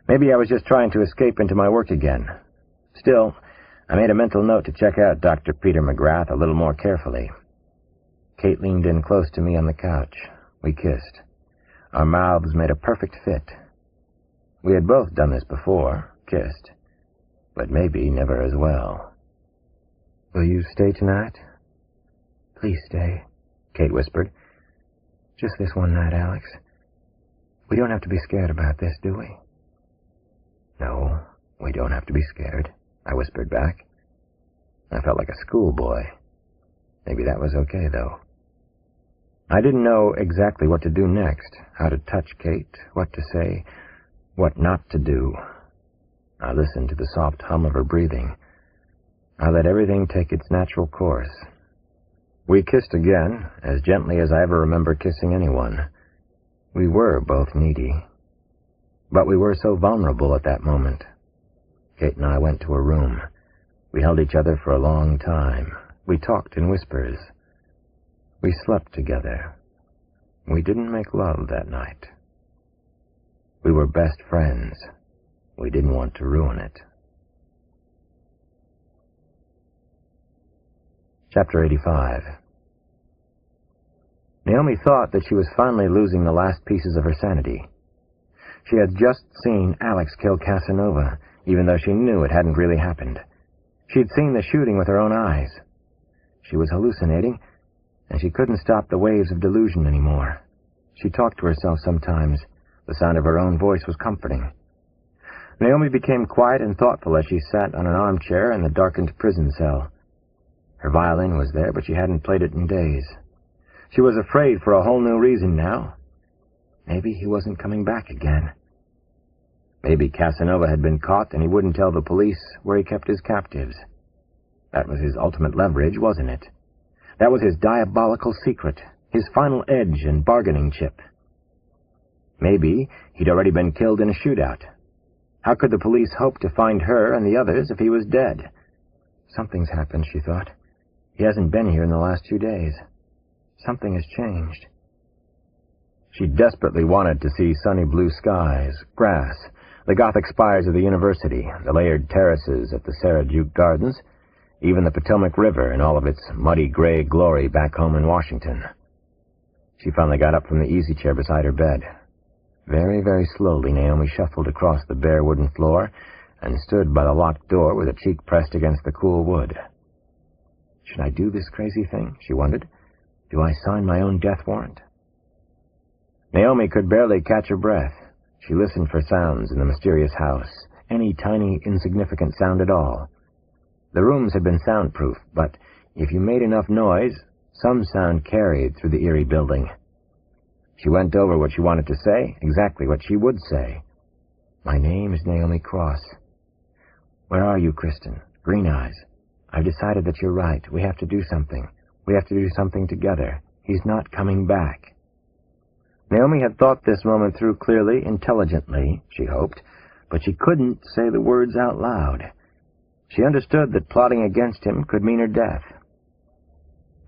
Maybe I was just trying to escape into my work again. Still, I made a mental note to check out Dr. Peter McGrath a little more carefully. Kate leaned in close to me on the couch. We kissed. Our mouths made a perfect fit. We had both done this before, kissed, but maybe never as well. Will you stay tonight? Please stay, Kate whispered. Just this one night, Alex. We don't have to be scared about this, do we? No, we don't have to be scared, I whispered back. I felt like a schoolboy. Maybe that was okay, though. I didn't know exactly what to do next, how to touch Kate, what to say, what not to do. I listened to the soft hum of her breathing. I let everything take its natural course. We kissed again, as gently as I ever remember kissing anyone. We were both needy. But we were so vulnerable at that moment. Kate and I went to her room. We held each other for a long time. We talked in whispers. We slept together. We didn't make love that night. We were best friends. We didn't want to ruin it. Chapter 85. Naomi thought that she was finally losing the last pieces of her sanity. She had just seen Alex kill Casanova, even though she knew it hadn't really happened. She'd seen the shooting with her own eyes. She was hallucinating, and she couldn't stop the waves of delusion anymore. She talked to herself sometimes. The sound of her own voice was comforting. Naomi became quiet and thoughtful as she sat on an armchair in the darkened prison cell. Her violin was there, but she hadn't played it in days. She was afraid for a whole new reason now. Maybe he wasn't coming back again. Maybe Casanova had been caught and he wouldn't tell the police where he kept his captives. That was his ultimate leverage, wasn't it? That was his diabolical secret, his final edge and bargaining chip. Maybe he'd already been killed in a shootout. How could the police hope to find her and the others if he was dead? Something's happened, she thought. He hasn't been here in the last 2 days. Something has changed. She desperately wanted to see sunny blue skies, grass, the Gothic spires of the university, the layered terraces at the Sarah Duke Gardens, even the Potomac River in all of its muddy gray glory back home in Washington. She finally got up from the easy chair beside her bed. Very, very slowly, Naomi shuffled across the bare wooden floor and stood by the locked door with a cheek pressed against the cool wood. Should I do this crazy thing? She wondered. Do I sign my own death warrant? Naomi could barely catch her breath. She listened for sounds in the mysterious house, any tiny, insignificant sound at all. The rooms had been soundproof, but if you made enough noise, some sound carried through the eerie building. She went over what she wanted to say, exactly what she would say. My name is Naomi Cross. Where are you, Kristen? Green Eyes. I've decided that you're right. We have to do something. We have to do something together. He's not coming back. Naomi had thought this moment through clearly, intelligently, she hoped, but she couldn't say the words out loud. She understood that plotting against him could mean her death.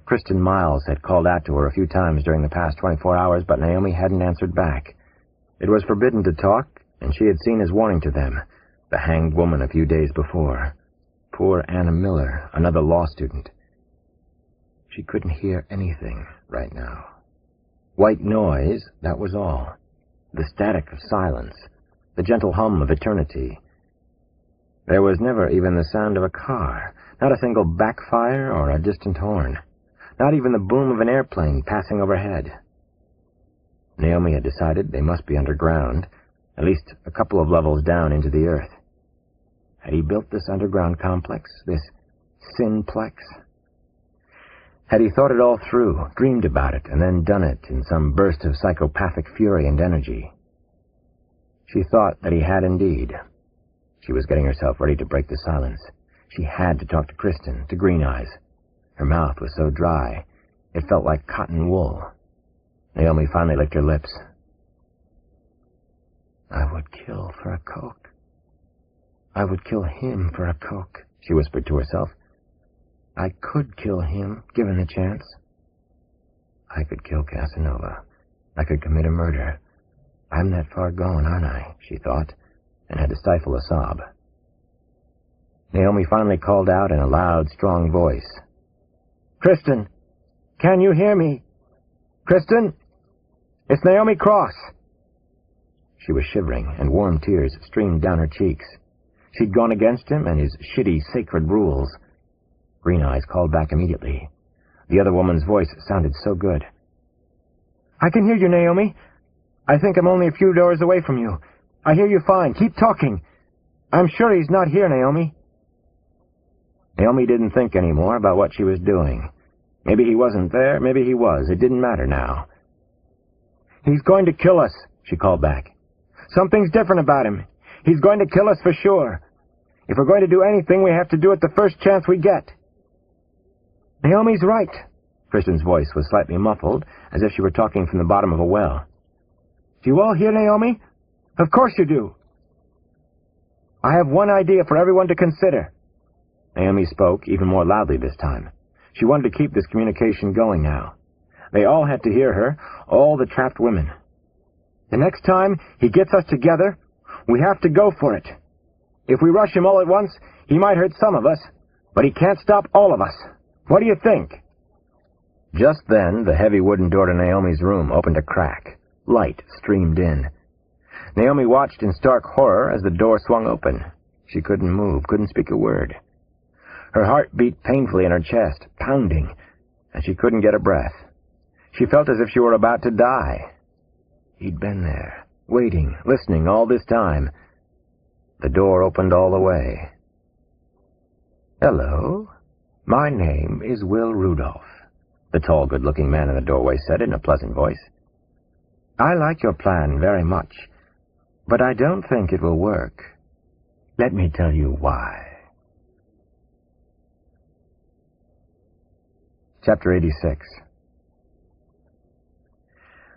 Kristen Miles had called out to her a few times during the past 24 hours, but Naomi hadn't answered back. It was forbidden to talk, and she had seen his warning to them, the hanged woman a few days before. Poor Anna Miller, another law student. She couldn't hear anything right now. White noise, that was all. The static of silence, the gentle hum of eternity. There was never even the sound of a car, not a single backfire or a distant horn, not even the boom of an airplane passing overhead. Naomi had decided they must be underground, at least a couple of levels down into the earth. Had he built this underground complex, this sinplex? Had he thought it all through, dreamed about it, and then done it in some burst of psychopathic fury and energy? She thought that he had indeed. She was getting herself ready to break the silence. She had to talk to Kristen, to Green Eyes. Her mouth was so dry, it felt like cotton wool. Naomi finally licked her lips. "I would kill for a Coke. I would kill him for a Coke," she whispered to herself. "I could kill him, given the chance. I could kill Casanova. I could commit a murder. I'm that far gone, aren't I?" she thought, and had to stifle a sob. Naomi finally called out in a loud, strong voice. "Kristen, can you hear me? Kristen, it's Naomi Cross." She was shivering, and warm tears streamed down her cheeks. She'd gone against him and his shitty, sacred rules. Green Eyes called back immediately. The other woman's voice sounded so good. "I can hear you, Naomi. I think I'm only a few doors away from you. I hear you fine. Keep talking. I'm sure he's not here, Naomi." Naomi didn't think any more about what she was doing. Maybe he wasn't there, maybe he was. It didn't matter now. "He's going to kill us," she called back. "Something's different about him. He's going to kill us for sure. If we're going to do anything, we have to do it the first chance we get." "Naomi's right." Kristen's voice was slightly muffled, as if she were talking from the bottom of a well. "Do you all hear, Naomi? Of course you do. I have one idea for everyone to consider." Naomi spoke even more loudly this time. She wanted to keep this communication going now. They all had to hear her, all the trapped women. "The next time he gets us together, we have to go for it. If we rush him all at once, he might hurt some of us, but he can't stop all of us. What do you think?" Just then, the heavy wooden door to Naomi's room opened a crack. Light streamed in. Naomi watched in stark horror as the door swung open. She couldn't move, couldn't speak a word. Her heart beat painfully in her chest, pounding, and she couldn't get a breath. She felt as if she were about to die. He'd been there, waiting, listening all this time. The door opened all the way. "Hello, my name is Will Rudolph," the tall, good-looking man in the doorway said in a pleasant voice. "I like your plan very much, but I don't think it will work. Let me tell you why." Chapter 86.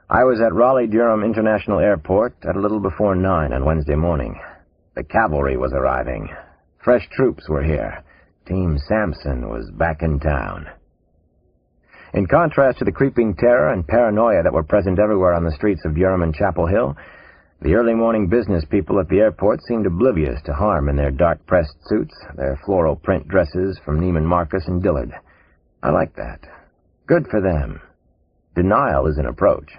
I was at Raleigh-Durham International Airport at a little before 9 on Wednesday morning. The cavalry was arriving. Fresh troops were here. Team Samson was back in town. In contrast to the creeping terror and paranoia that were present everywhere on the streets of Durham and Chapel Hill, the early morning business people at the airport seemed oblivious to harm in their dark pressed suits, their floral print dresses from Neiman Marcus and Dillard. I like that. Good for them. Denial is an approach.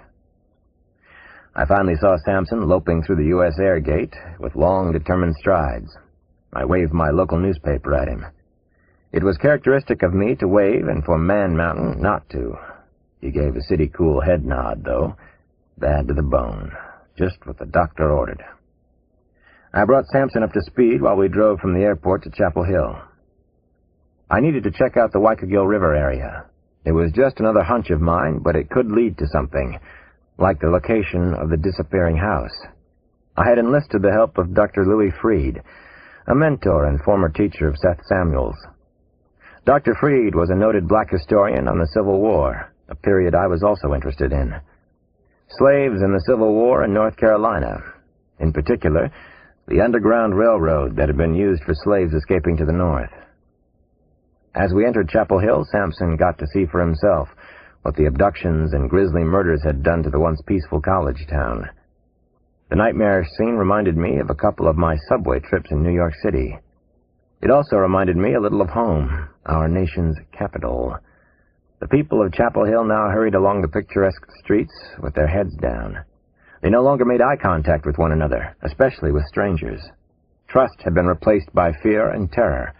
I finally saw Samson loping through the U.S. Air Gate with long, determined strides. I waved my local newspaper at him. It was characteristic of me to wave and for Man Mountain not to. He gave a city-cool head nod, though, bad to the bone, just what the doctor ordered. I brought Samson up to speed while we drove from the airport to Chapel Hill. I needed to check out the Waikigill River area. It was just another hunch of mine, but it could lead to something, like the location of the disappearing house. I had enlisted the help of Dr. Louis Freed, a mentor and former teacher of Seth Samuels. Dr. Freed was a noted black historian on the Civil War, a period I was also interested in. Slaves in the Civil War in North Carolina. In particular, the Underground Railroad that had been used for slaves escaping to the north. As we entered Chapel Hill, Sampson got to see for himself what the abductions and grisly murders had done to the once peaceful college town. The nightmarish scene reminded me of a couple of my subway trips in New York City. It also reminded me a little of home, our nation's capital. The people of Chapel Hill now hurried along the picturesque streets with their heads down. They no longer made eye contact with one another, especially with strangers. Trust had been replaced by fear and terror.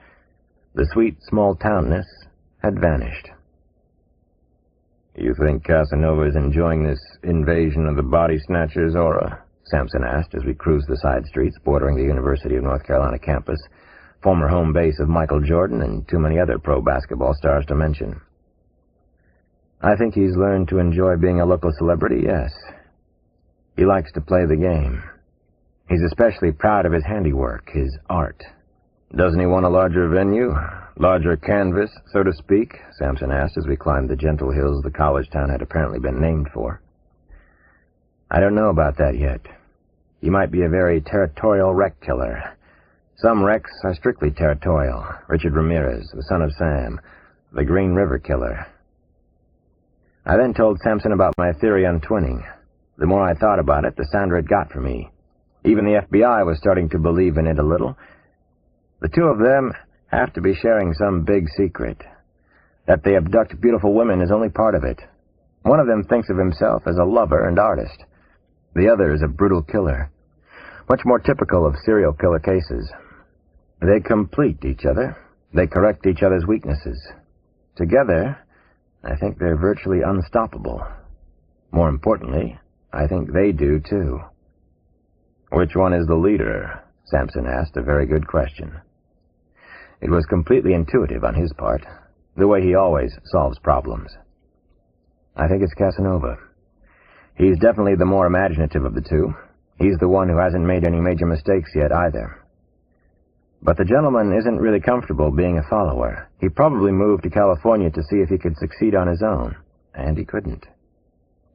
The sweet small-townness had vanished. "You think Casanova is enjoying this invasion of the body snatchers, Aura?" Sampson asked as we cruised the side streets bordering the University of North Carolina campus, former home base of Michael Jordan and too many other pro basketball stars to mention. "I think he's learned to enjoy being a local celebrity, yes. He likes to play the game. He's especially proud of his handiwork, his art." "Doesn't he want a larger venue? Larger canvas, so to speak?" Sampson asked as we climbed the gentle hills the college town had apparently been named for. "I don't know about that yet. He might be a very territorial wreck killer. Some wrecks are strictly territorial. Richard Ramirez, the son of Sam, the Green River Killer." I then told Sampson about my theory on twinning. The more I thought about it, the sounder it got for me. Even the FBI was starting to believe in it a little. The two of them have to be sharing some big secret. That they abduct beautiful women is only part of it. One of them thinks of himself as a lover and artist. The other is a brutal killer, much more typical of serial killer cases. They complete each other. They correct each other's weaknesses. Together, I think they're virtually unstoppable. More importantly, I think they do, too. "Which one is the leader?" Sampson asked, a very good question. It was completely intuitive on his part, the way he always solves problems. "I think it's Casanova. He's definitely the more imaginative of the two. He's the one who hasn't made any major mistakes yet, either. But the gentleman isn't really comfortable being a follower. He probably moved to California to see if he could succeed on his own, and he couldn't."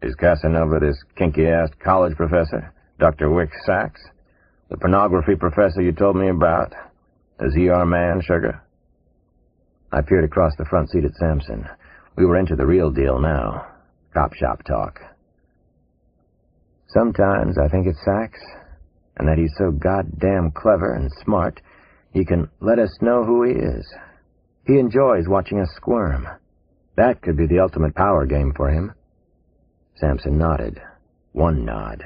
"Is Casanova this kinky-ass college professor, Dr. Wick Sachs? The pornography professor you told me about? Is he our man, sugar?" I peered across the front seat at Sampson. We were into the real deal now. Cop shop talk. "Sometimes I think it's Sachs, and that he's so goddamn clever and smart, he can let us know who he is. He enjoys watching us squirm. That could be the ultimate power game for him." Sampson nodded. One nod.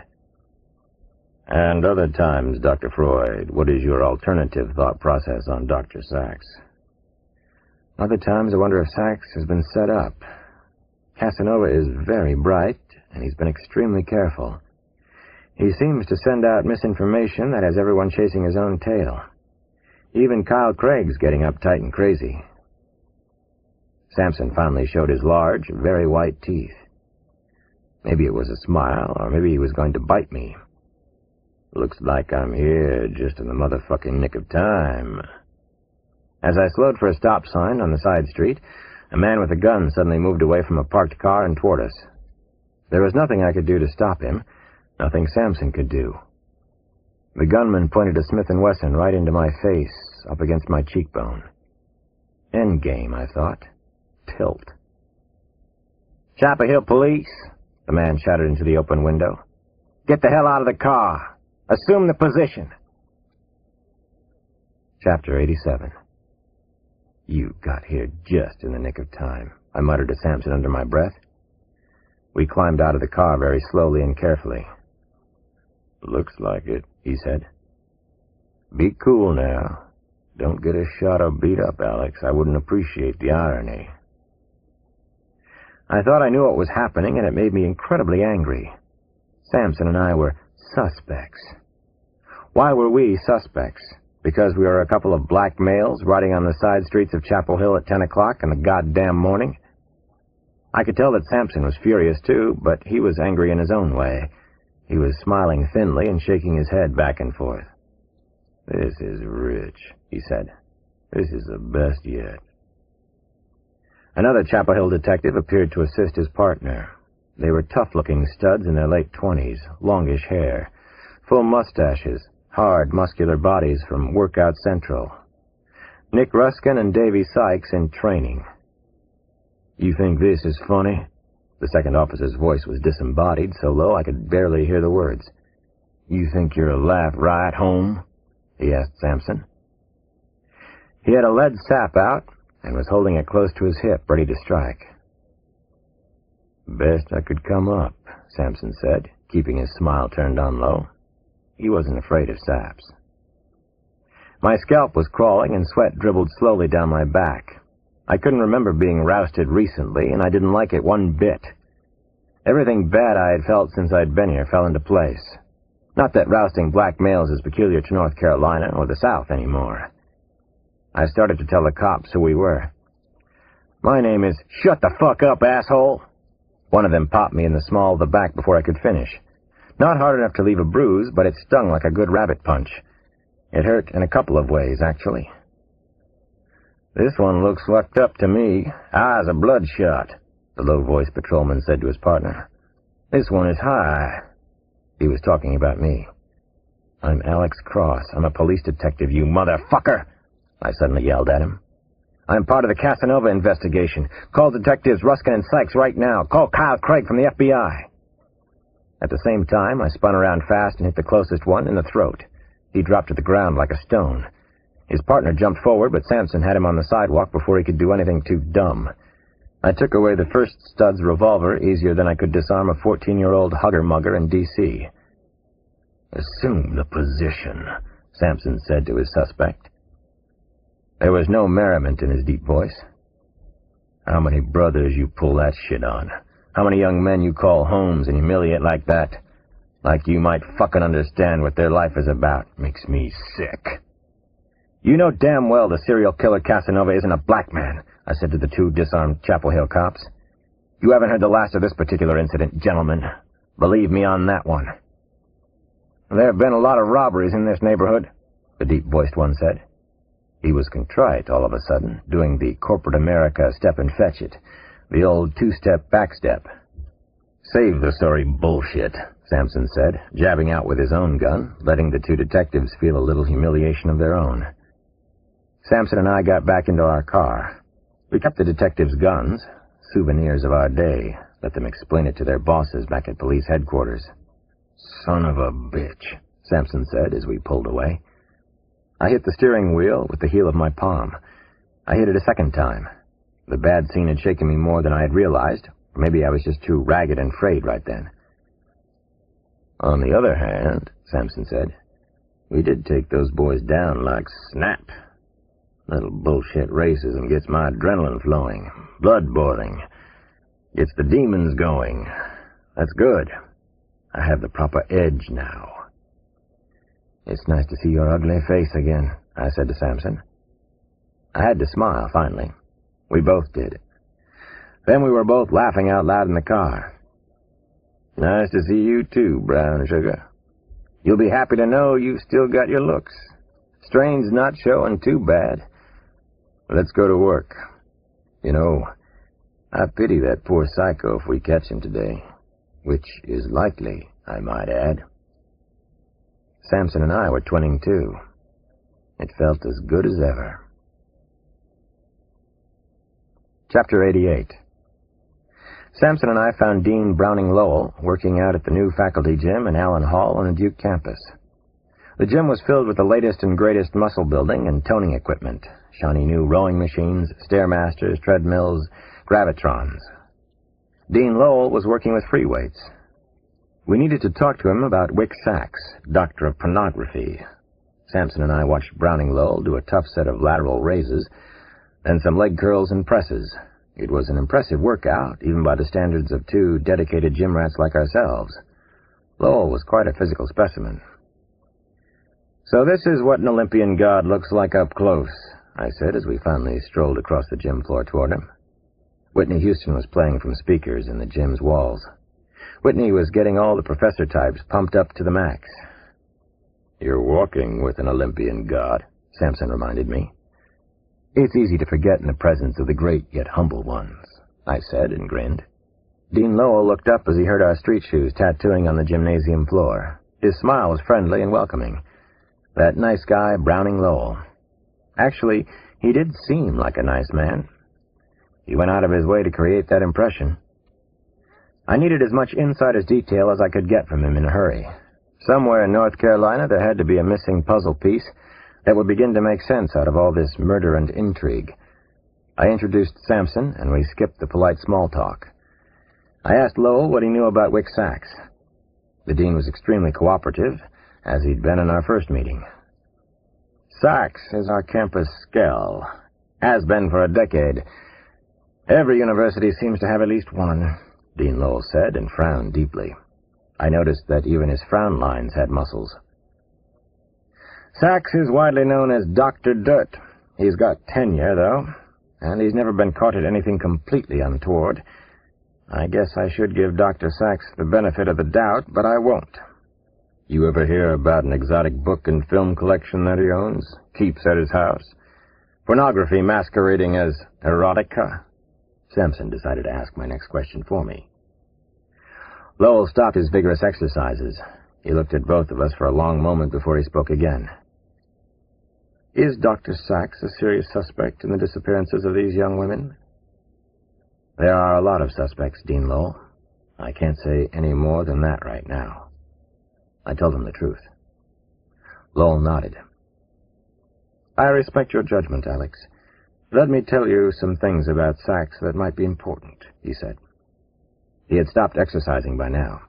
"And other times, Dr. Freud, what is your alternative thought process on Dr. Sachs?" "Other times I wonder if Sachs has been set up. Casanova is very bright, and he's been extremely careful. He seems to send out misinformation that has everyone chasing his own tail. Even Kyle Craig's getting uptight and crazy." Sampson finally showed his large, very white teeth. Maybe it was a smile, or maybe he was going to bite me. "Looks like I'm here just in the motherfucking nick of time." As I slowed for a stop sign on the side street, a man with a gun suddenly moved away from a parked car and toward us. There was nothing I could do to stop him, nothing Sampson could do. The gunman pointed a Smith & Wesson right into my face, up against my cheekbone. Endgame, I thought. Tilt. "Chapel Hill Police," the man shouted into the open window. "Get the hell out of the car. Assume the position." Chapter 87. "You got here just in the nick of time," I muttered to Sampson under my breath. We climbed out of the car very slowly and carefully. "Looks like it," he said. "Be cool now. Don't get us shot or beat up, Alex. I wouldn't appreciate the irony." I thought I knew what was happening, and it made me incredibly angry. Sampson and I were suspects. Why were we suspects? Because we were a couple of black males riding on the side streets of Chapel Hill at 10 o'clock in the goddamn morning? I could tell that Sampson was furious, too, but he was angry in his own way. He was smiling thinly and shaking his head back and forth. "This is rich," he said. "This is the best yet." Another Chapel Hill detective appeared to assist his partner. They were tough-looking studs in their late 20s, longish hair, full mustaches, hard, muscular bodies from Workout Central. Nick Ruskin and Davy Sykes in training. "You think this is funny?" The second officer's voice was disembodied, so low I could barely hear the words. "You think you're a laugh right home?" he asked Sampson. He had a lead sap out and was holding it close to his hip, ready to strike. "Best I could come up," Sampson said, keeping his smile turned on low. He wasn't afraid of saps. My scalp was crawling and sweat dribbled slowly down my back. I couldn't remember being rousted recently, and I didn't like it one bit. Everything bad I had felt since I'd been here fell into place. Not that rousting black males is peculiar to North Carolina or the South anymore. I started to tell the cops who we were. "My name is—" "Shut the fuck up, asshole!" One of them popped me in the small of the back before I could finish. Not hard enough to leave a bruise, but it stung like a good rabbit punch. It hurt in a couple of ways, actually. "This one looks fucked up to me. Eyes are bloodshot," the low-voiced patrolman said to his partner. "This one is high." He was talking about me. "I'm Alex Cross. I'm a police detective, you motherfucker!" I suddenly yelled at him. "I'm part of the Casanova investigation. Call Detectives Ruskin and Sykes right now. Call Kyle Craig from the FBI." At the same time, I spun around fast and hit the closest one in the throat. He dropped to the ground like a stone. His partner jumped forward, but Sampson had him on the sidewalk before he could do anything too dumb. I took away the first stud's revolver easier than I could disarm a 14-year-old hugger-mugger in D.C. "Assume the position," Sampson said to his suspect. There was no merriment in his deep voice. "How many brothers you pull that shit on? How many young men you call homes and humiliate like that? Like you might fucking understand what their life is about. Makes me sick." "You know damn well the serial killer Casanova isn't a black man," I said to the two disarmed Chapel Hill cops. "You haven't heard the last of this particular incident, gentlemen. Believe me on that one." "There have been a lot of robberies in this neighborhood," the deep-voiced one said. He was contrite all of a sudden, doing the corporate America step-and-fetch-it, the old two-step backstep. "Save the sorry bullshit," Sampson said, jabbing out with his own gun, letting the two detectives feel a little humiliation of their own. Sampson and I got back into our car. We kept the detectives' guns, souvenirs of our day, let them explain it to their bosses back at police headquarters. "Son of a bitch," Sampson said as we pulled away. I hit the steering wheel with the heel of my palm. I hit it a second time. The bad scene had shaken me more than I had realized, or maybe I was just too ragged and frayed right then. "On the other hand," Sampson said, "we did take those boys down like snap. Little bullshit racism gets my adrenaline flowing, blood boiling, gets the demons going. That's good. I have the proper edge now." "It's nice to see your ugly face again," I said to Sampson. I had to smile, finally. We both did. Then we were both laughing out loud in the car. "Nice to see you too, brown sugar. You'll be happy to know you've still got your looks. Strain's not showing too bad. Let's go to work. You know, I pity that poor psycho if we catch him today. Which is likely, I might add." Sampson and I were twinning too. It felt as good as ever. Chapter 88. Sampson and I found Dean Browning Lowell working out at the new faculty gym in Allen Hall on the Duke campus. The gym was filled with the latest and greatest muscle building and toning equipment, shiny new rowing machines, stairmasters, treadmills, gravitrons. Dean Lowell was working with free weights. We needed to talk to him about Wick Sachs, doctor of pornography. Sampson and I watched Browning Lowell do a tough set of lateral raises, then some leg curls and presses. It was an impressive workout, even by the standards of two dedicated gym rats like ourselves. Lowell was quite a physical specimen. "So this is what an Olympian god looks like up close," I said as we finally strolled across the gym floor toward him. Whitney Houston was playing from speakers in the gym's walls. Whitney was getting all the professor types pumped up to the max. "You're walking with an Olympian god," Sampson reminded me. "It's easy to forget in the presence of the great yet humble ones," I said and grinned. Dean Lowell looked up as he heard our street shoes tattooing on the gymnasium floor. His smile was friendly and welcoming. That nice guy, Browning Lowell. Actually, he did seem like a nice man. He went out of his way to create that impression. I needed as much insider's detail as I could get from him in a hurry. Somewhere in North Carolina there had to be a missing puzzle piece that would begin to make sense out of all this murder and intrigue. I introduced Sampson, and we skipped the polite small talk. I asked Lowell what he knew about Wick Sachs. The dean was extremely cooperative, as he'd been in our first meeting. Sachs is our campus skell. Has been for a decade. Every university seems to have at least one, Dean Lowell said, and frowned deeply. I noticed that even his frown lines had muscles. Sachs is widely known as Dr. Dirt. He's got tenure, though, and he's never been caught at anything completely untoward. I guess I should give Dr. Sachs the benefit of the doubt, but I won't. You ever hear about an exotic book and film collection that he owns, keeps at his house? Pornography masquerading as erotica? Sampson decided to ask my next question for me. Lowell stopped his vigorous exercises. He looked at both of us for a long moment before he spoke again. Is Dr. Sachs a serious suspect in the disappearances of these young women? There are a lot of suspects, Dean Lowell. I can't say any more than that right now. I told him the truth. Lowell nodded. I respect your judgment, Alex. Let me tell you some things about Sachs that might be important, he said. He had stopped exercising by now.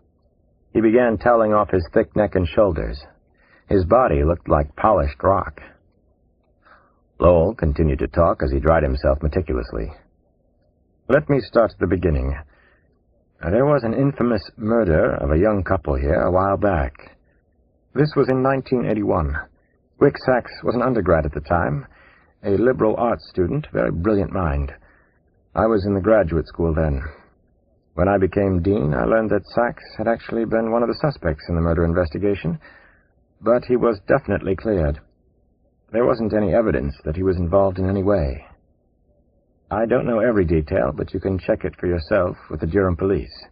He began toweling off his thick neck and shoulders. His body looked like polished rock. Lowell continued to talk as he dried himself meticulously. Let me start at the beginning. There was an infamous murder of a young couple here a while back. This was in 1981. Wick Sachs was an undergrad at the time, a liberal arts student, very brilliant mind. I was in the graduate school then. When I became dean, I learned that Sachs had actually been one of the suspects in the murder investigation, but he was definitely cleared. There wasn't any evidence that he was involved in any way. I don't know every detail, but you can check it for yourself with the Durham police.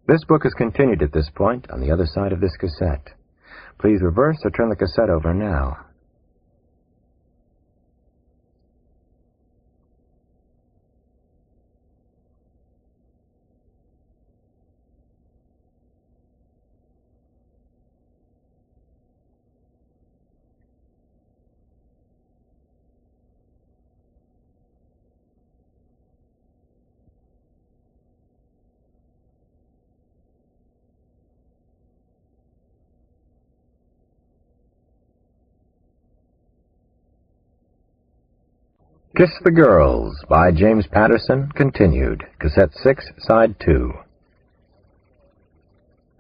This book is continued at this point on the other side of this cassette. Please reverse or turn the cassette over now. Kiss the Girls by James Patterson, continued. Cassette 6, Side 2.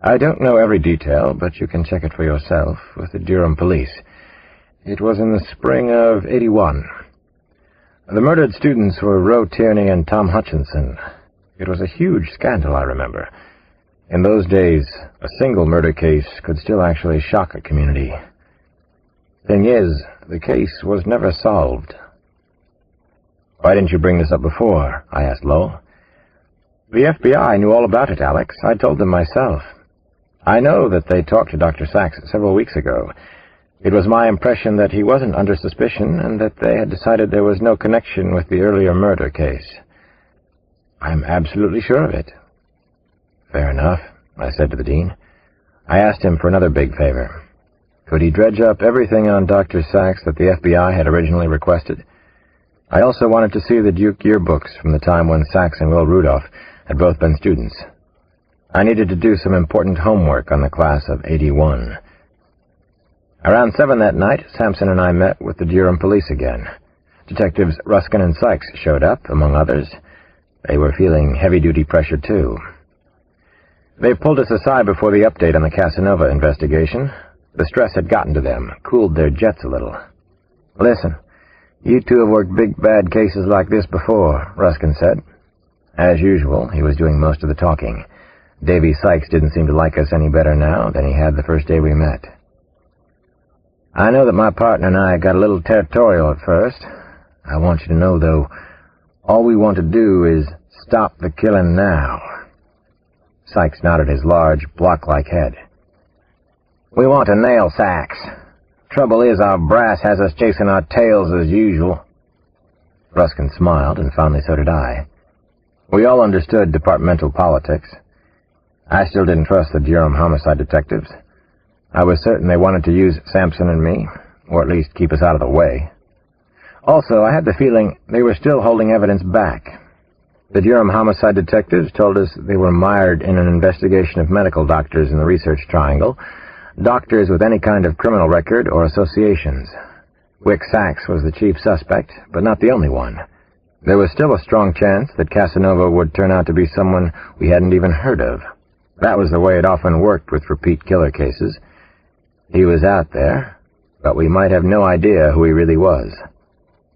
I don't know every detail, but you can check it for yourself with the Durham police. It was in the spring of '81. The murdered students were Roe Tierney and Tom Hutchinson. It was a huge scandal, I remember. In those days, a single murder case could still actually shock a community. Thing is, the case was never solved. Why didn't you bring this up before? I asked Lowell. The FBI knew all about it, Alex. I told them myself. I know that they talked to Dr. Sachs several weeks ago. It was my impression that he wasn't under suspicion and that they had decided there was no connection with the earlier murder case. I'm absolutely sure of it. Fair enough, I said to the dean. I asked him for another big favor. Could he dredge up everything on Dr. Sachs that the FBI had originally requested? I also wanted to see the Duke yearbooks from the time when Sachs and Will Rudolph had both been students. I needed to do some important homework on the class of '81. Around 7 that night, Sampson and I met with the Durham police again. Detectives Ruskin and Sykes showed up, among others. They were feeling heavy-duty pressure, too. They pulled us aside before the update on the Casanova investigation. The stress had gotten to them, cooled their jets a little. Listen. You two have worked big, bad cases like this before, Ruskin said. As usual, he was doing most of the talking. Davy Sykes didn't seem to like us any better now than he had the first day we met. I know that my partner and I got a little territorial at first. I want you to know, though, all we want to do is stop the killing now. Sykes nodded his large, block-like head. We want to nail Sachs. Trouble is, our brass has us chasing our tails as usual. Ruskin smiled, and finally so did I. We all understood departmental politics. I still didn't trust the Durham homicide detectives. I was certain they wanted to use Sampson and me, or at least keep us out of the way. Also, I had the feeling they were still holding evidence back. The Durham homicide detectives told us they were mired in an investigation of medical doctors in the Research Triangle, doctors with any kind of criminal record or associations. Wick Sachs was the chief suspect, but not the only one. There was still a strong chance that Casanova would turn out to be someone we hadn't even heard of. That was the way it often worked with repeat killer cases. He was out there, but we might have no idea who he really was.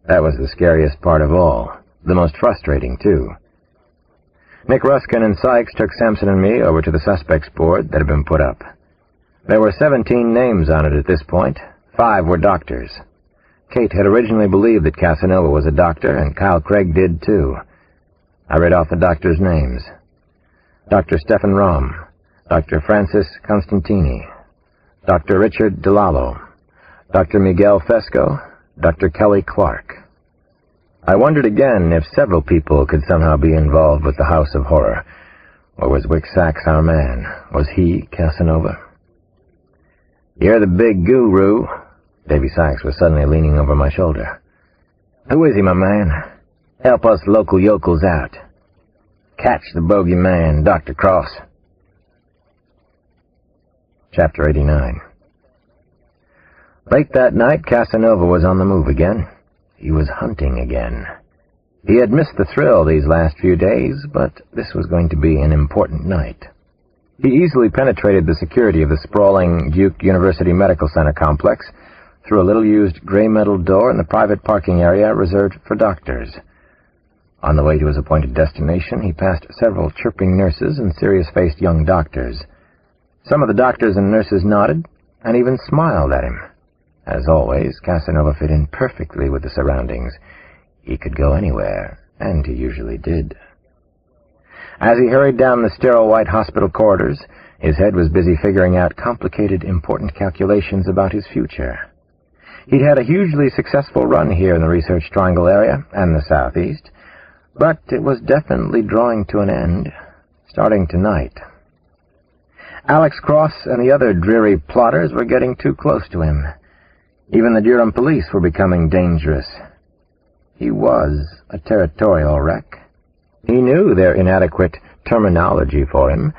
That was the scariest part of all, the most frustrating, too. Nick Ruskin and Sykes took Sampson and me over to the suspects board that had been put up. There were 17 names on it at this point. 5 were doctors. Kate had originally believed that Casanova was a doctor, and Kyle Craig did, too. I read off the doctors' names. Dr. Stephen Rom, Dr. Francis Constantini, Dr. Richard DeLallo, Dr. Miguel Fesco, Dr. Kelly Clark. I wondered again if several people could somehow be involved with the House of Horror. Or was Wick Sachs our man? Was he Casanova? You're the big guru. Davy Sachs was suddenly leaning over my shoulder. Who is he, my man? Help us local yokels out. Catch the bogeyman, Dr. Cross. Chapter 89. Late that night, Casanova was on the move again. He was hunting again. He had missed the thrill these last few days, but this was going to be an important night. He easily penetrated the security of the sprawling Duke University Medical Center complex through a little-used gray metal door in the private parking area reserved for doctors. On the way to his appointed destination, he passed several chirping nurses and serious-faced young doctors. Some of the doctors and nurses nodded and even smiled at him. As always, Casanova fit in perfectly with the surroundings. He could go anywhere, and he usually did. As he hurried down the sterile white hospital corridors, his head was busy figuring out complicated, important calculations about his future. He'd had a hugely successful run here in the Research Triangle area and the Southeast, but it was definitely drawing to an end, starting tonight. Alex Cross and the other dreary plotters were getting too close to him. Even the Durham police were becoming dangerous. He was a territorial wreck. He knew their inadequate terminology for him.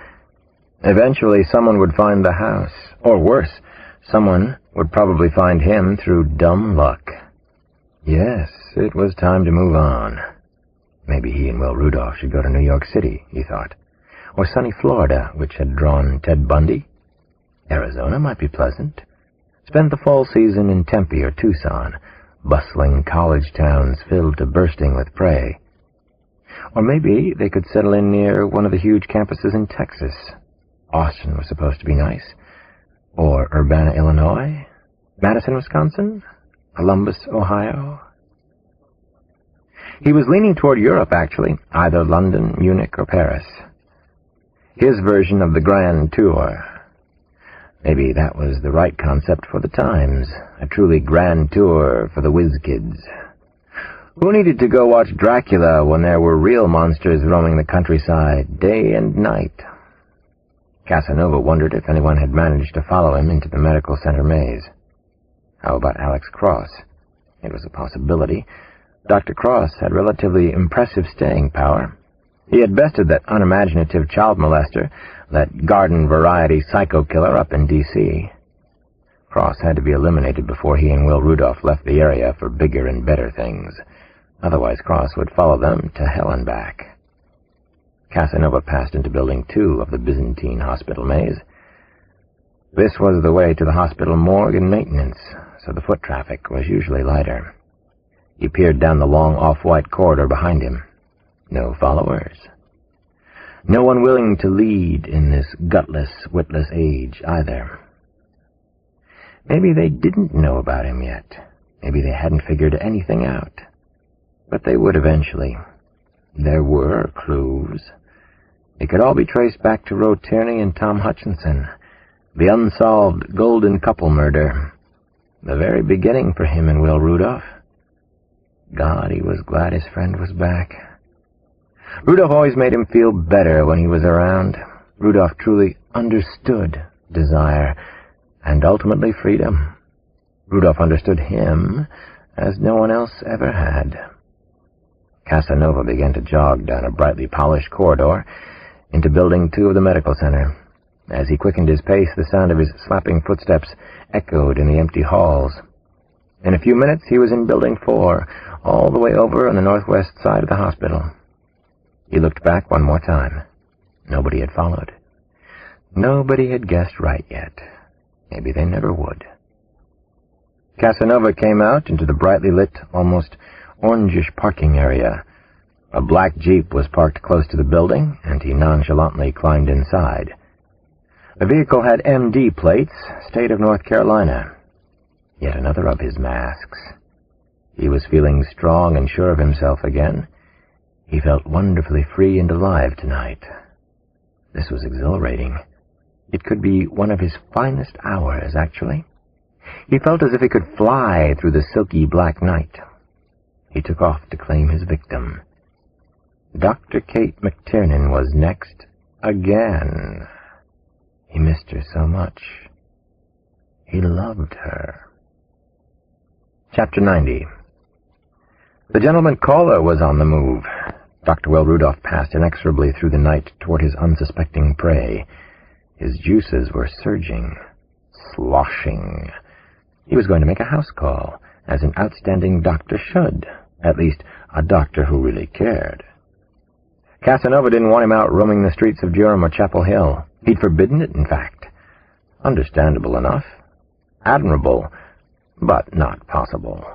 Eventually someone would find the house, or worse, someone would probably find him through dumb luck. Yes, it was time to move on. Maybe he and Will Rudolph should go to New York City, he thought. Or sunny Florida, which had drawn Ted Bundy. Arizona might be pleasant. Spend the fall season in Tempe or Tucson, bustling college towns filled to bursting with prey. Or maybe they could settle in near one of the huge campuses in Texas. Austin was supposed to be nice. Or Urbana, Illinois? Madison, Wisconsin? Columbus, Ohio? He was leaning toward Europe, actually, either London, Munich, or Paris. His version of the Grand Tour. Maybe that was the right concept for the times, a truly grand tour for the whiz kids. Who needed to go watch Dracula when there were real monsters roaming the countryside day and night? Casanova wondered if anyone had managed to follow him into the medical center maze. How about Alex Cross? It was a possibility. Dr. Cross had relatively impressive staying power. He had bested that unimaginative child molester, that garden-variety psycho-killer up in D.C. Cross had to be eliminated before he and Will Rudolph left the area for bigger and better things. Otherwise, Cross would follow them to hell and back. Casanova passed into Building 2 of the Byzantine Hospital maze. This was the way to the hospital morgue and maintenance, so the foot traffic was usually lighter. He peered down the long off-white corridor behind him. No followers. No one willing to lead in this gutless, witless age, either. Maybe they didn't know about him yet. Maybe they hadn't figured anything out. But they would eventually. There were clues. They could all be traced back to Roe Tierney and Tom Hutchinson. The unsolved golden couple murder. The very beginning for him and Will Rudolph. God, he was glad his friend was back. Rudolph always made him feel better when he was around. Rudolph truly understood desire and ultimately freedom. Rudolph understood him as no one else ever had. Casanova began to jog down a brightly polished corridor into Building 2 of the medical center. As he quickened his pace, the sound of his slapping footsteps echoed in the empty halls. In a few minutes, he was in Building 4, all the way over on the northwest side of the hospital. He looked back one more time. Nobody had followed. Nobody had guessed right yet. Maybe they never would. Casanova came out into the brightly lit, almost orangish parking area. A black Jeep was parked close to the building, and he nonchalantly climbed inside. The vehicle had MD plates, State of North Carolina. Yet another of his masks. He was feeling strong and sure of himself again. He felt wonderfully free and alive tonight. This was exhilarating. It could be one of his finest hours, actually. He felt as if he could fly through the silky black night. He took off to claim his victim. Dr. Kate McTiernan was next again. He missed her so much. He loved her. Chapter 90. The gentleman caller was on the move. Dr. Will Rudolph passed inexorably through the night toward his unsuspecting prey. His juices were surging, sloshing. He was going to make a house call, as an outstanding doctor should. At least, a doctor who really cared. Casanova didn't want him out roaming the streets of Durham or Chapel Hill. He'd forbidden it, in fact. Understandable enough. Admirable, but not possible.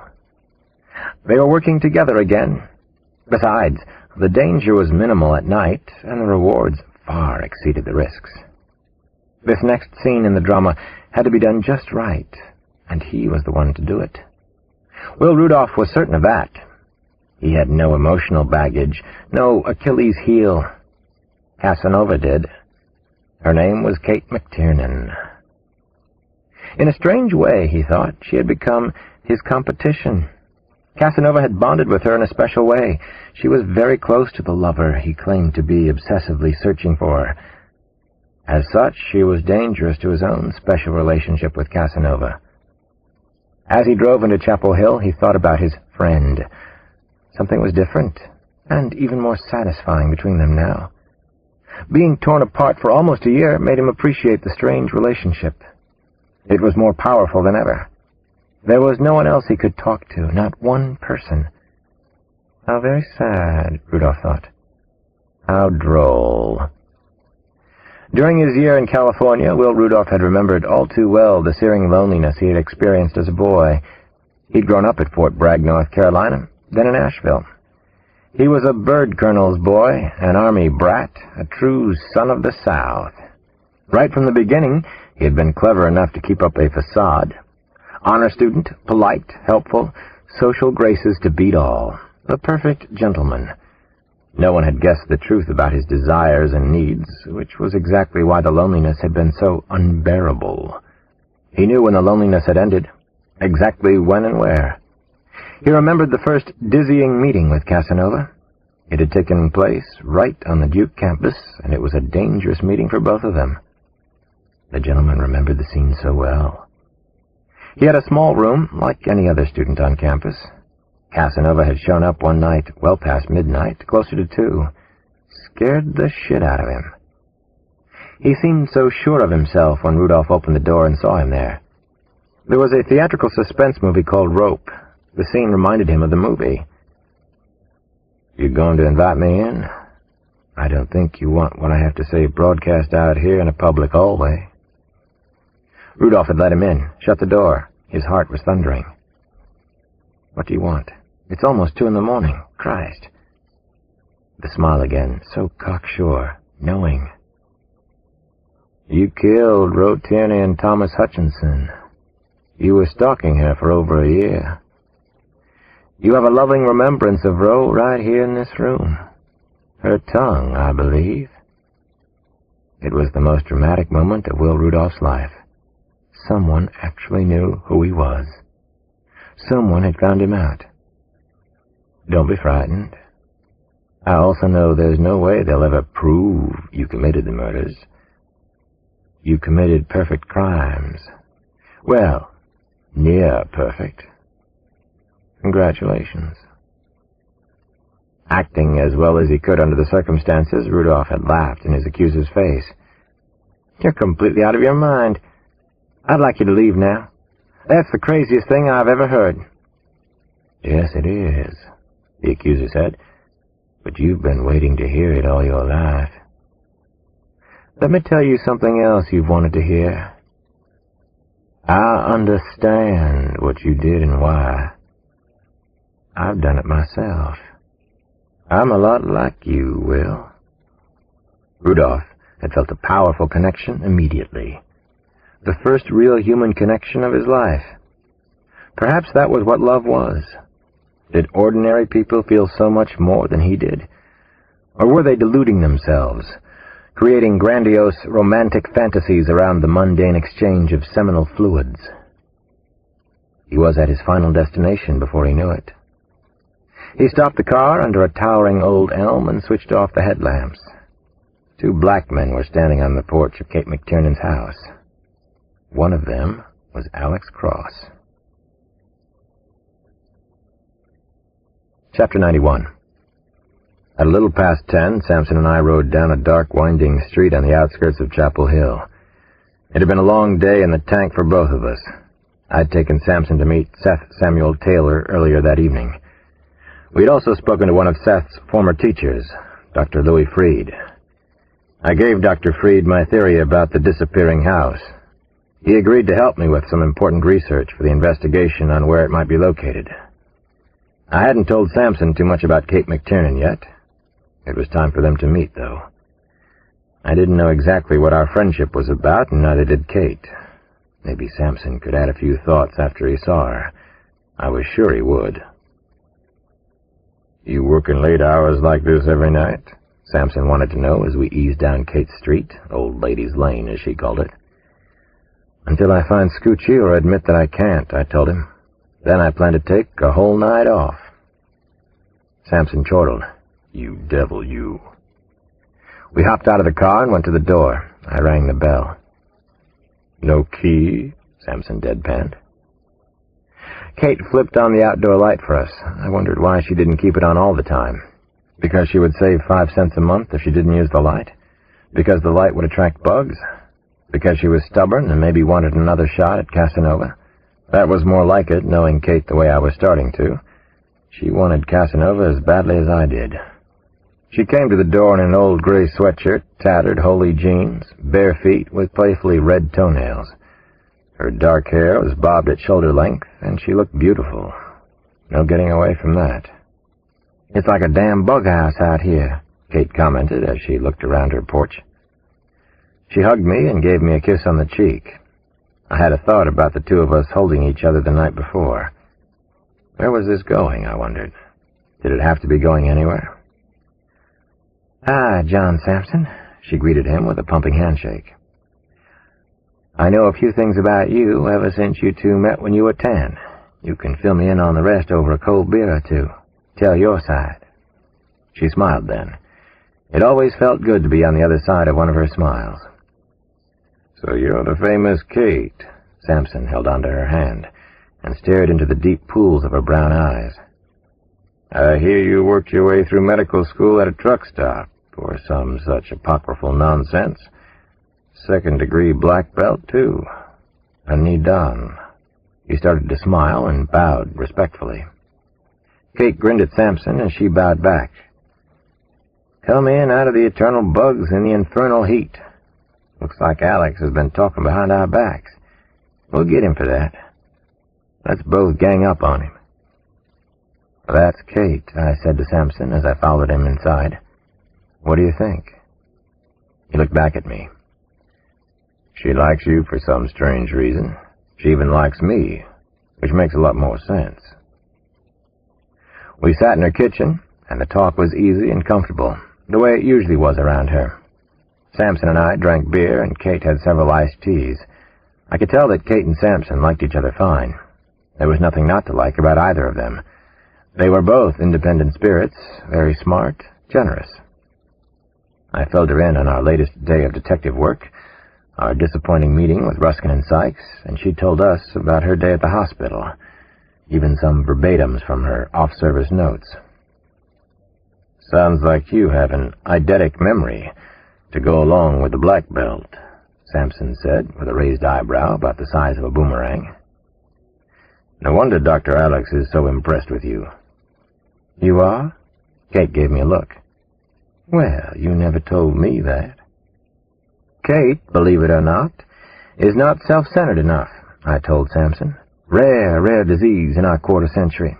They were working together again. Besides, the danger was minimal at night, and the rewards far exceeded the risks. This next scene in the drama had to be done just right, and he was the one to do it. Will Rudolph was certain of that. He had no emotional baggage, no Achilles heel. Casanova did. Her name was Kate McTiernan. In a strange way, he thought, she had become his competition. Casanova had bonded with her in a special way. She was very close to the lover he claimed to be obsessively searching for. As such, she was dangerous to his own special relationship with Casanova. As he drove into Chapel Hill, he thought about his friend. Something was different, and even more satisfying between them now. Being torn apart for almost a year made him appreciate the strange relationship. It was more powerful than ever. There was no one else he could talk to, not one person. How very sad, Rudolph thought. How droll. During his year in California, Will Rudolph had remembered all too well the searing loneliness he had experienced as a boy. He'd grown up at Fort Bragg, North Carolina, then in Asheville. He was a bird colonel's boy, an Army brat, a true son of the South. Right from the beginning, he had been clever enough to keep up a facade. Honor student, polite, helpful, social graces to beat all. The perfect gentleman. No one had guessed the truth about his desires and needs, which was exactly why the loneliness had been so unbearable. He knew when the loneliness had ended, exactly when and where. He remembered the first dizzying meeting with Casanova. It had taken place right on the Duke campus, and it was a dangerous meeting for both of them. The gentleman remembered the scene so well. He had a small room, like any other student on campus. Casanova had shown up one night, well past midnight, closer to 2. Scared the shit out of him. He seemed so sure of himself when Rudolph opened the door and saw him there. There was a theatrical suspense movie called Rope. The scene reminded him of the movie. "You going to invite me in? I don't think you want what I have to say broadcast out here in a public hallway." Rudolph had let him in, shut the door. His heart was thundering. "What do you want? It's almost 2 a.m. Christ." The smile again, so cocksure, knowing. "You killed Ro Tierney and Thomas Hutchinson. You were stalking her for over a year. You have a loving remembrance of Ro right here in this room. Her tongue, I believe." It was the most dramatic moment of Will Rudolph's life. Someone actually knew who he was. Someone had found him out. Don't be frightened. I also know there's no way they'll ever prove you committed the murders. You committed perfect crimes. Well, near perfect. Congratulations. Acting as well as he could under the circumstances, Rudolph had laughed in his accuser's face. You're completely out of your mind. I'd like you to leave now. That's the craziest thing I've ever heard. Yes, it is, the accuser said. But you've been waiting to hear it all your life. Let me tell you something else you've wanted to hear. I understand what you did and why. I've done it myself. I'm a lot like you, Will. Rudolph had felt a powerful connection immediately. The first real human connection of his life. Perhaps that was what love was. Did ordinary people feel so much more than he did? Or were they deluding themselves, creating grandiose romantic fantasies around the mundane exchange of seminal fluids? He was at his final destination before he knew it. He stopped the car under a towering old elm and switched off the headlamps. 2 black men were standing on the porch of Kate McTiernan's house. One of them was Alex Cross. Chapter 91. At a little past 10, Sampson and I rode down a dark, winding street on the outskirts of Chapel Hill. It had been a long day in the tank for both of us. I'd taken Sampson to meet Seth Samuel Taylor earlier that evening. We had also spoken to one of Seth's former teachers, Dr. Louis Freed. I gave Dr. Freed my theory about the disappearing house. He agreed to help me with some important research for the investigation on where it might be located. I hadn't told Sampson too much about Kate McTiernan yet. It was time for them to meet, though. I didn't know exactly what our friendship was about, and neither did Kate. Maybe Sampson could add a few thoughts after he saw her. I was sure he would. You working late hours like this every night? Sampson wanted to know as we eased down Kate's Street, Old Ladies' Lane as she called it. Until I find Scoochie or admit that I can't, I told him. Then I plan to take a whole night off. Sampson chortled. You devil, you. We hopped out of the car and went to the door. I rang the bell. No key? Sampson deadpanned. Kate flipped on the outdoor light for us. I wondered why she didn't keep it on all the time. Because she would save 5 cents a month if she didn't use the light? Because the light would attract bugs? Because she was stubborn and maybe wanted another shot at Casanova? That was more like it, knowing Kate the way I was starting to. She wanted Casanova as badly as I did. She came to the door in an old gray sweatshirt, tattered holey jeans, bare feet with playfully red toenails. Her dark hair was bobbed at shoulder length, and she looked beautiful. No getting away from that. It's like a damn bug house out here, Kate commented as she looked around her porch. She hugged me and gave me a kiss on the cheek. I had a thought about the two of us holding each other the night before. Where was this going, I wondered. Did it have to be going anywhere? Ah, John Sampson, she greeted him with a pumping handshake. I know a few things about you ever since you two met when you were 10. You can fill me in on the rest over a cold beer or two. Tell your side. She smiled then. It always felt good to be on the other side of one of her smiles. So you're the famous Kate. Sampson held onto her hand and stared into the deep pools of her brown eyes. I hear you worked your way through medical school at a truck stop, or some such apocryphal nonsense. 2nd-degree black belt, too. A Nidan. He started to smile and bowed respectfully. Kate grinned at Sampson as she bowed back. Come in out of the eternal bugs in the infernal heat. Looks like Alex has been talking behind our backs. We'll get him for that. Let's both gang up on him. That's Kate, I said to Sampson as I followed him inside. What do you think? He looked back at me. She likes you for some strange reason. She even likes me, which makes a lot more sense. We sat in her kitchen, and the talk was easy and comfortable, the way it usually was around her. Sampson and I drank beer, and Kate had several iced teas. I could tell that Kate and Sampson liked each other fine. There was nothing not to like about either of them. They were both independent spirits, very smart, generous. I filled her in on our latest day of detective work, our disappointing meeting with Ruskin and Sykes, and she told us about her day at the hospital, even some verbatims from her off-service notes. "Sounds like you have an eidetic memory to go along with the black belt," Sampson said, with a raised eyebrow about the size of a boomerang. "No wonder Dr. Alex is so impressed with you." "You are?" Kate gave me a look. "Well, you never told me that." "Kate, believe it or not, is not self-centered enough," I told Sampson. Rare disease in our quarter century.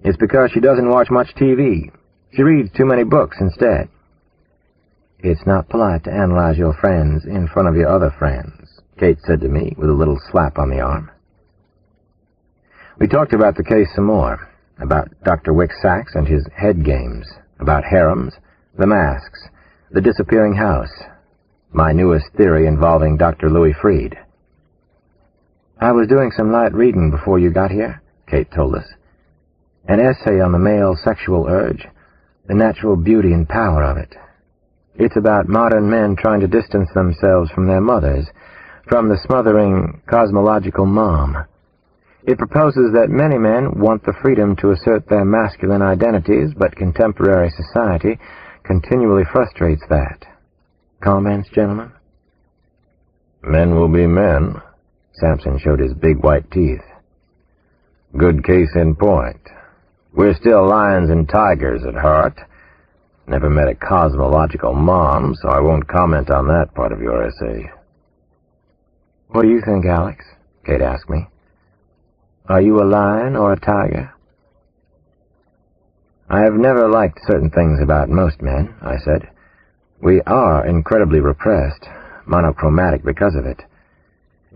It's because she doesn't watch much TV. She reads too many books instead." "It's not polite to analyze your friends in front of your other friends," Kate said to me with a little slap on the arm. We talked about the case some more, about Dr. Wick Sachs and his head games, about harems, the masks, the disappearing house, my newest theory involving Dr. Louis Freed. "I was doing some light reading before you got here," Kate told us. "An essay on the male sexual urge, the natural beauty and power of it. It's about modern men trying to distance themselves from their mothers, from the smothering cosmological mom. It proposes that many men want the freedom to assert their masculine identities, but contemporary society continually frustrates that. Comments, gentlemen?" "Men will be men." Sampson showed his big white teeth. "Good case in point. We're still lions and tigers at heart. Never met a cosmological mom, so I won't comment on that part of your essay." "What do you think, Alex?" Kate asked me. "Are you a lion or a tiger?" "I have never liked certain things about most men," I said. "We are incredibly repressed, monochromatic because of it.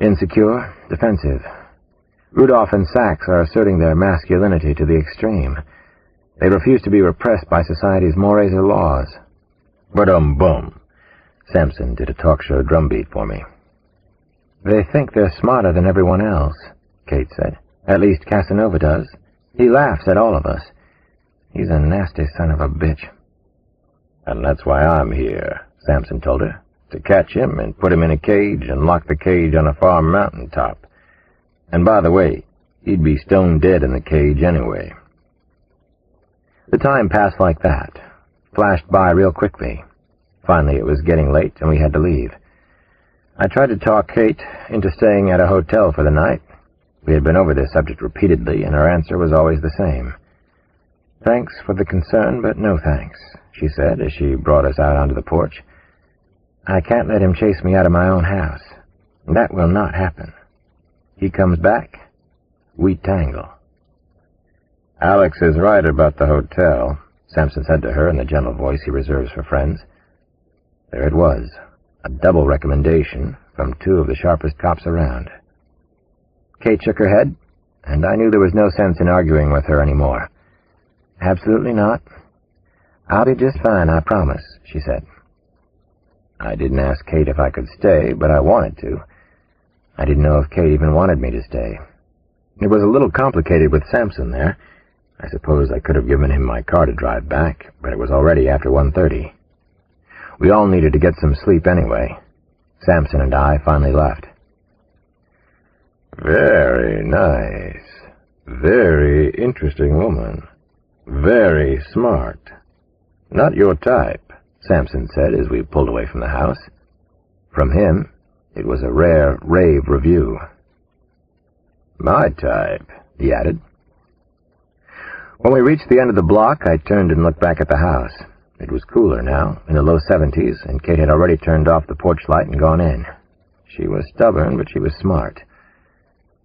Insecure, defensive. Rudolph and Sachs are asserting their masculinity to the extreme. They refuse to be repressed by society's mores or laws." "Bum. Sampson did a talk show drumbeat for me. "They think they're smarter than everyone else," Kate said. "At least Casanova does. He laughs at all of us. He's a nasty son of a bitch." "And that's why I'm here," Sampson told her. "To catch him and put him in a cage and lock the cage on a far mountaintop. And by the way, he'd be stone dead in the cage anyway." The time passed like that, flashed by real quickly. Finally, it was getting late, and we had to leave. I tried to talk Kate into staying at a hotel for the night. We had been over this subject repeatedly, and her answer was always the same. "Thanks for the concern, but no thanks," she said as she brought us out onto the porch. "I can't let him chase me out of my own house. That will not happen. He comes back, we tangle." "Alex is right about the hotel," Sampson said to her in the gentle voice he reserves for friends. There it was, a double recommendation from two of the sharpest cops around. Kate shook her head, and I knew there was no sense in arguing with her anymore. "Absolutely not. I'll be just fine, I promise," she said. I didn't ask Kate if I could stay, but I wanted to. I didn't know if Kate even wanted me to stay. It was a little complicated with Sampson there. I suppose I could have given him my car to drive back, but it was already after 1:30. We all needed to get some sleep anyway. Sampson and I finally left. "Very nice. Very interesting woman. Very smart. Not your type," Sampson said as we pulled away from the house. From him, it was a rare rave review. "My type," he added. When we reached the end of the block, I turned and looked back at the house. It was cooler now, in the low 70s, and Kate had already turned off the porch light and gone in. She was stubborn, but she was smart.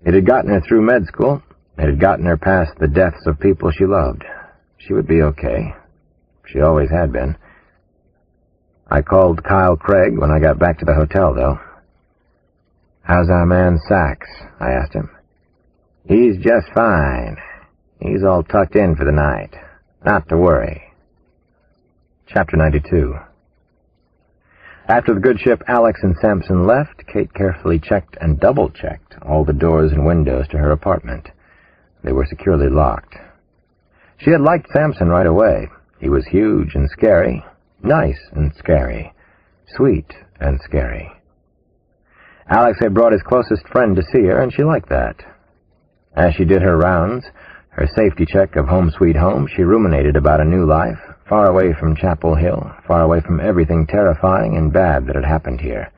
It had gotten her through med school. It had gotten her past the deaths of people she loved. She would be okay. She always had been. I called Kyle Craig when I got back to the hotel, though. "How's our man Sachs?" I asked him. "He's just fine. He's all tucked in for the night. Not to worry." Chapter 92. After the good ship Alex and Sampson left, Kate carefully checked and double-checked all the doors and windows to her apartment. They were securely locked. She had liked Sampson right away. He was huge and scary, nice and scary, sweet and scary. Alex had brought his closest friend to see her, and she liked that. As she did her rounds, her safety check of Home Sweet Home, she ruminated about a new life, far away from Chapel Hill, far away from everything terrifying and bad that had happened here.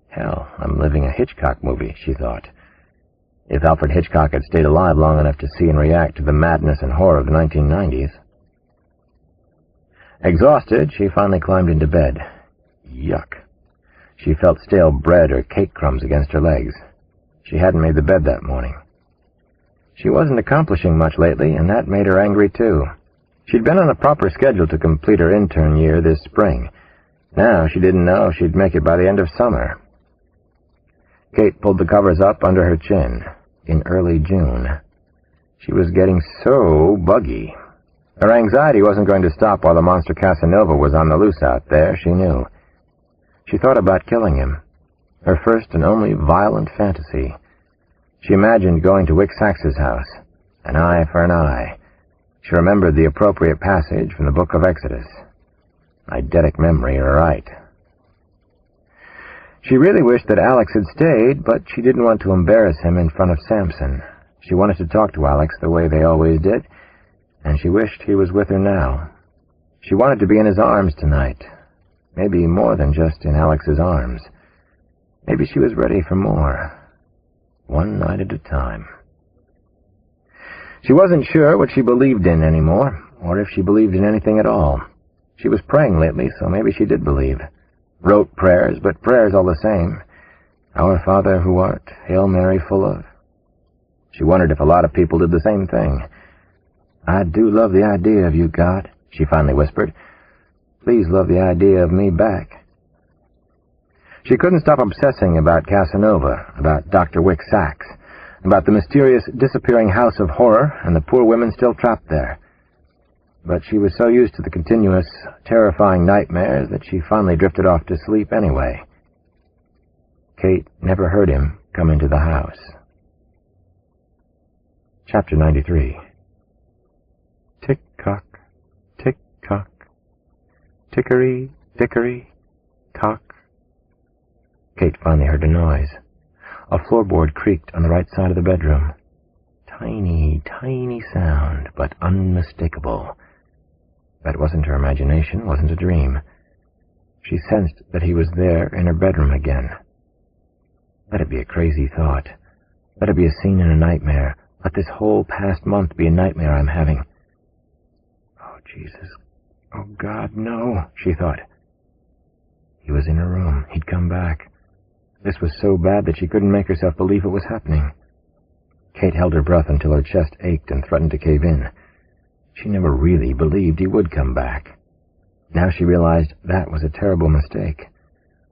Hell, I'm living a Hitchcock movie, she thought. If Alfred Hitchcock had stayed alive long enough to see and react to the madness and horror of the 1990s. Exhausted, she finally climbed into bed. Yuck. She felt stale bread or cake crumbs against her legs. She hadn't made the bed that morning. She wasn't accomplishing much lately, and that made her angry, too. She'd been on a proper schedule to complete her intern year this spring. Now she didn't know if she'd make it by the end of summer. Kate pulled the covers up under her chin. In early June. She was getting so buggy. Her anxiety wasn't going to stop while the monster Casanova was on the loose out there, she knew. She thought about killing him. Her first and only violent fantasy. She imagined going to Wick Sax's house. An eye for an eye. She remembered the appropriate passage from the book of Exodus. Eidetic memory, right. She really wished that Alex had stayed, but she didn't want to embarrass him in front of Sampson. She wanted to talk to Alex the way they always did, and she wished he was with her now. She wanted to be in his arms tonight. Maybe more than just in Alex's arms. Maybe she was ready for more. One night at a time. She wasn't sure what she believed in anymore, or if she believed in anything at all. She was praying lately, so maybe she did believe. Wrote prayers, but prayers all the same. Our Father who art, Hail Mary full of. She wondered if a lot of people did the same thing. I do love the idea of you, God, she finally whispered. Please love the idea of me back. She couldn't stop obsessing about Casanova, about Dr. Wick Sax, about the mysterious disappearing house of horror and the poor women still trapped there. But she was so used to the continuous, terrifying nightmares that she finally drifted off to sleep anyway. Kate never heard him come into the house. Chapter 93. Tick-tock, tick-tock, tickery, dickory, tock. Kate finally heard a noise. A floorboard creaked on the right side of the bedroom. Tiny, tiny sound, but unmistakable. That wasn't her imagination, wasn't a dream. She sensed that he was there in her bedroom again. Let it be a crazy thought. Let it be a scene in a nightmare. Let this whole past month be a nightmare I'm having. Oh, Jesus. Oh, God, no, she thought. He was in her room. He'd come back. This was so bad that she couldn't make herself believe it was happening. Kate held her breath until her chest ached and threatened to cave in. She never really believed he would come back. Now she realized that was a terrible mistake.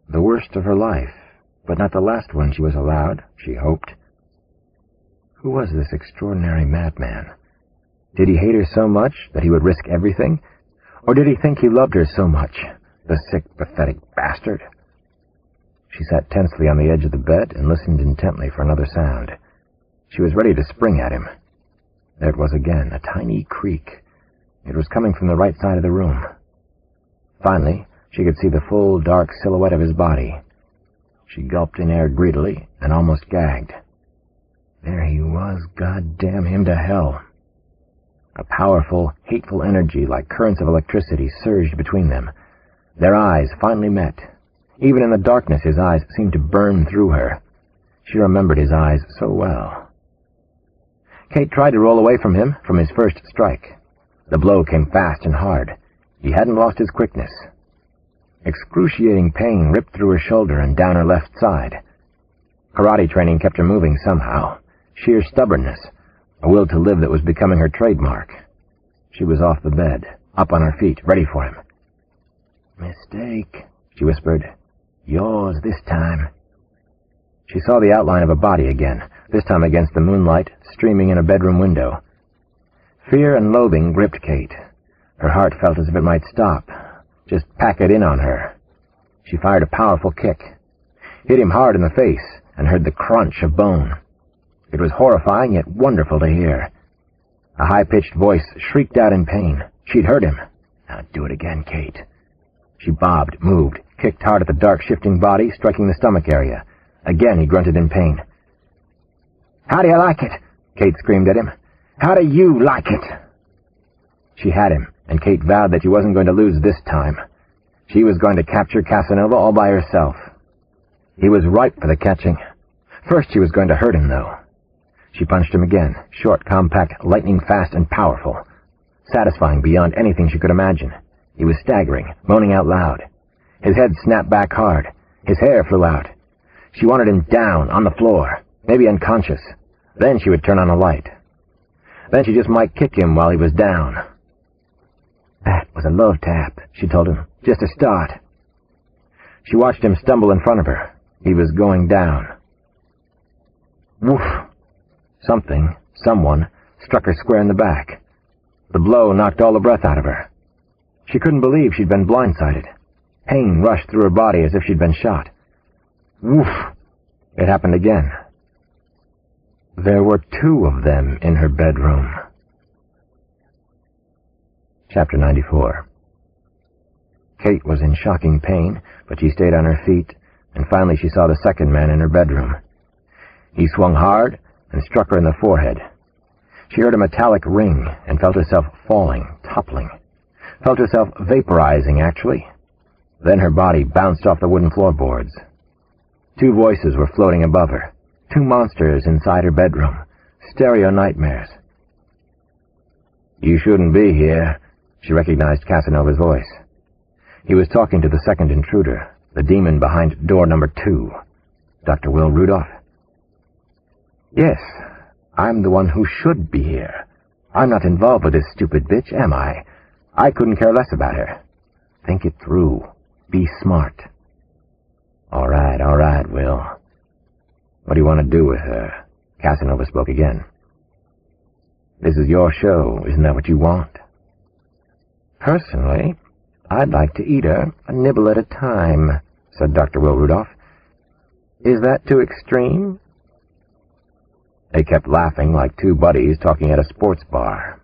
The worst of her life, but not the last one she was allowed, she hoped. Who was this extraordinary madman? Did he hate her so much that he would risk everything? Or did he think he loved her so much, the sick, pathetic bastard? She sat tensely on the edge of the bed and listened intently for another sound. She was ready to spring at him. There it was again, a tiny creak. It was coming from the right side of the room. Finally, she could see the full, dark silhouette of his body. She gulped in air greedily and almost gagged. There he was, God damn him to hell. A powerful, hateful energy like currents of electricity surged between them. Their eyes finally met. Even in the darkness, his eyes seemed to burn through her. She remembered his eyes so well. Kate tried to roll away from him, from his first strike. The blow came fast and hard. He hadn't lost his quickness. Excruciating pain ripped through her shoulder and down her left side. Karate training kept her moving somehow. Sheer stubbornness, a will to live that was becoming her trademark. She was off the bed, up on her feet, ready for him. Mistake, she whispered. Yours this time. She saw the outline of a body again, this time against the moonlight, streaming in a bedroom window. Fear and loathing gripped Kate. Her heart felt as if it might stop, just pack it in on her. She fired a powerful kick, hit him hard in the face, and heard the crunch of bone. It was horrifying yet wonderful to hear. A high-pitched voice shrieked out in pain. She'd heard him. Now do it again, Kate. She bobbed, moved, kicked hard at the dark, shifting body, striking the stomach area. Again he grunted in pain. "How do you like it?" Kate screamed at him. "How do you like it?" She had him, and Kate vowed that she wasn't going to lose this time. She was going to capture Casanova all by herself. He was ripe for the catching. First she was going to hurt him, though. She punched him again, short, compact, lightning-fast, and powerful. Satisfying beyond anything she could imagine. He was staggering, moaning out loud. His head snapped back hard. His hair flew out. She wanted him down, on the floor, maybe unconscious. Then she would turn on a light. Then she just might kick him while he was down. That was a love tap, she told him. Just a start. She watched him stumble in front of her. He was going down. Woof! Something, someone, struck her square in the back. The blow knocked all the breath out of her. She couldn't believe she'd been blindsided. Pain rushed through her body as if she'd been shot. Woof! It happened again. There were 2 of them in her bedroom. Chapter 94. Kate was in shocking pain, but she stayed on her feet, and finally she saw the second man in her bedroom. He swung hard and struck her in the forehead. She heard a metallic ring and felt herself falling, toppling. Felt herself vaporizing, actually. Then her body bounced off the wooden floorboards. 2 voices were floating above her. 2 monsters inside her bedroom. Stereo nightmares. "You shouldn't be here," she recognized Casanova's voice. He was talking to the second intruder, the demon behind door number 2. Dr. Will Rudolph. "Yes, I'm the one who should be here. I'm not involved with this stupid bitch, am I? I couldn't care less about her. Think it through. Be smart." All right, Will. What do you want to do with her?" Casanova spoke again. "This is your show, isn't that what you want?" "Personally, I'd like to eat her a nibble at a time," said Dr. Will Rudolph. "Is that too extreme?" They kept laughing like 2 buddies talking at a sports bar.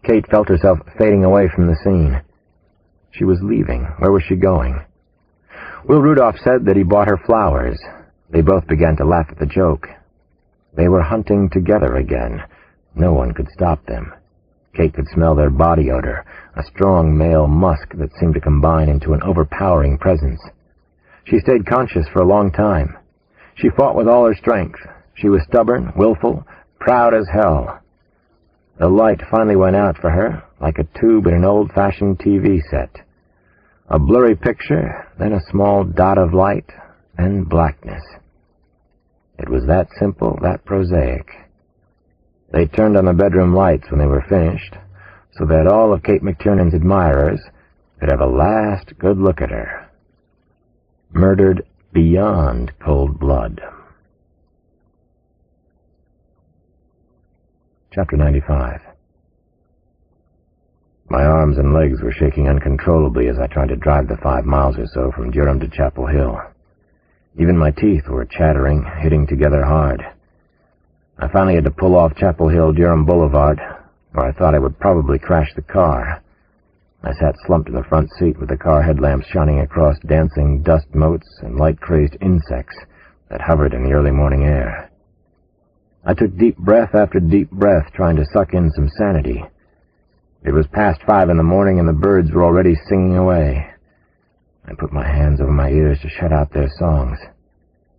Kate felt herself fading away from the scene. She was leaving. Where was she going? Will Rudolph said that he bought her flowers. They both began to laugh at the joke. They were hunting together again. No one could stop them. Kate could smell their body odor, a strong male musk that seemed to combine into an overpowering presence. She stayed conscious for a long time. She fought with all her strength. She was stubborn, willful, proud as hell. The light finally went out for her, like a tube in an old-fashioned TV set. A blurry picture, then a small dot of light, then blackness. It was that simple, that prosaic. They turned on the bedroom lights when they were finished, so that all of Kate McTiernan's admirers could have a last good look at her. Murdered beyond cold blood. Chapter 95. My arms and legs were shaking uncontrollably as I tried to drive the 5 miles or so from Durham to Chapel Hill. Even my teeth were chattering, hitting together hard. I finally had to pull off Chapel Hill Durham Boulevard, where I thought I would probably crash the car. I sat slumped in the front seat with the car headlamps shining across dancing dust motes and light-crazed insects that hovered in the early morning air. I took deep breath after deep breath, trying to suck in some sanity. It was past 5 in the morning, and the birds were already singing away. I put my hands over my ears to shut out their songs.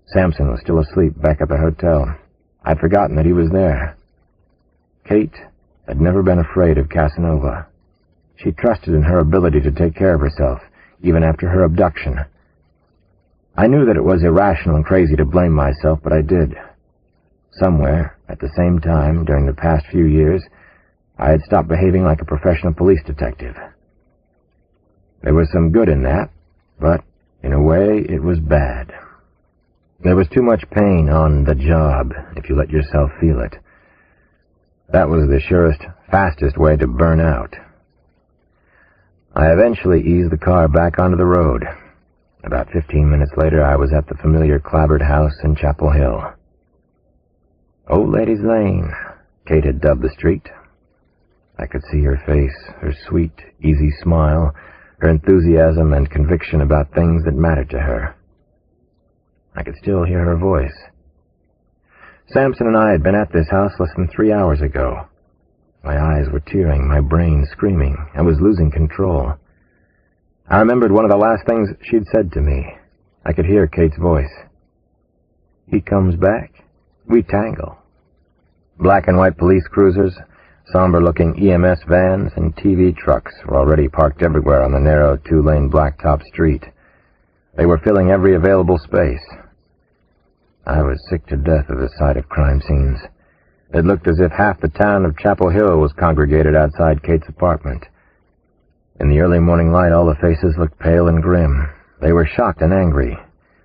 Samson was still asleep back at the hotel. I'd forgotten that he was there. Kate had never been afraid of Casanova. She trusted in her ability to take care of herself, even after her abduction. I knew that it was irrational and crazy to blame myself, but I did. Somewhere, at the same time, during the past few years, I had stopped behaving like a professional police detective. There was some good in that, but, in a way, it was bad. There was too much pain on the job, if you let yourself feel it. That was the surest, fastest way to burn out. I eventually eased the car back onto the road. About 15 minutes later, I was at the familiar clapboard house in Chapel Hill. Old Lady's Lane, Kate had dubbed the street. I could see her face, her sweet, easy smile, her enthusiasm and conviction about things that mattered to her. I could still hear her voice. Sampson and I had been at this house less than 3 hours ago. My eyes were tearing, my brain screaming. I was losing control. I remembered one of the last things she'd said to me. I could hear Kate's voice. He comes back, we tangle. Black and white police cruisers, somber-looking EMS vans, and TV trucks were already parked everywhere on the narrow 2-lane blacktop street. They were filling every available space. I was sick to death of the sight of crime scenes. It looked as if half the town of Chapel Hill was congregated outside Kate's apartment. In the early morning light, all the faces looked pale and grim. They were shocked and angry.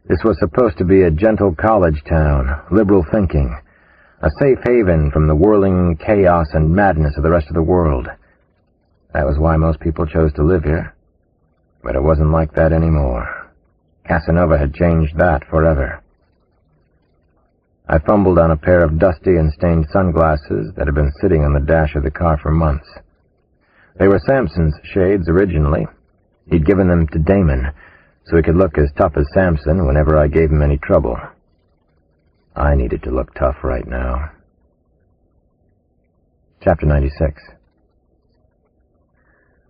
This was supposed to be a gentle college town, liberal thinking, a safe haven from the whirling chaos and madness of the rest of the world. That was why most people chose to live here. But it wasn't like that anymore. Casanova had changed that forever. I fumbled on a pair of dusty and stained sunglasses that had been sitting on the dash of the car for months. They were Sampson's shades originally. He'd given them to Damon, so he could look as tough as Sampson whenever I gave him any trouble. I needed to look tough right now. Chapter 96.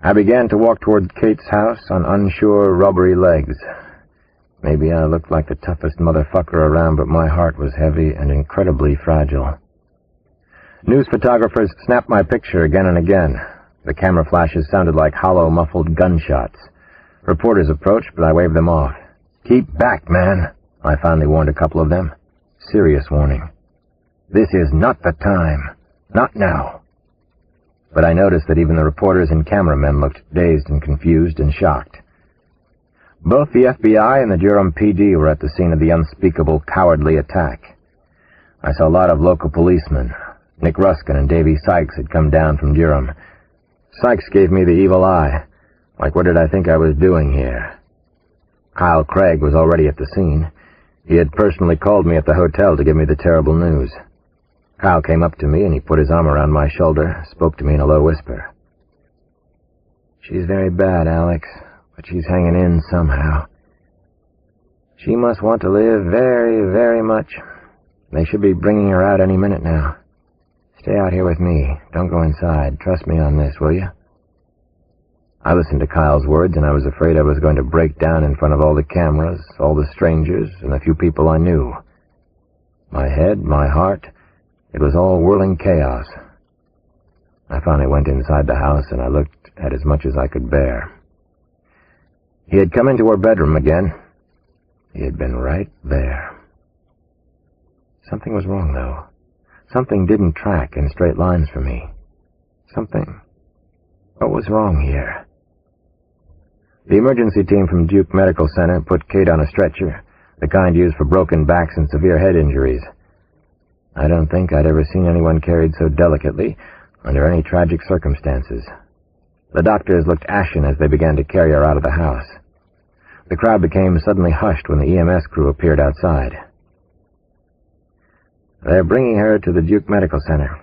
I began to walk toward Kate's house on unsure, rubbery legs. Maybe I looked like the toughest motherfucker around, but my heart was heavy and incredibly fragile. News photographers snapped my picture again and again. The camera flashes sounded like hollow, muffled gunshots. Reporters approached, but I waved them off. "Keep back, man," I finally warned a couple of them. Serious warning. "This is not the time. Not now." But I noticed that even the reporters and cameramen looked dazed and confused and shocked. Both the FBI and the Durham PD were at the scene of the unspeakable, cowardly attack. I saw a lot of local policemen. Nick Ruskin and Davy Sykes had come down from Durham. Sykes gave me the evil eye. Like, what did I think I was doing here? Kyle Craig was already at the scene. He had personally called me at the hotel to give me the terrible news. Kyle came up to me and he put his arm around my shoulder, spoke to me in a low whisper. "She's very bad, Alex, but she's hanging in somehow. She must want to live very, very much. They should be bringing her out any minute now. Stay out here with me. Don't go inside. Trust me on this, will you?" I listened to Kyle's words, and I was afraid I was going to break down in front of all the cameras, all the strangers, and the few people I knew. My head, my heart, it was all whirling chaos. I finally went inside the house, and I looked at as much as I could bear. He had come into her bedroom again. He had been right there. Something was wrong, though. Something didn't track in straight lines for me. Something. What was wrong here? The emergency team from Duke Medical Center put Kate on a stretcher, the kind used for broken backs and severe head injuries. I don't think I'd ever seen anyone carried so delicately under any tragic circumstances. The doctors looked ashen as they began to carry her out of the house. The crowd became suddenly hushed when the EMS crew appeared outside. "They're bringing her to the Duke Medical Center.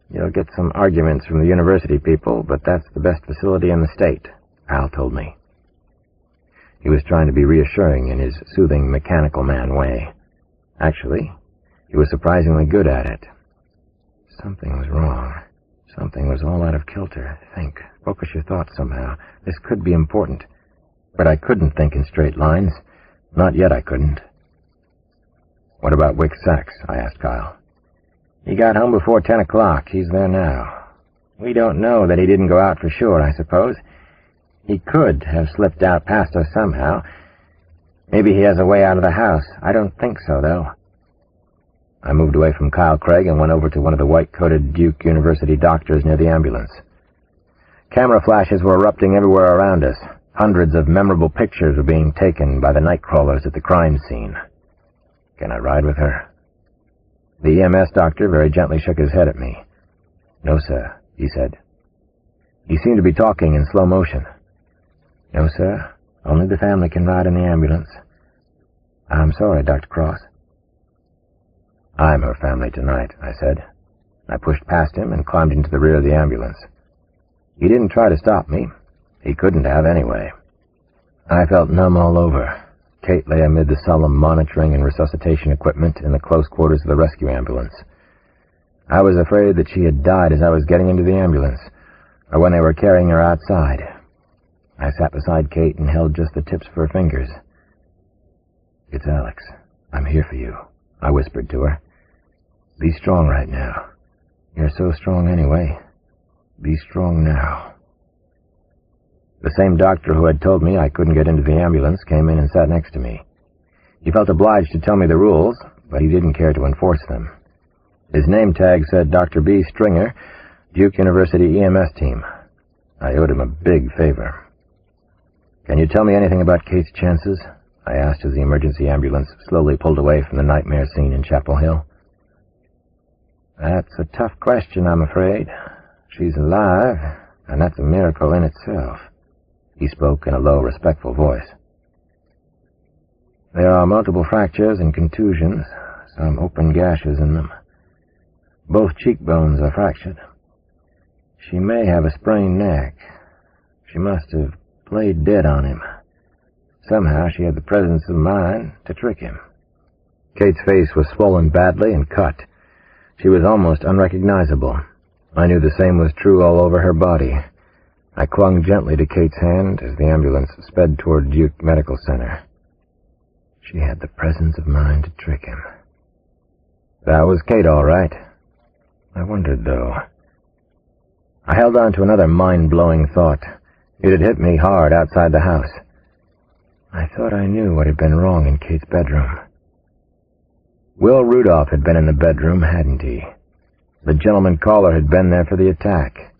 You'll get some arguments from the university people, but that's the best facility in the state," Al told me. He was trying to be reassuring in his soothing, mechanical man way. Actually, he was surprisingly good at it. Something was wrong. Something was all out of kilter. Think. Focus your thoughts somehow. This could be important. But I couldn't think in straight lines. Not yet I couldn't. "What about Wick Sachs?" I asked Kyle. "He got home before 10 o'clock. He's there now. We don't know that he didn't go out for sure, I suppose. He could have slipped out past us somehow. Maybe he has a way out of the house. I don't think so, though." I moved away from Kyle Craig and went over to one of the white-coated Duke University doctors near the ambulance. Camera flashes were erupting everywhere around us. Hundreds of memorable pictures were being taken by the night crawlers at the crime scene. "Can I ride with her?" The EMS doctor very gently shook his head at me. "No, sir," he said. He seemed to be talking in slow motion. "No, sir, Only the family can ride in the ambulance. I'm sorry, Dr. Cross. I'm her family tonight, I said. I pushed past him and climbed into the rear of the ambulance. He didn't try to stop me. He couldn't have anyway. I felt numb all over. Kate lay amid the solemn monitoring and resuscitation equipment in the close quarters of the rescue ambulance. I was afraid that she had died as I was getting into the ambulance, or when they were carrying her outside. I sat beside Kate and held just the tips of her fingers. "It's Alex. I'm here for you," I whispered to her. "Be strong right now. You're so strong anyway. Be strong now." The same doctor who had told me I couldn't get into the ambulance came in and sat next to me. He felt obliged to tell me the rules, but he didn't care to enforce them. His name tag said Dr. B. Stringer, Duke University EMS team. I owed him a big favor. "Can you tell me anything about Kate's chances?" I asked as the emergency ambulance slowly pulled away from the nightmare scene in Chapel Hill. "That's a tough question, I'm afraid. She's alive, and that's a miracle in itself." He spoke in a low, respectful voice. "There are multiple fractures and contusions, some open gashes in them. Both cheekbones are fractured. She may have a sprained neck. She must have played dead on him. Somehow she had the presence of mind to trick him." Kate's face was swollen badly and cut. She was almost unrecognizable. I knew the same was true all over her body. I clung gently to Kate's hand as the ambulance sped toward Duke Medical Center. She had the presence of mind to trick him. That was Kate, all right. I wondered, though. I held on to another mind-blowing thought. It had hit me hard outside the house. I thought I knew what had been wrong in Kate's bedroom. Will Rudolph had been in the bedroom, hadn't he? The gentleman caller had been there for the attack.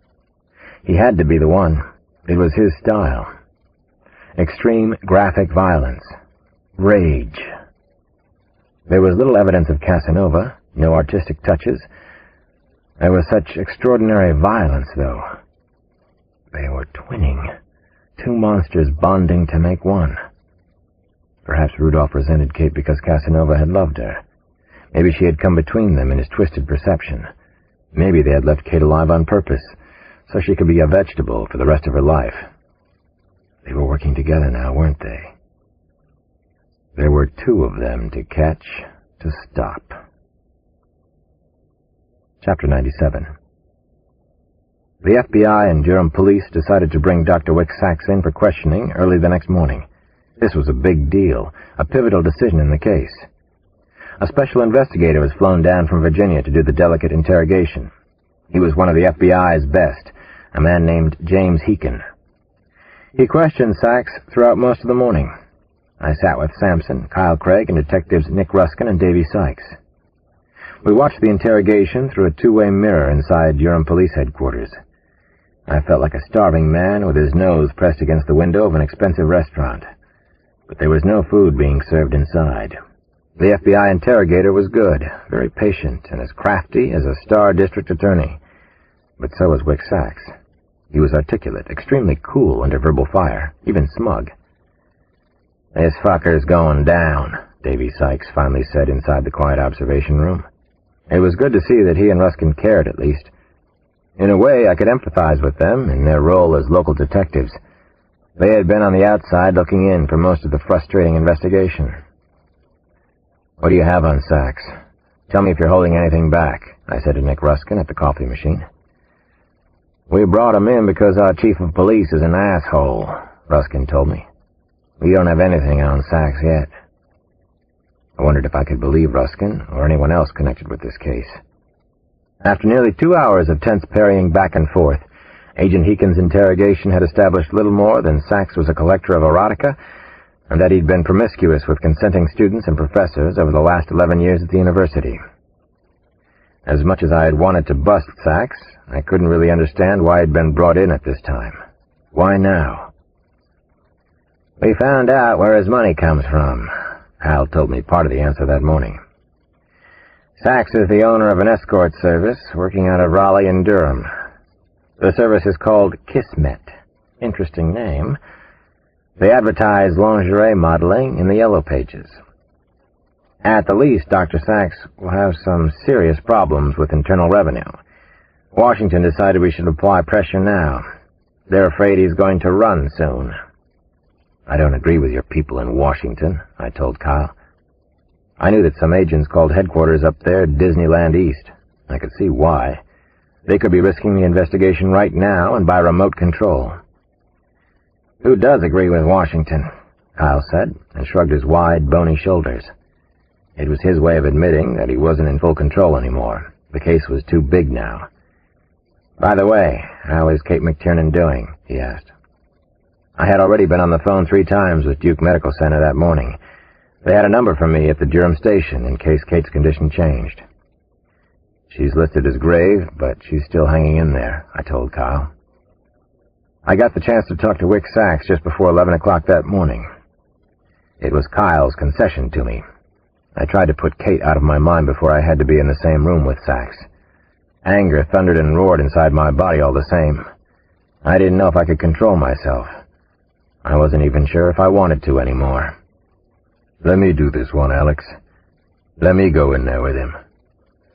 He had to be the one. It was his style. Extreme graphic violence. Rage. There was little evidence of Casanova, no artistic touches. There was such extraordinary violence, though. They were twinning. Two monsters bonding to make one. Perhaps Rudolph resented Kate because Casanova had loved her. Maybe she had come between them in his twisted perception. Maybe they had left Kate alive on purpose, so she could be a vegetable for the rest of her life. They were working together now, weren't they? There were two of them to catch, to stop. Chapter 97. The FBI and Durham police decided to bring Dr. Wick Sachs in for questioning early the next morning. This was a big deal, a pivotal decision in the case. A special investigator was flown down from Virginia to do the delicate interrogation. He was one of the FBI's best, a man named James Patterson. He questioned Sachs throughout most of the morning. I sat with Sampson, Kyle Craig, and detectives Nick Ruskin and Davy Sykes. We watched the interrogation through a two-way mirror inside Durham Police Headquarters. I felt like a starving man with his nose pressed against the window of an expensive restaurant. But there was no food being served inside. The FBI interrogator was good, very patient, and as crafty as a star district attorney. But so was Wick Sachs. He was articulate, extremely cool under verbal fire, even smug. "This fucker's going down," Davy Sykes finally said inside the quiet observation room. It was good to see that he and Ruskin cared, at least. In a way, I could empathize with them in their role as local detectives. They had been on the outside looking in for most of the frustrating investigation. "What do you have on Sachs? Tell me if you're holding anything back," I said to Nick Ruskin at the coffee machine. "We brought him in because our chief of police is an asshole," Ruskin told me. "We don't have anything on Sachs yet." I wondered if I could believe Ruskin or anyone else connected with this case. After nearly 2 hours of tense parrying back and forth, Agent Heacon's interrogation had established little more than Sachs was a collector of erotica and that he'd been promiscuous with consenting students and professors over the last 11 years at the university. As much as I had wanted to bust Sachs, I couldn't really understand why he'd been brought in at this time. Why now? "We found out where his money comes from," Hal told me part of the answer that morning. "Sachs is the owner of an escort service working out of Raleigh and Durham. The service is called Kismet. Interesting name. They advertise lingerie modeling in the yellow pages. At the least, Dr. Sachs will have some serious problems with internal revenue. Washington decided we should apply pressure now. They're afraid he's going to run soon. I don't agree with your people in Washington, I told Kyle. I knew that some agents called headquarters up there Disneyland East. I could see why. They could be risking the investigation right now and by remote control. Who does agree with Washington? Kyle said, and shrugged his wide, bony shoulders. It was his way of admitting that he wasn't in full control anymore. The case was too big now. By the way, how is Kate McTiernan doing? He asked. I had already been on the phone 3 times with Duke Medical Center that morning. They had a number for me at the Durham station in case Kate's condition changed. She's listed as grave, but she's still hanging in there, I told Kyle. I got the chance to talk to Wick Sachs just before 11 o'clock that morning. It was Kyle's concession to me. I tried to put Kate out of my mind before I had to be in the same room with Sachs. Anger thundered and roared inside my body all the same. I didn't know if I could control myself. I wasn't even sure if I wanted to anymore. Let me do this one, Alex. Let me go in there with him.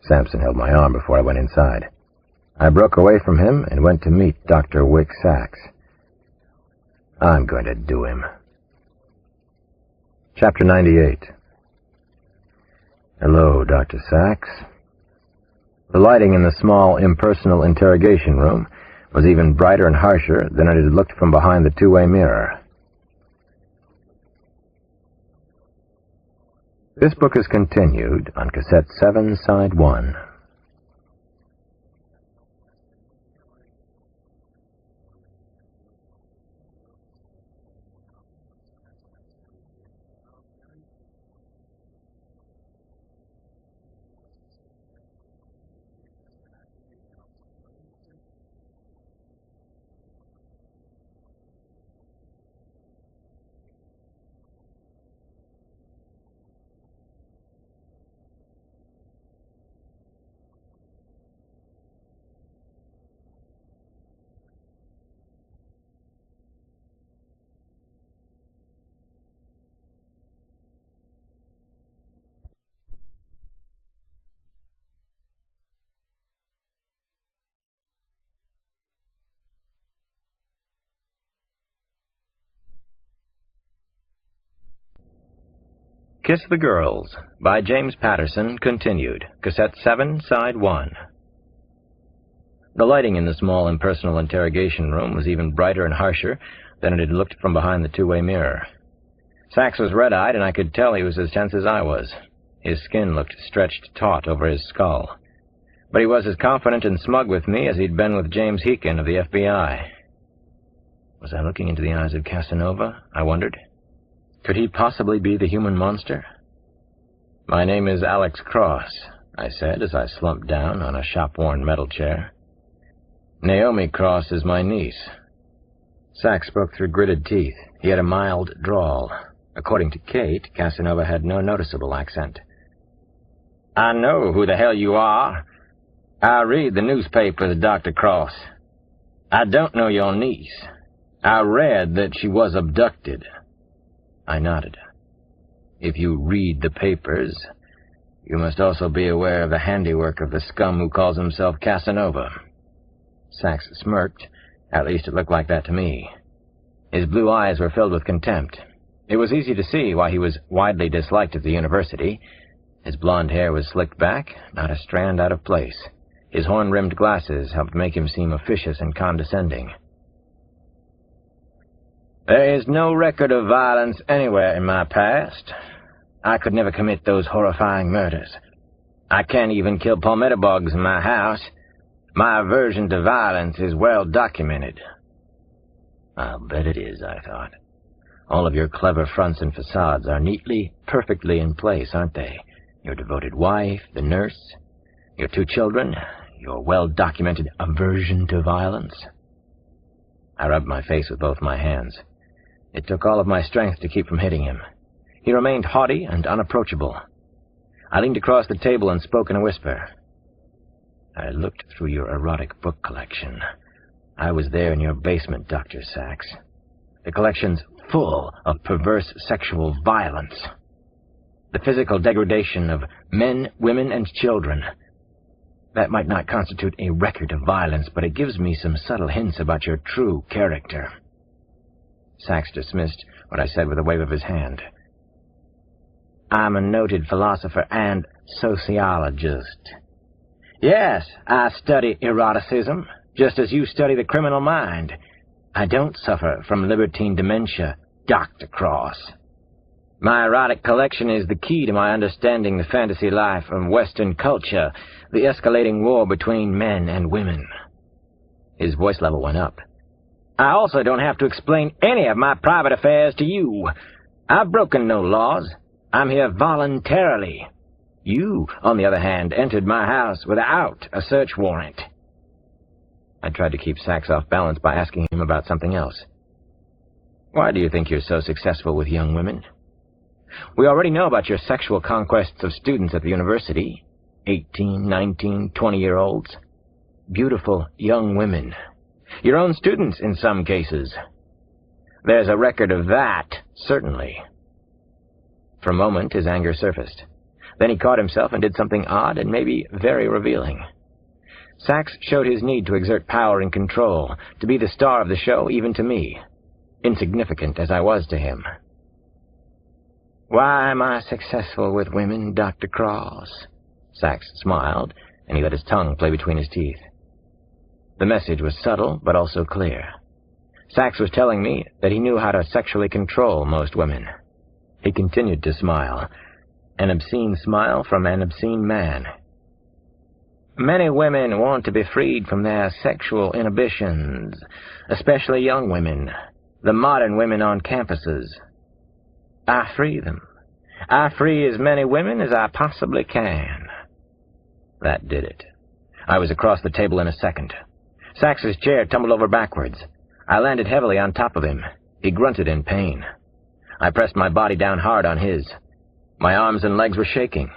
Sampson held my arm before I went inside. I broke away from him and went to meet Dr. Wick Sachs. I'm going to do him. Chapter 98. Hello, Dr. Sachs. The lighting in the small, impersonal interrogation room was even brighter and harsher than it had looked from behind the two-way mirror. This book is continued on cassette 7, side 1. Kiss the Girls by James Patterson, continued. Cassette 7, side 1. The lighting in the small, impersonal interrogation room was even brighter and harsher than it had looked from behind the two-way mirror. Sachs was red-eyed, and I could tell he was as tense as I was. His skin looked stretched taut over his skull. But he was as confident and smug with me as he'd been with James Heekin of the FBI. Was I looking into the eyes of Casanova? I wondered. Could he possibly be the human monster? My name is Alex Cross, I said as I slumped down on a shop-worn metal chair. Naomi Cross is my niece. Sachs spoke through gritted teeth. He had a mild drawl. According to Kate, Casanova had no noticeable accent. I know who the hell you are. I read the newspapers, Dr. Cross. I don't know your niece. I read that she was abducted. I nodded. If you read the papers, you must also be aware of the handiwork of the scum who calls himself Casanova. Sachs smirked. At least it looked like that to me. His blue eyes were filled with contempt. It was easy to see why he was widely disliked at the university. His blonde hair was slicked back, not a strand out of place. His horn-rimmed glasses helped make him seem officious and condescending. There is no record of violence anywhere in my past. I could never commit those horrifying murders. I can't even kill palmetto bugs in my house. My aversion to violence is well documented. I'll bet it is, I thought. All of your clever fronts and facades are neatly, perfectly in place, aren't they? Your devoted wife, the nurse, your 2 children, your well-documented aversion to violence. I rubbed my face with both my hands. It took all of my strength to keep from hitting him. He remained haughty and unapproachable. I leaned across the table and spoke in a whisper. I looked through your erotic book collection. I was there in your basement, Dr. Sachs. The collection's full of perverse sexual violence. The physical degradation of men, women, and children. That might not constitute a record of violence, but it gives me some subtle hints about your true character. Sachs dismissed what I said with a wave of his hand. I'm a noted philosopher and sociologist. Yes, I study eroticism, just as you study the criminal mind. I don't suffer from libertine dementia, Dr. Cross. My erotic collection is the key to my understanding the fantasy life of Western culture, the escalating war between men and women. His voice level went up. I also don't have to explain any of my private affairs to you. I've broken no laws. I'm here voluntarily. You, on the other hand, entered my house without a search warrant. I tried to keep Sachs off balance by asking him about something else. Why do you think you're so successful with young women? We already know about your sexual conquests of students at the university. 18, 19, 20-year-olds. Beautiful young women. Your own students in some cases. There's a record of that, certainly. For a moment, his anger surfaced. Then he caught himself and did something odd and maybe very revealing. Sachs showed his need to exert power and control, to be the star of the show even to me, insignificant as I was to him. Why am I successful with women, Dr. Cross? Sachs smiled, and he let his tongue play between his teeth. The message was subtle, but also clear. Sachs was telling me that he knew how to sexually control most women. He continued to smile, an obscene smile from an obscene man. Many women want to be freed from their sexual inhibitions, especially young women, the modern women on campuses. I free them. I free as many women as I possibly can. That did it. I was across the table in a second. Sachs's chair tumbled over backwards. I landed heavily on top of him. He grunted in pain. I pressed my body down hard on his. My arms and legs were shaking.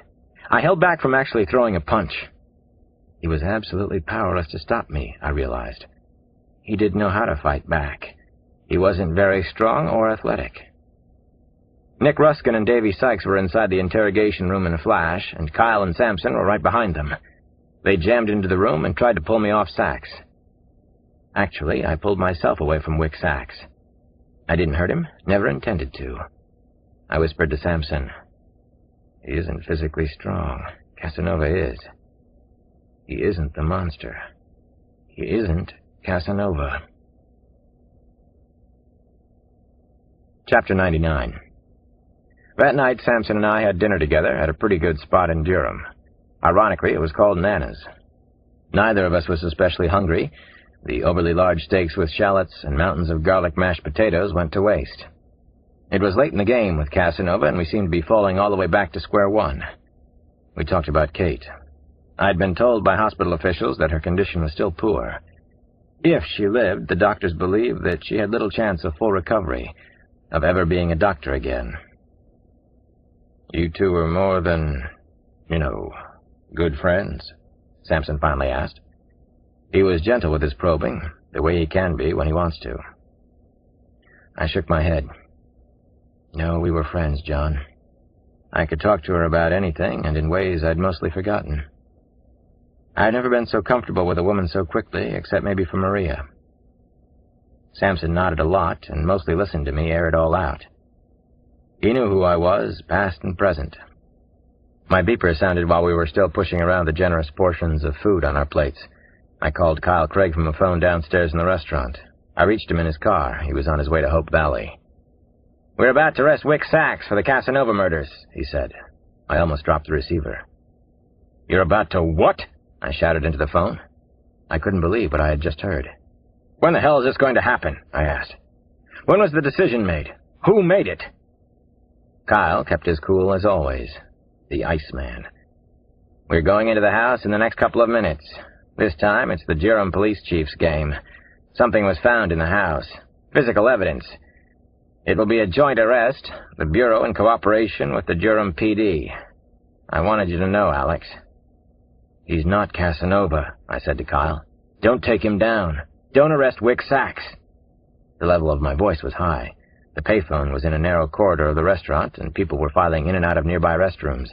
I held back from actually throwing a punch. He was absolutely powerless to stop me, I realized. He didn't know how to fight back. He wasn't very strong or athletic. Nick Ruskin and Davy Sykes were inside the interrogation room in a flash, and Kyle and Sampson were right behind them. They jammed into the room and tried to pull me off Sachs. Actually, I pulled myself away from Wick Sachs. I didn't hurt him, never intended to. I whispered to Sampson, He isn't physically strong. Casanova is. He isn't the monster. He isn't Casanova. Chapter 99. That night, Sampson and I had dinner together at a pretty good spot in Durham. Ironically, it was called Nana's. Neither of us was especially hungry. The overly large steaks with shallots and mountains of garlic mashed potatoes went to waste. It was late in the game with Casanova, and we seemed to be falling all the way back to square one. We talked about Kate. I'd been told by hospital officials that her condition was still poor. If she lived, the doctors believed that she had little chance of full recovery, of ever being a doctor again. You two were more than, good friends? Sampson finally asked. He was gentle with his probing, the way he can be when he wants to. I shook my head. No, we were friends, John. I could talk to her about anything, and in ways I'd mostly forgotten. I'd never been so comfortable with a woman so quickly, except maybe for Maria. Sampson nodded a lot, and mostly listened to me air it all out. He knew who I was, past and present. My beeper sounded while we were still pushing around the generous portions of food on our plates. I called Kyle Craig from a phone downstairs in the restaurant. I reached him in his car. He was on his way to Hope Valley. We're about to arrest Wick Sachs for the Casanova murders, he said. I almost dropped the receiver. You're about to what? I shouted into the phone. I couldn't believe what I had just heard. When the hell is this going to happen? I asked. When was the decision made? Who made it? Kyle kept his cool as always. The Iceman. We're going into the house in the next couple of minutes. This time it's the Durham police chief's game. Something was found in the house. Physical evidence. It will be a joint arrest, the Bureau in cooperation with the Durham PD. I wanted you to know, Alex. He's not Casanova, I said to Kyle. Don't take him down. Don't arrest Wick Sachs. The level of my voice was high. The payphone was in a narrow corridor of the restaurant, and people were filing in and out of nearby restrooms.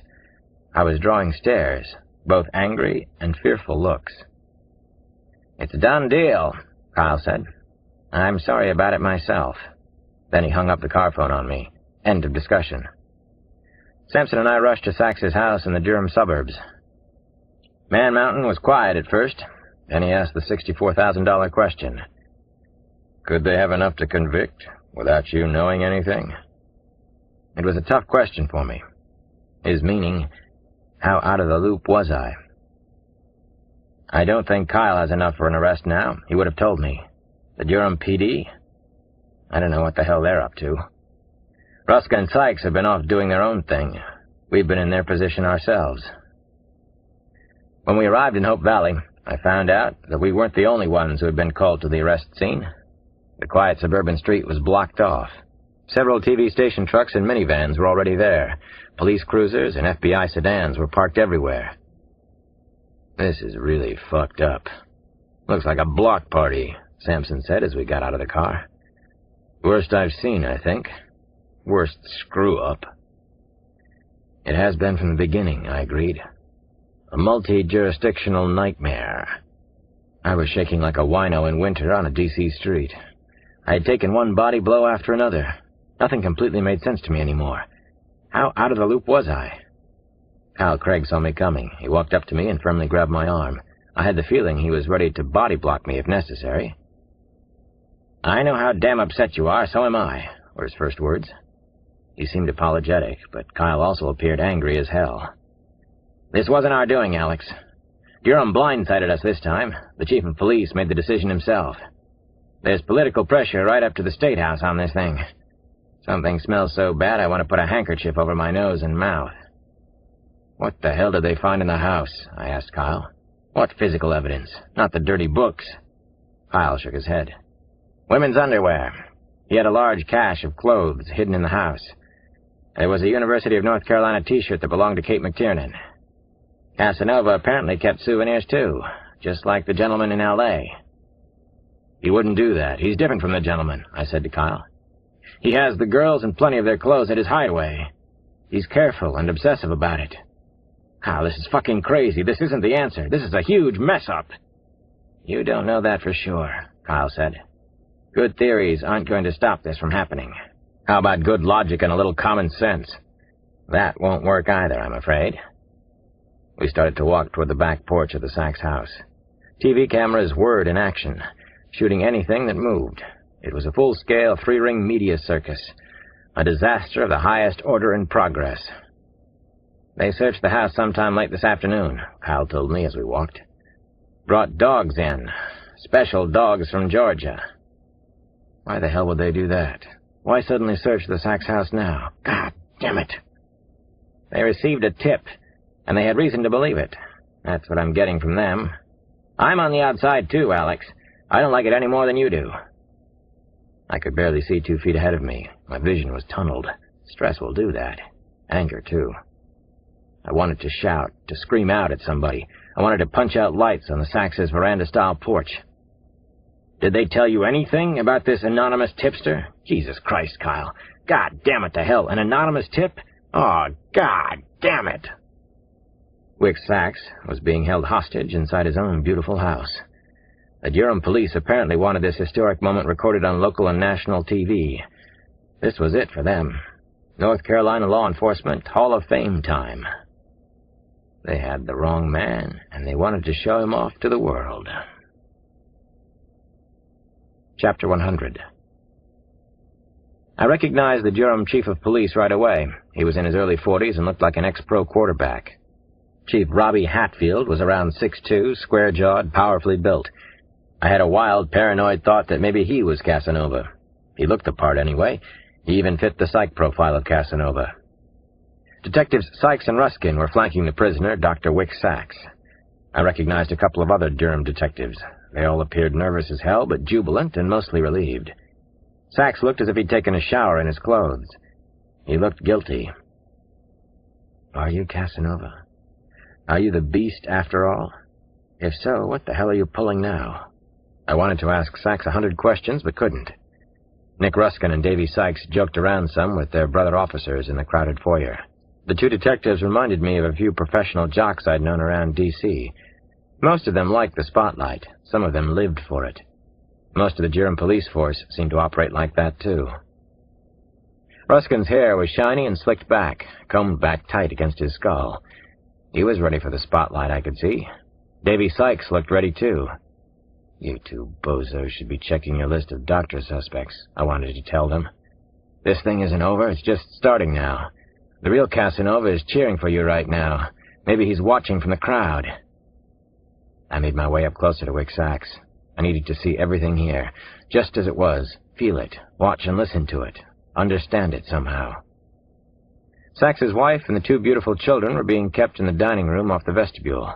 I was drawing stares, both angry and fearful looks. "It's a done deal," Kyle said. "I'm sorry about it myself." Then he hung up the car phone on me. End of discussion. Sampson and I rushed to Sachs's house in the Durham suburbs. Man Mountain was quiet at first. Then he asked the $64,000 question. "Could they have enough to convict without you knowing anything?" It was a tough question for me. His meaning, how out of the loop was I? "I don't think Kyle has enough for an arrest now. He would have told me. The Durham PD? I don't know what the hell they're up to. Ruska and Sykes have been off doing their own thing. We've been in their position ourselves." When we arrived in Hope Valley, I found out that we weren't the only ones who had been called to the arrest scene. The quiet suburban street was blocked off. Several TV station trucks and minivans were already there. Police cruisers and FBI sedans were parked everywhere. "This is really fucked up. Looks like a block party," Sampson said as we got out of the car. "Worst I've seen, I think. Worst screw-up." "It has been from the beginning," I agreed. "A multi-jurisdictional nightmare." I was shaking like a wino in winter on a D.C. street. I had taken one body blow after another. Nothing completely made sense to me anymore. How out of the loop was I? Kyle Craig saw me coming. He walked up to me and firmly grabbed my arm. I had the feeling he was ready to body block me if necessary. "I know how damn upset you are, so am I," were his first words. He seemed apologetic, but Kyle also appeared angry as hell. "This wasn't our doing, Alex. Durham blindsided us this time. The chief of police made the decision himself. There's political pressure right up to the State House on this thing. Something smells so bad I want to put a handkerchief over my nose and mouth." "What the hell did they find in the house?" I asked Kyle. "What physical evidence? Not the dirty books." Kyle shook his head. "Women's underwear. He had a large cache of clothes hidden in the house. There was a University of North Carolina t-shirt that belonged to Kate McTiernan. Casanova apparently kept souvenirs too, just like the gentleman in L.A. "He wouldn't do that. He's different from the gentleman," I said to Kyle. "He has the girls and plenty of their clothes at his hideaway. He's careful and obsessive about it." "Kyle, this is fucking crazy. This isn't the answer. This is a huge mess-up." "You don't know that for sure," Kyle said. "Good theories aren't going to stop this from happening. How about good logic and a little common sense? That won't work either, I'm afraid." We started to walk toward the back porch of the Sachs house. TV cameras whirred in action, shooting anything that moved. It was a full-scale, three-ring media circus, a disaster of the highest order in progress. "They searched the house sometime late this afternoon," Kyle told me as we walked. "Brought dogs in. Special dogs from Georgia." Why the hell would they do that? Why suddenly search the Sachs house now? God damn it. "They received a tip, and they had reason to believe it. That's what I'm getting from them. I'm on the outside too, Alex. I don't like it any more than you do." I could barely see 2 feet ahead of me. My vision was tunneled. Stress will do that. Anger, too. I wanted to shout, to scream out at somebody. I wanted to punch out lights on the Sachs' veranda-style porch. "Did they tell you anything about this anonymous tipster?" Jesus Christ, Kyle. God damn it to hell. An anonymous tip? Oh, God damn it. Wick Sachs was being held hostage inside his own beautiful house. The Durham police apparently wanted this historic moment recorded on local and national TV. This was it for them. North Carolina law enforcement Hall of Fame time. They had the wrong man, and they wanted to show him off to the world. Chapter 100. I recognized the Durham chief of police right away. He was in his early 40s and looked like an ex-pro quarterback. Chief Robbie Hatfield was around 6'2", square-jawed, powerfully built. I had a wild, paranoid thought that maybe he was Casanova. He looked the part anyway. He even fit the psych profile of Casanova. Detectives Sykes and Ruskin were flanking the prisoner, Dr. Wick Sachs. I recognized a couple of other Durham detectives. They all appeared nervous as hell, but jubilant and mostly relieved. Sachs looked as if he'd taken a shower in his clothes. He looked guilty. Are you Casanova? Are you the beast after all? If so, what the hell are you pulling now? I wanted to ask Sachs 100 questions, but couldn't. Nick Ruskin and Davy Sykes joked around some with their brother officers in the crowded foyer. The two detectives reminded me of a few professional jocks I'd known around D.C. Most of them liked the spotlight. Some of them lived for it. Most of the Durham police force seemed to operate like that, too. Ruskin's hair was shiny and slicked back, combed back tight against his skull. He was ready for the spotlight, I could see. Davy Sykes looked ready, too. "You two bozos should be checking your list of doctor suspects," I wanted to tell them. "This thing isn't over, it's just starting now. The real Casanova is cheering for you right now. Maybe he's watching from the crowd." I made my way up closer to Wick Sachs. I needed to see everything here, just as it was, feel it, watch and listen to it, understand it somehow. Sachs's wife and the two beautiful children were being kept in the dining room off the vestibule.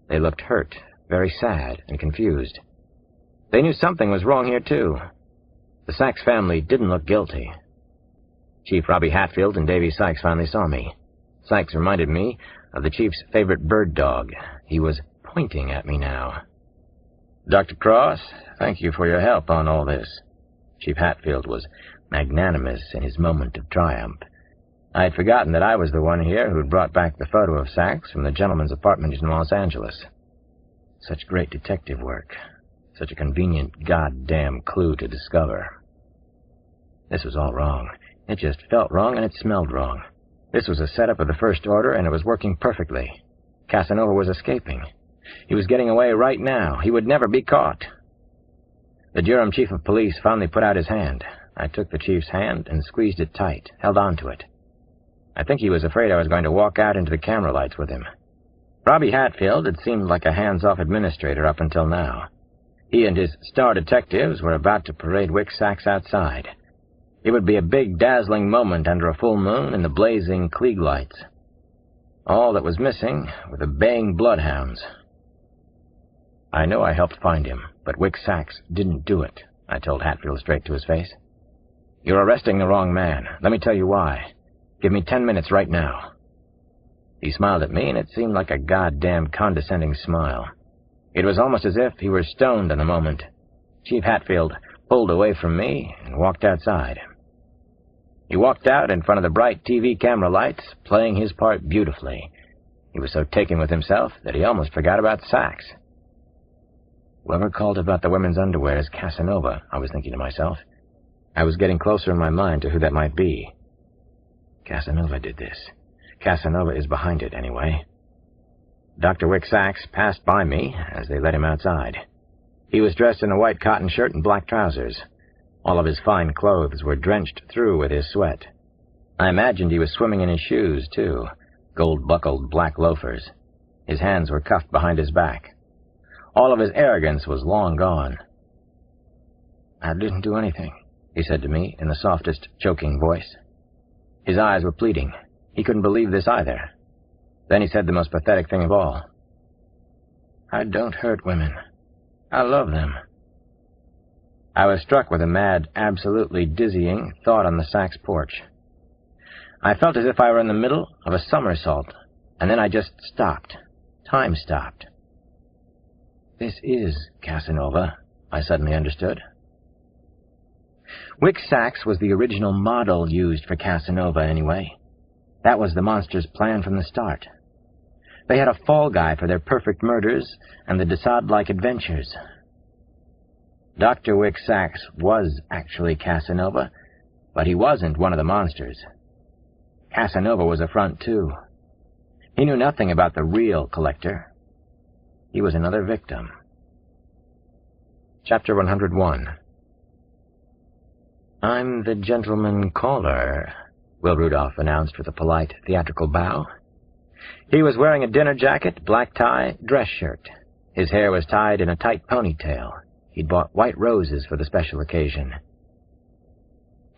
They looked hurt, very sad, and confused. They knew something was wrong here, too. The Sachs family didn't look guilty. Chief Robbie Hatfield and Davy Sykes finally saw me. Sykes reminded me of the chief's favorite bird dog. He was pointing at me now. "Dr. Cross, thank you for your help on all this." Chief Hatfield was magnanimous in his moment of triumph. I had forgotten that I was the one here who'd brought back the photo of Sachs from the gentleman's apartment in Los Angeles. Such great detective work. Such a convenient goddamn clue to discover. This was all wrong. It just felt wrong and it smelled wrong. This was a setup of the First Order and it was working perfectly. Casanova was escaping. He was getting away right now. He would never be caught. The Durham chief of police finally put out his hand. I took the chief's hand and squeezed it tight, held on to it. I think he was afraid I was going to walk out into the camera lights with him. Robbie Hatfield had seemed like a hands-off administrator up until now. He and his star detectives were about to parade Wick Sachs outside. It would be a big, dazzling moment under a full moon in the blazing Klieg lights. All that was missing were the baying bloodhounds. "I know I helped find him, but Wick Sachs didn't do it," I told Hatfield straight to his face. "You're arresting the wrong man. Let me tell you why. Give me 10 minutes right now." He smiled at me, and it seemed like a goddamn condescending smile. It was almost as if he were stoned in the moment. Chief Hatfield pulled away from me and walked outside. He walked out in front of the bright TV camera lights, playing his part beautifully. He was so taken with himself that he almost forgot about Sachs. Whoever called about the women's underwear is Casanova, I was thinking to myself. I was getting closer in my mind to who that might be. Casanova did this. Casanova is behind it, anyway. Dr. Wick Sachs passed by me as they led him outside. He was dressed in a white cotton shirt and black trousers. All of his fine clothes were drenched through with his sweat. I imagined he was swimming in his shoes, too, gold-buckled black loafers. His hands were cuffed behind his back. All of his arrogance was long gone. "I didn't do anything," he said to me in the softest, choking voice. His eyes were pleading. He couldn't believe this either. Then he said the most pathetic thing of all. "I don't hurt women. I love them." I was struck with a mad, absolutely dizzying thought on the Sachs porch. I felt as if I were in the middle of a somersault, and then I just stopped. Time stopped. This is Casanova, I suddenly understood. Wick Sachs was the original model used for Casanova, anyway. That was the monster's plan from the start. They had a fall guy for their perfect murders and the Desaad-like adventures. Dr. Wick Sachs was actually Casanova, but he wasn't one of the monsters. Casanova was a front, too. He knew nothing about the real collector. He was another victim. Chapter 101. "I'm the gentleman caller," Will Rudolph announced with a polite, theatrical bow. He was wearing a dinner jacket, black tie, dress shirt. His hair was tied in a tight ponytail. He'd bought white roses for the special occasion.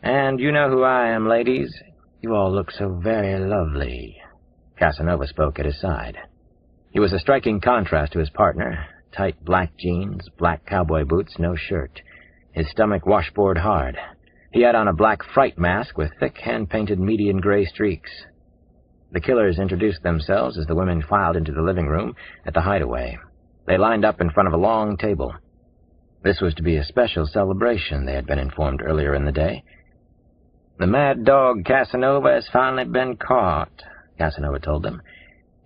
"And you know who I am, ladies. You all look so very lovely." Casanova spoke at his side. He was a striking contrast to his partner. Tight black jeans, black cowboy boots, no shirt. His stomach washboard hard. He had on a black fright mask with thick, hand-painted median gray streaks. The killers introduced themselves as the women filed into the living room at the hideaway. They lined up in front of a long table. This was to be a special celebration, they had been informed earlier in the day. "The mad dog Casanova has finally been caught," Casanova told them.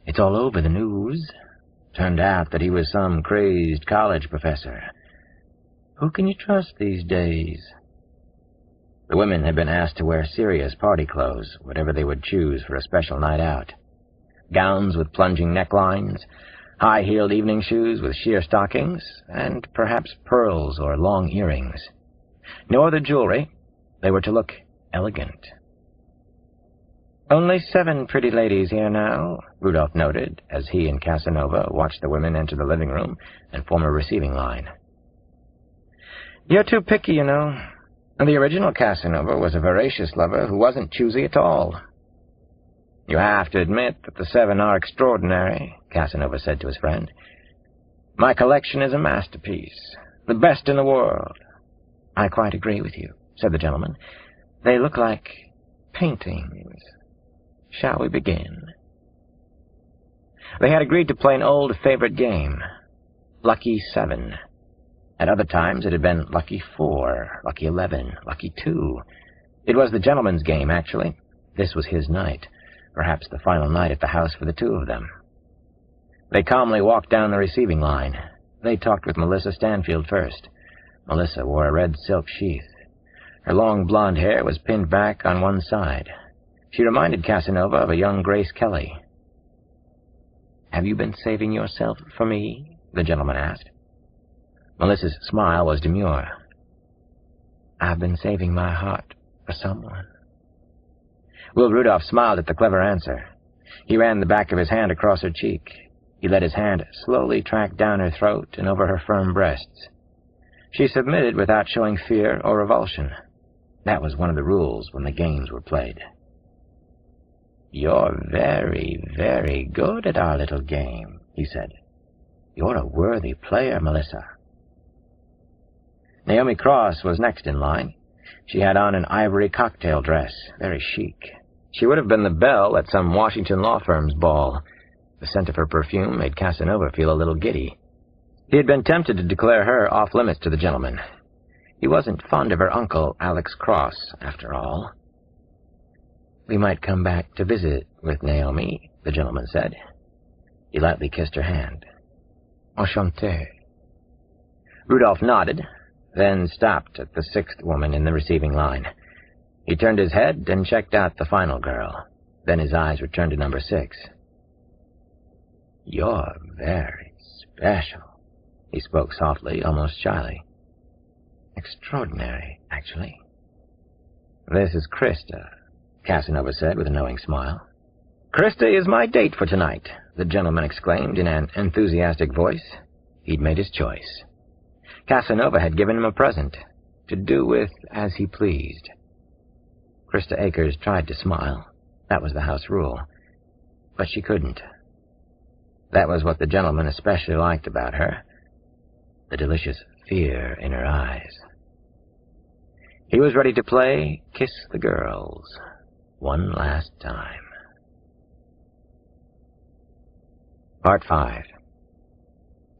"It's all over the news. Turned out that he was some crazed college professor. Who can you trust these days?" The women had been asked to wear serious party clothes, whatever they would choose for a special night out. Gowns with plunging necklines, high-heeled evening shoes with sheer stockings, and perhaps pearls or long earrings. No other jewelry. They were to look elegant. "Only 7 pretty ladies here now," Rudolph noted, as he and Casanova watched the women enter the living room and form a receiving line. "You're too picky, you know. The original Casanova was a voracious lover who wasn't choosy at all." "You have to admit that the 7 are extraordinary," Casanova said to his friend. "My collection is a masterpiece, the best in the world." "I quite agree with you," said the gentleman. "They look like paintings. Shall we begin?" They had agreed to play an old favorite game, Lucky 7. At other times it had been Lucky 4, Lucky 11, Lucky 2. It was the gentleman's game, actually. This was his night, perhaps the final night at the house for the 2 of them. They calmly walked down the receiving line. They talked with Melissa Stanfield first. Melissa wore a red silk sheath. Her long blonde hair was pinned back on one side. She reminded Casanova of a young Grace Kelly. "Have you been saving yourself for me?" the gentleman asked. Melissa's smile was demure. "I've been saving my heart for someone." Will Rudolph smiled at the clever answer. He ran the back of his hand across her cheek. He let his hand slowly track down her throat and over her firm breasts. She submitted without showing fear or revulsion. That was one of the rules when the games were played. "You're very, very good at our little game," he said. "You're a worthy player, Melissa." Naomi Cross was next in line. She had on an ivory cocktail dress, very chic. She would have been the belle at some Washington law firm's ball. The scent of her perfume made Casanova feel a little giddy. He had been tempted to declare her off-limits to the gentleman. He wasn't fond of her uncle, Alex Cross, after all. "We might come back to visit with Naomi," the gentleman said. He lightly kissed her hand. "Enchanté." Rudolph nodded, then stopped at the 6th woman in the receiving line. He turned his head and checked out the final girl. Then his eyes returned to number 6. "You're very special," he spoke softly, almost shyly. "Extraordinary, actually." "This is Krista," Casanova said with a knowing smile. "Krista is my date for tonight," the gentleman exclaimed in an enthusiastic voice. He'd made his choice. Casanova had given him a present, to do with as he pleased. Krista Akers tried to smile. That was the house rule. But she couldn't. That was what the gentleman especially liked about her, the delicious fear in her eyes. He was ready to play Kiss the Girls one last time. Part 5.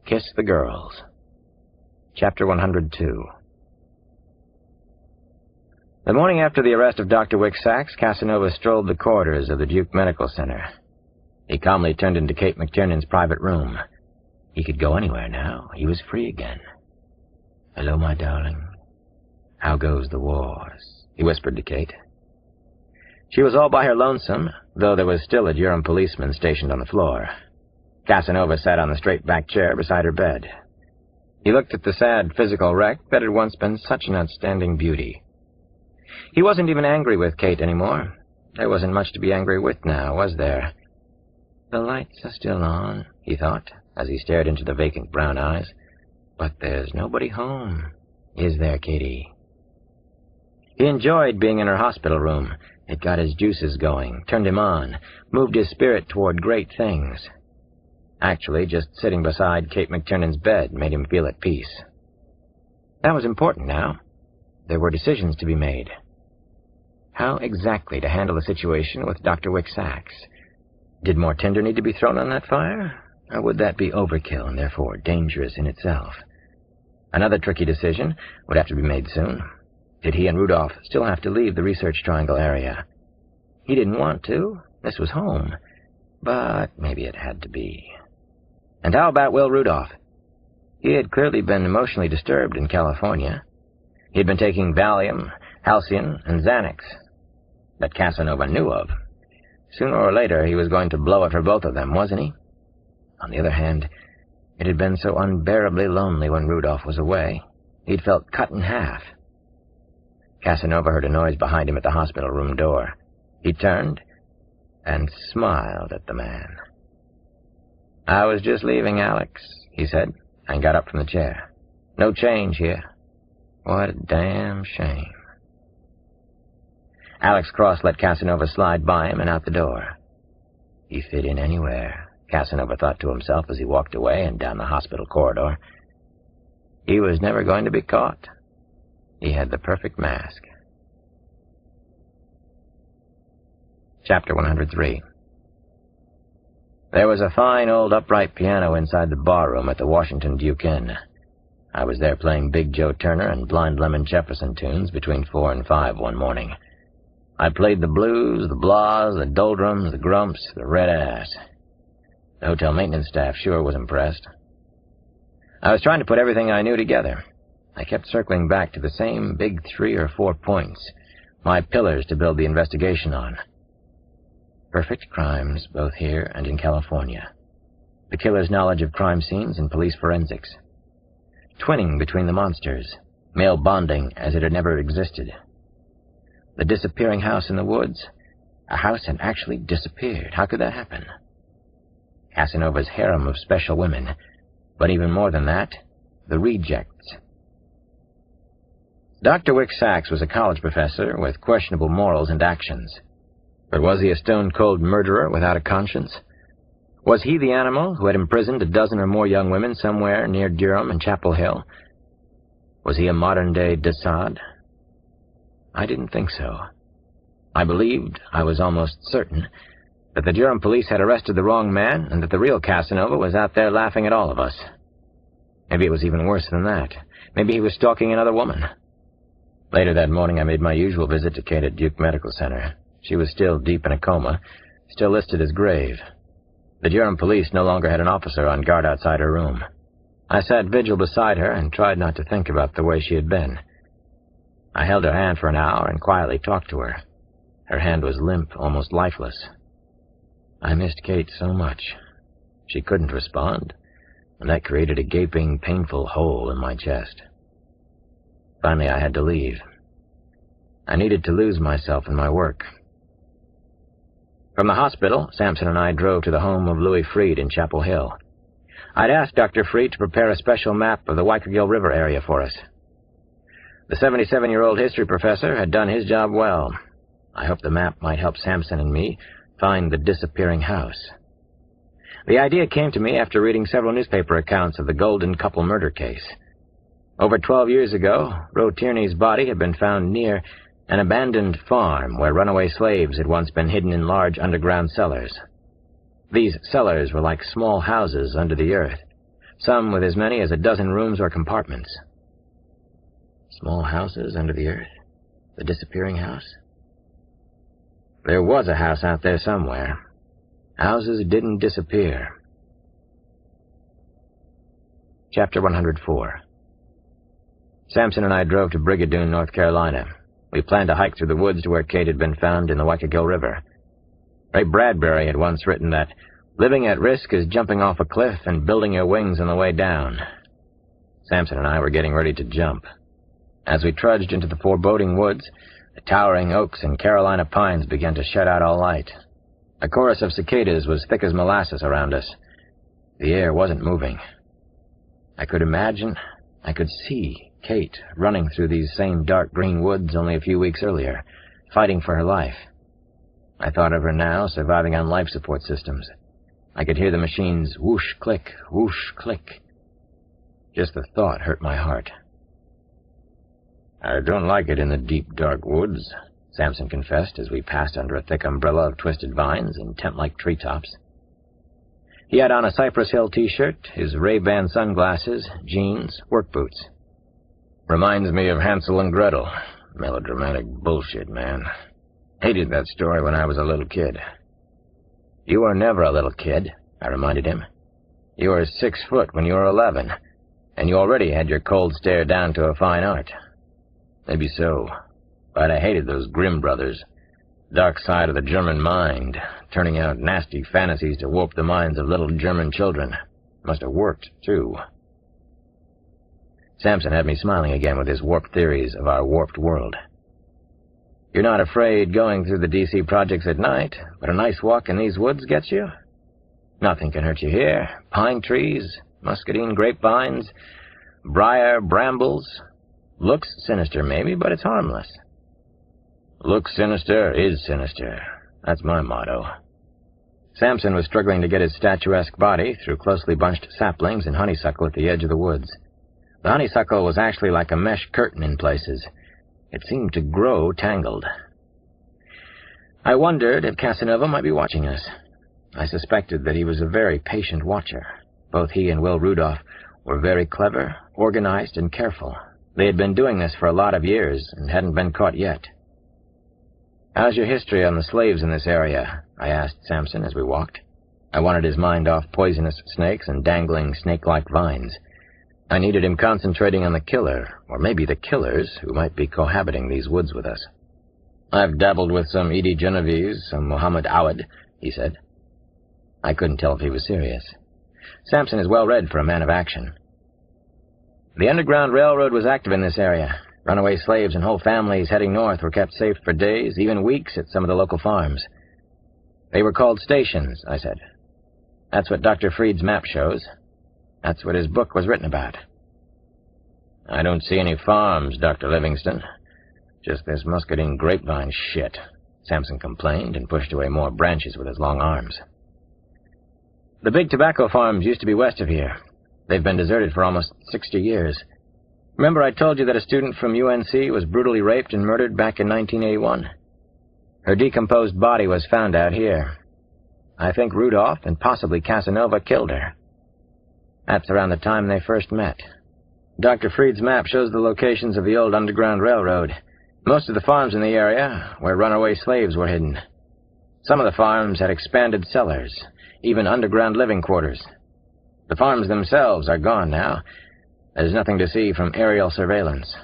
Kiss the Girls. Chapter 102. The morning after the arrest of Dr. Wick Sachs, Casanova strolled the corridors of the Duke Medical Center. He calmly turned into Kate McTiernan's private room. He could go anywhere now. He was free again. "Hello, my darling. How goes the wars?" he whispered to Kate. She was all by her lonesome, though there was still a Durham policeman stationed on the floor. Casanova sat on the straight-back chair beside her bed. He looked at the sad physical wreck that had once been such an outstanding beauty. He wasn't even angry with Kate anymore. There wasn't much to be angry with now, was there? "The lights are still on," he thought, as he stared into the vacant brown eyes. "But there's nobody home, is there, Katie?" He enjoyed being in her hospital room. It got his juices going, turned him on, moved his spirit toward great things. Actually, just sitting beside Kate McTiernan's bed made him feel at peace. That was important now. There were decisions to be made. How exactly to handle the situation with Dr. Wick Sachs? Did more tinder need to be thrown on that fire? Or would that be overkill and therefore dangerous in itself? Another tricky decision would have to be made soon. Did he and Rudolph still have to leave the Research Triangle area? He didn't want to. This was home. But maybe it had to be. And how about Will Rudolph? He had clearly been emotionally disturbed in California. He had been taking Valium, Halcyon, and Xanax that Casanova knew of. Sooner or later, he was going to blow it for both of them, wasn't he? On the other hand, it had been so unbearably lonely when Rudolph was away. He'd felt cut in half. Casanova heard a noise behind him at the hospital room door. He turned and smiled at the man. "I was just leaving, Alex," he said, and got up from the chair. "No change here. What a damn shame." Alex Cross let Casanova slide by him and out the door. He fit in anywhere, Casanova thought to himself as he walked away and down the hospital corridor. He was never going to be caught. He had the perfect mask. Chapter 103. There was a fine old upright piano inside the barroom at the Washington Duke Inn. I was there playing Big Joe Turner and Blind Lemon Jefferson tunes between 4 and 5 one morning. I played the blues, the blahs, the doldrums, the grumps, the red ass. The hotel maintenance staff sure was impressed. I was trying to put everything I knew together. I kept circling back to the same big 3 or 4 points, my pillars to build the investigation on. Perfect crimes, both here and in California. The killer's knowledge of crime scenes and police forensics. Twinning between the monsters, male bonding as it had never existed. The disappearing house in the woods. A house had actually disappeared. How could that happen? Casanova's harem of special women. But even more than that, the rejects. Dr. Wick Sachs was a college professor with questionable morals and actions. But was he a stone-cold murderer without a conscience? Was he the animal who had imprisoned a dozen or more young women somewhere near Durham and Chapel Hill? Was he a modern-day Desaad? I didn't think so. I believed, I was almost certain, that the Durham police had arrested the wrong man and that the real Casanova was out there laughing at all of us. Maybe it was even worse than that. Maybe he was stalking another woman. Later that morning, I made my usual visit to Kate at Duke Medical Center. She was still deep in a coma, still listed as grave. The Durham police no longer had an officer on guard outside her room. I sat vigil beside her and tried not to think about the way she had been. I held her hand for an hour and quietly talked to her. Her hand was limp, almost lifeless. I missed Kate so much. She couldn't respond, and that created a gaping, painful hole in my chest. Finally, I had to leave. I needed to lose myself in my work. From the hospital, Sampson and I drove to the home of Louis Freed in Chapel Hill. I'd asked Dr. Freed to prepare a special map of the Waikigo River area for us. The 77-year-old history professor had done his job well. I hoped the map might help Sampson and me find the disappearing house. The idea came to me after reading several newspaper accounts of the Golden Couple murder case. Over 12 years ago, Roe Tierney's body had been found near an abandoned farm where runaway slaves had once been hidden in large underground cellars. These cellars were like small houses under the earth, some with as many as a dozen rooms or compartments. Small houses under the earth? The disappearing house? There was a house out there somewhere. Houses didn't disappear. Chapter 104. Sampson and I drove to Brigadoon, North Carolina. We planned to hike through the woods to where Kate had been found in the Waikigo River. Ray Bradbury had once written that living at risk is jumping off a cliff and building your wings on the way down. Sampson and I were getting ready to jump. As we trudged into the foreboding woods, the towering oaks and Carolina pines began to shut out all light. A chorus of cicadas was thick as molasses around us. The air wasn't moving. I could see Kate running through these same dark green woods only a few weeks earlier, fighting for her life. I thought of her now, surviving on life support systems. I could hear the machines whoosh, click, whoosh, click. Just the thought hurt my heart. "I don't like it in the deep, dark woods," Sampson confessed as we passed under a thick umbrella of twisted vines and tent-like treetops. He had on a Cypress Hill t-shirt, his Ray-Ban sunglasses, jeans, work boots. Reminds me of Hansel and Gretel. Melodramatic bullshit, man. Hated that story when I was a little kid. You were never a little kid, I reminded him. You were 6 foot when you were 11, and you already had your cold stare down to a fine art. Maybe so, but I hated those Grimm brothers. Dark side of the German mind, turning out nasty fantasies to warp the minds of little German children. Must have worked, too. Samson had me smiling again with his warped theories of our warped world. You're not afraid going through the DC projects at night, but a nice walk in these woods gets you? Nothing can hurt you here. Pine trees, muscadine grapevines, briar brambles. Looks sinister, maybe, but it's harmless. Looks sinister is sinister. That's my motto. Samson was struggling to get his statuesque body through closely bunched saplings and honeysuckle at the edge of the woods. The honeysuckle was actually like a mesh curtain in places. It seemed to grow tangled. I wondered if Casanova might be watching us. I suspected that he was a very patient watcher. Both he and Will Rudolph were very clever, organized, and careful. They had been doing this for a lot of years and hadn't been caught yet. How's your history on the slaves in this area? I asked Samson as we walked. I wanted his mind off poisonous snakes and dangling snake-like vines. I needed him concentrating on the killer, or maybe the killers who might be cohabiting these woods with us. I've dabbled with some Edie Genovese, some Muhammad Awad, he said. I couldn't tell if he was serious. Samson is well-read for a man of action. The Underground Railroad was active in this area. Runaway slaves and whole families heading north were kept safe for days, even weeks, at some of the local farms. They were called stations, I said. That's what Dr. Freed's map shows. That's what his book was written about. I don't see any farms, Dr. Livingston. Just this muscadine grapevine shit, Samson complained and pushed away more branches with his long arms. The big tobacco farms used to be west of here. They've been deserted for almost 60 years. Remember I told you that a student from UNC was brutally raped and murdered back in 1981? Her decomposed body was found out here. I think Rudolph and possibly Casanova killed her. That's around the time they first met. Dr. Freed's map shows the locations of the old Underground Railroad. Most of the farms in the area where runaway slaves were hidden. Some of the farms had expanded cellars, even underground living quarters. The farms themselves are gone now. There's nothing to see from aerial surveillance.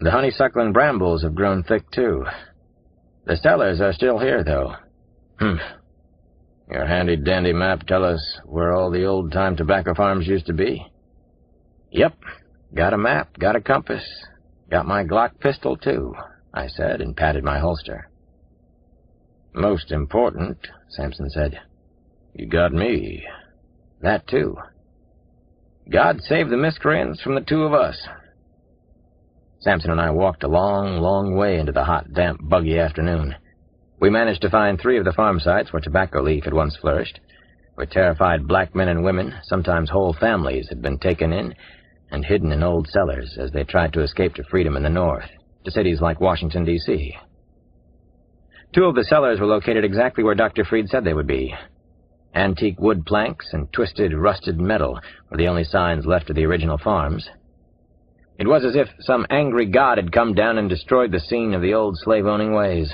The honeysuckle and brambles have grown thick, too. The cellars are still here, though. Your handy-dandy map tell us where all the old-time tobacco farms used to be? Yep. Got a map, got a compass. Got my Glock pistol, too, I said, and patted my holster. Most important, Samson said, you got me. That, too. God save the miscreants from the two of us. Samson and I walked a long, long way into the hot, damp, buggy afternoon. We managed to find 3 of the farm sites where tobacco leaf had once flourished, where terrified black men and women, sometimes whole families, had been taken in and hidden in old cellars as they tried to escape to freedom in the north, to cities like Washington, D.C. 2 of the cellars were located exactly where Dr. Freed said they would be. Antique wood planks and twisted, rusted metal were the only signs left of the original farms. It was as if some angry god had come down and destroyed the scene of the old slave-owning ways.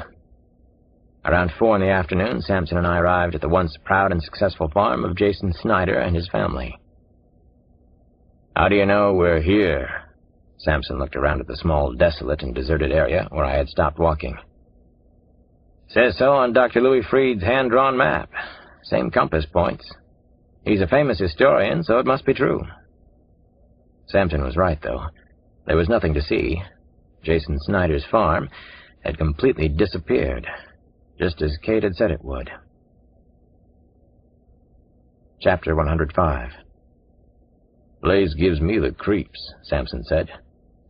Around 4 in the afternoon, Samson and I arrived at the once proud and successful farm of Jason Snyder and his family. How do you know we're here? Samson looked around at the small, desolate, and deserted area where I had stopped walking. Says so on Dr. Louis Freed's hand-drawn map. Same compass points. He's a famous historian, so it must be true. Samson was right, though. There was nothing to see. Jason Snyder's farm had completely disappeared, just as Kate had said it would. Chapter 105. Place gives me the creeps, Samson said.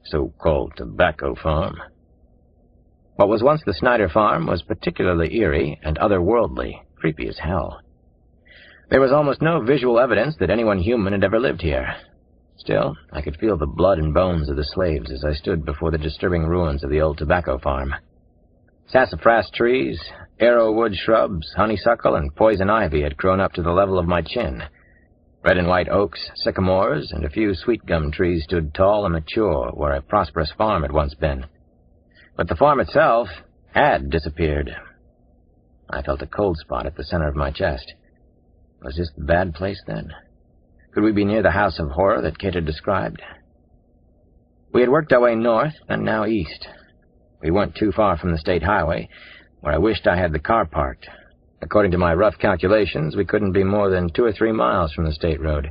So-called tobacco farm. What was once the Snyder farm was particularly eerie and otherworldly, creepy as hell. There was almost no visual evidence that anyone human had ever lived here. Still, I could feel the blood and bones of the slaves as I stood before the disturbing ruins of the old tobacco farm. Sassafras trees, arrowwood shrubs, honeysuckle, and poison ivy had grown up to the level of my chin. Red and white oaks, sycamores, and a few sweet gum trees stood tall and mature where a prosperous farm had once been. But the farm itself had disappeared. I felt a cold spot at the center of my chest. Was this the bad place, then? Could we be near the house of horror that Kate had described? We had worked our way north, and now east. We weren't too far from the state highway, where I wished I had the car parked. According to my rough calculations, we couldn't be more than 2 or 3 miles from the state road.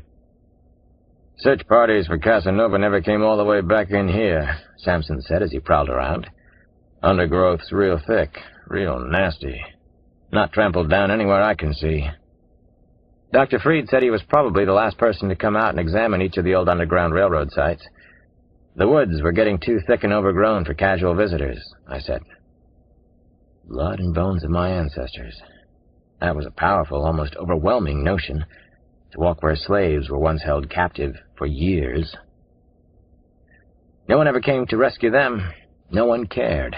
Search parties for Casanova never came all the way back in here, Sampson said as he prowled around. Undergrowth's real thick, real nasty. Not trampled down anywhere I can see. Dr. Freed said he was probably the last person to come out and examine each of the old Underground Railroad sites. The woods were getting too thick and overgrown for casual visitors, I said. Blood and bones of my ancestors. That was a powerful, almost overwhelming notion, to walk where slaves were once held captive for years. No one ever came to rescue them. No one cared.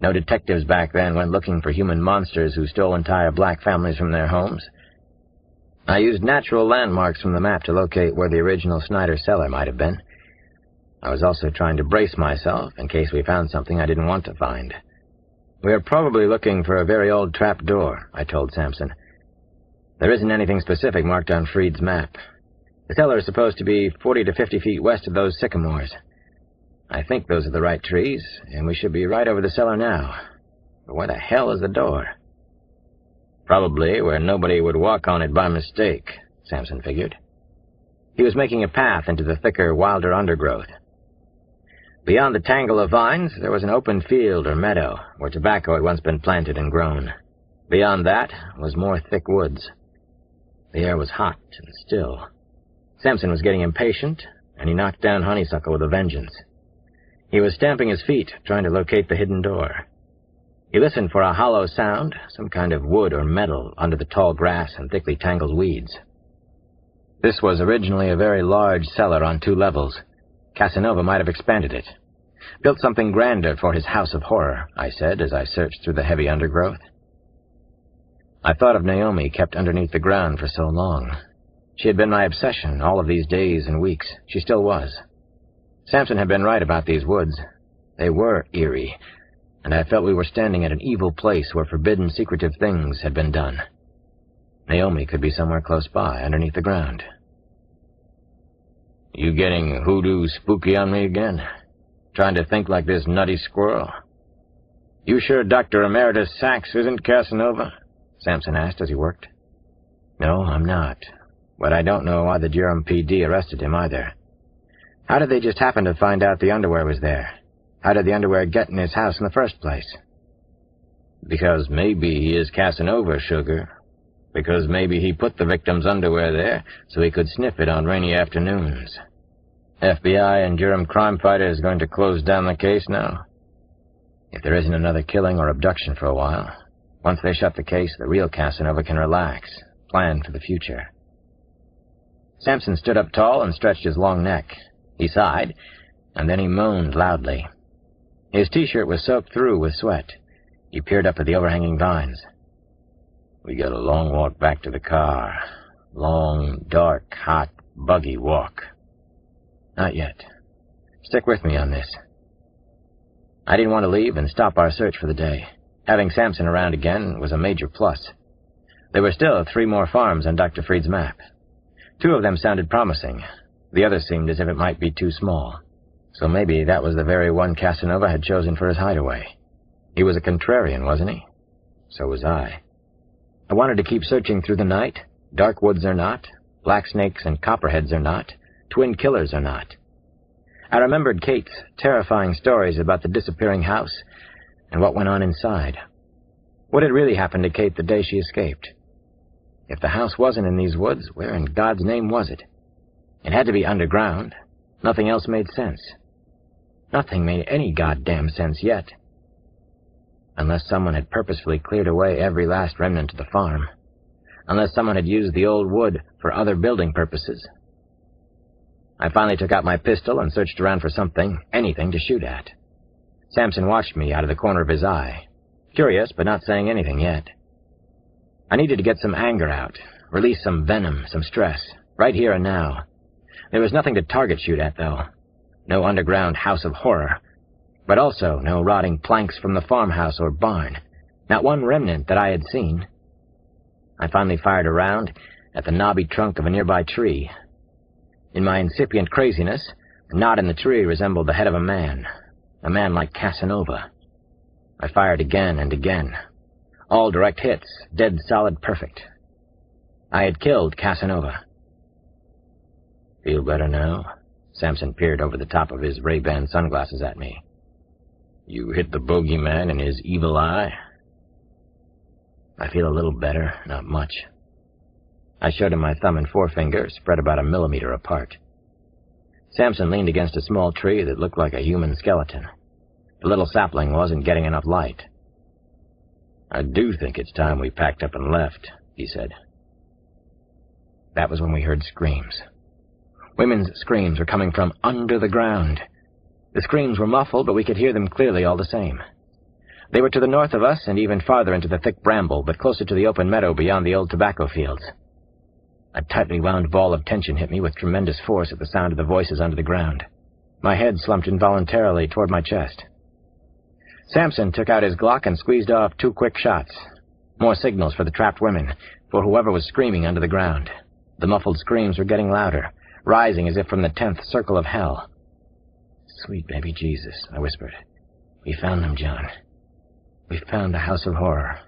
No detectives back then went looking for human monsters who stole entire black families from their homes. I used natural landmarks from the map to locate where the original Snyder cellar might have been. I was also trying to brace myself in case we found something I didn't want to find. We are probably looking for a very old trap door, I told Sampson. There isn't anything specific marked on Freed's map. The cellar is supposed to be 40 to 50 feet west of those sycamores. I think those are the right trees, and we should be right over the cellar now. But where the hell is the door? Probably where nobody would walk on it by mistake, Sampson figured. He was making a path into the thicker, wilder undergrowth. Beyond the tangle of vines, there was an open field or meadow where tobacco had once been planted and grown. Beyond that was more thick woods. The air was hot and still. Sampson was getting impatient, and he knocked down honeysuckle with a vengeance. He was stamping his feet, trying to locate the hidden door. He listened for a hollow sound, some kind of wood or metal under the tall grass and thickly tangled weeds. This was originally a very large cellar on 2 levels. Casanova might have expanded it. Built something grander for his house of horror, I said as I searched through the heavy undergrowth. I thought of Naomi kept underneath the ground for so long. She had been my obsession all of these days and weeks. She still was. Sampson had been right about these woods. They were eerie, and I felt we were standing at an evil place where forbidden, secretive things had been done. Naomi could be somewhere close by, underneath the ground. You getting hoodoo spooky on me again? Trying to think like this nutty squirrel? You sure Dr. Emeritus Sachs isn't Casanova? Sampson asked as he worked. No, I'm not. But I don't know why the Durham PD arrested him either. How did they just happen to find out the underwear was there? How did the underwear get in his house in the first place? Because maybe he is Casanova, sugar. Because maybe he put the victim's underwear there so he could sniff it on rainy afternoons. FBI and Durham crime fighters going to close down the case now? If there isn't another killing or abduction for a while, once they shut the case, the real Casanova can relax, plan for the future. Sampson stood up tall and stretched his long neck. He sighed, and then he moaned loudly. His T-shirt was soaked through with sweat. He peered up at the overhanging vines. We got a long walk back to the car. Long, dark, hot, buggy walk. Not yet. Stick with me on this. I didn't want to leave and stop our search for the day. Having Sampson around again was a major plus. There were still 3 more farms on Dr. Freed's map. 2 of them sounded promising. The other seemed as if it might be too small. So maybe that was the very one Casanova had chosen for his hideaway. He was a contrarian, wasn't he? So was I. I wanted to keep searching through the night. Dark woods or not, black snakes and copperheads or not, twin killers or not. I remembered Kate's terrifying stories about the disappearing house and what went on inside. What had really happened to Kate the day she escaped? If the house wasn't in these woods, where in God's name was it? It had to be underground. Nothing else made sense. Nothing made any goddamn sense yet. Unless someone had purposefully cleared away every last remnant of the farm. Unless someone had used the old wood for other building purposes. I finally took out my pistol and searched around for something, anything to shoot at. Sampson watched me out of the corner of his eye. Curious, but not saying anything yet. I needed to get some anger out, release some venom, some stress, right here and now. There was nothing to target shoot at, though. No underground house of horror. But also no rotting planks from the farmhouse or barn. Not one remnant that I had seen. I finally fired a round at the knobby trunk of a nearby tree. In my incipient craziness, the knot in the tree resembled the head of a man like Casanova. I fired again and again. All direct hits, dead solid perfect. I had killed Casanova. "Feel better now?" Sampson peered over the top of his Ray-Ban sunglasses at me. "You hit the bogeyman in his evil eye?" "I feel a little better, not much." I showed him my thumb and forefinger, spread about a millimeter apart. Sampson leaned against a small tree that looked like a human skeleton. The little sapling wasn't getting enough light. "I do think it's time we packed up and left," he said. That was when we heard screams. Women's screams were coming from under the ground. The screams were muffled, but we could hear them clearly all the same. They were to the north of us and even farther into the thick bramble, but closer to the open meadow beyond the old tobacco fields. A tightly wound ball of tension hit me with tremendous force at the sound of the voices under the ground. My head slumped involuntarily toward my chest. Sampson took out his Glock and squeezed off 2 quick shots. More signals for the trapped women, for whoever was screaming under the ground. The muffled screams were getting louder, rising as if from the 10th circle of hell. "Sweet baby Jesus," I whispered. "We found them, John. We found the House of Horror."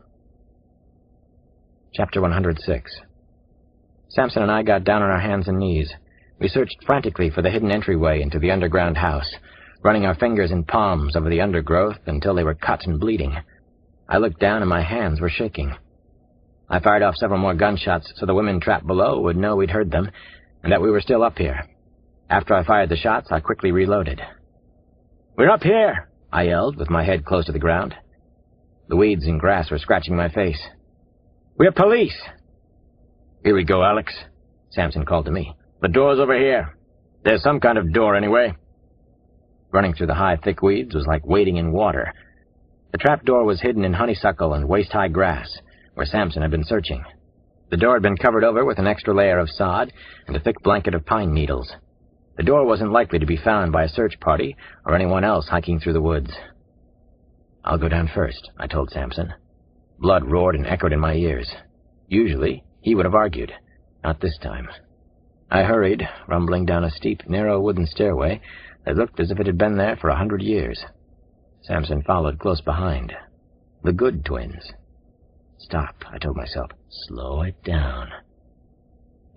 Chapter 106. Sampson and I got down on our hands and knees. We searched frantically for the hidden entryway into the underground house, running our fingers in palms over the undergrowth until they were cut and bleeding. I looked down and my hands were shaking. I fired off several more gunshots so the women trapped below would know we'd heard them and that we were still up here. After I fired the shots, I quickly reloaded. "We're up here!" I yelled, with my head close to the ground. The weeds and grass were scratching my face. "We're police!" "Here we go, Alex," Sampson called to me. "The door's over here. There's some kind of door, anyway." Running through the high, thick weeds was like wading in water. The trap door was hidden in honeysuckle and waist-high grass, where Sampson had been searching. The door had been covered over with an extra layer of sod and a thick blanket of pine needles. The door wasn't likely to be found by a search party or anyone else hiking through the woods. "I'll go down first," I told Sampson. Blood roared and echoed in my ears. Usually, he would have argued. Not this time. I hurried, rumbling down a steep, narrow wooden stairway that looked as if it had been there for 100 years. Sampson followed close behind. The good twins. "Stop," I told myself. "Slow it down."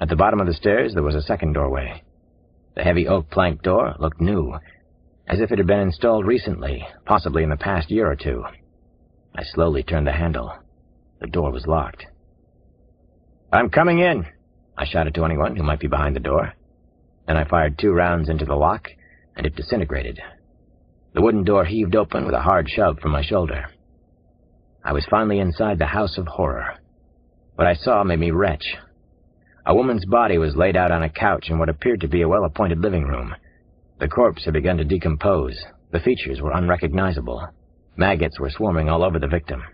At the bottom of the stairs, there was a second doorway. The heavy oak plank door looked new, as if it had been installed recently, possibly in the past year or 2. I slowly turned the handle. The door was locked. "I'm coming in," I shouted to anyone who might be behind the door. Then I fired 2 rounds into the lock, and it disintegrated. The wooden door heaved open with a hard shove from my shoulder. I was finally inside the House of Horror. What I saw made me retch. A woman's body was laid out on a couch in what appeared to be a well-appointed living room. The corpse had begun to decompose. The features were unrecognizable. Maggots were swarming all over the victim.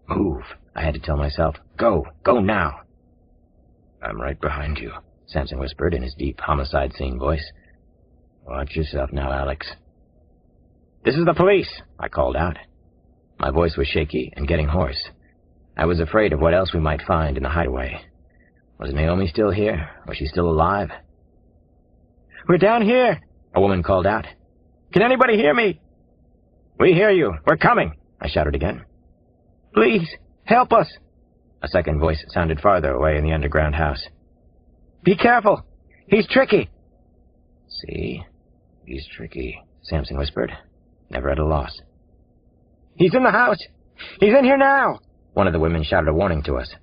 "Move," I had to tell myself. "Go. Go now." "I'm right behind you," Sampson whispered in his deep homicide scene voice. "Watch yourself now, Alex." "This is the police," I called out. My voice was shaky and getting hoarse. I was afraid of what else we might find in the hideaway. Was Naomi still here? Was she still alive? "We're down here," a woman called out. "Can anybody hear me?" "We hear you. We're coming," I shouted again. "Please, help us." A second voice sounded farther away in the underground house. "Be careful. He's tricky." "See? He's tricky," Sampson whispered, never at a loss. "He's in the house. He's in here now," one of the women shouted a warning to us.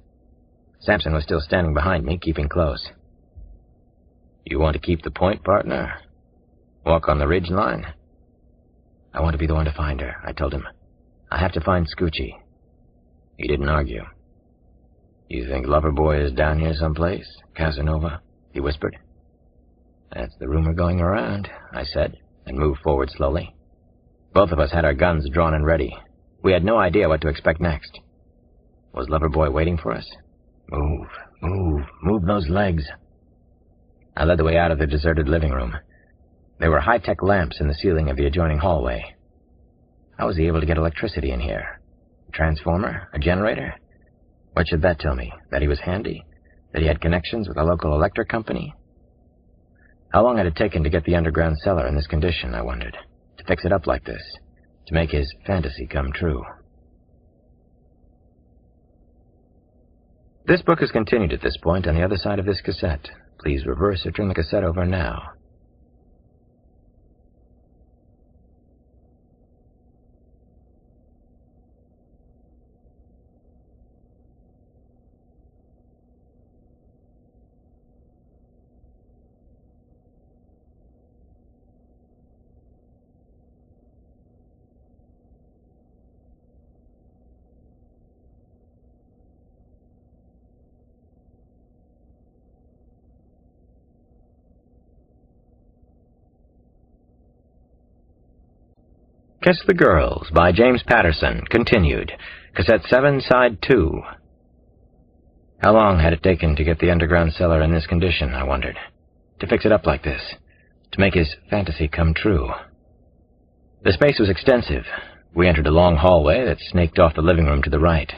Sampson was still standing behind me, keeping close. "You want to keep the point, partner? Walk on the ridge line?" "I want to be the one to find her," I told him. "I have to find Scoochie." He didn't argue. "You think Loverboy is down here someplace, Casanova?" he whispered. "That's the rumor going around," I said, and moved forward slowly. Both of us had our guns drawn and ready. We had no idea what to expect next. Was Loverboy waiting for us? Move those legs." I led the way out of the deserted living room. There were high-tech lamps in the ceiling of the adjoining hallway. How was he able to get electricity in here? A transformer? A generator? What should that tell me? That he was handy? That he had connections with a local electric company? How long had it taken to get the underground cellar in this condition, I wondered? To fix it up like this? To make his fantasy come true? This book is continued at this point on the other side of this cassette. Please reverse or turn the cassette over now. Kiss the Girls by James Patterson, continued. Cassette 7, Side 2. How long had it taken to get the underground cellar in this condition, I wondered? To fix it up like this? To make his fantasy come true? The space was extensive. We entered a long hallway that snaked off the living room to the right.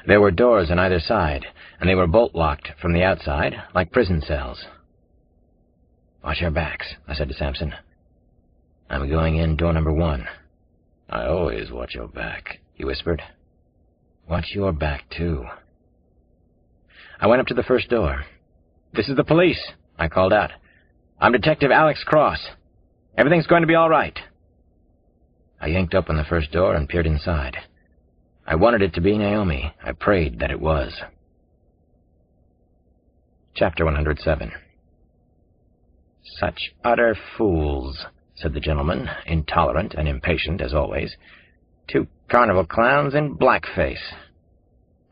There were doors on either side, and they were bolt-locked from the outside, like prison cells. "Watch your backs," I said to Sampson. "I'm going in door number 1. "I always watch your back," he whispered. "Watch your back, too." I went up to the first door. "This is the police," I called out. "I'm Detective Alex Cross. Everything's going to be all right." I yanked open the first door and peered inside. I wanted it to be Naomi. I prayed that it was. Chapter 107. "Such utter fools," said the gentleman, intolerant and impatient as always. "Two carnival clowns in blackface."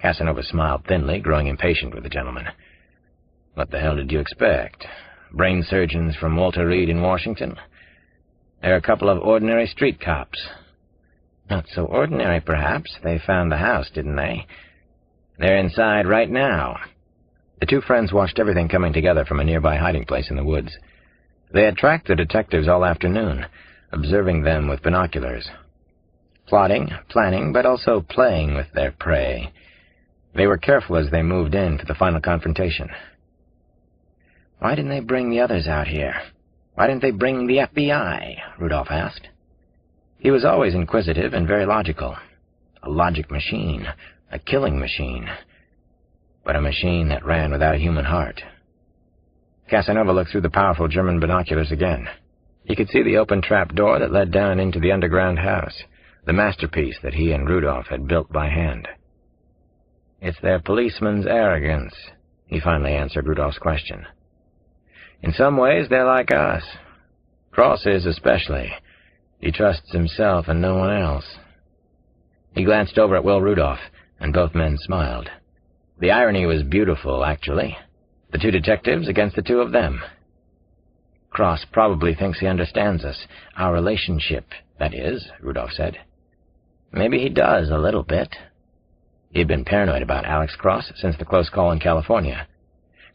Casanova smiled thinly, growing impatient with the gentleman. "What the hell did you expect? Brain surgeons from Walter Reed in Washington? They're a couple of ordinary street cops." "Not so ordinary, perhaps. They found the house, didn't they?" "They're inside right now." The two friends watched everything coming together from a nearby hiding place in the woods. They had tracked the detectives all afternoon, observing them with binoculars. Plotting, planning, but also playing with their prey. They were careful as they moved in for the final confrontation. "Why didn't they bring the others out here? Why didn't they bring the FBI?" Rudolph asked. He was always inquisitive and very logical. A logic machine, a killing machine, but a machine that ran without a human heart. Casanova looked through the powerful German binoculars again. He could see the open trap door that led down into the underground house, the masterpiece that he and Rudolph had built by hand. "It's their policeman's arrogance," he finally answered Rudolph's question. "In some ways, they're like us. Cross is especially. He trusts himself and no one else." He glanced over at Will Rudolph, and both men smiled. The irony was beautiful, actually. The two detectives against the two of them. "Cross probably thinks he understands us, our relationship, that is," Rudolph said. "Maybe he does, a little bit." He had been paranoid about Alex Cross since the close call in California.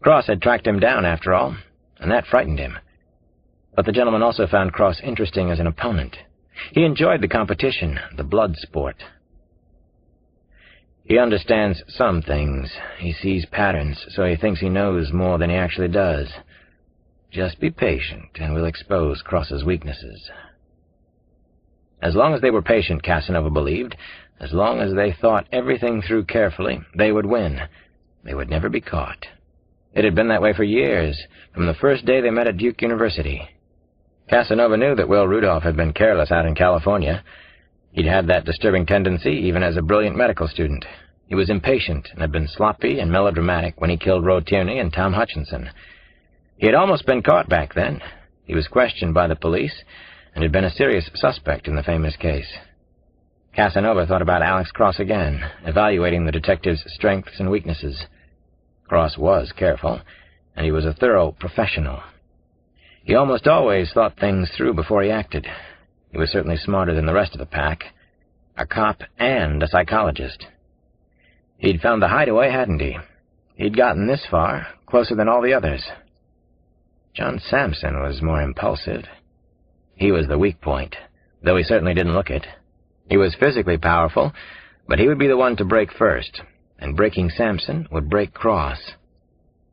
Cross had tracked him down, after all, and that frightened him. But the gentleman also found Cross interesting as an opponent. He enjoyed the competition, the blood sport. "He understands some things. He sees patterns, so he thinks he knows more than he actually does. Just be patient, and we'll expose Cross's weaknesses." As long as they were patient, Casanova believed, as long as they thought everything through carefully, they would win. They would never be caught. It had been that way for years, from the first day they met at Duke University. Casanova knew that Will Rudolph had been careless out in California. He'd had that disturbing tendency even as a brilliant medical student. He was impatient and had been sloppy and melodramatic when he killed Roe Tierney and Tom Hutchinson. He had almost been caught back then. He was questioned by the police and had been a serious suspect in the famous case. Casanova thought about Alex Cross again, evaluating the detective's strengths and weaknesses. Cross was careful, and he was a thorough professional. He almost always thought things through before he acted. He was certainly smarter than the rest of the pack. A cop and a psychologist. He'd found the hideaway, hadn't he? He'd gotten this far, closer than all the others. John Sampson was more impulsive. He was the weak point, though he certainly didn't look it. He was physically powerful, but he would be the one to break first, and breaking Sampson would break Cross.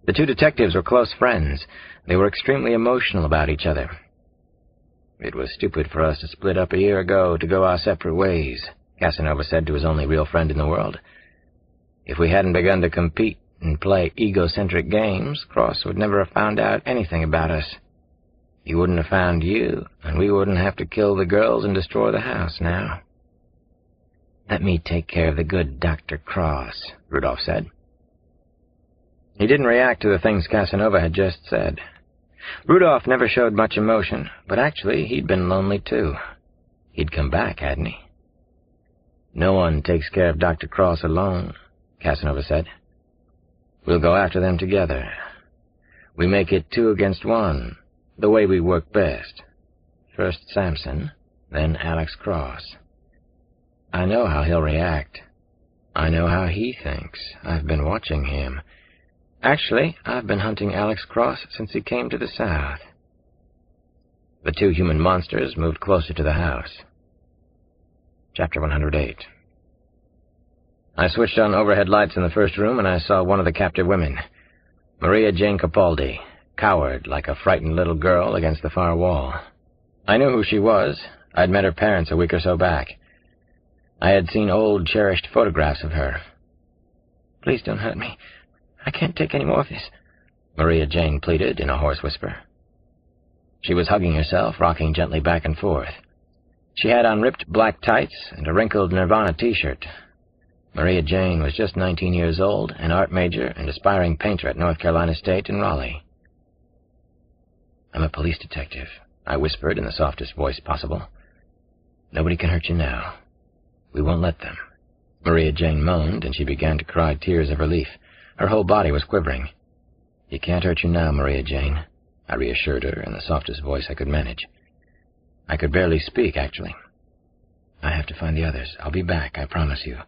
The two detectives were close friends. They were extremely emotional about each other. "It was stupid for us to split up a year ago to go our separate ways," Casanova said to his only real friend in the world. "If we hadn't begun to compete and play egocentric games, Cross would never have found out anything about us. He wouldn't have found you, and we wouldn't have to kill the girls and destroy the house now." "Let me take care of the good Dr. Cross," Rudolph said. He didn't react to the things Casanova had just said. Rudolph never showed much emotion, but actually he'd been lonely too. He'd come back, hadn't he? "No one takes care of Dr. Cross alone," Casanova said. "We'll go after them together. We make it 2 against 1, the way we work best. First Sampson, then Alex Cross. I know how he'll react. I know how he thinks. I've been watching him. Actually, I've been hunting Alex Cross since he came to the South." The two human monsters moved closer to the house. Chapter 108. I switched on overhead lights in the first room, and I saw one of the captive women, Maria Jane Capaldi, cowered like a frightened little girl against the far wall. I knew who she was. I'd met her parents a week or so back. I had seen old, cherished photographs of her. "Please don't hurt me. I can't take any more of this," Maria Jane pleaded in a hoarse whisper. She was hugging herself, rocking gently back and forth. She had on ripped black tights and a wrinkled Nirvana t-shirt. Maria Jane was just 19 years old, an art major and aspiring painter at North Carolina State in Raleigh. "I'm a police detective," I whispered in the softest voice possible. "Nobody can hurt you now. We won't let them." Maria Jane moaned, and she began to cry tears of relief. Her whole body was quivering. "You can't hurt you now, Maria Jane," I reassured her in the softest voice I could manage. I could barely speak, actually. "I have to find the others. I'll be back, I promise you.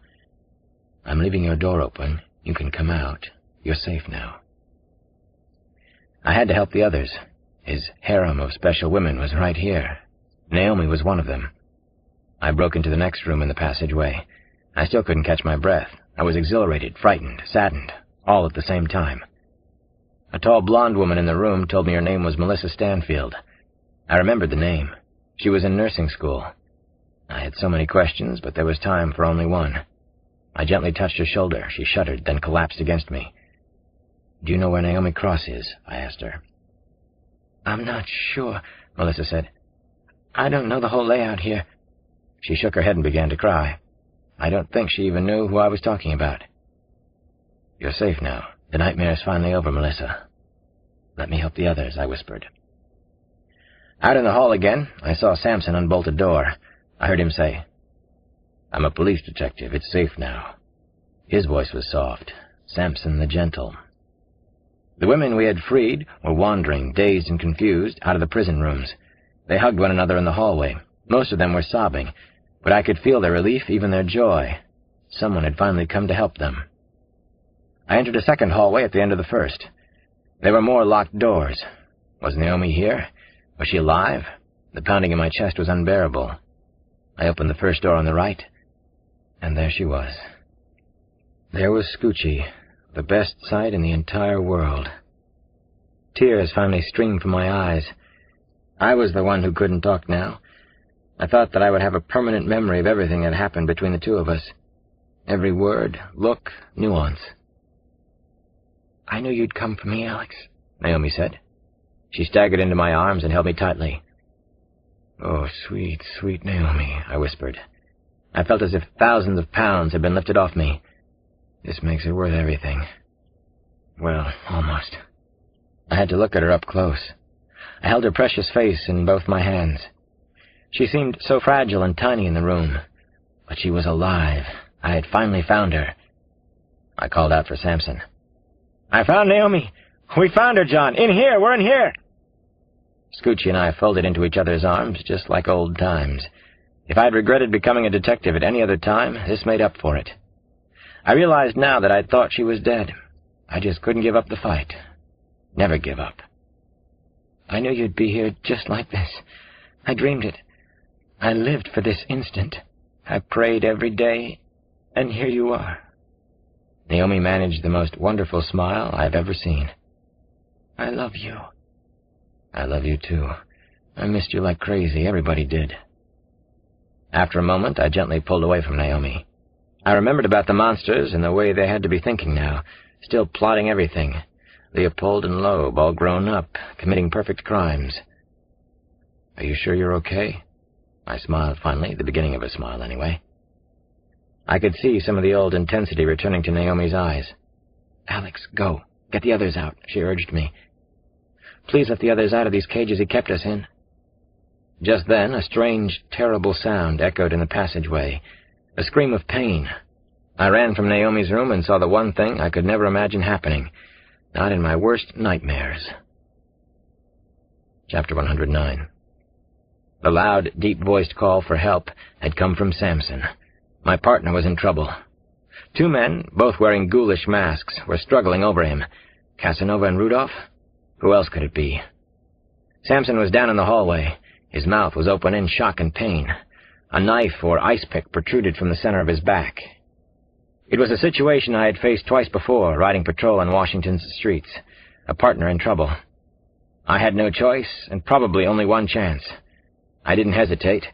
I'm leaving your door open. You can come out. You're safe now." I had to help the others. His harem of special women was right here. Naomi was one of them. I broke into the next room in the passageway. I still couldn't catch my breath. I was exhilarated, frightened, saddened, all at the same time. A tall blonde woman in the room told me her name was Melissa Stanfield. I remembered the name. She was in nursing school. I had so many questions, but there was time for only one. I gently touched her shoulder. She shuddered, then collapsed against me. "Do you know where Naomi Cross is?" I asked her. "I'm not sure," Melissa said. "I don't know the whole layout here." She shook her head and began to cry. I don't think she even knew who I was talking about. "You're safe now. The nightmare's finally over, Melissa." "Let me help the others," I whispered. Out in the hall again, I saw Sampson unbolt a door. I heard him say, "I'm a police detective. It's safe now." His voice was soft. Sampson the Gentle. The women we had freed were wandering, dazed and confused, out of the prison rooms. They hugged one another in the hallway. Most of them were sobbing, but I could feel their relief, even their joy. Someone had finally come to help them. I entered a second hallway at the end of the first. There were more locked doors. Was Naomi here? Was she alive? The pounding in my chest was unbearable. I opened the first door on the right, and there she was. There was Scoochie, the best sight in the entire world. Tears finally streamed from my eyes. I was the one who couldn't talk now. I thought that I would have a permanent memory of everything that happened between the two of us. Every word, look, nuance. "I knew you'd come for me, Alex," Naomi said. She staggered into my arms and held me tightly. "Oh, sweet, sweet Naomi," I whispered. I felt as if thousands of pounds had been lifted off me. This makes it worth everything. Well, almost. I had to look at her up close. I held her precious face in both my hands. She seemed so fragile and tiny in the room, but she was alive. I had finally found her. I called out for Sampson. "I found Naomi! We found her, John! In here! We're in here!" Scoochie and I folded into each other's arms, just like old times. If I had regretted becoming a detective at any other time, this made up for it. I realized now that I'd thought she was dead. I just couldn't give up the fight. Never give up. I knew you'd be here just like this. I dreamed it. I lived for this instant. I prayed every day, and here you are." Naomi managed the most wonderful smile I've ever seen. "I love you." "I love you, too. I missed you like crazy. Everybody did." After a moment, I gently pulled away from Naomi. I remembered about the monsters and the way they had to be thinking now, still plotting everything. Leopold and Loeb, all grown up, committing perfect crimes. "Are you sure you're okay?" I smiled finally, the beginning of a smile anyway. I could see some of the old intensity returning to Naomi's eyes. "Alex, go. Get the others out," she urged me. "Please let the others out of these cages he kept us in." Just then, a strange, terrible sound echoed in the passageway, a scream of pain. I ran from Naomi's room and saw the one thing I could never imagine happening, not in my worst nightmares. Chapter 109. The loud, deep-voiced call for help had come from Samson. My partner was in trouble. Two men, both wearing ghoulish masks, were struggling over him. Casanova and Rudolph? Who else could it be? Samson was down in the hallway. His mouth was open in shock and pain. A knife or ice pick protruded from the center of his back. It was a situation I had faced twice before, riding patrol on Washington's streets. A partner in trouble. I had no choice, and probably only one chance. I didn't hesitate.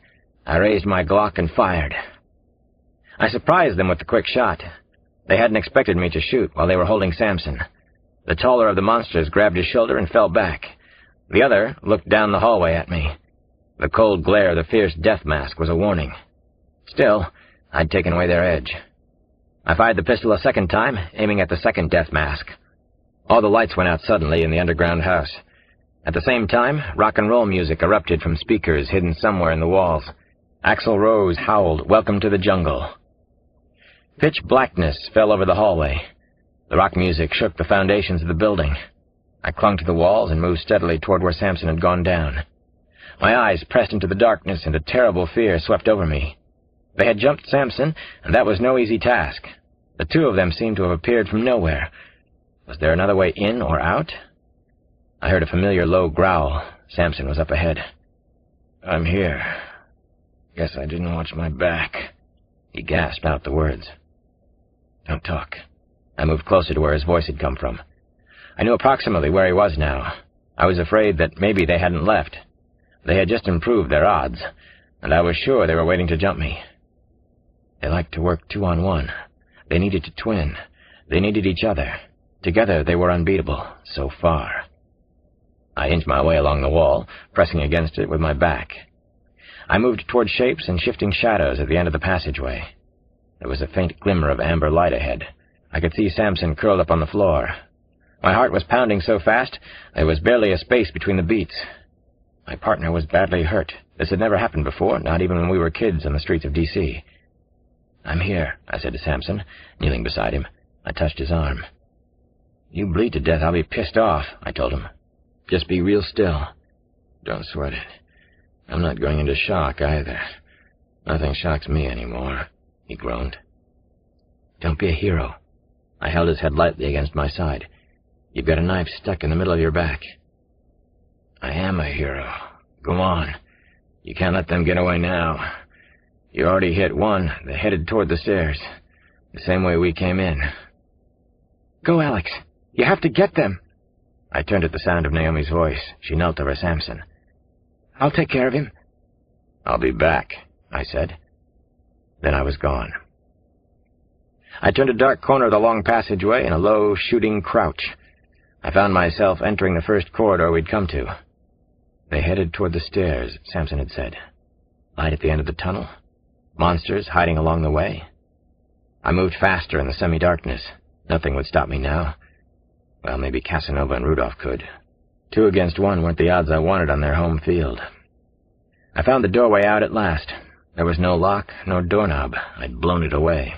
I raised my Glock and fired. I surprised them with the quick shot. They hadn't expected me to shoot while they were holding Samson. The taller of the monsters grabbed his shoulder and fell back. The other looked down the hallway at me. The cold glare of the fierce death mask was a warning. Still, I'd taken away their edge. I fired the pistol a second time, aiming at the second death mask. All the lights went out suddenly in the underground house. At the same time, rock and roll music erupted from speakers hidden somewhere in the walls. Axl Rose howled, "Welcome to the Jungle." Pitch blackness fell over the hallway. The rock music shook the foundations of the building. I clung to the walls and moved steadily toward where Samson had gone down. My eyes pressed into the darkness, and a terrible fear swept over me. They had jumped Samson, and that was no easy task. The two of them seemed to have appeared from nowhere. Was there another way in or out? I heard a familiar low growl. Samson was up ahead. "I'm here. Guess I didn't watch my back." He gasped out the words. "Don't talk." I moved closer to where his voice had come from. I knew approximately where he was now. I was afraid that maybe they hadn't left. They had just improved their odds, and I was sure they were waiting to jump me. They liked to work 2-on-1. They needed to twin. They needed each other. Together they were unbeatable, so far. I inched my way along the wall, pressing against it with my back. I moved toward shapes and shifting shadows at the end of the passageway. There was a faint glimmer of amber light ahead. I could see Samson curled up on the floor. My heart was pounding so fast, there was barely a space between the beats. My partner was badly hurt. This had never happened before, not even when we were kids on the streets of D.C. "I'm here," I said to Samson, kneeling beside him. I touched his arm. "You bleed to death, I'll be pissed off," I told him. "Just be real still. Don't sweat it. I'm not going into shock, either. Nothing shocks me anymore," he groaned. "Don't be a hero." I held his head lightly against my side. "You've got a knife stuck in the middle of your back." "I am a hero. Go on. You can't let them get away now. You already hit one. They headed toward the stairs. The same way we came in." "Go, Alex. You have to get them." I turned at the sound of Naomi's voice. She knelt over Samson. "I'll take care of him." "I'll be back," I said. Then I was gone. I turned a dark corner of the long passageway in a low, shooting crouch. I found myself entering the first corridor we'd come to. They headed toward the stairs, Samson had said. Light at the end of the tunnel. Monsters hiding along the way. I moved faster in the semi-darkness. Nothing would stop me now. Well, maybe Casanova and Rudolph could. 2 against 1 weren't the odds I wanted on their home field. I found the doorway out at last. There was no lock, no doorknob. I'd blown it away.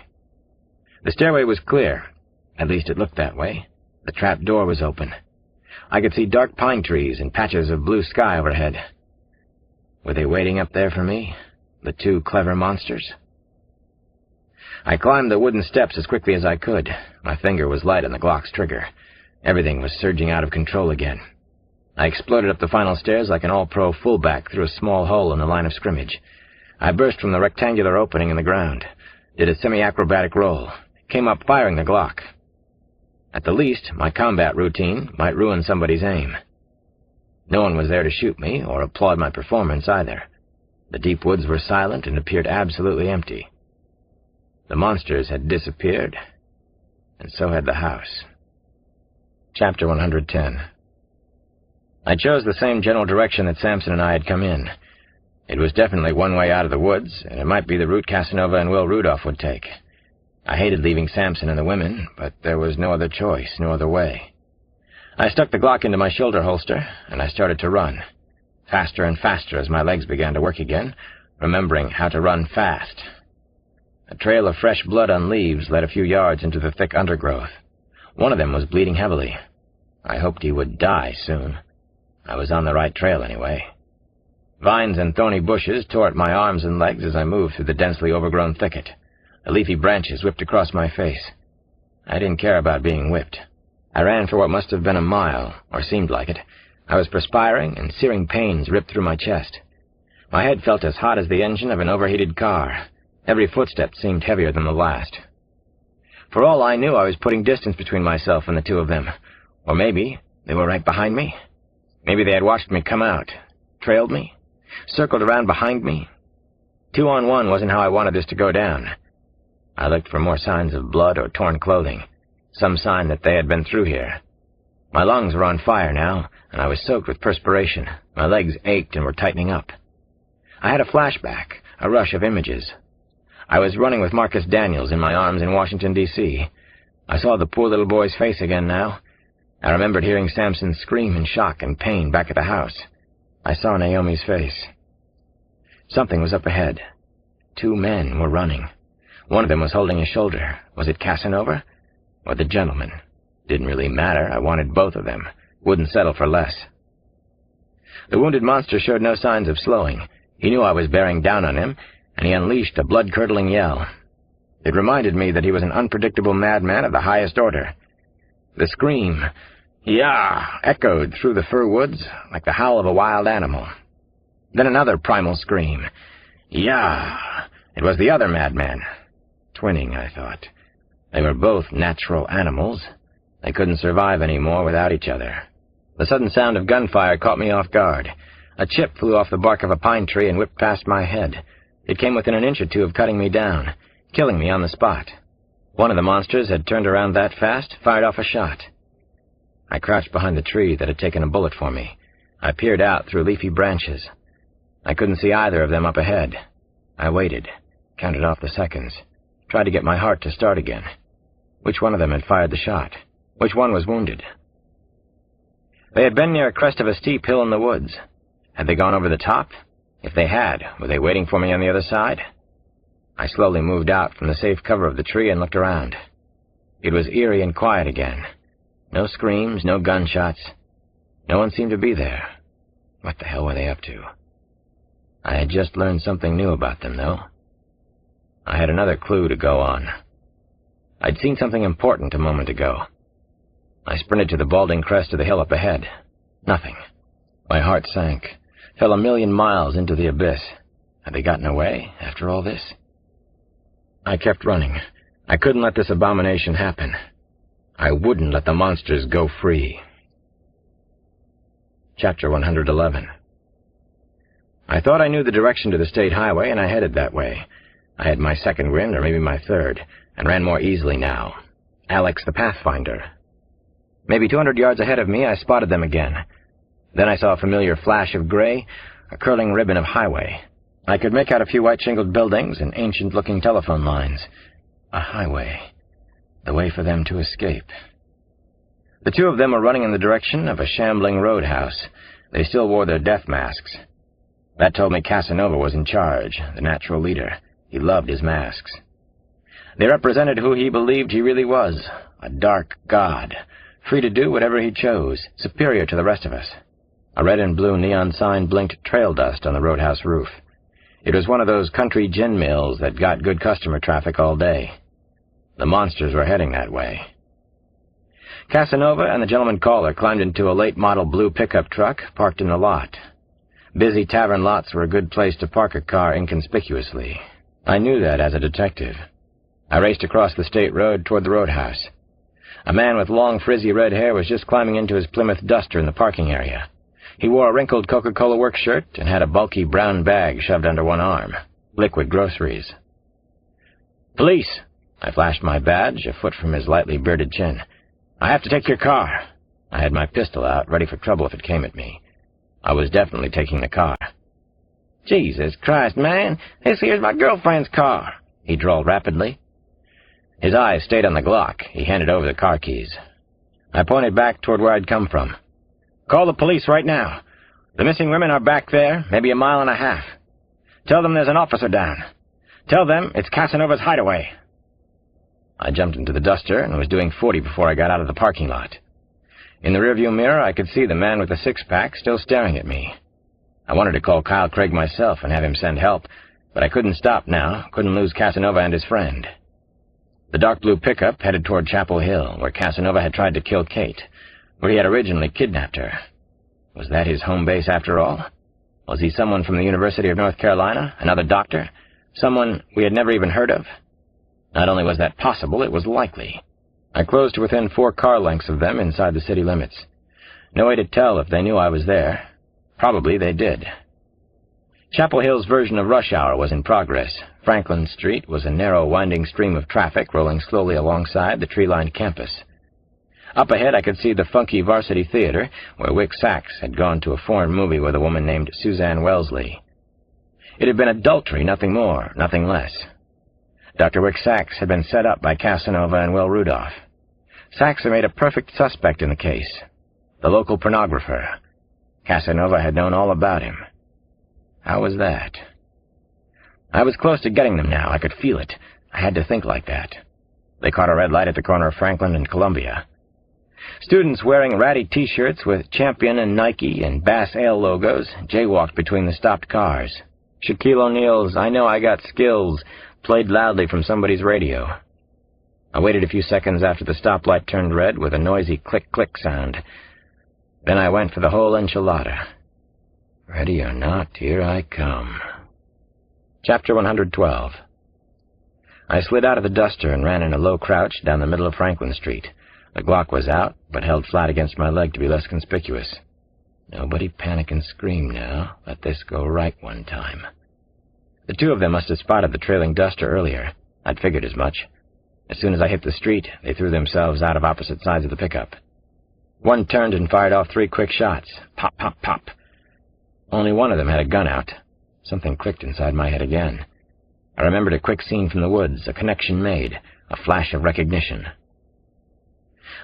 The stairway was clear. At least it looked that way. The trap door was open. I could see dark pine trees and patches of blue sky overhead. Were they waiting up there for me? The 2 clever monsters? I climbed the wooden steps as quickly as I could. My finger was light on the Glock's trigger. Everything was surging out of control again. I exploded up the final stairs like an all-pro fullback through a small hole in the line of scrimmage. I burst from the rectangular opening in the ground, did a semi-acrobatic roll, came up firing the Glock. At the least, my combat routine might ruin somebody's aim. No one was there to shoot me or applaud my performance either. The deep woods were silent and appeared absolutely empty. The monsters had disappeared, and so had the house. Chapter 110. I chose the same general direction that Samson and I had come in. It was definitely one way out of the woods, and it might be the route Casanova and Will Rudolph would take. I hated leaving Samson and the women, but there was no other choice, no other way. I stuck the Glock into my shoulder holster, and I started to run. Faster and faster as my legs began to work again, remembering how to run fast. A trail of fresh blood on leaves led a few yards into the thick undergrowth. One of them was bleeding heavily. I hoped he would die soon. I was on the right trail anyway. Vines and thorny bushes tore at my arms and legs as I moved through the densely overgrown thicket. The leafy branches whipped across my face. I didn't care about being whipped. I ran for what must have been a mile, or seemed like it. I was perspiring, and searing pains ripped through my chest. My head felt as hot as the engine of an overheated car. Every footstep seemed heavier than the last. For all I knew, I was putting distance between myself and the two of them. Or maybe they were right behind me. Maybe they had watched me come out, trailed me, circled around behind me. 2-on-1 wasn't how I wanted this to go down. I looked for more signs of blood or torn clothing, some sign that they had been through here. My lungs were on fire now, and I was soaked with perspiration. My legs ached and were tightening up. I had a flashback, a rush of images. I was running with Marcus Daniels in my arms in Washington, D.C. I saw the poor little boy's face again now. I remembered hearing Samson scream in shock and pain back at the house. I saw Naomi's face. Something was up ahead. 2 men were running. One of them was holding his shoulder. Was it Casanova? Or the gentleman? Didn't really matter. I wanted both of them. Wouldn't settle for less. The wounded monster showed no signs of slowing. He knew I was bearing down on him, and he unleashed a blood-curdling yell. It reminded me that he was an unpredictable madman of the highest order. The scream, "Yah!" echoed through the fir woods like the howl of a wild animal. Then another primal scream, "Yah!" It was the other madman. Twinning, I thought. They were both natural animals. They couldn't survive anymore without each other. The sudden sound of gunfire caught me off guard. A chip flew off the bark of a pine tree and whipped past my head. It came within an inch or two of cutting me down, killing me on the spot. One of the monsters had turned around that fast, fired off a shot. I crouched behind the tree that had taken a bullet for me. I peered out through leafy branches. I couldn't see either of them up ahead. I waited, counted off the seconds, tried to get my heart to start again. Which one of them had fired the shot? Which one was wounded? They had been near a crest of a steep hill in the woods. Had they gone over the top? If they had, were they waiting for me on the other side? I slowly moved out from the safe cover of the tree and looked around. It was eerie and quiet again. No screams, no gunshots. No one seemed to be there. What the hell were they up to? I had just learned something new about them, though. I had another clue to go on. I'd seen something important a moment ago. I sprinted to the balding crest of the hill up ahead. Nothing. My heart sank, fell 1,000,000 miles into the abyss. Had they gotten away after all this? I kept running. I couldn't let this abomination happen. I wouldn't let the monsters go free. Chapter 111. I thought I knew the direction to the state highway, and I headed that way. I had my second wind, or maybe my third, and ran more easily now. Alex the Pathfinder. Maybe 200 yards ahead of me, I spotted them again. Then I saw a familiar flash of gray, a curling ribbon of highway. I could make out a few white-shingled buildings and ancient-looking telephone lines. A highway. The way for them to escape. The two of them were running in the direction of a shambling roadhouse. They still wore their death masks. That told me Casanova was in charge, the natural leader. He loved his masks. They represented who he believed he really was, a dark god, free to do whatever he chose, superior to the rest of us. A red and blue neon sign blinked trail dust on the roadhouse roof. It was one of those country gin mills that got good customer traffic all day. The monsters were heading that way. Casanova and the gentleman caller climbed into a late-model blue pickup truck parked in the lot. Busy tavern lots were a good place to park a car inconspicuously. I knew that as a detective. I raced across the state road toward the roadhouse. A man with long, frizzy red hair was just climbing into his Plymouth Duster in the parking area. He wore a wrinkled Coca-Cola work shirt and had a bulky brown bag shoved under one arm. Liquid groceries. "Police!" I flashed my badge, a foot from his lightly bearded chin. "I have to take your car." I had my pistol out, ready for trouble if it came at me. I was definitely taking the car. "Jesus Christ, man, this here's my girlfriend's car," he drawled rapidly. His eyes stayed on the Glock. He handed over the car keys. I pointed back toward where I'd come from. "Call the police right now. The missing women are back there, maybe a mile and a half. Tell them there's an officer down. Tell them it's Casanova's hideaway." I jumped into the Duster and was doing 40 before I got out of the parking lot. In the rearview mirror, I could see the man with the six-pack still staring at me. I wanted to call Kyle Craig myself and have him send help, but I couldn't stop now, couldn't lose Casanova and his friend. The dark blue pickup headed toward Chapel Hill, where Casanova had tried to kill Kate, where he had originally kidnapped her. Was that his home base after all? Was he someone from the University of North Carolina, another doctor, someone we had never even heard of? Not only was that possible, it was likely. I closed to within 4 car lengths of them inside the city limits. No way to tell if they knew I was there. Probably they did. Chapel Hill's version of rush hour was in progress. Franklin Street was a narrow, winding stream of traffic rolling slowly alongside the tree-lined campus. Up ahead I could see the funky Varsity Theater, where Wick Sachs had gone to a foreign movie with a woman named Suzanne Wellesley. It had been adultery, nothing more, nothing less. Dr. Wick Sachs had been set up by Casanova and Will Rudolph. Sachs had made a perfect suspect in the case, the local pornographer. Casanova had known all about him. How was that? I was close to getting them now. I could feel it. I had to think like that. They caught a red light at the corner of Franklin and Columbia. Students wearing ratty T-shirts with Champion and Nike and Bass Ale logos jaywalked between the stopped cars. Shaquille O'Neal's "I Know I Got Skills" played loudly from somebody's radio. I waited a few seconds after the stoplight turned red with a noisy click-click sound. Then I went for the whole enchilada. Ready or not, here I come. Chapter 112. I slid out of the Duster and ran in a low crouch down the middle of Franklin Street. The Glock was out, but held flat against my leg to be less conspicuous. Nobody panic and scream now. Let this go right one time. The two of them must have spotted the trailing Duster earlier. I'd figured as much. As soon as I hit the street, they threw themselves out of opposite sides of the pickup. One turned and fired off 3 quick shots. Pop, pop, pop. Only one of them had a gun out. Something clicked inside my head again. I remembered a quick scene from the woods, a connection made, a flash of recognition.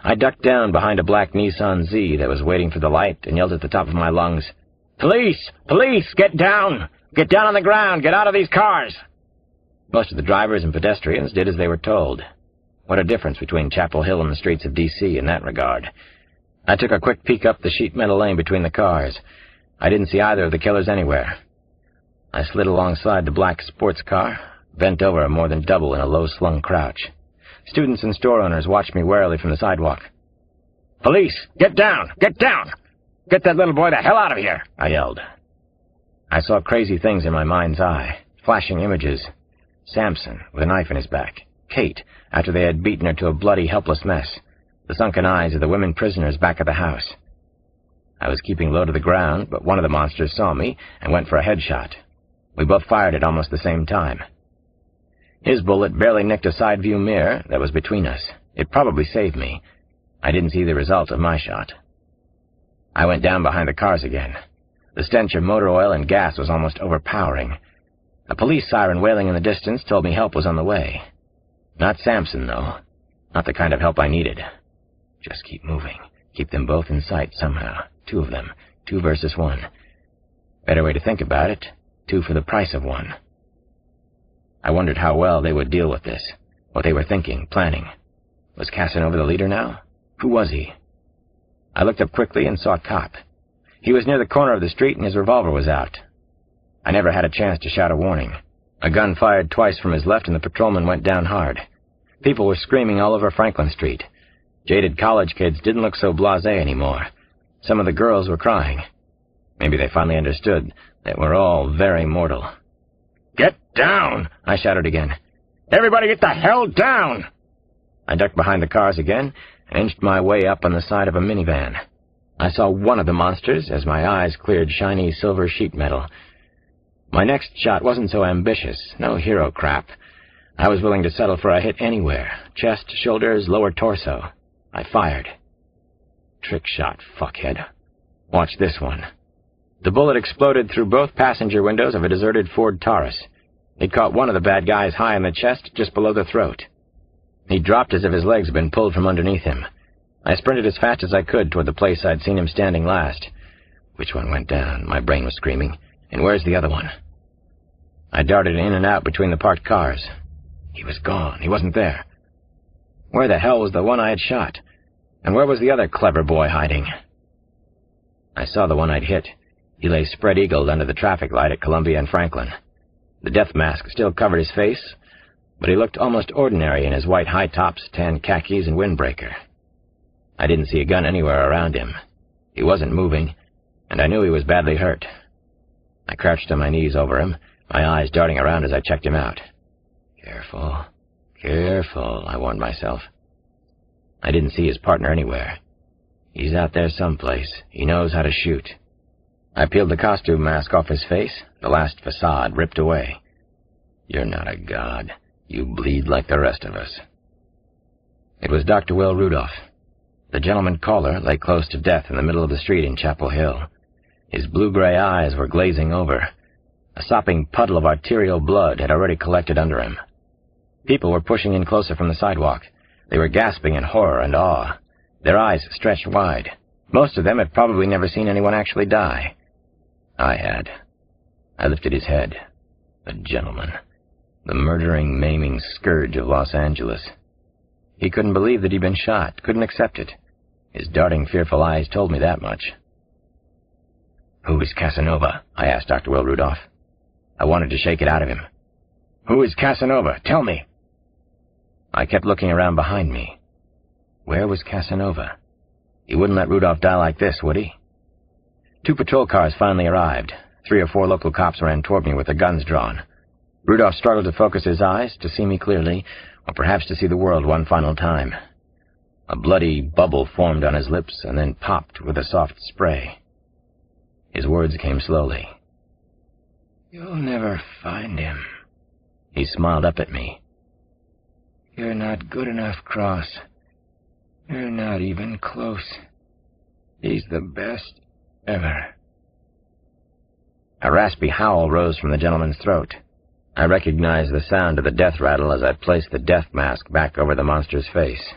I ducked down behind a black Nissan Z that was waiting for the light and yelled at the top of my lungs, "Police! Police! Get down! Get down on the ground! Get out of these cars!" Most of the drivers and pedestrians did as they were told. What a difference between Chapel Hill and the streets of D.C. in that regard. I took a quick peek up the sheet metal lane between the cars. I didn't see either of the killers anywhere. I slid alongside the black sports car, bent over more than double in a low-slung crouch. Students and store owners watched me warily from the sidewalk. "Police! Get down! Get down! Get that little boy the hell out of here!" I yelled. I saw crazy things in my mind's eye, flashing images. Samson, with a knife in his back. Kate, after they had beaten her to a bloody, helpless mess. The sunken eyes of the women prisoners back at the house. I was keeping low to the ground, but one of the monsters saw me and went for a headshot. We both fired at almost the same time. His bullet barely nicked a side-view mirror that was between us. It probably saved me. I didn't see the result of my shot. I went down behind the cars again. The stench of motor oil and gas was almost overpowering. A police siren wailing in the distance told me help was on the way. Not Samson, though. Not the kind of help I needed. Just keep moving. Keep them both in sight somehow. 2 of them. 2 versus 1. Better way to think about it. 2 for the price of 1. I wondered how well they would deal with this. What they were thinking, planning. Was Casanova the leader now? Who was he? I looked up quickly and saw a cop. He was near the corner of the street and his revolver was out. I never had a chance to shout a warning. A gun fired twice from his left and the patrolman went down hard. People were screaming all over Franklin Street. Jaded college kids didn't look so blasé anymore. Some of the girls were crying. Maybe they finally understood that we're all very mortal. "Get down!" I shouted again. "Everybody get the hell down!" I ducked behind the cars again and inched my way up on the side of a minivan. I saw one of the monsters as my eyes cleared shiny silver sheet metal. My next shot wasn't so ambitious, no hero crap. I was willing to settle for a hit anywhere, chest, shoulders, lower torso. I fired. Trick shot, fuckhead. Watch this one. The bullet exploded through both passenger windows of a deserted Ford Taurus. It caught one of the bad guys high in the chest, just below the throat. He dropped as if his legs had been pulled from underneath him. I sprinted as fast as I could toward the place I'd seen him standing last. Which one went down? My brain was screaming. And where's the other one? I darted in and out between the parked cars. He was gone. He wasn't there. Where the hell was the one I had shot? And where was the other clever boy hiding? I saw the one I'd hit. He lay spread-eagled under the traffic light at Columbia and Franklin. The death mask still covered his face, but he looked almost ordinary in his white high tops, tan khakis, and windbreaker. I didn't see a gun anywhere around him. He wasn't moving, and I knew he was badly hurt. I crouched on my knees over him, my eyes darting around as I checked him out. Careful, careful, I warned myself. I didn't see his partner anywhere. He's out there someplace. He knows how to shoot. I peeled the costume mask off his face, the last facade ripped away. You're not a god. You bleed like the rest of us. It was Dr. Will Rudolph. The gentleman caller lay close to death in the middle of the street in Chapel Hill. His blue-gray eyes were glazing over. A sopping puddle of arterial blood had already collected under him. People were pushing in closer from the sidewalk. They were gasping in horror and awe. Their eyes stretched wide. Most of them had probably never seen anyone actually die. I had. I lifted his head. The gentleman. The murdering, maiming scourge of Los Angeles. He couldn't believe that he'd been shot, couldn't accept it. His darting, fearful eyes told me that much. "Who is Casanova?" I asked Dr. Will Rudolph. I wanted to shake it out of him. "Who is Casanova? Tell me!" I kept looking around behind me. Where was Casanova? He wouldn't let Rudolph die like this, would he? 2 patrol cars finally arrived. 3 or 4 local cops ran toward me with their guns drawn. Rudolph struggled to focus his eyes, to see me clearly, or perhaps to see the world one final time. A bloody bubble formed on his lips and then popped with a soft spray. His words came slowly. "You'll never find him." He smiled up at me. "You're not good enough, Cross. You're not even close. He's the best ever." A raspy howl rose from the gentleman's throat. I recognized the sound of the death rattle as I placed the death mask back over the monster's face.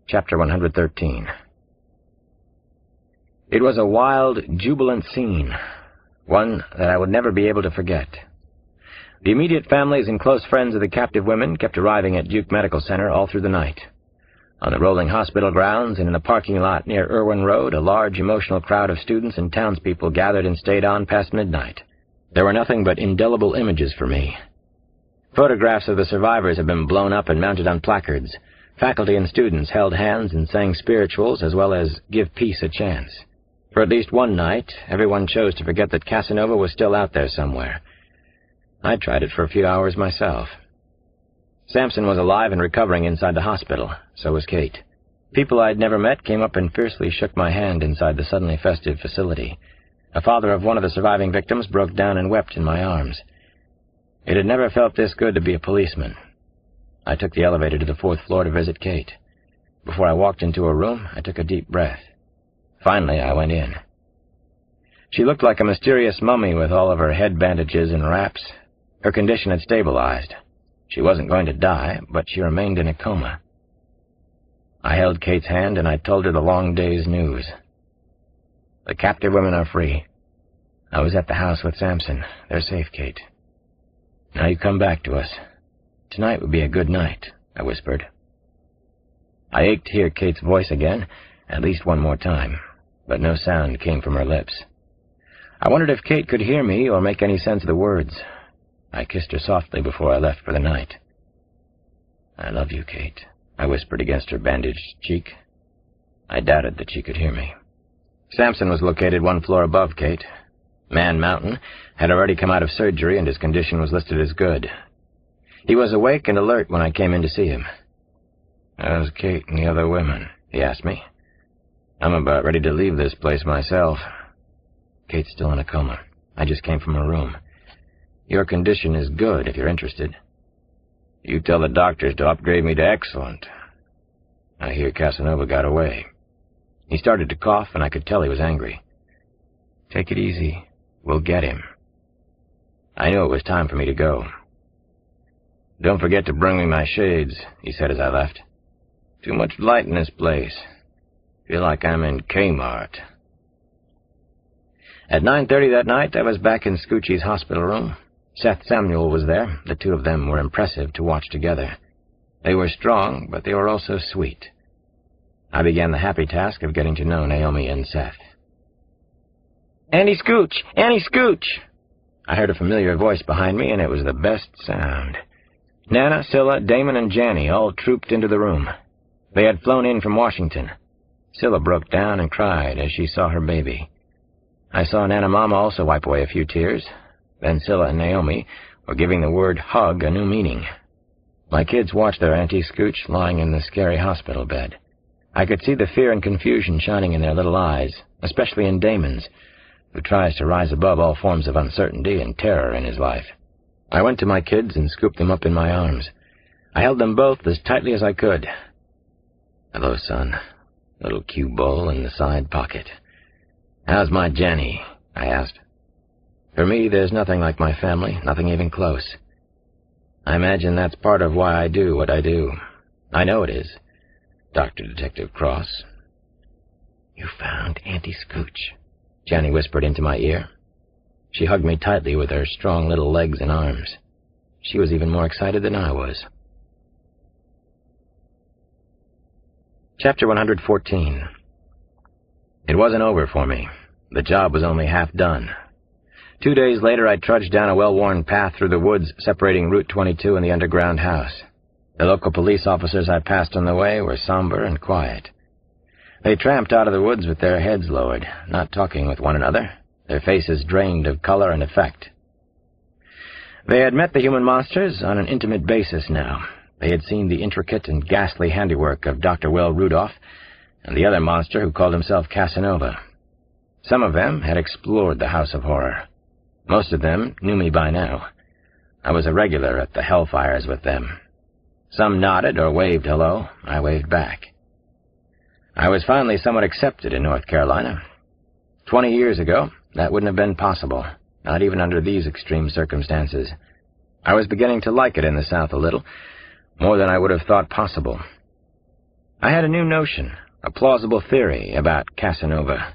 Chapter 113. It was a wild, jubilant scene, one that I would never be able to forget. The immediate families and close friends of the captive women kept arriving at Duke Medical Center all through the night. On the rolling hospital grounds and in the parking lot near Irwin Road, a large, emotional crowd of students and townspeople gathered and stayed on past midnight. There were nothing but indelible images for me. Photographs of the survivors had been blown up and mounted on placards. Faculty and students held hands and sang spirituals as well as "Give Peace a Chance." For at least one night, everyone chose to forget that Casanova was still out there somewhere. I tried it for a few hours myself. Sampson was alive and recovering inside the hospital. So was Kate. People I'd never met came up and fiercely shook my hand inside the suddenly festive facility. A father of one of the surviving victims broke down and wept in my arms. It had never felt this good to be a policeman. I took the elevator to the 4th floor to visit Kate. Before I walked into her room, I took a deep breath. Finally, I went in. She looked like a mysterious mummy with all of her head bandages and wraps. Her condition had stabilized. She wasn't going to die, but she remained in a coma. I held Kate's hand and I told her the long day's news. "The captive women are free. I was at the house with Sampson. They're safe, Kate. Now you come back to us. Tonight would be a good night," I whispered. I ached to hear Kate's voice again, at least one more time, but no sound came from her lips. I wondered if Kate could hear me or make any sense of the words. I kissed her softly before I left for the night. "I love you, Kate. I whispered against her bandaged cheek. I doubted that she could hear me. Sampson was located 1 floor above Kate. Man Mountain had already come out of surgery, and his condition was listed as good. He was awake and alert when I came in to see him. "How's Kate and the other women?" he asked me. "I'm about ready to leave this place myself." "Kate's still in a coma. I just came from her room. Your condition is good if you're interested." "You tell the doctors to upgrade me to excellent. I hear Casanova got away." He started to cough, and I could tell he was angry. "Take it easy. We'll get him." I knew it was time for me to go. "Don't forget to bring me my shades," he said as I left. "Too much light in this place. Feel like I'm in Kmart." At 9:30 that night, I was back in Scoochie's hospital room. Seth Samuel was there. The two of them were impressive to watch together. They were strong, but they were also sweet. I began the happy task of getting to know Naomi and Seth. "Andy Scooch! Andy Scooch!" I heard a familiar voice behind me, and it was the best sound. Nana, Scylla, Damon, and Janny all trooped into the room. They had flown in from Washington. Scylla broke down and cried as she saw her baby. I saw Nana Mama also wipe away a few tears. Then Scylla and Naomi were giving the word hug a new meaning. My kids watched their Auntie Scooch lying in the scary hospital bed. I could see the fear and confusion shining in their little eyes, especially in Damon's, who tries to rise above all forms of uncertainty and terror in his life. I went to my kids and scooped them up in my arms. I held them both as tightly as I could. "Hello, son." Little cue bowl in the side pocket. "How's my Jenny?" I asked. For me, there's nothing like my family, nothing even close. I imagine that's part of why I do what I do. I know it is. Dr. Detective Cross. "You found Auntie Scooch," Jenny whispered into my ear. She hugged me tightly with her strong little legs and arms. She was even more excited than I was. Chapter 114. It wasn't over for me. The job was only half done. 2 days later, I trudged down a well-worn path through the woods separating Route 22 and the underground house. The local police officers I passed on the way were somber and quiet. They tramped out of the woods with their heads lowered, not talking with one another, their faces drained of color and effect. They had met the human monsters on an intimate basis now. They had seen the intricate and ghastly handiwork of Dr. Will Rudolph and the other monster who called himself Casanova. Some of them had explored the House of Horror. Most of them knew me by now. I was a regular at the hellfires with them. Some nodded or waved hello. I waved back. I was finally somewhat accepted in North Carolina. 20 years ago, that wouldn't have been possible, not even under these extreme circumstances. I was beginning to like it in the South a little, more than I would have thought possible. I had a new notion, a plausible theory about Casanova.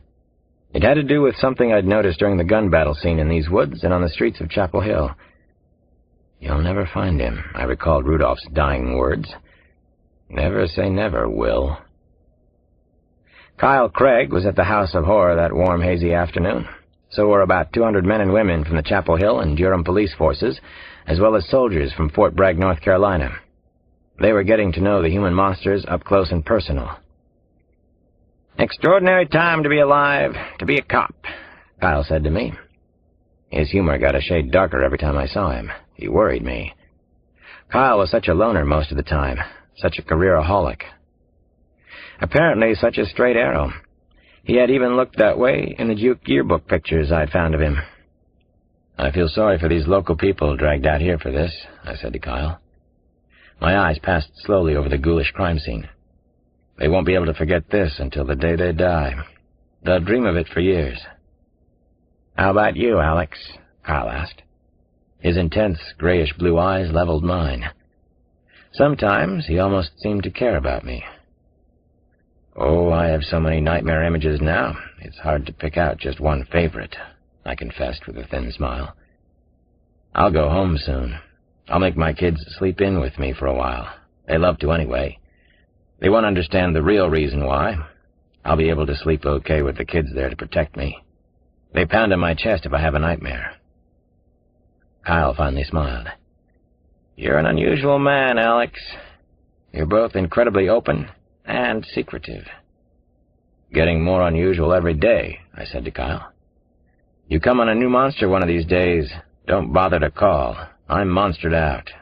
It had to do with something I'd noticed during the gun battle scene in these woods and on the streets of Chapel Hill. "You'll never find him," I recalled Rudolph's dying words. "Never say never, Will." Kyle Craig was at the House of Horror that warm, hazy afternoon. So were about 200 men and women from the Chapel Hill and Durham police forces, as well as soldiers from Fort Bragg, North Carolina. They were getting to know the human monsters up close and personal. "Extraordinary time to be alive, to be a cop," Kyle said to me. His humor got a shade darker every time I saw him. He worried me. Kyle was such a loner most of the time, such a careeraholic. Apparently such a straight arrow. He had even looked that way in the Duke yearbook pictures I'd found of him. "I feel sorry for these local people dragged out here for this," I said to Kyle. My eyes passed slowly over the ghoulish crime scene. They won't be able to forget this until the day they die. They'll dream of it for years. "How about you, Alex?" Kyle asked. His intense, grayish-blue eyes leveled mine. Sometimes he almost seemed to care about me. "Oh, I have so many nightmare images now, it's hard to pick out just one favorite," I confessed with a thin smile. "I'll go home soon. I'll make my kids sleep in with me for a while. They love to anyway. They won't understand the real reason why. I'll be able to sleep okay with the kids there to protect me. They pound on my chest if I have a nightmare." Kyle finally smiled. "You're an unusual man, Alex." You're both incredibly open and secretive." "Getting more unusual every day," I said to Kyle. "You come on a new monster one of these days, don't bother to call. I'm monstered out."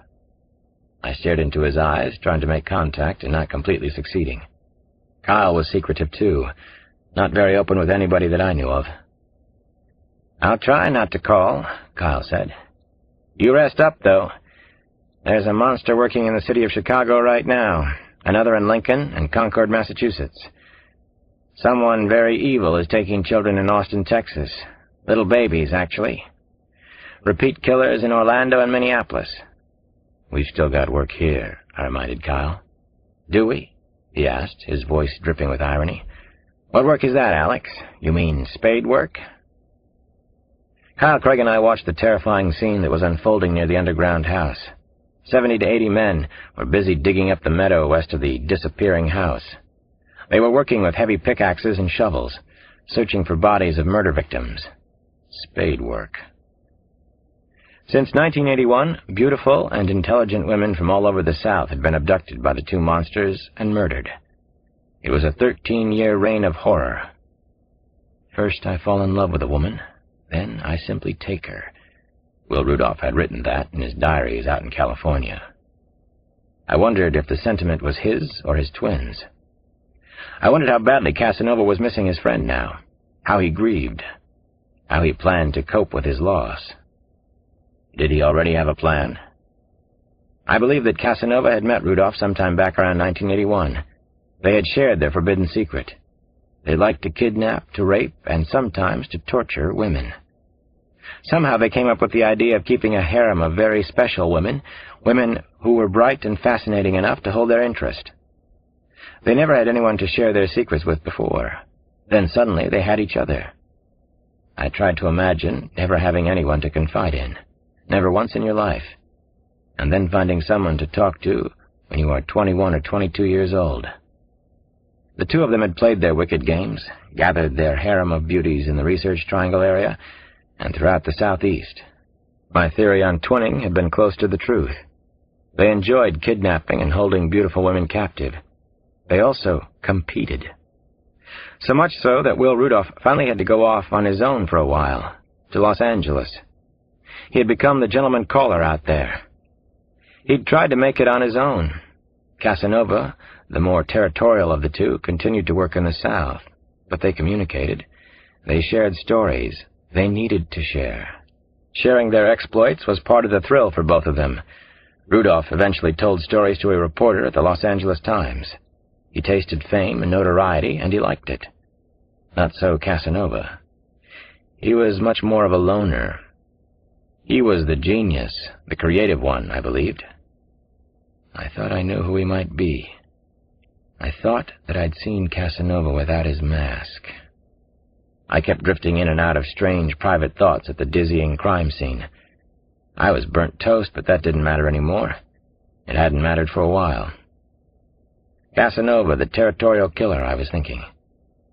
I stared into his eyes, trying to make contact and not completely succeeding. Kyle was secretive too, not very open with anybody that I knew of. "I'll try not to call," Kyle said. "You rest up, though. There's a monster working in the city of Chicago right now, another in Lincoln and Concord, Massachusetts. Someone very evil is taking children in Austin, Texas. Little babies, actually. Repeat killers in Orlando and Minneapolis." "We've still got work here," I reminded Kyle. "Do we?" he asked, his voice dripping with irony. "What work is that, Alex? You mean spade work?" Kyle, Craig, and I watched the terrifying scene that was unfolding near the underground house. 70 to 80 men were busy digging up the meadow west of the disappearing house. They were working with heavy pickaxes and shovels, searching for bodies of murder victims. Spade work. Since 1981, beautiful and intelligent women from all over the South had been abducted by the two monsters and murdered. It was a 13-year reign of horror. First I fall in love with a woman, then I simply take her. Will Rudolph had written that in his diaries out in California. I wondered if the sentiment was his or his twins. I wondered how badly Casanova was missing his friend now, how he grieved, how he planned to cope with his loss. Did he already have a plan? I believe that Casanova had met Rudolph sometime back around 1981. They had shared their forbidden secret. They liked to kidnap, to rape, and sometimes to torture women. Somehow they came up with the idea of keeping a harem of very special women, women who were bright and fascinating enough to hold their interest. They never had anyone to share their secrets with before. Then suddenly they had each other. I tried to imagine never having anyone to confide in, never once in your life, and then finding someone to talk to when you are 21 or 22 years old. The two of them had played their wicked games, gathered their harem of beauties in the Research Triangle area and throughout the Southeast. My theory on twinning had been close to the truth. They enjoyed kidnapping and holding beautiful women captive. They also competed. So much so that Will Rudolph finally had to go off on his own for a while, to Los Angeles. He had become the gentleman caller out there. He'd tried to make it on his own. Casanova, the more territorial of the two, continued to work in the South, but they communicated. They shared stories. They needed to share. Sharing their exploits was part of the thrill for both of them. Rudolph eventually told stories to a reporter at the Los Angeles Times. He tasted fame and notoriety, and he liked it. Not so Casanova. He was much more of a loner. He was the genius, the creative one, I believed. I thought I knew who he might be. I thought that I'd seen Casanova without his mask. I kept drifting in and out of strange private thoughts at the dizzying crime scene. I was burnt toast, but that didn't matter anymore. It hadn't mattered for a while. Casanova, the territorial killer, I was thinking.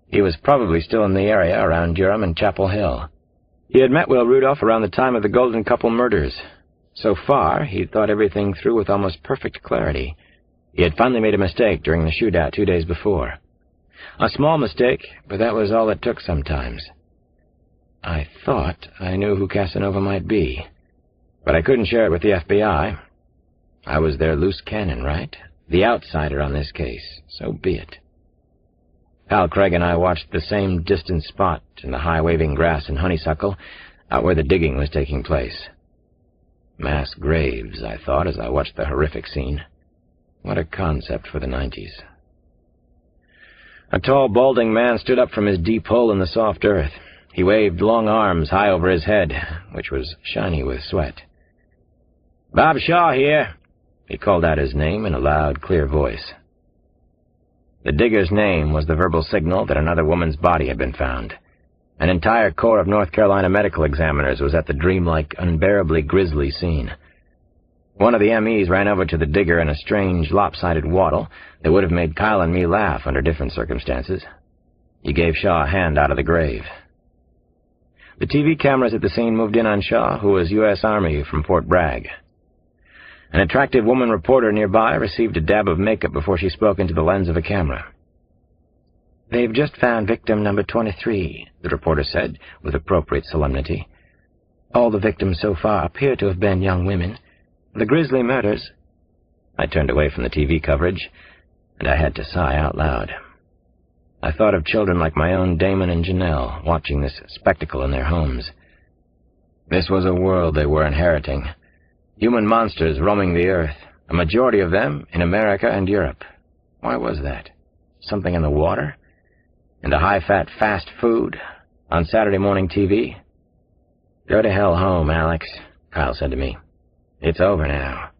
He was probably still in the area around Durham and Chapel Hill. He had met Will Rudolph around the time of the Golden Couple murders. So far, he'd thought everything through with almost perfect clarity. He had finally made a mistake during the shootout 2 days before. A small mistake, but that was all it took sometimes. I thought I knew who Casanova might be, but I couldn't share it with the FBI. I was their loose cannon, right? The outsider on this case, so be it. Hal Craig and I watched the same distant spot in the high-waving grass and honeysuckle out where the digging was taking place. Mass graves, I thought as I watched the horrific scene. What a concept for the 90s. A tall, balding man stood up from his deep hole in the soft earth. He waved long arms high over his head, which was shiny with sweat. "Bob Shaw here," he called out his name in a loud, clear voice. The digger's name was the verbal signal that another woman's body had been found. An entire corps of North Carolina medical examiners was at the dreamlike, unbearably grisly scene. One of the MEs ran over to the digger in a strange, lopsided waddle that would have made Kyle and me laugh under different circumstances. He gave Shaw a hand out of the grave. The TV cameras at the scene moved in on Shaw, who was U.S. Army from Fort Bragg. An attractive woman reporter nearby received a dab of makeup before she spoke into the lens of a camera. "They've just found victim number 23, the reporter said, with appropriate solemnity. "All the victims so far appear to have been young women. The grisly murders—" I turned away from the TV coverage, and I had to sigh out loud. I thought of children like my own Damon and Janelle watching this spectacle in their homes. This was a world they were inheriting. Human monsters roaming the earth, a majority of them in America and Europe. Why was that? Something in the water? And a high-fat fast food? On Saturday morning TV? "Go to hell home, Alex," Kyle said to me. "It's over now.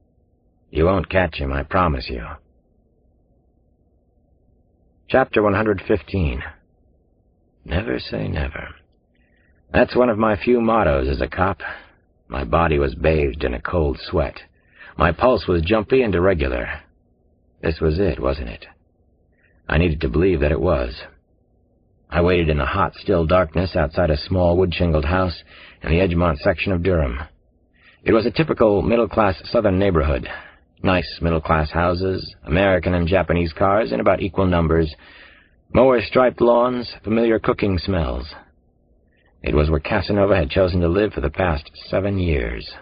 You won't catch him, I promise you." Chapter 115. Never say never. That's one of my few mottos as a cop. My body was bathed in a cold sweat. My pulse was jumpy and irregular. This was it, wasn't it? I needed to believe that it was. I waited in the hot, still darkness outside a small wood-shingled house in the Edgemont section of Durham. It was a typical middle-class southern neighborhood. Nice middle-class houses, American and Japanese cars in about equal numbers, mower-striped lawns, familiar cooking smells. It was where Casanova had chosen to live for the past 7 years.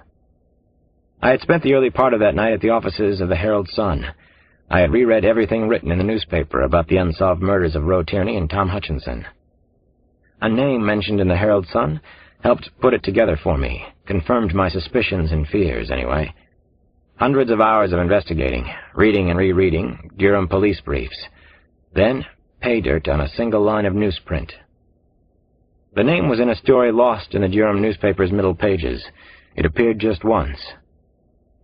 I had spent the early part of that night at the offices of the Herald-Sun. I had reread everything written in the newspaper about the unsolved murders of Roe Tierney and Tom Hutchinson. A name mentioned in the Herald-Sun helped put it together for me, confirmed my suspicions and fears, anyway. Hundreds of hours of investigating, reading and rereading Durham police briefs. Then, pay dirt on a single line of newsprint. The name was in a story lost in the Durham newspaper's middle pages. It appeared just once.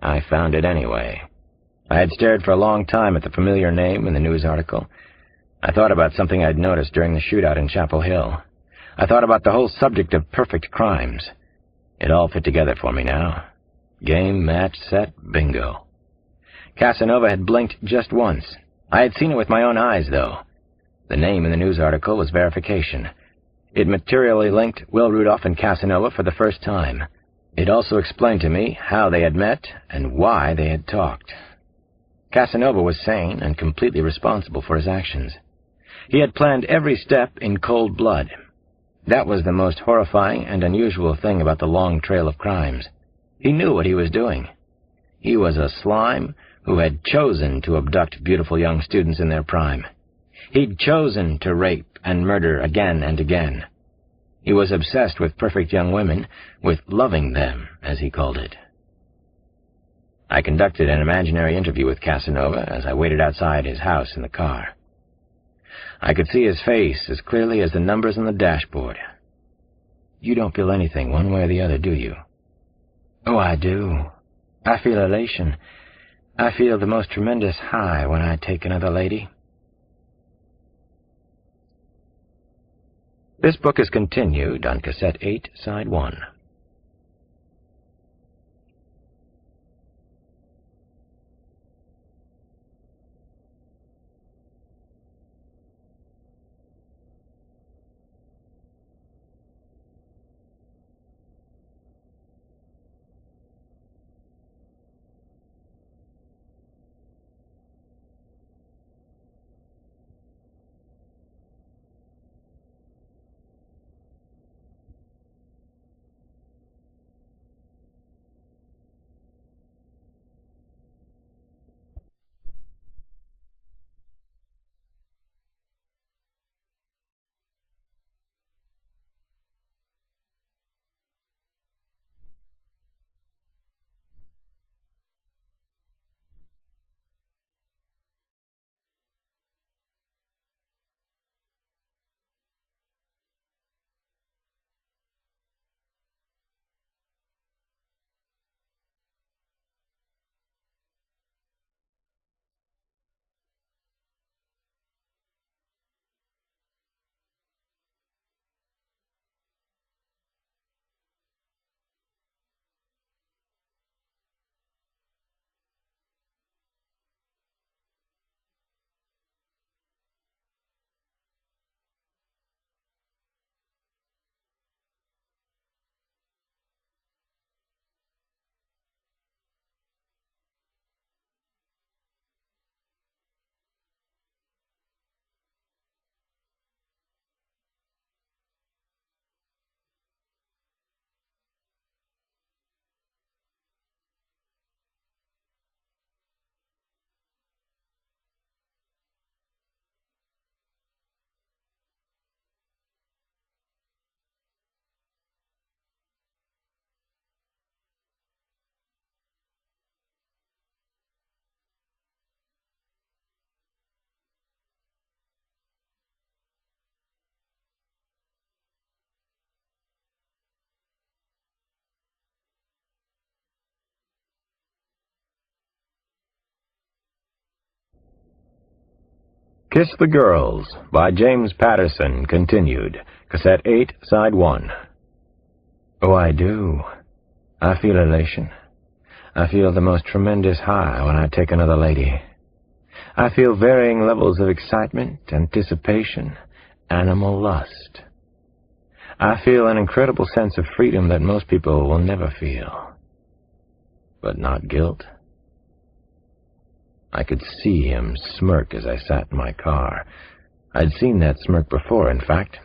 I found it anyway. I had stared for a long time at the familiar name in the news article. I thought about something I'd noticed during the shootout in Chapel Hill. I thought about the whole subject of perfect crimes. It all fit together for me now. Game, match, set, bingo. Casanova had blinked just once. I had seen it with my own eyes, though. The name in the news article was verification. It materially linked Will Rudolph and Casanova for the first time. It also explained to me how they had met and why they had talked. Casanova was sane and completely responsible for his actions. He had planned every step in cold blood. That was the most horrifying and unusual thing about the long trail of crimes. He knew what he was doing. He was a slime who had chosen to abduct beautiful young students in their prime. He'd chosen to rape and murder again and again. He was obsessed with perfect young women, with loving them, as he called it. I conducted an imaginary interview with Casanova as I waited outside his house in the car. I could see his face as clearly as the numbers on the dashboard. "You don't feel anything one way or the other, do you?" "Oh, I do. I feel elation. I feel the most tremendous high when I take another lady." This book is continued on Cassette 8, Side 1. Kiss the Girls by James Patterson, continued. Cassette 8, Side 1. Oh, I do. I feel elation. I feel the most tremendous high when I take another lady. I feel varying levels of excitement, anticipation, animal lust. I feel an incredible sense of freedom that most people will never feel. But not guilt. I could see him smirk as I sat in my car. I'd seen that smirk before, in fact.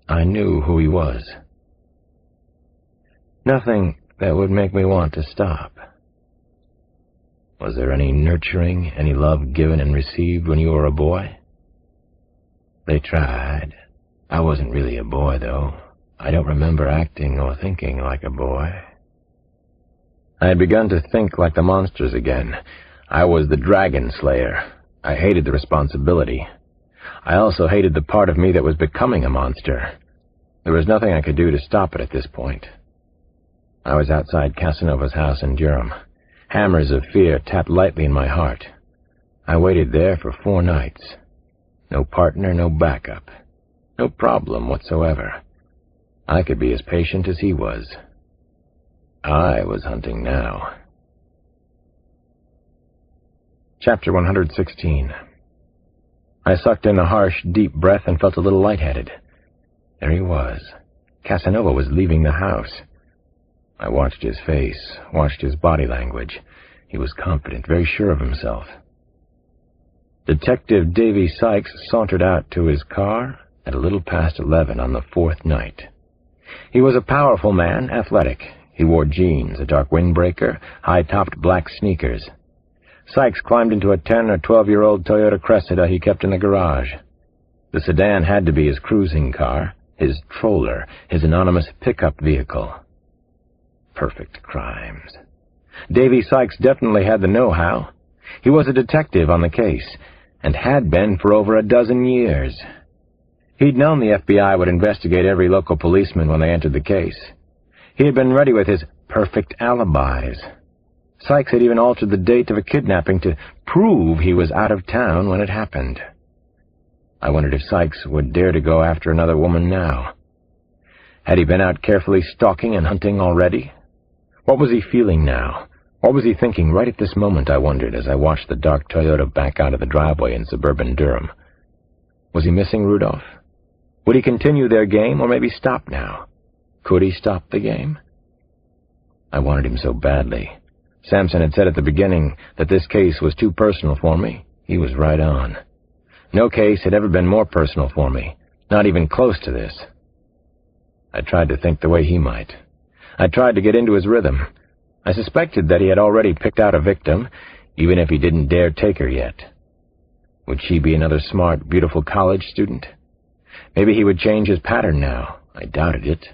I knew who he was. Nothing that would make me want to stop. Was there any nurturing, any love given and received when you were a boy? They tried. I wasn't really a boy, though. I don't remember acting or thinking like a boy. I had begun to think like the monsters again. I was the dragon slayer. I hated the responsibility. I also hated the part of me that was becoming a monster. There was nothing I could do to stop it at this point. I was outside Casanova's house in Durham. Hammers of fear tapped lightly in my heart. I waited there for 4 nights. No partner, no backup. No problem whatsoever. I could be as patient as he was. I was hunting now. Chapter 116. I sucked in a harsh, deep breath and felt a little lightheaded. There he was. Casanova was leaving the house. I watched his face, watched his body language. He was confident, very sure of himself. Detective Davy Sykes sauntered out to his car at a little past 11 on the 4th night. He was a powerful man, athletic. He wore jeans, a dark windbreaker, high-topped black sneakers. Sykes climbed into a 10- or 12-year-old Toyota Cressida he kept in the garage. The sedan had to be his cruising car, his troller, his anonymous pickup vehicle. Perfect crimes. Davy Sykes definitely had the know-how. He was a detective on the case, and had been for over a dozen years. He'd known the FBI would investigate every local policeman when they entered the case. He had been ready with his perfect alibis. Sykes had even altered the date of a kidnapping to prove he was out of town when it happened. I wondered if Sykes would dare to go after another woman now. Had he been out carefully stalking and hunting already? What was he feeling now? What was he thinking right at this moment, I wondered, as I watched the dark Toyota back out of the driveway in suburban Durham. Was he missing Rudolph? Would he continue their game, or maybe stop now? Could he stop the game? I wanted him so badly. Sampson had said at the beginning that this case was too personal for me. He was right on. No case had ever been more personal for me, not even close to this. I tried to think the way he might. I tried to get into his rhythm. I suspected that he had already picked out a victim, even if he didn't dare take her yet. Would she be another smart, beautiful college student? Maybe he would change his pattern now. I doubted it.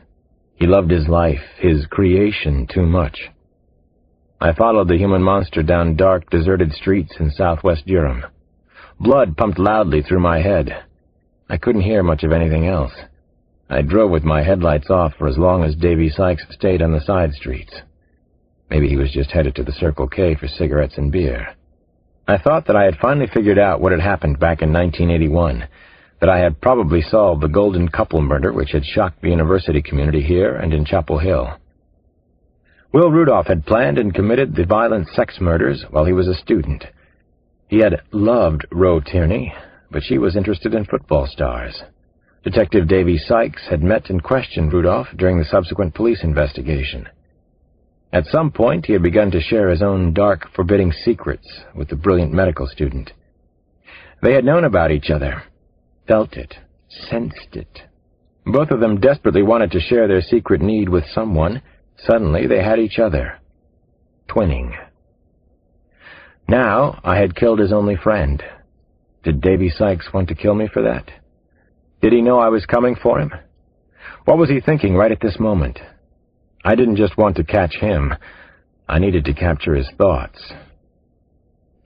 He loved his life, his creation, too much. I followed the human monster down dark, deserted streets in southwest Durham. Blood pumped loudly through my head. I couldn't hear much of anything else. I drove with my headlights off for as long as Davy Sykes stayed on the side streets. Maybe he was just headed to the Circle K for cigarettes and beer. I thought that I had finally figured out what had happened back in 1981, that I had probably solved the Golden Couple murder which had shocked the university community here and in Chapel Hill. Will Rudolph had planned and committed the violent sex murders while he was a student. He had loved Rose Tierney, but she was interested in football stars. Detective Davy Sykes had met and questioned Rudolph during the subsequent police investigation. At some point, he had begun to share his own dark, forbidding secrets with the brilliant medical student. They had known about each other, felt it, sensed it. Both of them desperately wanted to share their secret need with someone. Suddenly, they had each other. Twinning. Now, I had killed his only friend. Did Davy Sykes want to kill me for that? Did he know I was coming for him? What was he thinking right at this moment? I didn't just want to catch him. I needed to capture his thoughts.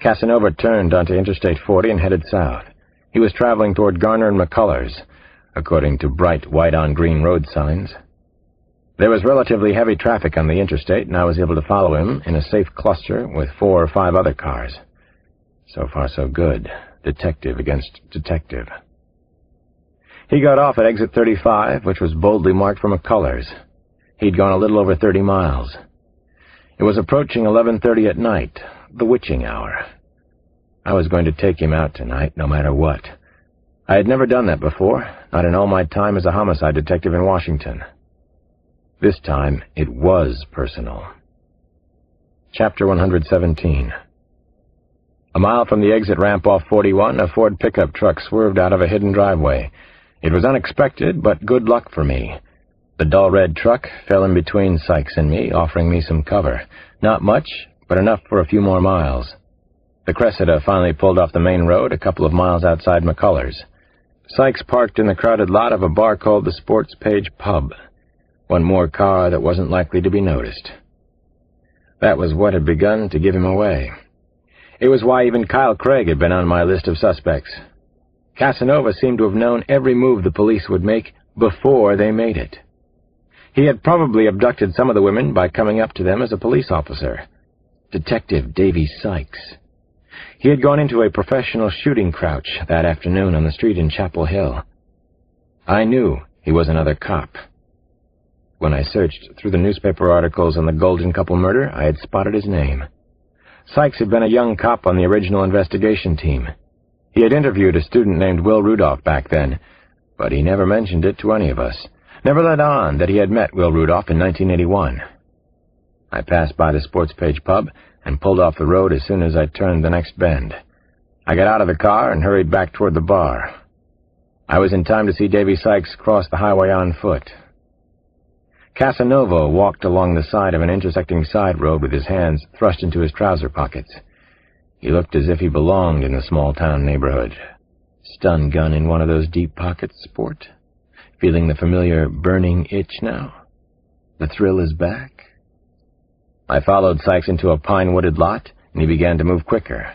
Casanova turned onto Interstate 40 and headed south. He was traveling toward Garner and McCullers, according to bright white-on-green road signs. There was relatively heavy traffic on the interstate, and I was able to follow him in a safe cluster with 4 or 5 other cars. So far, so good. detective against detective. He got off at exit 35, which was boldly marked for McCullers. He'd gone a little over 30 miles. It was approaching 11:30 at night, the witching hour. I was going to take him out tonight, no matter what. I had never done that before, not in all my time as a homicide detective in Washington. This time, it was personal. Chapter 117. A mile from the exit ramp off 41, a Ford pickup truck swerved out of a hidden driveway. It was unexpected, but good luck for me. The dull red truck fell in between Sykes and me, offering me some cover. Not much, but enough for a few more miles. The Cressida finally pulled off the main road a couple of miles outside McCullers. Sykes parked in the crowded lot of a bar called the Sports Page Pub. One more car that wasn't likely to be noticed. That was what had begun to give him away. It was why even Kyle Craig had been on my list of suspects. Casanova seemed to have known every move the police would make before they made it. He had probably abducted some of the women by coming up to them as a police officer. Detective Davy Sykes. He had gone into a professional shooting crouch that afternoon on the street in Chapel Hill. I knew he was another cop. When I searched through the newspaper articles on the Golden Couple murder, I had spotted his name. Sykes had been a young cop on the original investigation team. He had interviewed a student named Will Rudolph back then, but he never mentioned it to any of us. Never let on that he had met Will Rudolph in 1981. I passed by the Sports Page Pub and pulled off the road as soon as I turned the next bend. I got out of the car and hurried back toward the bar. I was in time to see Davy Sykes cross the highway on foot. Casanova walked along the side of an intersecting side road with his hands thrust into his trouser pockets. He looked as if he belonged in the small-town neighborhood. Stun gun in one of those deep pockets, sport? Feeling the familiar burning itch now? The thrill is back? I followed Sykes into a pine-wooded lot, and he began to move quicker.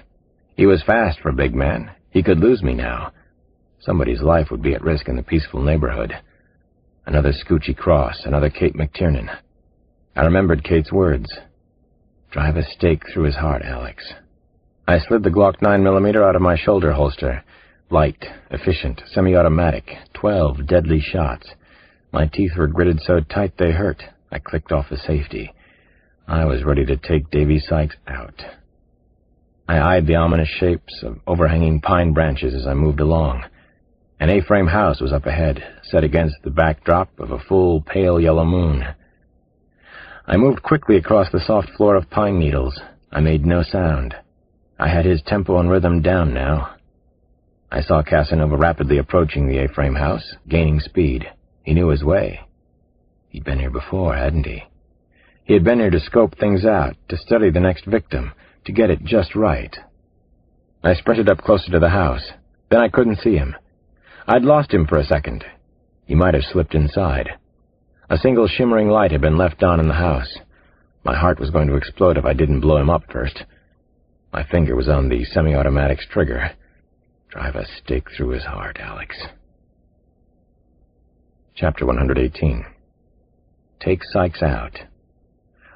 He was fast for a big man. He could lose me now. Somebody's life would be at risk in the peaceful neighborhood. Another Scoochie cross, another Kate McTiernan. I remembered Kate's words. Drive a stake through his heart, Alex. I slid the Glock 9mm out of my shoulder holster. Light, efficient, semi-automatic, 12 deadly shots. My teeth were gritted so tight they hurt. I clicked off the safety. I was ready to take Davy Sykes out. I eyed the ominous shapes of overhanging pine branches as I moved along. An A-frame house was up ahead, set against the backdrop of a full, pale yellow moon. I moved quickly across the soft floor of pine needles. I made no sound. I had his tempo and rhythm down now. I saw Casanova rapidly approaching the A-frame house, gaining speed. He knew his way. He'd been here before, hadn't he? He had been here to scope things out, to study the next victim, to get it just right. I sprinted up closer to the house. Then I couldn't see him. I'd lost him for a second. He might have slipped inside. A single shimmering light had been left on in the house. My heart was going to explode if I didn't blow him up first. My finger was on the semi-automatic's trigger. Drive a stake through his heart, Alex. Chapter 118. Take Sykes out.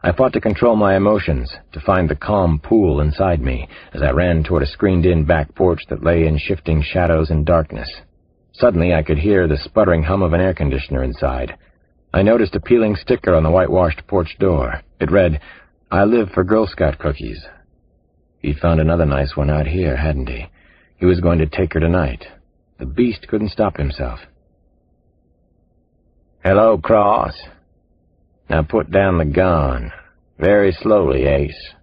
I fought to control my emotions, to find the calm pool inside me as I ran toward a screened-in back porch that lay in shifting shadows and darkness. Suddenly, I could hear the sputtering hum of an air conditioner inside. I noticed a peeling sticker on the whitewashed porch door. It read, "I live for Girl Scout cookies." He'd found another nice one out here, hadn't he? He was going to take her tonight. The beast couldn't stop himself. "Hello, Cross. Now put down the gun. Very slowly, Ace,"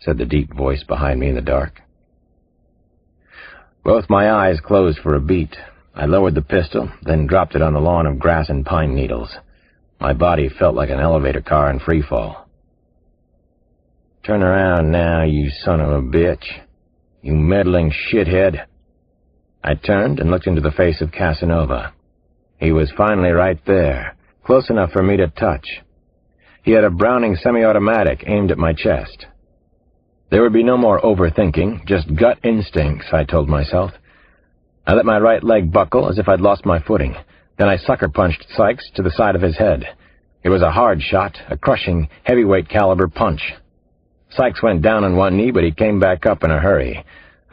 said the deep voice behind me in the dark. Both my eyes closed for a beat. I lowered the pistol, then dropped it on the lawn of grass and pine needles. My body felt like an elevator car in freefall. "Turn around now, you son of a bitch. You meddling shithead." I turned and looked into the face of Casanova. He was finally right there, close enough for me to touch. He had a Browning semi-automatic aimed at my chest. There would be no more overthinking, just gut instincts, I told myself. I let my right leg buckle as if I'd lost my footing. Then I sucker-punched Sykes to the side of his head. It was a hard shot, a crushing, heavyweight caliber punch. Sykes went down on one knee, but he came back up in a hurry.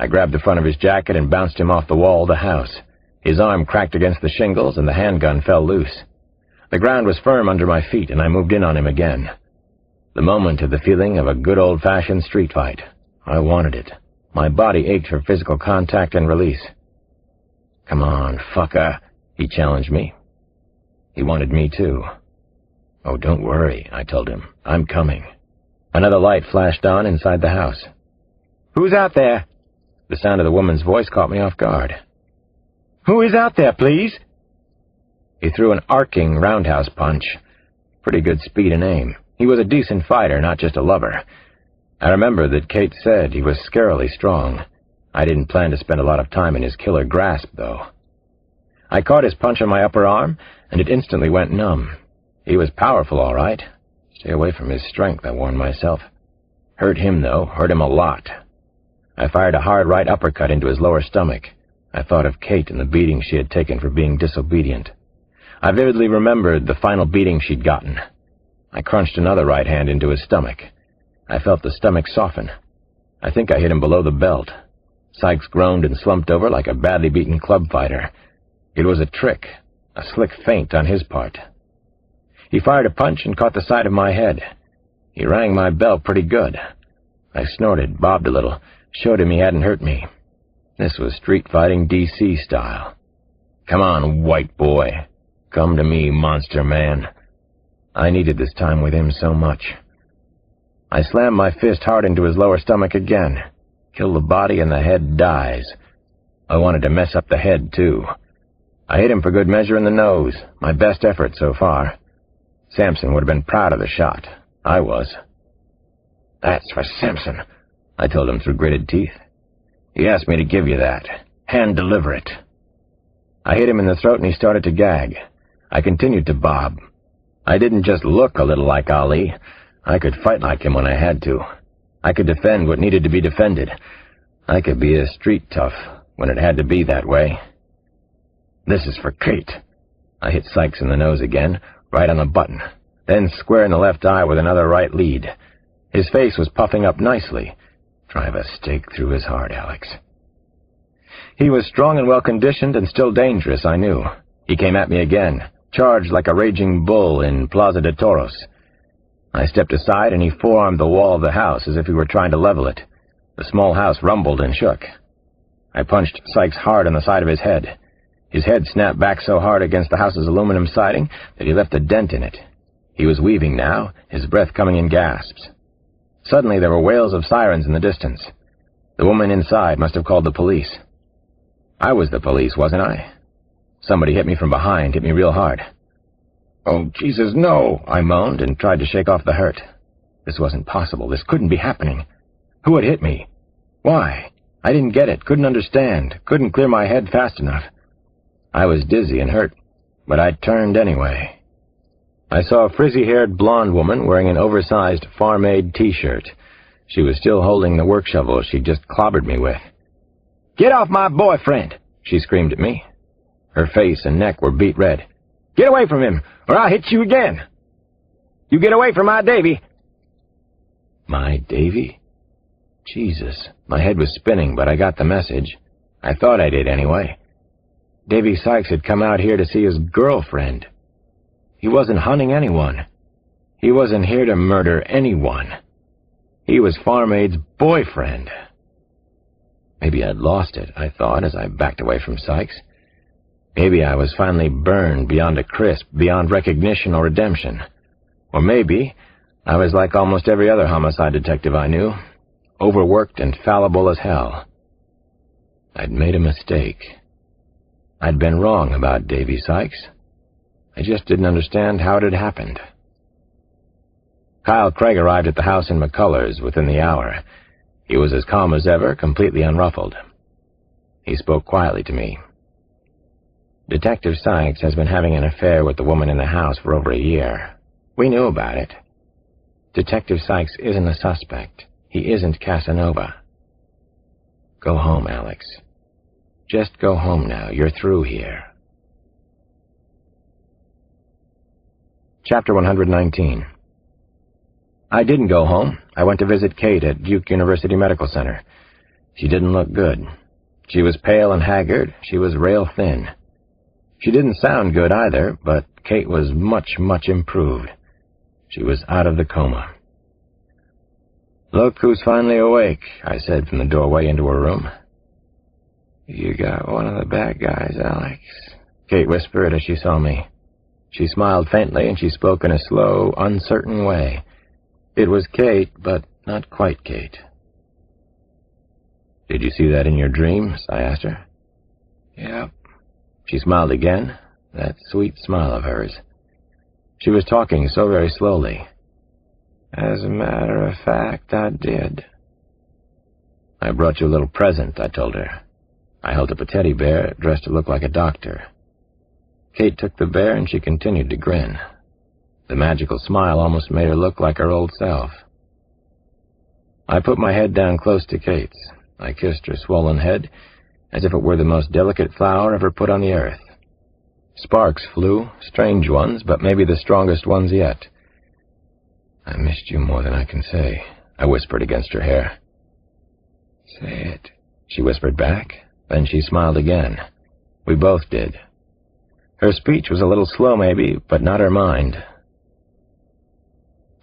I grabbed the front of his jacket and bounced him off the wall of the house. His arm cracked against the shingles and the handgun fell loose. The ground was firm under my feet and I moved in on him again. The moment of the feeling of a good old-fashioned street fight. I wanted it. My body ached for physical contact and release. "Come on, fucker," he challenged me. He wanted me too. "Oh, don't worry," I told him. "I'm coming." Another light flashed on inside the house. "Who's out there?" The sound of the woman's voice caught me off guard. "Who is out there, please?" He threw an arcing roundhouse punch. Pretty good speed and aim. He was a decent fighter, not just a lover. I remember that Kate said he was scarily strong. I didn't plan to spend a lot of time in his killer grasp, though. I caught his punch on my upper arm, and it instantly went numb. He was powerful, all right. Stay away from his strength, I warned myself. Hurt him, though. Hurt him a lot. I fired a hard right uppercut into his lower stomach. I thought of Kate and the beating she had taken for being disobedient. I vividly remembered the final beating she'd gotten. I crunched another right hand into his stomach. I felt the stomach soften. I think I hit him below the belt. Sykes groaned and slumped over like a badly beaten club fighter. It was a trick, a slick feint on his part. He fired a punch and caught the side of my head. He rang my bell pretty good. I snorted, bobbed a little, showed him he hadn't hurt me. This was street fighting DC style. "Come on, white boy. Come to me, monster man." I needed this time with him so much. I slammed my fist hard into his lower stomach again. Kill the body and the head dies. I wanted to mess up the head, too. I hit him for good measure in the nose, my best effort so far. Samson would have been proud of the shot. I was. "That's for Samson," I told him through gritted teeth. "He asked me to give you that. Hand deliver it." I hit him in the throat and he started to gag. I continued to bob. I didn't just look a little like Ali. I could fight like him when I had to. I could defend what needed to be defended. I could be a street tough when it had to be that way. "This is for Kate." I hit Sykes in the nose again, right on the button, then square in the left eye with another right lead. His face was puffing up nicely. Drive a stake through his heart, Alex. He was strong and well-conditioned and still dangerous, I knew. He came at me again, charged like a raging bull in Plaza de Toros. I stepped aside and he forearmed the wall of the house as if he were trying to level it. The small house rumbled and shook. I punched Sykes hard on the side of his head. His head snapped back so hard against the house's aluminum siding that he left a dent in it. He was weaving now, his breath coming in gasps. Suddenly there were wails of sirens in the distance. The woman inside must have called the police. I was the police, wasn't I? Somebody hit me from behind, hit me real hard. "Oh, Jesus, no!" I moaned and tried to shake off the hurt. This wasn't possible. This couldn't be happening. Who had hit me? Why? I didn't get it, couldn't understand, couldn't clear my head fast enough. I was dizzy and hurt, but I turned anyway. I saw a frizzy-haired blonde woman wearing an oversized farm-aid T-shirt. She was still holding the work shovel she'd just clobbered me with. "Get off my boyfriend!" she screamed at me. Her face and neck were beet red. "Get away from him, or I'll hit you again! You get away from my Davy!" My Davy? Jesus, my head was spinning, but I got the message. I thought I did anyway. Davy Sykes had come out here to see his girlfriend. He wasn't hunting anyone. He wasn't here to murder anyone. He was Farm Aid's boyfriend. Maybe I'd lost it, I thought, as I backed away from Sykes. Maybe I was finally burned beyond a crisp, beyond recognition or redemption. Or maybe I was like almost every other homicide detective I knew, overworked and fallible as hell. I'd made a mistake. I'd been wrong about Davy Sykes. I just didn't understand how it had happened. Kyle Craig arrived at the house in McCullers within the hour. He was as calm as ever, completely unruffled. He spoke quietly to me. "Detective Sykes has been having an affair with the woman in the house for over a year. We knew about it. Detective Sykes isn't a suspect. He isn't Casanova. Go home, Alex. Just go home now. You're through here." Chapter 119. I didn't go home. I went to visit Kate at Duke University Medical Center. She didn't look good. She was pale and haggard. She was rail thin. She didn't sound good either, but Kate was much, much improved. She was out of the coma. "Look who's finally awake," I said from the doorway into her room. "You got one of the bad guys, Alex," Kate whispered as she saw me. She smiled faintly, and she spoke in a slow, uncertain way. It was Kate, but not quite Kate. "Did you see that in your dreams?" I asked her. "Yep." She smiled again, that sweet smile of hers. She was talking so very slowly. "As a matter of fact, I did." "I brought you a little present," I told her. I held up a teddy bear dressed to look like a doctor. Kate took the bear and she continued to grin. The magical smile almost made her look like her old self. I put my head down close to Kate's. I kissed her swollen head as if it were the most delicate flower ever put on the earth. Sparks flew, strange ones, but maybe the strongest ones yet. "I missed you more than I can say," I whispered against her hair. "Say it," she whispered back. Then she smiled again. We both did. Her speech was a little slow, maybe, but not her mind.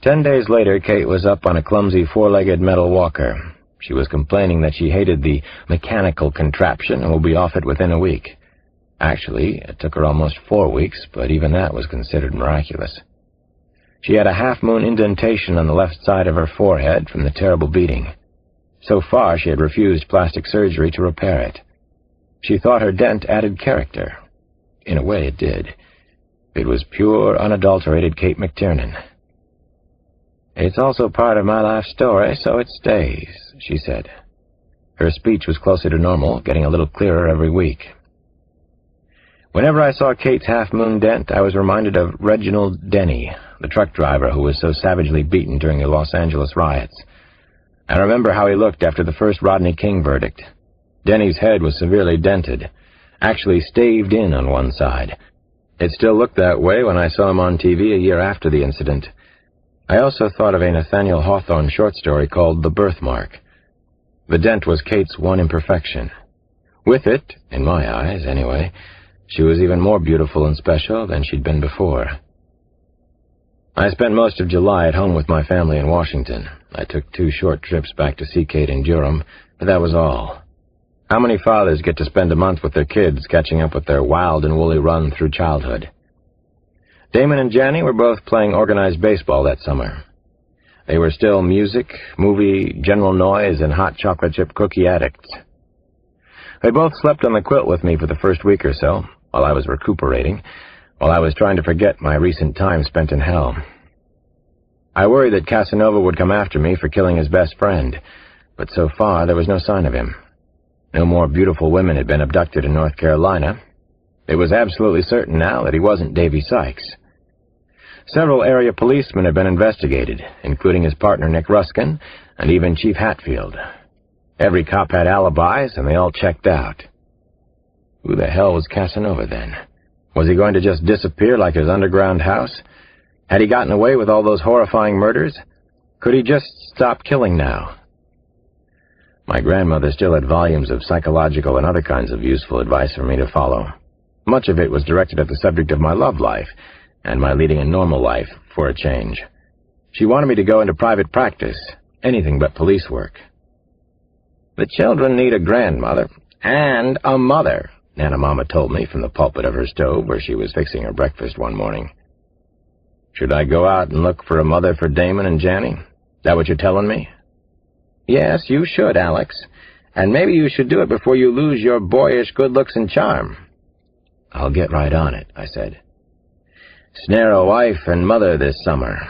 10 days later, Kate was up on a clumsy four-legged metal walker. She was complaining that she hated the mechanical contraption and would be off it within a week. Actually, it took her almost 4 weeks, but even that was considered miraculous. She had a half-moon indentation on the left side of her forehead from the terrible beating. So far, she had refused plastic surgery to repair it. She thought her dent added character. In a way, it did. It was pure, unadulterated Kate McTiernan. "It's also part of my life story, so it stays," she said. Her speech was closer to normal, getting a little clearer every week. Whenever I saw Kate's half-moon dent, I was reminded of Reginald Denny, the truck driver who was so savagely beaten during the Los Angeles riots. I remember how he looked after the first Rodney King verdict. Denny's head was severely dented, actually staved in on one side. It still looked that way when I saw him on TV a year after the incident. I also thought of a Nathaniel Hawthorne short story called The Birthmark. The dent was Kate's one imperfection. With it, in my eyes anyway, she was even more beautiful and special than she'd been before. I spent most of July at home with my family in Washington. I took 2 short trips back to see Kate in Durham, but that was all. How many fathers get to spend a month with their kids, catching up with their wild and woolly run through childhood? Damon and Janny were both playing organized baseball that summer. They were still music, movie, general noise, and hot chocolate chip cookie addicts. They both slept on the quilt with me for the first week or so, while I was recuperating, while I was trying to forget my recent time spent in hell. I worried that Casanova would come after me for killing his best friend, but so far there was no sign of him. No more beautiful women had been abducted in North Carolina. It was absolutely certain now that he wasn't Davy Sykes. Several area policemen had been investigated, including his partner Nick Ruskin, and even Chief Hatfield. Every cop had alibis, and they all checked out. Who the hell was Casanova, then? Was he going to just disappear like his underground house? Had he gotten away with all those horrifying murders? Could he just stop killing now? My grandmother still had volumes of psychological and other kinds of useful advice for me to follow. Much of it was directed at the subject of my love life, and my leading a normal life, for a change. She wanted me to go into private practice, anything but police work. "The children need a grandmother and a mother," Nana Mama told me from the pulpit of her stove where she was fixing her breakfast one morning. Should I go out and look for a mother for Damon and Janny? Is that what you're telling me? "Yes, you should, Alex. And maybe you should do it before you lose your boyish good looks and charm." "I'll get right on it," I said. "Snare a wife and mother this summer."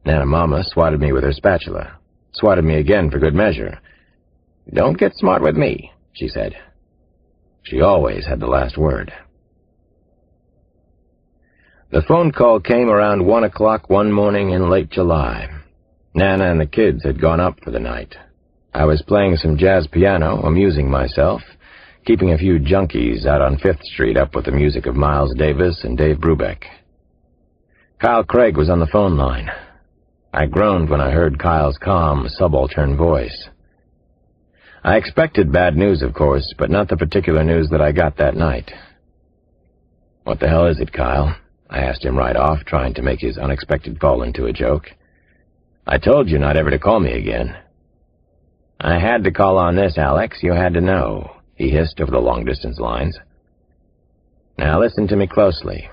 Nana Mama swatted me with her spatula. Swatted me again for good measure. "Don't get smart with me," she said. She always had the last word. The phone call came around 1 o'clock one morning in late July. Nana and the kids had gone up for the night. I was playing some jazz piano, amusing myself, keeping a few junkies out on 5th Street up with the music of Miles Davis and Dave Brubeck. Kyle Craig was on the phone line. I groaned when I heard Kyle's calm, subaltern voice. I expected bad news, of course, but not the particular news that I got that night. "What the hell is it, Kyle?" I asked him right off, trying to make his unexpected call into a joke. "I told you not ever to call me again." "I had to call on this, Alex. You had to know," he hissed over the long-distance lines. "Now listen to me closely."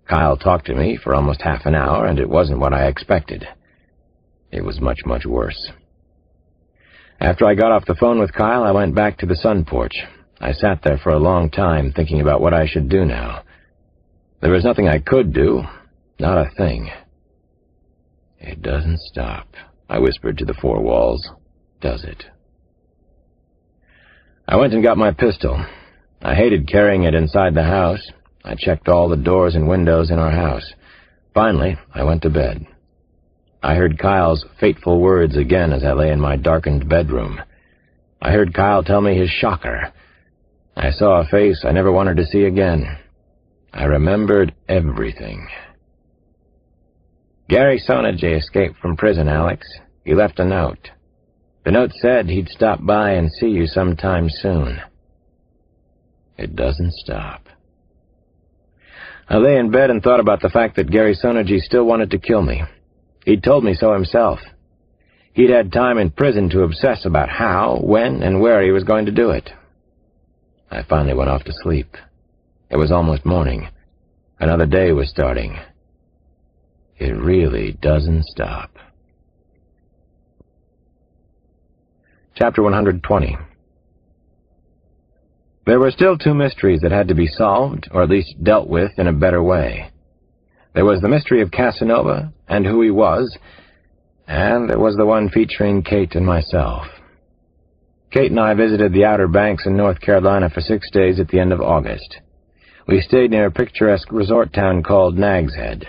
Kyle talked to me for almost half an hour, and it wasn't what I expected. It was much, much worse. After I got off the phone with Kyle, I went back to the sun porch. I sat there for a long time thinking about what I should do now. There was nothing I could do, not a thing. "It doesn't stop," I whispered to the four walls. "Does it?" I went and got my pistol. I hated carrying it inside the house. I checked all the doors and windows in our house. Finally, I went to bed. I heard Kyle's fateful words again as I lay in my darkened bedroom. I heard Kyle tell me his shocker. I saw a face I never wanted to see again. I remembered everything. "Gary Sonergy escaped from prison, Alex. He left a note. The note said he'd stop by and see you sometime soon." It doesn't stop. I lay in bed and thought about the fact that Gary Sonergy still wanted to kill me. He'd told me so himself. He'd had time in prison to obsess about how, when, and where he was going to do it. I finally went off to sleep. It was almost morning. Another day was starting. It really doesn't stop. Chapter 120. There were still two mysteries that had to be solved, or at least dealt with in a better way. There was the mystery of Casanova and who he was, and there was the one featuring Kate and myself. Kate and I visited the Outer Banks in North Carolina for 6 days at the end of August. We stayed near a picturesque resort town called Nag's Head.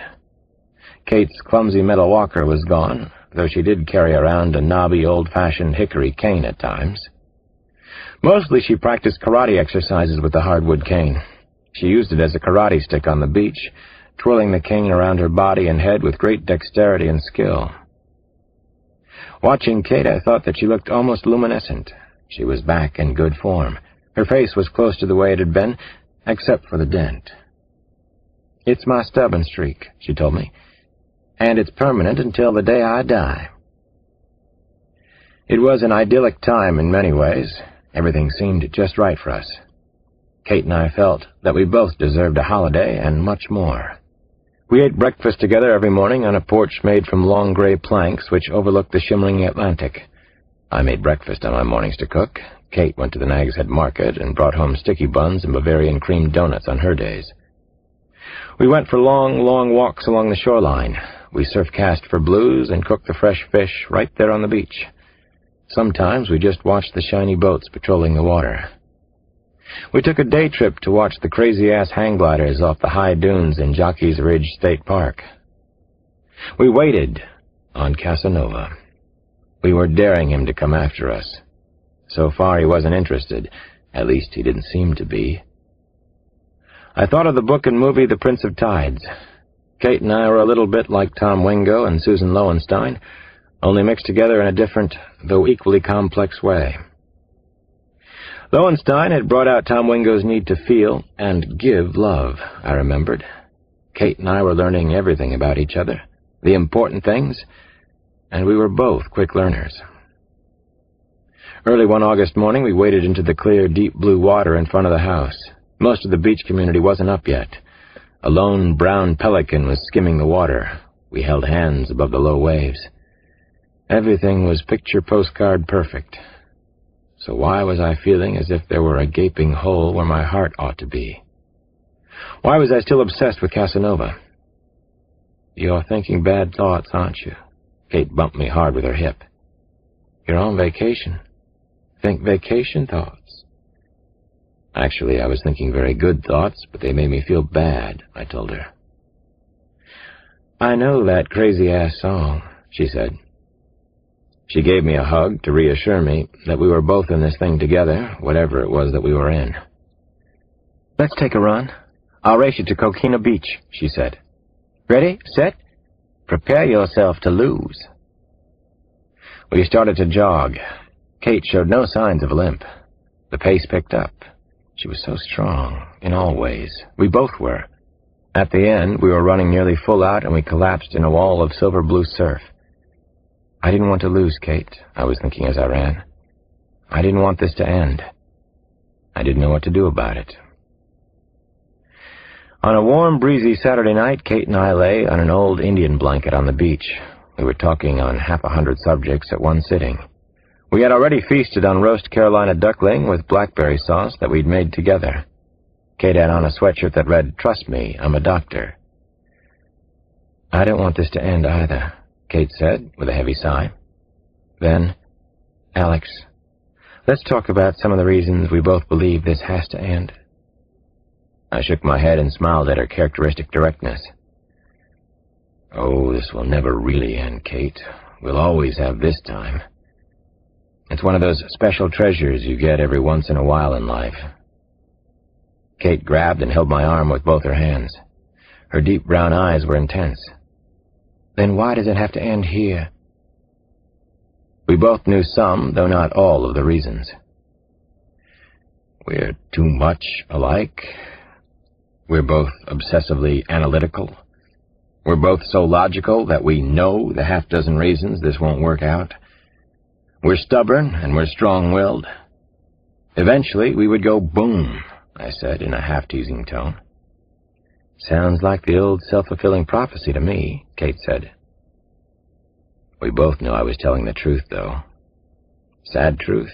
Kate's clumsy metal walker was gone, though she did carry around a knobby, old-fashioned hickory cane at times. Mostly she practiced karate exercises with the hardwood cane. She used it as a karate stick on the beach, twirling the cane around her body and head with great dexterity and skill. Watching Kate, I thought that she looked almost luminescent. She was back in good form. Her face was close to the way it had been, except for the dent. "It's my stubborn streak," she told me, "and it's permanent until the day I die." It was an idyllic time in many ways. Everything seemed just right for us. Kate and I felt that we both deserved a holiday and much more. We ate breakfast together every morning on a porch made from long gray planks which overlooked the shimmering Atlantic. I made breakfast on my mornings to cook. Kate went to the Nag's Head Market and brought home sticky buns and Bavarian cream donuts on her days. We went for long, long walks along the shoreline. We surf-cast for blues and cooked the fresh fish right there on the beach. Sometimes we just watched the shiny boats patrolling the water. We took a day trip to watch the crazy-ass hang gliders off the high dunes in Jockey's Ridge State Park. We waited on Casanova. We were daring him to come after us. So far he wasn't interested. At least he didn't seem to be. I thought of the book and movie The Prince of Tides. Kate and I were a little bit like Tom Wingo and Susan Lowenstein, only mixed together in a different, though equally complex way. Lowenstein had brought out Tom Wingo's need to feel and give love, I remembered. Kate and I were learning everything about each other, the important things, and we were both quick learners. Early one August morning, we waded into the clear, deep blue water in front of the house. Most of the beach community wasn't up yet. A lone brown pelican was skimming the water. We held hands above the low waves. Everything was picture postcard perfect. So why was I feeling as if there were a gaping hole where my heart ought to be? Why was I still obsessed with Casanova? "You're thinking bad thoughts, aren't you?" Kate bumped me hard with her hip. "You're on vacation. Think vacation thoughts." "Actually, I was thinking very good thoughts, but they made me feel bad," I told her. "I know that crazy-ass song," she said. She gave me a hug to reassure me that we were both in this thing together, whatever it was that we were in. "Let's take a run. I'll race you to Coquina Beach," she said. "Ready, set, prepare yourself to lose." We started to jog. Kate showed no signs of a limp. The pace picked up. She was so strong, in all ways. We both were. At the end, we were running nearly full out, and we collapsed in a wall of silver-blue surf. I didn't want to lose Kate, I was thinking as I ran. I didn't want this to end. I didn't know what to do about it. On a warm, breezy Saturday night, Kate and I lay on an old Indian blanket on the beach. We were talking on 100 subjects at one sitting. We had already feasted on roast Carolina duckling with blackberry sauce that we'd made together. Kate had on a sweatshirt that read, "Trust me, I'm a doctor." "I don't want this to end either," Kate said with a heavy sigh. Then, "Alex, let's talk about some of the reasons we both believe this has to end." I shook my head and smiled at her characteristic directness. "Oh, this will never really end, Kate. We'll always have this time. It's one of those special treasures you get every once in a while in life." Kate grabbed and held my arm with both her hands. Her deep brown eyes were intense. "Then why does it have to end here?" We both knew some, though not all, of the reasons. We're too much alike. We're both obsessively analytical. We're both so logical that we know the half-dozen reasons this won't work out. We're stubborn and we're strong-willed. Eventually, we would go boom, I said in a half-teasing tone. "Sounds like the old self-fulfilling prophecy to me," Kate said. We both knew I was telling the truth, though. Sad truth.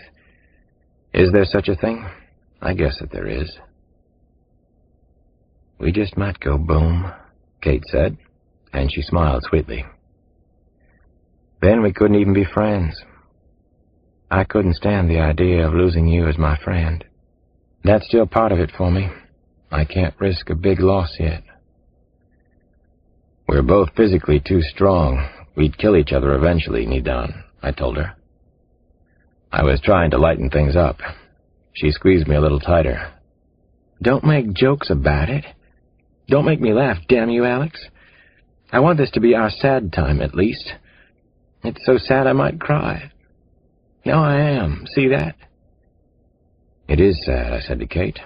Is there such a thing? I guess that there is. "We just might go boom," Kate said, and she smiled sweetly. "Then we couldn't even be friends. I couldn't stand the idea of losing you as my friend. That's still part of it for me. I can't risk a big loss yet." "We're both physically too strong. We'd kill each other eventually, Nidan," I told her. I was trying to lighten things up. She squeezed me a little tighter. "Don't make jokes about it. Don't make me laugh, damn you, Alex. I want this to be our sad time, at least. It's so sad I might cry. Now I am. See that?" "It is sad," I said to Kate.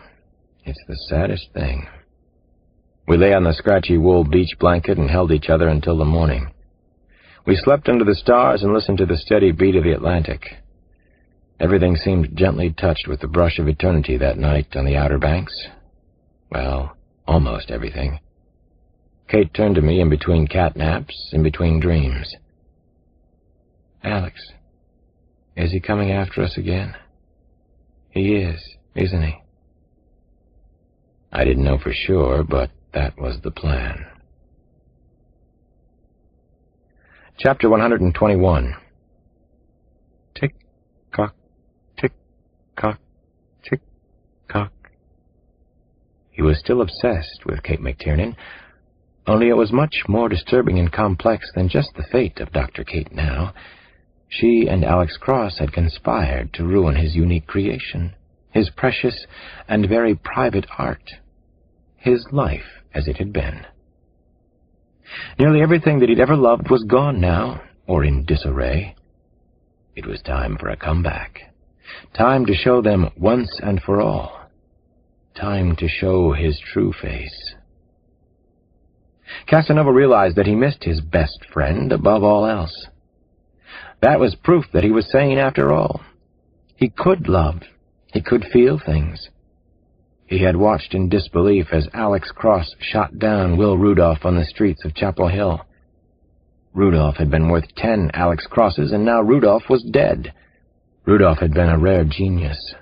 "It's the saddest thing." We lay on the scratchy wool beach blanket and held each other until the morning. We slept under the stars and listened to the steady beat of the Atlantic. Everything seemed gently touched with the brush of eternity that night on the Outer Banks. Well, almost everything. Kate turned to me in between cat naps, in between dreams. "Alex, is he coming after us again?" "He is, isn't he?" I didn't know for sure, but that was the plan. Chapter 121. Tick-cock, tick-cock, tick-cock. He was still obsessed with Kate McTiernan, only it was much more disturbing and complex than just the fate of Dr. Kate now. She and Alex Cross had conspired to ruin his unique creation, his precious and very private art, his life as it had been. Nearly everything that he'd ever loved was gone now, or in disarray. It was time for a comeback. Time to show them once and for all. Time to show his true face. Casanova realized that he missed his best friend above all else. That was proof that he was sane after all. He could love. He could feel things. He had watched in disbelief as Alex Cross shot down Will Rudolph on the streets of Chapel Hill. Rudolph had been worth 10 Alex Crosses, and now Rudolph was dead. Rudolph had been a rare genius.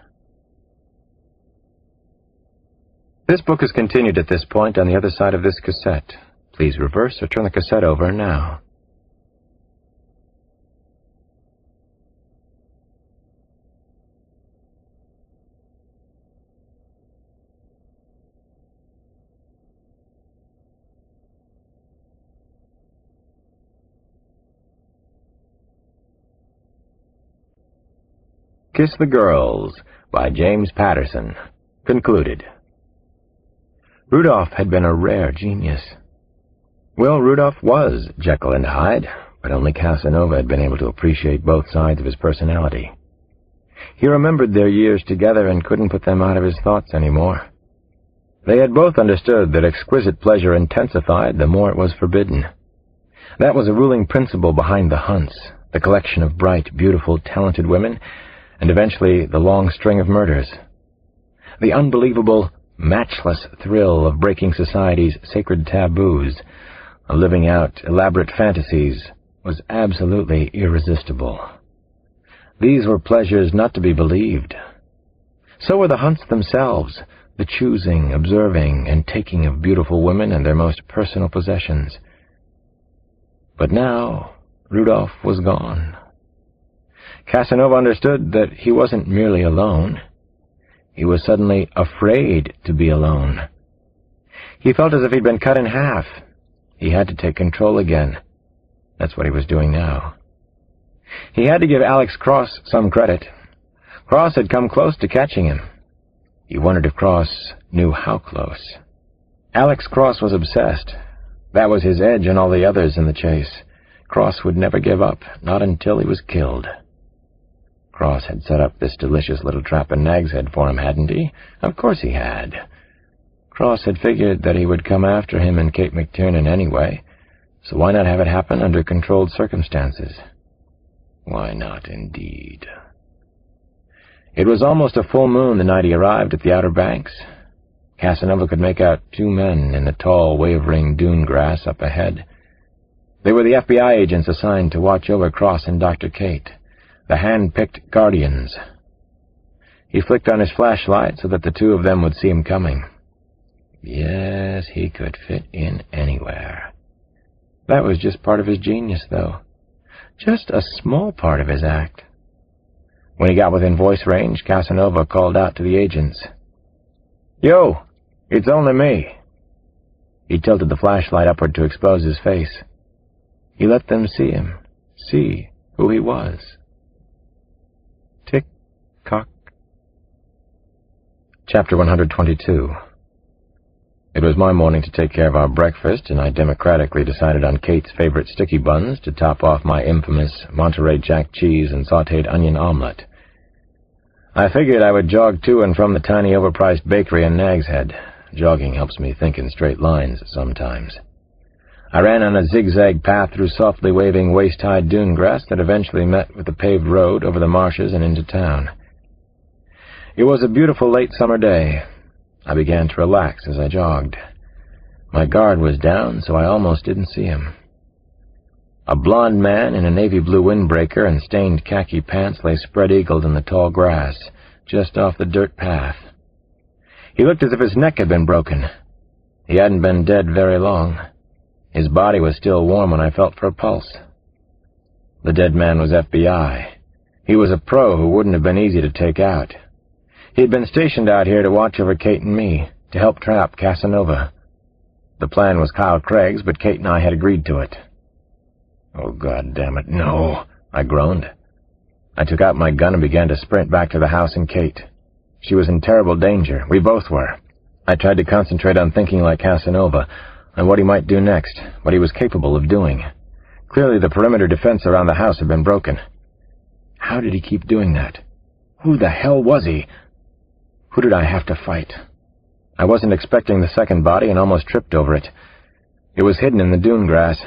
This book is continued at this point on the other side of this cassette. Please reverse or turn the cassette over now. Kiss the Girls by James Patterson. Concluded. Rudolph had been a rare genius. Will Rudolph was Jekyll and Hyde, but only Casanova had been able to appreciate both sides of his personality. He remembered their years together and couldn't put them out of his thoughts anymore. They had both understood that exquisite pleasure intensified the more it was forbidden. That was a ruling principle behind the hunts, the collection of bright, beautiful, talented women, and eventually the long string of murders. The unbelievable, matchless thrill of breaking society's sacred taboos, of living out elaborate fantasies, was absolutely irresistible. These were pleasures not to be believed. So were the hunts themselves, the choosing, observing, and taking of beautiful women and their most personal possessions. But now, Rudolph was gone. Casanova understood that he wasn't merely alone. He was suddenly afraid to be alone. He felt as if he'd been cut in half. He had to take control again. That's what he was doing now. He had to give Alex Cross some credit. Cross had come close to catching him. He wondered if Cross knew how close. Alex Cross was obsessed. That was his edge and all the others in the chase. Cross would never give up, not until he was killed. Cross had set up this delicious little trap in Nag's Head for him, hadn't he? Of course he had. Cross had figured that he would come after him and Kate McTiernan anyway, so why not have it happen under controlled circumstances? Why not, indeed? It was almost a full moon the night he arrived at the Outer Banks. Casanova could make out two men in the tall, wavering dune grass up ahead. They were the FBI agents assigned to watch over Cross and Dr. Kate, the hand-picked guardians. He flicked on his flashlight so that the two of them would see him coming. Yes, he could fit in anywhere. That was just part of his genius, though. Just a small part of his act. When he got within voice range, Casanova called out to the agents. "Yo, it's only me." He tilted the flashlight upward to expose his face. He let them see him, see who he was. Tick-tock. Chapter 122. It was my morning to take care of our breakfast, and I democratically decided on Kate's favorite sticky buns to top off my infamous Monterey Jack cheese and sautéed onion omelet. I figured I would jog to and from the tiny overpriced bakery in Nag's Head. Jogging helps me think in straight lines sometimes. I ran on a zigzag path through softly waving waist-high dune grass that eventually met with the paved road over the marshes and into town. It was a beautiful late summer day. I began to relax as I jogged. My guard was down, so I almost didn't see him. A blond man in a navy blue windbreaker and stained khaki pants lay spread-eagled in the tall grass, just off the dirt path. He looked as if his neck had been broken. He hadn't been dead very long. His body was still warm when I felt for a pulse. The dead man was FBI. He was a pro who wouldn't have been easy to take out. He had been stationed out here to watch over Kate and me, to help trap Casanova. The plan was Kyle Craig's, but Kate and I had agreed to it. "Oh, God damn it, no," I groaned. I took out my gun and began to sprint back to the house and Kate. She was in terrible danger. We both were. I tried to concentrate on thinking like Casanova, on what he might do next, what he was capable of doing. Clearly the perimeter defense around the house had been broken. How did he keep doing that? Who the hell was he? Who did I have to fight? I wasn't expecting the second body and almost tripped over it. It was hidden in the dune grass.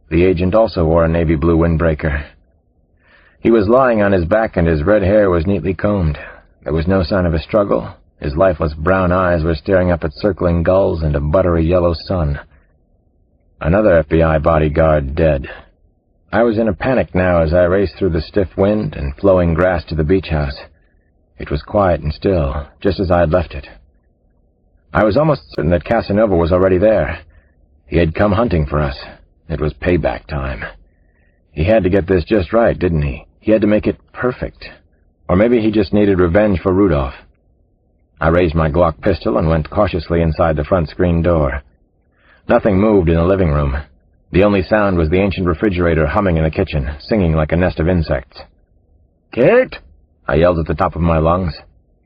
The agent also wore a navy blue windbreaker. He was lying on his back and his red hair was neatly combed. There was no sign of a struggle. His lifeless brown eyes were staring up at circling gulls and a buttery yellow sun. Another FBI bodyguard dead. I was in a panic now as I raced through the stiff wind and flowing grass to the beach house. It was quiet and still, just as I had left it. I was almost certain that Casanova was already there. He had come hunting for us. It was payback time. He had to get this just right, didn't he? He had to make it perfect. Or maybe he just needed revenge for Rudolph. I raised my Glock pistol and went cautiously inside the front screen door. Nothing moved in the living room. The only sound was the ancient refrigerator humming in the kitchen, singing like a nest of insects. "Kate!" I yelled at the top of my lungs.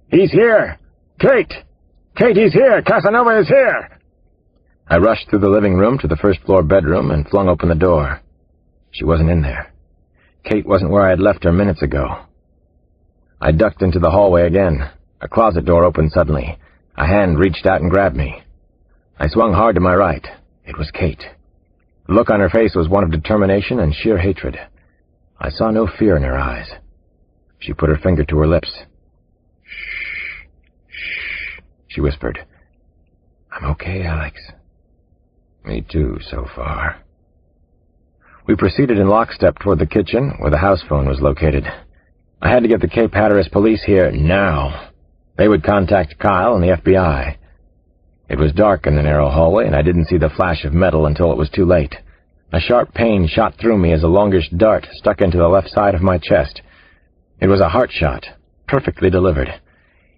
"He's here! Kate! Kate, he's here! Casanova is here!" I rushed through the living room to the first-floor bedroom and flung open the door. She wasn't in there. Kate wasn't where I had left her minutes ago. I ducked into the hallway again. A closet door opened suddenly. A hand reached out and grabbed me. I swung hard to my right. It was Kate. The look on her face was one of determination and sheer hatred. I saw no fear in her eyes. She put her finger to her lips. "Shh, shh," she whispered. "I'm okay, Alex." "Me too, so far." We proceeded in lockstep toward the kitchen, where the house phone was located. I had to get the Cape Hatteras police here now. They would contact Kyle and the FBI. It was dark in the narrow hallway, and I didn't see the flash of metal until it was too late. A sharp pain shot through me as a longish dart stuck into the left side of my chest. It was a heart shot, perfectly delivered.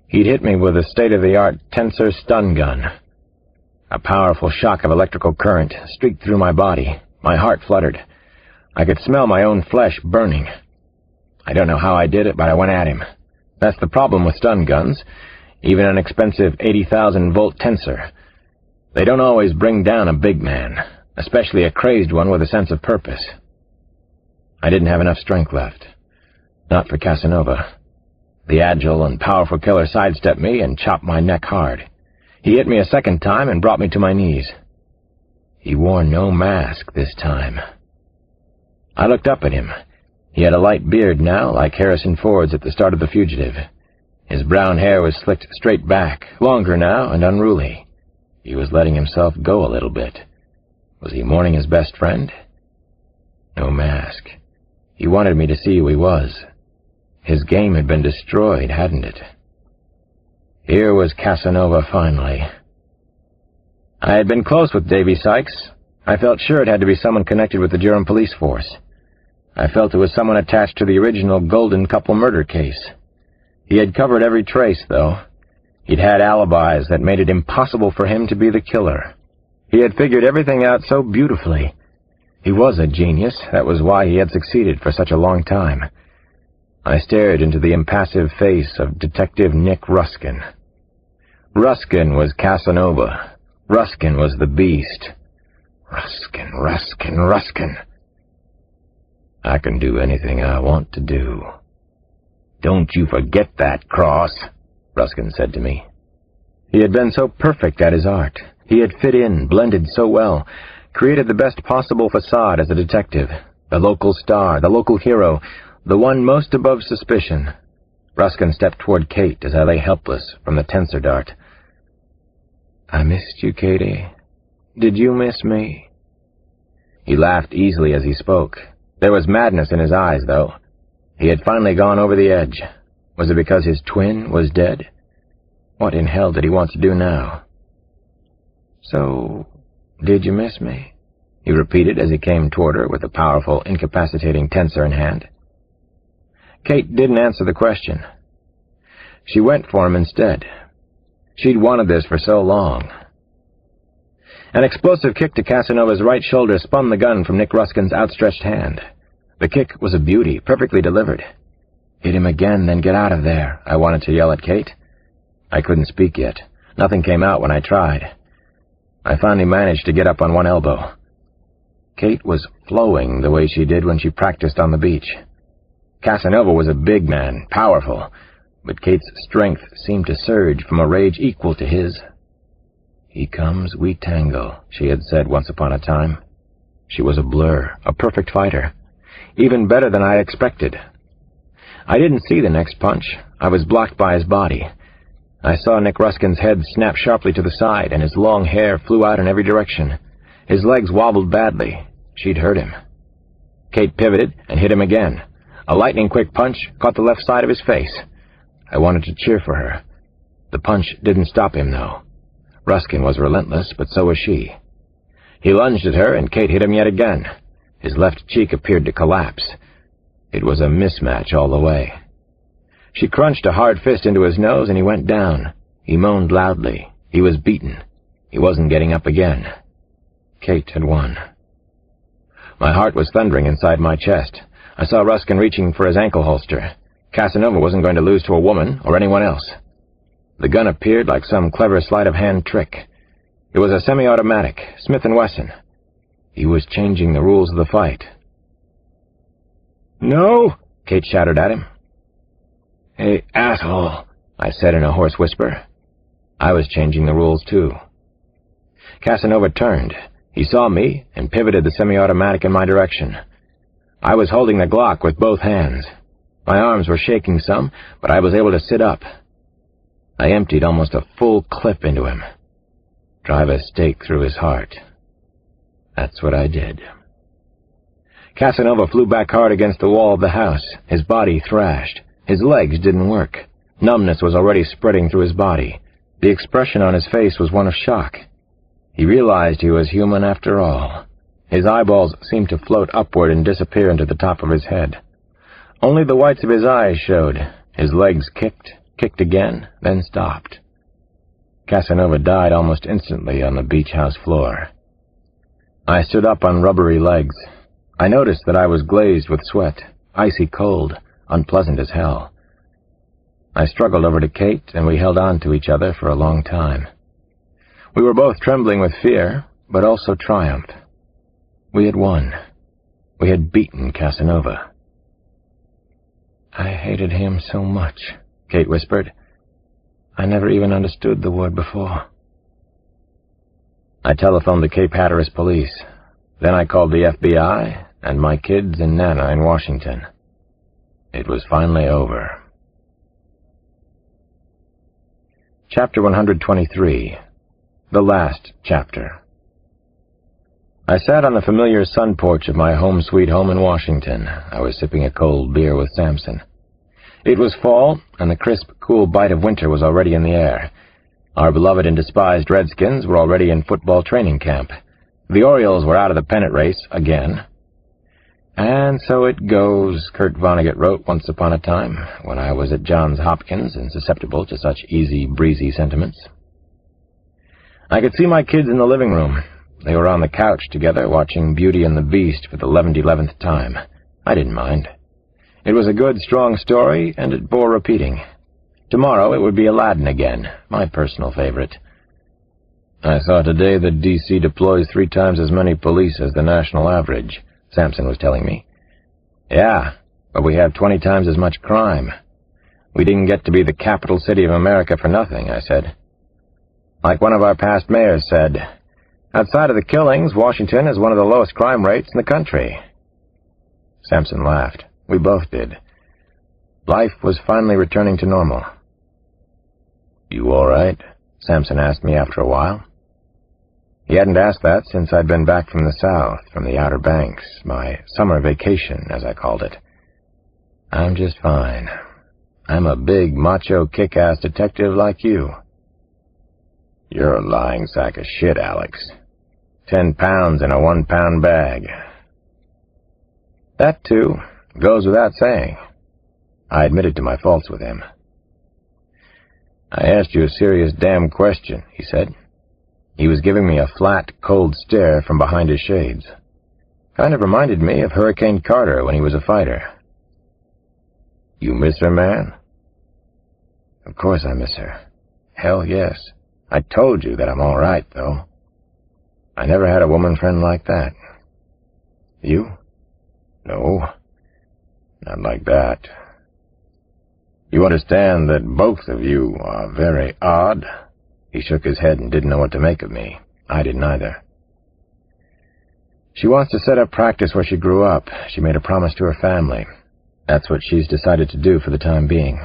He'd hit me with a state-of-the-art tensor stun gun. A powerful shock of electrical current streaked through my body. My heart fluttered. I could smell my own flesh burning. I don't know how I did it, but I went at him. That's the problem with stun guns, even an expensive 80,000-volt tensor. They don't always bring down a big man, especially a crazed one with a sense of purpose. I didn't have enough strength left. Not for Casanova. The agile and powerful killer sidestepped me and chopped my neck hard. He hit me a second time and brought me to my knees. He wore no mask this time. I looked up at him. He had a light beard now, like Harrison Ford's at the start of The Fugitive. His brown hair was slicked straight back, longer now and unruly. He was letting himself go a little bit. Was he mourning his best friend? No mask. He wanted me to see who he was. His game had been destroyed, hadn't it? Here was Casanova finally. I had been close with Davy Sykes. I felt sure it had to be someone connected with the Durham police force. I felt it was someone attached to the original Golden Couple murder case. He had covered every trace, though. He'd had alibis that made it impossible for him to be the killer. He had figured everything out so beautifully. He was a genius. That was why he had succeeded for such a long time. I stared into the impassive face of Detective Nick Ruskin. Ruskin was Casanova. Ruskin was the beast. Ruskin, Ruskin, Ruskin. I can do anything I want to do. Don't you forget that, Cross, Ruskin said to me. He had been so perfect at his art. He had fit in, blended so well, created the best possible facade as a detective, the local star, the local hero, the one most above suspicion. Ruskin stepped toward Kate as I lay helpless from the tensor dart. I missed you, Katie. Did you miss me? He laughed easily as he spoke. There was madness in his eyes, though. He had finally gone over the edge. Was it because his twin was dead? What in hell did he want to do now? So, did you miss me? He repeated as he came toward her with a powerful, incapacitating tensor in hand. Kate didn't answer the question. She went for him instead. She'd wanted this for so long. An explosive kick to Casanova's right shoulder spun the gun from Nick Ruskin's outstretched hand. The kick was a beauty, perfectly delivered. Hit him again, then get out of there, I wanted to yell at Kate. I couldn't speak yet. Nothing came out when I tried. I finally managed to get up on one elbow. Kate was flowing the way she did when she practiced on the beach. Casanova was a big man, powerful, but Kate's strength seemed to surge from a rage equal to his. He comes, we tango, she had said once upon a time. She was a blur, a perfect fighter, even better than I expected. I didn't see the next punch. I was blocked by his body. I saw Nick Ruskin's head snap sharply to the side, and his long hair flew out in every direction. His legs wobbled badly. She'd hurt him. Kate pivoted and hit him again. A lightning-quick punch caught the left side of his face. I wanted to cheer for her. The punch didn't stop him, though. Ruskin was relentless, but so was she. He lunged at her, and Kate hit him yet again. His left cheek appeared to collapse. It was a mismatch all the way. She crunched a hard fist into his nose, and he went down. He moaned loudly. He was beaten. He wasn't getting up again. Kate had won. My heart was thundering inside my chest. I saw Ruskin reaching for his ankle holster. Casanova wasn't going to lose to a woman or anyone else. The gun appeared like some clever sleight-of-hand trick. It was a semi-automatic, Smith & Wesson. He was changing the rules of the fight. "No!" Kate shouted at him. "Hey, asshole," I said in a hoarse whisper. I was changing the rules, too. Casanova turned. He saw me and pivoted the semi-automatic in my direction. I was holding the Glock with both hands. My arms were shaking some, but I was able to sit up. I emptied almost a full clip into him. Drive a stake through his heart. That's what I did. Casanova flew back hard against the wall of the house. His body thrashed. His legs didn't work. Numbness was already spreading through his body. The expression on his face was one of shock. He realized he was human after all. His eyeballs seemed to float upward and disappear into the top of his head. Only the whites of his eyes showed. His legs kicked again, then stopped. Casanova died almost instantly on the beach house floor. I stood up on rubbery legs. I noticed that I was glazed with sweat, icy cold, unpleasant as hell. I struggled over to Kate, and we held on to each other for a long time. We were both trembling with fear, but also triumph. We had won. We had beaten Casanova. "I hated him so much," Kate whispered. "I never even understood the word before." I telephoned the Cape Hatteras police. Then I called the FBI and my kids and Nana in Washington. It was finally over. Chapter 123. The Last Chapter. I sat on the familiar sun porch of my home sweet home in Washington. I was sipping a cold beer with Samson. It was fall, and the crisp, cool bite of winter was already in the air. Our beloved and despised Redskins were already in football training camp. The Orioles were out of the pennant race again. And so it goes, Kurt Vonnegut wrote once upon a time, when I was at Johns Hopkins and susceptible to such easy, breezy sentiments. I could see my kids in the living room. They were on the couch together, watching Beauty and the Beast for the 11th time. I didn't mind. It was a good, strong story, and it bore repeating. Tomorrow it would be Aladdin again, my personal favorite. "I saw today that D.C. deploys 3 times as many police as the national average," Samson was telling me. "Yeah, but we have 20 times as much crime. We didn't get to be the capital city of America for nothing," I said. Like one of our past mayors said, "Outside of the killings, Washington has one of the lowest crime rates in the country." Samson laughed. We both did. Life was finally returning to normal. "You all right?" Samson asked me after a while. He hadn't asked that since I'd been back from the South, from the Outer Banks, my summer vacation, as I called it. "I'm just fine. I'm a big, macho, kick-ass detective like you." "You're a lying sack of shit, Alex. 10 pounds in a 1-pound bag." "That, too, goes without saying." I admitted to my faults with him. "I asked you a serious damn question," he said. He was giving me a flat, cold stare from behind his shades. Kind of reminded me of Hurricane Carter when he was a fighter. "You miss her, man?" "Of course I miss her. Hell, yes. I told you that I'm all right, though. I never had a woman friend like that." "You?" "No, not like that. You understand that both of you are very odd?" He shook his head and didn't know what to make of me. I didn't either. "She wants to set up practice where she grew up. She made a promise to her family. That's what she's decided to do for the time being.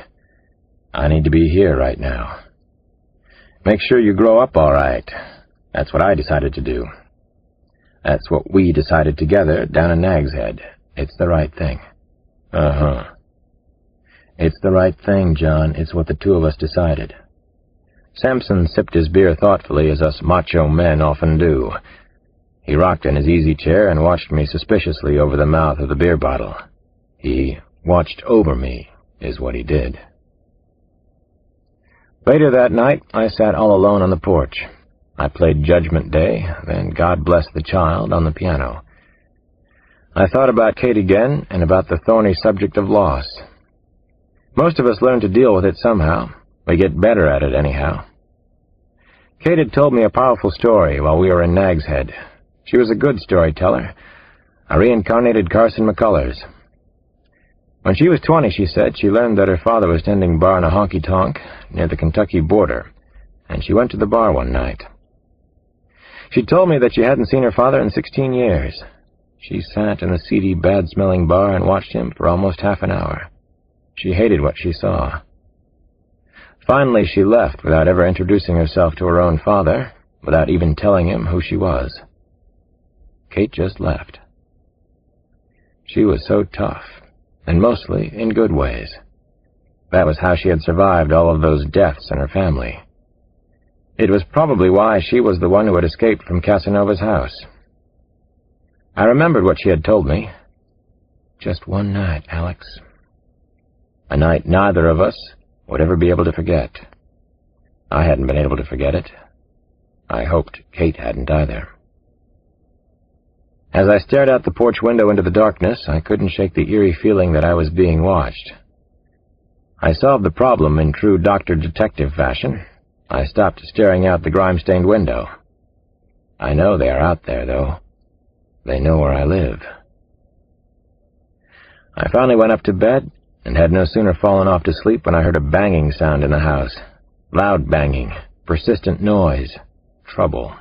I need to be here right now. Make sure you grow up all right. That's what I decided to do. That's what we decided together down in Nag's Head. It's the right thing." "Uh-huh." "It's the right thing, John. It's what the two of us decided." Samson sipped his beer thoughtfully, as us macho men often do. He rocked in his easy chair and watched me suspiciously over the mouth of the beer bottle. He watched over me, is what he did. Later that night, I sat all alone on the porch. I played Judgment Day, then God Bless the Child on the piano. I thought about Kate again, and about the thorny subject of loss. Most of us learn to deal with it somehow. We get better at it anyhow. Kate had told me a powerful story while we were in Nag's Head. She was a good storyteller, a reincarnated Carson McCullers. When she was 20, she said, she learned that her father was tending bar in a honky-tonk near the Kentucky border, and she went to the bar one night. She told me that she hadn't seen her father in 16 years. She sat in the seedy, bad-smelling bar and watched him for almost half an hour. She hated what she saw. Finally, she left without ever introducing herself to her own father, without even telling him who she was. Kate just left. She was so tough, and mostly in good ways. That was how she had survived all of those deaths in her family. It was probably why she was the one who had escaped from Casanova's house. I remembered what she had told me. Just one night, Alex. A night neither of us would ever be able to forget. I hadn't been able to forget it. I hoped Kate hadn't either. As I stared out the porch window into the darkness, I couldn't shake the eerie feeling that I was being watched. I solved the problem in true doctor-detective fashion. I stopped staring out the grime-stained window. I know they are out there, though. They know where I live. I finally went up to bed and had no sooner fallen off to sleep when I heard a banging sound in the house. Loud banging, persistent noise, trouble.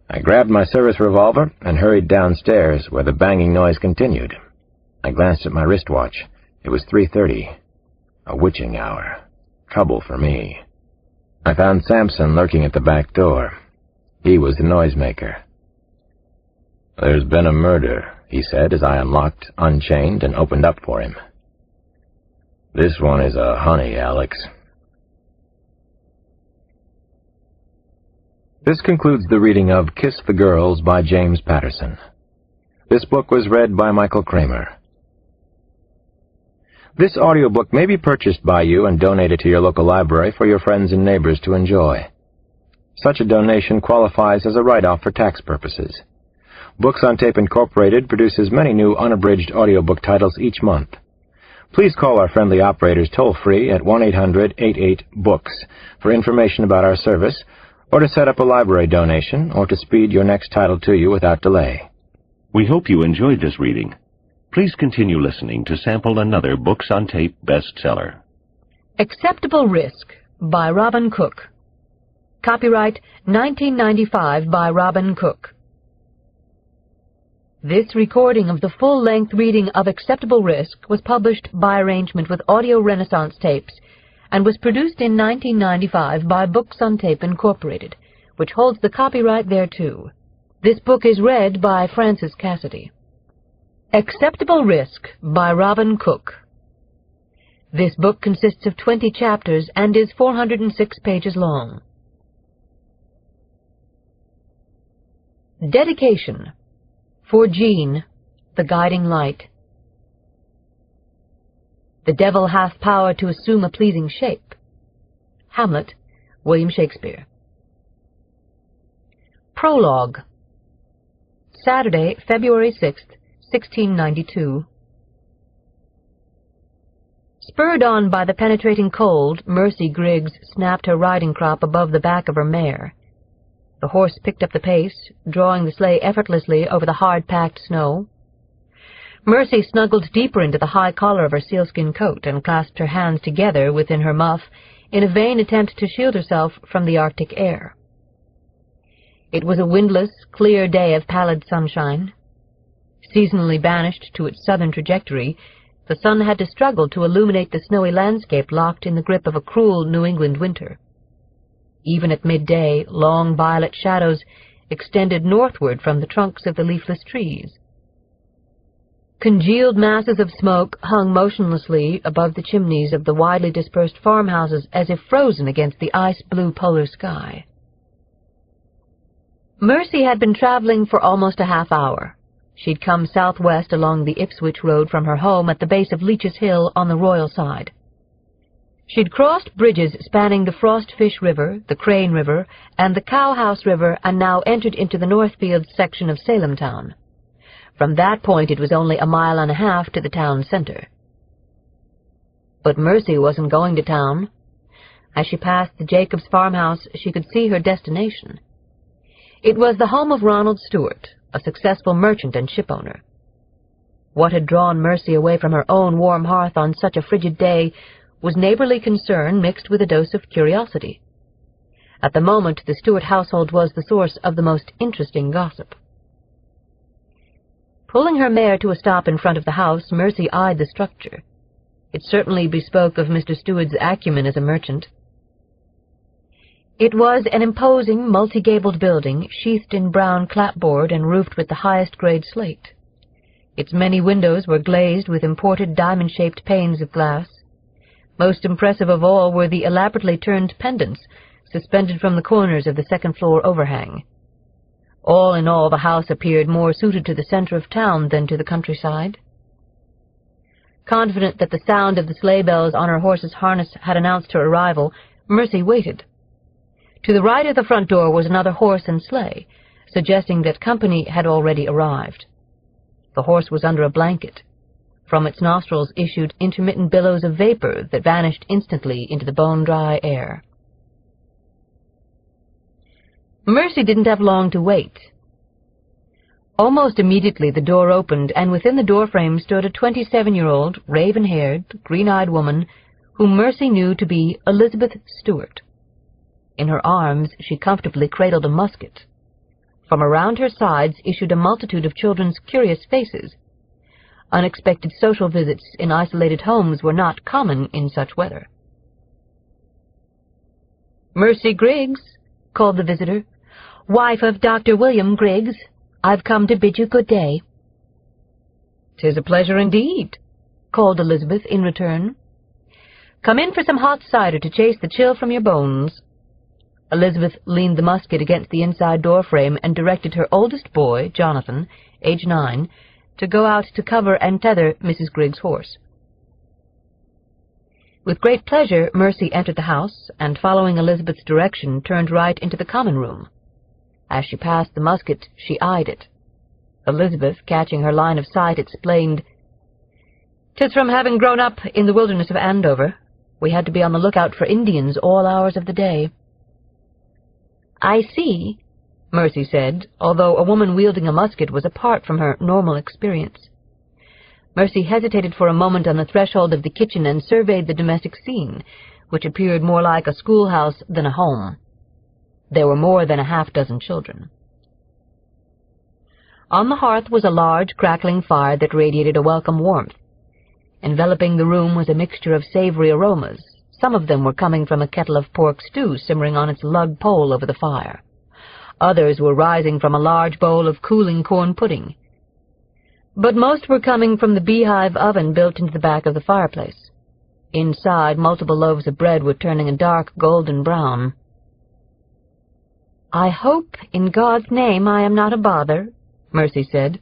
I grabbed my service revolver and hurried downstairs, where the banging noise continued. I glanced at my wristwatch. It was 3:30. A witching hour. Trouble for me. I found Sampson lurking at the back door. He was the noisemaker. "There's been a murder," he said as I unlocked, unchained, and opened up for him. "This one is a honey, Alex." This concludes the reading of Kiss the Girls by James Patterson. This book was read by Michael Kramer. This audiobook may be purchased by you and donated to your local library for your friends and neighbors to enjoy. Such a donation qualifies as a write-off for tax purposes. Books on Tape Incorporated produces many new unabridged audiobook titles each month. Please call our friendly operators toll-free at 1-800-88-BOOKS for information about our service, or to set up a library donation, or to speed your next title to you without delay. We hope you enjoyed this reading. Please continue listening to sample another Books on Tape bestseller. Acceptable Risk by Robin Cook. Copyright 1995 by Robin Cook. This recording of the full-length reading of Acceptable Risk was published by arrangement with Audio Renaissance Tapes and was produced in 1995 by Books on Tape Incorporated, which holds the copyright thereto. This book is read by Francis Cassidy. Acceptable Risk by Robin Cook. This book consists of 20 chapters and is 406 pages long. Dedication. For Jean, the guiding light. The devil hath power to assume a pleasing shape. Hamlet, William Shakespeare. Prologue. Saturday, February 6th, 1692. Spurred on by the penetrating cold, Mercy Griggs snapped her riding crop above the back of her mare. The horse picked up the pace, drawing the sleigh effortlessly over the hard-packed snow. Mercy snuggled deeper into the high collar of her sealskin coat and clasped her hands together within her muff in a vain attempt to shield herself from the Arctic air. It was a windless, clear day of pallid sunshine. Seasonally banished to its southern trajectory, the sun had to struggle to illuminate the snowy landscape locked in the grip of a cruel New England winter. Even at midday, long violet shadows extended northward from the trunks of the leafless trees. Congealed masses of smoke hung motionlessly above the chimneys of the widely dispersed farmhouses as if frozen against the ice-blue polar sky. Mercy had been traveling for almost a half hour. She'd come southwest along the Ipswich road from her home at the base of Leach's Hill on the Royal side. She'd crossed bridges spanning the Frostfish River, the Crane River, and the Cowhouse River, and now entered into the Northfield section of Salem town. From that point it was only a mile and a half to the town center. But Mercy wasn't going to town. As she passed the Jacobs farmhouse, she could see her destination. It was the home of Ronald Stewart, a successful merchant and shipowner. What had drawn Mercy away from her own warm hearth on such a frigid day was neighborly concern mixed with a dose of curiosity. At the moment, the Stewart household was the source of the most interesting gossip. Pulling her mare to a stop in front of the house, Mercy eyed the structure. It certainly bespoke of Mr. Stewart's acumen as a merchant. It was an imposing, multi-gabled building, sheathed in brown clapboard and roofed with the highest-grade slate. Its many windows were glazed with imported diamond-shaped panes of glass. Most impressive of all were the elaborately turned pendants suspended from the corners of the second-floor overhang. All in all, the house appeared more suited to the center of town than to the countryside. Confident that the sound of the sleigh bells on her horse's harness had announced her arrival, Mercy waited. To the right of the front door was another horse and sleigh, suggesting that company had already arrived. The horse was under a blanket. From its nostrils issued intermittent billows of vapor that vanished instantly into the bone-dry air. Mercy didn't have long to wait. Almost immediately the door opened, and within the doorframe stood a 27-year-old, raven-haired, green-eyed woman whom Mercy knew to be Elizabeth Stewart. In her arms she comfortably cradled a musket. From around her sides issued a multitude of children's curious faces. Unexpected social visits in isolated homes were not common in such weather. "Mercy Griggs," called the visitor, "wife of Dr. William Griggs. I've come to bid you good day." "'Tis a pleasure indeed," called Elizabeth in return. "Come in for some hot cider to chase the chill from your bones." Elizabeth leaned the musket against the inside door frame and directed her oldest boy, Jonathan, age 9, to go out to cover and tether Mrs. Griggs' horse. With great pleasure, Mercy entered the house, and following Elizabeth's direction, turned right into the common room. As she passed the musket, she eyed it. Elizabeth, catching her line of sight, explained, "'Tis from having grown up in the wilderness of Andover. We had to be on the lookout for Indians all hours of the day." "I see," Mercy said, although a woman wielding a musket was apart from her normal experience. Mercy hesitated for a moment on the threshold of the kitchen and surveyed the domestic scene, which appeared more like a schoolhouse than a home. There were more than a half-dozen children. On the hearth was a large, crackling fire that radiated a welcome warmth. Enveloping the room was a mixture of savory aromas. Some of them were coming from a kettle of pork stew simmering on its lug pole over the fire. Others were rising from a large bowl of cooling corn pudding. But most were coming from the beehive oven built into the back of the fireplace. Inside, multiple loaves of bread were turning a dark golden brown. "I hope, in God's name, I am not a bother," Mercy said.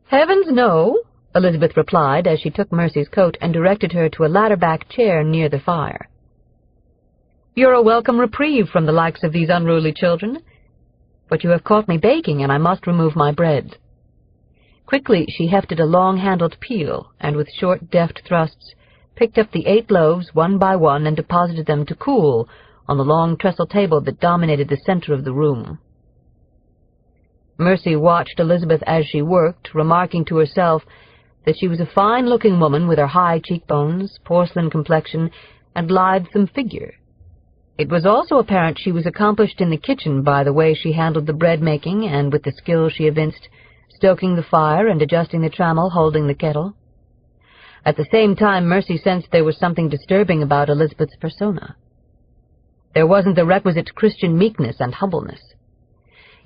"Heavens, no," Elizabeth replied as she took Mercy's coat and directed her to a ladder-back chair near the fire. "You're a welcome reprieve from the likes of these unruly children. But you have caught me baking, and I must remove my bread." Quickly she hefted a long-handled peel, and with short, deft thrusts, picked up the 8 loaves one by one and deposited them to cool on the long trestle table that dominated the center of the room. Mercy watched Elizabeth as she worked, remarking to herself that she was a fine-looking woman with her high cheekbones, porcelain complexion, and lithesome figure. It was also apparent she was accomplished in the kitchen by the way she handled the bread-making and with the skill she evinced, stoking the fire and adjusting the trammel holding the kettle. At the same time, Mercy sensed there was something disturbing about Elizabeth's persona. There wasn't the requisite Christian meekness and humbleness.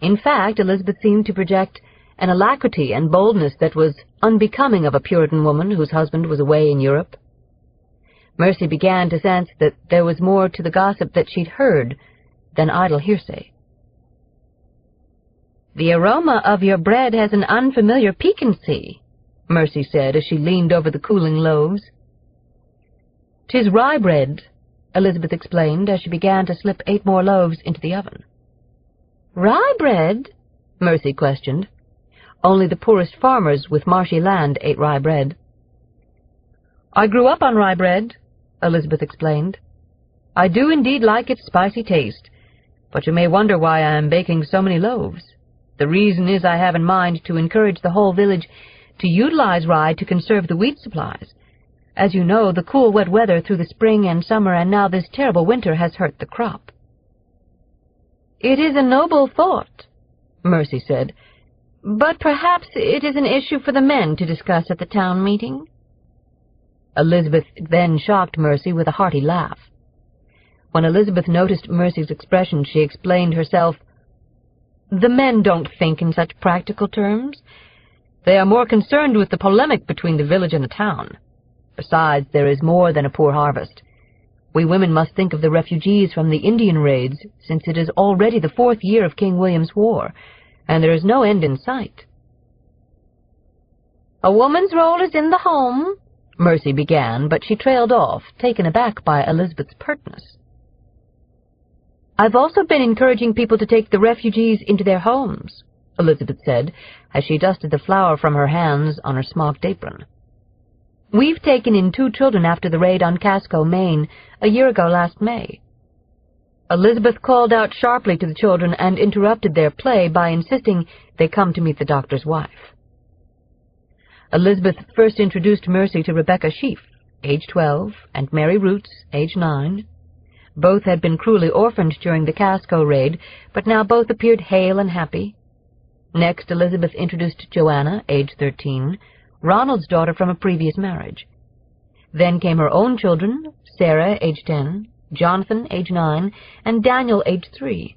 In fact, Elizabeth seemed to project an alacrity and boldness that was unbecoming of a Puritan woman whose husband was away in Europe. Mercy began to sense that there was more to the gossip that she'd heard than idle hearsay. "The aroma of your bread has an unfamiliar piquancy," Mercy said as she leaned over the cooling loaves. "'Tis rye bread," Elizabeth explained as she began to slip 8 more loaves into the oven. "Rye bread?" Mercy questioned. Only the poorest farmers with marshy land ate rye bread. "I grew up on rye bread," Elizabeth explained. "I do indeed like its spicy taste, but you may wonder why I am baking so many loaves. The reason is I have in mind to encourage the whole village to utilize rye to conserve the wheat supplies. As you know, the cool, wet weather through the spring and summer and now this terrible winter has hurt the crop." "It is a noble thought," Mercy said, "but perhaps it is an issue for the men to discuss at the town meeting." Elizabeth then shocked Mercy with a hearty laugh. When Elizabeth noticed Mercy's expression, she explained herself. "The men don't think in such practical terms. They are more concerned with the polemic between the village and the town. Besides, there is more than a poor harvest. We women must think of the refugees from the Indian raids, since it is already the 4th year of King William's War, and there is no end in sight." "A woman's role is in the home," Mercy began, but she trailed off, taken aback by Elizabeth's pertness. "I've also been encouraging people to take the refugees into their homes," Elizabeth said, as she dusted the flour from her hands on her smocked apron. "We've taken in 2 children after the raid on Casco, Maine, a year ago last May." Elizabeth called out sharply to the children and interrupted their play by insisting they come to meet the doctor's wife. Elizabeth first introduced Mercy to Rebecca Sheaf, age 12, and Mary Roots, age 9. Both had been cruelly orphaned during the Casco raid, but now both appeared hale and happy. Next, Elizabeth introduced Joanna, age 13, Ronald's daughter from a previous marriage. Then came her own children, Sarah, age 10, Jonathan, age 9, and Daniel, age 3.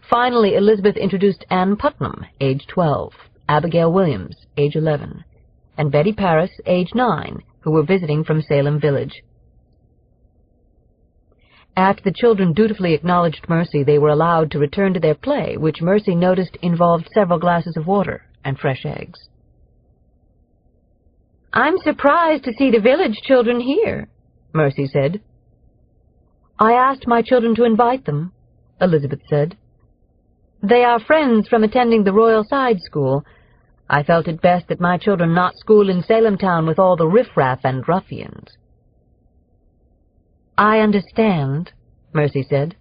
Finally, Elizabeth introduced Ann Putnam, age 12, Abigail Williams, age 11, and Betty Paris, age 9, who were visiting from Salem Village. After the children dutifully acknowledged Mercy, they were allowed to return to their play, which Mercy noticed involved several glasses of water and fresh eggs. "I'm surprised to see the village children here," Mercy said. "I asked my children to invite them," Elizabeth said. "They are friends from attending the Royal Side School. I felt it best that my children not school in Salem Town with all the riffraff and ruffians." "I understand," Mercy said.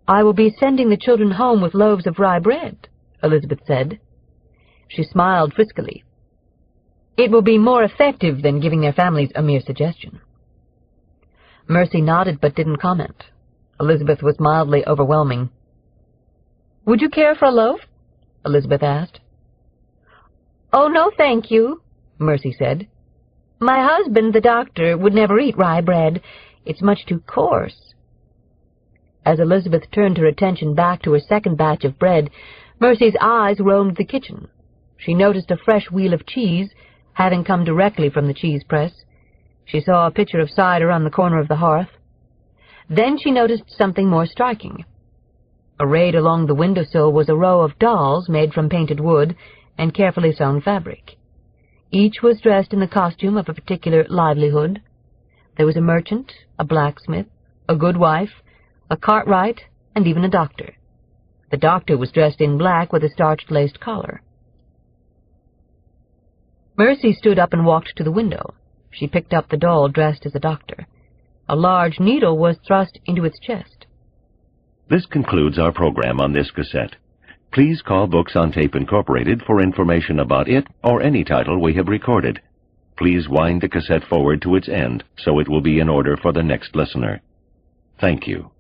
"I will be sending the children home with loaves of rye bread," Elizabeth said. She smiled friskily. "It will be more effective than giving their families a mere suggestion." Mercy nodded but didn't comment. Elizabeth was mildly overwhelming. "Would you care for a loaf?" Elizabeth asked. "Oh, no, thank you," Mercy said. "My husband, the doctor, would never eat rye bread. It's much too coarse." As Elizabeth turned her attention back to her second batch of bread, Mercy's eyes roamed the kitchen. She noticed a fresh wheel of cheese, having come directly from the cheese press. She saw a pitcher of cider on the corner of the hearth. Then she noticed something more striking. Arrayed along the windowsill was a row of dolls made from painted wood and carefully sewn fabric. Each was dressed in the costume of a particular livelihood. There was a merchant, a blacksmith, a goodwife, a cartwright, and even a doctor. The doctor was dressed in black with a starched laced collar. Mercy stood up and walked to the window. She picked up the doll dressed as a doctor. A large needle was thrust into its chest. This concludes our program on this cassette. Please call Books on Tape Incorporated for information about it or any title we have recorded. Please wind the cassette forward to its end so it will be in order for the next listener. Thank you.